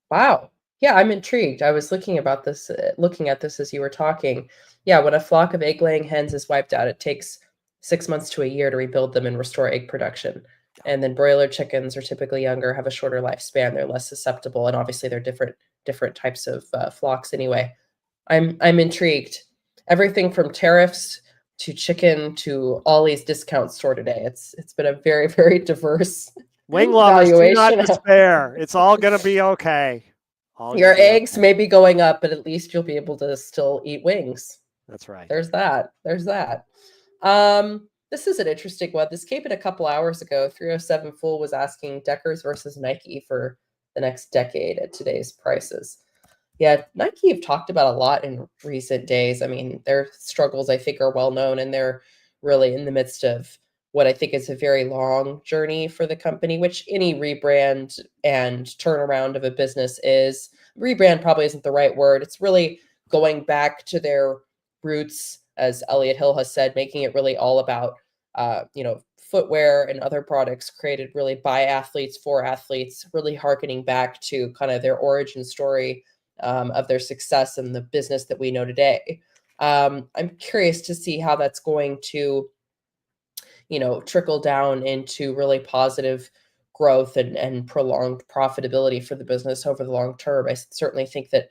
Wow. Yeah, I'm intrigued. I was looking at this as you were talking. Yeah, when a flock of egg-laying hens is wiped out, it takes 6 months to a year to rebuild them and restore egg production. And then broiler chickens are typically younger, have a shorter lifespan. They're less susceptible, and obviously they're different types of flocks. Anyway, I'm intrigued. Everything from tariffs to chicken to Ollie's discount store today. It's been a very, very diverse Wing lovers, do not valuation. despair. It's all going to be okay. Your eggs may be going up, but at least you'll be able to still eat wings. That's right. There's that. This is an interesting one. This came in a couple hours ago. 307 Fool was asking Deckers versus Nike for the next decade at today's prices. Yeah, Nike have talked about a lot in recent days. I mean, their struggles, I think, are well known, and they're really in the midst of what I think is a very long journey for the company, which any rebrand and turnaround of a business is. Rebrand probably isn't the right word. It's really going back to their roots, as Elliot Hill has said, making it really all about, footwear and other products created really by athletes for athletes, really hearkening back to kind of their origin story of their success and the business that we know today. I'm curious to see how that's going to, trickle down into really positive growth and prolonged profitability for the business over the long term. I certainly think that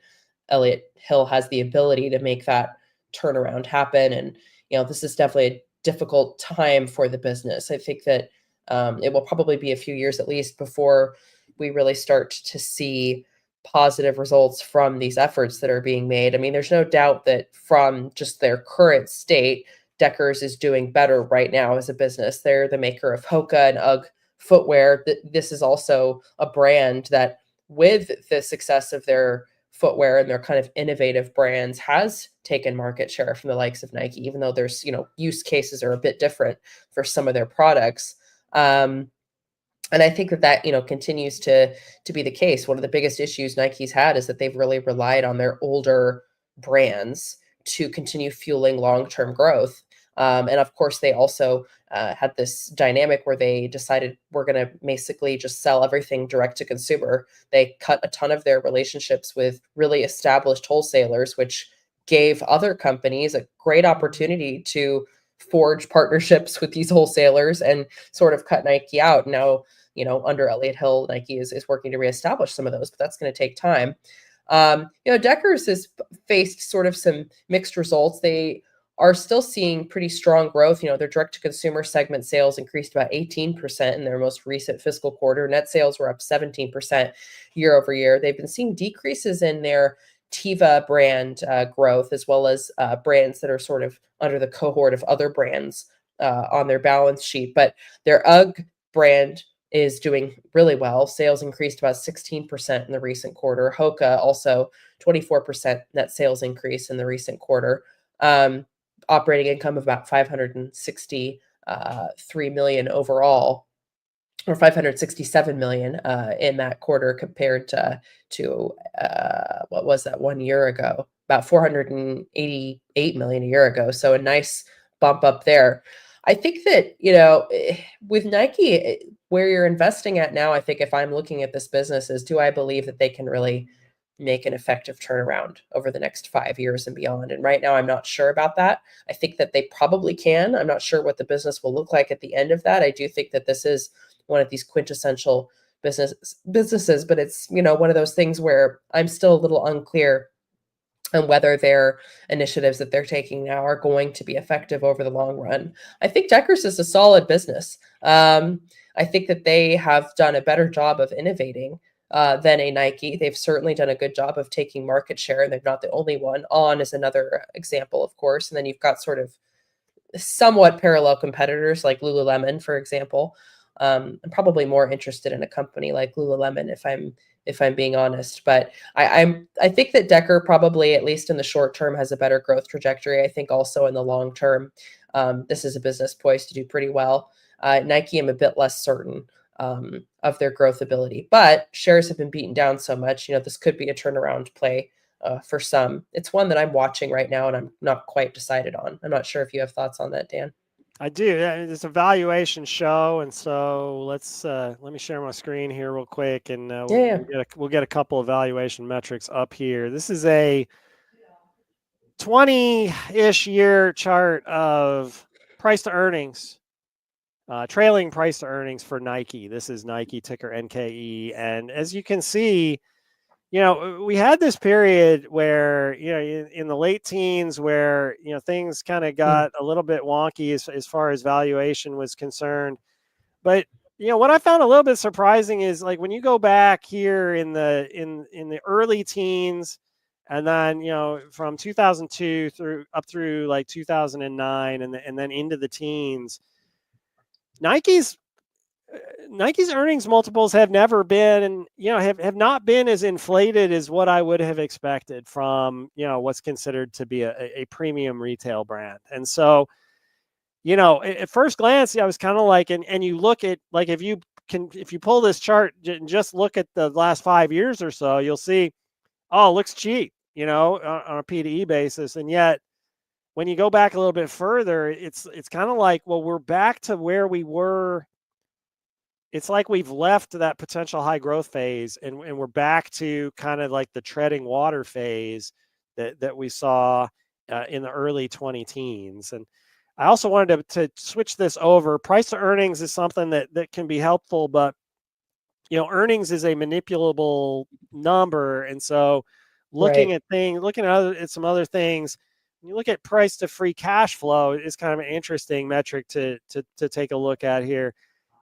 Elliot Hill has the ability to make that turnaround happen. And, this is definitely a difficult time for the business. I think that it will probably be a few years at least before we really start to see positive results from these efforts that are being made. I mean, there's no doubt that from just their current state, Deckers is doing better right now as a business. They're the maker of Hoka and UGG footwear. This is also a brand that, with the success of their footwear and their kind of innovative brands, has taken market share from the likes of Nike, even though there's, use cases are a bit different for some of their products. And I think that continues to be the case. One of the biggest issues Nike's had is that they've really relied on their older brands to continue fueling long-term growth. And of course, they also had this dynamic where they decided we're going to basically just sell everything direct to consumer. They cut a ton of their relationships with really established wholesalers, which gave other companies a great opportunity to forge partnerships with these wholesalers and sort of cut Nike out. Now, under Elliot Hill, Nike is working to reestablish some of those, but that's going to take time. Deckers has faced sort of some mixed results. They are still seeing pretty strong growth. Their direct-to-consumer segment sales increased about 18% in their most recent fiscal quarter. Net sales were up 17% year over year. They've been seeing decreases in their Teva brand growth, as well as brands that are sort of under the cohort of other brands on their balance sheet. But their UGG brand is doing really well. Sales increased about 16% in the recent quarter. Hoka also 24% net sales increase in the recent quarter. Operating income of about $563 million overall, or $567 million in that quarter, compared to what was that 1 year ago? About $488 million a year ago. So a nice bump up there. I think that, with Nike, where you're investing at now, I think if I'm looking at this business, is do I believe that they can really make an effective turnaround over the next 5 years and beyond? And right now, I'm not sure about that. I think that they probably can. I'm not sure what the business will look like at the end of that. I do think that this is one of these quintessential businesses, but it's, one of those things where I'm still a little unclear on whether their initiatives that they're taking now are going to be effective over the long run. I think Deckers is a solid business. I think that they have done a better job of innovating than a Nike. They've certainly done a good job of taking market share, and they're not the only one. On is another example, of course. And then you've got sort of somewhat parallel competitors like Lululemon, for example. I'm probably more interested in a company like Lululemon if I'm being honest. But I think that Decker probably, at least in the short term, has a better growth trajectory. I think also in the long term, this is a business poised to do pretty well. Nike, I'm a bit less certain of their growth ability, but shares have been beaten down so much. This could be a turnaround play for some. It's one that I'm watching right now and I'm not quite decided on. I'm not sure if you have thoughts on that, Dan. I do. It's a valuation show, and so let me share my screen here real quick, and we'll get a couple of valuation metrics up here. This is a 20-ish year chart of price to earnings, trailing price to earnings for Nike. This is Nike, ticker NKE, and as you can see, we had this period where, in the late teens where, things kind of got a little bit wonky as far as valuation was concerned. But, what I found a little bit surprising is like when you go back here in the early teens and then, from 2002 through like 2009 and then into the teens, Nike's earnings multiples have never been, have not been as inflated as what I would have expected from, what's considered to be a premium retail brand. And so, at first glance, I was kind of like, and you look at like, if you pull this chart and just look at the last 5 years or so, you'll see, oh, it looks cheap, on a P/E basis. And yet when you go back a little bit further, it's kind of like, well, we're back to where we were. It's like we've left that potential high growth phase and we're back to kind of like the treading water phase that we saw in the early 20 teens. And I also wanted to switch this over. Price to earnings is something that can be helpful, but earnings is a manipulable number. And so looking at some other things, when you look at price to free cash flow, is kind of an interesting metric to take a look at here.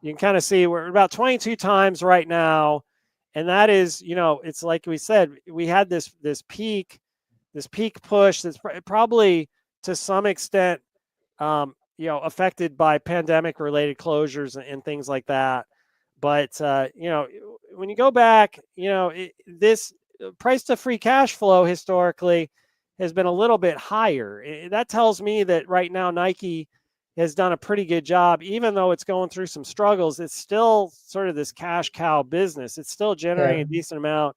You can kind of see we're about 22 times right now. And that is, it's like we said, we had this peak push that's probably to some extent, affected by pandemic related closures and things like that. But, when you go back, this price to free cash flow historically has been a little bit higher. That tells me that right now Nike has done a pretty good job, even though it's going through some struggles. It's still sort of this cash cow business. It's still generating a decent amount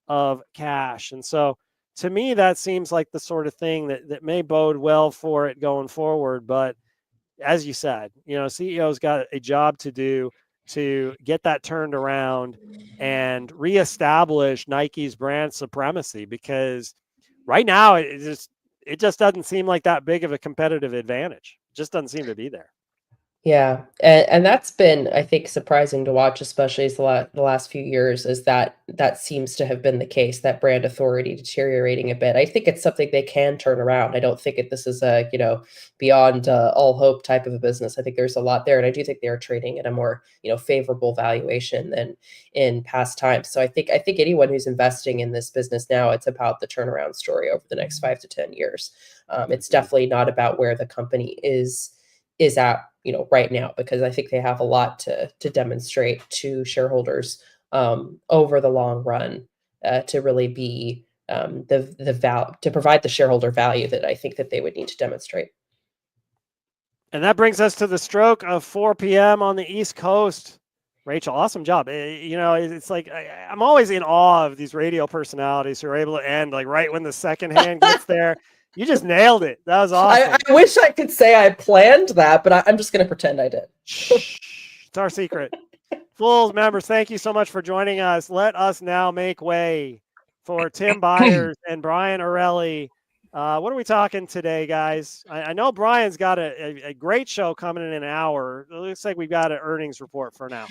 of cash. And so to me, that seems like the sort of thing that may bode well for it going forward. But as you said, CEO's got a job to do to get that turned around and reestablish Nike's brand supremacy, because right now it just doesn't seem like that big of a competitive advantage. Just doesn't seem to be there. Yeah. And that's been, I think, surprising to watch, especially as the last few years, is that seems to have been the case, that brand authority deteriorating a bit. I think it's something they can turn around. I don't think this is a, beyond all hope type of a business. I think there's a lot there. And I do think they're trading at a more, favorable valuation than in past times. So I think anyone who's investing in this business now, it's about the turnaround story over the next 5 to 10 years. It's definitely not about where the company is at, right now, because I think they have a lot to demonstrate to shareholders over the long run to really be the value, to provide the shareholder value that I think that they would need to demonstrate. And that brings us to the stroke of 4 p.m. on the East Coast. Rachel, awesome job. It's like I'm always in awe of these radio personalities who are able to end like right when the second hand gets there. You just nailed it. That was awesome. I wish I could say I planned that, but I'm just going to pretend I did. Shh, it's our secret. Fools members, thank you so much for joining us. Let us now make way for Tim Beyers and Brian Orelli. What are we talking today, guys? I know Brian's got a great show coming in an hour. It looks like we've got an earnings report for now.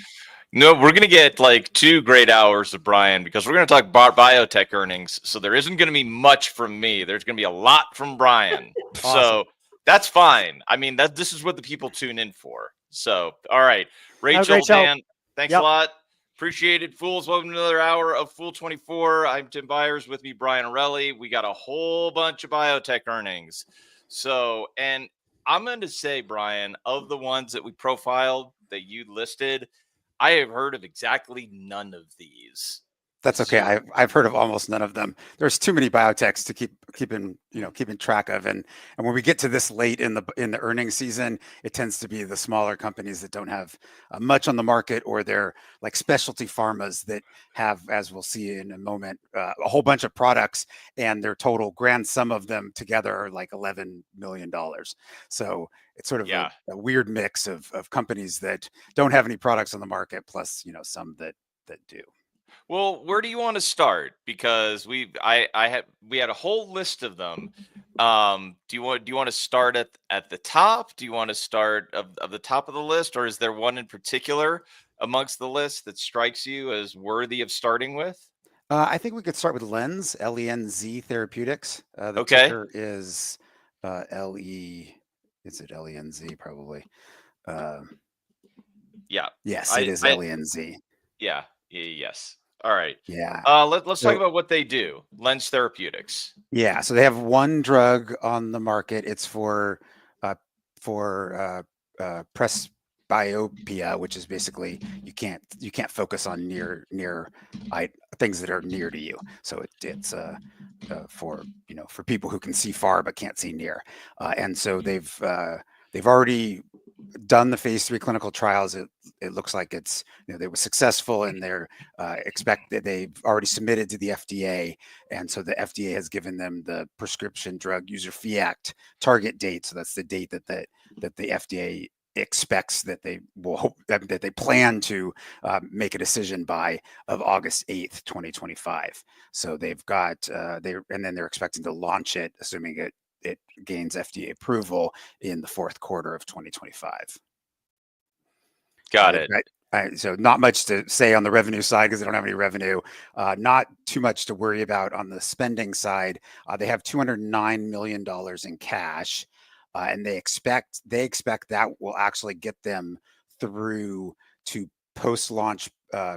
No, we're going to get like 2 great hours of Brian, because we're going to talk about biotech earnings. So there isn't going to be much from me. There's going to be a lot from Brian. Awesome. So that's fine. I mean, this is what the people tune in for. So, all right. Rachel, Dan, thanks a lot. Appreciate it. Fools, welcome to another hour of Fool24. I'm Tim Beyers, with me, Brian Orelli. We got a whole bunch of biotech earnings. So, and I'm going to say, Brian, of the ones that we profiled that you listed, I have heard of exactly none of these That's okay. I've heard of almost none of them. There's too many biotechs to keeping track of, and when we get to this late in the earnings season, it tends to be the smaller companies that don't have much on the market, or they're like specialty pharmas that have, as we'll see in a moment, a whole bunch of products, and their total grand sum of them together are like $11 million. So it's sort of a weird mix of companies that don't have any products on the market, plus some that do. Well, where do you want to start? Because we had a whole list of them. Do you want to start at the top? Do you want to start of the top of the list, or is there one in particular amongst the list that strikes you as worthy of starting with? I think we could start with Lenz, LENZ Therapeutics. The Okay. ticker is LE. Is it LENZ? Probably. Yeah. Yes, it is LENZ. Yeah. Yes. All right. Yeah. Let's talk about what they do. Lenz Therapeutics. Yeah. So they have one drug on the market. It's for presbyopia, which is basically you can't focus on near things that are near to you. So it's for people who can see far but can't see near. And so they've already done the phase 3 clinical trials. It looks like it's they were successful, and they're they've already submitted to the FDA, and so the FDA has given them the Prescription Drug User Fee Act target date. So that's the date that the FDA expects that they will hope that they plan to make a decision by of August 8th, 2025. So they've got and then they're expecting to launch it, assuming it gains FDA approval in the fourth quarter of 2025. Got it. So not much to say on the revenue side because they don't have any revenue. Not too much to worry about on the spending side. They have $209 million in cash, and they expect that will actually get them through to post-launch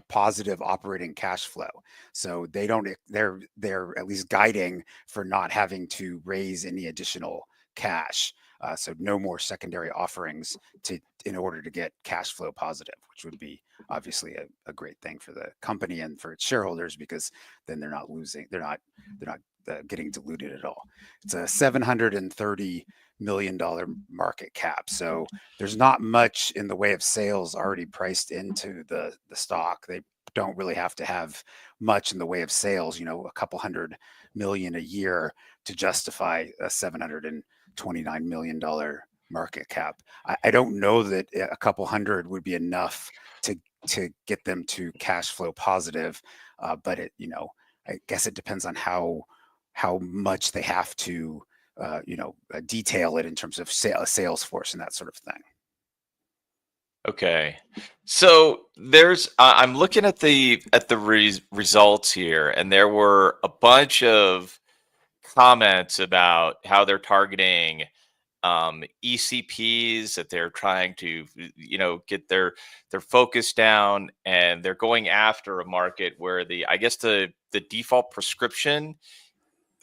positive operating cash flow. So they're at least guiding for not having to raise any additional cash. So no more secondary offerings in order to get cash flow positive, which would be obviously a great thing for the company and for its shareholders, because then they're not getting diluted at all. It's a $730 million market cap. So there's not much in the way of sales already priced into the stock. They don't really have to have much in the way of sales, a couple $100 million a year to justify a $729 million market cap. I don't know that a couple hundred would be enough to get them to cash flow positive, but I guess it depends on how much they have to detail it in terms of sales force and that sort of thing. Okay, so there's I'm looking at the results here, and there were a bunch of comments about how they're targeting ECPs, that they're trying to get their focus down, and they're going after a market where I guess the default prescription.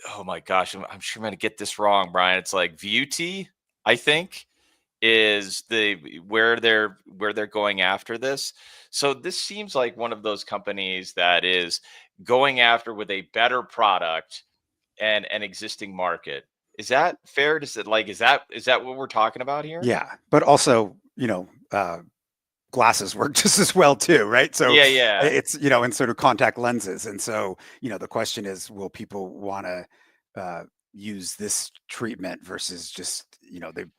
Oh my gosh, I'm sure I'm going to get this wrong, Brian. It's like VUT, I think, is where they're going after this. So this seems like one of those companies that is going after with a better product and an existing market. Is that fair? Is that what we're talking about here? Yeah, but also glasses work just as well too, right? So yeah, it's and sort of contact lenses, and so the question is, will people want to use this treatment versus just they've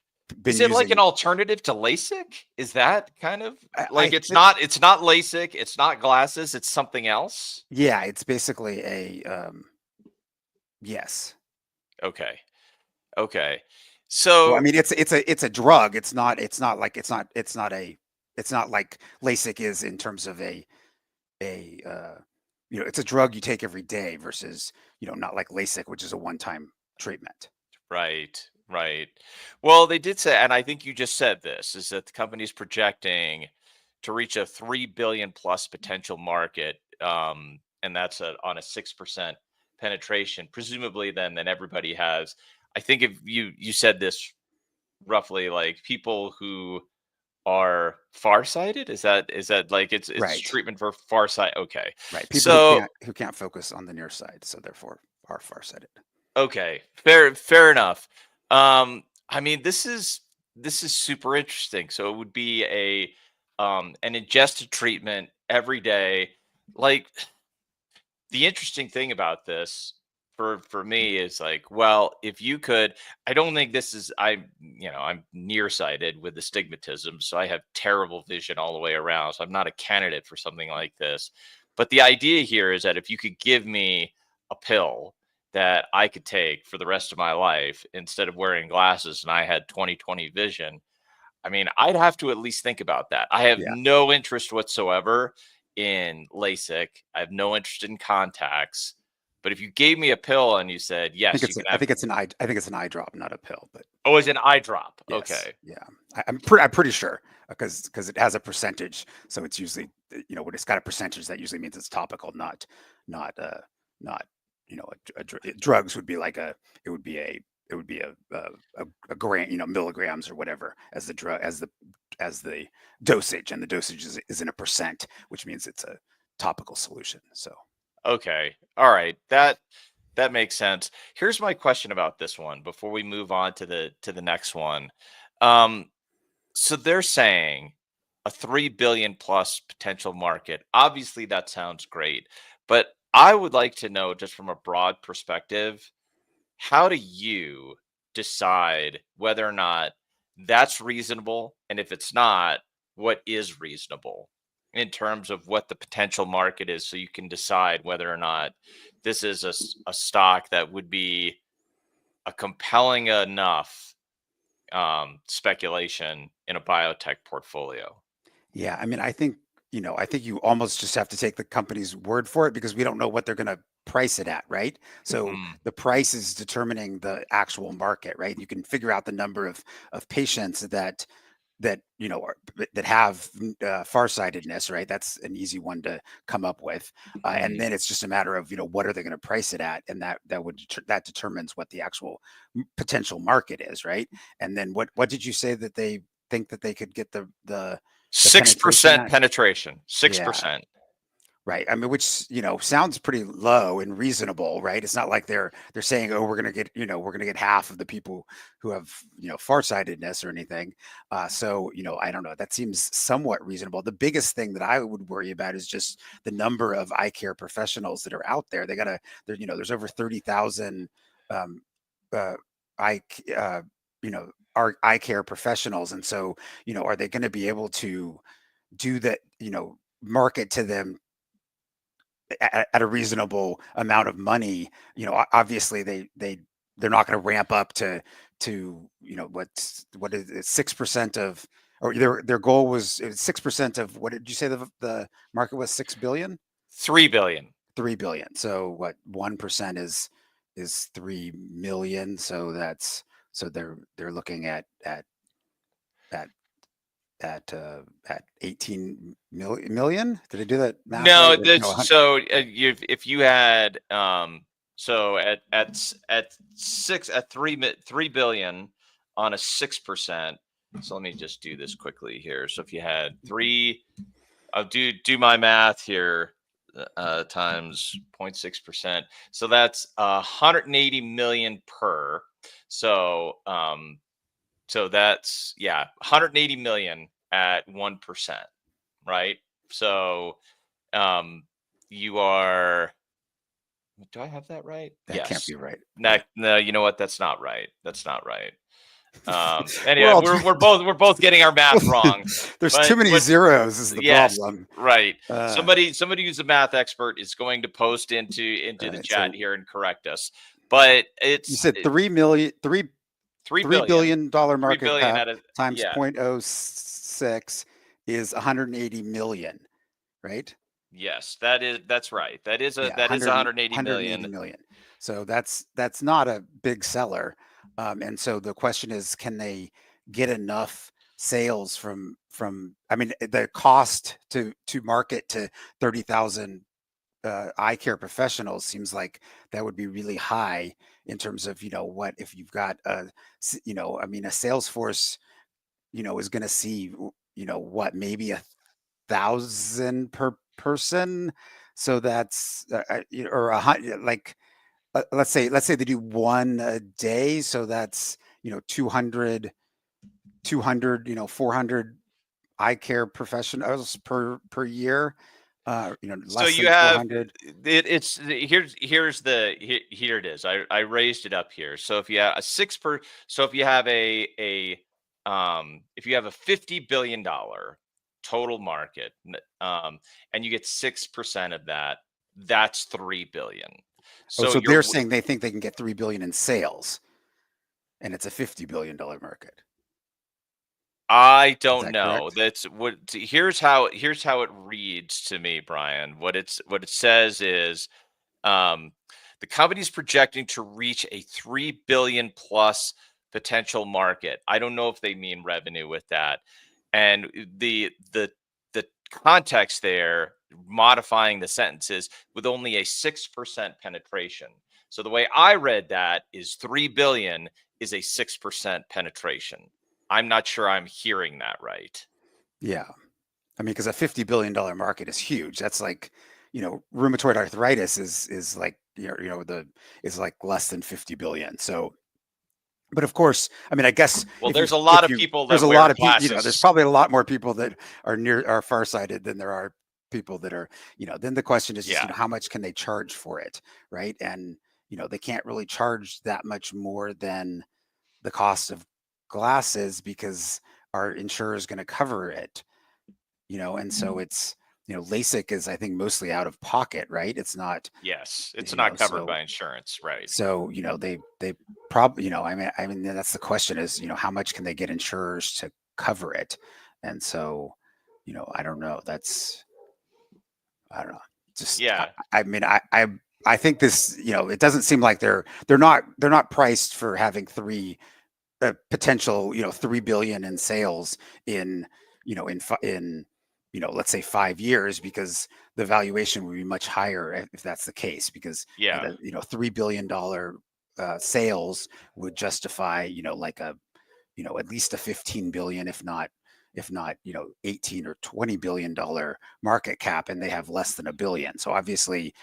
been is it like an alternative to LASIK? Is that kind of like it's not LASIK, it's not glasses, it's something else? Yeah, it's basically a yes. Okay. So I mean, it's a drug. It's not like LASIK is in terms of it's a drug you take every day versus not like LASIK, which is a one-time treatment. Right. Well, they did say, and I think you just said this, is that the company's projecting to reach a 3 billion plus potential market, and that's on a 6% penetration. Presumably, then everybody has. I think if you said this roughly, like people who are farsighted? Is that like it's Right. treatment for farsight? Okay. Right. People So who can't focus on the near side, so therefore are farsighted. okay, fair enough. I mean, this is super interesting. So it would be an ingested treatment every day. Like the interesting thing about this for me is like, well, if you could, I don't think this is I'm nearsighted with astigmatism, so I have terrible vision all the way around. So I'm not a candidate for something like this. But the idea here is that if you could give me a pill that I could take for the rest of my life instead of wearing glasses and I had 20/20 vision, I mean, I'd have to at least think about that. I have Yeah. no interest whatsoever in LASIK. I have no interest in contacts. But if you gave me a pill and you said, yes, you can I have, think it's an eye drop, not a pill. But oh, it's an eye drop. yes, Okay. yeah, I'm pretty sure because it has a percentage. So it's usually when it's got a percentage, that usually means it's topical, not drugs would be like a gram, milligrams or whatever as the drug as the dosage, and the dosage is in a percent, which means it's a topical solution. So Okay. All right. That makes sense. Here's my question about this one before we move on to the next one. So they're saying a 3 billion plus potential market. Obviously that sounds great, but I would like to know, just from a broad perspective, how do you decide whether or not that's reasonable? And if it's not, what is reasonable in terms of what the potential market is, so you can decide whether or not this is a stock that would be a compelling enough speculation in a biotech portfolio? yeah, I mean, I think you almost just have to take the company's word for it, because we don't know what they're going to price it at, right? So Mm, the price is determining the actual market, right? You can figure out the number of patients that have farsightedness, right? That's an easy one to come up with, and mm. then it's just a matter of what are they going to price it at, and that determines what the actual potential market is, right? And then what did you say that they think that they could get the penetration 6% at? penetration. Yeah, 6%. right. I mean, which sounds pretty low and reasonable, right? It's not like they're saying, oh, we're gonna get half of the people who have farsightedness or anything. So I don't know. That seems somewhat reasonable. The biggest thing that I would worry about is just the number of eye care professionals that are out there. There's over 30,000 um, uh, eye our eye care professionals, and so are they going to be able to do that? Market to them at a reasonable amount of money. Obviously they're not going to ramp up to what is it, 6% of, or their goal was 6% of, what did you say the market was? 6 billion? 3 billion. 3 billion. So what, 1% is 3 million. So they're looking at at at 18 million. Did I do that math No, right? so if you had so at 3 billion on a 6%. So let me just do this quickly here. So if you had I'll do my math here, times 0.6%. So that's 180 million per. So that's 180 million at 1%, right? So you are, do I have that right? That can't Yes. be right. No, you know what? That's not right. That's not right. We're Anyway, all we're both getting our math wrong. There's But too many zeros is the yes, problem. right. Uh, Somebody who's a math expert is going to post into the right, chat so here and correct us. But you said 3 million, 3 3 $3 billion. billion 3 market billion cap at a, times yeah. 0.06 is 180 million, right? Yes, that's right. That is Yeah, 180 180 million. million. So that's not a big seller. And so the question is, can they get enough sales from I mean, the cost to market to 30,000 eye care professionals seems like that would be really high in terms of what if you've got I mean, a sales force is going to see what, maybe 1,000 per person. So that's or 100, like let's say they do one a day. So that's 200, 400 eye care professionals per year. So Less you than have 400. Here it is. I raised it up here. So if you have if you have if you have a $50 billion total market, and you get 6% of that, that's 3 billion. Oh, So so you're they're saying they think they can get 3 billion in sales, and it's a $50 billion market. I don't that know. correct? That's what here's how it reads to me, Brian. What it says is the company's projecting to reach a 3 billion plus potential market. I don't know if they mean revenue with that. And the context there, modifying the sentences with only a 6% penetration. So the way I read that is 3 billion is a 6% penetration. I'm not sure I'm hearing that right. Yeah. I mean, because a $50 billion market is huge. That's like, rheumatoid arthritis is like, is like less than 50 billion. So, but of course, I mean, I guess Well, there's a lot of people there's that a wear lot of people, glasses. there's probably a lot more people that are farsighted than there are people that are, then the question is just, Yeah. how much can they charge for it? Right. And, they can't really charge that much more than the cost of glasses because our insurer is going to cover it, and so it's, LASIK is, I think, mostly out of pocket, right? It's not, Yes, it's not covered so by insurance, right? so, they probably, I mean, that's the question is, how much can they get insurers to cover it? And so, I don't know. I don't know. Just, Yeah. I mean, I think this, it doesn't seem like they're not priced for having potential, 3 billion in sales in, let's say 5 years, because the valuation would be much higher if that's the case, because Yeah. $3 billion sales would justify, like at least a 15 billion, if not 18 or 20 billion dollar market cap, and they have less than $1 billion. So obviously,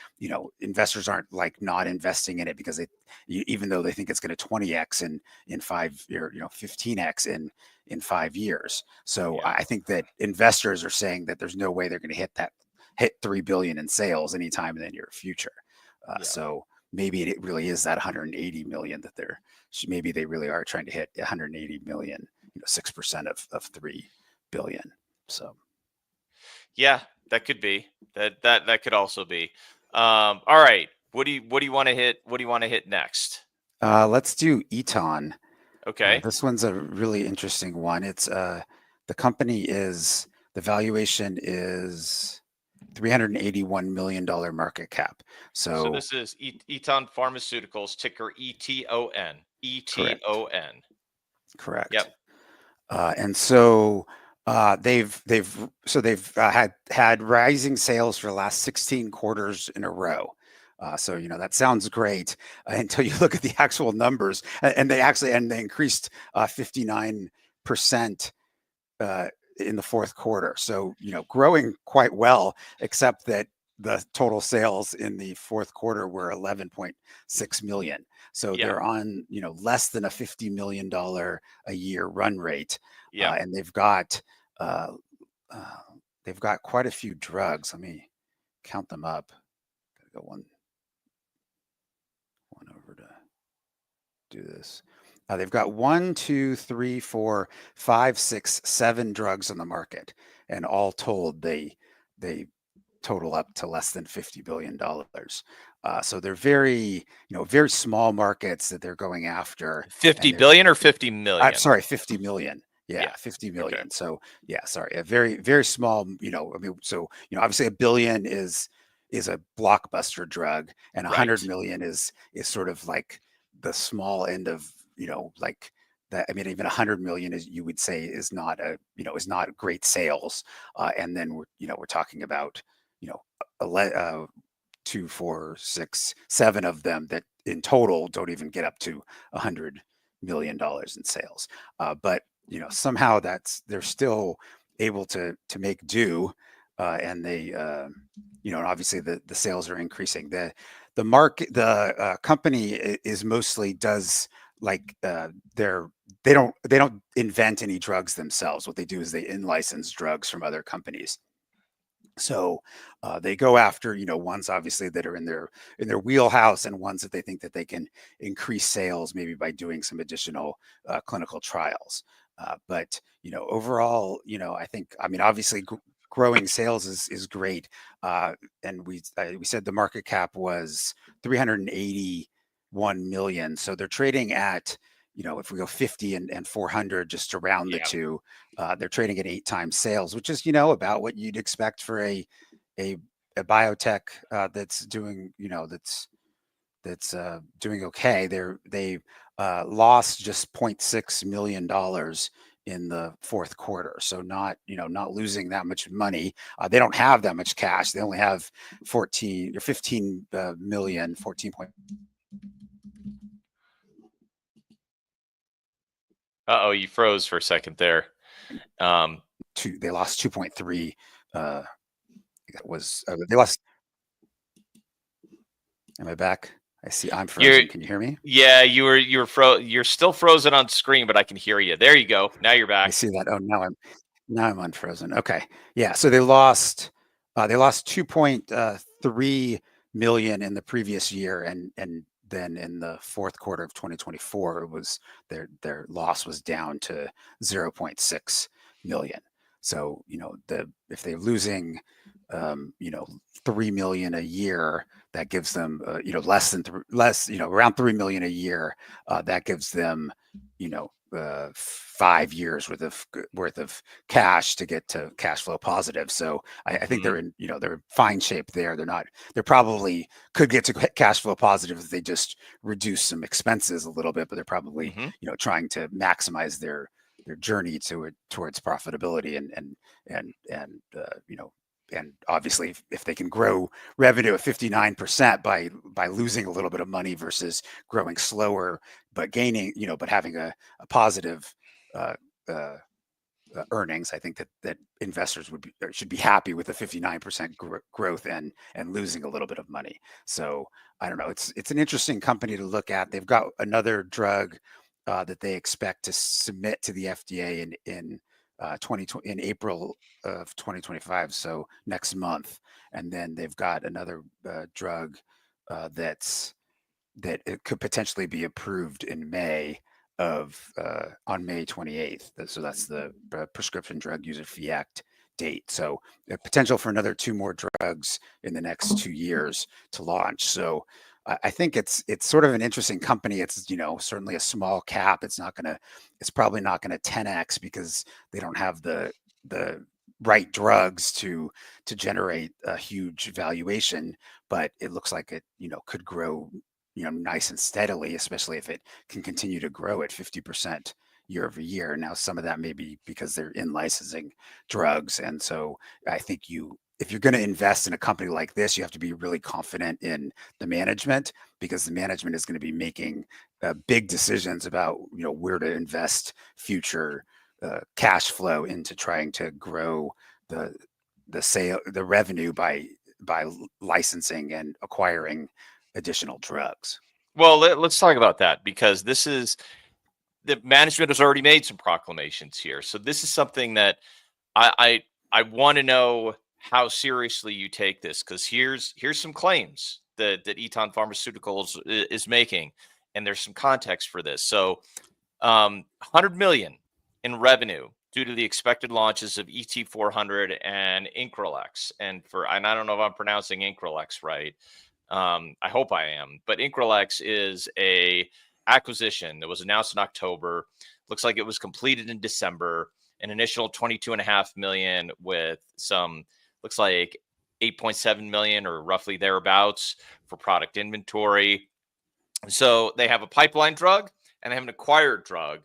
investors aren't like not investing in it because even though they think it's going to 20x in 5 or 15x in 5 years. So Yeah. I think that investors are saying that there's no way they're going to hit 3 billion in sales anytime in the near future. Yeah. So maybe it really is that 180 million that maybe they really are trying to hit 180 million, 6% of 3 billion. So Yeah, that could be. That could also be. All right. What do you want to hit? What do you want to hit next? let's do Eton. Okay. This one's a really interesting one. It's the valuation is $381 million market cap. So this is Eton Pharmaceuticals, ticker ETON. ETON. Correct. Yep. And so they've had rising sales for the last 16 quarters in a row. So that sounds great until you look at the actual numbers, and they increased 59% in the fourth quarter. So growing quite well, except that the total sales in the fourth quarter were 11.6 million. So Yeah. they're on less than a $50 million a year run rate. Yeah. And they've got quite a few drugs. Let me count them up. Gotta go one over to do this. They've got 1, 2, 3, 4, 5, 6, 7 drugs on the market, and all told, they total up to less than $50 billion. So they're very small markets that they're going after. 50 billion or 50 million? I'm sorry, 50 million. Yeah, 50 million. Okay. So yeah, sorry, a very, very small, so obviously $1 billion is a blockbuster drug, and 100 Right. million is sort of like the small end of, like that. I mean, even 100 million is, you would say, is not great sales. And then we're talking about, 2, 4, 6, 7 of them that in total don't even get up to $100 million in sales. But somehow they're still able to make do, and they, you know, and obviously the sales are increasing. The market, the company is mostly does like they don't invent any drugs themselves. What they do is they in-license drugs from other companies. So they go after, you know, ones obviously that are in their wheelhouse, and ones that they think that they can increase sales maybe by doing some additional clinical trials. But you know, overall, you know, I think, I mean, obviously growing sales is great. And we said the market cap was 381 million. So they're trading at, you know, if we go 50 and 400, just to round the two, they're trading at 8 times sales, which is, you know, about what you'd expect for a biotech that's doing, you know, that's doing okay. They lost just $0.6 million in the fourth quarter, so not, you know, not losing that much money. They don't have that much cash. They only have 14 or 15 million, 14 point. Uh-oh, you froze for a second there. They lost 2.3. They lost. Am I back? I see I'm frozen. Can you hear me? Yeah, you're still frozen on screen, but I can hear you. There you go. Now you're back. I see that. Oh, now I'm unfrozen. Okay. Yeah. So they lost 2.3 million in the previous year, and then in the fourth quarter of 2024, it was their loss was down to 0.6 million. So, you know, if they're losing, you know, 3 million a year, that gives them, you know, around 3 million a year. That gives them, you know, 5 years worth of cash to get to cash flow positive. So I think they're in, you know, they're in fine shape there. They're probably could get to cash flow positive if they just reduce some expenses a little bit, but they're probably, you know, trying to maximize their journey towards profitability and you know, and obviously if they can grow revenue at 59% by losing a little bit of money versus growing slower but gaining, you know, but having a positive earnings, I think that investors should be happy with the 59% growth and losing a little bit of money. So I don't know, it's an interesting company to look at. They've got another drug that they expect to submit to the FDA in April of 2025, so next month. And then they've got another drug that it could potentially be approved in May on May 28th. So that's the Prescription Drug User Fee Act date. So the potential for another 2 more drugs in the next 2 years to launch. So I think it's sort of an interesting company. It's, you know, certainly a small cap. It's probably not going to 10x because they don't have the right drugs to generate a huge valuation, but it looks like it, you know, could grow, you know, nice and steadily, especially if it can continue to grow at 50% year over year. Now, some of that may be because they're in licensing drugs. And so I think if you're going to invest in a company like this, you have to be really confident in the management, because the management is going to be making big decisions about, you know, where to invest future cash flow into trying to grow the revenue by licensing and acquiring additional drugs. Well, let's talk about that, because the management has already made some proclamations here. So this is something that I want to know how seriously you take this, because here's some claims that Eton Pharmaceuticals is making, and there's some context for this. So 100 million in revenue due to the expected launches of ET400 and Increlex. And I don't know if I'm pronouncing Increlex right. I hope I am. But Increlex is a acquisition that was announced in October. Looks like it was completed in December. An initial 22.5 million with some, looks like 8.7 million or roughly thereabouts for product inventory. So they have a pipeline drug and they have an acquired drug.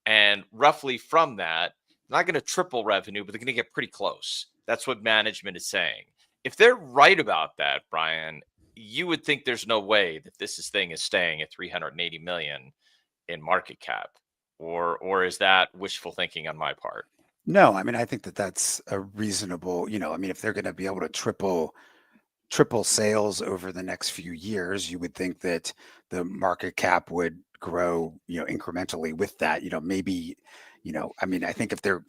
And roughly from that, not going to triple revenue, but they're going to get pretty close. That's what management is saying. If they're right about that, Brian, you would think there's no way that this thing is staying at 380 million in market cap, or is that wishful thinking on my part? No, I mean, I think that that's a reasonable, I mean, if they're going to be able to triple sales over the next few years, you would think that the market cap would grow, incrementally with that. Maybe, I mean, I think if they're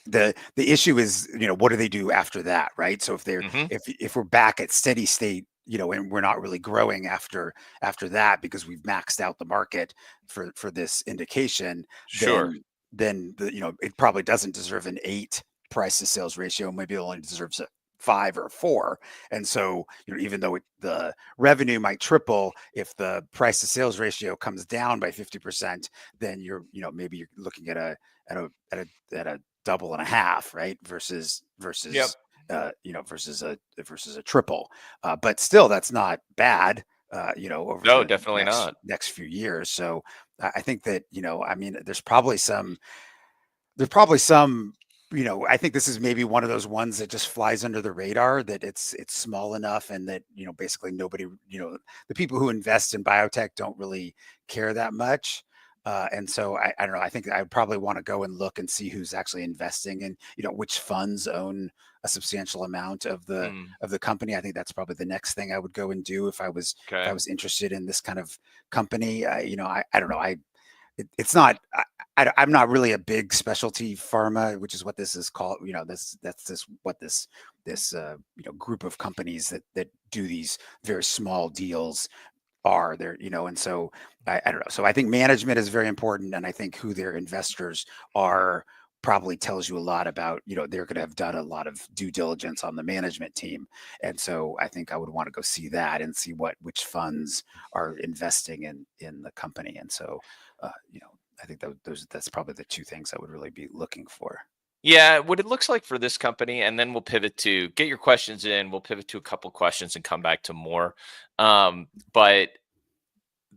the issue is, what do they do after that, right? So Hmm. if we're back at steady state, and we're not really growing after that because we've maxed out the market for this indication, Sure. then it probably doesn't deserve an 8 price to sales ratio. Maybe it only deserves a 5 or 4. And so, even though the revenue might triple, if the price to sales ratio comes down by 50%, then maybe you're looking at a double and a half, right? Versus Yep. versus a triple. But still, that's not bad. Over No, the definitely not. next few years. So I think that, I mean, there's probably some, I think this is maybe one of those ones that just flies under the radar, that it's small enough, and that, basically nobody, the people who invest in biotech don't really care that much. And so I don't know. I think I would probably want to go and look and see who's actually investing, and which funds own a substantial amount of the company. I think that's probably the next thing I would go and do if I was Okay. interested in this kind of company. I don't know. It's not. I'm not really a big specialty pharma, which is what this is called. That's what this group of companies that do these very small deals are there. And so I don't know. So I think management is very important, and I think who their investors are probably tells you a lot about, they're going to have done a lot of due diligence on the management team. And so I think I would want to go see that and see which funds are investing in the company. And so, I think that's probably the two things I would really be looking for. Yeah, what it looks like for this company, and then we'll pivot to get your questions in. We'll pivot to a couple questions and come back to more. But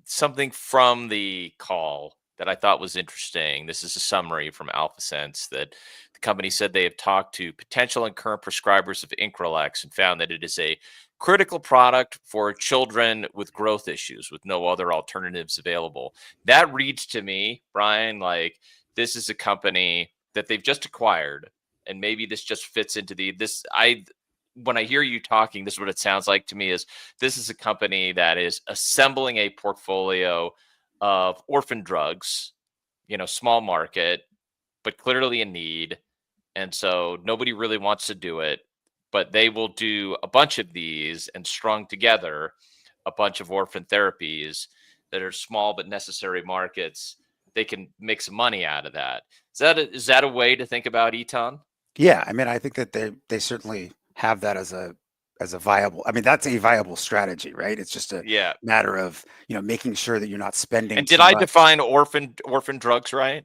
something from the call that I thought was interesting. This is a summary from AlphaSense that the company said they have talked to potential and current prescribers of Increlex and found that it is a critical product for children with growth issues with no other alternatives available. That reads to me, Brian, like this is a company that they've just acquired, and maybe this just fits into when I hear you talking, this is what it sounds like to me: is this is a company that is assembling a portfolio of orphan drugs, small market, but clearly in need. And so nobody really wants to do it, but they will do a bunch of these and strung together a bunch of orphan therapies that are small but necessary markets. They can make some money out of that. Is that a way to think about Eton? Yeah, I mean, I think that they certainly have that as a viable. I mean, that's a viable strategy, right? It's just a matter of making sure that you're not spending. And did I define orphan drugs right?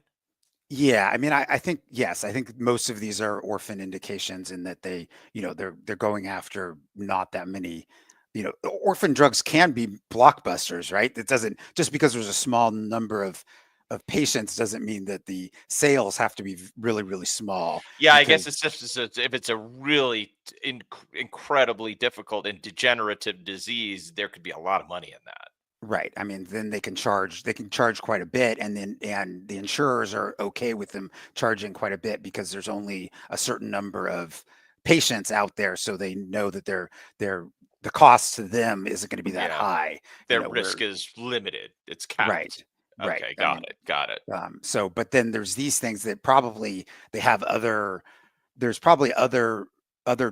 Yeah, I mean, I think yes. I think most of these are orphan indications, in that they're going after not that many. Orphan drugs can be blockbusters, right? It doesn't, just because there's a small number of patients doesn't mean that the sales have to be really, really small. Yeah, I guess it's just if it's a really incredibly difficult and degenerative disease, there could be a lot of money in that. Right. I mean, then they can charge quite a bit, and the insurers are okay with them charging quite a bit because there's only a certain number of patients out there, so they know that the cost to them isn't going to be that high. Their risk is limited. It's capped. Right. Okay, Right. Got it. So, but then there's these things that probably they have there's probably other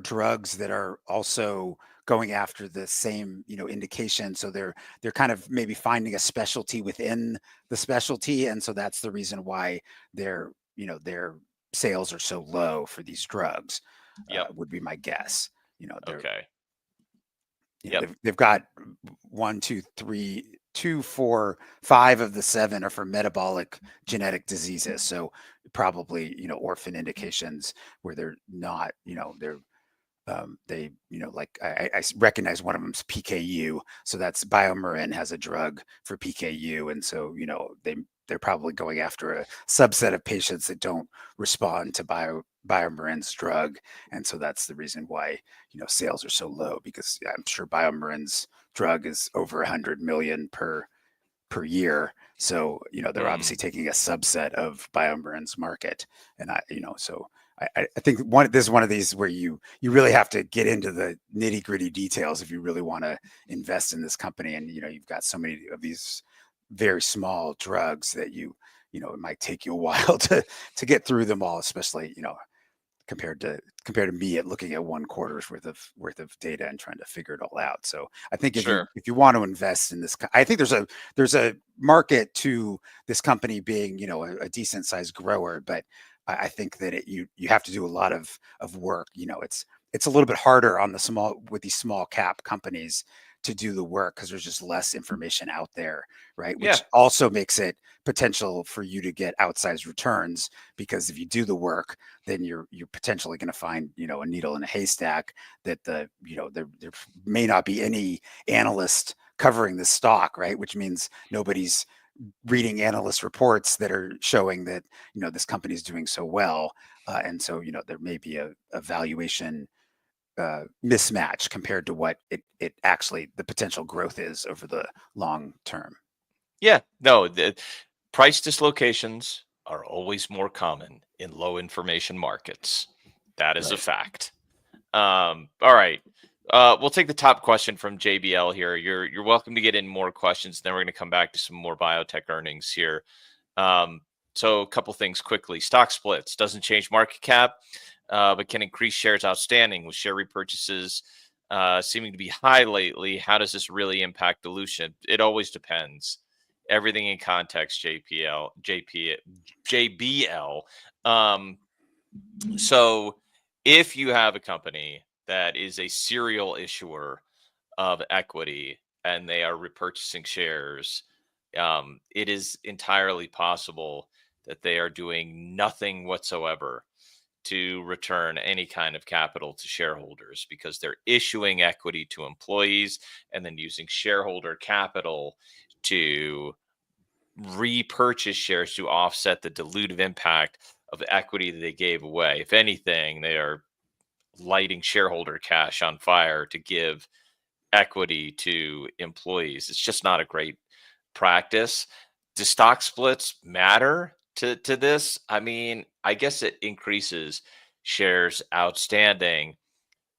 drugs that are also going after the same, indication. So they're kind of maybe finding a specialty within the specialty. And so that's the reason why their sales are so low for these drugs. Would be my guess. Okay. They've got 1, 2, 3, 2, 4, 5 of the 7 are for metabolic genetic diseases. So probably, orphan indications where they're not, they, like I recognize one of them's PKU. So that's BioMarin has a drug for PKU. And so, they're probably going after a subset of patients that don't respond to BioMarin's drug. And so that's the reason why, sales are so low, because I'm sure BioMarin's drug is over 100 million per per year. So, they're obviously taking a subset of BioMarin's market. And I think this is one of these where you really have to get into the nitty gritty details if you really want to invest in this company. And, you've got so many of these very small drugs that it might take you a while to get through them all, especially, compared to me at looking at 1 quarter's worth of data and trying to figure it all out. So I think if you want to invest in this, I think there's a market to this company being, a decent sized grower, but I think that you have to do a lot of work. It's a little bit harder on with these small cap companies to do the work because there's just less information out there, right? Which also makes it potential for you to get outsized returns, because if you do the work, then you're potentially going to find, a needle in a haystack that there may not be any analyst covering the stock, right? Which means nobody's reading analyst reports that are showing that, this company is doing so well. And so, there may be a valuation mismatch compared to what it actually, the potential growth is over the long term. Yeah, no, the price dislocations are always more common in low information markets. That is a fact. All right. We'll take the top question from JBL here. You're welcome to get in more questions. Then we're going to come back to some more biotech earnings here. So a couple things quickly. Stock splits doesn't change market cap, but can increase shares outstanding with share repurchases seeming to be high lately. How does this really impact dilution? It always depends. Everything in context, JBL. So if you have a company that is a serial issuer of equity and they are repurchasing shares, it is entirely possible that they are doing nothing whatsoever to return any kind of capital to shareholders, because they're issuing equity to employees and then using shareholder capital to repurchase shares to offset the dilutive impact of equity that they gave away. If anything, they are lighting shareholder cash on fire to give equity to employees. It's just not a great practice. Do stock splits matter to this? I mean, I guess it increases shares outstanding,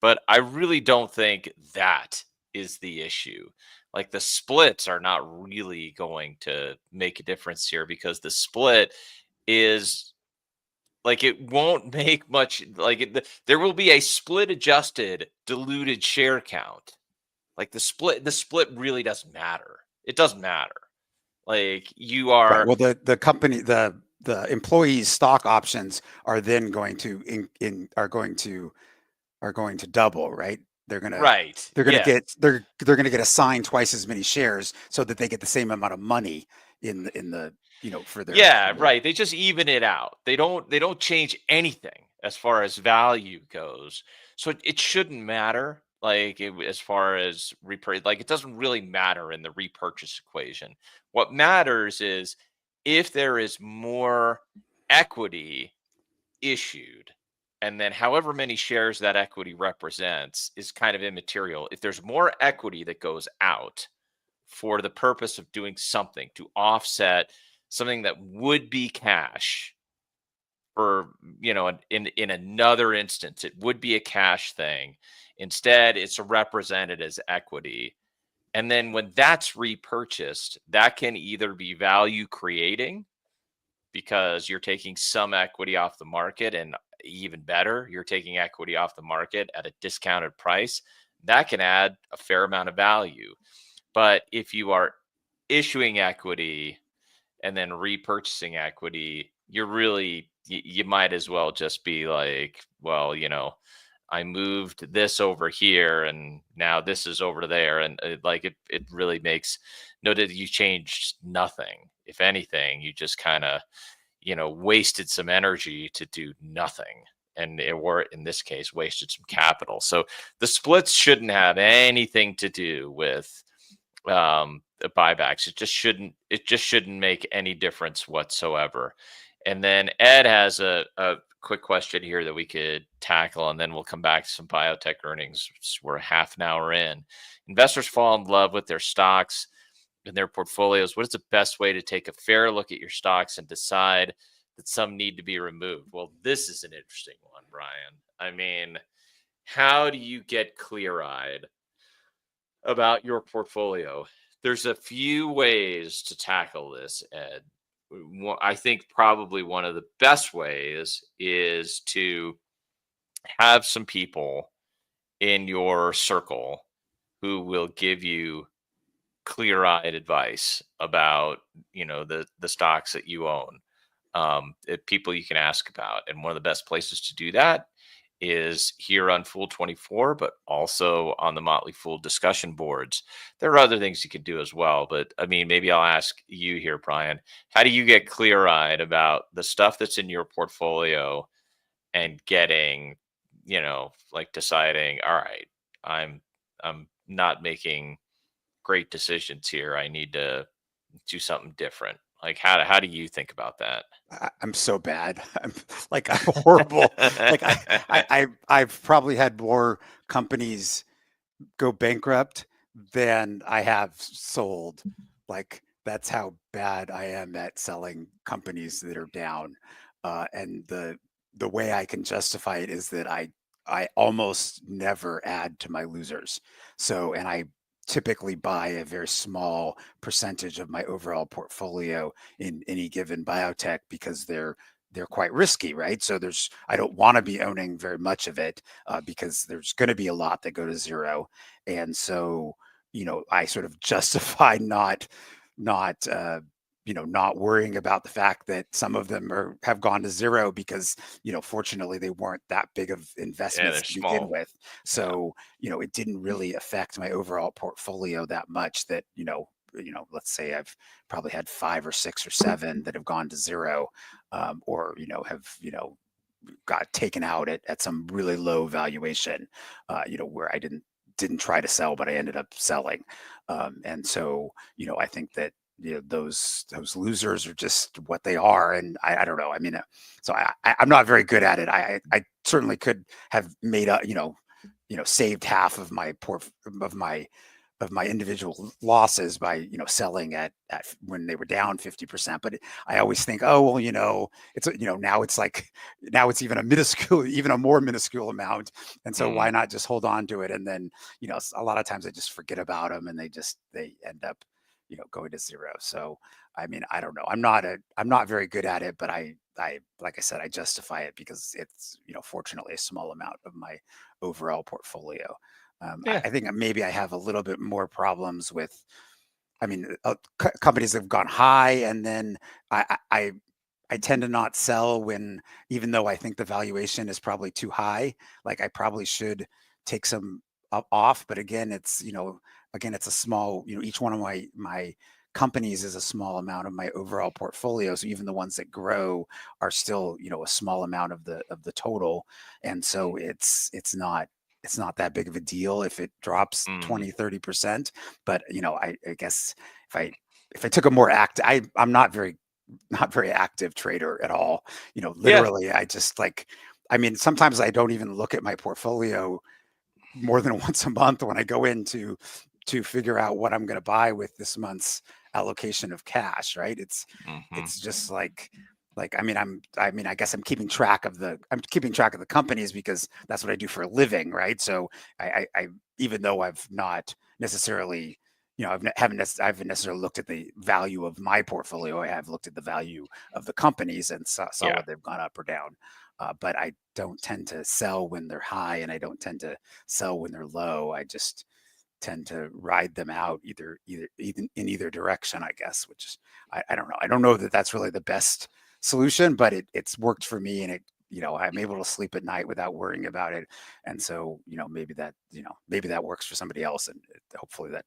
but I really don't think that is the issue. Like, the splits are not really going to make a difference here, because the split is like, it won't make much, like there will be a split adjusted diluted share count. Like, the split really doesn't matter. It doesn't matter. Like, you are well, the company, the employees' stock options are then going to are going to double, right? They're going to get assigned twice as many shares so that they get the same amount of money in the for their right. They just even it out. They don't change anything as far as value goes. So it shouldn't matter. Like, as far as repurchase, like, it doesn't really matter in the repurchase equation. What matters is if there is more equity issued, and then however many shares that equity represents is kind of immaterial. If there's more equity that goes out for the purpose of doing something to offset something that would be cash, or, in another instance, it would be a cash thing. Instead, it's represented as equity. And then when that's repurchased, that can either be value creating, because you're taking some equity off the market, and even better, you're taking equity off the market at a discounted price. That can add a fair amount of value. But if you are issuing equity and then repurchasing equity, you might as well just be like, well, I moved this over here and now this is over there. And it really makes that you changed nothing. If anything, you just kind of, wasted some energy to do nothing. And or in this case, wasted some capital. So the splits shouldn't have anything to do with the buybacks. It just shouldn't make any difference whatsoever. And then Ed has a quick question here that we could tackle, and then we'll come back to some biotech earnings. We're half an hour in. Investors fall in love with their stocks in their portfolios, what is the best way to take a fair look at your stocks and decide that some need to be removed? Well, this is an interesting one, Brian. I mean, how do you get clear-eyed about your portfolio? There's a few ways to tackle this, Ed. I think probably one of the best ways is to have some people in your circle who will give you clear-eyed advice about, the stocks that you own, people you can ask about. And one of the best places to do that is here on Fool24, but also on the Motley Fool discussion boards. There are other things you can do as well, but I mean, maybe I'll ask you here, Brian, how do you get clear-eyed about the stuff that's in your portfolio and getting, like deciding, all right, I'm not making great decisions here. I need to do something different. Like, how do you think about that? I'm so bad. I'm horrible. Like I've probably had more companies go bankrupt than I have sold. Like that's how bad I am at selling companies that are down. And the way I can justify it is that I almost never add to my losers. So, and I typically buy a very small percentage of my overall portfolio in any given biotech because they're quite risky, right? So I don't want to be owning very much of it because there's going to be a lot that go to zero, and so I sort of justify not worrying about the fact that some of them have gone to zero because, fortunately they weren't that big of investments to begin with. So, it didn't really affect my overall portfolio that much that, let's say I've probably had 5 or 6 or 7 that have gone to zero, or, have, got taken out at some really low valuation, where I didn't try to sell, but I ended up selling. And so, I think that, those losers are just what they are. And I don't know. I mean, so I'm not very good at it. I certainly could have made saved half of my of my individual losses by, selling at when they were down 50%. But I always think, oh, well, it's, now it's even a more minuscule amount. And so why not just hold on to it? And then, a lot of times I just forget about them and they end up, going to zero. So, I mean, I don't know. I'm not very good at it, but I, like I said, I justify it because it's, fortunately a small amount of my overall portfolio. I think maybe I have a little bit more problems with, I mean, companies have gone high, and then I tend to not sell even though I think the valuation is probably too high. Like I probably should take some off, but again, it's a small, each one of my companies is a small amount of my overall portfolio. So even the ones that grow are still, a small amount of the total, and so it's not that big of a deal if it drops 20-30%. But I guess if I took a more I'm not very active trader at all. Literally, I just sometimes I don't even look at my portfolio more than once a month when I go in to figure out what I'm going to buy with this month's allocation of cash. Right? It's just I guess I'm keeping track of the companies because that's what I do for a living, right? So I even though I've not necessarily, I haven't necessarily looked at the value of my portfolio, I have looked at the value of the companies and saw whether they've gone up or down. But I don't tend to sell when they're high, and I don't tend to sell when they're low. I just tend to ride them out either in either direction, I guess. Which is, I don't know. I don't know that that's really the best solution, but it's worked for me, and I'm able to sleep at night without worrying about it. And so, maybe that works for somebody else, and hopefully that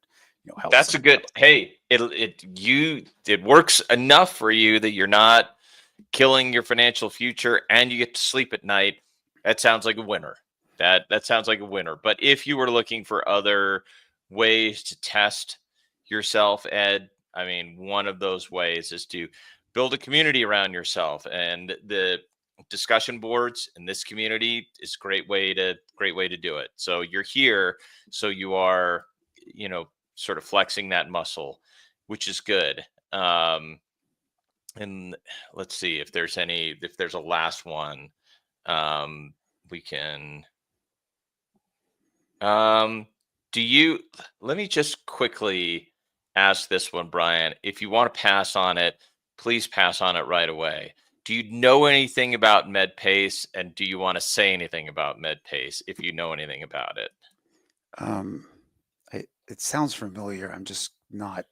helps. That's a good. Hey, it works enough for you that you're not killing your financial future, and you get to sleep at night. That sounds like a winner. That sounds like a winner. But if you were looking for other ways to test yourself, Ed, I mean, one of those ways is to build a community around yourself, and the discussion boards in this community is a great way to do it. So you're here, so you are, sort of flexing that muscle which is good. And let's see if there's a last one. We can. Let me just quickly ask this one, Brian. If you want to pass on it, please pass on it right away. Do you know anything about MedPace, and do you want to say anything about MedPace if you know anything about it? It sounds familiar. I'm just not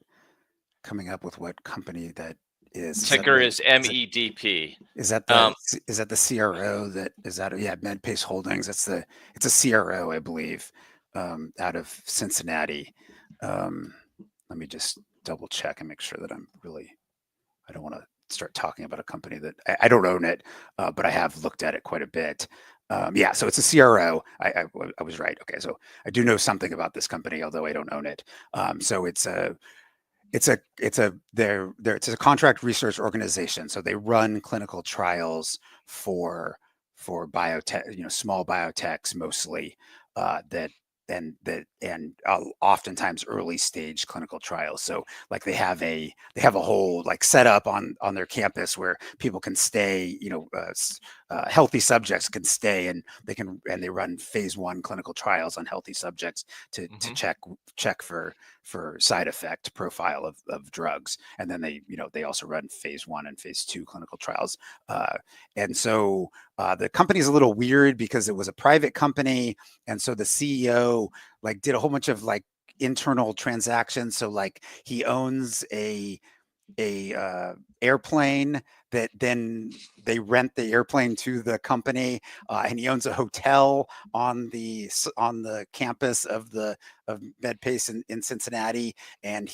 coming up with what company that is. Ticker is MEDP. Is that the CRO that is that? Yeah, MedPace Holdings. It's a CRO, I believe, out of Cincinnati. Let me just double check and make sure that I don't want to start talking about a company that I don't own it, but I have looked at it quite a bit. Yeah, so it's a CRO. I was right. Okay, so I do know something about this company, although I don't own it. So it's a contract research organization. So they run clinical trials for biotech, small biotechs mostly, and oftentimes early stage clinical trials. So like they have a whole like setup on their campus where people can stay, healthy subjects can stay, and they run phase 1 clinical trials on healthy subjects to check for side effect profile of drugs. And then they also run phase 1 and phase 2 clinical trials. And so the company's a little weird because it was a private company. And so the CEO did a whole bunch of internal transactions. So he owns a airplane that then they rent the airplane to the company, and he owns a hotel on the campus of MedPace in Cincinnati, and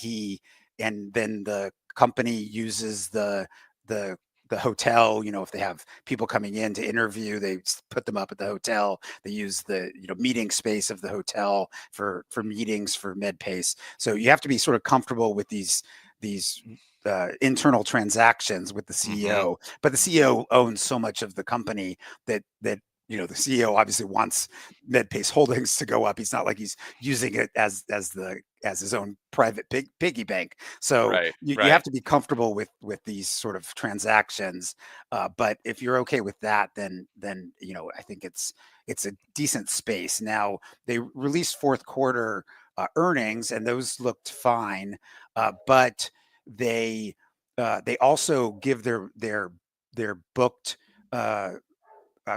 then the company uses the hotel. If they have people coming in to interview, they put them up at the hotel. They use the meeting space of the hotel for meetings for MedPace. So you have to be sort of comfortable with these internal transactions with the CEO, but the CEO owns so much of the company that the CEO obviously wants MedPace Holdings to go up. He's not like he's using it as his own private piggy bank. So you have to be comfortable with these sort of transactions. But if you're okay with that, then I think it's a decent space. Now they released fourth quarter earnings, and those looked fine, but they also give their booked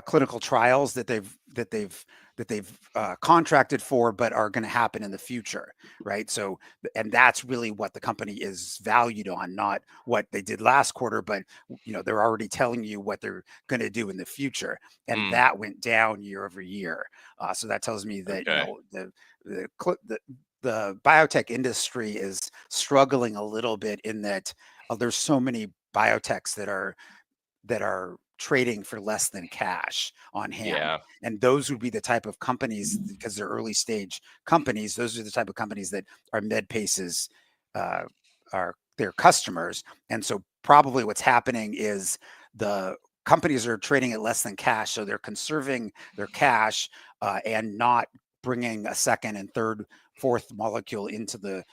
clinical trials that they've contracted for, but are going to happen in the future, right? So, and that's really what the company is valued on, not what they did last quarter, but they're already telling you what they're going to do in the future, and that went down year over year. So that tells me that the biotech industry is struggling a little bit in that there's so many biotechs that are trading for less than cash on hand. Yeah. And those would be the type of companies, because they're early stage companies, those are the type of companies that are MedPace's are their customers. And so probably what's happening is the companies are trading at less than cash, so they're conserving their cash and not bringing a second and third, fourth molecule into the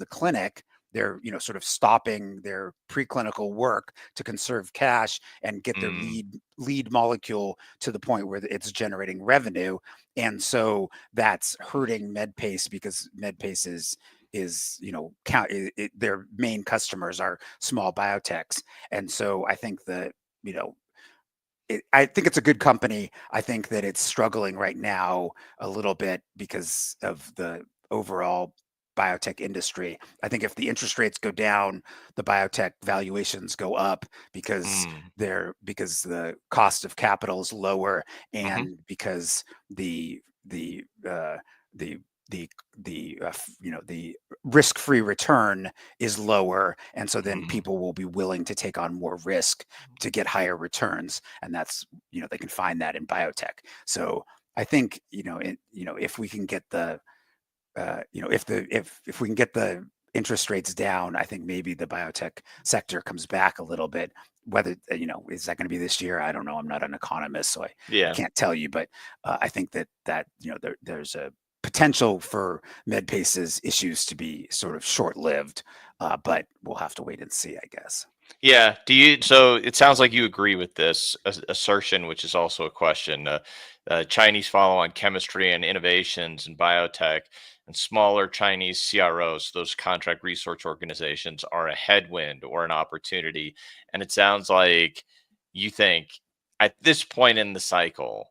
clinic. They're sort of stopping their preclinical work to conserve cash and get their lead molecule to the point where it's generating revenue. And so that's hurting MedPace, because MedPace is their main customers are small biotechs. And so I think that I think it's a good company. I think that it's struggling right now a little bit because of the overall biotech industry. I think if the interest rates go down, the biotech valuations go up because the cost of capital is lower, and because the risk-free return is lower, and so then people will be willing to take on more risk to get higher returns, and that's they can find that in biotech. So I think if we can get the if we can get the interest rates down, I think maybe the biotech sector comes back a little bit. Whether is that going to be this year? I don't know. I'm not an economist, so I can't tell you. But I think that there's a potential for MedPace's issues to be sort of short-lived, but we'll have to wait and see, I guess. Yeah. So it sounds like you agree with this assertion, which is also a question. Chinese follow on chemistry and innovations in biotech and smaller Chinese CROs, those contract research organizations, are a headwind or an opportunity. And it sounds like you think at this point in the cycle,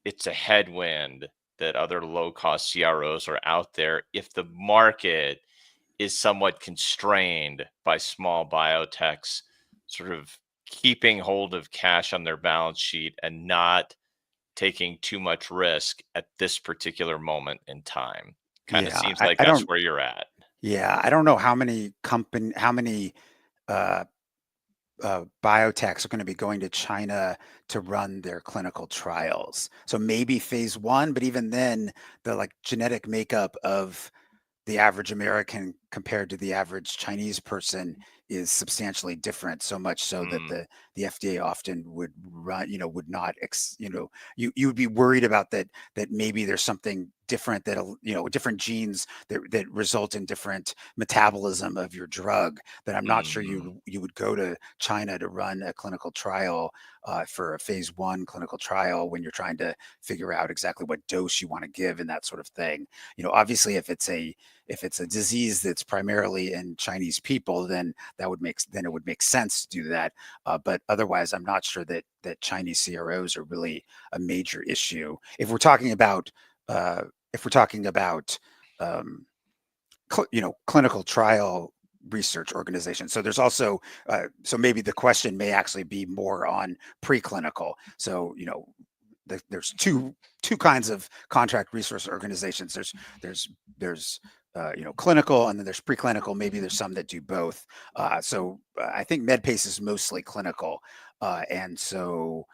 it's a headwind that other low cost CROs are out there if the market is somewhat constrained by small biotechs sort of keeping hold of cash on their balance sheet and not taking too much risk at this particular moment in time. Kind of Yeah, seems I, like I that's don't. where you're at. Yeah, I don't know how many uh, biotechs are going to be going to China to run their clinical trials. So maybe phase 1, but even then, the like genetic makeup of the average American compared to the average Chinese person is substantially different. So much so that the FDA often would run, would not, you would be worried about that maybe there's something different that different genes that result in different metabolism of your drug. That I'm not sure you would go to China to run a clinical trial for a phase 1 clinical trial when you're trying to figure out exactly what dose you want to give and that sort of thing. Obviously, if it's a disease that's primarily in Chinese people, then it would make sense to do that. But otherwise, I'm not sure that Chinese CROs are really a major issue. If we're talking about clinical trial research organizations. So there's also so maybe the question may actually be more on preclinical. So there's two kinds of contract research organizations. There's clinical, and then there's preclinical. Maybe there's some that do both. So I think MedPace is mostly clinical, and so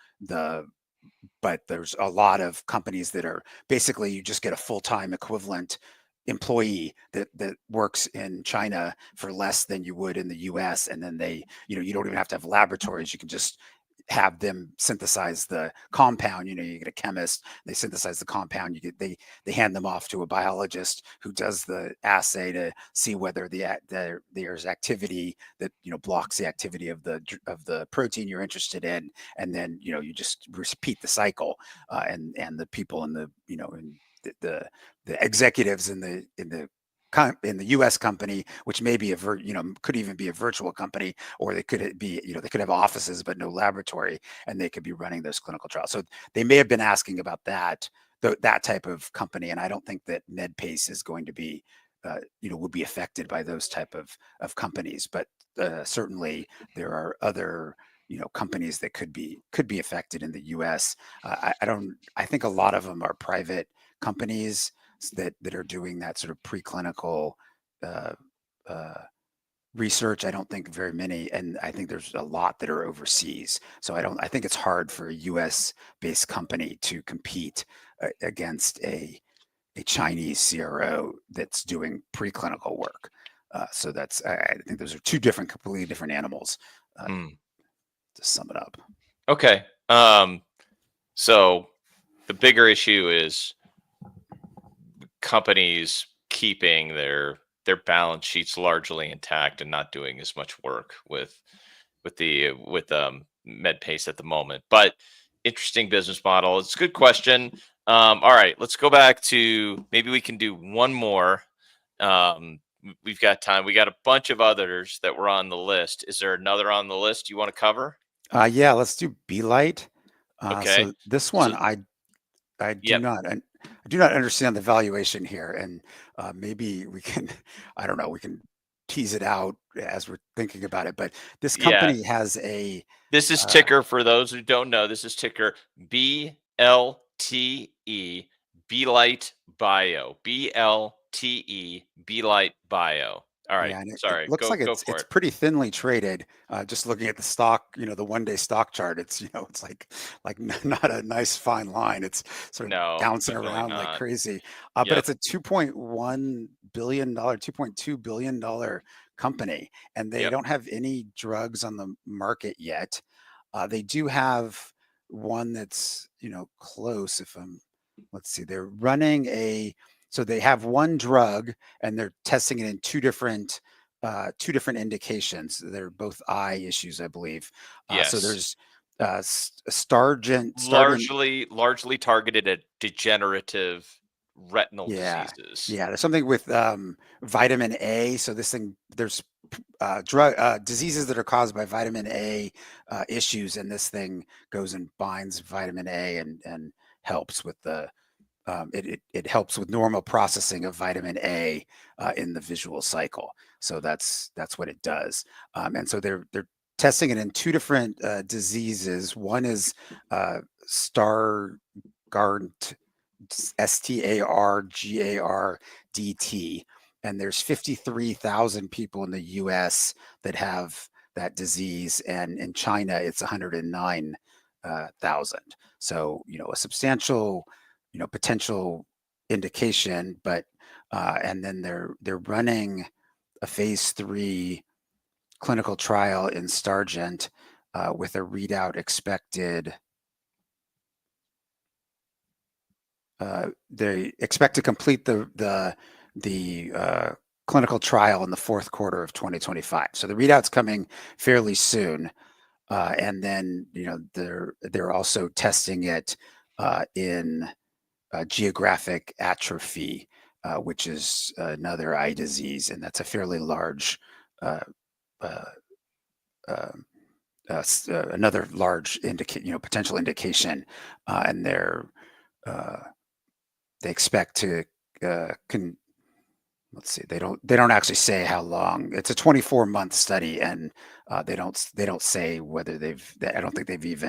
but there's a lot of companies that are basically you just get a full-time equivalent employee that works in China for less than you would in the US, and then they you don't even have to have laboratories. You can just have them synthesize the compound. You get a chemist, they synthesize the compound, they hand them off to a biologist who does the assay to see whether there's activity that blocks the activity of the protein you're interested in, and then you just repeat the cycle, and the people in the the executives in the U.S. company, which may be could even be a virtual company, or they could be, they could have offices but no laboratory, and they could be running those clinical trials. So they may have been asking about that type of company, and I don't think that MedPace is going to be, would be affected by those type of companies. But certainly there are other companies that could be affected in the U.S. I think a lot of them are private companies that are doing that sort of preclinical research. I don't think very many, and I think there's a lot that are overseas. So I think it's hard for a U.S. based company to compete against a Chinese CRO that's doing preclinical work. So I think those are two completely different animals. To sum it up. Okay. So the bigger issue is companies keeping their balance sheets largely intact and not doing as much work with MedPace at the moment. But interesting business model. It's a good question. All right, let's go back to, maybe we can do one more. We've got time. We got a bunch of others that were on the list. Is there another on the list you want to cover? Yeah, let's do Belite. Okay. So this one, I do not understand the valuation here, and maybe we can, I don't know, we can tease it out as we're thinking about it. But this company has a. This is ticker, for those who don't know. This is ticker BLTE, Belite Bio, BLTE, Belite Bio. All right, Yeah, and sorry. it looks like it's pretty thinly traded. Just looking at the stock, the 1-day stock chart, it's it's like not a nice fine line. It's sort of bouncing around like crazy. But it's a $2.1 billion, $2.2 billion company, and they don't have any drugs on the market yet. They do have one that's close. Let's see, they're running a so they have one drug and they're testing it in two different indications. They're both eye issues, I believe. Yes. So there's Stargent, largely targeted at degenerative retinal diseases. Yeah, there's something with vitamin A. So there's diseases that are caused by vitamin A issues, and this thing goes and binds vitamin A and helps with the it helps with normal processing of vitamin A in the visual cycle. So that's what it does. And so they're testing it in two different diseases. One is Stargardt, Stargardt, and there's 53,000 people in the U.S. that have that disease, and in China it's 109,000. So a substantial potential indication, but and then they're running a phase 3 clinical trial in Stargent with a readout expected. They expect to complete the clinical trial in the fourth quarter of 2025. So the readout's coming fairly soon, and then they're also testing it in geographic atrophy, which is another eye disease, and that's a fairly large another large potential indication, and they expect to let's see, they don't actually say how long. It's a 24-month study, and they don't say whether I don't think they've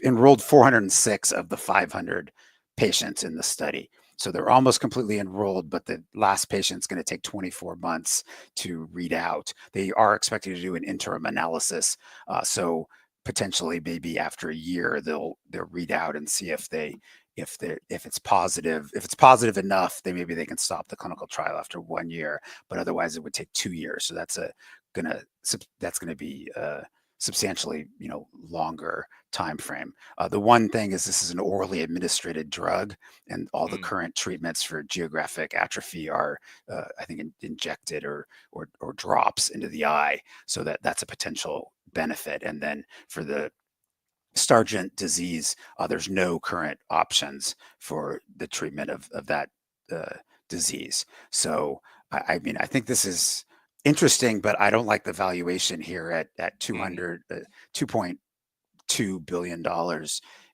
enrolled 406 of the 500 patients in the study. So they're almost completely enrolled, but the last patient's going to take 24 months to read out. They are expecting to do an interim analysis. So potentially maybe after a year, they'll read out and see if it's positive. If it's positive enough, maybe they can stop the clinical trial after 1 year, but otherwise it would take 2 years. So that's gonna be substantially longer time frame. The one thing is this is an orally administered drug, and all the current treatments for geographic atrophy are I think injected or drops into the eye. So that's a potential benefit. And then for the Stargardt disease, there's no current options for the treatment of that disease. So I mean, I think this is interesting, but I don't like the valuation here at $2.2 billion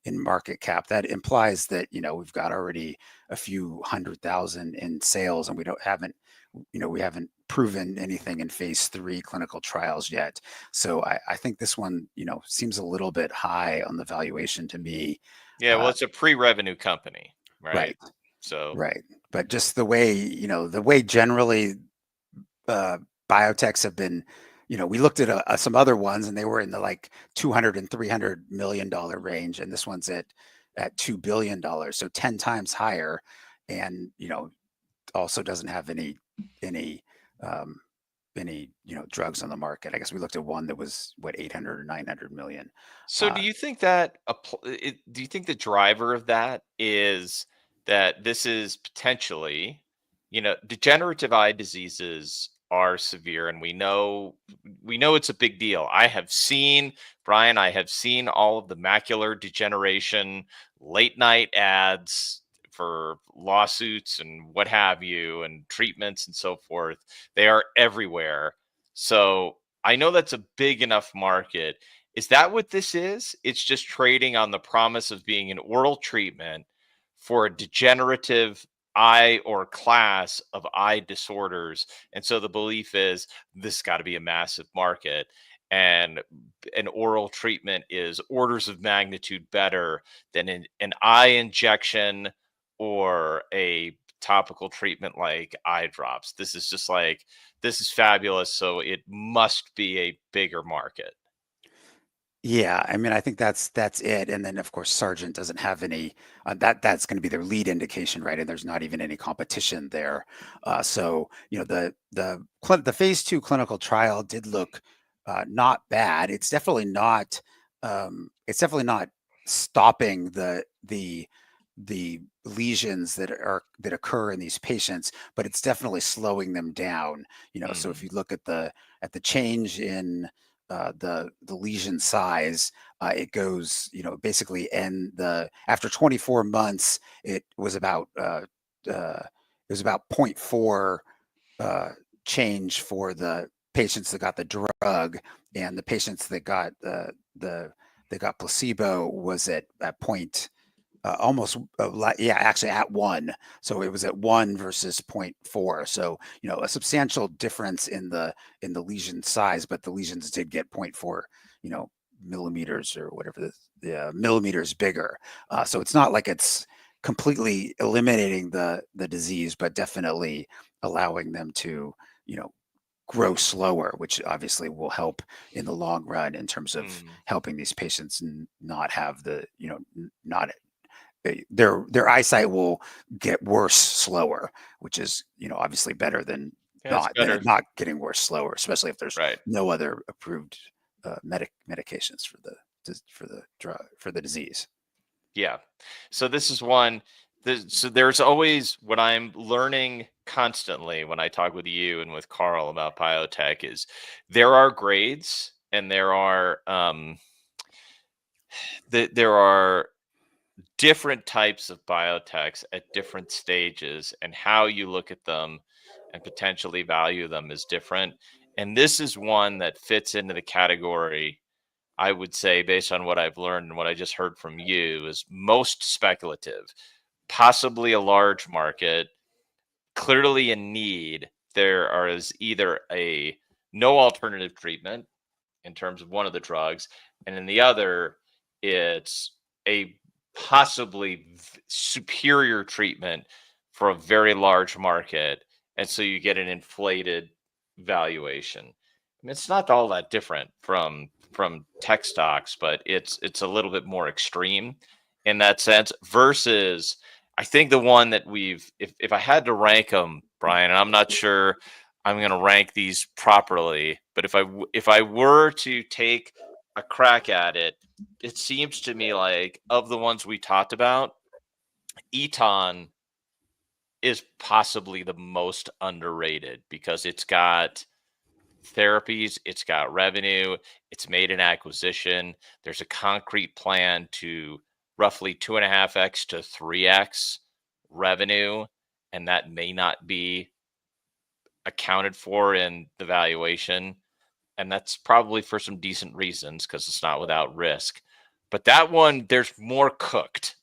in market cap. That implies that we've got already a few 100,000 in sales, and we haven't proven anything in phase 3 clinical trials yet. So I think this one seems a little bit high on the valuation to me. Yeah, well, it's a pre-revenue company, right? Right. So right, but just the way generally biotechs have been, we looked at some other ones and they were in the like $200 and $300 million range, and this one's at $2 billion, so 10 times higher, and also doesn't have any drugs on the market. I guess we looked at one that was 800 or 900 million. So do you think that do you think the driver of that is that this is potentially, degenerative eye diseases are severe, and we know it's a big deal. I have seen all of the macular degeneration late night ads for lawsuits and what have you, and treatments and so forth. They are everywhere. So I know that's a big enough market. Is that what this is? It's just trading on the promise of being an oral treatment for a degenerative eye or class of eye disorders. And so the belief is this got to be a massive market, and an oral treatment is orders of magnitude better than an eye injection or a topical treatment like eye drops. This is fabulous, so it must be a bigger market. Yeah, I mean, I think that's it. And then of course, Sargent doesn't have any. That's going to be their lead indication, right? And there's not even any competition there. So the phase 2 clinical trial did look not bad. It's definitely not. It's definitely not stopping the the lesions that occur in these patients, but it's definitely slowing them down. So if you look at the change in the lesion size, it goes, basically after 24 months, it was about 0.4 change for the patients that got the drug, and the patients that got got placebo was at point actually at 1. So it was at 1 versus 0.4. So a substantial difference in the lesion size, but the lesions did get 0.4 millimeters or whatever the millimeters bigger. So it's not like it's completely eliminating the disease, but definitely allowing them to grow slower, which obviously will help in the long run in terms of helping these patients not have not their eyesight will get worse slower, which is obviously better than not getting worse slower, especially if there's no other approved medications for the disease. Yeah. So this is one. So there's always what I'm learning constantly when I talk with you and with Carl about biotech is there are grades and there are there are different types of biotechs at different stages, and how you look at them and potentially value them is different. And this is one that fits into the category, I would say, based on what I've learned and what I just heard from you, is most speculative, possibly a large market, clearly in need. There is either a no alternative treatment in terms of one of the drugs, and in the other, it's a possibly superior treatment for a very large market. And so you get an inflated valuation. I mean, it's not all that different from tech stocks, but it's a little bit more extreme in that sense versus I think the one that if I had to rank them, Brian, and I'm not sure I'm going to rank these properly, but if I were to take a crack at it, it seems to me like of the ones we talked about, Eton is possibly the most underrated because it's got therapies, it's got revenue, it's made an acquisition. There's a concrete plan to roughly 2.5x to 3x revenue, and that may not be accounted for in the valuation. And that's probably for some decent reasons because it's not without risk. But that one, there's more cooked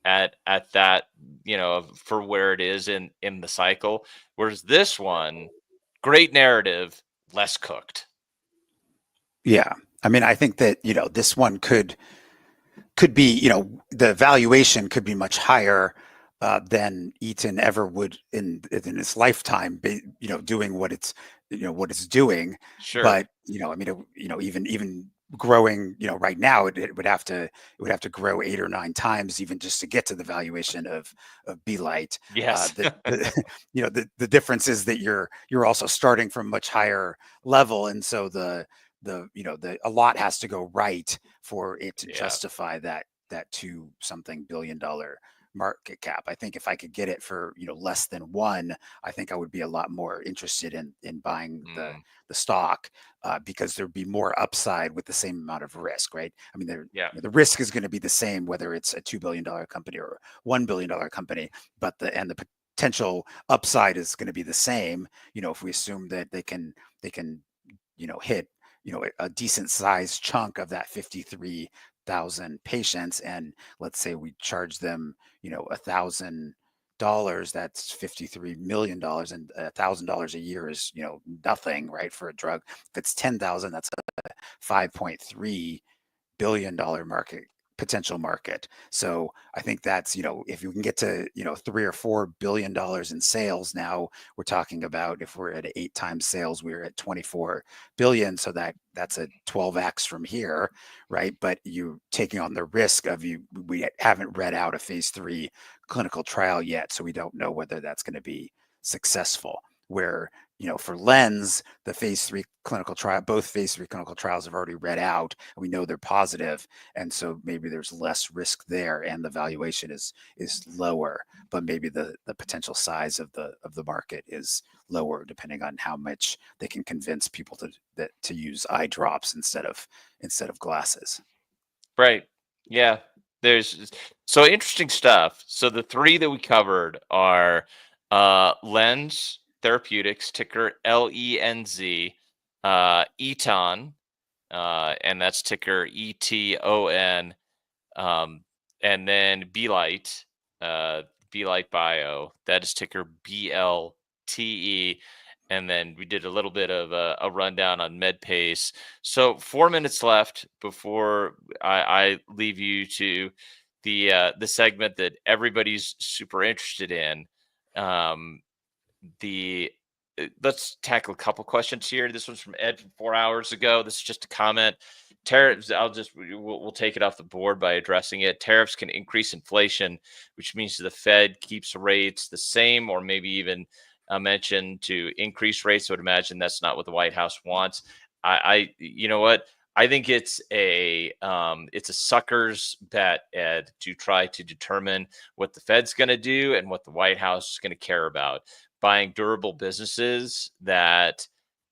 at that, for where it is in the cycle. Whereas this one, great narrative, less cooked. Yeah. I mean, I think that, this one could be, the valuation could be much higher than Eton ever would in its lifetime, doing what it's doing. Sure. But, I mean, even growing, right now, it would have to grow 8 or 9 times even just to get to the valuation of Belite. Yes. The difference is that you're also starting from a much higher level. And so a lot has to go right for it to justify that $2-something billion market cap. I think if I could get it for less than 1, I think I would be a lot more interested in buying the stock because there'd be more upside with the same amount of risk, right? I mean, the risk is going to be the same whether it's a $2 billion company or $1 billion company, but the potential upside is going to be the same. If we assume that they can hit a decent sized chunk of that 53,000 patients, and let's say we charge them $1,000, that's $53 million, and $1,000 a year is nothing, right, for a drug. If it's 10,000, that's a $5.3 billion potential market. So I think that's if you can get to $3 or $4 billion in sales, now we're talking about, if we're at 8 times sales, we're at 24 billion, so that's a 12x from here, right? But you taking on the risk of we haven't read out a phase 3 clinical trial yet, so we don't know whether that's going to be successful. where, for Lens, the phase 3 clinical trial, both phase 3 clinical trials have already read out. We know they're positive, and so maybe there's less risk there, and the valuation is lower, but maybe the potential size of the market is lower, depending on how much they can convince people to use eye drops instead of glasses. Right. Yeah. There's so interesting stuff. So the three that we covered are Lens Therapeutics, ticker LENZ, Eton, and that's ticker ETON, and then Belite, Belite Bio, that is ticker BLTE. And then we did a little bit of a rundown on MedPace. So 4 minutes left before I leave you to the segment that everybody's super interested in. Let's tackle a couple questions here. This one's from Ed from 4 hours ago. This is just a comment. Tariffs, we'll take it off the board by addressing it. Tariffs can increase inflation, which means the Fed keeps rates the same or maybe even mentioned to increase rates. I would imagine that's not what the White House wants. You know what? I think it's a sucker's bet, Ed, to try to determine what the Fed's going to do and what the White House is going to care about. Buying durable businesses that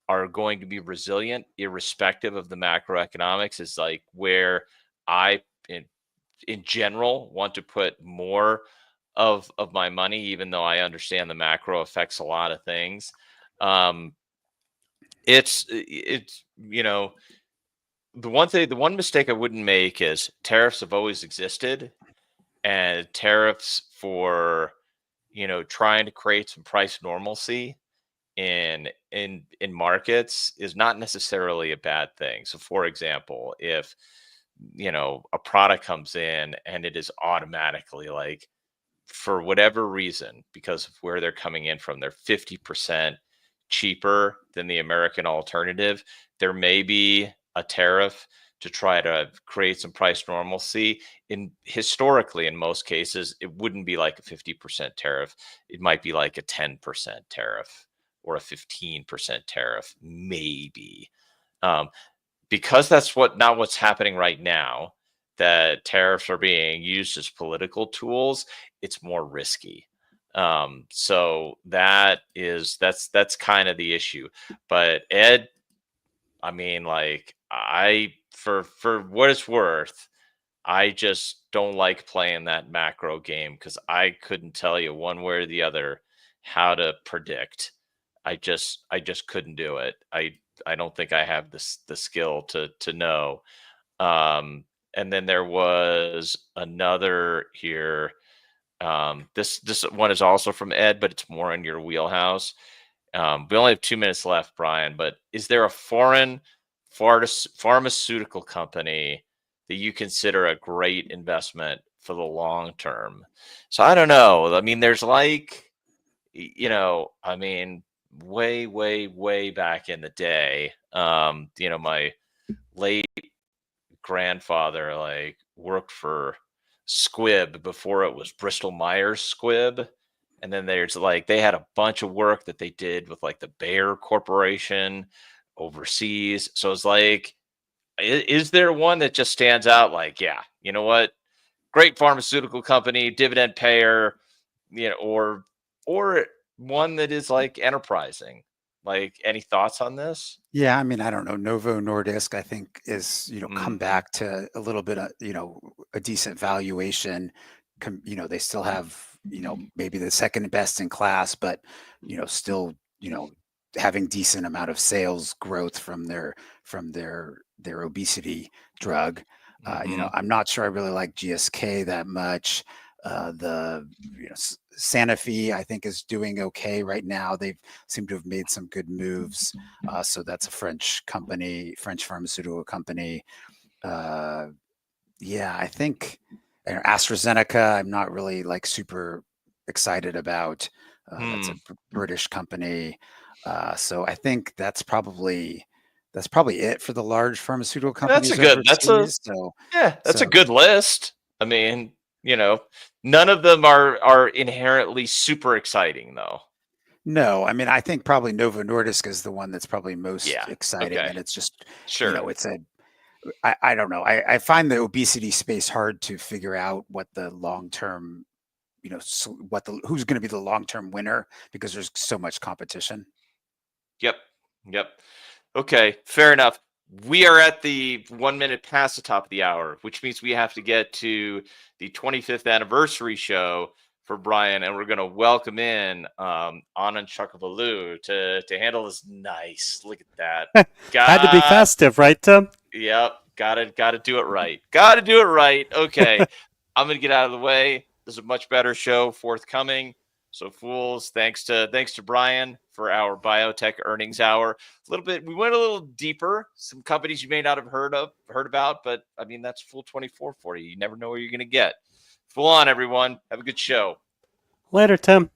are going to be resilient, irrespective of the macroeconomics, is like where I, in general, want to put more of my money, even though I understand the macro affects a lot of things. It's the one mistake I wouldn't make is tariffs have always existed, and tariffs for trying to create some price normalcy in markets is not necessarily a bad thing. So for example, if a product comes in and it is automatically, like, for whatever reason, because of where they're coming in from, they're 50% cheaper than the American alternative, there may be a tariff to try to create some price normalcy. Historically, in most cases, it wouldn't be like a 50% tariff. It might be like a 10% tariff or a 15% tariff, maybe. Because that's not what's happening right now, that tariffs are being used as political tools, it's more risky. So that's kind of the issue. But Ed, I mean, like, for what it's worth, I just don't like playing that macro game because I couldn't tell you one way or the other how to predict. I just couldn't do it. I don't think I have the skill to know. And then there was another here. This one is also from Ed, but it's more in your wheelhouse. We only have 2 minutes left, Brian, but is there a foreign pharmaceutical company that you consider a great investment for the long term? So I don't know. I mean, there's like, I mean, way back in the day, my late grandfather like worked for Squibb before it was Bristol Myers Squibb. And then they had a bunch of work that they did with like the Bayer Corporation overseas. So it's like, is there one that just stands out? Like, yeah, you know what? Great pharmaceutical company, dividend payer, or one that is like enterprising. Like, any thoughts on this? Yeah, I mean, I don't know. Novo Nordisk, I think, is come back to a little bit of a decent valuation. They still have maybe the second best in class, but still having decent amount of sales growth from their obesity drug. I'm not sure I really like GSK that much. Sanofi, I think, is doing okay right now. They seem to have made some good moves. So that's a French pharmaceutical company. Yeah, I think AstraZeneca, I'm not really like super excited about. That's a British company. So I think that's probably it for the large pharmaceutical companies. That's a good list. I mean, none of them are inherently super exciting, though. No, I mean, I think probably Novo Nordisk is the one that's probably most Yeah. exciting, Okay. and it's just, Sure. it's I don't know. I find the obesity space hard to figure out what the long term, who's going to be the long term winner because there's so much competition. Yep. Yep. Okay. Fair enough. We are at the 1 minute past the top of the hour, which means we have to get to the 25th anniversary show for Brian, and we're going to welcome in Anand Chokkavelu to handle this. Nice. Look at that. Had to be festive, right, Tim? Yep. Gotta do it right. Gotta do it right. Okay. I'm gonna get out of the way. There's a much better show forthcoming. So fools, thanks to Brian for our biotech earnings hour. We went a little deeper. Some companies you may not have heard about, but I mean that's Fool24 for you. You never know where you're gonna get. Fool on, everyone. Have a good show. Later, Tim.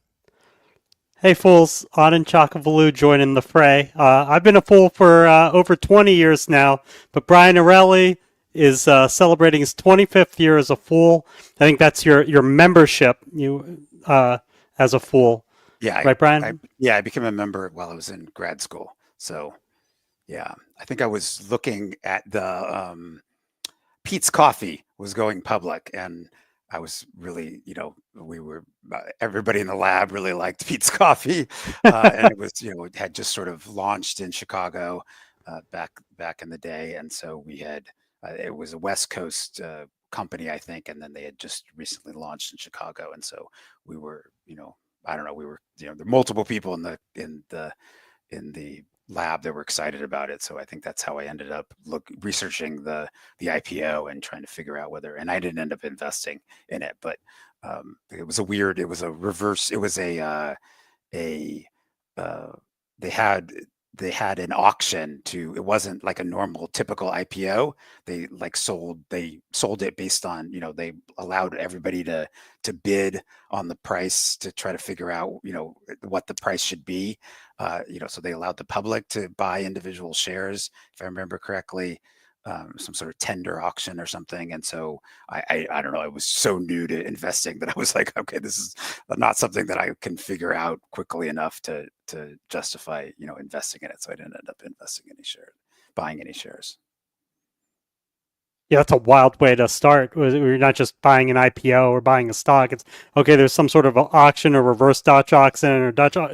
Hey, fools. Anand Chokkavelu joining the fray. I've been a fool for over 20 years now, but Brian Orelli is celebrating his 25th year as a fool. I think that's your membership as a fool. Yeah. Right, Brian? I became a member while I was in grad school. So, yeah, I think I was looking at the Pete's Coffee was going public, and I was really, everybody in the lab really liked Pete's Coffee, and it was, it had just sort of launched in Chicago back in the day, and so we had it was a West Coast company, I think, and then they had just recently launched in Chicago, and so we were, I don't know, we were, there were multiple people in the lab that were excited about it. So I think that's how I ended up researching the IPO and trying to figure out and I didn't end up investing in it, but it was they had an auction it wasn't like a normal typical IPO. They sold it based on, they allowed everybody to bid on the price to try to figure out, what the price should be. So they allowed the public to buy individual shares, if I remember correctly, some sort of tender auction or something. And so I don't know, I was so new to investing that I was like, okay, this is not something that I can figure out quickly enough to justify, investing in it. So I didn't end up buying any shares. Yeah, that's a wild way to start. We're not just buying an IPO or buying a stock. It's okay. There's some sort of auction or reverse Dutch auction or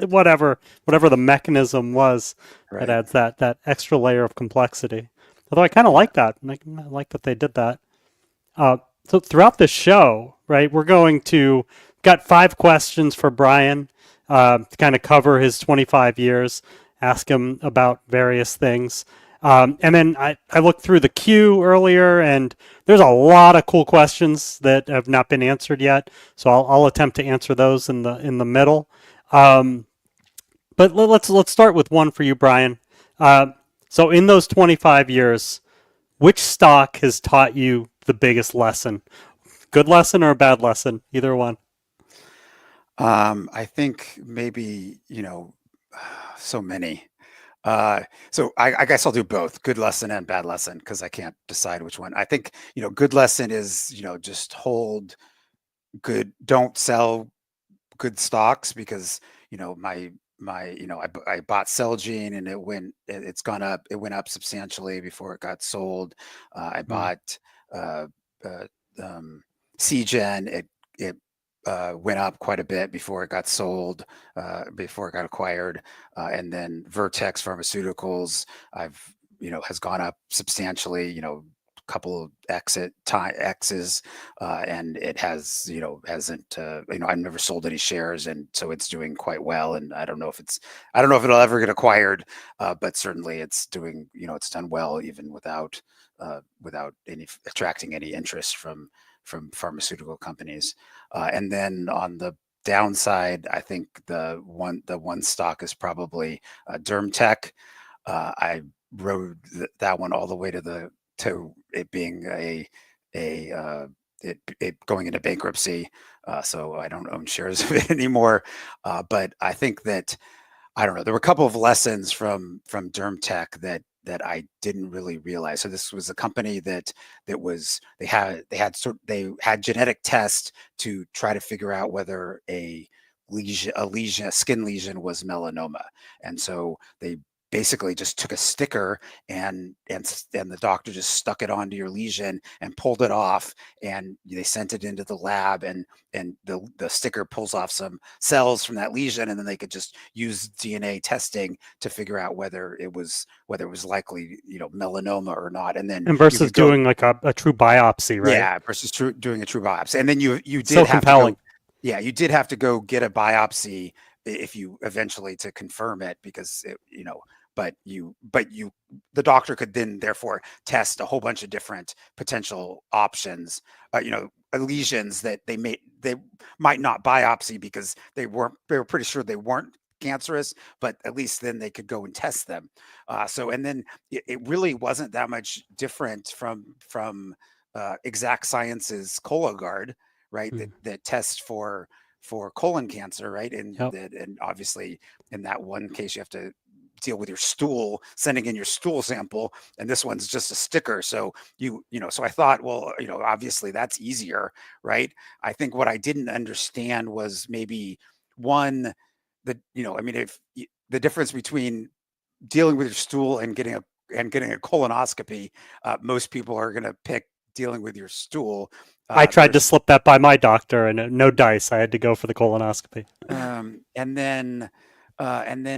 whatever the mechanism was that adds that extra layer of complexity. Although I kind of like that. I like that they did that. So throughout the show, right, we're got 5 questions for Brian to kind of cover his 25 years, ask him about various things. And then I looked through the queue earlier, and there's a lot of cool questions that have not been answered yet. So I'll attempt to answer those in the middle. But let's start with one for you, Brian. So in those 25 years, which stock has taught you the biggest lesson? Good lesson or a bad lesson? Either one. I think maybe, so many. So I guess I'll do both, good lesson and bad lesson, because I can't decide which one. I think, good lesson is, just don't sell good stocks, because, I bought Celgene and it went up substantially before it got sold. I bought CGen, it went up quite a bit before it got sold, before it got acquired, and then Vertex Pharmaceuticals has gone up substantially, couple of X's, and it has, hasn't, I've never sold any shares, and so it's doing quite well. And I don't know if it'll ever get acquired, but certainly it's doing, it's done well even without attracting any interest from pharmaceutical companies. And then on the downside, I think the one stock is probably DermTech. I rode that one all the way to it being it going into bankruptcy. So I don't own shares of it anymore. But I think that, I don't know, there were a couple of lessons from DermTech that I didn't really realize. So this was a company that they had genetic tests to try to figure out whether a a skin lesion was melanoma. And so they basically just took a sticker and the doctor just stuck it onto your lesion and pulled it off, and they sent it into the lab, and the sticker pulls off some cells from that lesion, and then they could just use DNA testing to figure out whether it was likely, melanoma or not. And versus doing like a true biopsy, right? Yeah, versus doing a true biopsy. And then you did so have compelling. you did have to go get a biopsy if you eventually to confirm it, because the doctor could then therefore test a whole bunch of different potential options, lesions that they might not biopsy because they were pretty sure they weren't cancerous, but at least then they could go and test them. And then it really wasn't that much different from Exact Sciences Cologuard, right? That tests for colon cancer, right? And and obviously in that one case you have to deal with your stool, sending in your stool sample, and this one's just a sticker. So so I thought, well, obviously that's easier, right? I think what I didn't understand was maybe one, if the difference between dealing with your stool and getting a colonoscopy, most people are going to pick dealing with your stool. I tried to slip that by my doctor, and no dice. I had to go for the colonoscopy. And then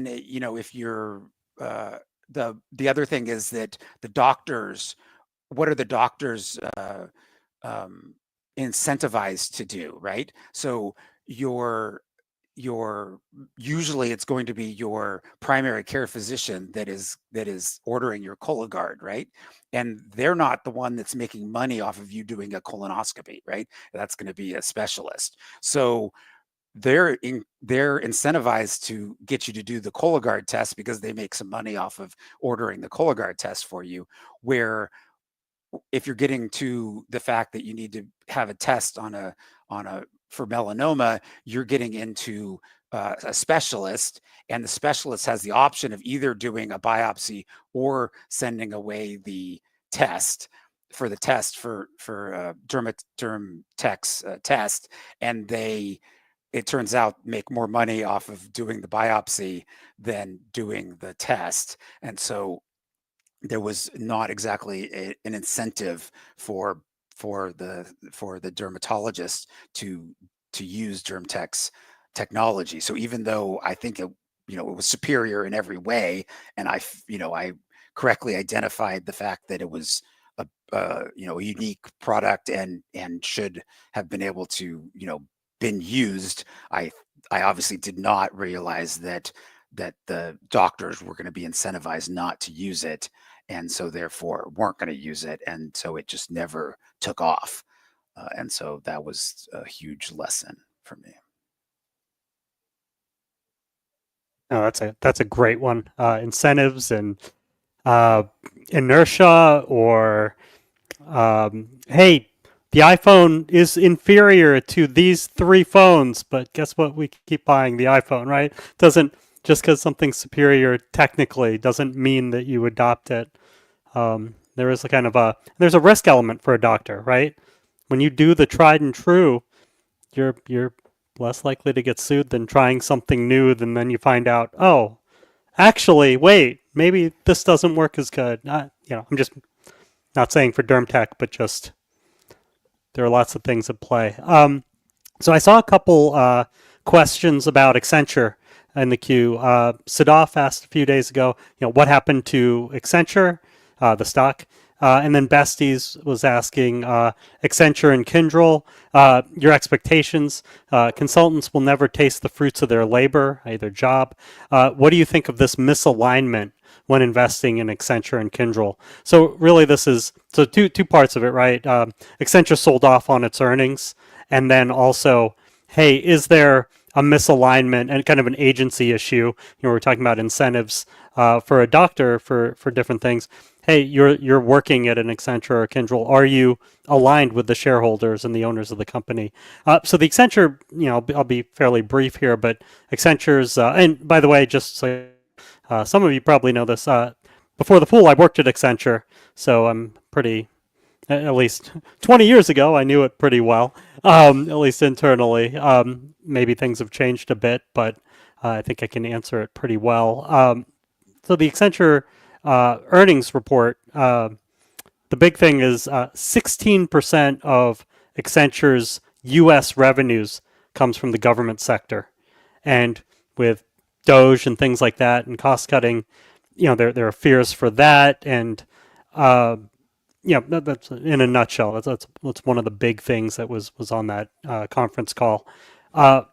if you're the other thing is that the doctors, what are the doctors incentivized to do, right? So your usually it's going to be your primary care physician that is ordering your Cologuard, right? And they're not the one that's making money off of you doing a colonoscopy, right? That's going to be a specialist. So they're incentivized to get you to do the Cologuard test because they make some money off of ordering the Cologuard test for you. Where if you're getting to the fact that you need to have a test for melanoma, you're getting into a specialist, and the specialist has the option of either doing a biopsy or sending away the test for DermTech's test, and it turns out make more money off of doing the biopsy than doing the test. And so there was not exactly an incentive for the dermatologist to use DermTech's technology. So even though I think it was superior in every way, and I correctly identified the fact that it was a unique product and should have been able to been used, I obviously did not realize that the doctors were going to be incentivized not to use it, and so therefore weren't going to use it, and so it just never took off. And so that was a huge lesson for me. Oh, that's a great one. Incentives and inertia, or hey, the iPhone is inferior to these 3 phones, but guess what? We keep buying the iPhone, right? Doesn't, just because something's superior technically doesn't mean that you adopt it. There is there's a risk element for a doctor, right? When you do the tried and true, you're less likely to get sued than trying something new, and then you find out, oh, actually, wait, maybe this doesn't work as good. I'm just not saying for DermTech, but just there are lots of things at play. So I saw a couple questions about Accenture in the queue. Sadaf asked a few days ago, what happened to Accenture, the stock? And then Besties was asking Accenture and Kyndryl, your expectations. Consultants will never taste the fruits of their labor, either job. What do you think of this misalignment when investing in Accenture and Kyndryl? So really this is two parts of it, right? Accenture sold off on its earnings, and then also, hey, is there a misalignment and kind of an agency issue? We're talking about incentives for a doctor for different things. Hey, you're working at an Accenture or Kyndryl. Are you aligned with the shareholders and the owners of the company? So the Accenture, I'll be fairly brief here, but Accenture's, and by the way, just so some of you probably know this, before the Fool, I worked at Accenture, so I'm pretty at least 20 years ago, I knew it pretty well, at least internally. Maybe things have changed a bit, but I think I can answer it pretty well. So the Accenture earnings report, the big thing is 16% of Accenture's U.S. revenues comes from the government sector. And with Doge and things like that and cost cutting, there are fears for that. And that's in a nutshell. That's one of the big things that was on that conference call. And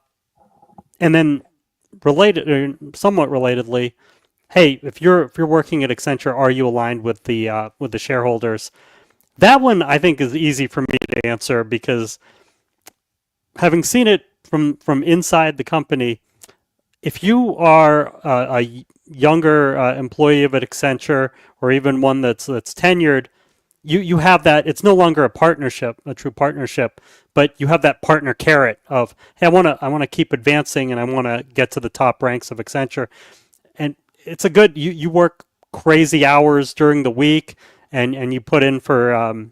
then somewhat relatedly, hey, if you're working at Accenture, are you aligned with the shareholders? That one I think is easy for me to answer because having seen it from inside the company, if you are a younger employee of an Accenture or even one that's tenured, you have that. It's no longer a partnership, a true partnership, but you have that partner carrot of, hey, I want to keep advancing and I want to get to the top ranks of Accenture. And it's a good, you work crazy hours during the week and you put in for,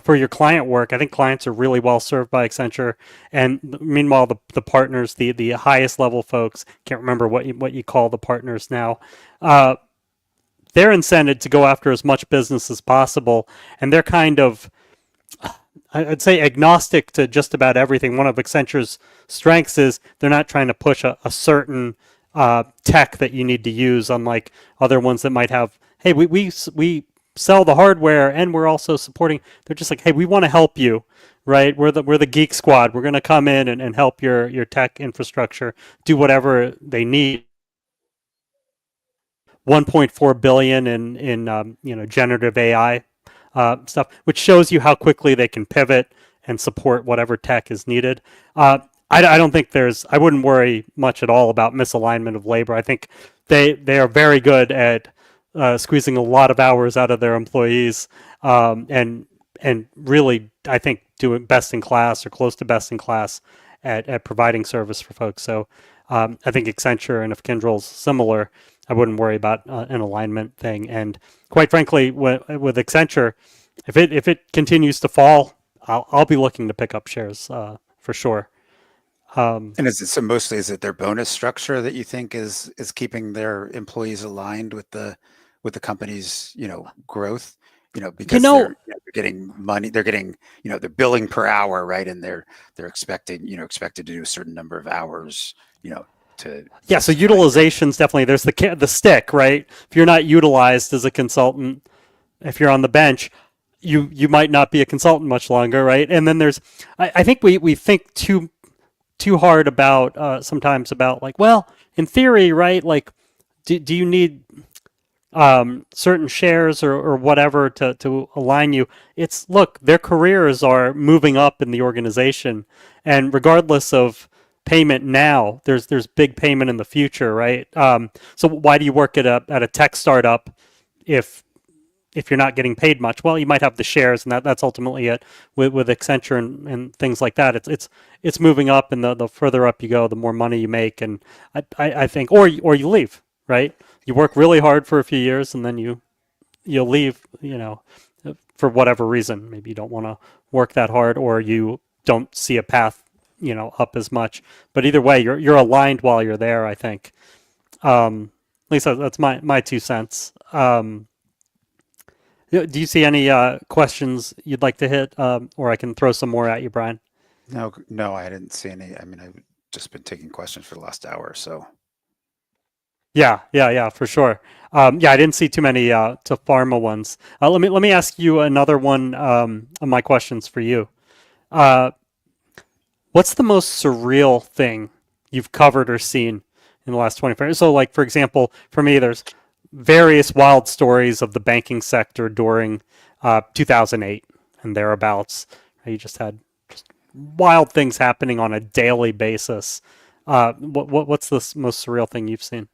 for your client work. I think clients are really well served by Accenture. And meanwhile, the partners, the highest level folks, can't remember what you call the partners now, they're incented to go after as much business as possible. And they're kind of, I'd say, agnostic to just about everything. One of Accenture's strengths is they're not trying to push a certain tech that you need to use, unlike other ones that might have, hey, we sell the hardware and we're also supporting. They're just like, hey, we want to help you, right? We're the geek squad. We're going to come in and help your tech infrastructure do whatever they need. 1.4 billion in generative AI stuff, which shows you how quickly they can pivot and support whatever tech is needed. I don't think I wouldn't worry much at all about misalignment of labor. I think they are very good at squeezing a lot of hours out of their employees, and really, I think, doing best in class or close to best in class at providing service for folks. So I think Accenture, and if Kyndryl's similar, I wouldn't worry about an alignment thing. And quite frankly, with Accenture, if it continues to fall, I'll be looking to pick up shares for sure. And mostly is it their bonus structure that you think is keeping their employees aligned with the company's growth? Because they're getting money, they're getting they're billing per hour, right? And they're expected to do a certain number of hours, so utilization's definitely, there's the stick, right? If you're not utilized as a consultant, if you're on the bench, you might not be a consultant much longer, right? And then there's, I think we think too hard about sometimes about like, well, in theory, right? Like, do you need certain shares or whatever to align you? It's, look, their careers are moving up in the organization, and regardless of payment now, there's big payment in the future, right? So why do you work at a tech startup if you're not getting paid much? Well, you might have the shares, and that's ultimately it. With Accenture and things like that, it's moving up, and the further up you go, the more money you make. And I think, or you leave, right? You work really hard for a few years, and then you'll leave, for whatever reason. Maybe you don't want to work that hard, or you don't see a path up as much. But either way, you're aligned while you're there, I think. At least that's my 2 cents. Do you see any questions you'd like to hit, or I can throw some more at you, Brian? No, I didn't see any. I mean, I've just been taking questions for the last hour or so. Yeah, for sure. I didn't see too many to pharma ones. Let me ask you another one of my questions for you. What's the most surreal thing you've covered or seen in the last 24 years? So, like, for example, for me, there's various wild stories of the banking sector during 2008 and thereabouts. You just had wild things happening on a daily basis. What's the most surreal thing you've seen?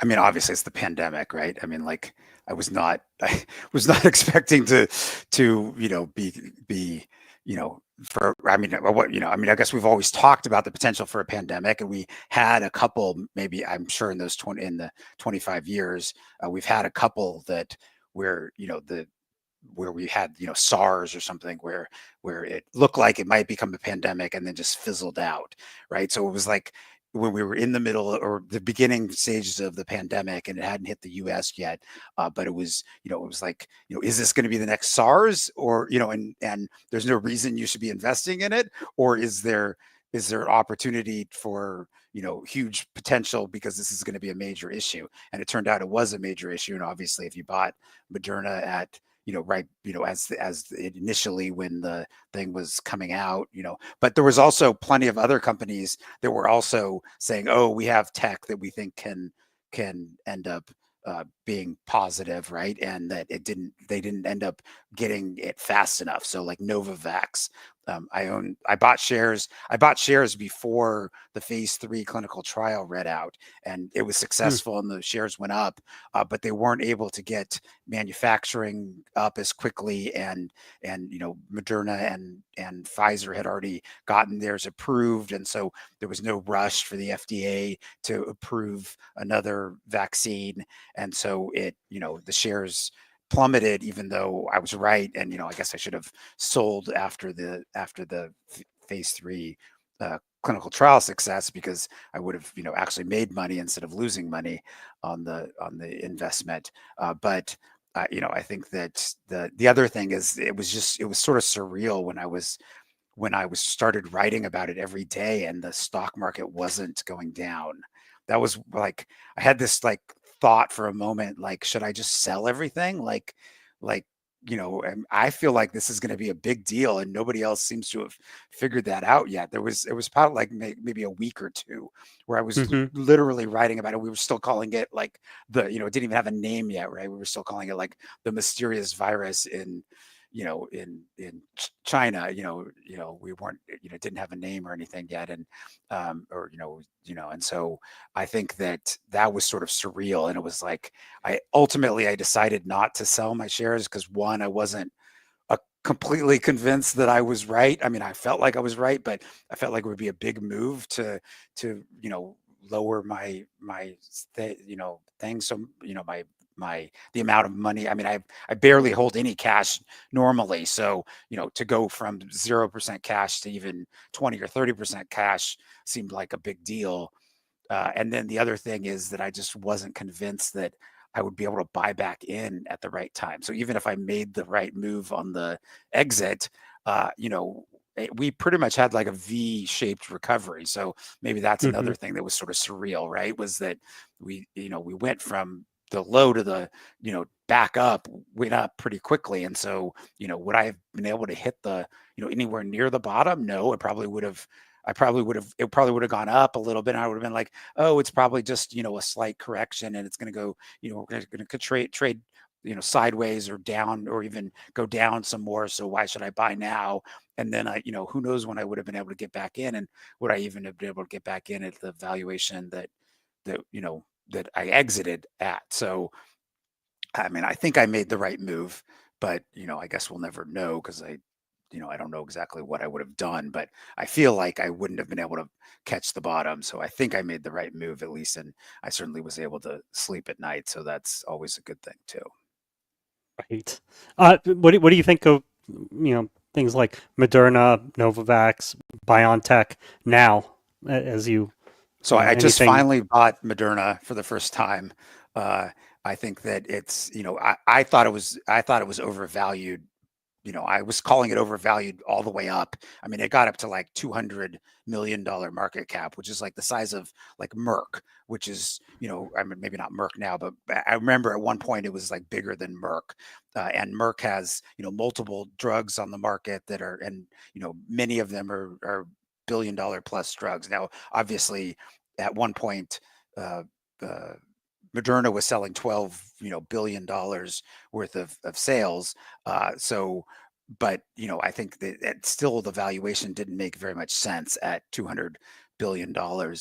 I mean, obviously it's the pandemic, right? I mean, like, I was not expecting to be I guess we've always talked about the potential for a pandemic, and we had a couple, maybe, I'm sure in the 25 years, we've had a couple that where, the where we had, you know, SARS or something where it looked like it might become a pandemic and then just fizzled out, right? So it was like when we were in the middle or the beginning stages of the pandemic and it hadn't hit the US yet, but it was, you know, it was like, you know, is this going to be the next SARS, or, you know, and there's no reason you should be investing in it, or is there opportunity for, you know, huge potential because this is going to be a major issue? And it turned out it was a major issue. And obviously if you bought Moderna at, you know, right, you know, as initially when the thing was coming out, you know, but there was also plenty of other companies that were also saying, oh, we have tech that we think can end up being positive, right? And that they didn't end up getting it fast enough. So like Novavax, I bought shares before the phase 3 clinical trial read out, and it was successful and the shares went up, but they weren't able to get manufacturing up as quickly. And you know, Moderna and Pfizer had already gotten theirs approved. And so there was no rush for the FDA to approve another vaccine. And so it, you know, the shares plummeted, even though I was right. And, you know, I guess I should have sold after the phase 3 clinical trial success, because I would have, you know, actually made money instead of losing money on the investment. But you know, I think that the other thing is it was sort of surreal when I was started writing about it every day and the stock market wasn't going down. That was like, I had this like thought for a moment, like, should I just sell everything? Like, you know, and I feel like this is going to be a big deal and nobody else seems to have figured that out yet. It was probably like maybe a week or two where I was literally writing about it. We were still calling it like you know, it didn't even have a name yet, right? We were still calling it like the mysterious virus in, you know, in China. You know, we weren't, you know, didn't have a name or anything yet. And, or, you know, and so I think that was sort of surreal. And it was like, I decided not to sell my shares because, one, I wasn't completely convinced that I was right. I mean, I felt like I was right, but I felt like it would be a big move to, you know, lower my you know, thing. So, you know, the amount of money. I mean, I barely hold any cash normally. So, you know, to go from 0% cash to even 20 or 30% cash seemed like a big deal. And then the other thing is that I just wasn't convinced that I would be able to buy back in at the right time. So even if I made the right move on the exit, you know, we pretty much had like a V-shaped recovery. So maybe that's another thing that was sort of surreal, right? Was that we went from the low to the, you know, back up, went up pretty quickly. And so, you know, would I have been able to hit the, you know, anywhere near the bottom? No, it probably would have gone up a little bit. And I would have been like, oh, it's probably just, you know, a slight correction and it's going to go, you know, we're going to trade, you know, sideways or down or even go down some more. So why should I buy now? And then you know, who knows when I would have been able to get back in, and would I even have been able to get back in at the valuation that you know, that I exited at. So, I mean, I think I made the right move, but, you know, I guess we'll never know because you know, I don't know exactly what I would have done, but I feel like I wouldn't have been able to catch the bottom. So I think I made the right move at least. And I certainly was able to sleep at night. So that's always a good thing too. Right. What do you think of, you know, things like Moderna, Novavax, BioNTech now as you... So I just finally bought Moderna for the first time. I think that it's, you know, I thought it was overvalued. You know, I was calling it overvalued all the way up. I mean, it got up to like $200 million market cap, which is like the size of like Merck, which is, you know, I mean, maybe not Merck now, but I remember at one point it was like bigger than Merck. And Merck has, you know, multiple drugs on the market that are, and, you know, many of them are billion-dollar plus drugs. Now, obviously, at one point, Moderna was selling $12 billion worth of sales. So, but, you know, I think that still the valuation didn't make very much sense at $200 billion,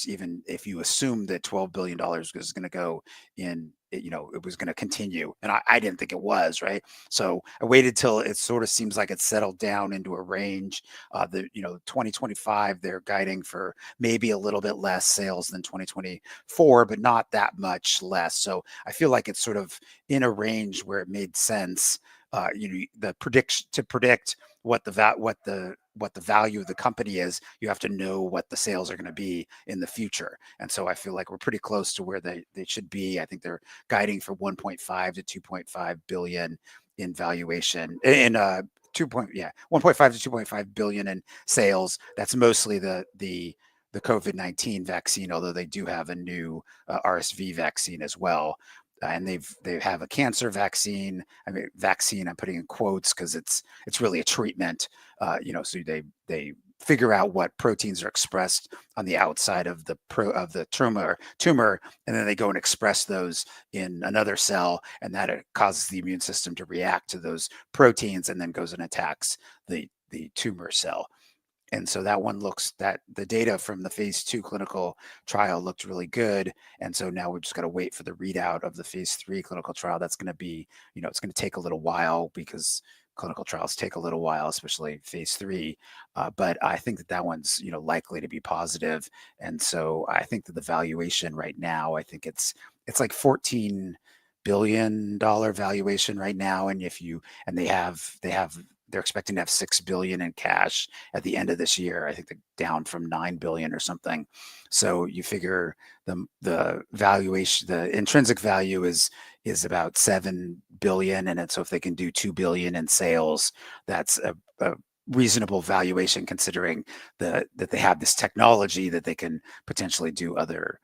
even if you assume that $12 billion was going to go in, you know, it was going to continue. And I didn't think it was, right. So I waited till it sort of seems like it settled down into a range. You know, 2025, they're guiding for maybe a little bit less sales than 2024, but not that much less. So I feel like it's sort of in a range where it made sense. the prediction to predict what the value of the company is, you have to know what the sales are going to be in the future. And so I feel like we're pretty close to where they should be. I think they're guiding for 1.5 to 2.5 billion in valuation, in 1.5 to 2.5 billion in sales. That's mostly the COVID-19 vaccine, although they do have a new RSV vaccine as well. And they have a cancer vaccine. I mean, vaccine, I'm putting in quotes because it's really a treatment. So they figure out what proteins are expressed on the outside of the tumor, and then they go and express those in another cell, and that causes the immune system to react to those proteins, and then goes and attacks the tumor cell. And so that one the data from the phase 2 clinical trial looked really good. And so now we've just got to wait for the readout of the phase 3 clinical trial. That's going to be, it's going to take a little while because clinical trials take a little while, especially phase 3. But I think that one's, likely to be positive. And so I think that the valuation right now, I think it's like $14 billion valuation right now. And they're expecting to have $6 billion in cash at the end of this year. I think they're down from $9 billion or something. So you figure the valuation, the intrinsic value is about $7 billion. And so if they can do $2 billion in sales, that's a reasonable valuation considering that they have this technology that they can potentially do other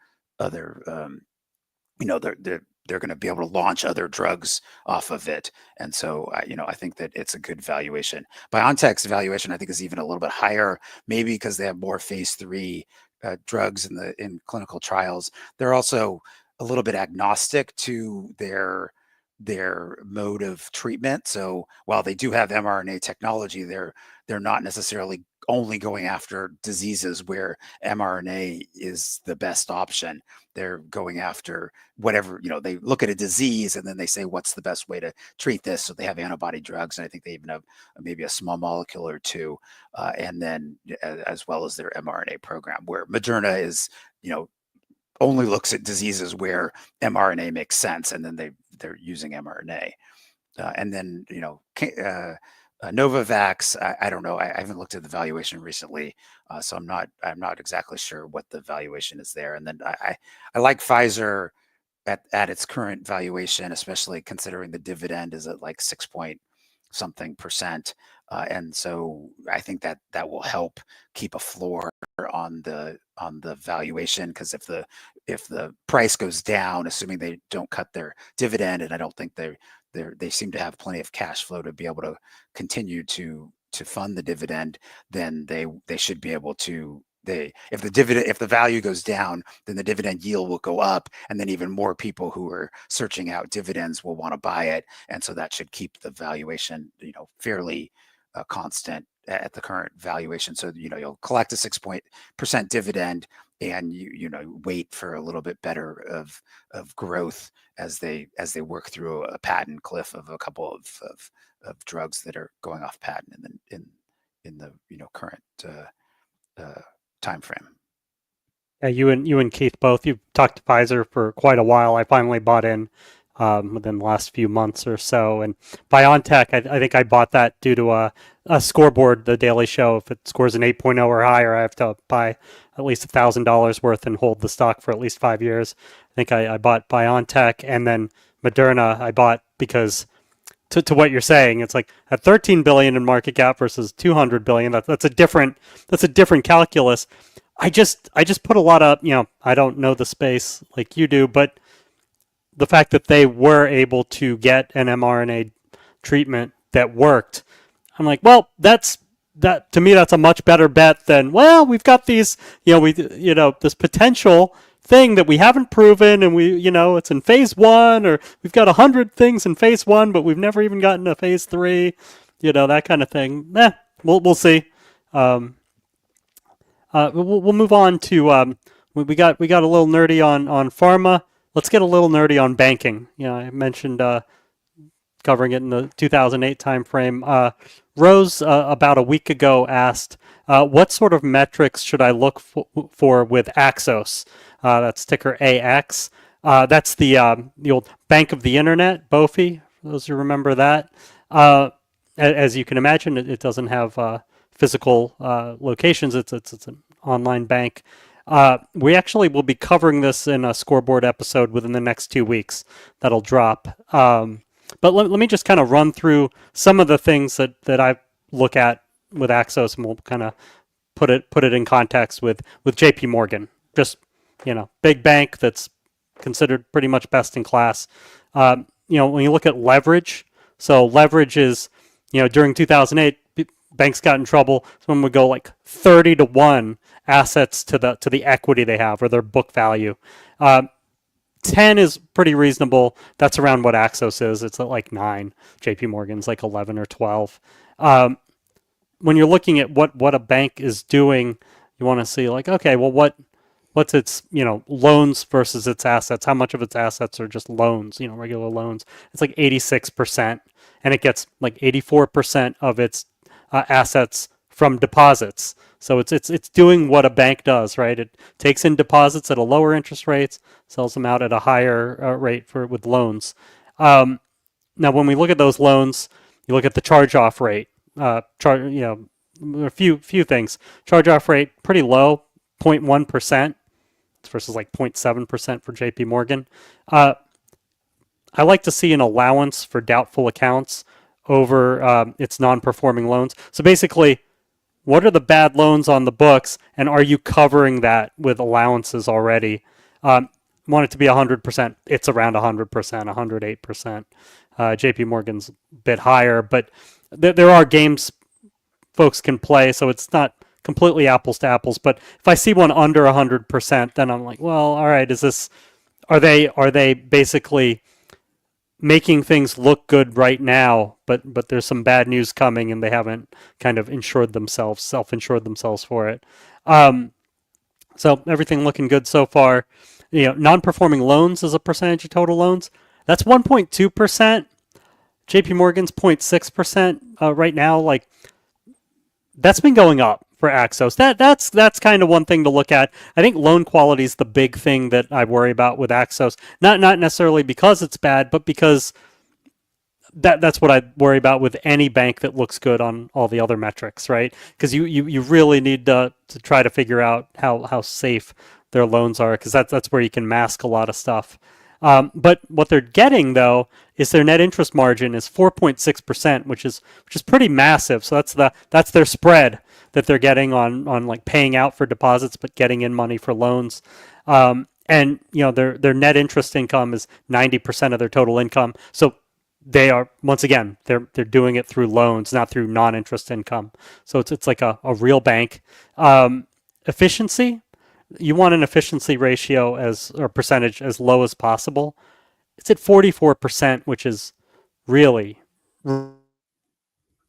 they're going to be able to launch other drugs off of it. And so, I think that it's a good valuation. BioNTech's valuation, I think, is even a little bit higher, maybe because they have more phase 3 drugs in clinical trials. They're also a little bit agnostic to their mode of treatment. So while they do have mRNA technology, they're not necessarily only going after diseases where mRNA is the best option. They're going after whatever, they look at a disease and then they say, what's the best way to treat this? So they have antibody drugs. And I think they even have maybe a small molecule or two. And then as well as their mRNA program, where Moderna is, only looks at diseases where mRNA makes sense. And then they're using mRNA. And then, Novavax, I don't know. I haven't looked at the valuation recently, so I'm not exactly sure what the valuation is there. And then I like Pfizer at its current valuation, especially considering the dividend is at like 6 point something percent. And so I think that will help keep a floor on the valuation, because if the price goes down, assuming they don't cut their dividend, and I don't think they seem to have plenty of cash flow to be able to continue to fund the dividend, then they should be able to. If the value goes down, then the dividend yield will go up, and then even more people who are searching out dividends will want to buy it, and so that should keep the valuation, fairly constant at the current valuation. So you'll collect a 6% dividend, and you wait for a little bit better of growth as they work through a patent cliff of a couple of drugs that are going off patent in the current time frame. Yeah, you and Keith both. You've talked to Pfizer for quite a while. I finally bought in within the last few months or so. And BioNTech, I think I bought that due to a scoreboard, the Daily Show. If it scores an 8.0 or higher, I have to buy at least $1,000 worth and hold the stock for at least 5 years. I think I bought BioNTech, and then Moderna I bought because to what you're saying, it's like at 13 billion in market cap versus 200 billion. That's a different calculus. I just put a lot of, I don't know the space like you do, but the fact that they were able to get an mRNA treatment that worked, I'm like, well, to me, that's a much better bet than, well, we've got these, this potential thing that we haven't proven, and it's in phase 1, or we've got 100 things in phase 1, but we've never even gotten to phase 3, that kind of thing. We'll see. We'll move on to, we got a little nerdy on pharma. Let's get a little nerdy on banking. I mentioned covering it in the 2008 timeframe. Rose, about a week ago, asked, what sort of metrics should I look for with Axos? That's ticker AX. That's the old Bank of the Internet, BOFI, for those who remember that. As you can imagine, it doesn't have physical locations. It's an online bank. We actually will be covering this in a scoreboard episode within the next 2 weeks. That'll drop. But let me just kind of run through some of the things that I look at with Axos, and we'll kind of put it in context with JP Morgan. Just, big bank that's considered pretty much best in class. When you look at leverage, so leverage is, during 2008, banks got in trouble. Someone would go like 30-to-1 assets to the equity they have or their book value. 10 is pretty reasonable. That's around what Axos is. It's at like 9. JP Morgan's like 11 or 12. When you're looking at what a bank is doing, you want to see like, okay, well, what's its, loans versus its assets? How much of its assets are just loans, regular loans? It's like 86%, and it gets like 84% of its assets from deposits. So it's doing what a bank does, right? It takes in deposits at a lower interest rate, sells them out at a higher rate with loans. Now, when we look at those loans, you look at the charge-off rate. A few things. Charge-off rate pretty low, 0.1% versus like 0.7% for JP Morgan. I like to see an allowance for doubtful accounts over its non-performing loans. So basically, what are the bad loans on the books, and are you covering that with allowances already? Want it to be 100%. It's around 100%, 108%. JP Morgan's a bit higher, but there are games folks can play, so it's not completely apples to apples. But if I see one under 100%, then I'm like, well, all right, are they basically making things look good right now, but there's some bad news coming and they haven't kind of self-insured themselves for it. So everything looking good so far. Non-performing loans as a percentage of total loans, that's 1.2%. JP Morgan's 0.6% right now. Like, that's been going up for Axos. That's kind of one thing to look at. I think loan quality is the big thing that I worry about with Axos. Not necessarily because it's bad, but because that's what I worry about with any bank that looks good on all the other metrics, right? Because you really need to try to figure out how safe their loans are, because that's where you can mask a lot of stuff. But what they're getting though is their net interest margin is 4.6%, which is pretty massive. So that's their spread that they're getting on like paying out for deposits but getting in money for loans. And their net interest income is 90% of their total income. So they are, once again, they're doing it through loans, not through non-interest income. So it's like a real bank. Efficiency, you want an efficiency ratio or percentage as low as possible. It's at 44%, which is really,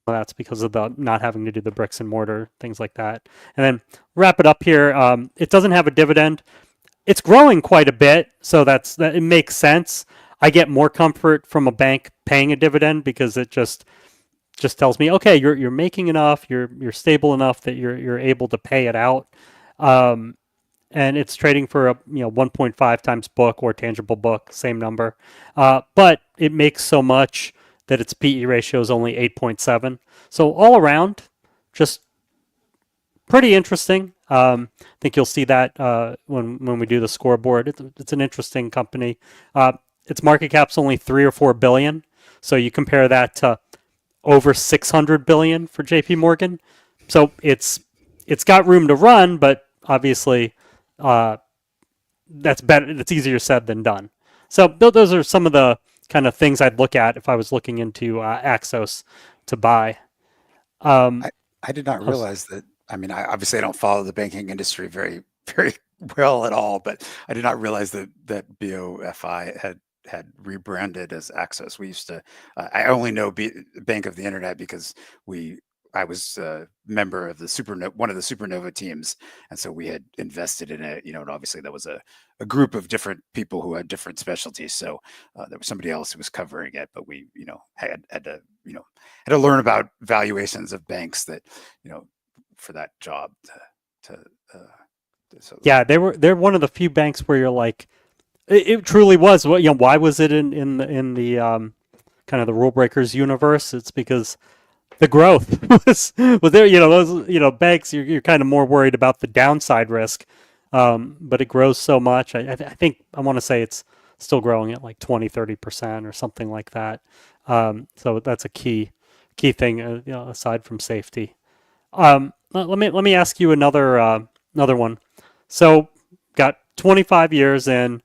that's because of the not having to do the bricks and mortar, things like that. And then wrap it up here. It doesn't have a dividend. It's growing quite a bit, so that it makes sense. I get more comfort from a bank paying a dividend because it just tells me, okay, you're making enough, you're stable enough that you're able to pay it out. And it's trading for 1.5 times book or tangible book, same number. But it makes so much that its PE ratio is only 8.7. So all around, just pretty interesting. I think you'll see that when we do the scoreboard. It's an interesting company. Its market cap's only 3 or 4 billion. So you compare that to over 600 billion for JP Morgan. So it's got room to run, but obviously that's better. It's easier said than done. So those are some of the kind of things I'd look at if I was looking into Axos to buy. I did not realize that. I mean, I obviously don't follow the banking industry very, very well at all, but I did not realize that BOFI had rebranded as Axos. We used to. I only know Bank of the Internet because I was a member of one of the Supernova teams, and so we had invested in it. And obviously that was a group of different people who had different specialties. So there was somebody else who was covering it, but we had to learn about valuations of banks that for that job yeah, they're one of the few banks where you're like, it truly was. Why was it in the kind of the rule breakers universe, it's because the growth was there. Those banks, you're kind of more worried about the downside risk, but it grows so much. I think I want to say it's still growing at like 20-30% or something like that. So that's a key thing, aside from safety. Let me ask you another one. So got 25 years in.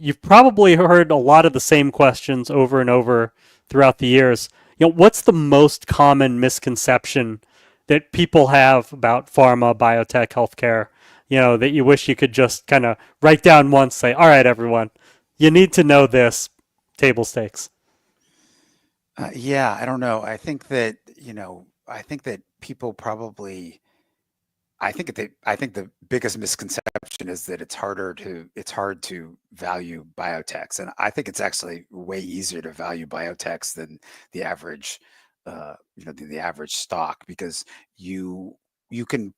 You've probably heard a lot of the same questions over and over throughout the years. What's the most common misconception that people have about pharma, biotech, healthcare, that you wish you could just kind of write down once, say, all right, everyone, you need to know this, table stakes? Yeah, I don't know. I think that people probably. I think the biggest misconception is that it's hard to value biotechs, and I think it's actually way easier to value biotechs than the average, the average stock, because you can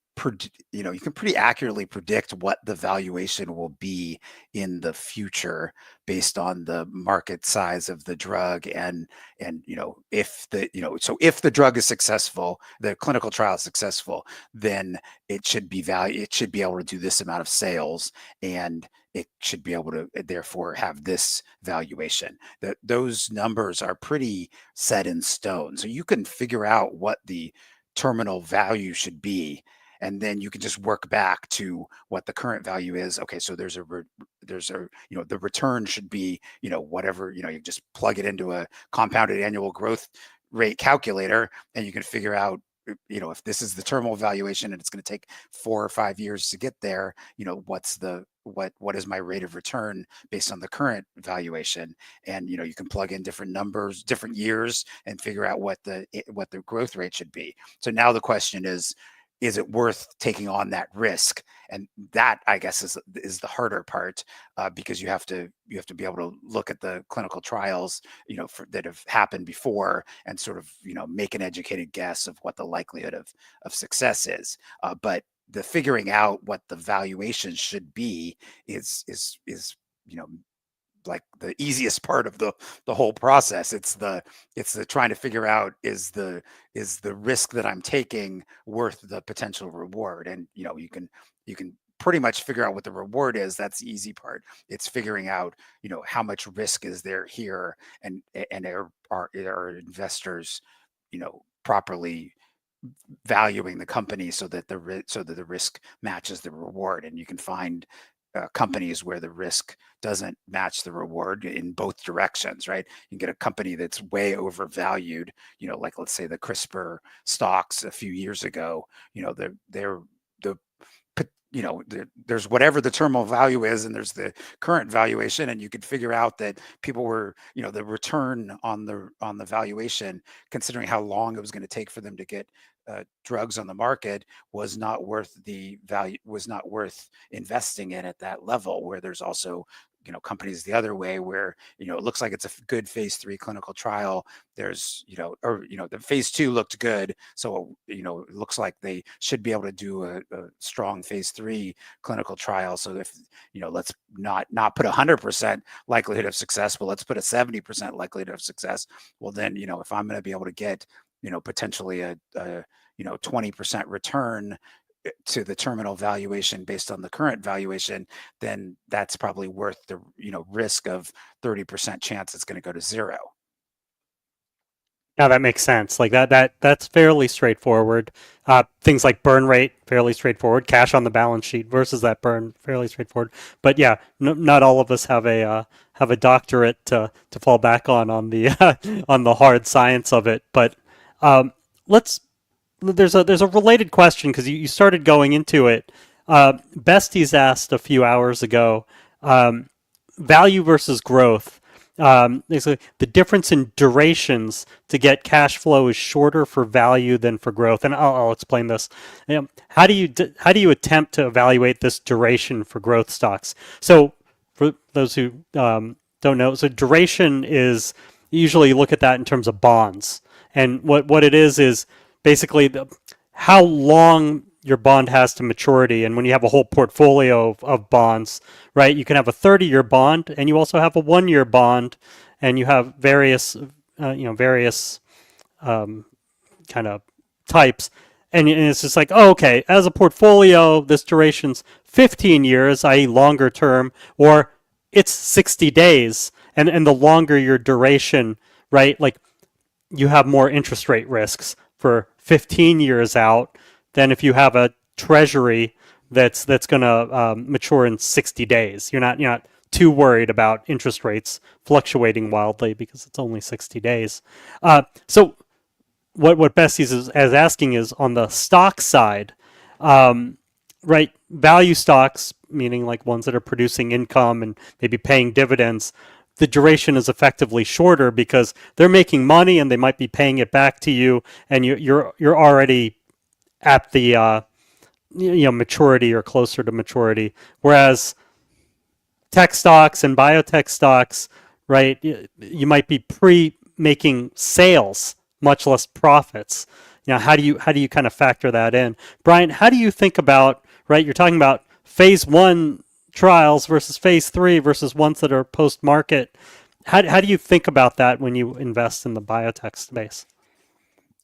you can pretty accurately predict what the valuation will be in the future based on the market size of the drug, and if the drug is successful, the clinical trial is successful, then it should be able to do this amount of sales, and it should be able to therefore have this valuation. Those numbers are pretty set in stone, so you can figure out what the terminal value should be, and then you can just work back to what the current value is. Okay, so there's a the return should be whatever, you just plug it into a compounded annual growth rate calculator, and you can figure out if this is the terminal valuation and it's going to take 4 or 5 years to get there, what is my rate of return based on the current valuation, and you can plug in different numbers, different years, and figure out what the growth rate should be. So now the question is it worth taking on that risk? And that, I guess, is the harder part, because you have to be able to look at the clinical trials that have happened before, and sort of make an educated guess of what the likelihood of success is. But the figuring out what the valuation should be is like the easiest part of the whole process. It's the trying to figure out, is the risk that I'm taking worth the potential reward? And you can pretty much figure out what the reward is. That's the easy part. It's figuring out how much risk is there here, and are investors properly valuing the company so that the risk matches the reward. And you can find companies where the risk doesn't match the reward in both directions, right? You can get a company that's way overvalued, like let's say the CRISPR stocks a few years ago. There's whatever the terminal value is, and there's the current valuation, and you could figure out that people were, the return on the valuation, considering how long it was going to take for them to get drugs on the market, was not worth the value, was not worth investing in at that level. Where there's also companies the other way, where it looks like it's a good phase 3 clinical trial. There's the phase 2 looked good, so it looks like they should be able to do a strong phase 3 clinical trial. So if let's not put 100% likelihood of success, but let's put a 70% likelihood of success. Well, then if I'm going to be able to get potentially a 20% return to the terminal valuation based on the current valuation, then that's probably worth the risk of 30% chance it's going to go to zero. Now that makes sense. Like that's fairly straightforward. Things like burn rate, fairly straightforward. Cash on the balance sheet versus that burn, fairly straightforward. But yeah, not all of us have a doctorate to fall back on the on the hard science of it. But there's a related question, because you started going into it. Besties asked a few hours ago, value versus growth. Basically, the difference in durations to get cash flow is shorter for value than for growth. And I'll explain this. How do you attempt to evaluate this duration for growth stocks? So for those who don't know, so duration is, usually you look at that in terms of bonds. And what it is basically how long your bond has to maturity. And when you have a whole portfolio of bonds, right, you can have a 30-year bond, and you also have a 1-year bond, and you have various various kind of types. And it's just like, oh, okay, as a portfolio, this duration's 15 years, i.e. longer term, or it's 60 days. And the longer your duration, right, like you have more interest rate risks for 15 years out than if you have a treasury that's going to mature in 60 days. You're not too worried about interest rates fluctuating wildly because it's only 60 days. So what Bessie's is asking is on the stock side, right? Value stocks, meaning like ones that are producing income and maybe paying dividends, the duration is effectively shorter because they're making money and they might be paying it back to you, and you're already at the maturity or closer to maturity. Whereas tech stocks and biotech stocks, right? You might be making sales, much less profits. How do you kind of factor that in? Brian, how do you think about, right? You're talking about phase 1 trials versus phase 3 versus ones that are post-market. How do you think about that when you invest in the biotech space?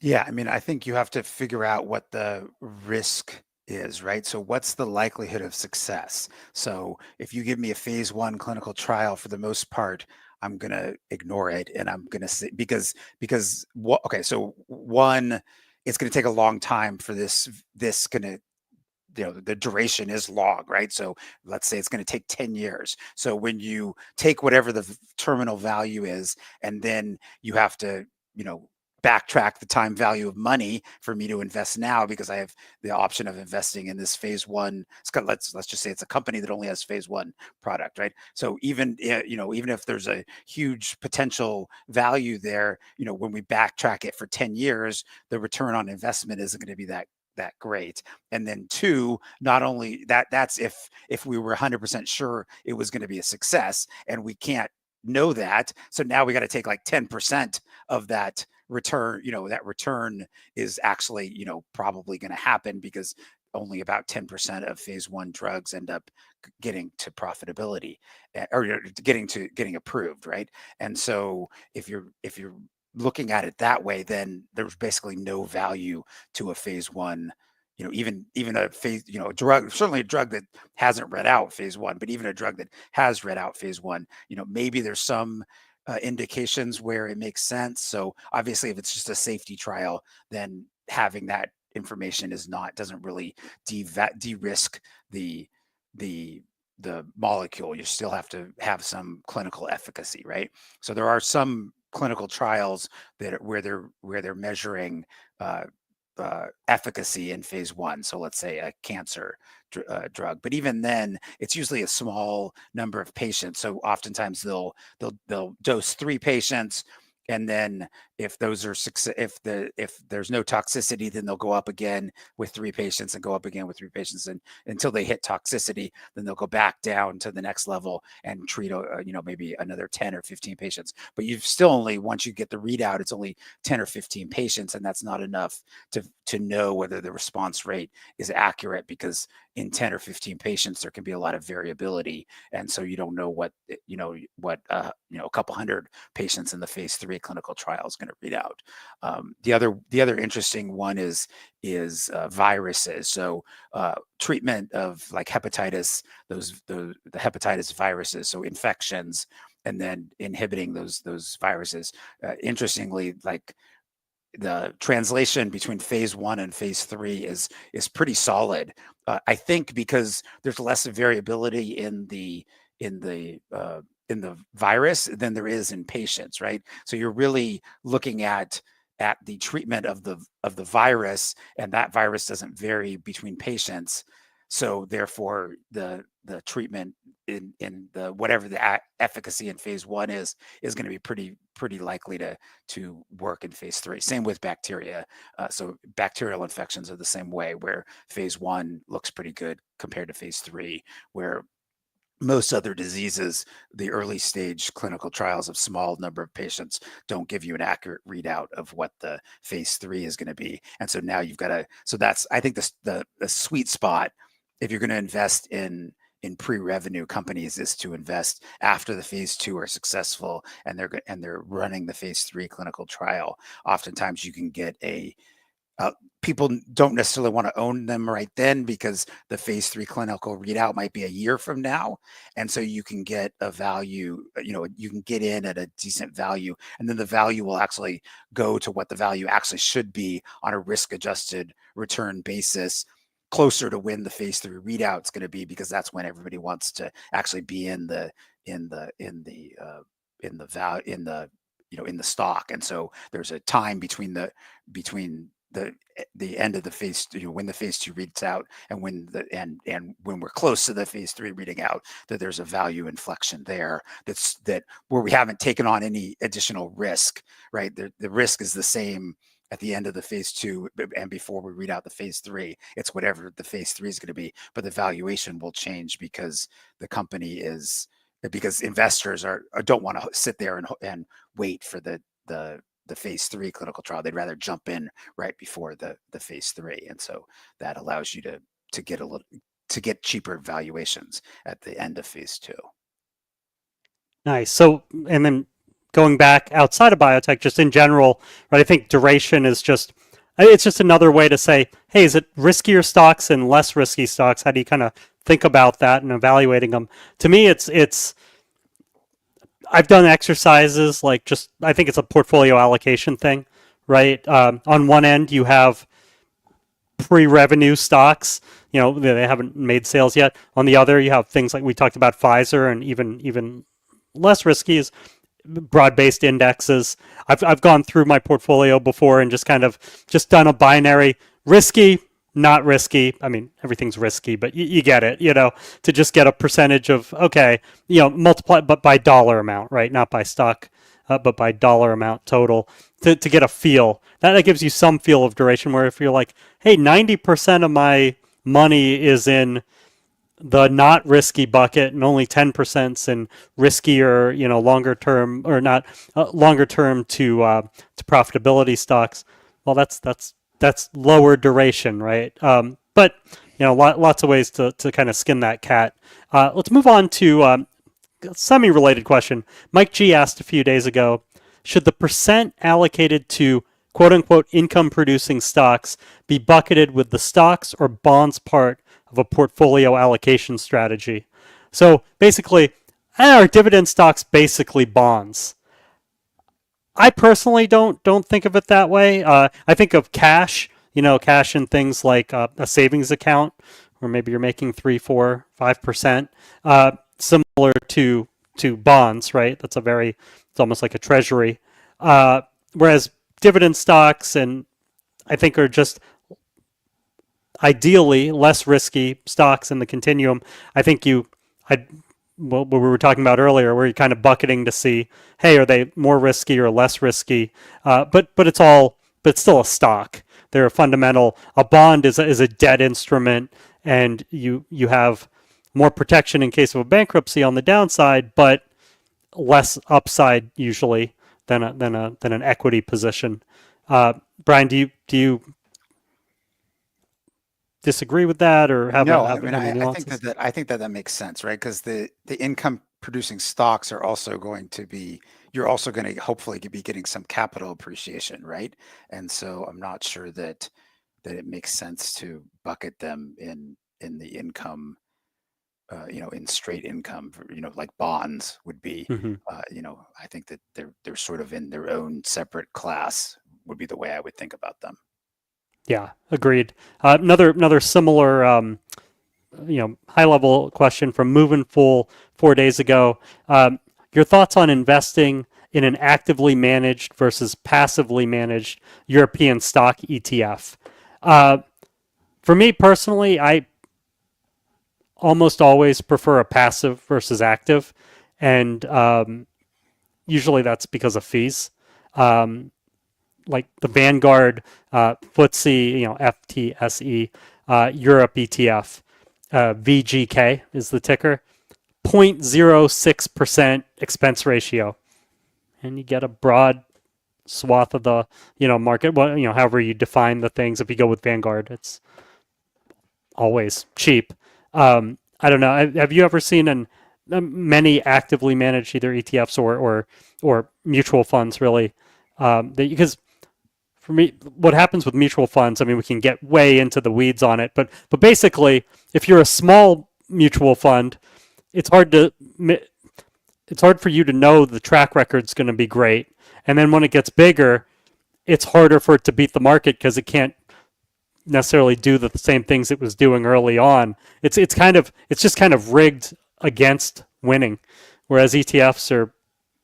Yeah, I mean, I think you have to figure out what the risk is, right? So what's the likelihood of success? So if you give me a phase 1 clinical trial, for the most part, I'm going to ignore it. And I'm going to say, because what, okay, so one, it's going to take a long time for this going to, the duration is long, right? So let's say it's going to take 10 years. So when you take whatever the terminal value is, and then you have to, backtrack the time value of money for me to invest now, because I have the option of investing in this phase 1. Let's just say it's a company that only has phase 1 product, right? So even if there's a huge potential value there, when we backtrack it for 10 years, the return on investment isn't going to be that great. And then 2, not only that's if we were 100% sure it was going to be a success, and we can't know that, so now we got to take like 10% of that return. That return is actually probably going to happen, because only about 10% of phase 1 drugs end up getting to profitability, or getting approved, right? And so if you're looking at it that way, then there's basically no value to a phase 1, even a phase, a drug, certainly a drug that hasn't read out phase 1, but even a drug that has read out phase 1, maybe there's some indications where it makes sense. So obviously, if it's just a safety trial, then having that information doesn't really de-risk the molecule. You still have to have some clinical efficacy, right? So there are some clinical trials where they're measuring efficacy in phase 1. So let's say a cancer drug, but even then, it's usually a small number of patients. So oftentimes they'll dose 3 patients, and then if those are if there's no toxicity, then they'll go up again with 3 patients and go up again with 3 patients, and until they hit toxicity, then they'll go back down to the next level and treat maybe another 10 or 15 patients. But you've still only, once you get the readout, it's only 10 or 15 patients, and that's not enough to know whether the response rate is accurate, because in 10 or 15 patients there can be a lot of variability, and so you don't know what a couple hundred patients in the phase 3 clinical trial is going to read out. The other interesting one is viruses. So treatment of like hepatitis, the hepatitis viruses, so infections, and then inhibiting those viruses. Interestingly, like the translation between phase 1 and phase 3 is pretty solid. I think because there's less variability in the virus than there is in patients, right? So you're really looking at the treatment of the virus, and that virus doesn't vary between patients. So therefore, the treatment in the whatever the efficacy in phase 1 is going to be pretty likely to work in phase 3. Same with bacteria. So bacterial infections are the same way, where phase 1 looks pretty good compared to phase 3, where most other diseases, the early stage clinical trials of small number of patients don't give you an accurate readout of what the phase 3 is going to be. And so now you've got to, so that's, I think the sweet spot, if you're going to invest in in pre-revenue companies is to invest after the phase 2 are successful and they're running the phase 3 clinical trial. Oftentimes you can get people don't necessarily want to own them right then because the phase 3 clinical readout might be a year from now. And so you can get a value, you can get in at a decent value, and then the value will actually go to what the value actually should be on a risk adjusted return basis, closer to when the phase 3 readout is going to be, because that's when everybody wants to actually be in the stock. And so there's a time between the end of the phase, when the phase 2 reads out and when when we're close to the phase 3 reading out, that there's a value inflection there that where we haven't taken on any additional risk, right? The risk is the same at the end of the phase 2 and before we read out the phase 3. It's whatever the phase 3 is going to be, but the valuation will change because because investors don't want to sit there and wait for the phase 3 clinical trial. They'd rather jump in right before the phase 3. And so that allows you to get cheaper valuations at the end of phase 2. Nice. So, and then going back outside of biotech, just in general, right? I think duration is it's just another way to say, hey, is it riskier stocks and less risky stocks? How do you kind of think about that and evaluating them? To me, I've done exercises I think it's a portfolio allocation thing, right? On one end, you have pre-revenue stocks, they haven't made sales yet. On the other, you have things like we talked about Pfizer, and even less risky is broad-based indexes. I've gone through my portfolio before and just done a binary risky, not risky. I mean, everything's risky, but you get it, to just get a percentage of, multiply, but by dollar amount, right? Not by stock, but by dollar amount total to get a feel. That gives you some feel of duration, where if you're like, hey, 90% of my money is in the not risky bucket and only 10% in riskier, longer term or not longer term to profitability stocks. Well, that's lower duration, right? But lots of ways to kind of skin that cat. Let's move on to a semi-related question. Mike G asked a few days ago, should the percent allocated to quote unquote income producing stocks be bucketed with the stocks or bonds part of a portfolio allocation strategy? So basically, are dividend stocks basically bonds? I personally don't think of it that way. I think of cash, cash in things like a savings account, where maybe you're making 3%, 4%, 5%, similar to bonds, right? It's almost like a treasury. Whereas dividend stocks, and I think are just ideally less risky stocks in the continuum. I think what we were talking about earlier, where you're kind of bucketing to see, hey, are they more risky or less risky? But it's still a stock. They're a fundamental. A bond is a debt instrument, and you have more protection in case of a bankruptcy on the downside, but less upside usually than an equity position. Brian, do you disagree with that, or have No? any nuances? I think that makes sense, right? Because the income producing stocks are also going to be, you're also going to hopefully be getting some capital appreciation, right? And so I'm not sure that it makes sense to bucket them in the income, in straight income, like bonds would be. I think that they're sort of in their own separate class would be the way I would think about them. Yeah, agreed. Another similar, high level question from Motley Fool 4 days ago. Your thoughts on investing in an actively managed versus passively managed European stock ETF? For me personally, I almost always prefer a passive versus active, and usually that's because of fees. Like the Vanguard FTSE, FTSE Europe ETF, VGK is the ticker, 0.06% expense ratio, and you get a broad swath of the market. Well, however you define the things. If you go with Vanguard, it's always cheap. I don't know. Have you ever seen many actively managed either ETFs or mutual funds really? Because for me, what happens with mutual funds, I mean, we can get way into the weeds on it, but basically, if you're a small mutual fund, it's hard for you to know the track record's going to be great. And then when it gets bigger, it's harder for it to beat the market because it can't necessarily do the same things it was doing early on. It's just kind of rigged against winning, whereas ETFs are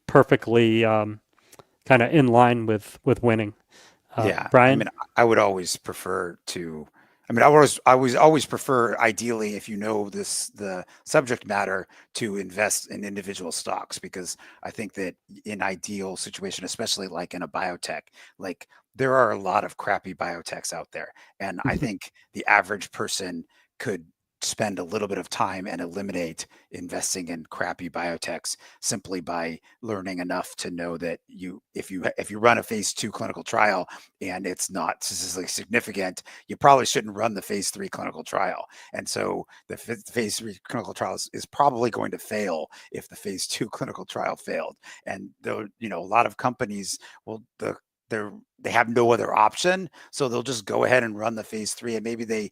perfectly kind of in line with winning. Yeah, Brian? I mean, I would always prefer to. I mean, I always prefer, ideally, if you know the subject matter, to invest in individual stocks, because I think that in ideal situation, especially like in a biotech, like there are a lot of crappy biotechs out there, and I think the average person could spend a little bit of time and eliminate investing in crappy biotechs simply by learning enough to know that if you run a phase 2 clinical trial and it's not statistically significant, you probably shouldn't run the phase 3 clinical trial. And so the phase 3 clinical trial is probably going to fail if the phase 2 clinical trial failed. And though, a lot of companies will they have no other option, so they'll just go ahead and run the phase 3, and maybe they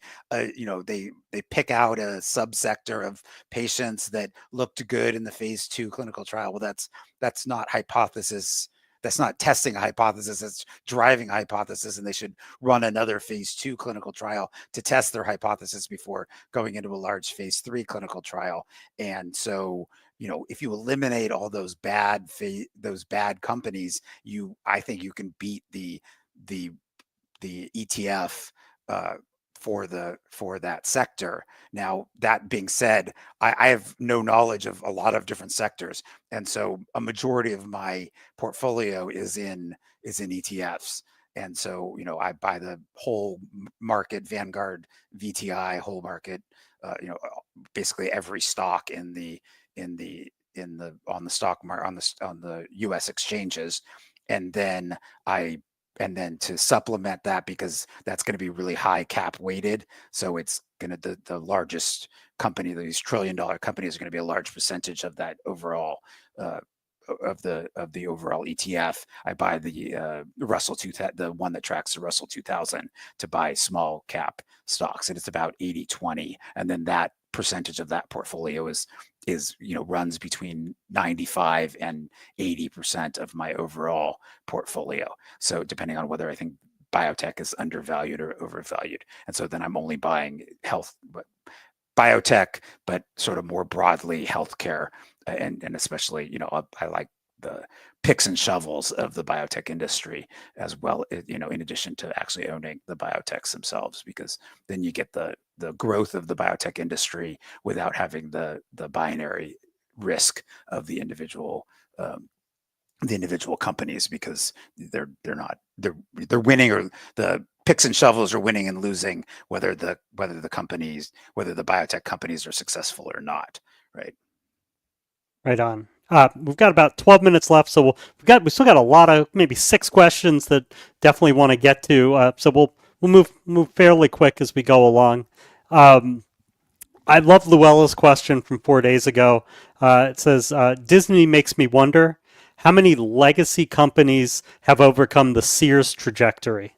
pick out a subsector of patients that looked good in the phase 2 clinical trial. Well, that's not hypothesis. That's not testing a hypothesis. That's driving a hypothesis, and they should run another phase 2 clinical trial to test their hypothesis before going into a large phase 3 clinical trial. And so, if you eliminate all those bad companies, I think you can beat the ETF for that sector. Now, that being said, I have no knowledge of a lot of different sectors, and so a majority of my portfolio is in ETFs. And so, I buy the whole market, Vanguard, VTI, whole market, basically every stock on the stock market, on the US exchanges. And then to supplement that, because that's going to be really high cap weighted, so it's going to the largest company, these $1 trillion companies, are going to be a large percentage of that overall of the overall ETF. I buy the Russell 2000, the one that tracks the Russell 2000, to buy small cap stocks, and it's about 80-20, and then that percentage of that portfolio is runs between 95 and 80% of my overall portfolio. So depending on whether I think biotech is undervalued or overvalued, and so then I'm only buying biotech, but sort of more broadly healthcare, and especially I like the picks and shovels of the biotech industry as well, in addition to actually owning the biotechs themselves, because then you get the growth of the biotech industry without having the binary risk of the individual companies, because they're winning, or the picks and shovels are winning and losing, whether the biotech companies are successful or not. Right on. We've got about 12 minutes left, so we still got a lot of, maybe 6 questions that definitely want to get to. So we'll move fairly quick as we go along. I love Luella's question from 4 days ago. It says, Disney makes me wonder how many legacy companies have overcome the Sears trajectory.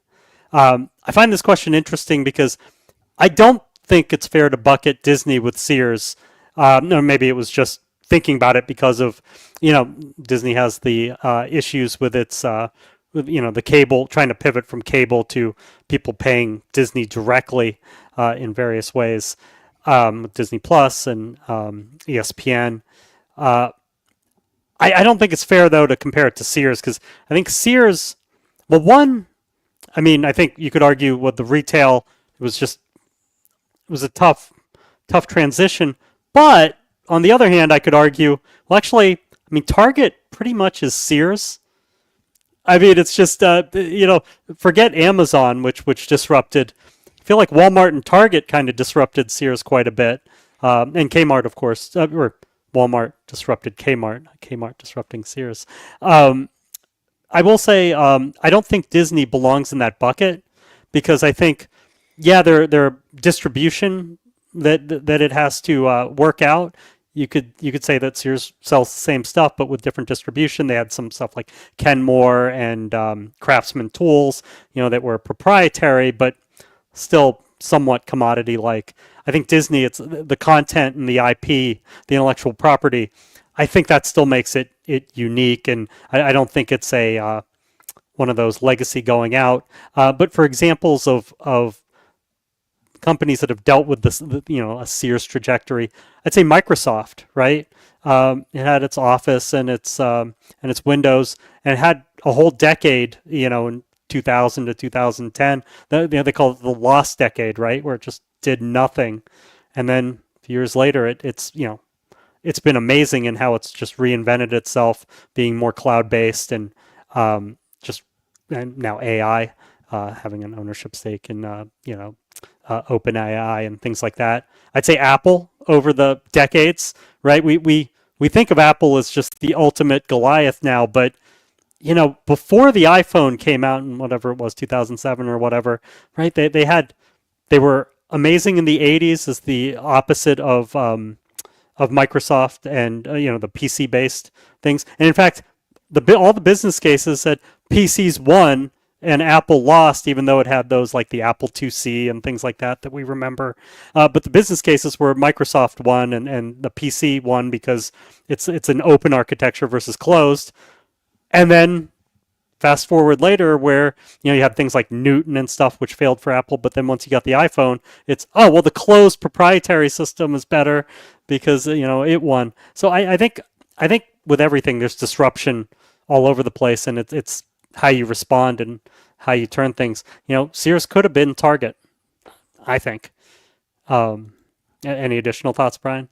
I find this question interesting because I don't think it's fair to bucket Disney with Sears. Or maybe it was just thinking about it because of, Disney has the issues with its, the cable, trying to pivot from cable to people paying Disney directly in various ways, with Disney Plus and ESPN. I don't think it's fair, though, to compare it to Sears, because I think Sears, I think you could argue with the retail, it was a tough transition. But on the other hand, I could argue, Target pretty much is Sears. It's just, forget Amazon, which disrupted. I feel like Walmart and Target kind of disrupted Sears quite a bit. And Kmart, of course, or Walmart disrupted Kmart, Kmart disrupting Sears. I will say, I don't think Disney belongs in that bucket, because I think, their distribution that it has to work out. You could say that Sears sells the same stuff, but with different distribution. They had some stuff like Kenmore and Craftsman tools, that were proprietary, but still somewhat commodity-like. I think Disney, it's the content and the IP, the intellectual property. I think that still makes it unique, and I don't think it's a one of those legacy going out. But for examples of companies that have dealt with this, a Sears trajectory, I'd say Microsoft, right? It had its Office and its Windows, and it had a whole decade, in 2000 to 2010. They call it the lost decade, right, where it just did nothing, and then years later, it's been amazing in how it's just reinvented itself, being more cloud-based and now AI, having an ownership stake in OpenAI and things like that. I'd say Apple over the decades, right? We think of Apple as just the ultimate Goliath now, but before the iPhone came out in whatever it was, 2007 or whatever, right? They were amazing in the 80s as the opposite of Microsoft and the PC based things. And in fact, all the business cases said PCs won and Apple lost, even though it had those like the Apple IIc and things like that we remember. But the business cases were Microsoft won and the PC won because it's an open architecture versus closed. And then fast forward later where, you had things like Newton and stuff, which failed for Apple. But then once you got the iPhone, it's, the closed proprietary system is better because, it won. So I think with everything, there's disruption all over the place, and it's how you respond and how you turn things. Sears could have been Target, I think. Any additional thoughts, Brian?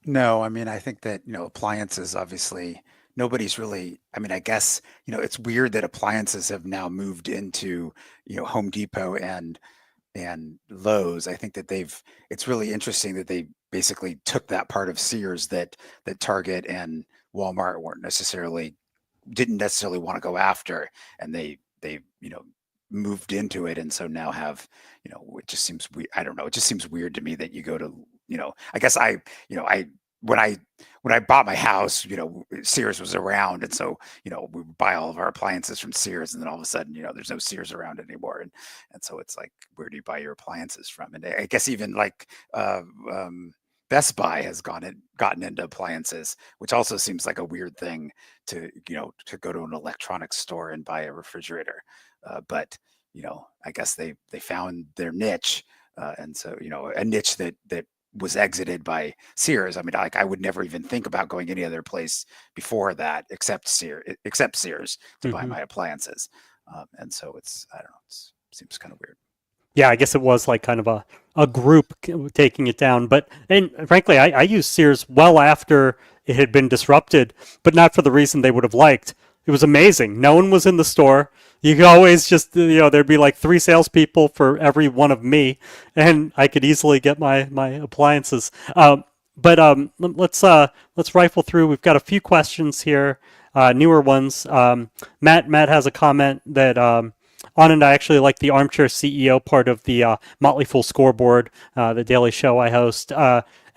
No, I mean, I think that, appliances, obviously, nobody's really, I guess, it's weird that appliances have now moved into, Home Depot and Lowe's. I think that it's really interesting that they basically took that part of Sears that Target and Walmart didn't necessarily want to go after, and they moved into it, and so now have, it just seems weird. I don't know, it just seems weird to me that you go to, I guess when I bought my house, Sears was around, and so we would buy all of our appliances from Sears, and then all of a sudden, there's no Sears around anymore, and so it's like, where do you buy your appliances from? And I guess even like Best Buy has gotten into appliances, which also seems like a weird thing to go to an electronics store and buy a refrigerator, but I guess they found their niche, and so a niche that was exited by Sears. I mean, like, I would never even think about going any other place before that except Sears to buy my appliances. And so I don't know, it seems kind of weird. Yeah, I guess it was like kind of a group taking it down. And frankly, I used Sears well after it had been disrupted, but not for the reason they would have liked. It was amazing. No one was in the store. You could always just, there'd be like 3 salespeople for every one of me, and I could easily get my appliances. But let's rifle through. We've got a few questions here, newer ones. Matt has a comment that Anand, I actually like the armchair CEO part of the Motley Fool scoreboard, the daily show I host.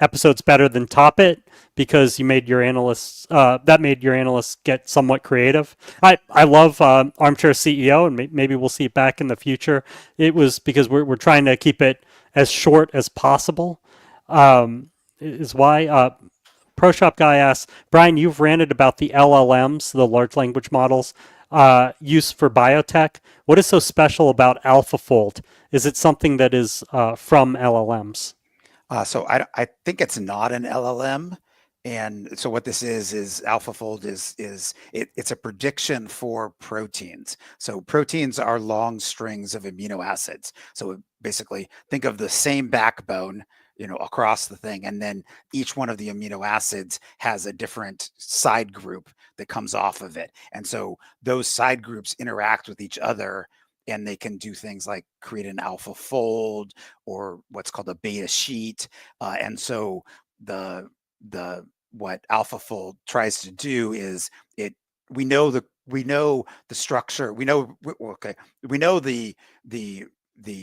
Episode's better than Top It because you made your analysts get somewhat creative. I love Armchair CEO, and maybe we'll see it back in the future. It was because we're trying to keep it as short as possible. Is why Pro Shop Guy asks, Brian, you've ranted about the LLMs, the large language models, use for biotech. What is so special about AlphaFold? Is it something that is from LLMs? So I think it's not an LLM. And so what this is AlphaFold it's a prediction for proteins. So proteins are long strings of amino acids. So basically think of the same backbone, across the thing. And then each one of the amino acids has a different side group that comes off of it. And so those side groups interact with each other, and they can do things like create an alpha fold or what's called a beta sheet. And so what AlphaFold tries to do is we know the structure, we know the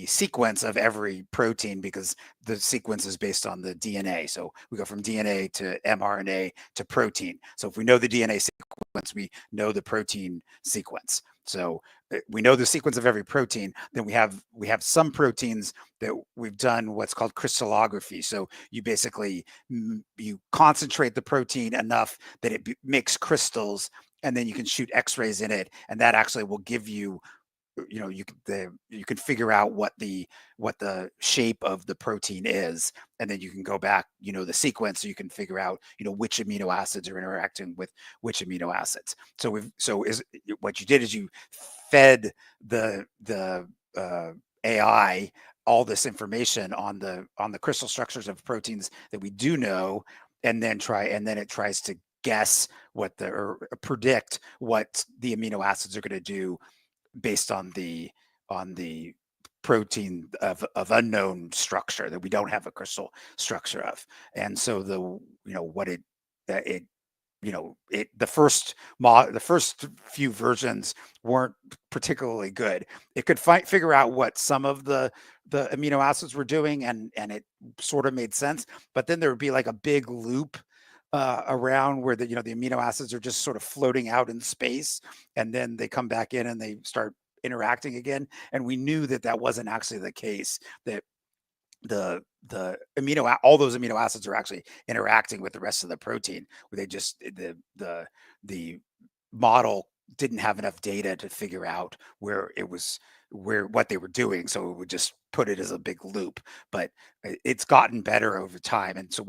sequence of every protein, because the sequence is based on the DNA. So we go from DNA to mRNA to protein. So if we know the DNA sequence, we know the protein sequence. So we know the sequence of every protein. Then we have some proteins that we've done what's called crystallography. So you basically you concentrate the protein enough that it makes crystals, and then you can shoot X-rays in it, and that actually will give you, you can figure out what the shape of the protein is, and then you can go back, the sequence, so you can figure out, which amino acids are interacting with which amino acids. So what you did is you fed the AI all this information on the crystal structures of proteins that we do know, and then it tries to guess or predict what the amino acids are going to do based on the protein of unknown structure that we don't have a crystal structure of. And so the first few versions weren't particularly good. It could figure out what some of the amino acids were doing, and it sort of made sense, but then there would be like a big loop around where the amino acids are just sort of floating out in space, and then they come back in and they start interacting again. And we knew that wasn't actually the case, that all those amino acids are actually interacting with the rest of the protein, where they just the model didn't have enough data to figure out what they were doing, so it would just put it as a big loop. But it's gotten better over time. And so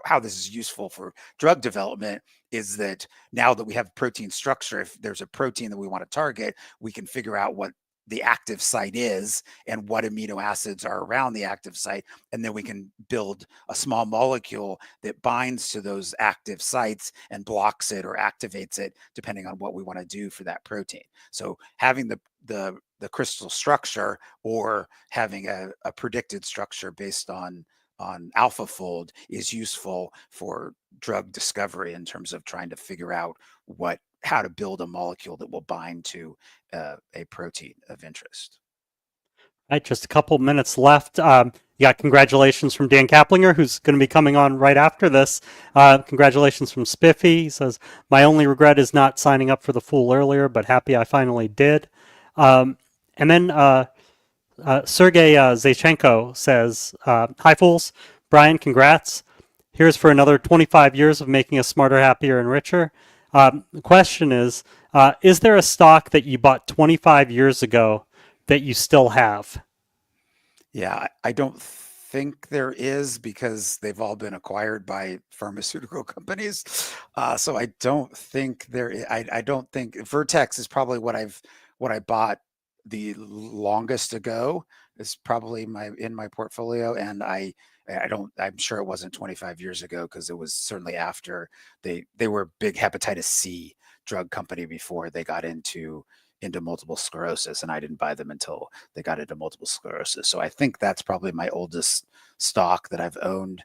how this is useful for drug development is that now that we have protein structure, if there's a protein that we want to target, we can figure out what the active site is and what amino acids are around the active site, and then we can build a small molecule that binds to those active sites and blocks it or activates it, depending on what we want to do for that protein. So having the crystal structure, or having a predicted structure based on AlphaFold, is useful for drug discovery in terms of trying to figure out how to build a molecule that will bind to a protein of interest. All right, just a couple minutes left. You got congratulations from Dan Caplinger, who's going to be coming on right after this. Congratulations from Spiffy. He says, my only regret is not signing up for the Fool earlier, but happy I finally did. And then Sergey Zaychenko says, hi, Fools. Brian, congrats. Here's for another 25 years of making us smarter, happier, and richer. The question is there a stock that you bought 25 years ago that you still have? Yeah, I don't think there is, because they've all been acquired by pharmaceutical companies. So I don't think I don't think Vertex is probably what I bought the longest ago. Is probably in my portfolio, and I'm sure it wasn't 25 years ago, because it was certainly after they were a big hepatitis C drug company before they got into multiple sclerosis, and I didn't buy them until they got into multiple sclerosis. So I think that's probably my oldest stock that I've owned.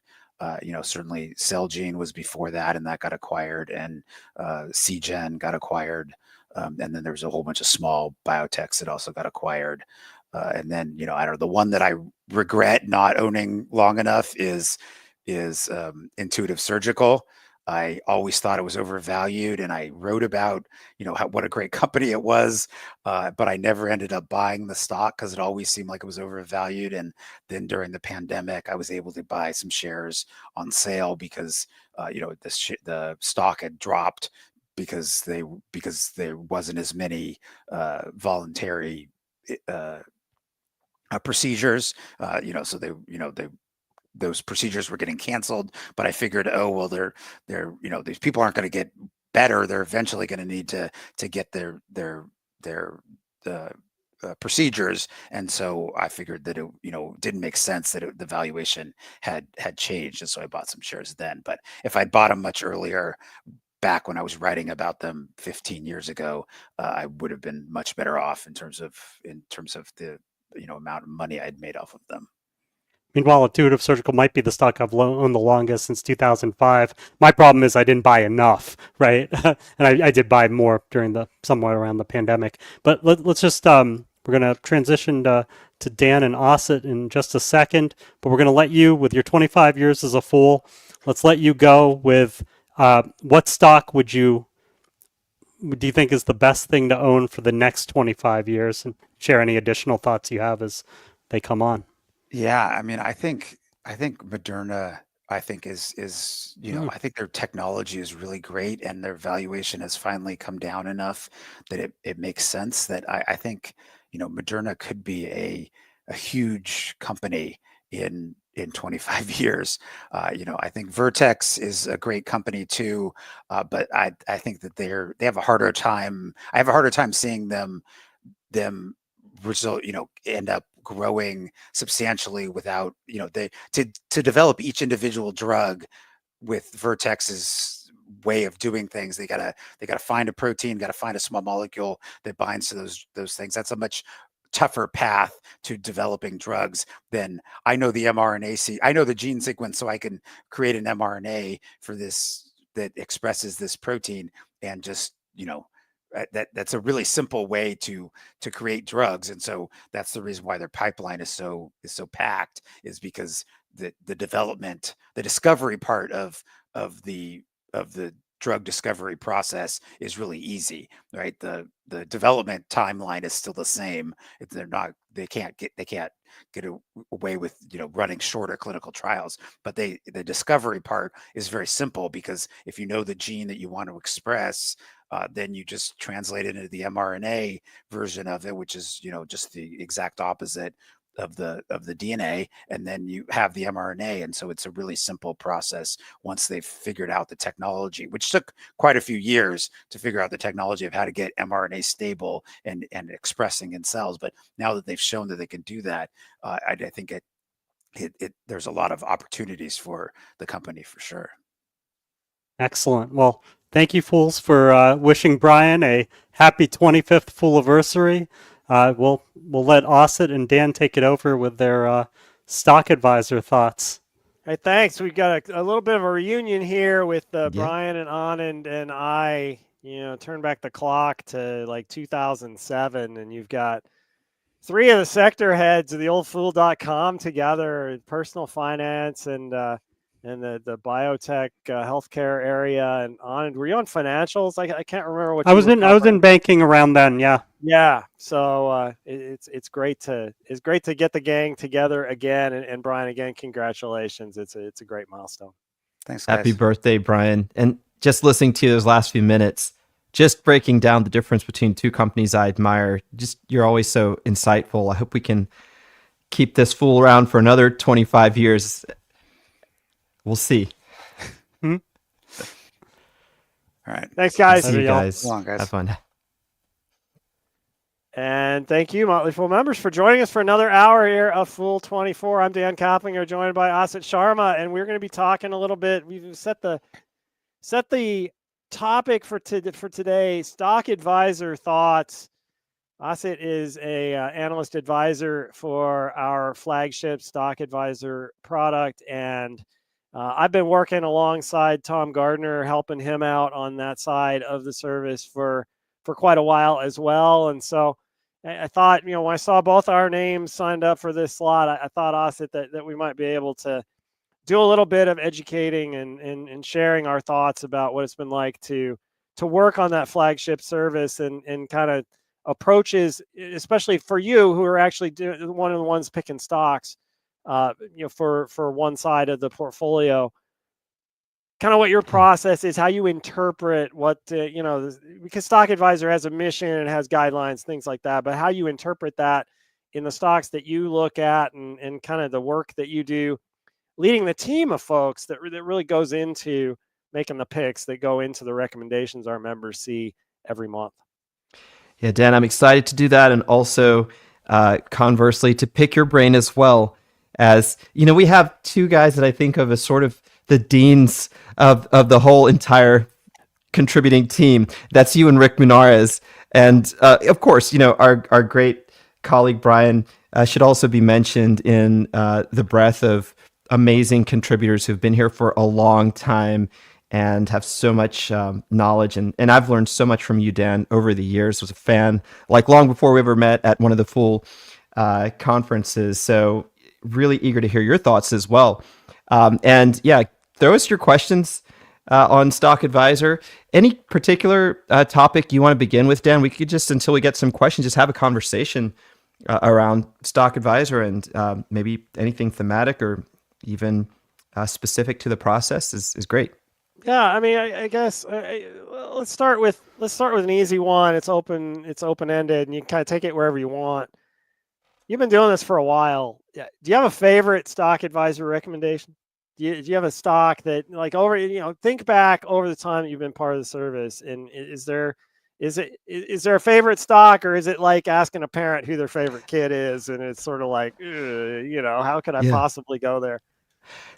Certainly Celgene was before that, and that got acquired, and Seagen got acquired. And then there was a whole bunch of small biotechs that also got acquired. And then, I don't know, the one that I regret not owning long enough is Intuitive Surgical. I always thought it was overvalued, and I wrote about, what a great company it was, but I never ended up buying the stock because it always seemed like it was overvalued. And then during the pandemic, I was able to buy some shares on sale because, the stock had dropped because there wasn't as many voluntary procedures, so those procedures were getting canceled. But I figured, oh well, these people aren't going to get better. They're eventually going to need to get their procedures, and so I figured that it didn't make sense that the valuation had changed, and so I bought some shares then. But if I'd bought them much earlier, back when I was writing about them 15 years ago, I would have been much better off in terms of the amount of money I'd made off of them. Meanwhile, Intuitive Surgical might be the stock I've owned the longest, since 2005. My problem is I didn't buy enough, right? And I did buy more during somewhat around the pandemic. But let's just We're going to transition to Dan and Asit in just a second, but we're going to let you, with your 25 years as a fool, let's let you go with what stock do you think is the best thing to own for the next 25 years, and share any additional thoughts you have as they come on. Yeah, I mean, I think Moderna, I think is I think their technology is really great, and their valuation has finally come down enough that it makes sense that I think Moderna could be a huge company in 25 years. I think Vertex is a great company too, but I think that they have a harder time. I have a harder time seeing them result end up growing substantially without to develop each individual drug with Vertex's way of doing things. They gotta find a protein, gotta find a small molecule that binds to those things. That's a much tougher path to developing drugs than I know the I know the gene sequence, so I can create an mRNA for this that expresses this protein, and just that's a really simple way to create drugs. And so that's the reason why their pipeline is so packed, is because the development, the discovery part of the drug discovery process is really easy, right? The development timeline is still the same. They can't get away with running shorter clinical trials, but the discovery part is very simple, because if you know the gene that you want to express, then you just translate it into the mRNA version of it, which is just the exact opposite of the DNA, and then you have the mRNA. And so it's a really simple process once they've figured out the technology, which took quite a few years to figure out the technology of how to get mRNA stable and expressing in cells. But now that they've shown that they can do that, I think there's a lot of opportunities for the company for sure. Excellent. Well, thank you, fools, for wishing Brian a happy 25th Fooliversary. We'll let Asit and Dan take it over with their stock advisor thoughts. Hey, thanks. We've got a little bit of a reunion here with Brian and Anand and I. Turn back the clock to like 2007, and you've got three of the sector heads of the old Fool.com together: personal finance and the biotech healthcare area. And Anand, were you on financials? I can't remember what I was in banking around then. Yeah. Yeah. So it's great to get the gang together again. And Brian, again, congratulations. It's a great milestone. Thanks, guys. Happy birthday, Brian. And just listening to those last few minutes, just breaking down the difference between two companies I admire. You're always so insightful. I hope we can keep this fool around for another 25 years. We'll see. All right. Thanks, guys. See you guys. Come on, guys. Have fun. And thank you, Motley Fool members, for joining us for another hour here of Fool24. I'm Dan Caplinger, joined by Asit Sharma, and we're going to be talking a little bit. We've set the topic for today: stock advisor thoughts. Asit is a analyst advisor for our flagship stock advisor product, and I've been working alongside Tom Gardner, helping him out on that side of the service for quite a while as well. And so I thought, when I saw both our names signed up for this slot, I thought, Asit, that we might be able to do a little bit of educating and sharing our thoughts about what it's been like to work on that flagship service and kind of approaches, especially for you who are actually one of the ones picking stocks, for one side of the portfolio. Kind of what your process is, how you interpret what, because Stock Advisor has a mission and has guidelines, things like that, but how you interpret that in the stocks that you look at and kind of the work that you do, leading the team of folks that really goes into making the picks that go into the recommendations our members see every month. Yeah, Dan, I'm excited to do that. And also, conversely, to pick your brain as well. As, we have two guys that I think of as sort of the deans of the whole entire contributing team. That's you and Rick Munarez. And of course, our great colleague Brian should also be mentioned in the breadth of amazing contributors who've been here for a long time and have so much knowledge. And I've learned so much from you, Dan, over the years. Was a fan, like long before we ever met at one of the Fool conferences. So really eager to hear your thoughts as well. And yeah, throw us your questions on Stock Advisor. Any particular topic you want to begin with, Dan? We could just, until we get some questions, just have a conversation around Stock Advisor, and maybe anything thematic or even specific to the process is great. Yeah, I mean, I guess let's start with an easy one. It's open ended, and you can kind of take it wherever you want. You've been doing this for a while. Yeah. Do you have a favorite Stock Advisor recommendation? Do you have a stock that, like, think back over the time that you've been part of the service, and is there a favorite stock, or is it like asking a parent who their favorite kid is, and it's sort of like, how could I possibly go there?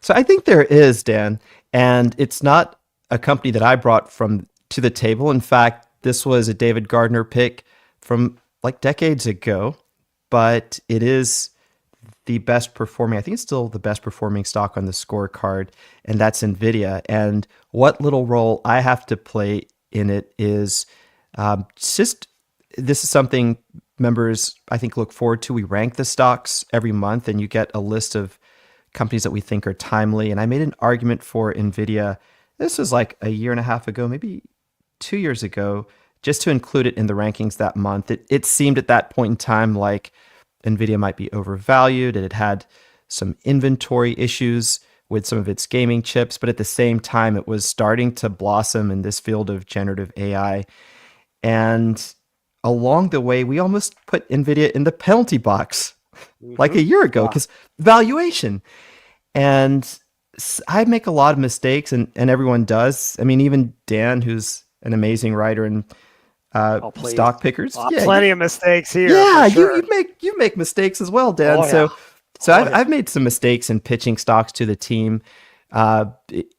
So I think there is, Dan, and it's not a company that I brought to the table. In fact, this was a David Gardner pick from like decades ago, but it is the best performing, I think it's still the best performing stock on the scorecard, and that's NVIDIA. And what little role I have to play in it is this is something members, I think, look forward to. We rank the stocks every month, and you get a list of companies that we think are timely. And I made an argument for NVIDIA. This was like a year and a half ago, maybe 2 years ago, just to include it in the rankings that month. It seemed at that point in time like NVIDIA might be overvalued, and it had some inventory issues with some of its gaming chips, but at the same time, it was starting to blossom in this field of generative AI. And along the way, we almost put NVIDIA in the penalty box like a year ago, because valuation. And I make a lot of mistakes, and everyone does. I mean, even Dan, who's an amazing writer and stock pickers. Plenty of mistakes here. Yeah, sure. you make mistakes as well, Dan. I've made some mistakes in pitching stocks to the team,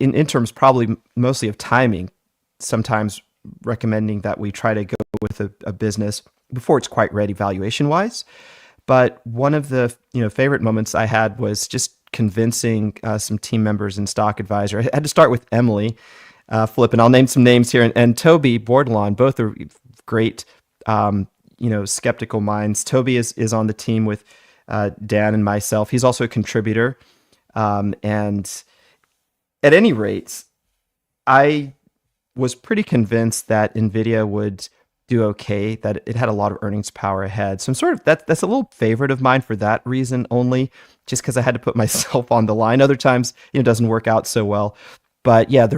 in terms probably mostly of timing. Sometimes recommending that we try to go with a business before it's quite ready valuation wise. But one of the favorite moments I had was just convincing some team members in Stock Advisor. I had to start with Emily Flip, and I'll name some names here, and Toby Bordelon. Both are great, skeptical minds. Toby is on the team with Dan and myself. He's also a contributor, and at any rate, I was pretty convinced that NVIDIA would do okay, that it had a lot of earnings power ahead. So I'm sort of, that's a little favorite of mine for that reason only, just because I had to put myself on the line. Other times, it doesn't work out so well. But yeah,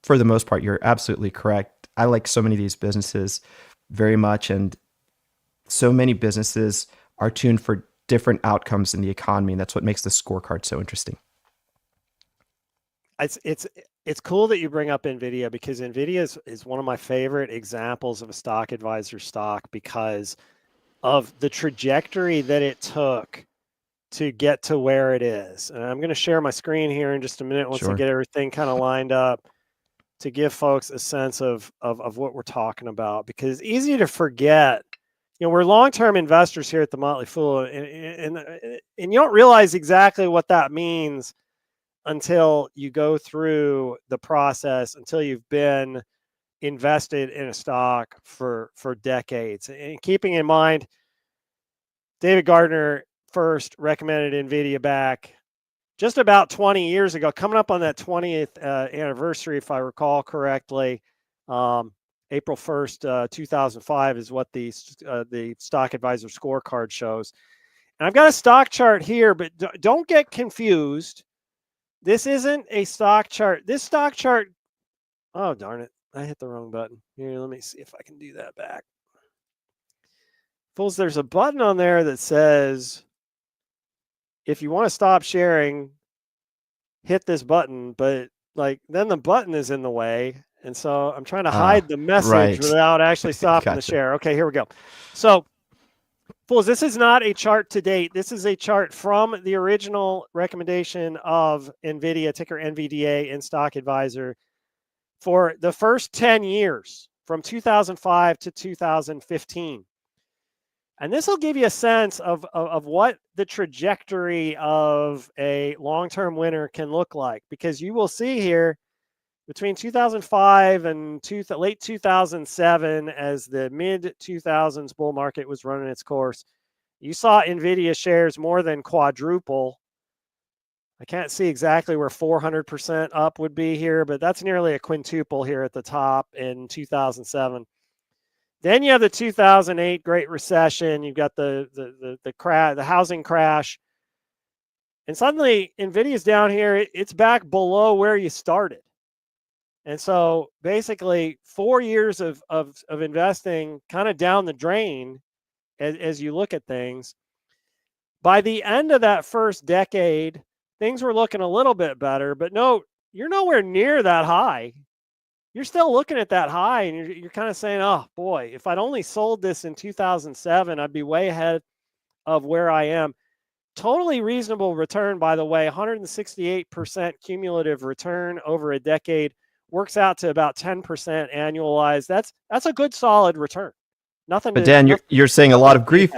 for the most part, you're absolutely correct. I like so many of these businesses very much, and so many businesses are tuned for different outcomes in the economy, and that's what makes the scorecard so interesting. It's cool that you bring up NVIDIA, because NVIDIA is one of my favorite examples of a Stock Advisor stock because of the trajectory that it took to get to where it is. And I'm going to share my screen here in just a minute once I get everything kind of lined up to give folks a sense of what we're talking about, because it's easy to forget. We're long-term investors here at the Motley Fool, and you don't realize exactly what that means until you go through the process, until you've been invested in a stock for decades. And keeping in mind, David Gardner first recommended NVIDIA back just about 20 years ago, coming up on that 20th anniversary, if I recall correctly. April 1st, 2005 is what the Stock Advisor scorecard shows. And I've got a stock chart here, but don't get confused. This isn't a stock chart. This stock chart, oh, darn it. I hit the wrong button. Here, let me see if I can do that back. Fools, there's a button on there that says, if you want to stop sharing, hit this button. But then the button is in the way. And so I'm trying to hide the message without actually stopping the share. Okay, here we go. So, fools, this is not a chart to date. This is a chart from the original recommendation of NVIDIA, ticker NVDA, in Stock Advisor for the first 10 years, from 2005 to 2015. And this will give you a sense of what the trajectory of a long-term winner can look like, because you will see here, between 2005 and late 2007, as the mid 2000s bull market was running its course, you saw NVIDIA shares more than quadruple. I can't see exactly where 400% up would be here, but that's nearly a quintuple here at the top in 2007. Then you have the 2008 Great Recession. You've got the housing crash. And suddenly NVIDIA's down here. It's back below where you started. And so basically 4 years of investing kind of down the drain as you look at things. By the end of that first decade, things were looking a little bit better, but no, you're nowhere near that high. You're still looking at that high, and you're kind of saying, oh boy, if I'd only sold this in 2007, I'd be way ahead of where I am. Totally reasonable return, by the way. 168% cumulative return over a decade works out to about 10% annualized. That's a good solid return. Nothing. But Dan, you're saying a lot of grief.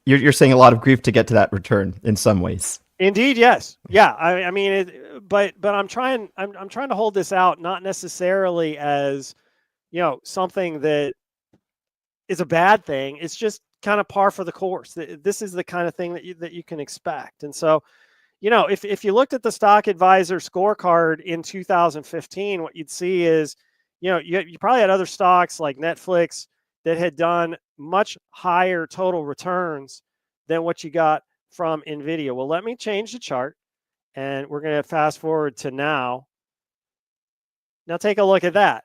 You're saying a lot of grief to get to that return in some ways. Indeed, yes, yeah. I mean, but I'm trying to hold this out, not necessarily as, something that is a bad thing. It's just kind of par for the course. This is the kind of thing that you can expect. And so, if you looked at the Stock Advisor scorecard in 2015, what you'd see is, you probably had other stocks like Netflix that had done much higher total returns than what you got from NVIDIA. Well, let me change the chart, and we're going to fast forward to now. Now take a look at that.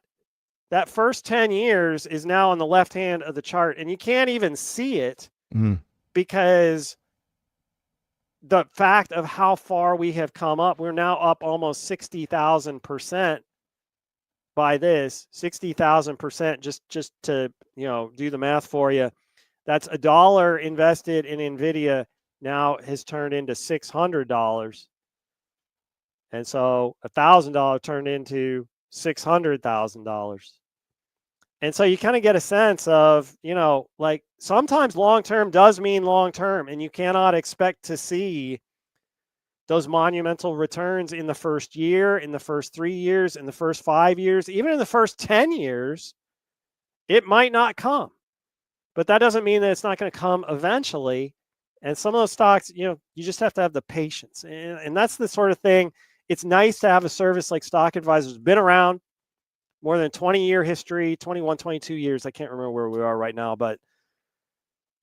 That first 10 years is now on the left hand of the chart, and you can't even see it because the fact of how far we have come up. We're now up almost 60,000% by this, 60,000%, just to, do the math for you. That's $1 invested in NVIDIA now has turned into $600. And so $1,000 turned into $600,000. And so you kind of get a sense of, like sometimes long-term does mean long-term, and you cannot expect to see those monumental returns in the first year, in the first 3 years, in the first 5 years, even in the first 10 years. It might not come, but that doesn't mean that it's not going to come eventually. And some of those stocks, you just have to have the patience. And that's the sort of thing. It's nice to have a service like Stock Advisors, been around more than 20-year history, 21, 22 years. I can't remember where we are right now, but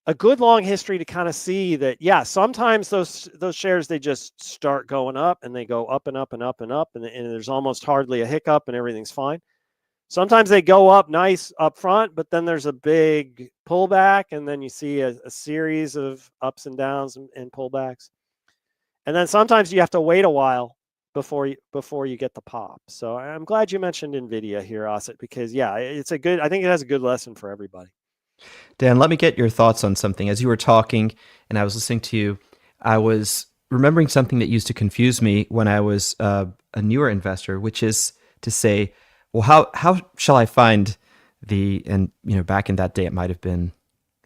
a good long history to kind of see that, yeah, sometimes those shares, they just start going up and they go up and up and up and up, and there's almost hardly a hiccup and everything's fine. Sometimes they go up nice up front, but then there's a big pullback, and then you see a series of ups and downs and pullbacks. And then sometimes you have to wait a while before you get the pop. So I'm glad you mentioned NVIDIA here, Asit, because yeah, I think it has a good lesson for everybody. Dan, let me get your thoughts on something. As you were talking and I was listening to you, I was remembering something that used to confuse me when I was a newer investor, which is to say, well, how shall I find back in that day, it might have been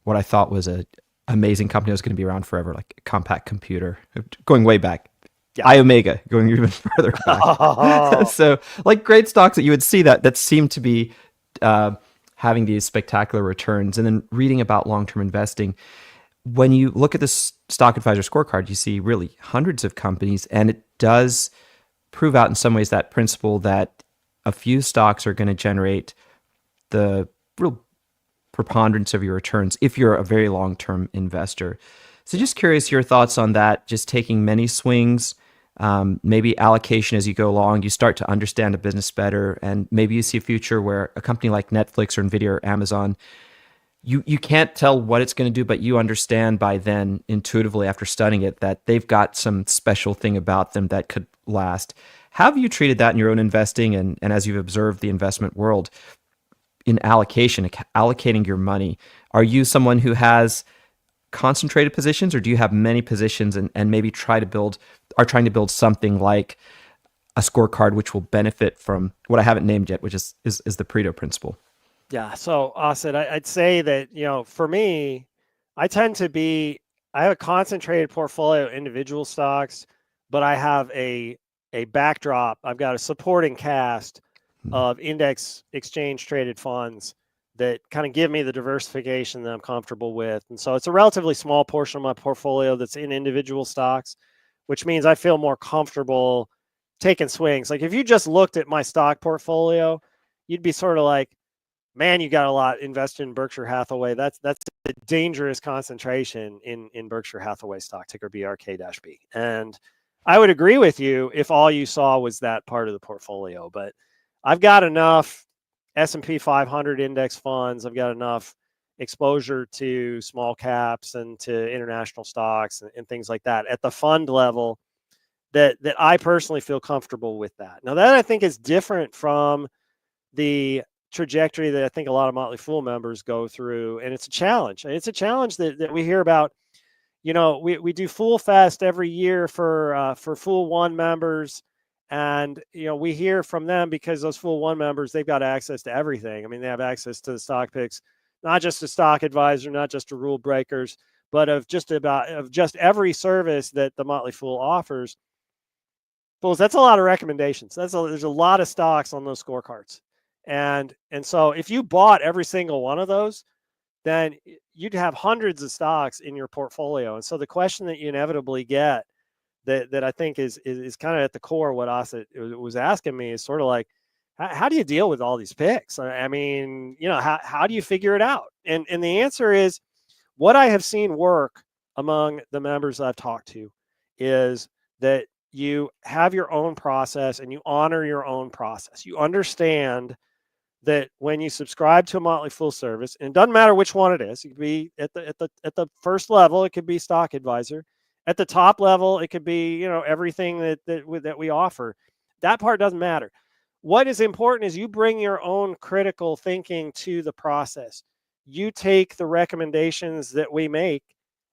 what I thought was a amazing company that was going to be around forever, like a compact computer, going way back. Yeah. iOmega, going even further back. Oh. So like great stocks that you would see that seem to be having these spectacular returns. And then reading about long-term investing, when you look at this Stock Advisor scorecard, you see really hundreds of companies, and it does prove out in some ways that principle that a few stocks are going to generate the real preponderance of your returns if you're a very long-term investor. So just curious your thoughts on that, just taking many swings, maybe allocation as you go along, you start to understand a business better, and maybe you see a future where a company like Netflix or NVIDIA or Amazon, you can't tell what it's going to do, but you understand by then intuitively after studying it that they've got some special thing about them that could last. How have you treated that in your own investing and as you've observed the investment world in allocating your money? Are you someone who has concentrated positions, or do you have many positions and maybe trying to build something like a scorecard which will benefit from what I haven't named yet, which is the Pareto principle? Yeah. So Asit, I'd say that, for me, I have a concentrated portfolio of individual stocks, but I have a backdrop. I've got a supporting cast of index exchange traded funds that kind of give me the diversification that I'm comfortable with. And so it's a relatively small portion of my portfolio that's in individual stocks, which means I feel more comfortable taking swings. Like if you just looked at my stock portfolio, you'd be sort of like, man, you got a lot invested in Berkshire Hathaway. That's a dangerous concentration in Berkshire Hathaway stock, ticker BRK-B. And I would agree with you if all you saw was that part of the portfolio. But I've got enough S&P 500 index funds. I've got enough exposure to small caps and to international stocks and things like that at the fund level that I personally feel comfortable with that. Now that I think is different from the trajectory that I think a lot of Motley Fool members go through. And it's a challenge. It's a challenge that we hear about. You know, we do Fool Fest every year for Fool One members. And, you know, we hear from them because those Fool One members, they've got access to everything. I mean, they have access to the stock picks, not just a stock advisor, not just to rule breakers, but of just every service that the Motley Fool offers. Fools, that's a lot of recommendations. There's a lot of stocks on those scorecards. And so if you bought every single one of those, then you'd have hundreds of stocks in your portfolio. And so the question that you inevitably get that I think is kind of at the core of what Asit was asking me is sort of like, how do you deal with all these picks? I mean, you know, how do you figure it out? And the answer is, what I have seen work among the members I've talked to is that you have your own process and you honor your own process. You understand that when you subscribe to a Motley Fool service, and it doesn't matter which one it is, it could be at the first level, it could be Stock Advisor. At the top level, it could be, you know, everything that we offer. That part doesn't matter. What is important is you bring your own critical thinking to the process. You take the recommendations that we make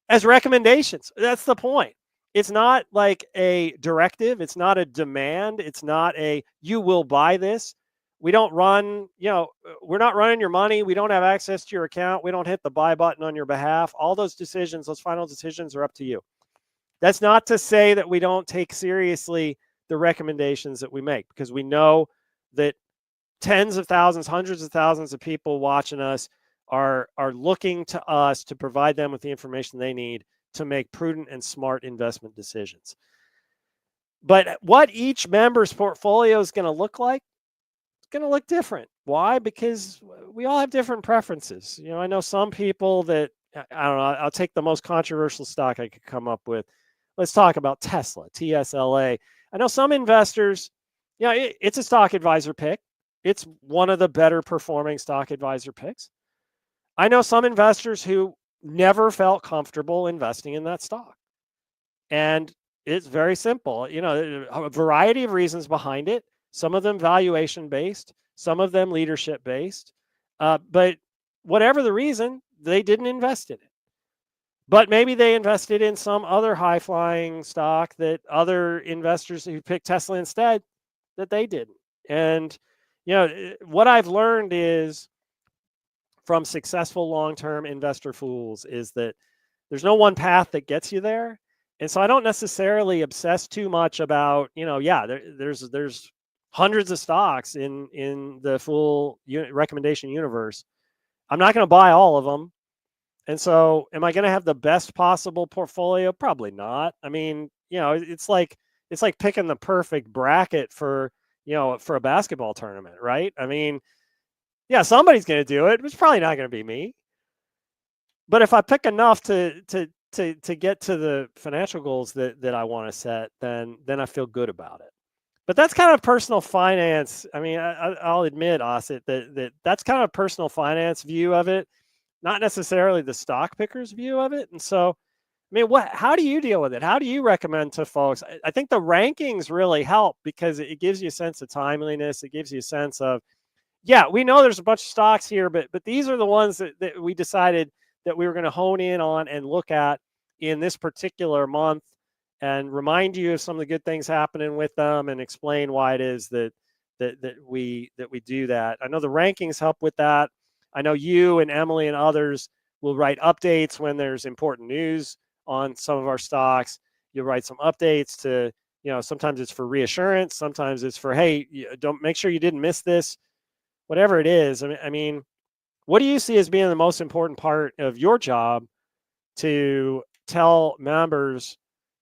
as recommendations. That's the point. It's not like a directive. It's not a demand. It's not a, you will buy this. We don't run, you know, we're not running your money. We don't have access to your account. We don't hit the buy button on your behalf. All those decisions, those final decisions are up to you. That's not to say that we don't take seriously the recommendations that we make, because we know that tens of thousands, hundreds of thousands of people watching us are looking to us to provide them with the information they need to make prudent and smart investment decisions. But what each member's portfolio is going to look like, it's going to look different. Why? Because we all have different preferences. You know, I know some people that, I don't know, I'll take the most controversial stock I could come up with. Let's talk about Tesla, TSLA. I know some investors, you know, it's a Stock Advisor pick. It's one of the better performing Stock Advisor picks. I know some investors who never felt comfortable investing in that stock. And it's very simple. You know, a variety of reasons behind it. Some of them valuation based, some of them leadership based. But whatever the reason, they didn't invest in it. But maybe they invested in some other high-flying stock that other investors who picked Tesla instead, that they didn't. And, you know, what I've learned is from successful long-term investor fools is that there's no one path that gets you there. And so I don't necessarily obsess too much about, you know, yeah, there's hundreds of stocks in the Fool recommendation universe. I'm not going to buy all of them. And so am I going to have the best possible portfolio? Probably not. I mean, you know, it's like picking the perfect bracket for, you know, for a basketball tournament, right? I mean, yeah, somebody's going to do it. It's probably not going to be me. But if I pick enough to get to the financial goals that I want to set, then I feel good about it. But that's kind of personal finance. I mean, I'll admit, Asit, that's kind of personal finance view of it, not necessarily the stock picker's view of it. And so, I mean, how do you deal with it? How do you recommend to folks? I think the rankings really help because it gives you a sense of timeliness. It gives you a sense of, yeah, we know there's a bunch of stocks here, but these are the ones that we decided that we were going to hone in on and look at in this particular month, and remind you of some of the good things happening with them and explain why it is that we do that. I know the rankings help with that. I know you and Emily and others will write updates when there's important news on some of our stocks. You'll write some updates to sometimes it's for reassurance, sometimes it's for, hey, don't make sure you didn't miss this, whatever it is. I mean, what do you see as being the most important part of your job to tell members,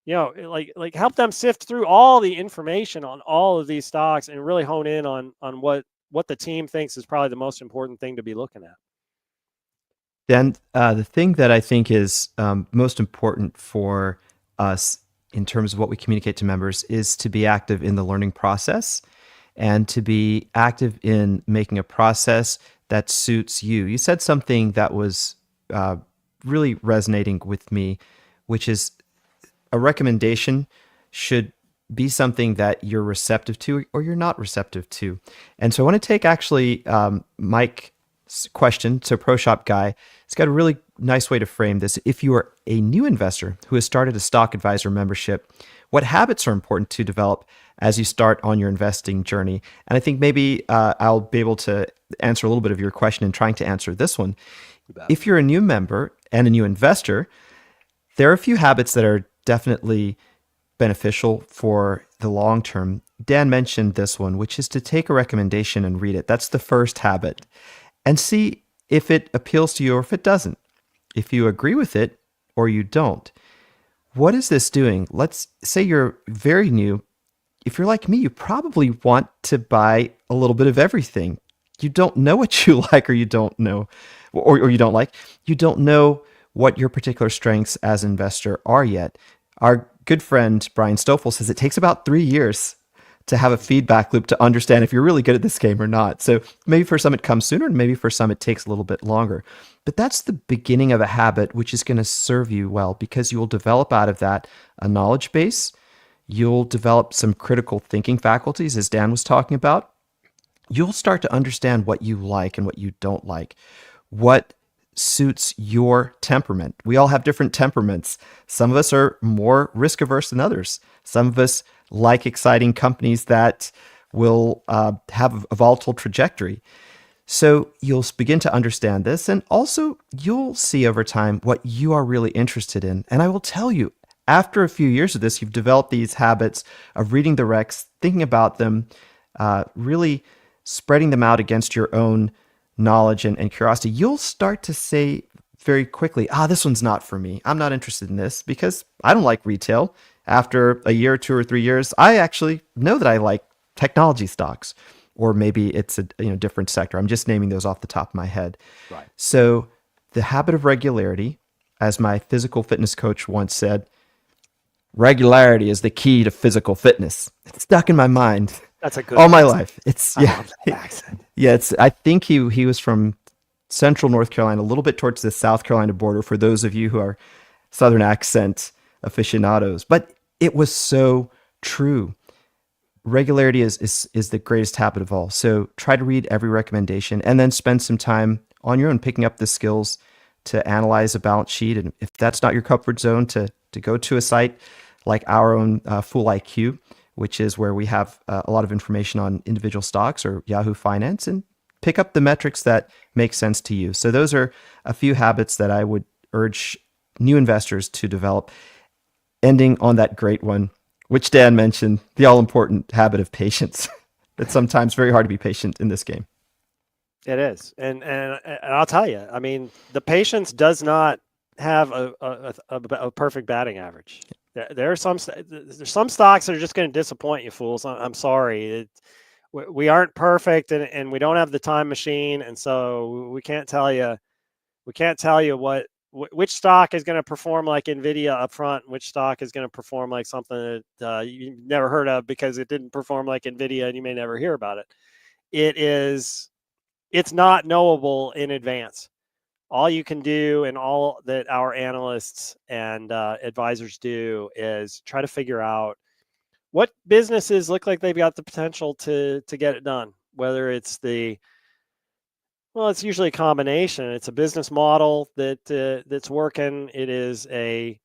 like help them sift through all the information on all of these stocks and really hone in on what the team thinks is probably the most important thing to be looking at? Then the thing that I think is most important for us in terms of what we communicate to members is to be active in the learning process and to be active in making a process that suits you. You said something that was really resonating with me, which is a recommendation should be something that you're receptive to or you're not receptive to. And so I want to take actually Mike's question to Pro Shop Guy. It's got a really nice way to frame this. If you are a new investor who has started a stock advisor membership, what habits are important to develop as you start on your investing journey? And I think maybe I'll be able to answer a little bit of your question in trying to answer this one. If you're a new member and a new investor, there are a few habits that are definitely beneficial for the long term. Dan mentioned this one, which is to take a recommendation and read it. That's the first habit. And see if it appeals to you or if it doesn't. If you agree with it or you don't. What is this doing? Let's say you're very new. If you're like me, you probably want to buy a little bit of everything. You don't know what you like or you don't know, or you don't like. You don't know what your particular strengths as an investor are yet. Our good friend Brian Stoffel says it takes about 3 years to have a feedback loop to understand if you're really good at this game or not. So maybe for some it comes sooner, and maybe for some it takes a little bit longer. But that's the beginning of a habit which is going to serve you well, because you will develop out of that a knowledge base. You'll develop some critical thinking faculties, as Dan was talking about. You'll start to understand what you like and what you don't like, what suits your temperament. We all have different temperaments. Some of us are more risk averse than others. Some of us like exciting companies that will have a volatile trajectory. So you'll begin to understand this, and also you'll see over time what you are really interested in. And I will tell you, after a few years of this, you've developed these habits of reading the recs, thinking about them, really spreading them out against your own knowledge and curiosity. You'll start to say very quickly, this one's not for me. I'm not interested in this because I don't like retail. After a year, 2 or 3 years, I actually know that I like technology stocks, or maybe it's a different sector. I'm just naming those off the top of my head. Right. So the habit of regularity, as my physical fitness coach once said, regularity is the key to physical fitness. It's stuck in my mind. That's a good all accent. my life. It's I love that accent. Yeah, I think he was from central North Carolina, a little bit towards the South Carolina border, for those of you who are Southern accent aficionados. But it was so true. Regularity is the greatest habit of all. So try to read every recommendation and then spend some time on your own picking up the skills to analyze a balance sheet. And if that's not your comfort zone, to go to a site like our own Fool IQ, which is where we have a lot of information on individual stocks, or Yahoo Finance, and pick up the metrics that make sense to you. So those are a few habits that I would urge new investors to develop. Ending on that great one, which Dan mentioned, the all-important habit of patience. It's sometimes very hard to be patient in this game. It is. And I'll tell you, I mean, the patience does not have a perfect batting average. There are there's some stocks that are just going to disappoint you, fools. I'm sorry. We aren't perfect, and we don't have the time machine, and so we can't tell you which stock is going to perform like Nvidia up front, which stock is going to perform like something that you never heard of because it didn't perform like Nvidia, and you may never hear about it. It's not knowable in advance. All you can do, and all that our analysts and advisors do, is try to figure out what businesses look like they've got the potential to get it done. Whether it's it's usually a combination. It's a business model that's working. It is an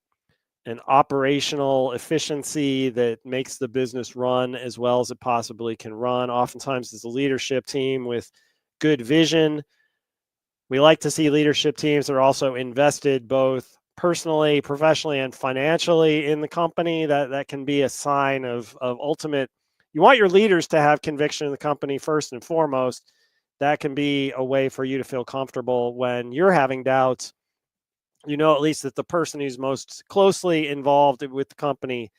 operational efficiency that makes the business run as well as it possibly can run. Oftentimes, it's a leadership team with good vision. We like to see leadership teams that are also invested both personally, professionally, and financially in the company, that can be a sign of ultimate. You want your leaders to have conviction in the company first and foremost. That can be a way for you to feel comfortable when you're having doubts. You know, at least that the person who's most closely involved with the company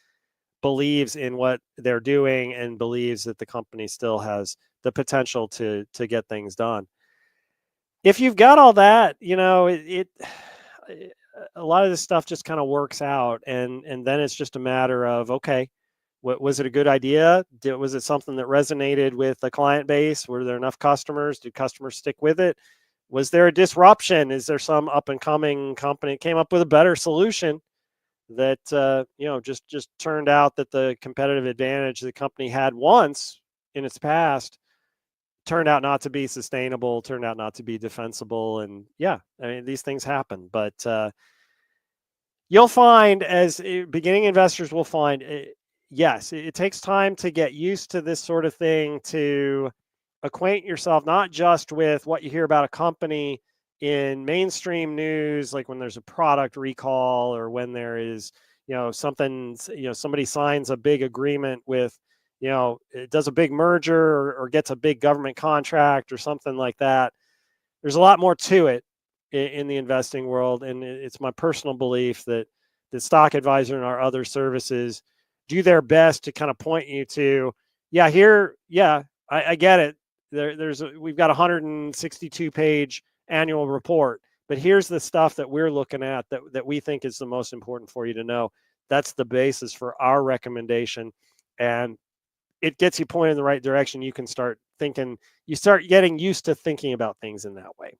believes in what they're doing and believes that the company still has the potential to get things done. If you've got all that, you know, a lot of this stuff just kind of works out, and then it's just a matter of, okay, what was it a good idea? Was it something that resonated with the client base? Were there enough customers? Did customers stick with it? Was there a disruption? Is there some up and coming company that came up with a better solution that just turned out that the competitive advantage the company had once in its past turned out not to be sustainable, turned out not to be defensible? And yeah, I mean, these things happen, but you'll find, as beginning investors will find, yes, it takes time to get used to this sort of thing, to acquaint yourself not just with what you hear about a company in mainstream news, like when there's a product recall or when there is, something, somebody signs a big agreement with, it does a big merger or gets a big government contract or something like that. There's a lot more to it in the investing world. And it's my personal belief that the Stock Advisor and our other services do their best to kind of point you to, I get it. We've got a 162 page annual report, but here's the stuff that we're looking at that we think is the most important for you to know. That's the basis for our recommendation, and it gets you pointed in the right direction. You can start thinking, you start getting used to thinking about things in that way.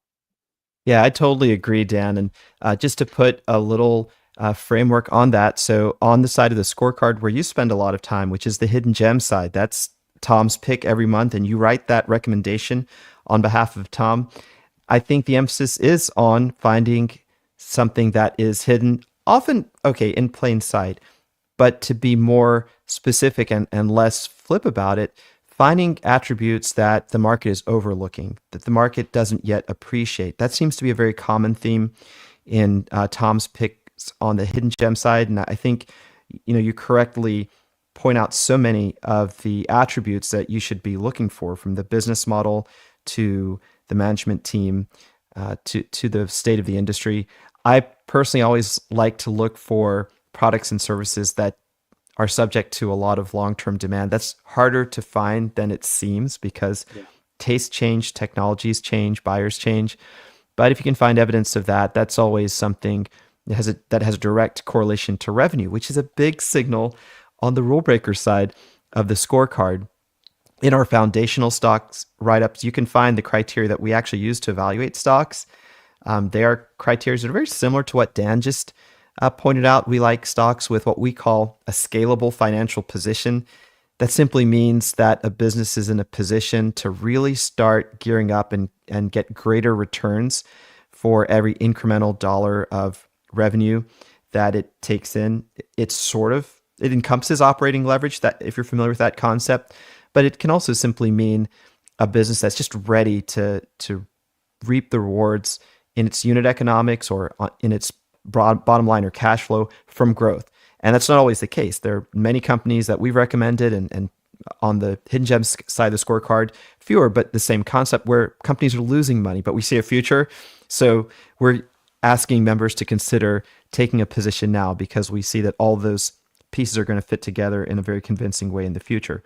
Yeah, I totally agree, Dan. And just to put a little framework on that, so on the side of the scorecard where you spend a lot of time, which is the hidden gem side, that's Tom's pick every month, and you write that recommendation on behalf of Tom. I think the emphasis is on finding something that is hidden, often, in plain sight, but to be more specific and less flip about it, finding attributes that the market is overlooking, that the market doesn't yet appreciate. That seems to be a very common theme in Tom's picks on the hidden gem side. And I think, you correctly point out so many of the attributes that you should be looking for, from the business model to the management team to the state of the industry. I personally always like to look for products and services that are subject to a lot of long-term demand. That's harder to find than it seems, because tastes change, technologies change, buyers change. But if you can find evidence of that, that's always something that has a direct correlation to revenue, which is a big signal on the rule breaker side of the scorecard. In our foundational stocks write-ups, you can find the criteria that we actually use to evaluate stocks. They are criteria that are very similar to what Dan just pointed out. We like stocks with what we call a scalable financial position. That simply means that a business is in a position to really start gearing up and get greater returns for every incremental dollar of revenue that it takes in. It encompasses operating leverage, that if you're familiar with that concept, but it can also simply mean a business that's just ready to reap the rewards in its unit economics or in its bottom line or cash flow from growth. And that's not always the case. There are many companies that we've recommended and on the hidden gems side of the scorecard, fewer, but the same concept, where companies are losing money, but we see a future. So we're asking members to consider taking a position now, because we see that all those pieces are going to fit together in a very convincing way in the future.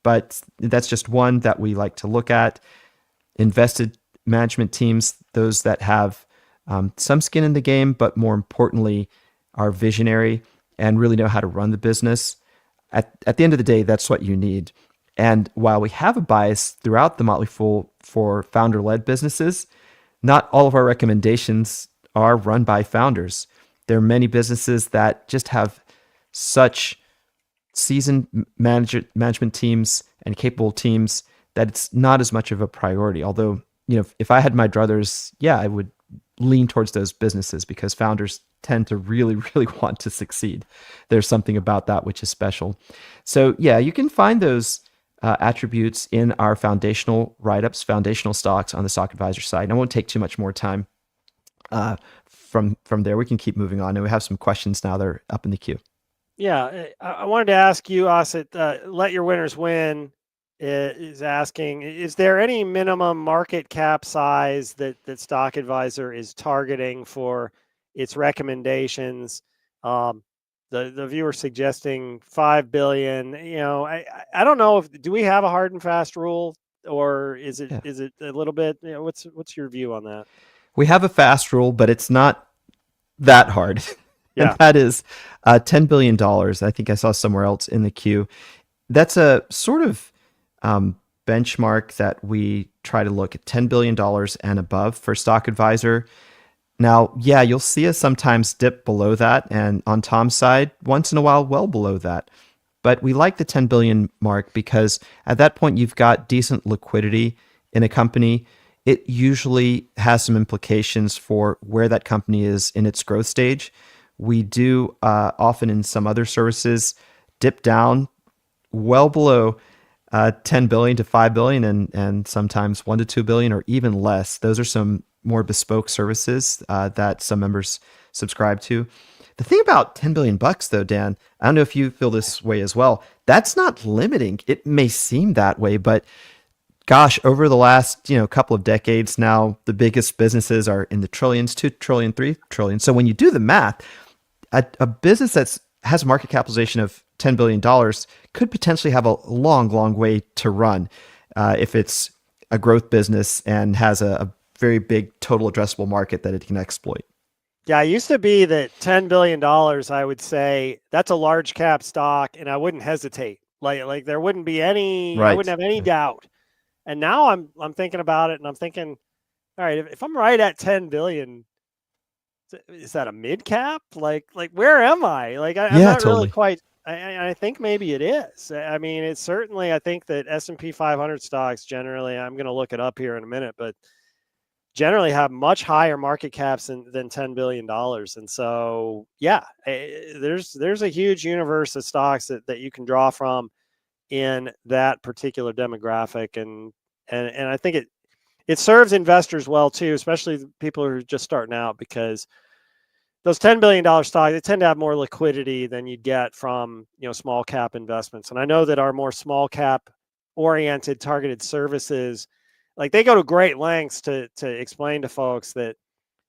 But that's just one that we like to look at. Invested management teams, those that have some skin in the game, but more importantly, are visionary and really know how to run the business. At the end of the day, that's what you need. And while we have a bias throughout the Motley Fool for founder-led businesses, not all of our recommendations are run by founders. There are many businesses that just have such seasoned management teams and capable teams that it's not as much of a priority. Although, if I had my druthers, I would lean towards those businesses, because founders tend to really, really want to succeed. There's something about that which is special. So you can find those attributes in our foundational write-ups, foundational stocks on the Stock Advisor side. And I won't take too much more time from there, we can keep moving on, and we have some questions now that are up in the queue. Yeah, I wanted to ask you, Asit, let your winners win is asking, is there any minimum market cap size that Stock Advisor is targeting for its recommendations? The viewer suggesting 5 billion. I don't know do we have a hard and fast rule, or is it a little bit? What's your view on that? We have a fast rule, but it's not that hard. Yeah. And that is $10 billion. I think I saw somewhere else in the queue. That's a sort of benchmark that we try to look at, $10 billion and above for Stock Advisor. Now, yeah, you'll see us sometimes dip below that, and on Tom's side, once in a while, well below that. But we like the 10 billion mark because at that point, you've got decent liquidity in a company. It usually has some implications for where that company is in its growth stage. We do often in some other services dip down well below 10 billion to 5 billion and sometimes 1 to 2 billion or even less. Those are some more bespoke services that some members subscribe to. The thing about 10 billion bucks though, Dan, I don't know if you feel this way as well. That's not limiting. It may seem that way, but gosh, over the last, couple of decades now, the biggest businesses are in the trillions, 2 trillion, 3 trillion. So when you do the math, a business that has a market capitalization of $10 billion could potentially have a long, long way to run if it's a growth business and has a very big total addressable market that it can exploit. Yeah, it used to be that $10 billion, I would say that's a large cap stock, and I wouldn't hesitate. Like there wouldn't be any, I wouldn't have any doubt. And now I'm thinking about it, and I'm thinking, all right, if I'm right at 10 billion, is that a mid cap? Like where am I? I'm not totally. really quite. I think maybe it is. I mean, it's certainly. I think that S&P 500 stocks generally. I'm going to look it up here in a minute, but generally have much higher market caps than $10 billion. And so, yeah, there's a huge universe of stocks that you can draw from in that particular demographic. And I think it serves investors well too, especially people who are just starting out, because those $10 billion stocks, they tend to have more liquidity than you'd get from, small cap investments. And I know that our more small cap oriented targeted services, like they go to great lengths to explain to folks that,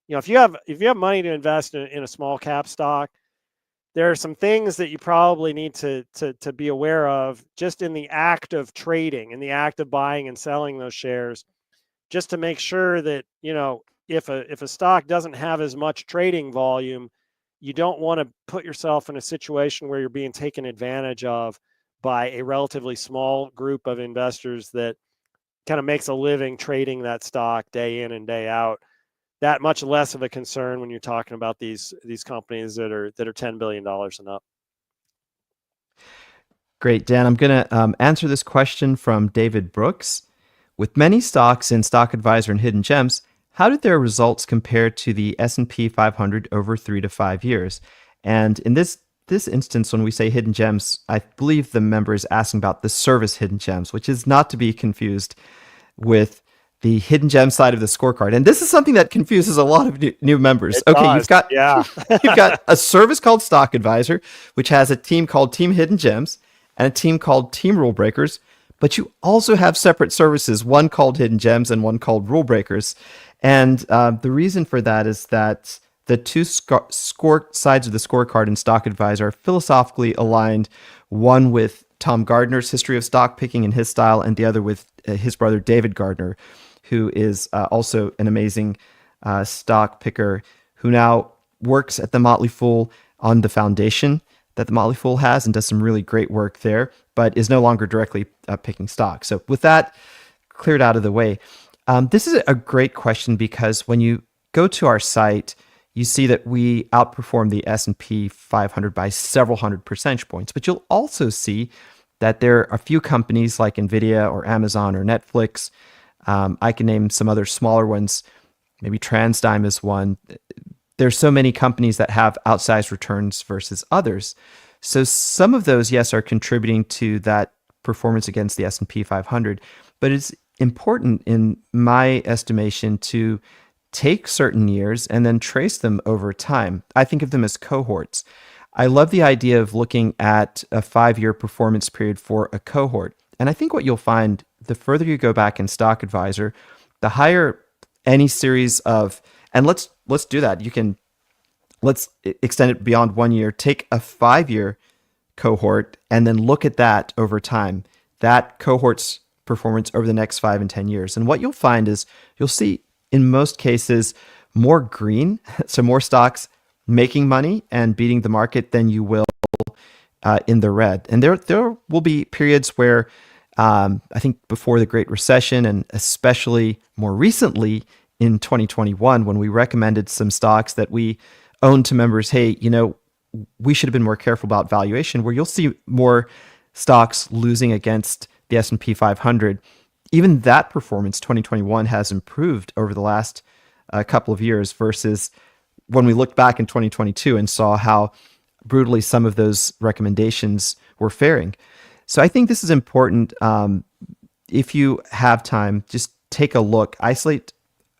if you have money to invest in a small cap stock, there are some things that you probably need to be aware of just in the act of trading, in the act of buying and selling those shares, just to make sure that, if a stock doesn't have as much trading volume, you don't want to put yourself in a situation where you're being taken advantage of by a relatively small group of investors that kind of makes a living trading that stock day in and day out. That much less of a concern when you're talking about these companies that are $10 billion and up. Great, Dan. I'm going to answer this question from David Brooks. With many stocks in Stock Advisor and Hidden Gems, how did their results compare to the S&P 500 over 3 to 5 years? And in this instance, when we say Hidden Gems, I believe the member is asking about the service Hidden Gems, which is not to be confused with the Hidden Gem side of the scorecard. And this is something that confuses a lot of new members. You've got you've got a service called Stock Advisor, which has a team called Team Hidden Gems and a team called Team Rule Breakers. But you also have separate services, one called Hidden Gems and one called Rule Breakers. And the reason for that is that the two score sides of the scorecard in Stock Advisor are philosophically aligned, one with Tom Gardner's history of stock picking and his style, and the other with his brother David Gardner, who is also an amazing stock picker who now works at the Motley Fool on the foundation that the Motley Fool has and does some really great work there, but is no longer directly picking stock. So with that cleared out of the way, this is a great question because when you go to our site, you see that we outperform the S&P 500 by several hundred percentage points, but you'll also see that there are a few companies like NVIDIA or Amazon or Netflix. I can name some other smaller ones, maybe TransDigm is one. There's so many companies that have outsized returns versus others. So some of those, yes, are contributing to that performance against the S&P 500, but it's important in my estimation to take certain years and then trace them over time. I think of them as cohorts. I love the idea of looking at a 5-year performance period for a cohort. And I think what you'll find, the further you go back in Stock Advisor, the higher any series of, and let's do that. Let's extend it beyond 1 year, take a 5-year cohort and then look at that over time, that cohort's performance over the next 5 and 10 years. And what you'll find is you'll see in most cases more green, so more stocks making money and beating the market than you will in the red. And there will be periods where I think before the Great Recession, and especially more recently in 2021, when we recommended some stocks that we owned to members, hey, we should have been more careful about valuation, where you'll see more stocks losing against the S&P 500. Even that performance, 2021, has improved over the last couple of years versus when we looked back in 2022 and saw how brutally some of those recommendations were faring. So I think this is important. If you have time, just take a look, isolate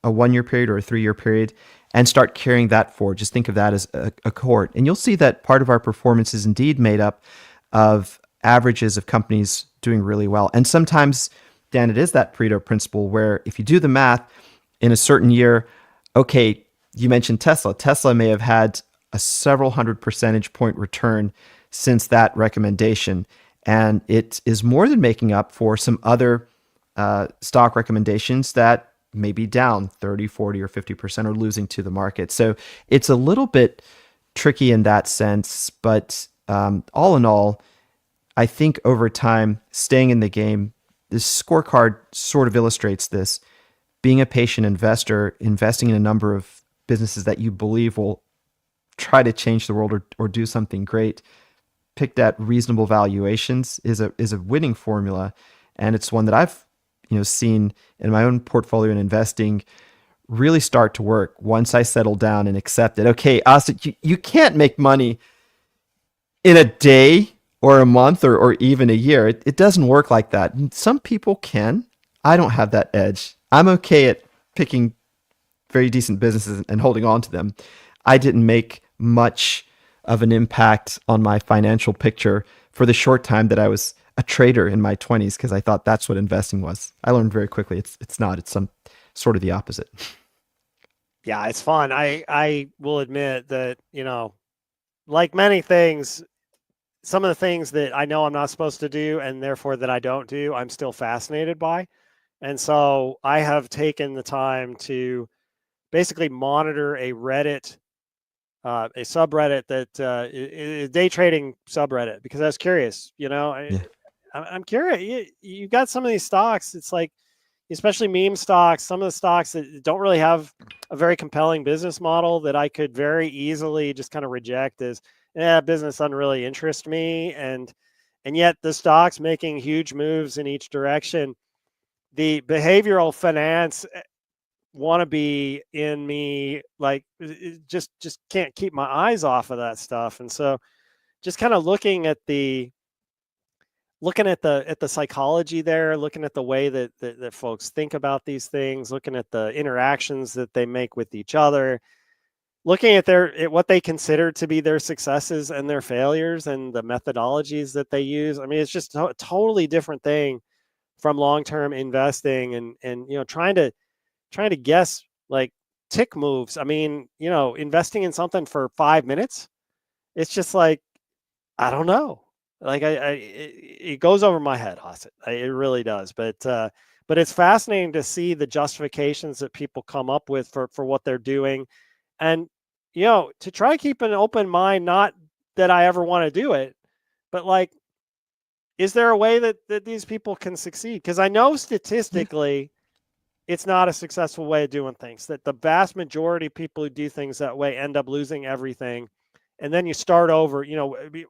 a 1-year period or a 3-year period, and start carrying that forward. Just think of that as a cohort. And you'll see that part of our performance is indeed made up of averages of companies doing really well. And sometimes, Dan, it is that Pareto principle where if you do the math in a certain year, okay, you mentioned Tesla. Tesla may have had a several hundred percentage point return since that recommendation. And it is more than making up for some other stock recommendations that may be down 30, 40, or 50% or losing to the market. So it's a little bit tricky in that sense. But all in all, I think over time, staying in the game, this scorecard sort of illustrates this. Being a patient investor, investing in a number of businesses that you believe will try to change the world or do something great, picked at reasonable valuations is a winning formula. And it's one that I've seen in my own portfolio and investing really start to work once I settle down and accept it. Okay, Asit, you can't make money in a day or a month or even a year. It doesn't work like that. Some people can. I don't have that edge. I'm okay at picking very decent businesses and holding on to them. I didn't make much of an impact on my financial picture for the short time that I was a trader in my 20s because I thought that's what investing was. I learned very quickly it's not. It's some sort of the opposite. Yeah, it's fun. I will admit that, like many things, some of the things that I know I'm not supposed to do and therefore that I don't do, I'm still fascinated by. And so I have taken the time to basically monitor a Reddit, a subreddit that is day trading subreddit, because I was curious, I'm curious. You've got some of these stocks. It's like, especially meme stocks, some of the stocks that don't really have a very compelling business model that I could very easily just kind of reject as, business doesn't really interest me. And yet the stock's making huge moves in each direction. The behavioral finance wannabe in me, like, just can't keep my eyes off of that stuff. And so just kind of looking at the psychology there, looking at the way that folks think about these things, looking at the interactions that they make with each other, looking at what they consider to be their successes and their failures and the methodologies that they use. I mean, it's just a totally different thing from long-term investing and trying to guess like tick moves. I mean, investing in something for 5 minutes, it's just like, I don't know. Like it goes over my head, Asit. It really does. But it's fascinating to see the justifications that people come up with for what they're doing, and to try to keep an open mind. Not that I ever want to do it, but like, is there a way that these people can succeed? Because I know statistically, it's not a successful way of doing things. That the vast majority of people who do things that way end up losing everything. And then you start over.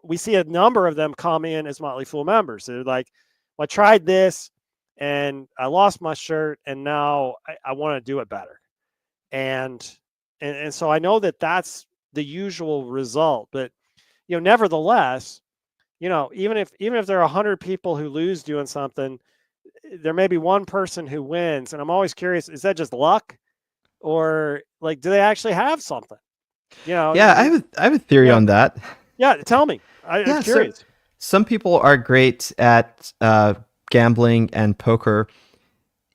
We see a number of them come in as Motley Fool members. They're like, well, I tried this and I lost my shirt and now I want to do it better. And so I know that that's the usual result. But, nevertheless, even if there are 100 people who lose doing something, there may be one person who wins. And I'm always curious, is that just luck? or like, do they actually have something? You know? Yeah, I have a theory Yeah. on that. Yeah, tell me. I'm Yeah, so curious. some people are great at gambling and poker.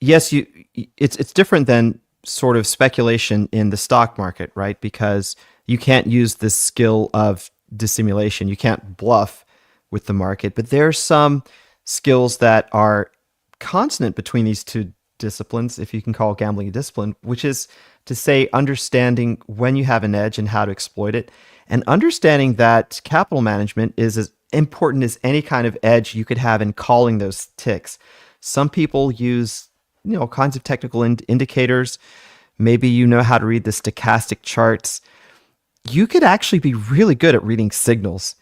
Yes, it's different than sort of speculation in the stock market, right? Because you can't use the skill of dissimulation. You can't bluff with the market. But there are some skills that are consonant between these two disciplines, if you can call gambling a discipline, which is to say understanding when you have an edge and how to exploit it, and understanding that capital management is as important as any kind of edge you could have in calling those ticks. Some people use all kinds of technical indicators. Maybe you know how to read the stochastic charts. You could actually be really good at reading signals.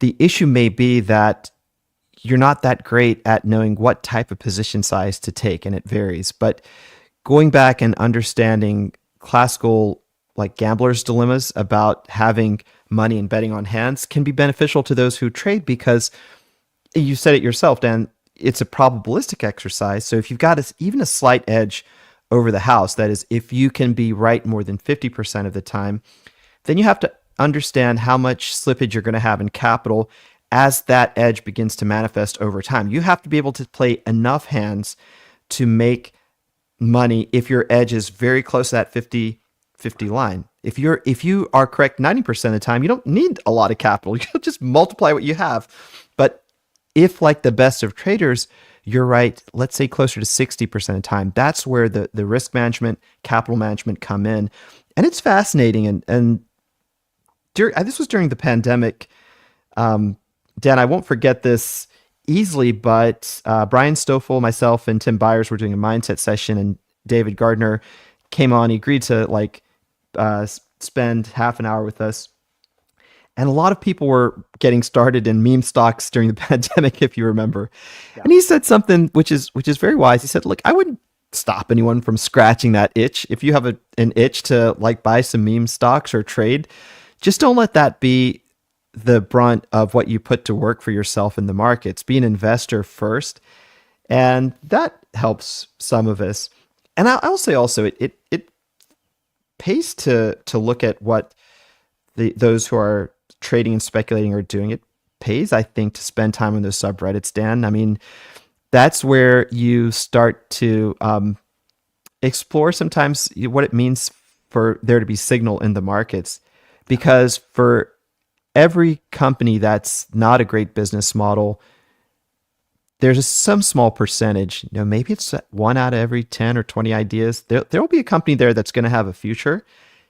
The issue may be that you're not that great at knowing what type of position size to take, and it varies. But going back and understanding classical like gamblers' dilemmas about having money and betting on hands can be beneficial to those who trade, because you said it yourself, Dan, it's a probabilistic exercise. So if you've got even a slight edge over the house, that is, if you can be right more than 50% of the time, then you have to understand how much slippage you're going to have in capital as that edge begins to manifest over time. You have to be able to play enough hands to make money if your edge is very close to that 50-50 line. If you are correct 90% of the time, you don't need a lot of capital. You just multiply what you have. But if, like the best of traders, you're right, let's say closer to 60% of the time, that's where the risk management, capital management come in. And it's fascinating. And this was during the pandemic. Dan, I won't forget this easily, but Brian Stoffel, myself, and Tim Beyers were doing a mindset session, and David Gardner came on. He agreed to spend half an hour with us. And a lot of people were getting started in meme stocks during the pandemic, if you remember. Yeah. And he said something which is very wise. He said, look, I wouldn't stop anyone from scratching that itch. If you have an itch to buy some meme stocks or trade, just don't let that be the brunt of what you put to work for yourself in the markets. Be an investor first. And that helps some of us. And I'll say also, it pays to look at what those who are trading and speculating are doing. It pays, I think, to spend time on those subreddits, Dan. I mean, that's where you start to explore sometimes what it means for there to be signal in the markets. Because for every company that's not a great business model, there's some small percentage, maybe it's 1 out of every 10 or 20 ideas. There will be a company there that's going to have a future.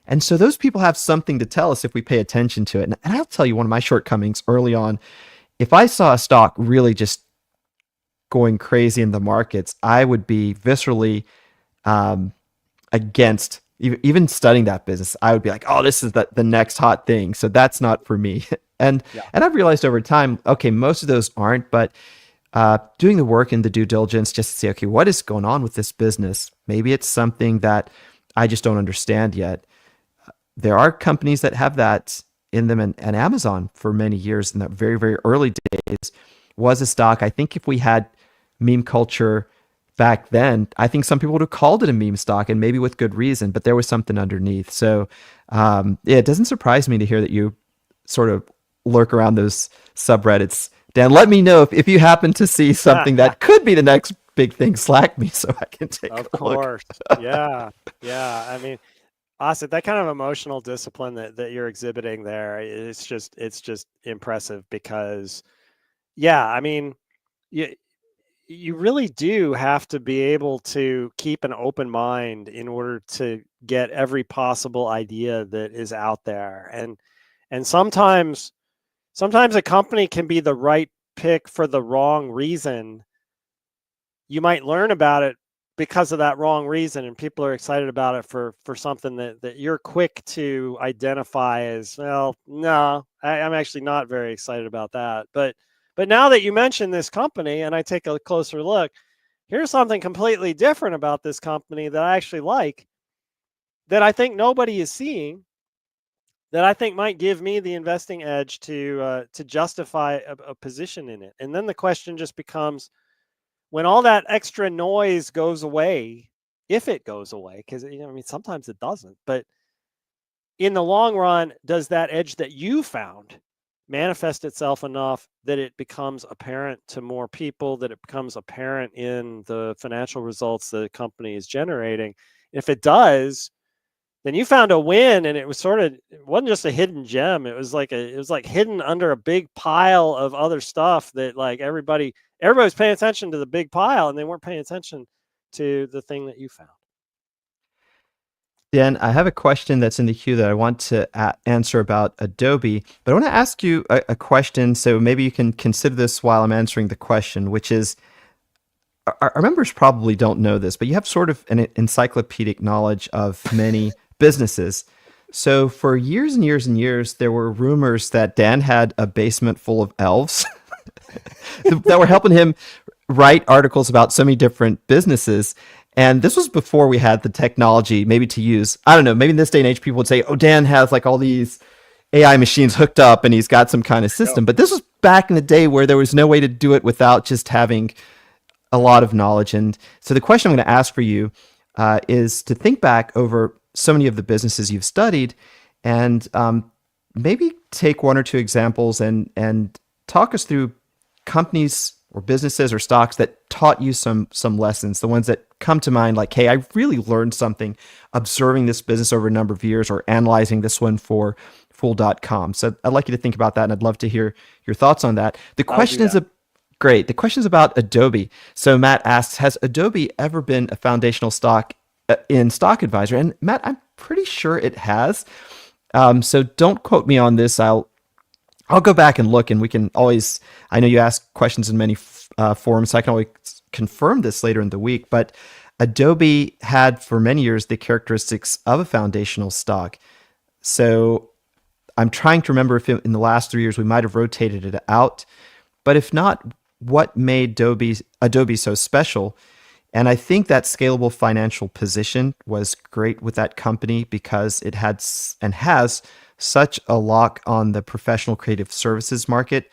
And so those people have something to tell us if we pay attention to it. And I'll tell you one of my shortcomings early on. If I saw a stock really just going crazy in the markets, I would be viscerally against even studying that business. I would be like, oh, this is the next hot thing. So that's not for me. And I've realized over time, okay, most of those aren't, but doing the work and the due diligence just to say, okay, what is going on with this business? Maybe it's something that I just don't understand yet. There are companies that have that in them, and Amazon for many years in the very, very early days was a stock. I think if we had meme culture back then, I think some people would have called it a meme stock, and maybe with good reason, but there was something underneath. So it doesn't surprise me to hear that you sort of lurk around those subreddits. Dan, let me know if you happen to see something that could be the next big thing. Slack me so I can take a look. Of course. Yeah. I mean, Asit, that kind of emotional discipline that you're exhibiting there, it's just impressive because, I mean, you really do have to be able to keep an open mind in order to get every possible idea that is out there. And sometimes a company can be the right pick for the wrong reason. You might learn about it because of that wrong reason, and people are excited about it for something that you're quick to identify as, well, no, I'm actually not very excited about that. But now that you mention this company and I take a closer look, here's something completely different about this company that I actually like, that I think nobody is seeing, that I think might give me the investing edge to justify a position in it. And then the question just becomes, when all that extra noise goes away if it goes away, because I mean sometimes it doesn't, but in the long run, does that edge that you found manifest itself enough that it becomes apparent to more people, that it becomes apparent in the financial results the company is generating? If it does, then you found a win, and it wasn't just a hidden gem. It was like hidden under a big pile of other stuff that like everybody's paying attention to the big pile, and they weren't paying attention to the thing that you found. Dan, I have a question that's in the queue that I want to answer about Adobe, but I want to ask you a question, so maybe you can consider this while I'm answering the question, which is, our members probably don't know this, but you have sort of an encyclopedic knowledge of many businesses. So for years and years and years, there were rumors that Dan had a basement full of elves that were helping him write articles about so many different businesses. And this was before we had the technology maybe to use. I don't know, maybe in this day and age, people would say, oh, Dan has like all these AI machines hooked up and he's got some kind of system. But this was back in the day where there was no way to do it without just having a lot of knowledge. And so the question I'm going to ask for you is to think back over so many of the businesses you've studied and maybe take one or two examples and talk us through companies or businesses or stocks that taught you some lessons, the ones that come to mind, like, hey, I really learned something observing this business over a number of years or analyzing this one for Fool.com. So I'd like you to think about that, and I'd love to hear your thoughts on that. The question is great. The question is about Adobe. So Matt asks, has Adobe ever been a foundational stock in Stock Advisor? And Matt, I'm pretty sure it has. So don't quote me on this. I'll go back and look, and we can always, I know you ask questions in many forums, so I can always confirm this later in the week, but Adobe had for many years the characteristics of a foundational stock. So I'm trying to remember if in the last 3 years we might have rotated it out, but if not, what made Adobe so special? And I think that scalable financial position was great with that company because it had and has such a lock on the professional creative services market.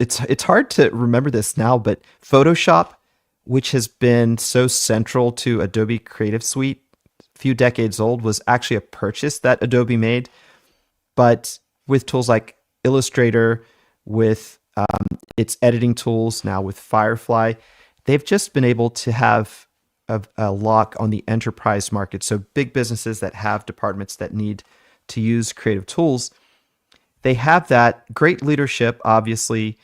It's hard to remember this now, but Photoshop, which has been so central to Adobe Creative Suite, a few decades old, was actually a purchase that Adobe made. But with tools like Illustrator, with its editing tools, now with Firefly, they've just been able to have a lock on the enterprise market. So big businesses that have departments that need to use creative tools, they have that great leadership, obviously,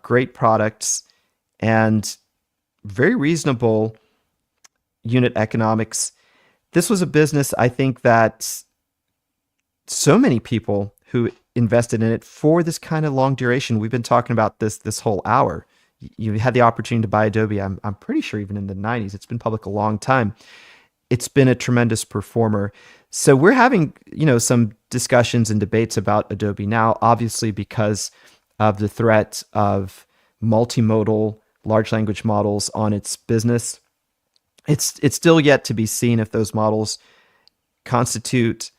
great products, and very reasonable unit economics. This was a business, I think, that so many people who invested in it for this kind of long duration, we've been talking about this whole hour. You had the opportunity to buy Adobe, I'm pretty sure even in the 90s. It's been public a long time. It's been a tremendous performer. So we're having, some discussions and debates about Adobe now, obviously because of the threat of multimodal large language models on its business. It's still yet to be seen if those models constitute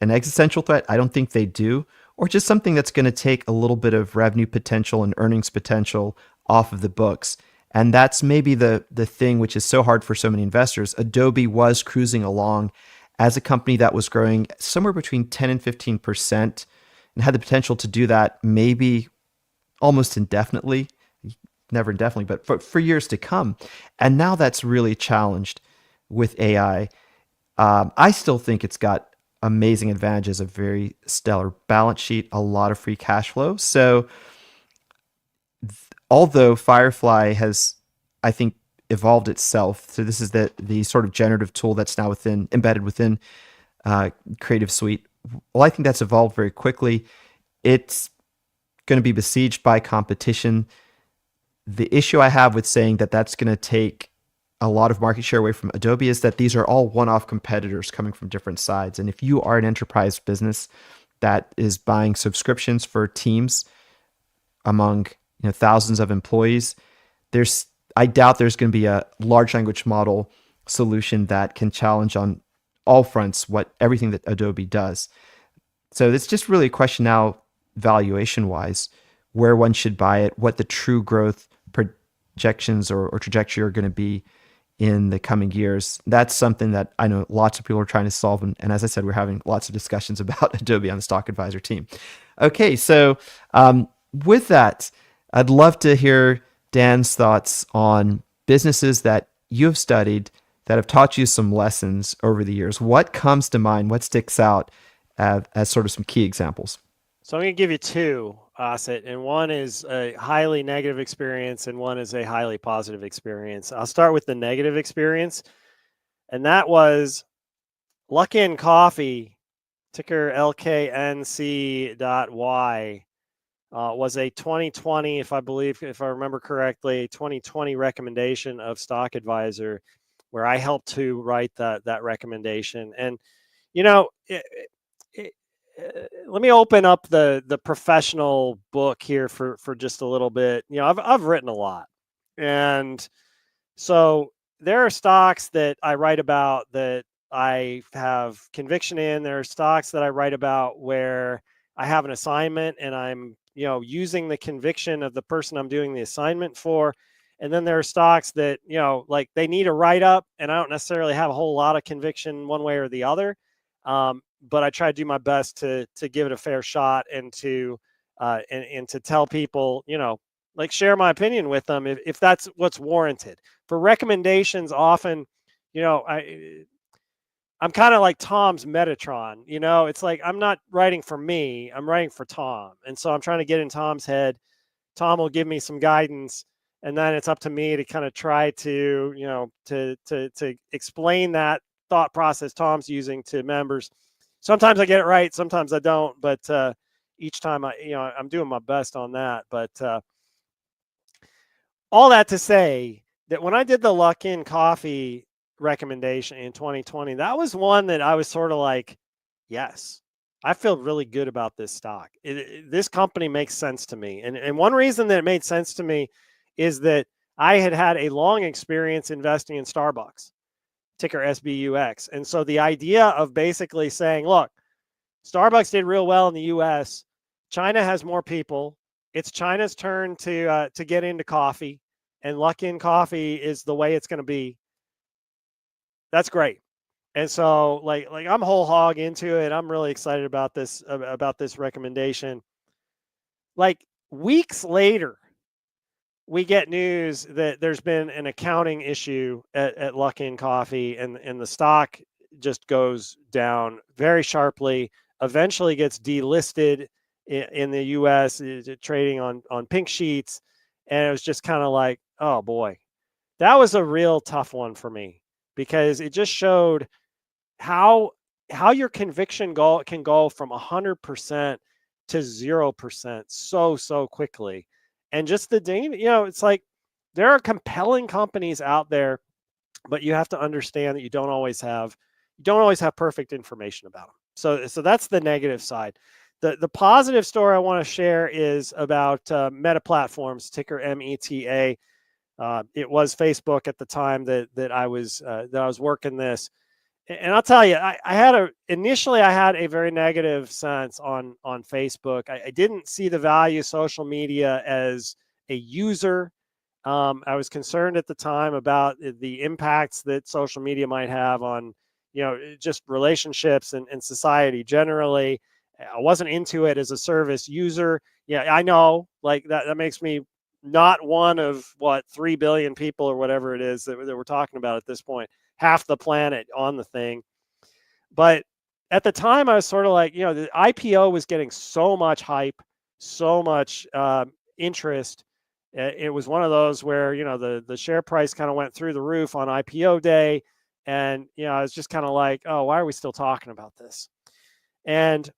an existential threat. I don't think they do, or just something that's going to take a little bit of revenue potential and earnings potential off of the books. And that's maybe the thing which is so hard for so many investors. Adobe was cruising along as a company that was growing somewhere between 10 and 15% and had the potential to do that maybe almost indefinitely, never indefinitely, but for years to come. And now that's really challenged with AI. I still think it's got amazing advantages, a very stellar balance sheet, a lot of free cash flow. So although Firefly has, I think, evolved itself, so this is the sort of generative tool that's now embedded within Creative Suite. Well, I think that's evolved very quickly. It's going to be besieged by competition. The issue I have with saying that that's going to take a lot of market share away from Adobe is that these are all one-off competitors coming from different sides. And if you are an enterprise business that is buying subscriptions for teams among thousands of employees, I doubt there's going to be a large language model solution that can challenge on all fronts everything that Adobe does. So it's just really a question now, valuation-wise, where one should buy it, what the true growth projections or trajectory are going to be in the coming years. That's something that I know lots of people are trying to solve. And as I said, we're having lots of discussions about Adobe on the Stock Advisor team. Okay, so with that, I'd love to hear Dan's thoughts on businesses that you've studied that have taught you some lessons over the years. What comes to mind? What sticks out as sort of some key examples? So I'm going to give you two, Asit, and one is a highly negative experience and one is a highly positive experience. I'll start with the negative experience, and that was Luckin Coffee, ticker LKNC.Y, was a 2020, if I remember correctly, 2020 recommendation of Stock Advisor, where I helped to write that recommendation. And, you know, let me open up the professional book here for just a little bit. You know, I've written a lot, and so there are stocks that I write about that I have conviction in. There are stocks that I write about where I have an assignment and I'm, you know, using the conviction of the person I'm doing the assignment for. And then there are stocks that, you know, like they need a write up and I don't necessarily have a whole lot of conviction one way or the other. But I try to do my best to give it a fair shot and to tell people, you know, like share my opinion with them if that's what's warranted. For recommendations, often, you know, I'm kind of like Tom's Metatron, you know, it's like I'm not writing for me, I'm writing for Tom. And so I'm trying to get in Tom's head. Tom will give me some guidance, and then it's up to me to kind of try to, you know, to explain that thought process Tom's using to members. Sometimes I get it right, sometimes I don't, but each time I'm doing my best on that. But all that to say that when I did the Luckin Coffee recommendation in 2020, that was one that I was sort of like, yes, I feel really good about this stock. This company makes sense to me. And one reason that it made sense to me is that I had a long experience investing in Starbucks, ticker SBUX. And so the idea of basically saying, look, Starbucks did real well in the US. China has more people. It's China's turn to get into coffee, and Luckin Coffee is the way it's going to be. That's great. And so like I'm whole hog into it. I'm really excited about this recommendation. Like weeks later, we get news that there's been an accounting issue at Luckin Coffee, and the stock just goes down very sharply, eventually gets delisted in the US, trading on pink sheets. And it was just kind of like, oh boy, that was a real tough one for me, because it just showed how your conviction can go from 100% to 0% so quickly. And just the danger, you know, it's like there are compelling companies out there, but you have to understand that you don't always have perfect information about them. So that's the negative side. The positive story I want to share is about Meta Platforms, ticker META. It was Facebook at the time that I was working this. And I'll tell you, initially I had a very negative sense on Facebook. I didn't see the value of social media as a user. I was concerned at the time about the impacts that social media might have on, you know, just relationships and society generally. I wasn't into it as a service user. Yeah, I know, like that makes me not one of 3 billion people or whatever it is that we're talking about at this point. Half the planet on the thing. But at the time I was sort of like, you know, the IPO was getting so much hype, so much interest. It was one of those where, you know, the share price kind of went through the roof on IPO day. And, you know, I was just kind of like, oh, why are we still talking about this? And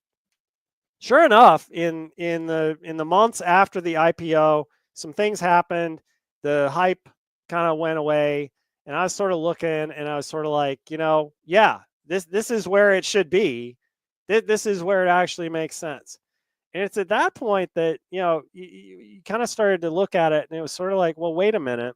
sure enough, in the months after the IPO, some things happened. The hype kind of went away. And I was sort of looking, and I was sort of like, you know, yeah, this is where it should be. This is where it actually makes sense. And it's at that point that, you know, you kind of started to look at it, and it was sort of like, well, wait a minute.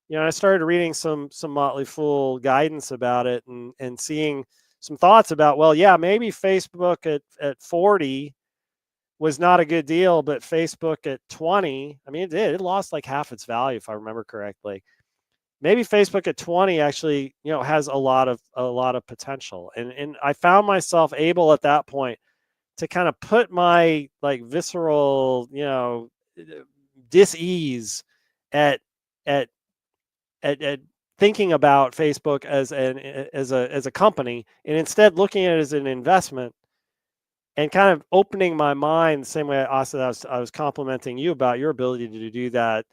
You know, I started reading some Motley Fool guidance about it, and seeing some thoughts about, well, yeah, maybe Facebook at 40 was not a good deal, but Facebook at 20, I mean, it lost like half its value, if I remember correctly. maybe Facebook at 20 actually, has a lot of potential. And I found myself able at that point to kind of put my like visceral, dis-ease at thinking about Facebook as a company, and instead looking at it as an investment, and kind of opening my mind the same way I was complimenting you about your ability to do that.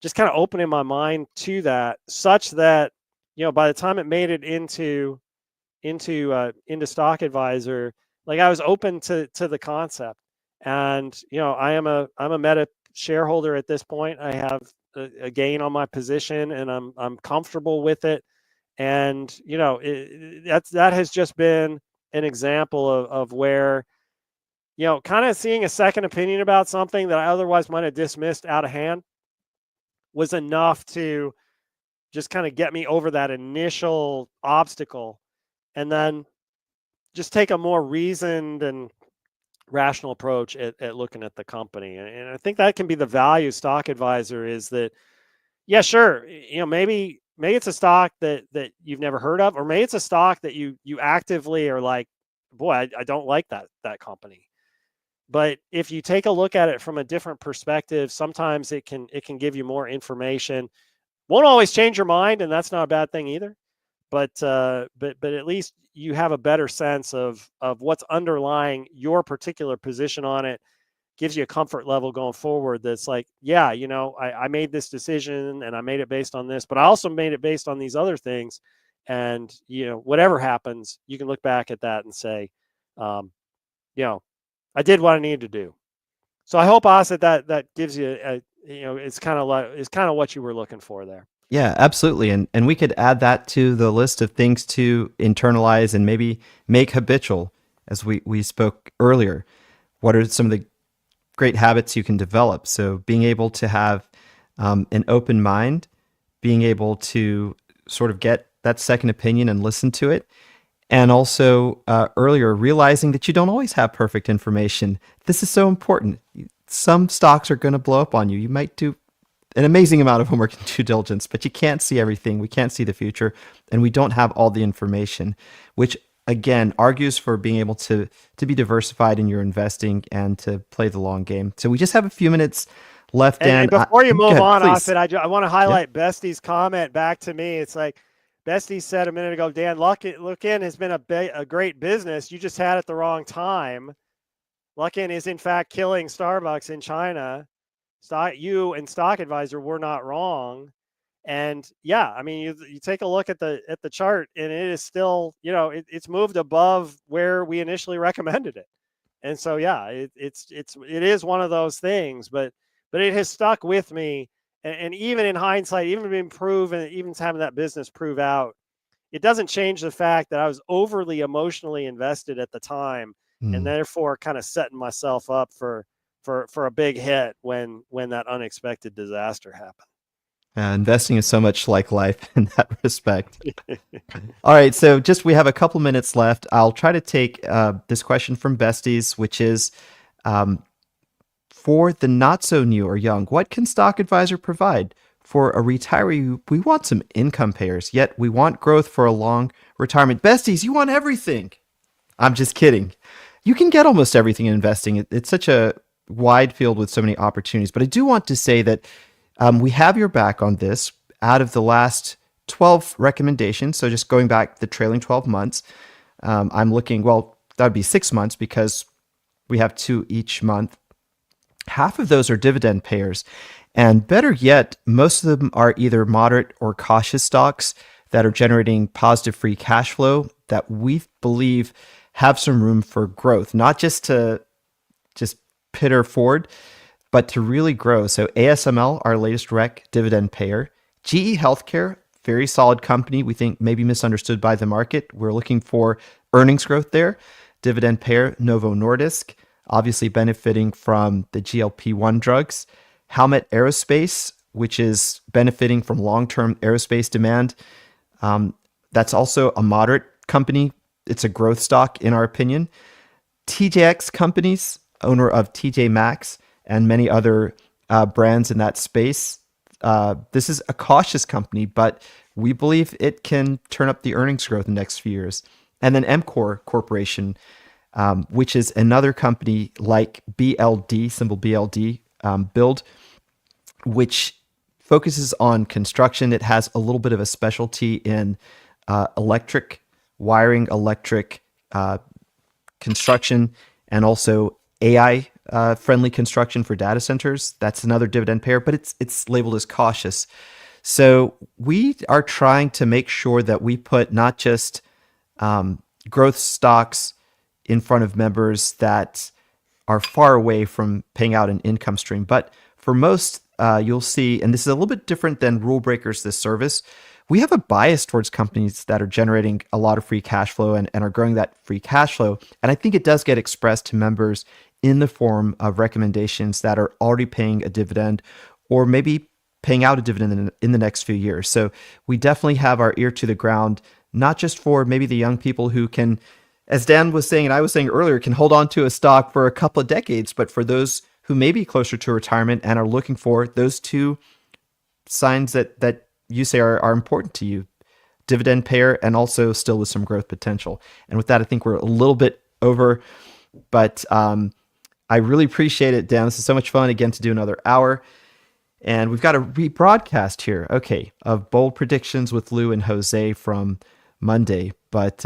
Just kind of opening my mind to that, such that by the time it made it into Stock Advisor, like I was open to the concept. And I'm a Meta shareholder at this point. I have a gain on my position, and I'm comfortable with it. And that has just been an example of where kind of seeing a second opinion about something that I otherwise might have dismissed out of hand was enough to just kind of get me over that initial obstacle, and then just take a more reasoned and rational approach at looking at the company. And I think that can be the value of Stock Advisor, is that, yeah, sure, maybe it's a stock that you've never heard of, or maybe it's a stock that you actively are like, boy, I don't like that company. But if you take a look at it from a different perspective, sometimes it can give you more information. Won't always change your mind, and that's not a bad thing either. But at least you have a better sense of what's underlying your particular position on it. Gives you a comfort level going forward. That's like, yeah, I made this decision, and I made it based on this, but I also made it based on these other things. And whatever happens, you can look back at that and say, I did what I needed to do. So I hope, Asit, that gives you it's kind of what you were looking for there. Yeah, absolutely. And we could add that to the list of things to internalize and maybe make habitual, as we spoke earlier. What are some of the great habits you can develop? So being able to have an open mind, being able to sort of get that second opinion and listen to it. And also earlier, realizing that you don't always have perfect information. This is so important. Some stocks are going to blow up on you. You might do an amazing amount of homework and due diligence, but you can't see everything. We can't see the future, and we don't have all the information, which again argues for being able to be diversified in your investing and to play the long game. So we just have a few minutes left. And before you move on, please. Asit, I want to highlight Bestie's comment back to me. It's like Bestie said a minute ago, Dan, Look-In has been a great business. You just had it the wrong time. Look-In is in fact killing Starbucks in China. You and Stock Advisor were not wrong. And yeah, I mean, you take a look at the chart, and it is still, it's moved above where we initially recommended it. And so yeah, it is one of those things, but it has stuck with me. And even in hindsight, even being proven, even having that business prove out, it doesn't change the fact that I was overly emotionally invested at the time, and therefore kind of setting myself up for a big hit when that unexpected disaster happened. Investing is so much like life in that respect. All right, so we have a couple minutes left. I'll try to take this question from Besties, which is, for the not so new or young, what can Stock Advisor provide? For a retiree, we want some income payers, yet we want growth for a long retirement. Besties, you want everything. I'm just kidding. You can get almost everything in investing. It's such a wide field with so many opportunities. But I do want to say that we have your back on this. Out of the last 12 recommendations, so just going back the trailing 12 months, I'm looking, that would be 6 months because we have 2 each month. Half of those are dividend payers. And better yet, most of them are either moderate or cautious stocks that are generating positive free cash flow that we believe have some room for growth, not just to pitter forward, but to really grow. So ASML, our latest rec, dividend payer. GE Healthcare, very solid company. We think maybe misunderstood by the market. We're looking for earnings growth there. Dividend payer. Novo Nordisk, obviously benefiting from the GLP-1 drugs. Howmet Aerospace, which is benefiting from long-term aerospace demand. That's also a moderate company. It's a growth stock, in our opinion. TJX Companies, owner of TJ Maxx and many other brands in that space. this is a cautious company, but we believe it can turn up the earnings growth in the next few years. And then MCore Corporation, which is another company like BLD, symbol BLD, Build, which focuses on construction. It has a little bit of a specialty in electric wiring, electric construction, and also AI friendly construction for data centers. That's another dividend payer, but it's labeled as cautious. So we are trying to make sure that we put not just growth stocks in front of members that are far away from paying out an income stream, but for most, you'll see, and this is a little bit different than Rule Breakers This Service, we have a bias towards companies that are generating a lot of free cash flow and are growing that free cash flow. And I think it does get expressed to members in the form of recommendations that are already paying a dividend or maybe paying out a dividend in the next few years. So we definitely have our ear to the ground, not just for maybe the young people who can, as Dan was saying and I was saying earlier, can hold on to a stock for a couple of decades, but for those who may be closer to retirement and are looking for those two signs that you say are important to you, dividend payer and also still with some growth potential. And with that, I think we're a little bit over, but I really appreciate it, Dan. This is so much fun again to do another hour. And we've got a rebroadcast here, okay, of bold predictions with Lou and Jose from Monday. But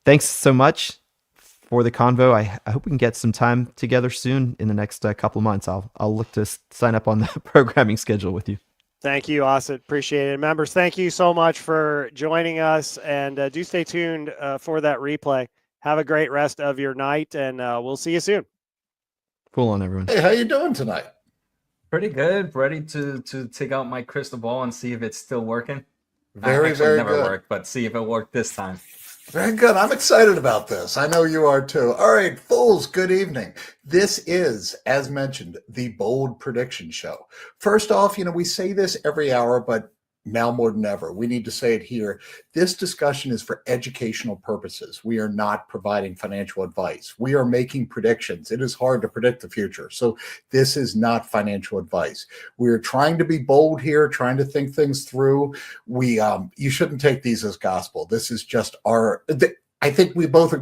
thanks so much for the convo. I hope we can get some time together soon in the next couple of months. I'll look to sign up on the programming schedule with you. Thank you, Asit. Appreciate it. Members, thank you so much for joining us. And do stay tuned for that replay. Have a great rest of your night, and we'll see you soon. Cool on, everyone. Hey, how you doing tonight? Pretty good. Ready to take out my crystal ball and see if it's still working. Very never good. Worked, but see if it worked this time. Very good. I'm excited about this. I know you are too. All right, fools, good evening. This is, as mentioned, the Bold Prediction Show. First off, we say this every hour, but now more than ever, we need to say it here. This discussion is for educational purposes. We are not providing financial advice. We are making predictions. It is hard to predict the future. So this is not financial advice. We are trying to be bold here, trying to think things through. You shouldn't take these as gospel. This is just I think we both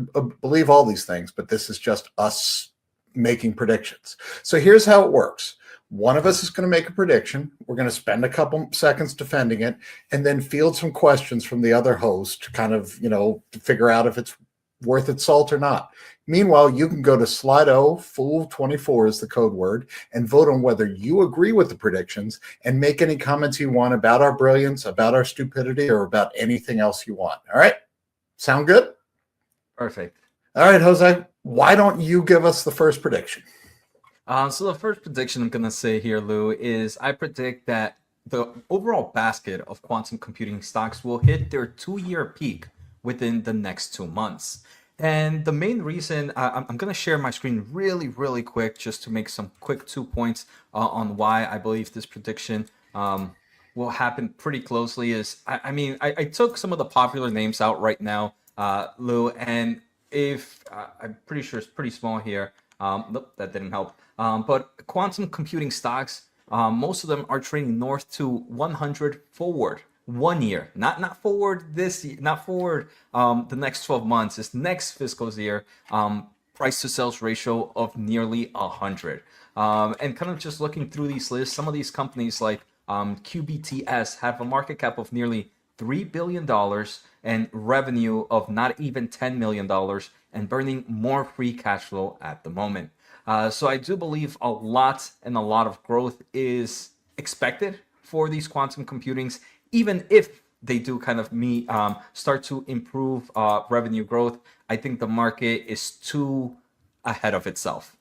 believe all these things, but this is just us making predictions. So here's how it works. One of us is going to make a prediction. We're going to spend a couple seconds defending it and then field some questions from the other host to kind of, to figure out if it's worth its salt or not. Meanwhile, you can go to Slido, Fool24 is the code word, and vote on whether you agree with the predictions and make any comments you want about our brilliance, about our stupidity, or about anything else you want. All right? Sound good? Perfect. All right, Jose, why don't you give us the first prediction? So the first prediction I'm going to say here, Lou, is I predict that the overall basket of quantum computing stocks will hit their 2-year peak within the next 2 months. And the main reason, I'm going to share my screen really, really quick just to make some quick 2 points on why I believe this prediction will happen pretty closely is, I took some of the popular names out right now, Lou, and if I'm pretty sure it's pretty small here. Nope, that didn't help. But quantum computing stocks, most of them are trading north to 100 forward 1 year, not forward this year, not forward the next 12 months. It's next fiscal year. Price to sales ratio of nearly 100. And kind of just looking through these lists, some of these companies like QBTS have a market cap of nearly $3 billion and revenue of not even $10 million and burning more free cash flow at the moment. So I do believe a lot of growth is expected for these quantum computings, even if they do kind of start to improve revenue growth. I think the market is too ahead of itself.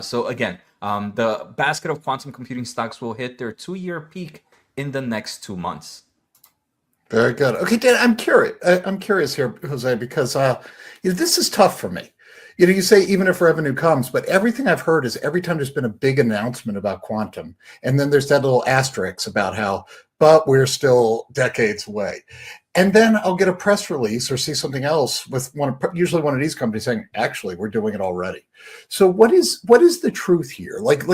So again, the basket of quantum computing stocks will hit their 2-year peak in the next 2 months. Very good. Okay, Dan, I'm curious here, Jose, because this is tough for me. You say even if revenue comes, but everything I've heard is every time there's been a big announcement about quantum, and then there's that little asterisk about how, but we're still decades away. And then I'll get a press release or see something else with usually one of these companies saying, actually, we're doing it already. So what is the truth here? Like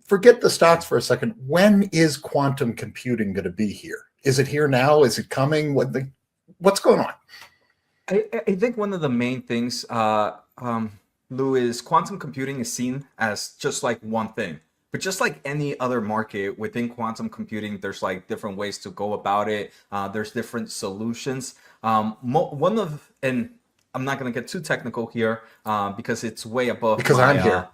forget the stocks for a second. When is quantum computing going to be here? Is it here now? Is it coming? What's going on? I think one of the main things, Lou, is quantum computing is seen as just like one thing. But just like any other market within quantum computing, there's like different ways to go about it. There's different solutions. And I'm not going to get too technical here because it's way above I'm here.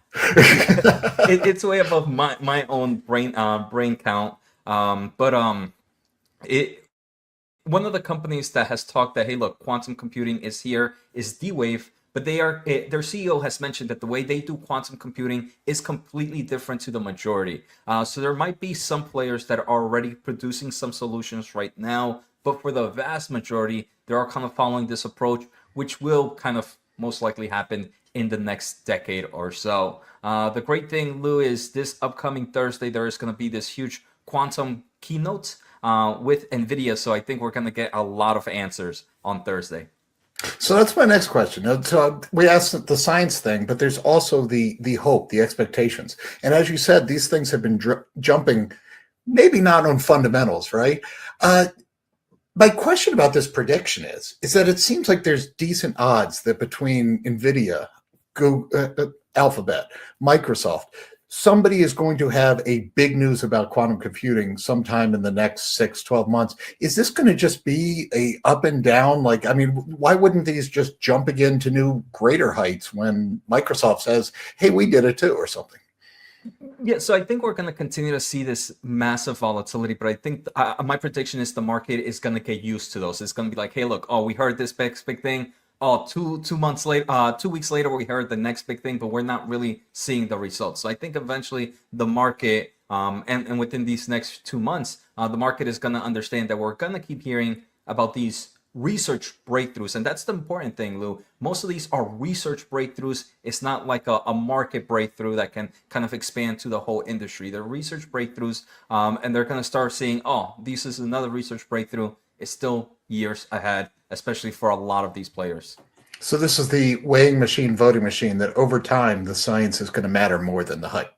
It's way above my own brain count. One of the companies that has talked that, hey, look, quantum computing is here is D-Wave, but their CEO has mentioned that the way they do quantum computing is completely different to the majority. So there might be some players that are already producing some solutions right now, but for the vast majority, they are kind of following this approach, which will kind of most likely happen in the next decade or so. The great thing, Lou, is this upcoming Thursday, there is going to be this huge quantum keynote with NVIDIA. So I think we're going to get a lot of answers on Thursday. So that's my next question. So we asked the science thing, but there's also the hope, the expectations. And as you said, these things have been jumping, maybe not on fundamentals, right? My question about this prediction is that it seems like there's decent odds that between NVIDIA, Google, Alphabet, Microsoft, somebody is going to have a big news about quantum computing sometime in the next 6-12 months. Is this going to just be a up and down? Like, I mean, why wouldn't these just jump again to new greater heights when Microsoft says, hey, we did it too, or something? Yeah, so I think we're going to continue to see this massive volatility, but I think my prediction is the market is going to get used to those. It's going to be like, hey, look, we heard this big thing. Oh, 2 months later, 2 weeks later, we heard the next big thing, but we're not really seeing the results. So I think eventually the market, and within these next 2 months, the market is going to understand that we're going to keep hearing about these research breakthroughs. And that's the important thing, Lou. Most of these are research breakthroughs. It's not like a market breakthrough that can kind of expand to the whole industry. They're research breakthroughs, and they're going to start seeing, this is another research breakthrough. It's still years ahead, especially for a lot of these players. So this is the weighing machine, voting machine, that over time, the science is going to matter more than the hype.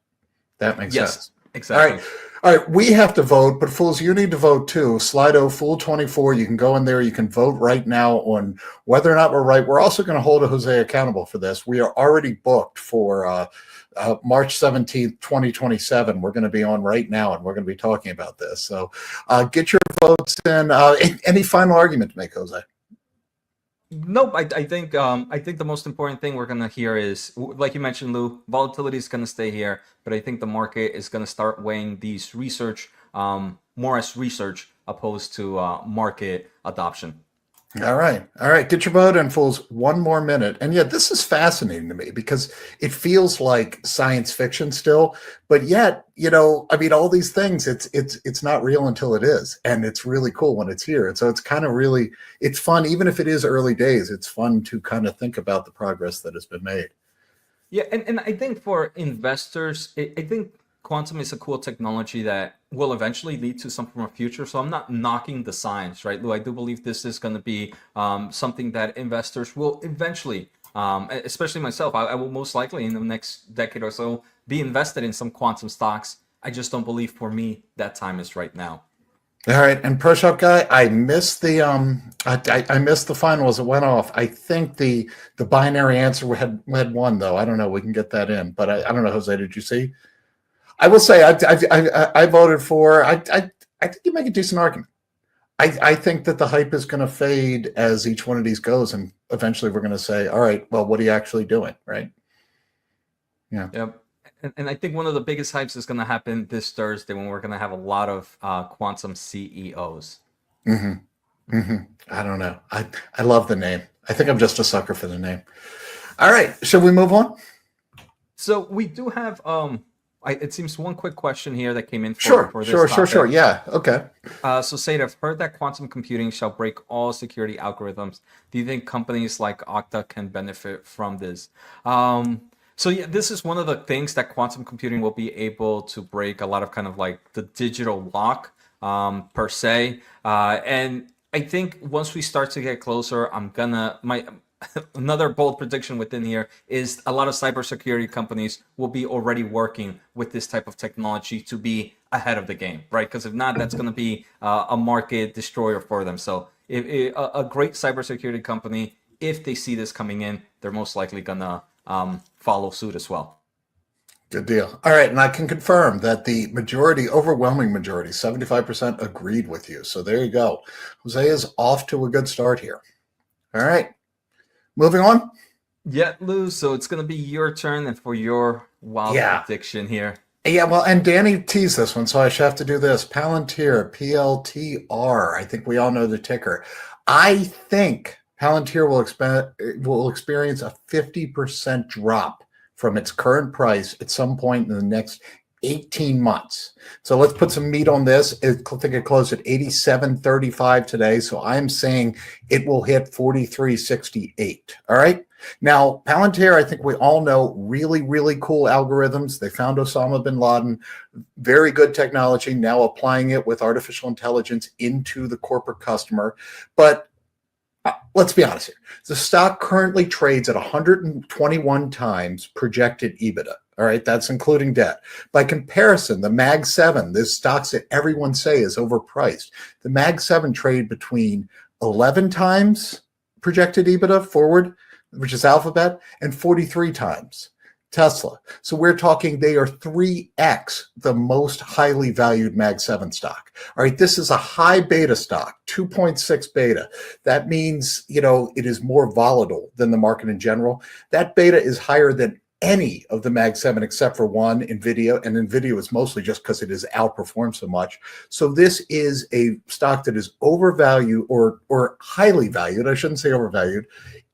That makes sense. Exactly. All right, we have to vote, but fools, you need to vote too. Slido, Fool24, you can go in there. You can vote right now on whether or not we're right. We're also going to hold Jose accountable for this. We are already booked for March 17th, 2027. We're going to be on right now, and we're going to be talking about this. So get your votes in. Any final argument to make, Jose? Nope. I think the most important thing we're gonna hear is, like you mentioned, Lou, volatility is gonna stay here, but I think the market is gonna start weighing these research more as research opposed to market adoption. All right. Get your vote in, fools. 1 more minute. And yeah, this is fascinating to me because it feels like science fiction still, but yet, I mean, all these things, it's not real until it is. And it's really cool when it's here. And so it's kind of really, it's fun. Even if it is early days, it's fun to kind of think about the progress that has been made. Yeah. And I think for investors, I think quantum is a cool technology that will eventually lead to some form of future. So I'm not knocking the science, right, Lou? I do believe this is going to be something that investors will eventually, especially myself, I will most likely in the next decade or so be invested in some quantum stocks. I just don't believe for me that time is right now. All right, and Pro Shop Guy, I missed the I missed the final as it went off. I think the binary answer had won though. I don't know. We can get that in, but I don't know, Jose. Did you see? I will say I voted for. I think you make a decent argument. I think that the hype is going to fade as each one of these goes, and eventually we're going to say, all right, well, what are you actually doing, right? Yeah. Yep. And I think one of the biggest hypes is going to happen this Thursday when we're going to have a lot of quantum CEOs. Mm-hmm. Mm-hmm. I don't know. I love the name. I think I'm just a sucker for the name. All right. Should we move on? So we do have it seems one quick question here that came in for this Sure. topic. Yeah. Okay. So Sade, I've heard that quantum computing shall break all security algorithms. Do you think companies like Okta can benefit from this? So yeah, this is one of the things that quantum computing will be able to break, a lot of kind of like the digital lock per se. And I think once we start to get closer, another bold prediction within here is a lot of cybersecurity companies will be already working with this type of technology to be ahead of the game, right? Because if not, that's going to be a market destroyer for them. So if a great cybersecurity company, if they see this coming in, they're most likely going to follow suit as well. Good deal. All right, and I can confirm that the majority, overwhelming majority, 75% agreed with you. So there you go. Jose is off to a good start here. All right, moving on. Yeah, Lou, so it's going to be your turn and for your wild prediction here. Yeah, well, and Danny teased this one, so I should have to do this. Palantir, PLTR. I think we all know the ticker. I think Palantir will experience a 50% drop from its current price at some point in the next 18 months. So let's put some meat on this. I think it closed at 87.35 today. So I'm saying it will hit 43.68. All right. Now, Palantir, I think we all know, really, really cool algorithms. They found Osama bin Laden, very good technology, now applying it with artificial intelligence into the corporate customer. But let's be honest here. The stock currently trades at 121 times projected EBITDA. All right, that's including debt. By comparison, the Mag 7, this stocks that everyone say is overpriced. The Mag 7 trade between 11 times projected EBITDA forward, which is Alphabet, and 43 times Tesla. So we're talking they are 3x the most highly valued Mag 7 stock. All right, this is a high beta stock, 2.6 beta. That means, it is more volatile than the market in general. That beta is higher than any of the Mag 7 except for one, NVIDIA, and NVIDIA is mostly just because it has outperformed so much. So this is a stock that is overvalued or highly valued, I shouldn't say overvalued,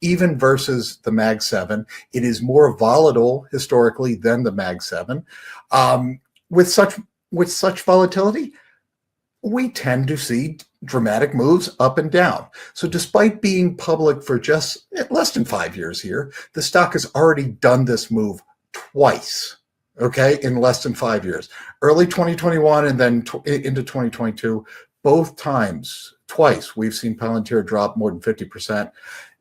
even versus the Mag 7. It is more volatile historically than the Mag 7. With such volatility, we tend to see dramatic moves up and down. So despite being public for just less than 5 years here, the stock has already done this move twice, okay, in less than 5 years. Early 2021 and then into 2022, both times, twice, we've seen Palantir drop more than 50%.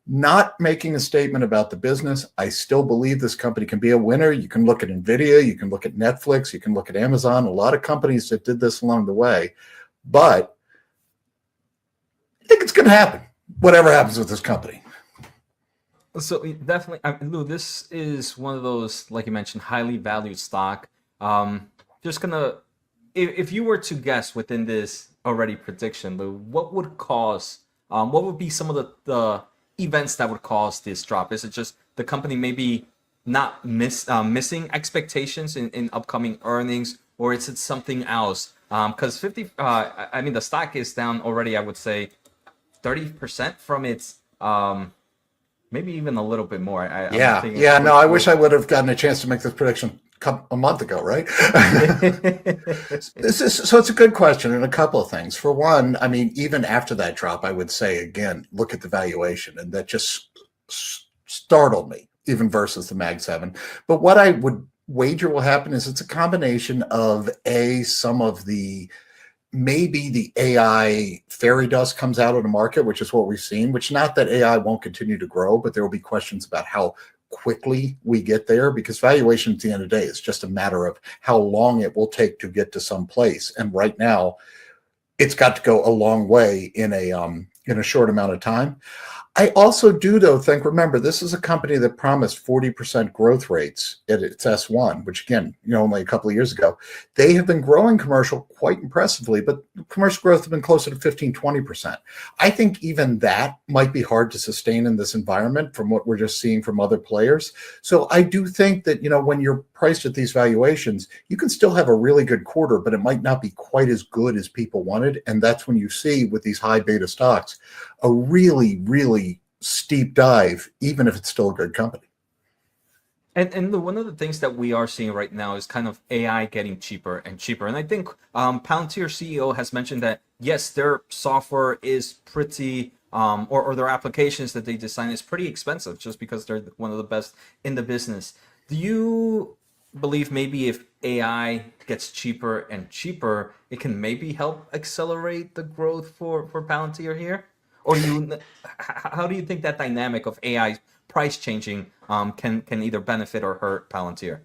Not making a statement about the business. I still believe this company can be a winner. You can look at NVIDIA, you can look at Netflix, you can look at Amazon, a lot of companies that did this along the way. But I think it's going to happen, whatever happens with this company. So definitely, Lou, this is one of those, like you mentioned, highly valued stock. Just gonna, if you were to guess within this already prediction, Lou, what would be some of the events that would cause this drop? Is it just the company maybe not missing expectations in upcoming earnings, or is it something else? Because the stock is down already, I would say 30% from its maybe even a little bit more. I wish I would have gotten a chance to make this prediction a month ago, right? So it's a good question, and a couple of things. For one, even after that drop, I would say again, look at the valuation, and that just startled me, even versus the Mag 7. But what I would wager will happen is it's a combination of some of maybe the AI fairy dust comes out of the market, which is what we've seen, which not that AI won't continue to grow, but there will be questions about how quickly we get there, because valuation at the end of the day is just a matter of how long it will take to get to some place. And right now it's got to go a long way in a short amount of time. I also do, though, remember, this is a company that promised 40% growth rates at its S1, which, again, only a couple of years ago. They have been growing commercial quite impressively, but commercial growth has been closer to 15, 20%. I think even that might be hard to sustain in this environment from what we're just seeing from other players. So I do think that, when you're priced at these valuations, you can still have a really good quarter, but it might not be quite as good as people wanted. And that's when you see with these high beta stocks, a really, really steep dive, even if it's still a good company. And one of the things that we are seeing right now is kind of AI getting cheaper and cheaper. And I think Palantir CEO has mentioned that, yes, their software is pretty, or their applications that they design is pretty expensive just because they're one of the best in the business. Do you believe maybe if AI gets cheaper and cheaper, it can maybe help accelerate the growth for Palantir here? or how do you think that dynamic of AI price changing can either benefit or hurt Palantir?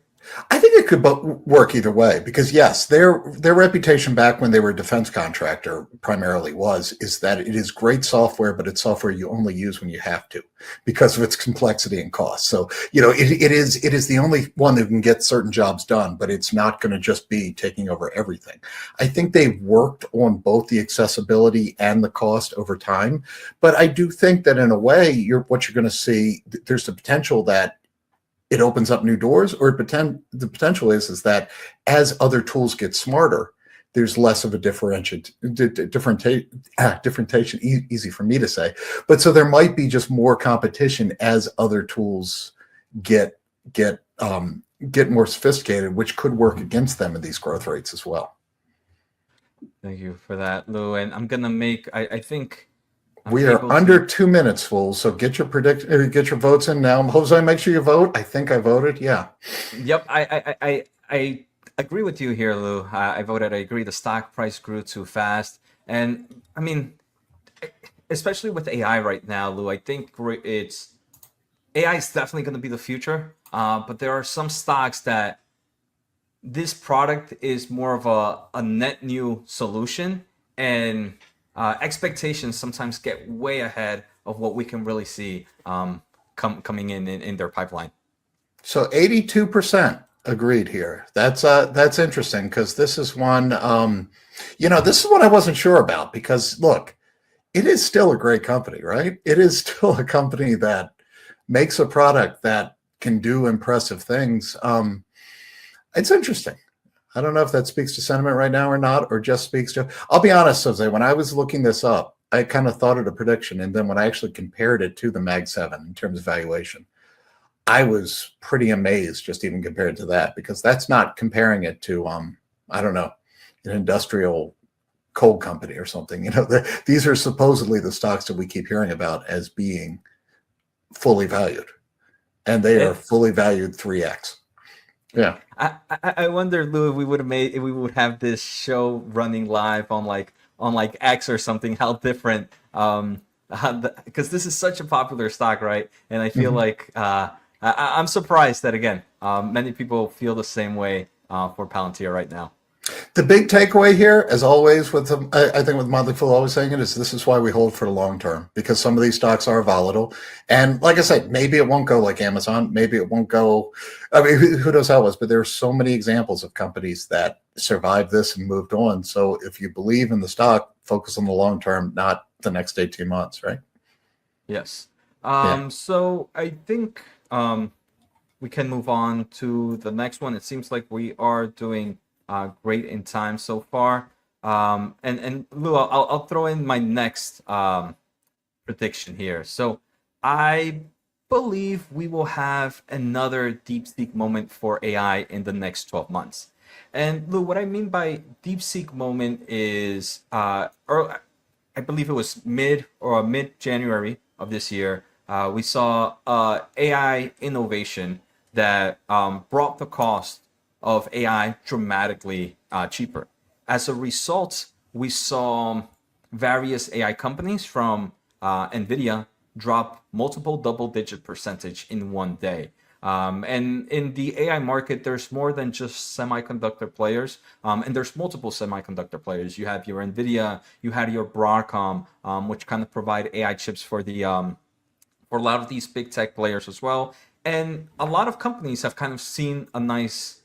I think it could work either way, because yes, their reputation back when they were a defense contractor primarily is that it is great software, but it's software you only use when you have to because of its complexity and cost. So, it is the only one that can get certain jobs done, but it's not going to just be taking over everything. I think they've worked on both the accessibility and the cost over time, but I do think that in a way, what you're going to see, there's the potential that it opens up new doors, or the potential is that as other tools get smarter, there's less of a differentiation, easy for me to say. But so there might be just more competition as other tools get more sophisticated, which could work against them in these growth rates as well. Thank you for that, Lou. And I'm gonna make, I think we are under 2 minutes, Fool. So get your votes in now. Jose, make sure you vote. I think I voted. Yeah. Yep. I agree with you here, Lou. I voted. I agree. The stock price grew too fast, and I mean, especially with AI right now, Lou. I think AI is definitely going to be the future. But there are some stocks that this product is more of a net new solution, and expectations sometimes get way ahead of what we can really see coming in their pipeline. So 82% agreed here. That's interesting, because this is one, this is what I wasn't sure about, because look, it is still a great company, right? It is still a company that makes a product that can do impressive things. It's interesting. I don't know if that speaks to sentiment right now or not, or just speaks to, I'll be honest, Jose, when I was looking this up, I kind of thought it a prediction. And then when I actually compared it to the Mag 7 in terms of valuation, I was pretty amazed just even compared to that, because that's not comparing it to, I don't know, an industrial coal company or something. These are supposedly the stocks that we keep hearing about as being fully valued, and they are fully valued 3x. Yeah. I wonder, Lou, if we would have this show running live on like X or something, how different, because this is such a popular stock, right? And I feel like I'm surprised that, again, many people feel the same way for Palantir right now. The big takeaway here, as always, I think with Motley Fool always saying it, is this is why we hold for the long term, because some of these stocks are volatile. And like I said, maybe it won't go like Amazon. Maybe it won't go. I mean, who knows how it was? But there are so many examples of companies that survived this and moved on. So if you believe in the stock, focus on the long term, not the next 18 months, right? Yes. So I think we can move on to the next one. It seems like we are doing great in time so far. And Lou, I'll throw in my next prediction here. So I believe we will have another DeepSeek moment for AI in the next 12 months. And Lou, what I mean by DeepSeek moment is, I believe it was mid-January of this year, we saw AI innovation that brought the cost of AI dramatically cheaper. As a result, we saw various AI companies from NVIDIA drop multiple double-digit percentage in one day. And in the AI market, there's more than just semiconductor players, and there's multiple semiconductor players. You have your NVIDIA, you had your Broadcom, which kind of provide AI chips for a lot of these big tech players as well. And a lot of companies have kind of seen a nice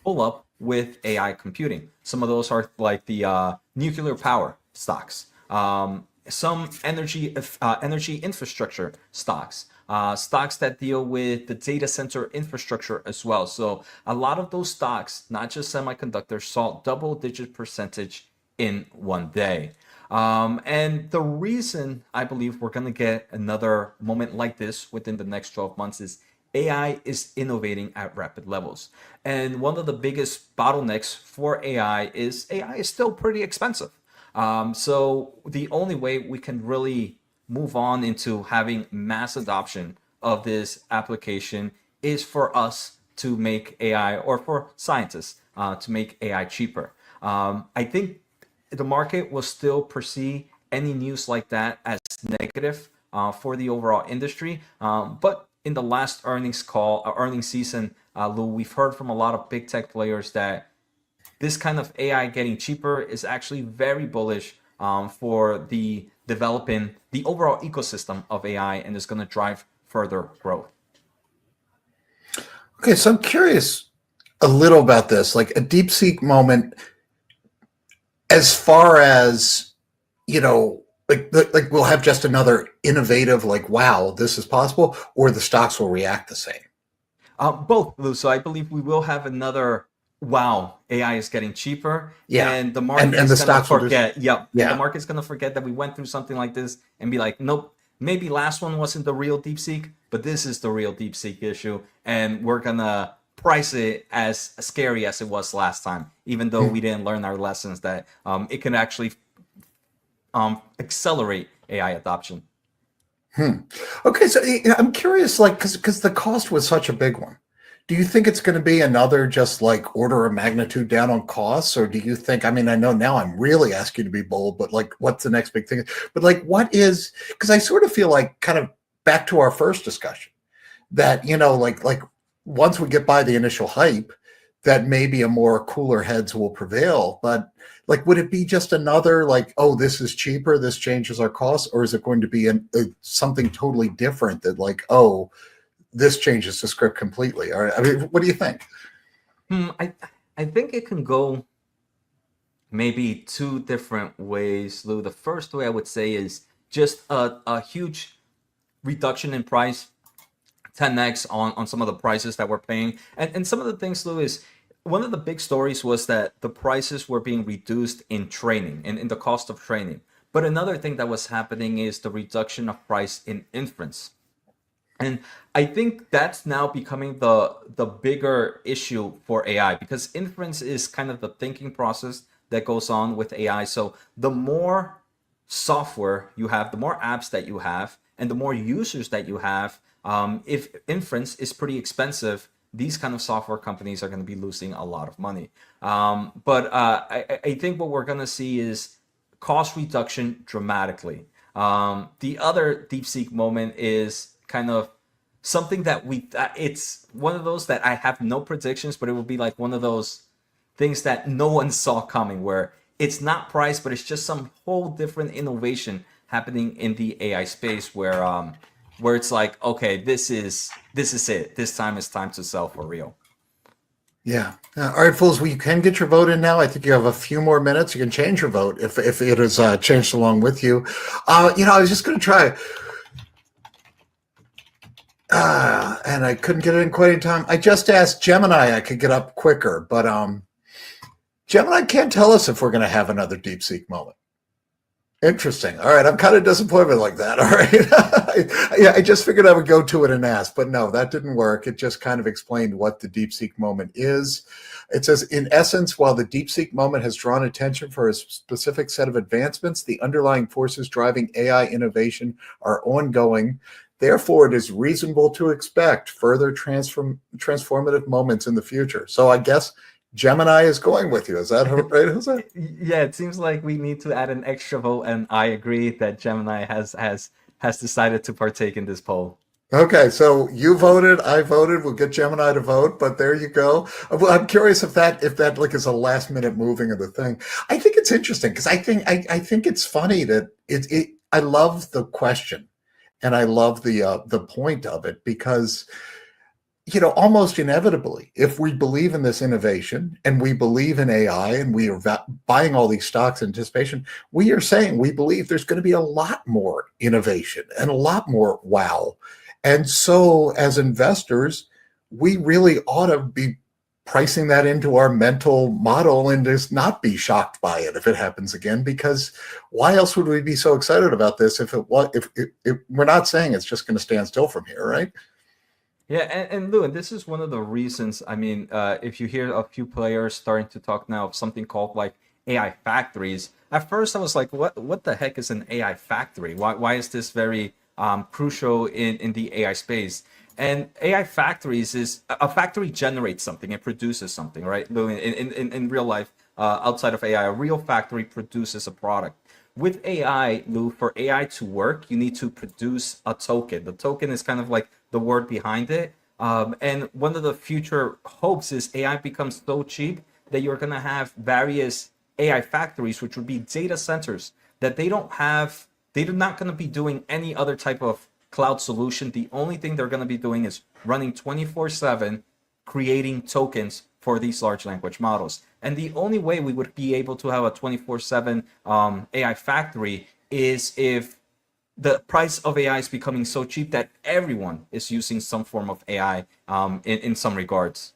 pull up with AI computing. Some of those are like the nuclear power stocks, some energy infrastructure stocks, stocks that deal with the data center infrastructure as well. So a lot of those stocks, not just semiconductors, saw double-digit percentage in one day. And the reason I believe we're going to get another moment like this within the next 12 months is AI is innovating at rapid levels. And one of the biggest bottlenecks for AI is still pretty expensive. So the only way we can really move on into having mass adoption of this application is for us to make AI, or for scientists to make AI cheaper. I think the market will still perceive any news like that as negative for the overall industry. But in the last earnings season, Lou, we've heard from a lot of big tech players that this kind of AI getting cheaper is actually very bullish for the developing the overall ecosystem of AI, and is going to drive further growth. Okay, so I'm curious a little about this, like a DeepSeek moment, as far as, like we'll have just another innovative, like, wow, this is possible, or the stocks will react the same? Both, Lou. So I believe we will have another, wow, AI is getting cheaper. Yeah. And the market And the is going to stocks will forget. just- Yep. Yeah. And the market's going to forget that we went through something like this and be like, nope, maybe last one wasn't the real DeepSeek, but this is the real DeepSeek issue. And we're going to price it as scary as it was last time, even though we didn't learn our lessons that it can actually accelerate AI adoption. Okay, so I'm curious, like, because the cost was such a big one. Do you think it's going to be another just like order of magnitude down on costs, or do you think? I mean, I know now I'm really asking you to be bold, but like, what's the next big thing? But like, what is? Because I sort of feel like, kind of back to our first discussion, that like once we get by the initial hype, that maybe a more cooler heads will prevail. But like, would it be just another like, oh, this is cheaper, this changes our costs, or is it going to be something totally different that like, oh, this changes the script completely? Or I mean, what do you think? I think it can go maybe two different ways, Lou. The first way I would say is just a huge reduction in price, 10x on some of the prices that we're paying. And some of the things, Lou, is one of the big stories was that the prices were being reduced in training and in the cost of training. But another thing that was happening is the reduction of price in inference. And I think that's now becoming the bigger issue for AI, because inference is kind of the thinking process that goes on with AI. So the more software you have, the more apps that you have, and the more users that you have, if inference is pretty expensive, these kind of software companies are going to be losing a lot of money. But I think what we're going to see is cost reduction dramatically. The other DeepSeek moment is kind of something that it's one of those that I have no predictions, but it will be like one of those things that no one saw coming, where it's not price, but it's just some whole different innovation happening in the AI space, where it's like, okay, this is it. This time is time to sell for real. Yeah. All right, fools. Well, you can get your vote in now. I think you have a few more minutes. You can change your vote if it is changed along with you. I was just going to try. And I couldn't get it in quite in time. I just asked Gemini I could get up quicker, but Gemini can't tell us if we're going to have another DeepSeek moment. Interesting. All right, I'm kind of disappointed like that. All right. I just figured I would go to it and ask, but no, that didn't work. It just kind of explained what the DeepSeek moment is. It says, in essence, while the DeepSeek moment has drawn attention for a specific set of advancements, the underlying forces driving AI innovation are ongoing. Therefore, it is reasonable to expect further transformative moments in the future. So I guess Gemini is going with you. Is that right, Jose? Yeah, it seems like we need to add an extra vote, and I agree that Gemini has decided to partake in this poll. Okay, so you voted, I voted. We'll get Gemini to vote, but there you go. I'm curious if that like is a last minute moving of the thing. I think it's interesting because I think it's funny that I love the question. And I love the point of it because, almost inevitably, if we believe in this innovation and we believe in AI and we are buying all these stocks in anticipation, we are saying we believe there's going to be a lot more innovation and a lot more wow. And so as investors, we really ought to be pricing that into our mental model and just not be shocked by it if it happens again, because why else would we be so excited about this if we're not saying it's just going to stand still from here, right? Yeah, and Lou, and this is one of the reasons. I mean, if you hear a few players starting to talk now of something called like AI factories, at first I was like, what the heck is an AI factory? Why is this very crucial in the AI space? And AI factories is a factory generates something, it produces something, right? In real life, outside of AI, a real factory produces a product. with AI, Lou, for AI to work, you need to produce a token. The token is kind of like the word behind it. And one of the future hopes is AI becomes so cheap that you're going to have various AI factories, which would be data centers that they're not going to be doing any other type of cloud solution. The only thing they're going to be doing is running 24/7, creating tokens for these large language models. And the only way we would be able to have a 24/7 AI factory is if the price of AI is becoming so cheap that everyone is using some form of AI in some regards.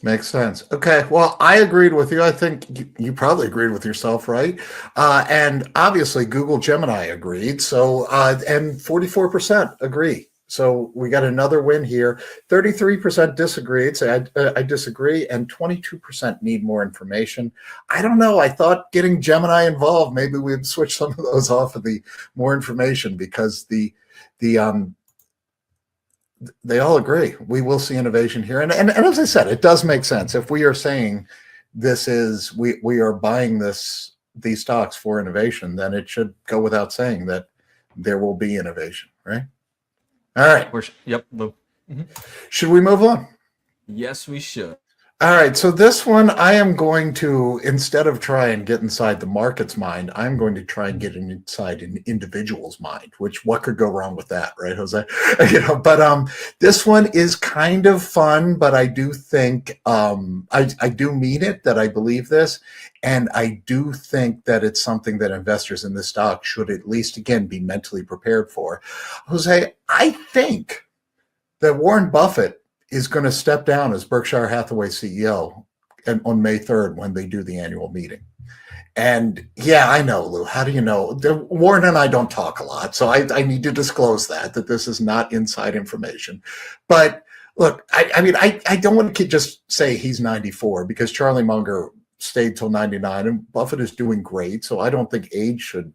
Makes sense. Okay. Well, I agreed with you. I think you probably agreed with yourself, right? And obviously Google Gemini agreed. So, and 44% agree. So we got another win here. 33% disagreed. So I disagree. And 22% need more information. I don't know. I thought getting Gemini involved, maybe we'd switch some of those off of the more information, because they all agree we will see innovation here. And as I said, it does make sense. If we are saying this is, we are buying these stocks for innovation, then it should go without saying that there will be innovation, right? All right. Yep. Should we move on? Yes, we should. All right. So this one, I am going to, instead of try and get inside the market's mind, I'm going to try and get inside an individual's mind, which what could go wrong with that, right, Jose? But this one is kind of fun, but I do think, I do mean it, that I believe this. And I do think that it's something that investors in this stock should at least, again, be mentally prepared for. Jose, I think that Warren Buffett is going to step down as Berkshire Hathaway CEO on May 3rd when they do the annual meeting. And yeah, I know, Lou. How do you know? Warren and I don't talk a lot, so I need to disclose that this is not inside information. But look, I mean, I don't want to just say he's 94, because Charlie Munger stayed till 99, and Buffett is doing great. So I don't think age should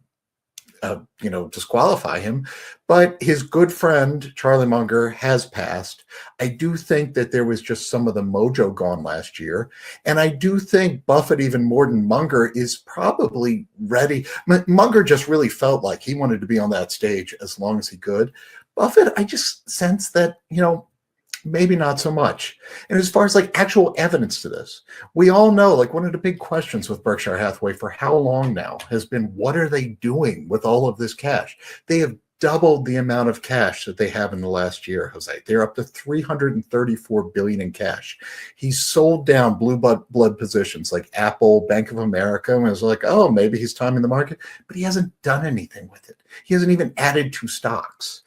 disqualify him. But his good friend Charlie Munger has passed. I do think that there was just some of the mojo gone last year, and I do think Buffett, even more than Munger, is probably ready. Munger just really felt like he wanted to be on that stage as long as he could. Buffett, I just sense that maybe not so much. And as far as like actual evidence to this, we all know, like, one of the big questions with Berkshire Hathaway for how long now has been, what are they doing with all of this cash? They have doubled the amount of cash that they have in the last year, Jose. They're up to $334 billion in cash. He's sold down blue blood positions like Apple, Bank of America, and was like, oh, maybe he's timing the market, but he hasn't done anything with it. He hasn't even added to stocks.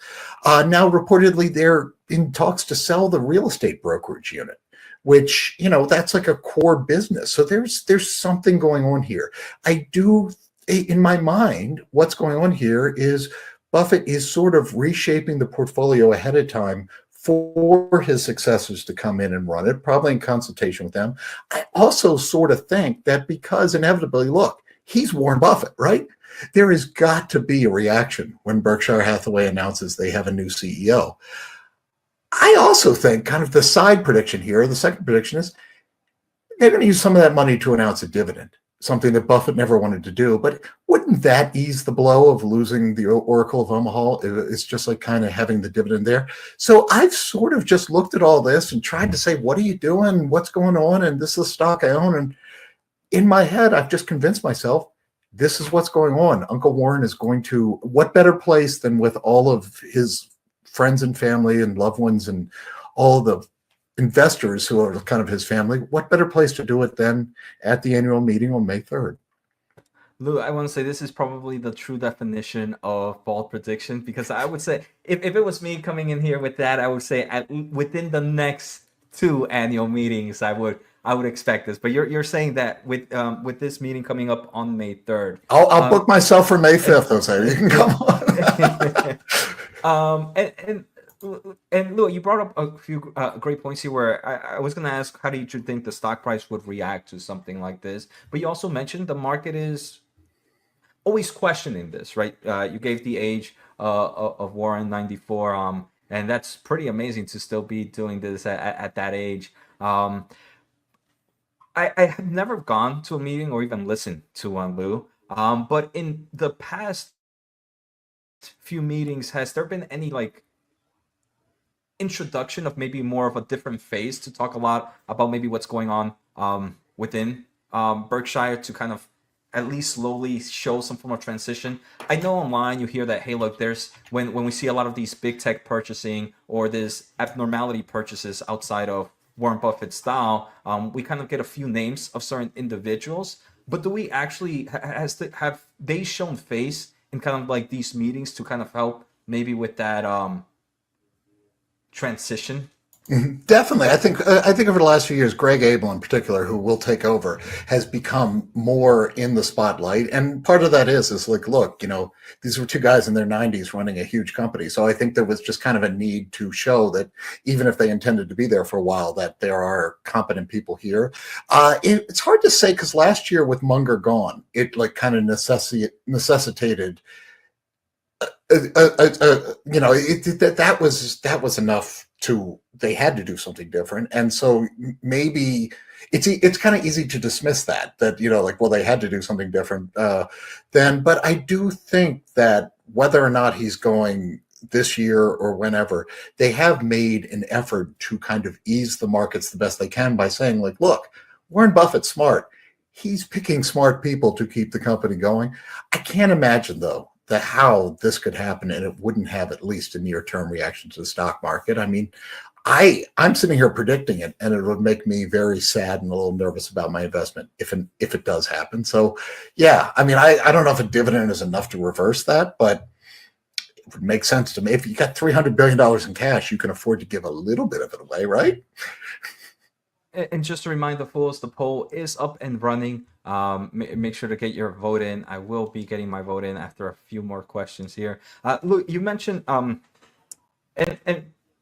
Now, reportedly, they're in talks to sell the real estate brokerage unit, which, that's like a core business. So there's something going on here. I do, in my mind, what's going on here is Buffett is sort of reshaping the portfolio ahead of time for his successors to come in and run it, probably in consultation with them. I also sort of think that because inevitably, look, he's Warren Buffett, right? There has got to be a reaction when Berkshire Hathaway announces they have a new CEO. I also think, kind of the side prediction here, the second prediction is they're going to use some of that money to announce a dividend, something that Buffett never wanted to do. But wouldn't that ease the blow of losing the Oracle of Omaha? It's just like kind of having the dividend there. So I've sort of just looked at all this and tried to say, what are you doing? What's going on? And this is a stock I own. And in my head, I've just convinced myself, this is what's going on. Uncle Warren is going to, what better place than with all of his friends and family and loved ones and all the investors who are kind of his family, what better place to do it than at the annual meeting on May 3rd? Lou, I want to say this is probably the true definition of bold prediction, because I would say if it was me coming in here with that, I would say within the next 2 annual meetings, I would expect this. But you're saying that with this meeting coming up on May 3rd. I'll book myself for May 5th, Jose. You can come on. And Lou, you brought up a few great points here where I was going to ask, how do you think the stock price would react to something like this? But you also mentioned the market is always questioning this, right? You gave the age of Warren, 94, and that's pretty amazing to still be doing this at that age. I have never gone to a meeting or even listened to one, Lou. But in the past few meetings, has there been any like introduction of maybe more of a different phase to talk a lot about maybe what's going on within Berkshire to kind of at least slowly show some form of transition? I know online you hear that, hey, look, there's when we see a lot of these big tech purchasing or this abnormality purchases outside of Warren Buffett style, we kind of get a few names of certain individuals. But do we actually have they shown face in kind of like these meetings to kind of help maybe with that transition? Definitely. I think over the last few years, Greg Abel in particular, who will take over, has become more in the spotlight. And part of that is like, look, these were two guys in their 90s running a huge company. So I think there was just kind of a need to show that even if they intended to be there for a while, that there are competent people here. It's hard to say because last year with Munger gone, it like kind of necessitated that was enough to, they had to do something different. And so maybe it's kind of easy to dismiss that like, well, they had to do something different then. But I do think that whether or not he's going this year or whenever, they have made an effort to kind of ease the markets the best they can by saying like, look, Warren Buffett's smart. He's picking smart people to keep the company going. I can't imagine though how this could happen and it wouldn't have at least a near-term reaction to the stock market. I mean, I'm sitting here predicting it, and it would make me very sad and a little nervous about my investment if it does happen. So, yeah, I mean, I don't know if a dividend is enough to reverse that, but it would make sense to me. If you got $300 billion in cash, you can afford to give a little bit of it away, right? And just to remind the fools, the poll is up and running. Make sure to get your vote in. I will be getting my vote in after a few more questions here. Luke, you mentioned, and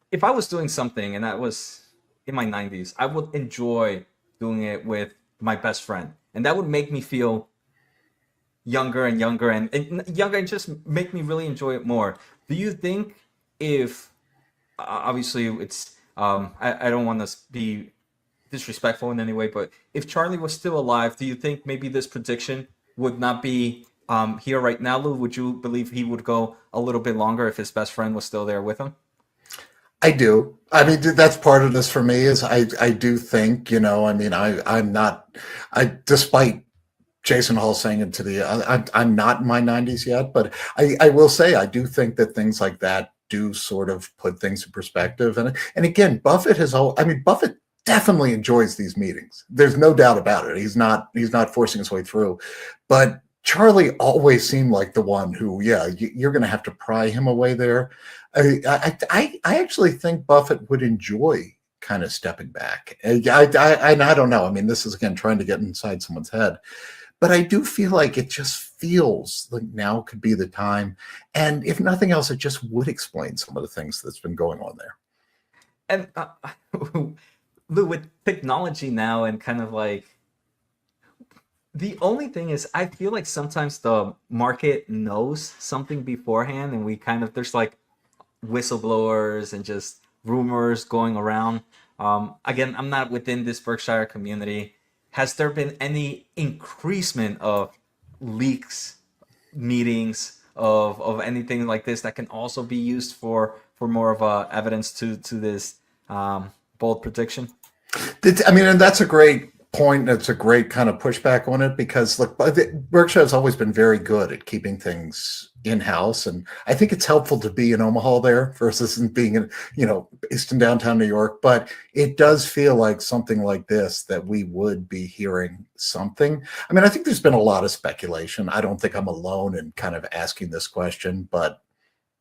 if I was doing something and that was in my 90s, I would enjoy doing it with my best friend. And that would make me feel younger and younger and younger and just make me really enjoy it more. Do you think if, obviously it's, I don't want to be disrespectful in any way, but if Charlie was still alive, do you think maybe this prediction would not be here right now, Lou? Would you believe he would go a little bit longer if his best friend was still there with him? I do. I mean, that's part of this for me is I do think, I'm not, despite Jason Hall saying it to I'm not in my 90s yet, but I will say I do think that things like that do sort of put things in perspective. And again, Buffett definitely enjoys these meetings. There's no doubt about it. He's not forcing his way through. But Charlie always seemed like the one who, you're going to have to pry him away there. I actually think Buffett would enjoy kind of stepping back. I don't know. I mean, this is, again, trying to get inside someone's head. But I do feel like it just feels like now could be the time. And if nothing else, it just would explain some of the things that's been going on there. And Lou, with technology now and kind of like, the only thing is I feel like sometimes the market knows something beforehand and we kind of, there's like whistleblowers and just rumors going around. Again, I'm not within this Berkshire community. Has there been any increasement of leaks, meetings, of anything like this that can also be used for more of evidence to this bold prediction? I mean, and that's a great point. It's a great kind of pushback on it because look, Berkshire has always been very good at keeping things in-house. And I think it's helpful to be in Omaha there versus being in, based in downtown New York. But it does feel like something like this that we would be hearing something. I mean, I think there's been a lot of speculation. I don't think I'm alone in kind of asking this question, but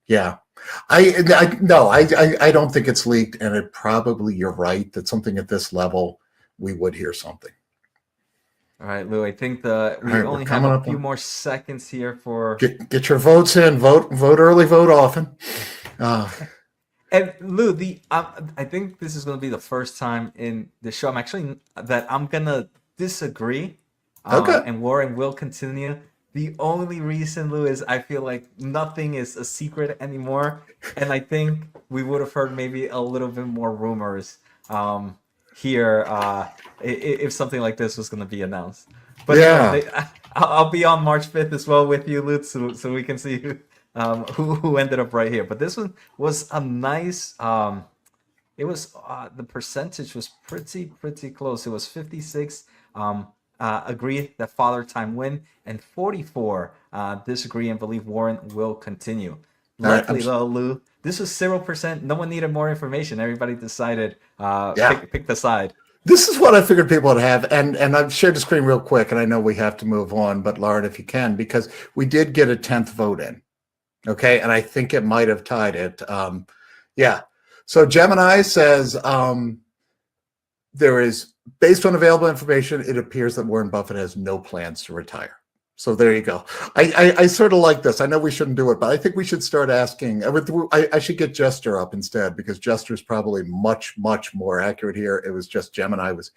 yeah, I don't think it's leaked, and it probably, you're right, that something at this level, we would hear something. All right, Lou, I think we only have a few more seconds here for... Get your votes in. Vote early, vote often. And Lou, I think this is going to be the first time in the show that I'm going to disagree. Okay. And Warren will continue. The only reason, Lou, is I feel like nothing is a secret anymore. And I think we would have heard maybe a little bit more rumors here if something like this was going to be announced. But yeah. I'll be on March 5th as well with you, Lutz, so we can see who ended up right here. But this one was a nice. It was the percentage was pretty close. It was 56 agree that Father Time win, and 44 disagree and believe Warren will continue. Luckily though, Lou, this was 0%. No one needed more information. Everybody decided pick the side. This is what I figured people would have, and I've shared the screen real quick, and I know we have to move on, but Lauren, if you can, because we did get a 10th vote in, okay, and I think it might have tied it. Yeah, so Gemini says there is, based on available information, it appears that Warren Buffett has no plans to retire. So there you go. I sort of like this. I know we shouldn't do it, but I think we should start asking. I should get Jester up instead, because Jester's probably much more accurate here. It was just Gemini was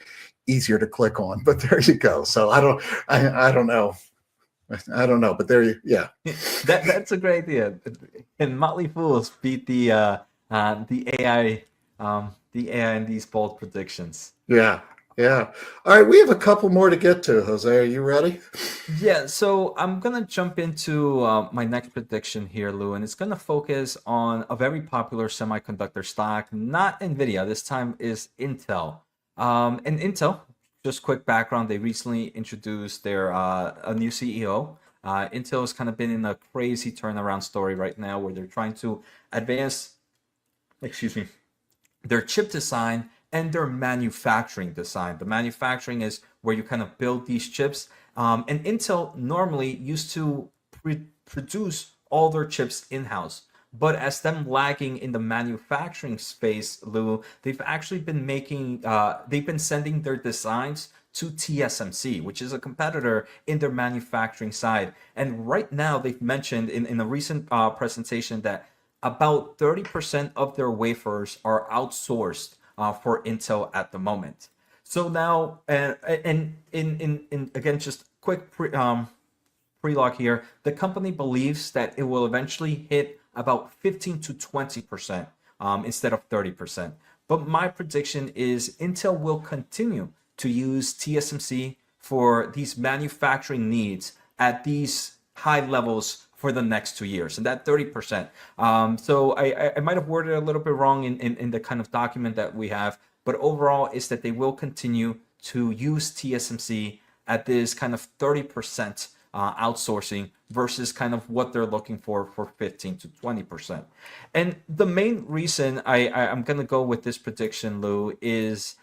easier to click on, but there you go. So I don't know. I don't know, but there you, yeah. That's a great idea. And Motley Fools beat the AI in these bold predictions. Yeah. Yeah. All right. We have a couple more to get to. Jose, are you ready? Yeah. So I'm going to jump into my next prediction here, Lou, and it's going to focus on a very popular semiconductor stock, not NVIDIA. This time is Intel. And Intel, just quick background, they recently introduced their a new CEO. Intel has kind of been in a crazy turnaround story right now where they're trying to advance, their chip design and their manufacturing design. The manufacturing is where you kind of build these chips. And Intel normally used to produce all their chips in-house. But as them lagging in the manufacturing space, Lou, they've actually been they've been sending their designs to TSMC, which is a competitor in their manufacturing side. And right now, they've mentioned in a recent presentation that about 30% of their wafers are outsourced for Intel at the moment. So now, and in again, just quick pre-log here, the company believes that it will eventually hit about 15 to 20% instead of 30%. But my prediction is Intel will continue to use TSMC for these manufacturing needs at these high levels for the next 2 years, and that 30%. So I might have worded it a little bit wrong in the kind of document that we have, but overall is that they will continue to use TSMC at this kind of 30% outsourcing versus kind of what they're looking for 15 to 20%. And the main reason I'm going to go with this prediction, Lou, is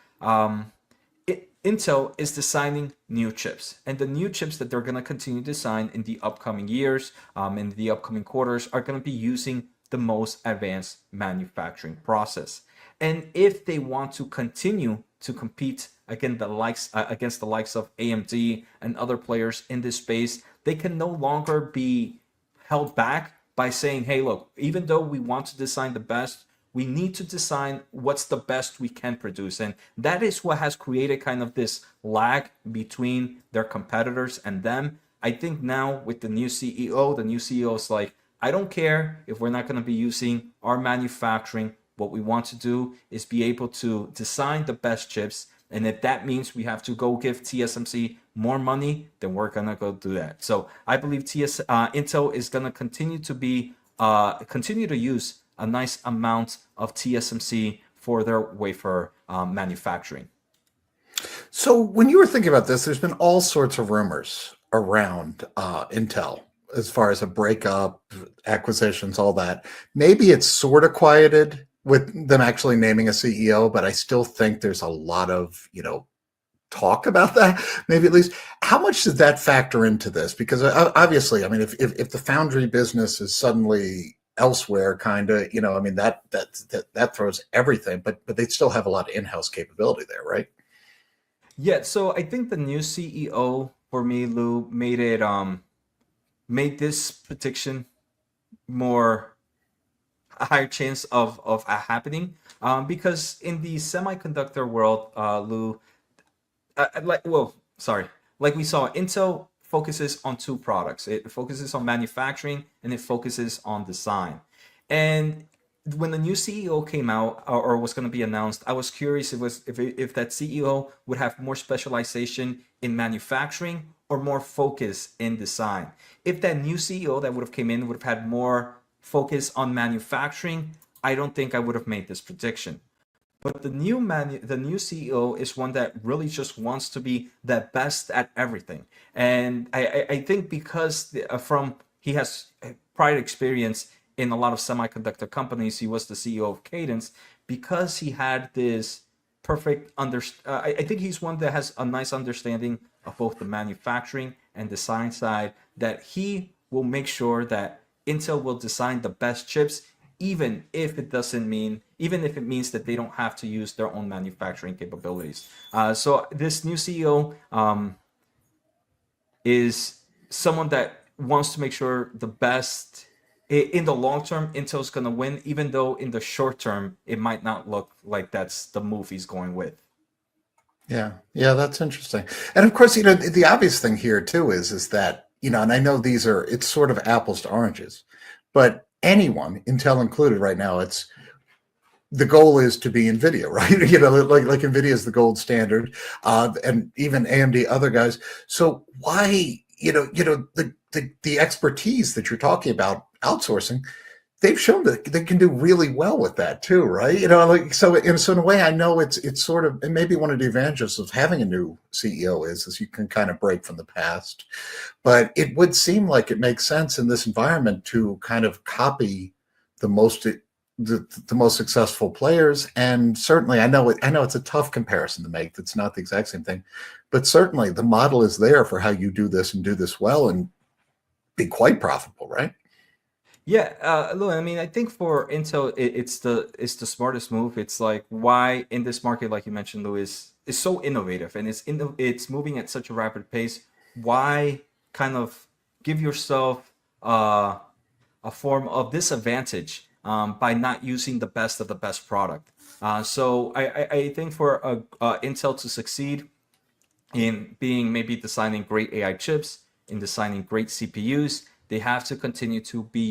Intel is designing new chips, and the new chips that they're going to continue to design in the upcoming years, in the upcoming quarters, are going to be using the most advanced manufacturing process. And if they want to continue to compete against the likes of AMD and other players in this space, they can no longer be held back by saying, hey, look, even though we want to design the best, we need to design what's the best we can produce. And that is what has created kind of this lag between their competitors and them. I think now with the new CEO is like, I don't care if we're not going to be using our manufacturing. What we want to do is be able to design the best chips. And if that means we have to go give TSMC more money, then we're going to go do that. So I believe Intel is going to continue to use a nice amount of TSMC for their wafer manufacturing. So when you were thinking about this, there's been all sorts of rumors around Intel as far as a breakup, acquisitions, all that. Maybe it's sort of quieted with them actually naming a CEO, but I still think there's a lot of, talk about that, maybe at least. How much does that factor into this? Because obviously, I mean, if the foundry business is suddenly elsewhere, kind of, that throws everything, but they still have a lot of in-house capability there, right? Yeah, so I think the new CEO for me, Lou, made this prediction more a higher chance of happening, because in the semiconductor world, Lou, like we saw, Intel focuses on two products. It focuses on manufacturing and it focuses on design. And when the new CEO came out or was going to be announced, I was curious if that CEO would have more specialization in manufacturing or more focus in design. If that new CEO that would have came in would have had more focus on manufacturing, I don't think I would have made this prediction. But the new CEO is one that really just wants to be the best at everything. And I think because he has prior experience in a lot of semiconductor companies, he was the CEO of Cadence, because he had this perfect I think he's one that has a nice understanding of both the manufacturing and design side, that he will make sure that Intel will design the best chips, even if it means that they don't have to use their own manufacturing capabilities. So this new CEO is someone that wants to make sure the best. In the long term, Intel's going to win, even though in the short term, it might not look like that's the move he's going with. Yeah, that's interesting. And of course, the obvious thing here too is that, and I know it's sort of apples to oranges, but anyone, Intel included right now, the goal is to be NVIDIA, right? Like NVIDIA is the gold standard, and even AMD, other guys. So why, the expertise that you're talking about outsourcing, they've shown that they can do really well with that too, right? So in a way, I know it's sort of, and maybe one of the advantages of having a new CEO is you can kind of break from the past. But it would seem like it makes sense in this environment to kind of copy the most successful players. And certainly, I know it's a tough comparison to make. That's not the exact same thing, but certainly the model is there for how you do this and do this well and be quite profitable, right? Yeah, Lou, I mean, I think for Intel, it's the smartest move. It's like, why in this market, like you mentioned, Lou, is so innovative, and it's moving at such a rapid pace. Why kind of give yourself a form of disadvantage by not using the best of the best product? So I think for Intel to succeed in being maybe designing great AI chips, in designing great CPUs, they have to continue to be